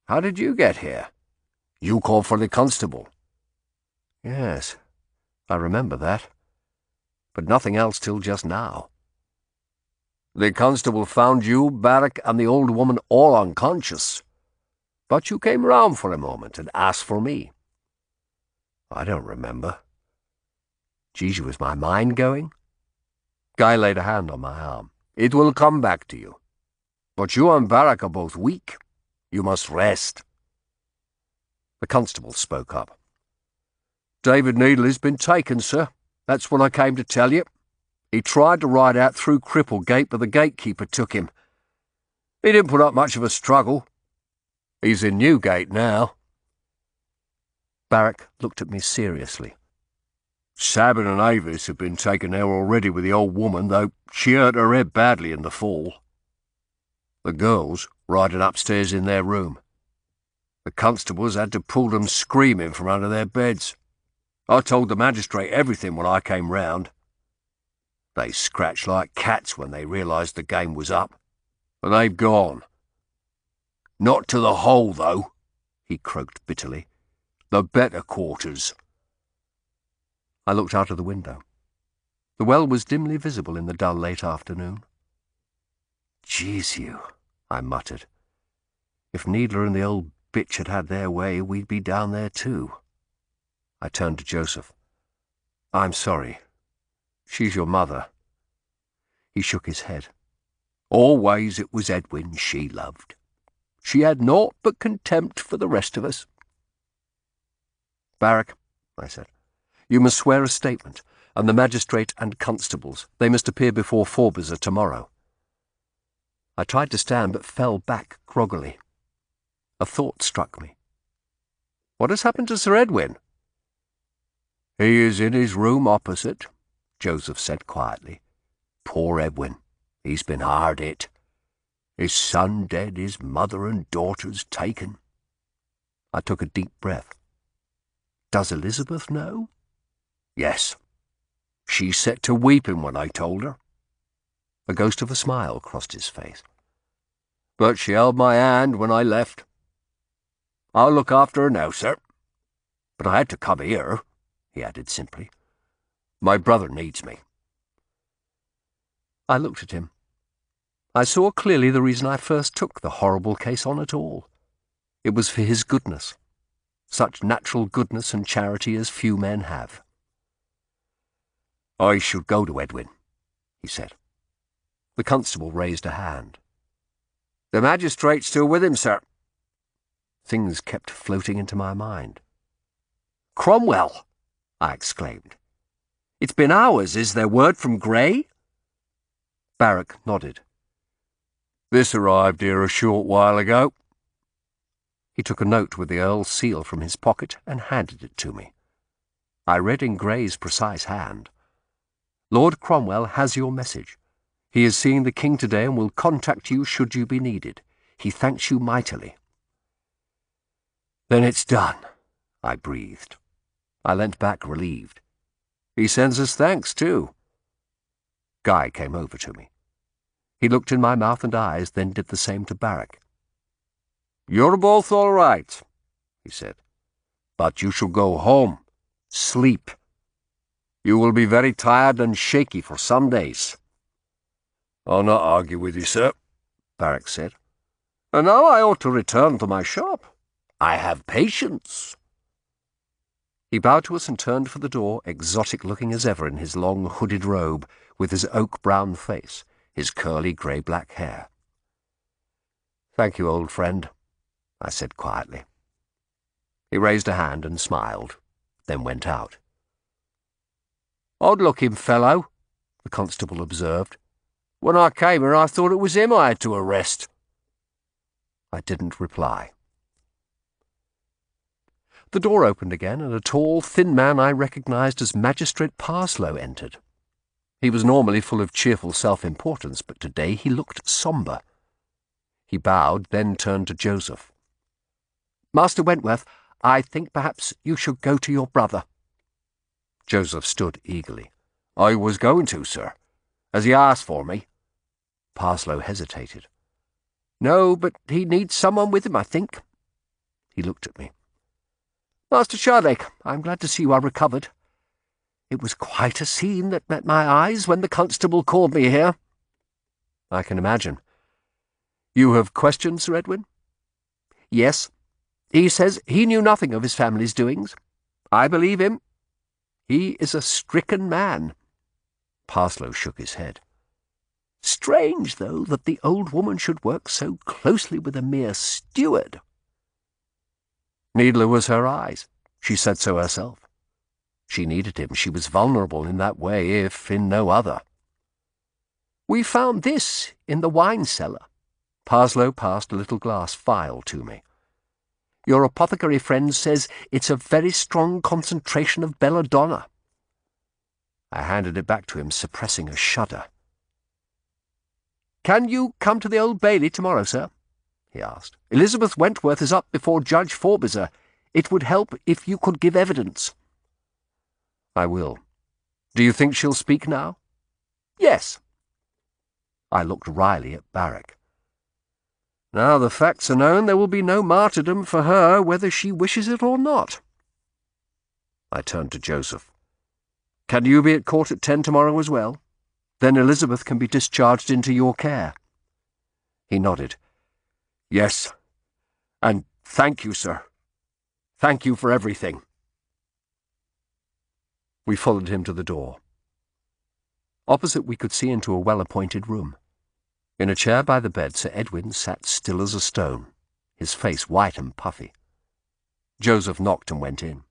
"How did you get here?" "You called for the constable." "Yes, I remember that. But nothing else till just now." "The constable found you, Barrack, and the old woman all unconscious. But you came round for a moment and asked for me." "I don't remember. Geez, was my mind going?" Guy laid a hand on my arm. "It will come back to you. But you and Barrack are both weak. You must rest." The constable spoke up. "David Needler's been taken, sir. That's what I came to tell you. He tried to ride out through Cripplegate, but the gatekeeper took him. He didn't put up much of a struggle. He's in Newgate now." Barrack looked at me seriously. "Sabin and Avis have been taken there already with the old woman, though she hurt her head badly in the fall. The girls riding upstairs in their room. The constables had to pull them screaming from under their beds. I told the magistrate everything when I came round. They scratched like cats when they realised the game was up, and they've gone. Not to the hole, though," he croaked bitterly. "The better quarters." I looked out of the window. The well was dimly visible in the dull late afternoon. Jeez, you, I muttered. If Needler and the old bitch had had their way, we'd be down there too. I turned to Joseph. I'm sorry. She's your mother. He shook his head. Always it was Edwin she loved. She had naught but contempt for the rest of us. Barrack, I said, you must swear a statement, and the magistrate and constables. They must appear before Faubourg tomorrow. I tried to stand, but fell back groggily. A thought struck me. What has happened to Sir Edwin? He is in his room opposite, Joseph said quietly. Poor Edwin. He's been hard hit. His son dead, his mother and daughters taken. I took a deep breath. Does Elizabeth know? Yes. She set to weeping when I told her. A ghost of a smile crossed his face. But she held my hand when I left. I'll look after her now, sir. But I had to come here, he added simply. My brother needs me. I looked at him. I saw clearly the reason I first took the horrible case on at all. It was for his goodness. Such natural goodness and charity as few men have. I should go to Edwin, he said. The constable raised a hand. The magistrate's still with him, sir. Things kept floating into my mind. Cromwell, I exclaimed. It's been hours. Is there word from Grey? Barrack nodded. This arrived here a short while ago. He took a note with the Earl's seal from his pocket and handed it to me. I read in Grey's precise hand. Lord Cromwell has your message. He is seeing the King today and will contact you should you be needed. He thanks you mightily. Then it's done, I breathed. I leant back relieved. He sends us thanks, too. Guy came over to me. He looked in my mouth and eyes, then did the same to Barrack. You're both all right, he said. But you shall go home. Sleep. You will be very tired and shaky for some days. I'll not argue with you, sir, Barrack said. And now I ought to return to my shop. I have patience. He bowed to us and turned for the door, exotic-looking as ever in his long hooded robe, with his oak-brown face, his curly grey-black hair. Thank you, old friend, I said quietly. He raised a hand and smiled, then went out. Odd-looking fellow, the constable observed. When I came here, I thought it was him I had to arrest. I didn't reply. The door opened again, and a tall, thin man I recognized as Magistrate Parslow entered. He was normally full of cheerful self-importance, but today he looked sombre. He bowed, then turned to Joseph. Master Wentworth, I think perhaps you should go to your brother. Joseph stood eagerly. I was going to, sir. Has he asked for me? Parslow hesitated. No, but he needs someone with him, I think. He looked at me. Master Shardlake, I'm glad to see you are recovered. It was quite a scene that met my eyes when the constable called me here. I can imagine. You have questioned Sir Edwin? Yes. He says he knew nothing of his family's doings. I believe him. He is a stricken man. Parslow shook his head. Strange, though, that the old woman should work so closely with a mere steward. Needler was her eyes. She said so herself. She needed him. She was vulnerable in that way, if in no other. We found this in the wine cellar. Parslow passed a little glass phial to me. Your apothecary friend says it's a very strong concentration of belladonna. I handed it back to him, suppressing a shudder. Can you come to the Old Bailey tomorrow, sir? He asked. Elizabeth Wentworth is up before Judge Faubourg. It would help if you could give evidence. I will. Do you think she'll speak now? Yes. I looked wryly at Barrack. Now the facts are known, there will be no martyrdom for her, whether she wishes it or not. I turned to Joseph. Can you be at court at 10 tomorrow as well? Then Elizabeth can be discharged into your care. He nodded. "Yes, and thank you, sir. Thank you for everything." We followed him to the door. Opposite we could see into a well-appointed room. In a chair by the bed, Sir Edwin sat still as a stone, his face white and puffy. Joseph knocked and went in.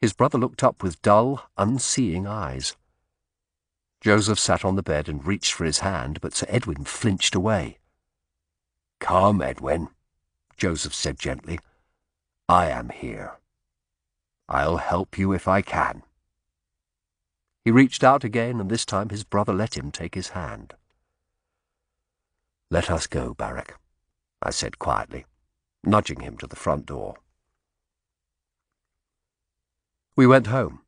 His brother looked up with dull, unseeing eyes. Joseph sat on the bed and reached for his hand, but Sir Edwin flinched away. "Come, Edwin," Joseph said gently. "I am here. I'll help you if I can." He reached out again, and this time his brother let him take his hand. "Let us go, Barrack," I said quietly, nudging him to the front door. We went home.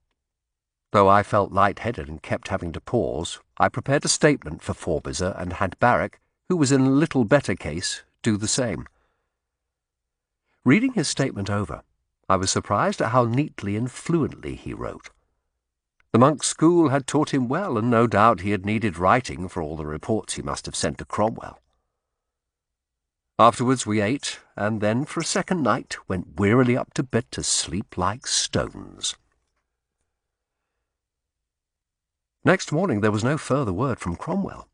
Though I felt light-headed and kept having to pause, I prepared a statement for Forbizer and had Barrack, who was in a little better case, do the same. Reading his statement over, I was surprised at how neatly and fluently he wrote. The monk's school had taught him well, and no doubt he had needed writing for all the reports he must have sent to Cromwell. Afterwards we ate, and then for a second night went wearily up to bed to sleep like stones. Next morning there was no further word from Cromwell.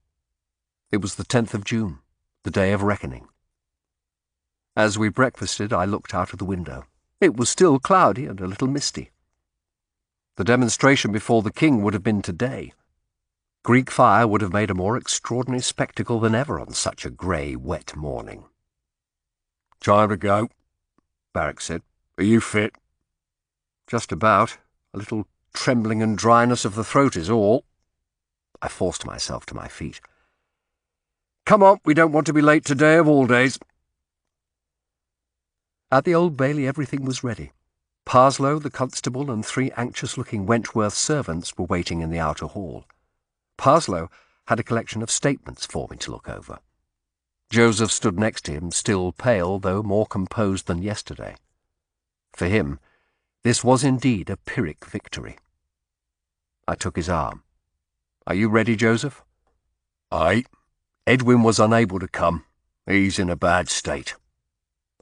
It was the 10th of June, the day of reckoning. As we breakfasted, I looked out of the window. It was still cloudy and a little misty. The demonstration before the king would have been today. Greek fire would have made a more extraordinary spectacle than ever on such a grey, wet morning. "Time to go," Barrack said. "Are you fit?" "Just about. A little trembling and dryness of the throat is all." I forced myself to my feet. "Come on, we don't want to be late today of all days." At the Old Bailey everything was ready. Parslow, the constable, and 3 anxious-looking Wentworth servants were waiting in the outer hall. Parslow had a collection of statements for me to look over. Joseph stood next to him, still pale, though more composed than yesterday. For him, this was indeed a Pyrrhic victory. I took his arm. "Are you ready, Joseph?" "Aye. Edwin was unable to come. He's in a bad state."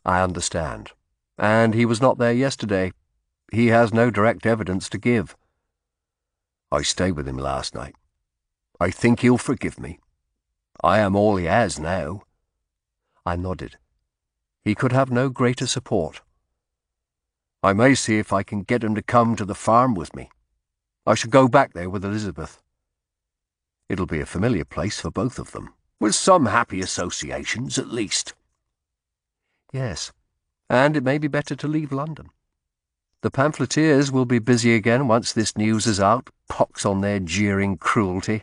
"I understand. And he was not there yesterday. He has no direct evidence to give." "I stayed with him last night. I think he'll forgive me. I am all he has now." I nodded. He could have no greater support. "I may see if I can get him to come to the farm with me. I shall go back there with Elizabeth. It'll be a familiar place for both of them, with some happy associations at least." "Yes, and it may be better to leave London. The pamphleteers will be busy again once this news is out, pox on their jeering cruelty."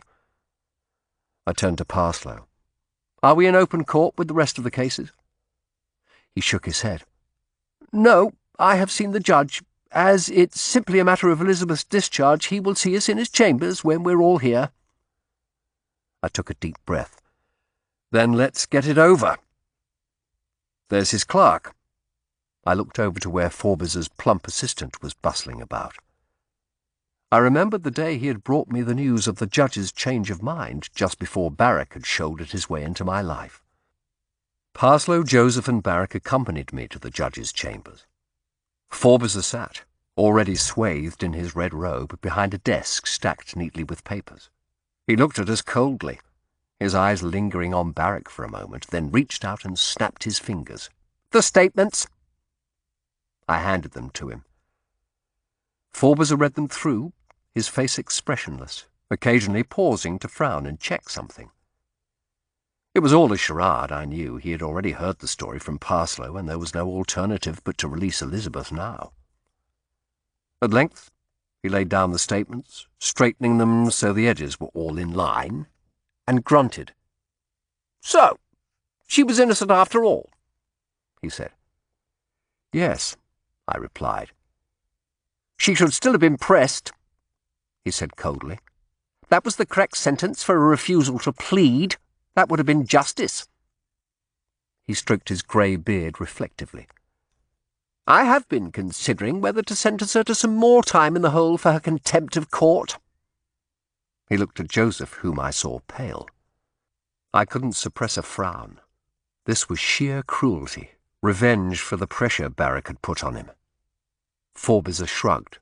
I turned to Parslow. "Are we in open court with the rest of the cases?" He shook his head. "No, I have seen the judge. As it's simply a matter of Elizabeth's discharge, he will see us in his chambers when we're all here." I took a deep breath. "Then let's get it over. There's his clerk." I looked over to where Forbizer's plump assistant was bustling about. I remembered the day he had brought me the news of the judge's change of mind just before Barrack had shouldered his way into my life. Parslow, Joseph, and Barrack accompanied me to the judge's chambers. Forbizer sat, already swathed in his red robe, behind a desk stacked neatly with papers. He looked at us coldly, his eyes lingering on Barrack for a moment, then reached out and snapped his fingers. "The statements!" I handed them to him. Forbizer read them through, his face expressionless, occasionally pausing to frown and check something. It was all a charade, I knew. He had already heard the story from Parslow, and there was no alternative but to release Elizabeth now. At length, he laid down the statements, straightening them so the edges were all in line, and grunted. "So, she was innocent after all," he said. "Yes," I replied. "She should still have been pressed," he said coldly. "That was the correct sentence for a refusal to plead. That would have been justice." He stroked his grey beard reflectively. "I have been considering whether to sentence her to some more time in the hole for her contempt of court." He looked at Joseph, whom I saw pale. I couldn't suppress a frown. This was sheer cruelty, revenge for the pressure Barrack had put on him. Forbizer shrugged.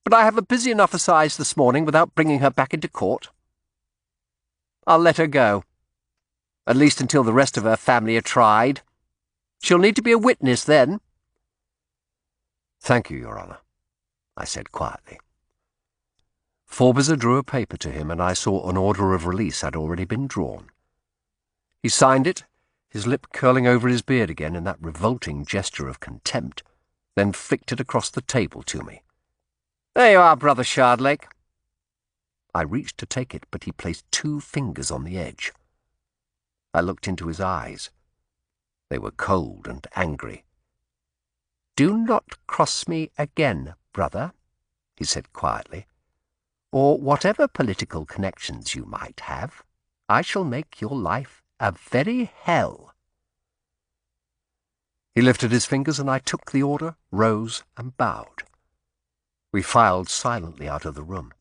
But I have a busy enough assize this morning without bringing her back into court. I'll let her go. At least until the rest of her family are tried. She'll need to be a witness then. Thank you, Your Honour, I said quietly. Forbizer drew a paper to him, and I saw an order of release had already been drawn. He signed it, his lip curling over his beard again in that revolting gesture of contempt, then flicked it across the table to me. There you are, Brother Shardlake. I reached to take it, but he placed 2 fingers on the edge. I looked into his eyes. They were cold and angry. Do not cross me again, brother, he said quietly, or whatever political connections you might have, I shall make your life a very hell. He lifted his fingers, and I took the order, rose, and bowed. We filed silently out of the room.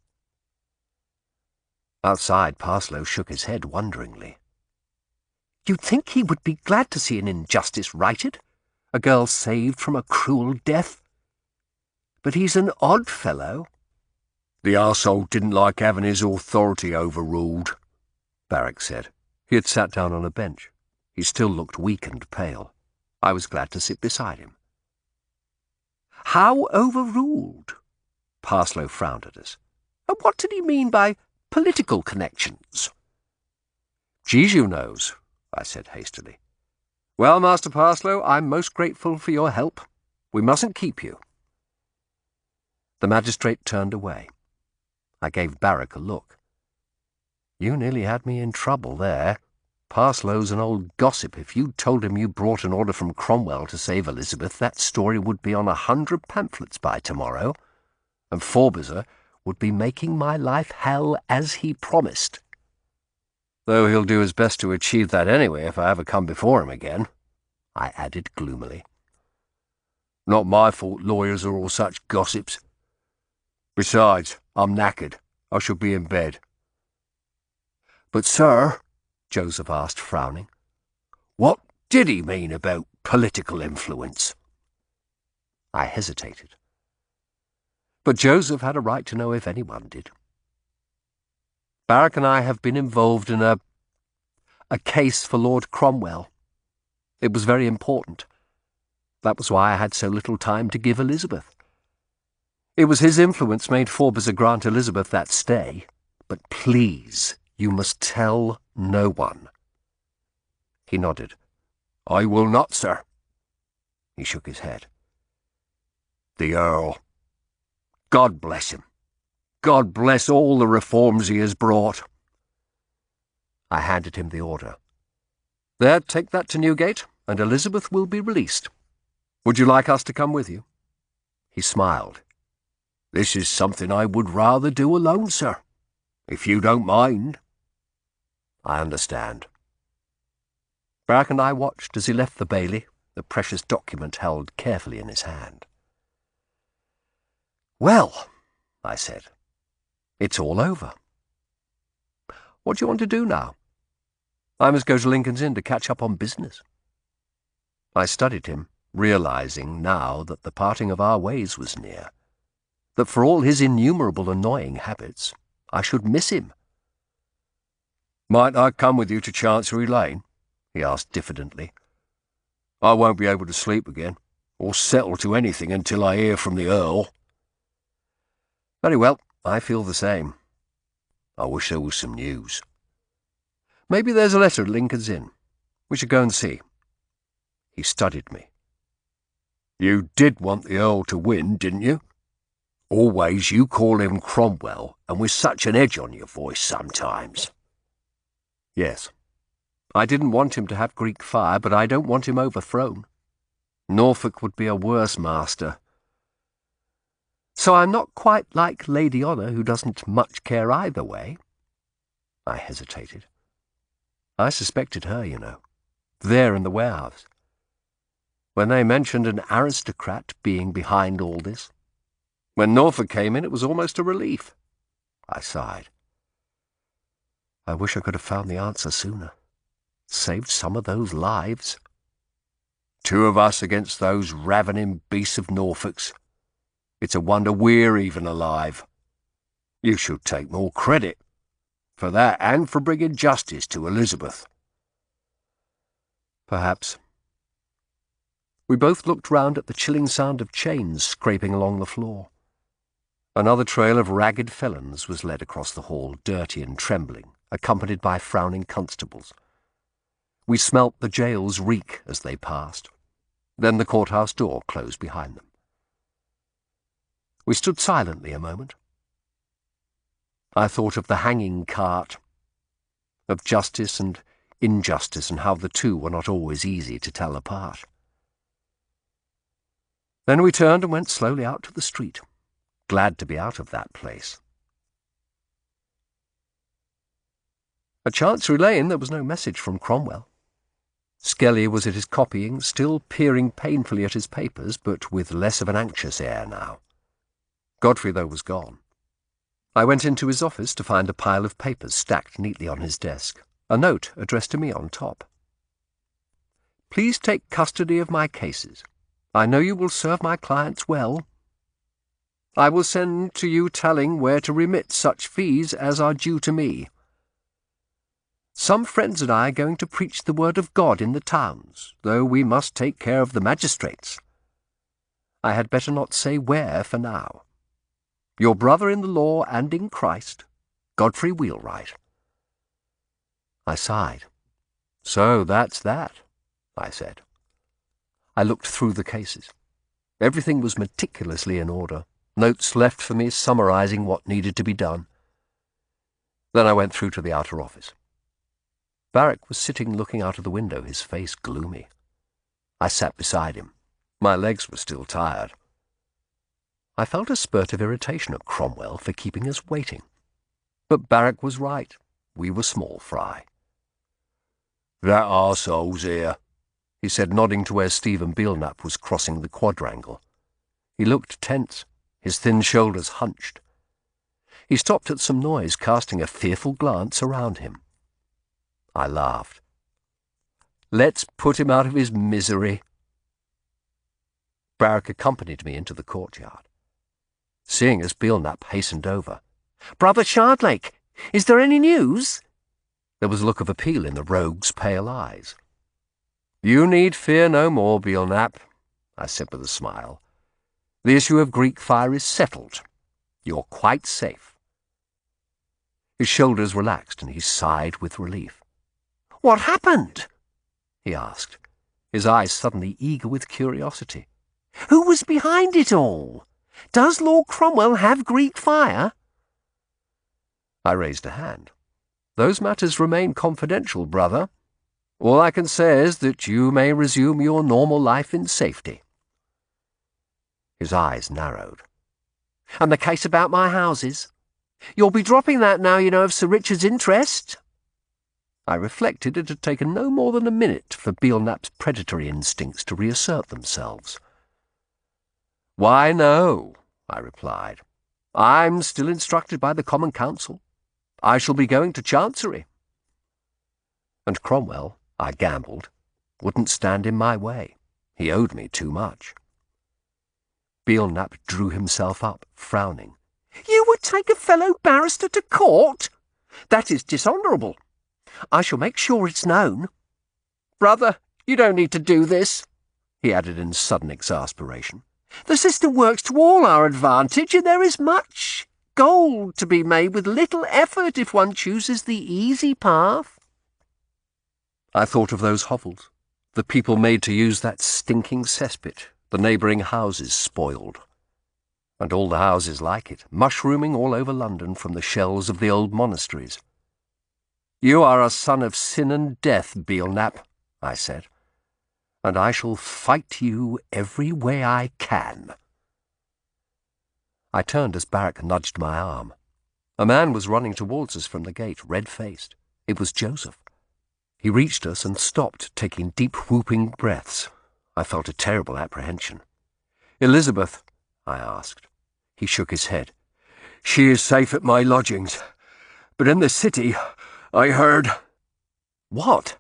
Outside, Parslow shook his head wonderingly. You'd think he would be glad to see an injustice righted, a girl saved from a cruel death. But he's an odd fellow. The arsehole didn't like having his authority overruled, Barrack said. He had sat down on a bench. He still looked weak and pale. I was glad to sit beside him. How overruled? Parslow frowned at us. And what did he mean by political connections? Jesu knows, I said hastily. Well, Master Parslow, I'm most grateful for your help. We mustn't keep you. The magistrate turned away. I gave Barrack a look. You nearly had me in trouble there. Parslow's an old gossip. If you'd told him you brought an order from Cromwell to save Elizabeth, that story would be on 100 pamphlets by tomorrow, and Forbizer would be making my life hell as he promised. Though he'll do his best to achieve that anyway if I ever come before him again, I added gloomily. Not my fault lawyers are all such gossips. Besides, I'm knackered. I shall be in bed. But, sir, Joseph asked, frowning, what did he mean about political influence? I hesitated. But Joseph had a right to know if anyone did. Barrack and I have been involved in a case for Lord Cromwell. It was very important. That was why I had so little time to give Elizabeth. It was his influence made Forbizer grant Elizabeth that stay. But please, you must tell no one. He nodded. I will not, sir. He shook his head. The Earl. God bless him. God bless all the reforms he has brought. I handed him the order. There, take that to Newgate, and Elizabeth will be released. Would you like us to come with you? He smiled. This is something I would rather do alone, sir, if you don't mind. I understand. Barrack and I watched as he left the bailey, the precious document held carefully in his hand. Well, I said, it's all over. What do you want to do now? I must go to Lincoln's Inn to catch up on business. I studied him, realizing now that the parting of our ways was near, that for all his innumerable annoying habits, I should miss him. Might I come with you to Chancery Lane? He asked diffidently. I won't be able to sleep again, or settle to anything until I hear from the Earl. Very well, I feel the same. I wish there was some news. Maybe there's a letter at Lincoln's Inn. We should go and see. He studied me. You did want the Earl to win, didn't you? Always you call him Cromwell, and with such an edge on your voice sometimes. Yes. I didn't want him to have Greek fire, but I don't want him overthrown. Norfolk would be a worse master. So I'm not quite like Lady Honour, who doesn't much care either way. I hesitated. I suspected her, you know, there in the warehouse. When they mentioned an aristocrat being behind all this. When Norfolk came in, it was almost a relief. I sighed. I wish I could have found the answer sooner. Saved some of those lives. 2 of us against those ravening beasts of Norfolk's. It's a wonder we're even alive. You should take more credit for that and for bringing justice to Elizabeth. Perhaps. We both looked round at the chilling sound of chains scraping along the floor. Another trail of ragged felons was led across the hall, dirty and trembling, accompanied by frowning constables. We smelt the jails reek as they passed. Then the courthouse door closed behind them. We stood silently a moment. I thought of the hanging cart, of justice and injustice, and how the two were not always easy to tell apart. Then we turned and went slowly out to the street, glad to be out of that place. At Chancery Lane there was no message from Cromwell. Skelly was at his copying, still peering painfully at his papers, but with less of an anxious air now. Godfrey, though, was gone. I went into his office to find a pile of papers stacked neatly on his desk, a note addressed to me on top. Please take custody of my cases. I know you will serve my clients well. I will send to you telling where to remit such fees as are due to me. Some friends and I are going to preach the word of God in the towns, though we must take care of the magistrates. I had better not say where for now. Your brother in the law and in Christ, Godfrey Wheelwright. I sighed. So that's that, I said. I looked through the cases. Everything was meticulously in order, notes left for me summarizing what needed to be done. Then I went through to the outer office. Barrack was sitting looking out of the window, his face gloomy. I sat beside him. My legs were still tired. I felt a spurt of irritation at Cromwell for keeping us waiting. But Barrack was right. We were small fry. "That arsehole's here," he said, nodding to where Stephen Belknap was crossing the quadrangle. He looked tense, his thin shoulders hunched. He stopped at some noise, casting a fearful glance around him. I laughed. "Let's put him out of his misery." Barrack accompanied me into the courtyard. Seeing us, Belknap hastened over. "Brother Shardlake, is there any news?" There was a look of appeal in the rogue's pale eyes. "You need fear no more, Belknap," I said with a smile. "The issue of Greek fire is settled. You're quite safe." His shoulders relaxed and he sighed with relief. "What happened?" he asked, his eyes suddenly eager with curiosity. "Who was behind it all? Does Lord Cromwell have Greek fire?" I raised a hand. "Those matters remain confidential, brother. All I can say is that you may resume your normal life in safety." His eyes narrowed. "And the case about my houses? You'll be dropping that now you know of Sir Richard's interest?" I reflected it had taken no more than a minute for Belknap's predatory instincts to reassert themselves. "Why, no," I replied. "I'm still instructed by the Common Council. I shall be going to Chancery." And Cromwell, I gambled, wouldn't stand in my way. He owed me too much. Belknap drew himself up, frowning. "You would take a fellow barrister to court? That is dishonourable. I shall make sure it's known. Brother, you don't need to do this," he added in sudden exasperation. "The system works to all our advantage, and there is much gold to be made with little effort if one chooses the easy path." I thought of those hovels, the people made to use that stinking cesspit, the neighbouring houses spoiled, and all the houses like it, mushrooming all over London from the shells of the old monasteries. "You are a son of sin and death, Belknap," I said, "and I shall fight you every way I can." I turned as Barrack nudged my arm. A man was running towards us from the gate, red-faced. It was Joseph. He reached us and stopped, taking deep whooping breaths. I felt a terrible apprehension. "Elizabeth?" I asked. He shook his head. "She is safe at my lodgings. But in the city, I heard—" "What?"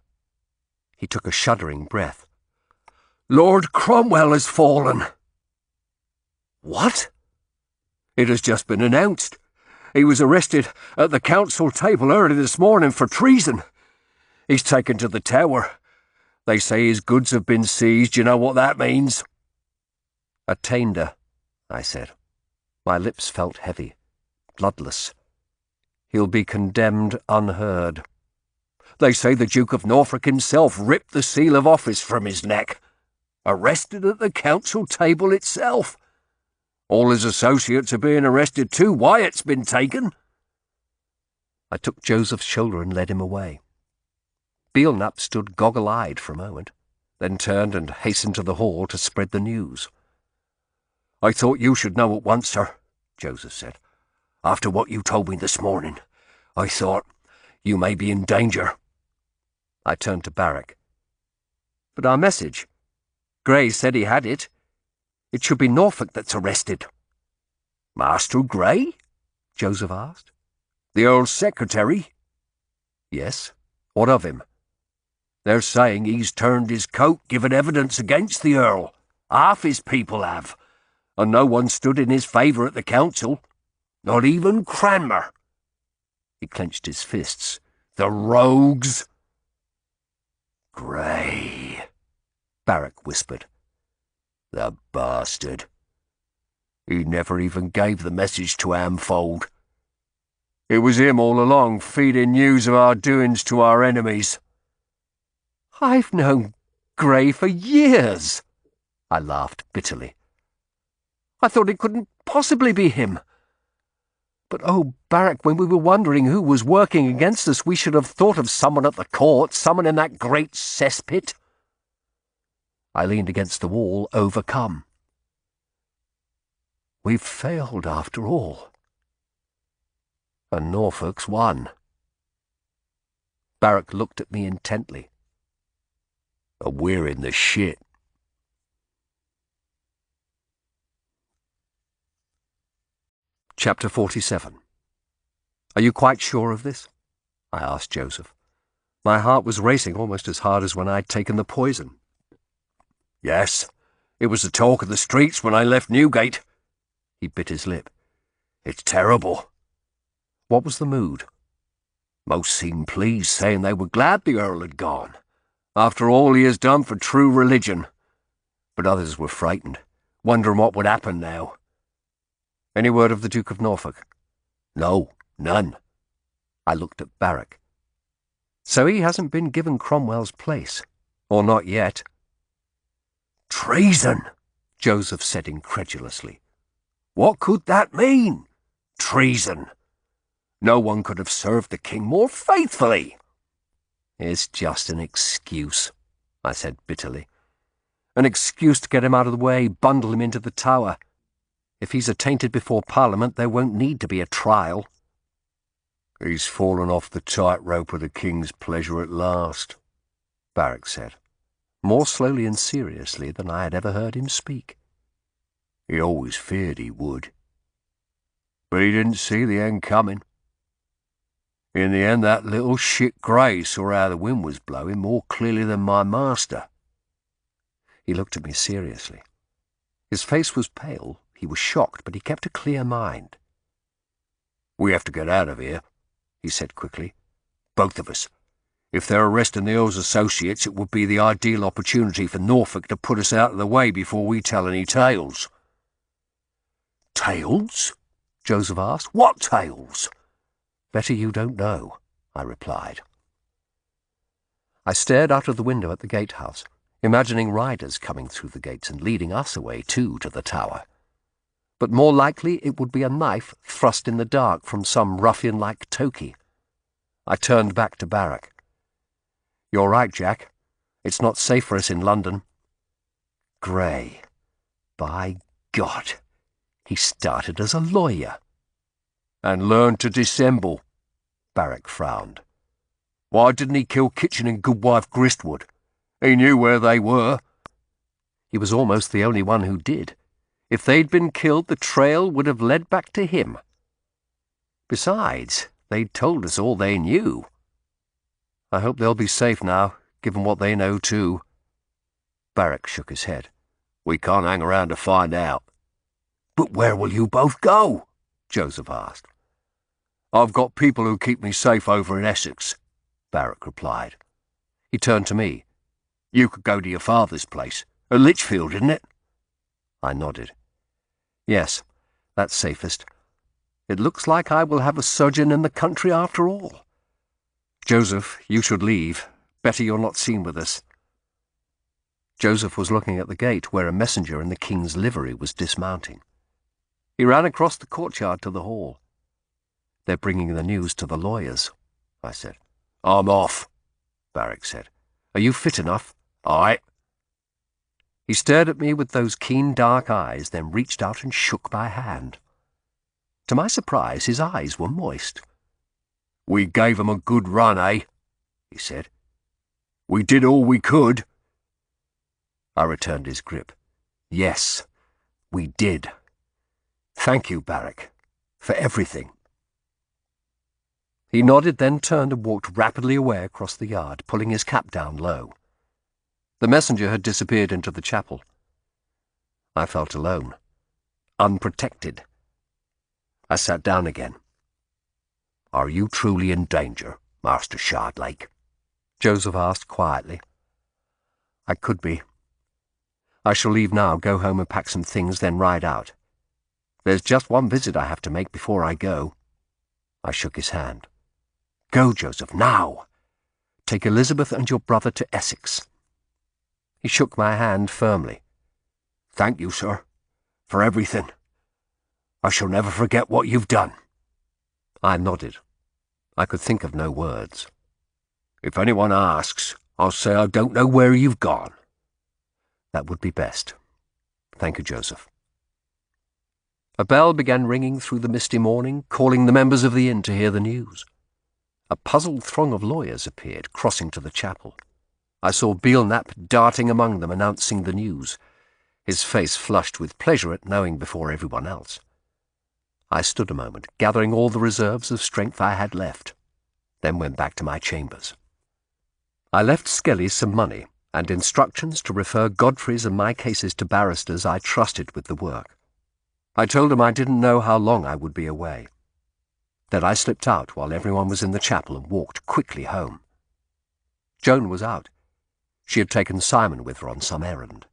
He took a shuddering breath. Lord Cromwell has fallen. What? It has just been announced. He was arrested at the council table early this morning for treason. He's taken to the Tower. They say his goods have been seized. You know what that means? Attainder, I said. My lips felt heavy, bloodless. He'll be condemned unheard. They say the Duke of Norfolk himself ripped the seal of office from his neck. Arrested at the council table itself. All his associates are being arrested too. Wyatt's been taken. I took Joseph's shoulder and led him away. Belknap stood goggle-eyed for a moment, then turned and hastened to the hall to spread the news. I thought you should know at once, sir, Joseph said. After what you told me this morning, I thought you may be in danger. I turned to Barrack. But our message? Grey said he had it. It should be Norfolk that's arrested. Master Grey? Joseph asked. The Earl's secretary? Yes. What of him? They're saying he's turned his coat, given evidence against the Earl. Half his people have. And no one stood in his favour at the council. Not even Cranmer. He clenched his fists. The rogues! Grey, Barrack whispered. The bastard. He never even gave the message to Amfold. It was him all along, feeding news of our doings to our enemies. I've known Grey for years, I laughed bitterly. I thought it couldn't possibly be him. But oh, Barrack, when we were wondering who was working against us, we should have thought of someone at the court, someone in that great cesspit. I leaned against the wall, overcome. We've failed after all. And Norfolk's won. Barrack looked at me intently. We're in the shit. Chapter 47. Are you quite sure of this? I asked Joseph. My heart was racing almost as hard as when I'd taken the poison. Yes, it was the talk of the streets when I left Newgate. He bit his lip. It's terrible. What was the mood? Most seemed pleased, saying they were glad the Earl had gone, after all he has done for true religion. But others were frightened, wondering what would happen now. Any word of the Duke of Norfolk? No, none. I looked at Barrack. So he hasn't been given Cromwell's place, or not yet. Treason, Joseph said incredulously. What could that mean? Treason. No one could have served the king more faithfully. It's just an excuse, I said bitterly. An excuse to get him out of the way, bundle him into the Tower. If he's attainted before Parliament, there won't need to be a trial. He's fallen off the tightrope of the king's pleasure at last, Barrack said, more slowly and seriously than I had ever heard him speak. He always feared he would. But he didn't see the end coming. In the end, that little shit Grey saw how the wind was blowing more clearly than my master. He looked at me seriously. His face was pale. He was shocked, but he kept a clear mind. We have to get out of here, he said quickly. Both of us. If they're arresting the Earl's associates, it would be the ideal opportunity for Norfolk to put us out of the way before we tell any tales. Tales? Joseph asked. What tales? Better you don't know, I replied. I stared out of the window at the gatehouse, imagining riders coming through the gates and leading us away too to the Tower. But more likely it would be a knife thrust in the dark from some ruffian-like toky. I turned back to Barrack. You're right, Jack. It's not safe for us in London. Grey. By God. He started as a lawyer. And learned to dissemble, Barrack frowned. Why didn't he kill Kitchen and Goodwife Gristwood? He knew where they were. He was almost the only one who did. If they'd been killed, the trail would have led back to him. Besides, they'd told us all they knew. I hope they'll be safe now, given what they know too. Barrack shook his head. We can't hang around to find out. But where will you both go? Joseph asked. I've got people who keep me safe over in Essex, Barrack replied. He turned to me. You could go to your father's place, at Lichfield, isn't it? I nodded. Yes, that's safest. It looks like I will have a sojourn in the country after all. Joseph, you should leave. Better you're not seen with us. Joseph was looking at the gate where a messenger in the king's livery was dismounting. He ran across the courtyard to the hall. They're bringing the news to the lawyers, I said. I'm off, Barrack said. Are you fit enough? Aye. He stared at me with those keen dark eyes, then reached out and shook my hand. To my surprise, his eyes were moist. We gave 'em a good run, eh? He said. We did all we could. I returned his grip. Yes, we did. Thank you, Barrack, for everything. He nodded, then turned and walked rapidly away across the yard, pulling his cap down low. The messenger had disappeared into the chapel. I felt alone, unprotected. I sat down again. Are you truly in danger, Master Shardlake? Joseph asked quietly. I could be. I shall leave now, go home and pack some things, then ride out. There's just one visit I have to make before I go. I shook his hand. Go, Joseph, now. Take Elizabeth and your brother to Essex. He shook my hand firmly. Thank you, sir, for everything. I shall never forget what you've done. I nodded. I could think of no words. If anyone asks, I'll say I don't know where you've gone. That would be best. Thank you, Joseph. A bell began ringing through the misty morning, calling the members of the inn to hear the news. A puzzled throng of lawyers appeared, crossing to the chapel. I saw Beale Knapp darting among them, announcing the news, his face flushed with pleasure at knowing before everyone else. I stood a moment, gathering all the reserves of strength I had left, then went back to my chambers. I left Skelly some money and instructions to refer Godfrey's and my cases to barristers I trusted with the work. I told him I didn't know how long I would be away. Then I slipped out while everyone was in the chapel and walked quickly home. Joan was out. She had taken Simon with her on some errand.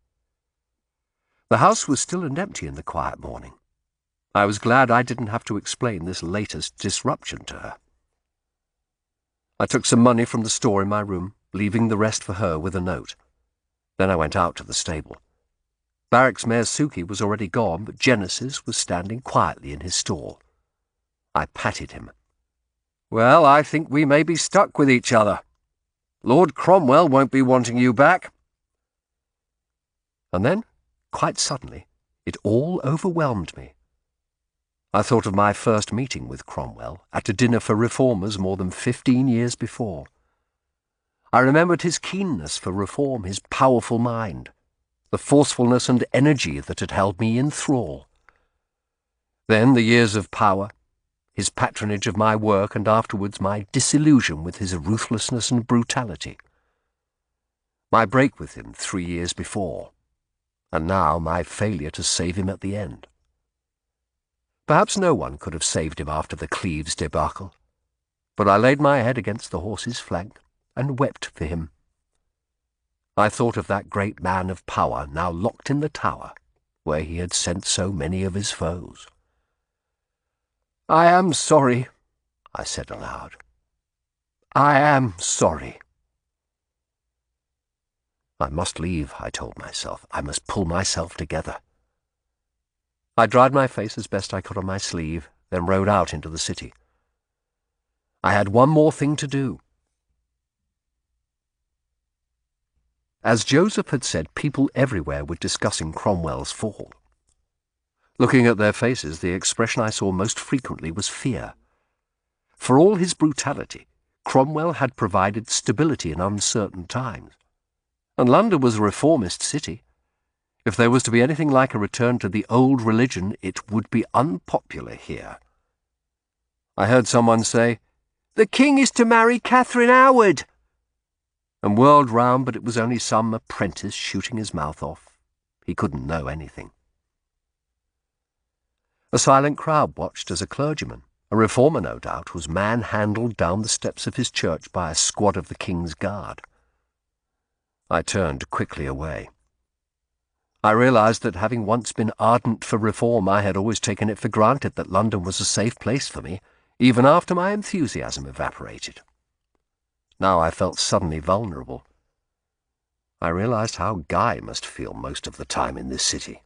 The house was still and empty in the quiet morning. I was glad I didn't have to explain this latest disruption to her. I took some money from the store in my room, leaving the rest for her with a note. Then I went out to the stable. Barrack's mare Suki was already gone, but Genesis was standing quietly in his stall. I patted him. Well, I think we may be stuck with each other. Lord Cromwell won't be wanting you back. And then, quite suddenly, it all overwhelmed me. I thought of my first meeting with Cromwell at a dinner for reformers more than 15 years before. I remembered his keenness for reform, his powerful mind, the forcefulness and energy that had held me in thrall. Then the years of power, his patronage of my work, and afterwards my disillusion with his ruthlessness and brutality. My break with him 3 years before, and now my failure to save him at the end. Perhaps no one could have saved him after the Cleves debacle, but I laid my head against the horse's flank and wept for him. I thought of that great man of power now locked in the tower, where he had sent so many of his foes. I am sorry, I said aloud. I am sorry. I must leave, I told myself. I must pull myself together. I dried my face as best I could on my sleeve, then rode out into the city. I had one more thing to do. As Joseph had said, people everywhere were discussing Cromwell's fall. Looking at their faces, the expression I saw most frequently was fear. For all his brutality, Cromwell had provided stability in uncertain times. And London was a reformist city. If there was to be anything like a return to the old religion, it would be unpopular here. I heard someone say, "The king is to marry Catherine Howard." and whirled round, but it was only some apprentice shooting his mouth off. He couldn't know anything. A silent crowd watched as a clergyman, a reformer no doubt, was manhandled down the steps of his church by a squad of the King's Guard. I turned quickly away. I realised that having once been ardent for reform, I had always taken it for granted that London was a safe place for me, even after my enthusiasm evaporated. Now I felt suddenly vulnerable. I realised how Guy must feel most of the time in this city.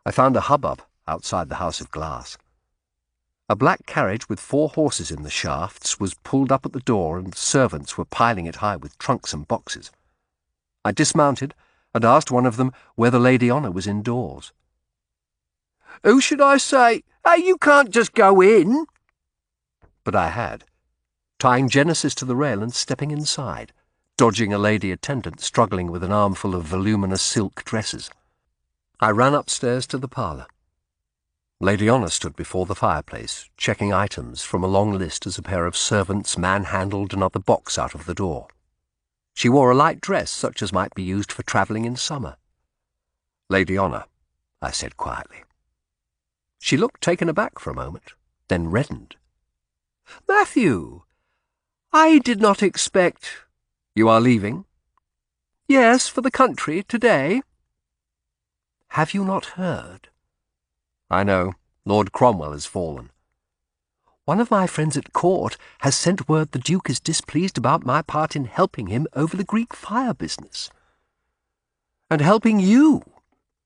I found a hubbub outside the House of Glass. A black carriage with 4 horses in the shafts was pulled up at the door, and servants were piling it high with trunks and boxes. I dismounted and asked one of them whether Lady Honour was indoors. "Who should I say? Hey, you can't just go in!" But I had, tying Genesis to the rail and stepping inside, dodging a lady attendant struggling with an armful of voluminous silk dresses. I ran upstairs to the parlour. Lady Honour stood before the fireplace, checking items from a long list as a pair of servants manhandled another box out of the door. She wore a light dress such as might be used for travelling in summer. "Lady Honour," I said quietly. She looked taken aback for a moment, then reddened. "Matthew, I did not expect—" "You are leaving?" "Yes, for the country, today." "Have you not heard?" "I know. Lord Cromwell has fallen." "One of my friends at court has sent word the Duke is displeased about my part in helping him over the Greek fire business." "And helping you,"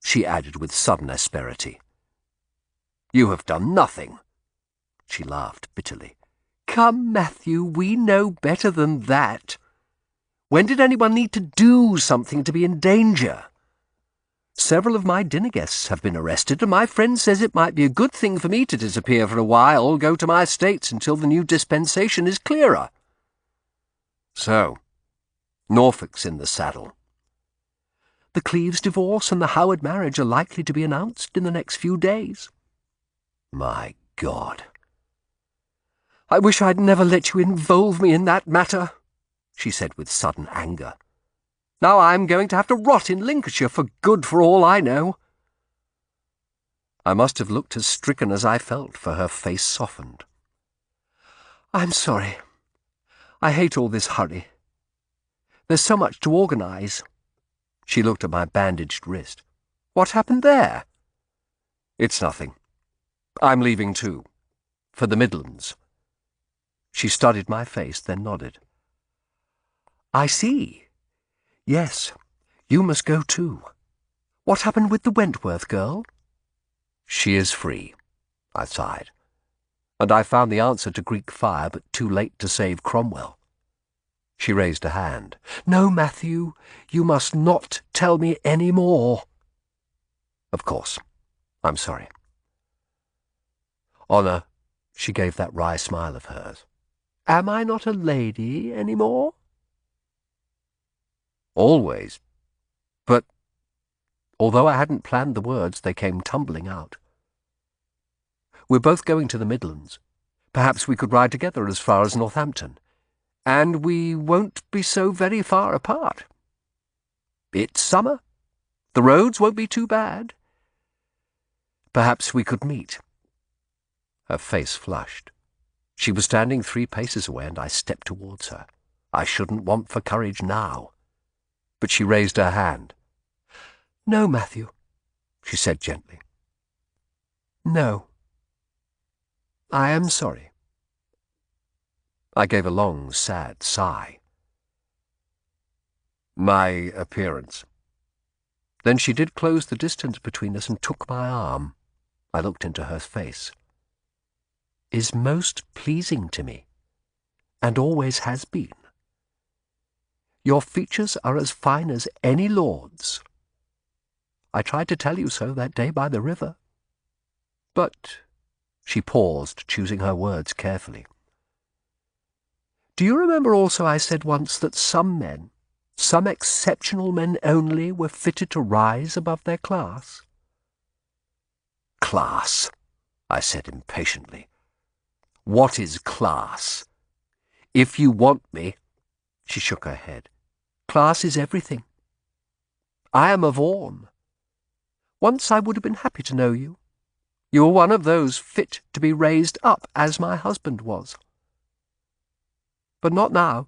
she added with sudden asperity. "You have done nothing." She laughed bitterly. "Come, Matthew, we know better than that. When did anyone need to do something to be in danger? Several of my dinner guests have been arrested, and my friend says it might be a good thing for me to disappear for a while, go to my estates until the new dispensation is clearer." "So, Norfolk's in the saddle." "The Cleves divorce and the Howard marriage are likely to be announced in the next few days." "My God." "I wish I'd never let you involve me in that matter," she said with sudden anger. "Now I'm going to have to rot in Lincolnshire for good for all I know." I must have looked as stricken as I felt, for her face softened. "I'm sorry. I hate all this hurry. There's so much to organise." She looked at my bandaged wrist. "What happened there?" "It's nothing. I'm leaving too. For the Midlands." She studied my face, then nodded. "I see. Yes, you must go too. What happened with the Wentworth girl?" "She is free," I sighed. And I found the answer to Greek fire, but too late to save Cromwell. She raised a hand. "No, Matthew, you must not tell me any more." "Of course. I'm sorry." "Honour," she gave that wry smile of hers. "Am I not a lady any more?" "Always. But—" Although I hadn't planned the words, they came tumbling out. "We're both going to the Midlands. Perhaps we could ride together as far as Northampton. And we won't be so very far apart. It's summer. The roads won't be too bad. Perhaps we could meet." Her face flushed. She was standing 3 paces away, and I stepped towards her. I shouldn't want for courage now. But she raised her hand. "No, Matthew," she said gently. "No. I am sorry." I gave a long, sad sigh. "My appearance." Then she did close the distance between us and took my arm. I looked into her face. "Is most pleasing to me, and always has been. Your features are as fine as any lord's. I tried to tell you so that day by the river. But—" she paused, choosing her words carefully. "Do you remember also I said once that some men, some exceptional men only, were fitted to rise above their class?" "Class," I said impatiently. "What is class? If you want me, She shook her head. Class is everything. I am of Orm. Once I would have been happy to know you. You are one of those fit to be raised up as my husband was. But not now,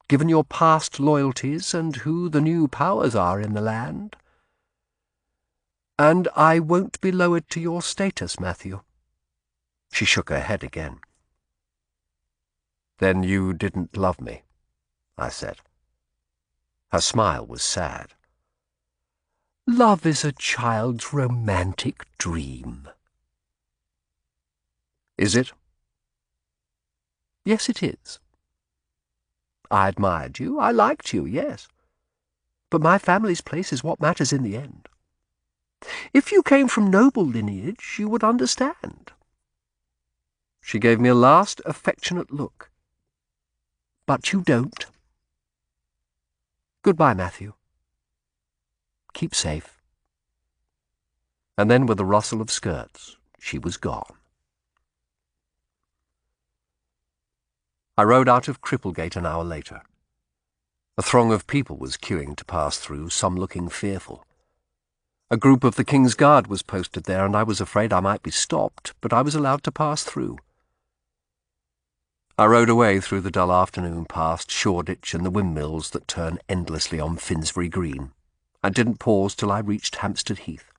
given your past loyalties and who the new powers are in the land. And I won't be lowered to your status, Matthew. She shook her head again. Then you didn't love me, I said. Her smile was sad. Love is a child's romantic dream. Is it? Yes, it is. I admired you, I liked you, yes. But my family's place is what matters in the end. If you came from noble lineage, you would understand. She gave me a last affectionate look. But you don't. Goodbye, Matthew. Keep safe. And then with a rustle of skirts, she was gone. I rode out of Cripplegate an hour later. A throng of people was queuing to pass through, some looking fearful. A group of the King's Guard was posted there, and I was afraid I might be stopped, but I was allowed to pass through. I rode away through the dull afternoon past Shoreditch and the windmills that turn endlessly on Finsbury Green, and didn't pause till I reached Hampstead Heath.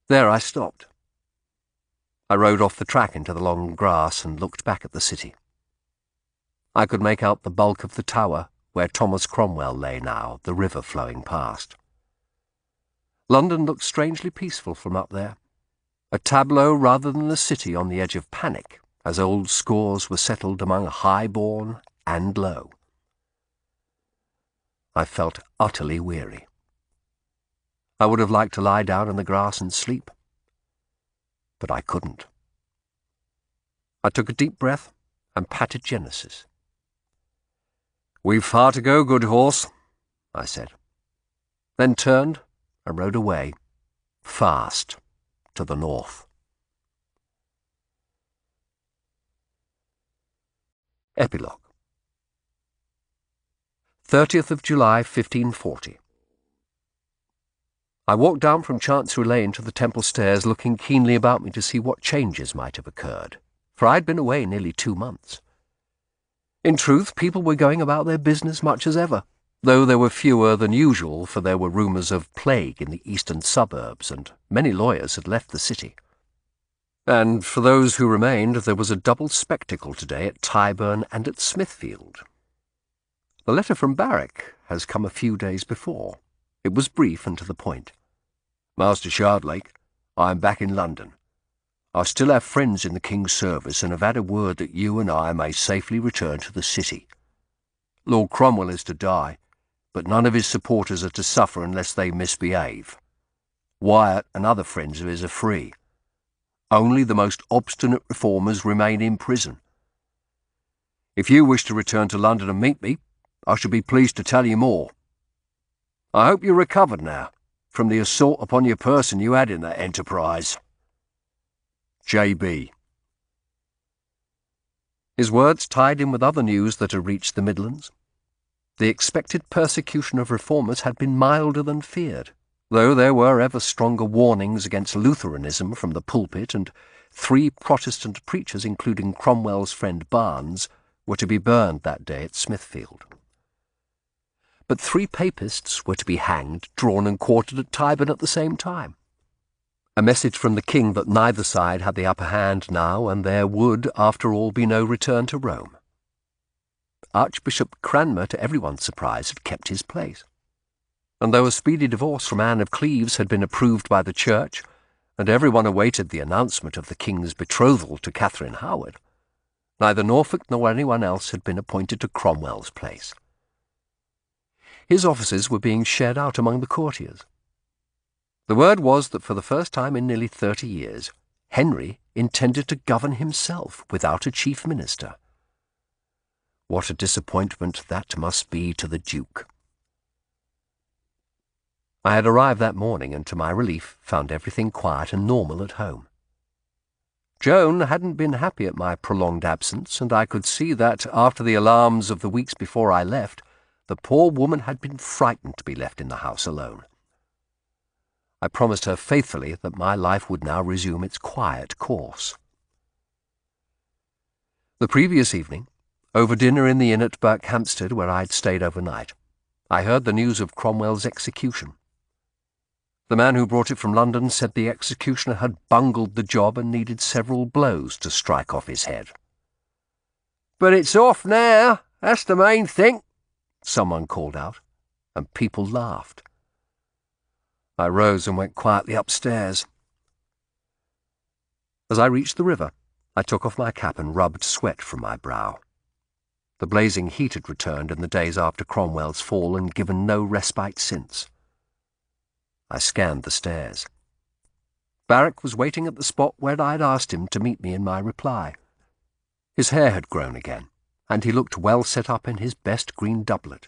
There I stopped. I rode off the track into the long grass and looked back at the city. I could make out the bulk of the tower where Thomas Cromwell lay now, the river flowing past. London looked strangely peaceful from up there, a tableau rather than a city on the edge of panic, as old scores were settled among high-born and low. I felt utterly weary. I would have liked to lie down in the grass and sleep, but I couldn't. I took a deep breath and patted Genesis. "We've far to go, good horse," I said, then turned and rode away, fast, to the north. Epilogue. 30th of July, 1540. I walked down from Chancery Lane to the Temple Stairs, looking keenly about me to see what changes might have occurred, for I had been away nearly 2 months. In truth, people were going about their business much as ever, though there were fewer than usual, for there were rumours of plague in the eastern suburbs, and many lawyers had left the city. And for those who remained, there was a double spectacle today at Tyburn and at Smithfield. The letter from Barrack has come a few days before. It was brief and to the point. "Master Shardlake, I am back in London. I still have friends in the King's service and have had a word that you and I may safely return to the city. Lord Cromwell is to die, but none of his supporters are to suffer unless they misbehave. Wyatt and other friends of his are free. Only the most obstinate reformers remain in prison. If you wish to return to London and meet me, I shall be pleased to tell you more. I hope you're recovered now from the assault upon your person you had in that enterprise. J.B." His words tied in with other news that had reached the Midlands. The expected persecution of reformers had been milder than feared, though there were ever stronger warnings against Lutheranism from the pulpit, and 3 Protestant preachers, including Cromwell's friend Barnes, were to be burned that day at Smithfield. But 3 Papists were to be hanged, drawn and quartered at Tyburn at the same time. A message from the king that neither side had the upper hand now, and there would, after all, be no return to Rome. Archbishop Cranmer, to everyone's surprise, had kept his place. And though a speedy divorce from Anne of Cleves had been approved by the Church, and everyone awaited the announcement of the king's betrothal to Catherine Howard, neither Norfolk nor anyone else had been appointed to Cromwell's place. His offices were being shared out among the courtiers. The word was that for the first time in nearly 30 years, Henry intended to govern himself without a chief minister. What a disappointment that must be to the Duke. I had arrived that morning and, to my relief, found everything quiet and normal at home. Joan hadn't been happy at my prolonged absence, and I could see that, after the alarms of the weeks before I left, the poor woman had been frightened to be left in the house alone. I promised her faithfully that my life would now resume its quiet course. The previous evening, over dinner in the inn at Berkhamsted, where I'd stayed overnight, I heard the news of Cromwell's execution. The man who brought it from London said the executioner had bungled the job and needed several blows to strike off his head. "But it's off now, that's the main thing," someone called out, and people laughed. I rose and went quietly upstairs. As I reached the river, I took off my cap and rubbed sweat from my brow. The blazing heat had returned in the days after Cromwell's fall and given no respite since. I scanned the stairs. Barrack was waiting at the spot where I had asked him to meet me in my reply. His hair had grown again, and he looked well set up in his best green doublet.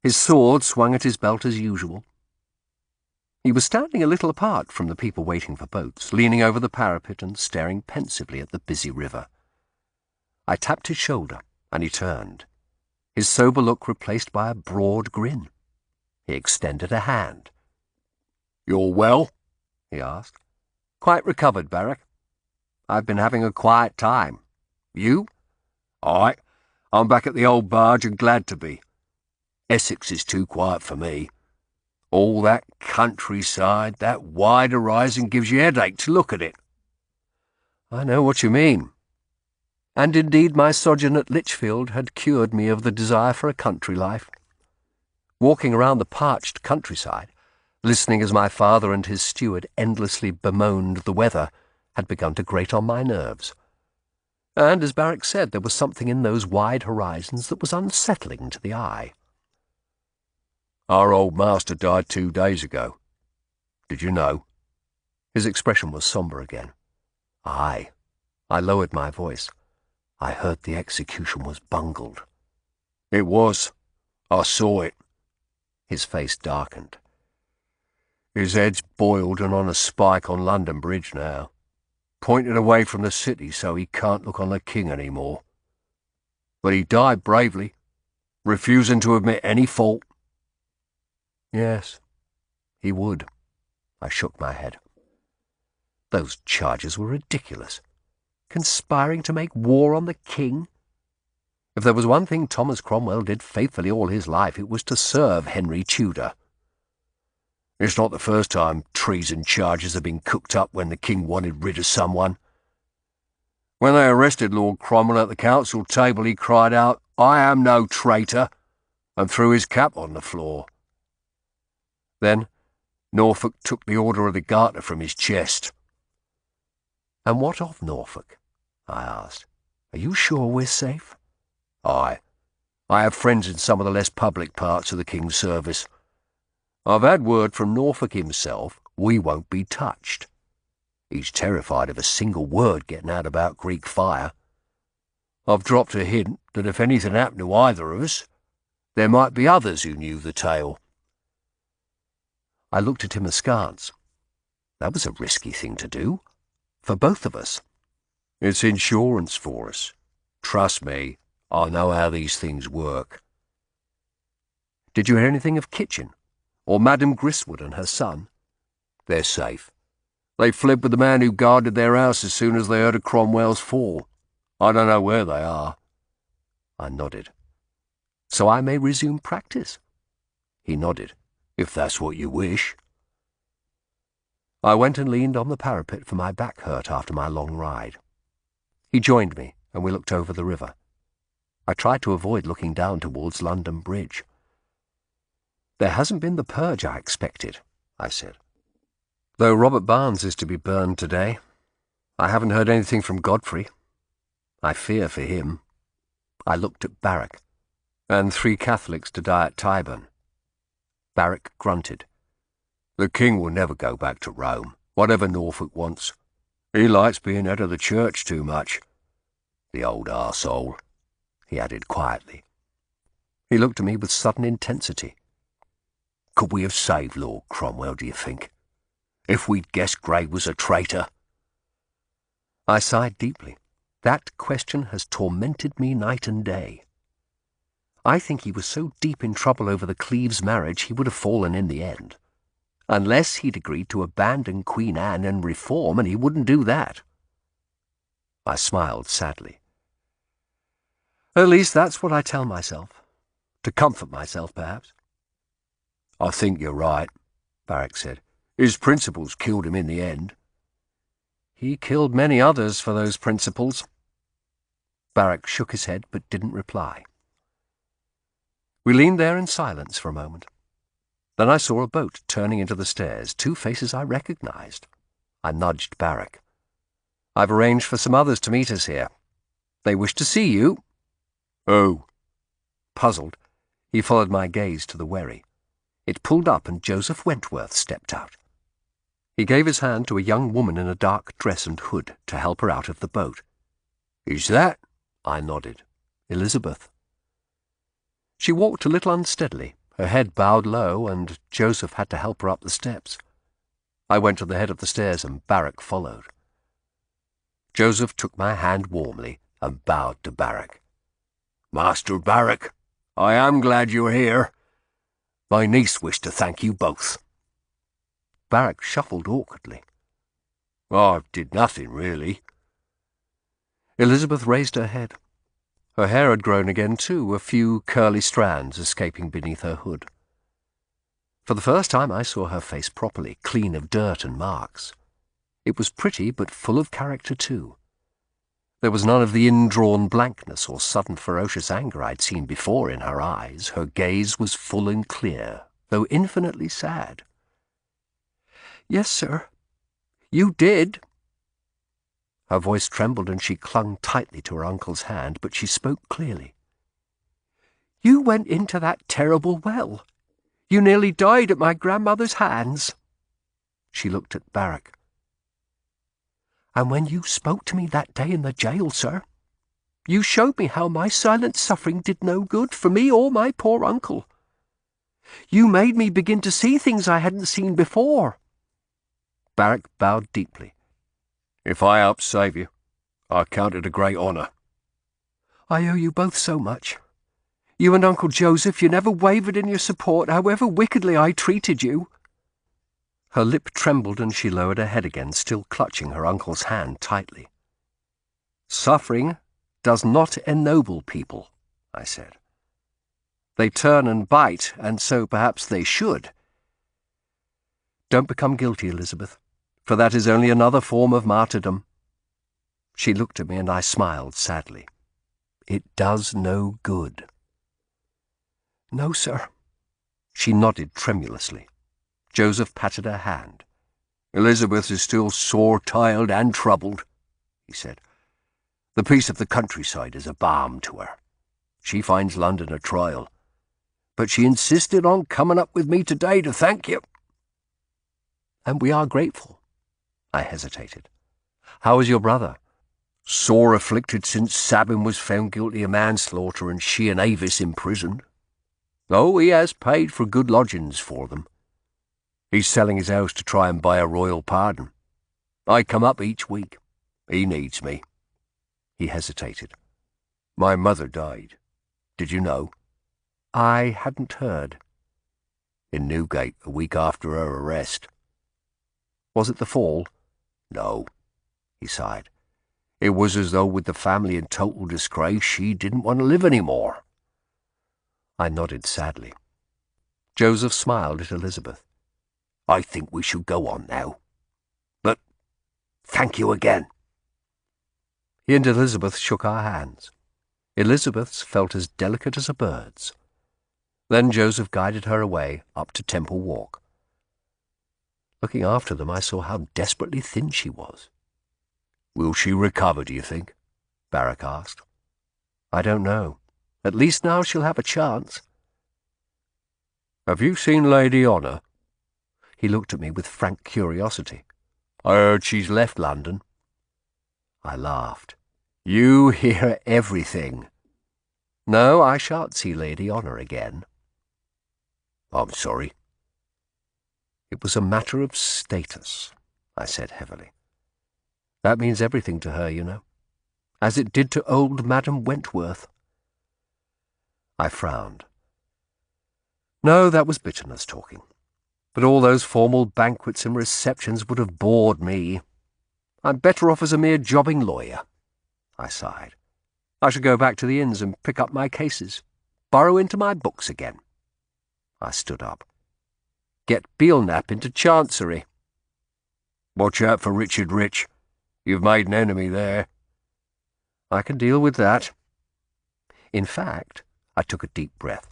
His sword swung at his belt as usual. He was standing a little apart from the people waiting for boats, leaning over the parapet and staring pensively at the busy river. I tapped his shoulder, and he turned, his sober look replaced by a broad grin. He extended a hand. "You're well?" he asked. "Quite recovered, Barrack. I've been having a quiet time. You?" I'm back at the old barge and glad to be. Essex is too quiet for me. All that countryside, that wide horizon gives you a headache to look at it." "I know what you mean." And indeed my sojourn at Lichfield had cured me of the desire for a country life. Walking around the parched countryside, listening as my father and his steward endlessly bemoaned the weather, had begun to grate on my nerves. And, as Barrack said, there was something in those wide horizons that was unsettling to the eye. "Our old master died 2 days ago. Did you know?" His expression was sombre again. "Aye." I lowered my voice. "I heard the execution was bungled." "It was. I saw it." His face darkened. "His head's boiled and on a spike on London Bridge now, pointed away from the city so he can't look on the king any more. But he died bravely, refusing to admit any fault." "Yes, he would." I shook my head. Those charges were ridiculous. Conspiring to make war on the king? If there was one thing Thomas Cromwell did faithfully all his life, it was to serve Henry Tudor. It's not the first time treason charges have been cooked up when the king wanted rid of someone. When they arrested Lord Cromwell at the council table, he cried out, "I am no traitor," and threw his cap on the floor. Then Norfolk took the Order of the Garter from his chest. "And what of Norfolk?" I asked. "Are you sure we're safe?" "Aye. I have friends in some of the less public parts of the King's service. I've had word from Norfolk himself we won't be touched. He's terrified of a single word getting out about Greek fire. I've dropped a hint that if anything happened to either of us, there might be others who knew the tale." I looked at him askance. That was a risky thing to do, for both of us. "It's insurance for us. Trust me, I know how these things work." "Did you hear anything of Kitchen, or Madame Griswood and her son?" "They're safe. They fled with the man who guarded their house as soon as they heard of Cromwell's fall. I don't know where they are." I nodded. "So I may resume practice?" He nodded. "If that's what you wish." I went and leaned on the parapet, for my back hurt after my long ride. He joined me, and we looked over the river. I tried to avoid looking down towards London Bridge. "There hasn't been the purge I expected," I said. "Though Robert Barnes is to be burned today. I haven't heard anything from Godfrey. I fear for him." I looked at Barrack. "And 3 Catholics to die at Tyburn." Barrack grunted. "The king will never go back to Rome, whatever Norfolk wants. He likes being head of the church too much. The old arsehole," he added quietly. He looked at me with sudden intensity. "Could we have saved Lord Cromwell, do you think, if we'd guessed Grey was a traitor?" I sighed deeply. That question has tormented me night and day. I think he was so deep in trouble over the Cleves marriage he would have fallen in the end. Unless he'd agreed to abandon Queen Anne and reform, and he wouldn't do that. I smiled sadly. At least that's what I tell myself. To comfort myself, perhaps. I think you're right, Barrack said. His principles killed him in the end. He killed many others for those principles. Barrack shook his head but didn't reply. We leaned there in silence for a moment. Then I saw a boat turning into the stairs, two faces I recognized. I nudged Barrack. I've arranged for some others to meet us here. They wish to see you. Oh. Puzzled, he followed my gaze to the wherry. It pulled up and Joseph Wentworth stepped out. He gave his hand to a young woman in a dark dress and hood to help her out of the boat. Is that? I nodded. Elizabeth. She walked a little unsteadily, her head bowed low, and Joseph had to help her up the steps. I went to the head of the stairs and Barrack followed. Joseph took my hand warmly and bowed to Barrack. Master Barrack, I am glad you're here. My niece wished to thank you both. Barrack shuffled awkwardly. I did nothing, really. Elizabeth raised her head. Her hair had grown again, too, a few curly strands escaping beneath her hood. For the first time I saw her face properly, clean of dirt and marks. It was pretty, but full of character, too. There was none of the indrawn blankness or sudden ferocious anger I'd seen before in her eyes. Her gaze was full and clear, though infinitely sad. "Yes, sir. You did." Her voice trembled and she clung tightly to her uncle's hand, but she spoke clearly. "You went into that terrible well. You nearly died at my grandmother's hands." She looked at Barrack. "And when you spoke to me that day in the jail, sir, you showed me how my silent suffering did no good for me or my poor uncle. You made me begin to see things I hadn't seen before." Barrack bowed deeply. If I helped save you, I count it a great honour. "I owe you both so much. You and Uncle Joseph, you never wavered in your support, however wickedly I treated you." Her lip trembled and she lowered her head again, still clutching her uncle's hand tightly. "Suffering does not ennoble people," I said. "They turn and bite, and so perhaps they should. Don't become guilty, Elizabeth, for that is only another form of martyrdom." She looked at me and I smiled sadly. "It does no good." "No, sir." She nodded tremulously. Joseph patted her hand. Elizabeth is still sore, tired, and troubled, he said. The peace of the countryside is a balm to her. She finds London a trial, but she insisted on coming up with me today to thank you. "And we are grateful." I hesitated. "How is your brother?" "Sore afflicted since Sabin was found guilty of manslaughter and she and Avis imprisoned. Though he has paid for good lodgings for them. He's selling his house to try and buy a royal pardon. I come up each week. He needs me." He hesitated. "My mother died. Did you know?" I hadn't heard. "In Newgate, a week after her arrest." "Was it the fall?" "No," he sighed. "It was as though with the family in total disgrace she didn't want to live any more." I nodded sadly. Joseph smiled at Elizabeth. "I think we should go on now. But thank you again." He and Elizabeth shook our hands. Elizabeth's felt as delicate as a bird's. Then Joseph guided her away up to Temple Walk. Looking after them, I saw how desperately thin she was. "Will she recover, do you think?" Barrack asked. "I don't know. At least now she'll have a chance." "Have you seen Lady Honour?" He looked at me with frank curiosity. "I heard she's left London." I laughed. "You hear everything." "No, I shan't see Lady Honour again." "I'm sorry." "It was a matter of status," I said heavily. That means everything to her, you know, as it did to old Madam Wentworth. I frowned. No, that was bitterness talking. But all those formal banquets and receptions would have bored me. I'm better off as a mere jobbing lawyer. I sighed. I should go back to the inns and pick up my cases, burrow into my books again. I stood up. Get Belknap into Chancery. Watch out for Richard Rich. You've made an enemy there. I can deal with that. In fact, I took a deep breath.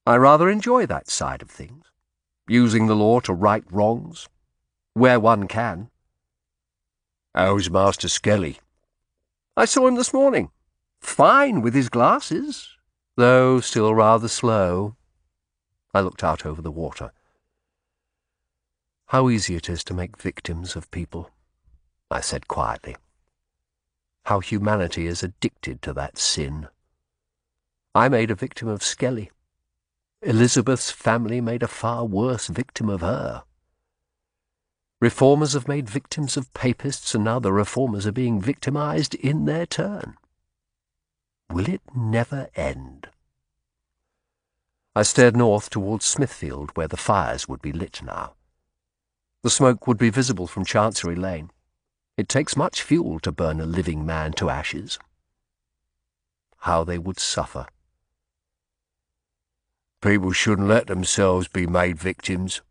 I rather enjoy that side of things, using the law to right wrongs, where one can. How's Master Skelly? I saw him this morning. Fine with his glasses, though still rather slow. I looked out over the water. How easy it is to make victims of people, I said quietly. How humanity is addicted to that sin. I made a victim of Skelly. Elizabeth's family made a far worse victim of her. Reformers have made victims of papists, and now the reformers are being victimized in their turn. Will it never end? I stared north towards Smithfield, where the fires would be lit now. The smoke would be visible from Chancery Lane. It takes much fuel to burn a living man to ashes. How they would suffer. People shouldn't let themselves be made victims,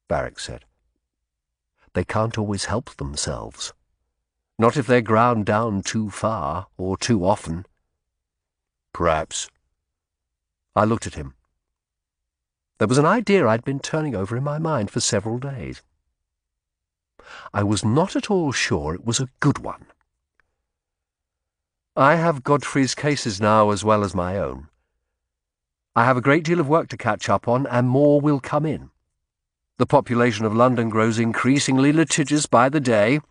Barrack said. They can't always help themselves. Not if they're ground down too far or too often. Perhaps. I looked at him. There was an idea I'd been turning over in my mind for several days. I was not at all sure it was a good one. I have Godfrey's cases now as well as my own. I have a great deal of work to catch up on, and more will come in. The population of London grows increasingly litigious by the day.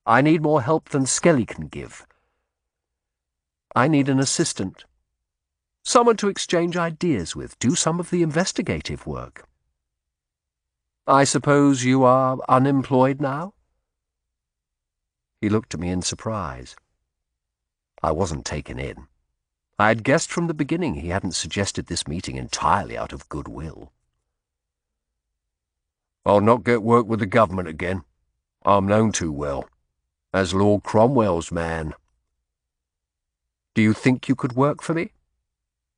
I need more help than Skelly can give. I need an assistant. Someone to exchange ideas with, do some of the investigative work. I suppose you are unemployed now? He looked at me in surprise. I wasn't taken in. I had guessed from the beginning he hadn't suggested this meeting entirely out of goodwill. I'll not get work with the government again. I'm known too well, as Lord Cromwell's man. Do you think you could work for me?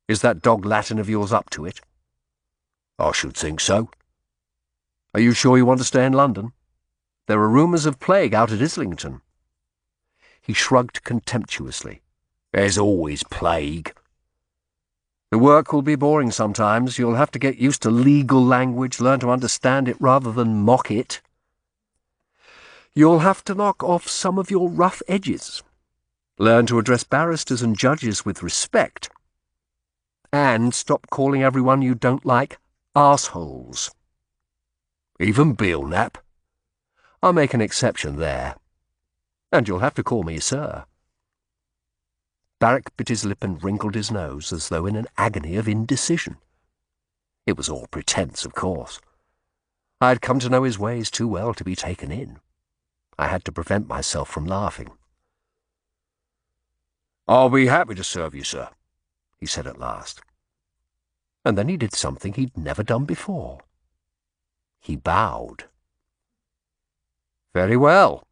Is that dog Latin of yours up to it? I should think so. Are you sure you want to stay in London? There are rumours of plague out at Islington. He shrugged contemptuously. There's always plague. The work will be boring sometimes. You'll have to get used to legal language, learn to understand it rather than mock it. You'll have to knock off some of your rough edges. Learn to address barristers and judges with respect. And stop calling everyone you don't like arseholes. Even Belknap? I'll make an exception there. And you'll have to call me sir. Barrack bit his lip and wrinkled his nose as though in an agony of indecision. It was all pretence, of course. I had come to know his ways too well to be taken in. I had to prevent myself from laughing. I'll be happy to serve you, sir, he said at last. And then he did something he'd never done before. He bowed. Very well,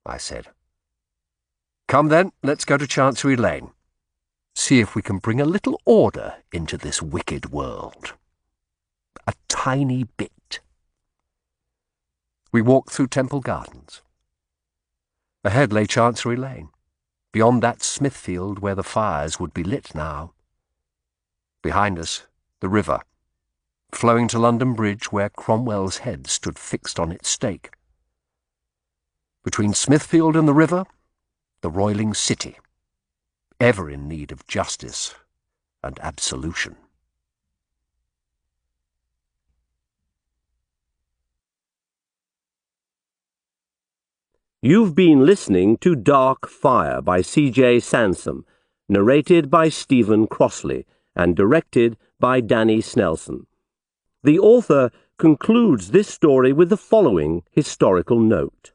I said. Come then, let's go to Chancery Lane. See if we can bring a little order into this wicked world. A tiny bit. We walked through Temple Gardens. Ahead lay Chancery Lane. Beyond that Smithfield where the fires would be lit now. Behind us, the river, flowing to London Bridge where Cromwell's head stood fixed on its stake. Between Smithfield and the river, the roiling city, ever in need of justice and absolution. You've been listening to Dark Fire by C.J.Sansom, narrated by Stephen Crossley and directed by Danny Snelson. The author concludes this story with the following historical note.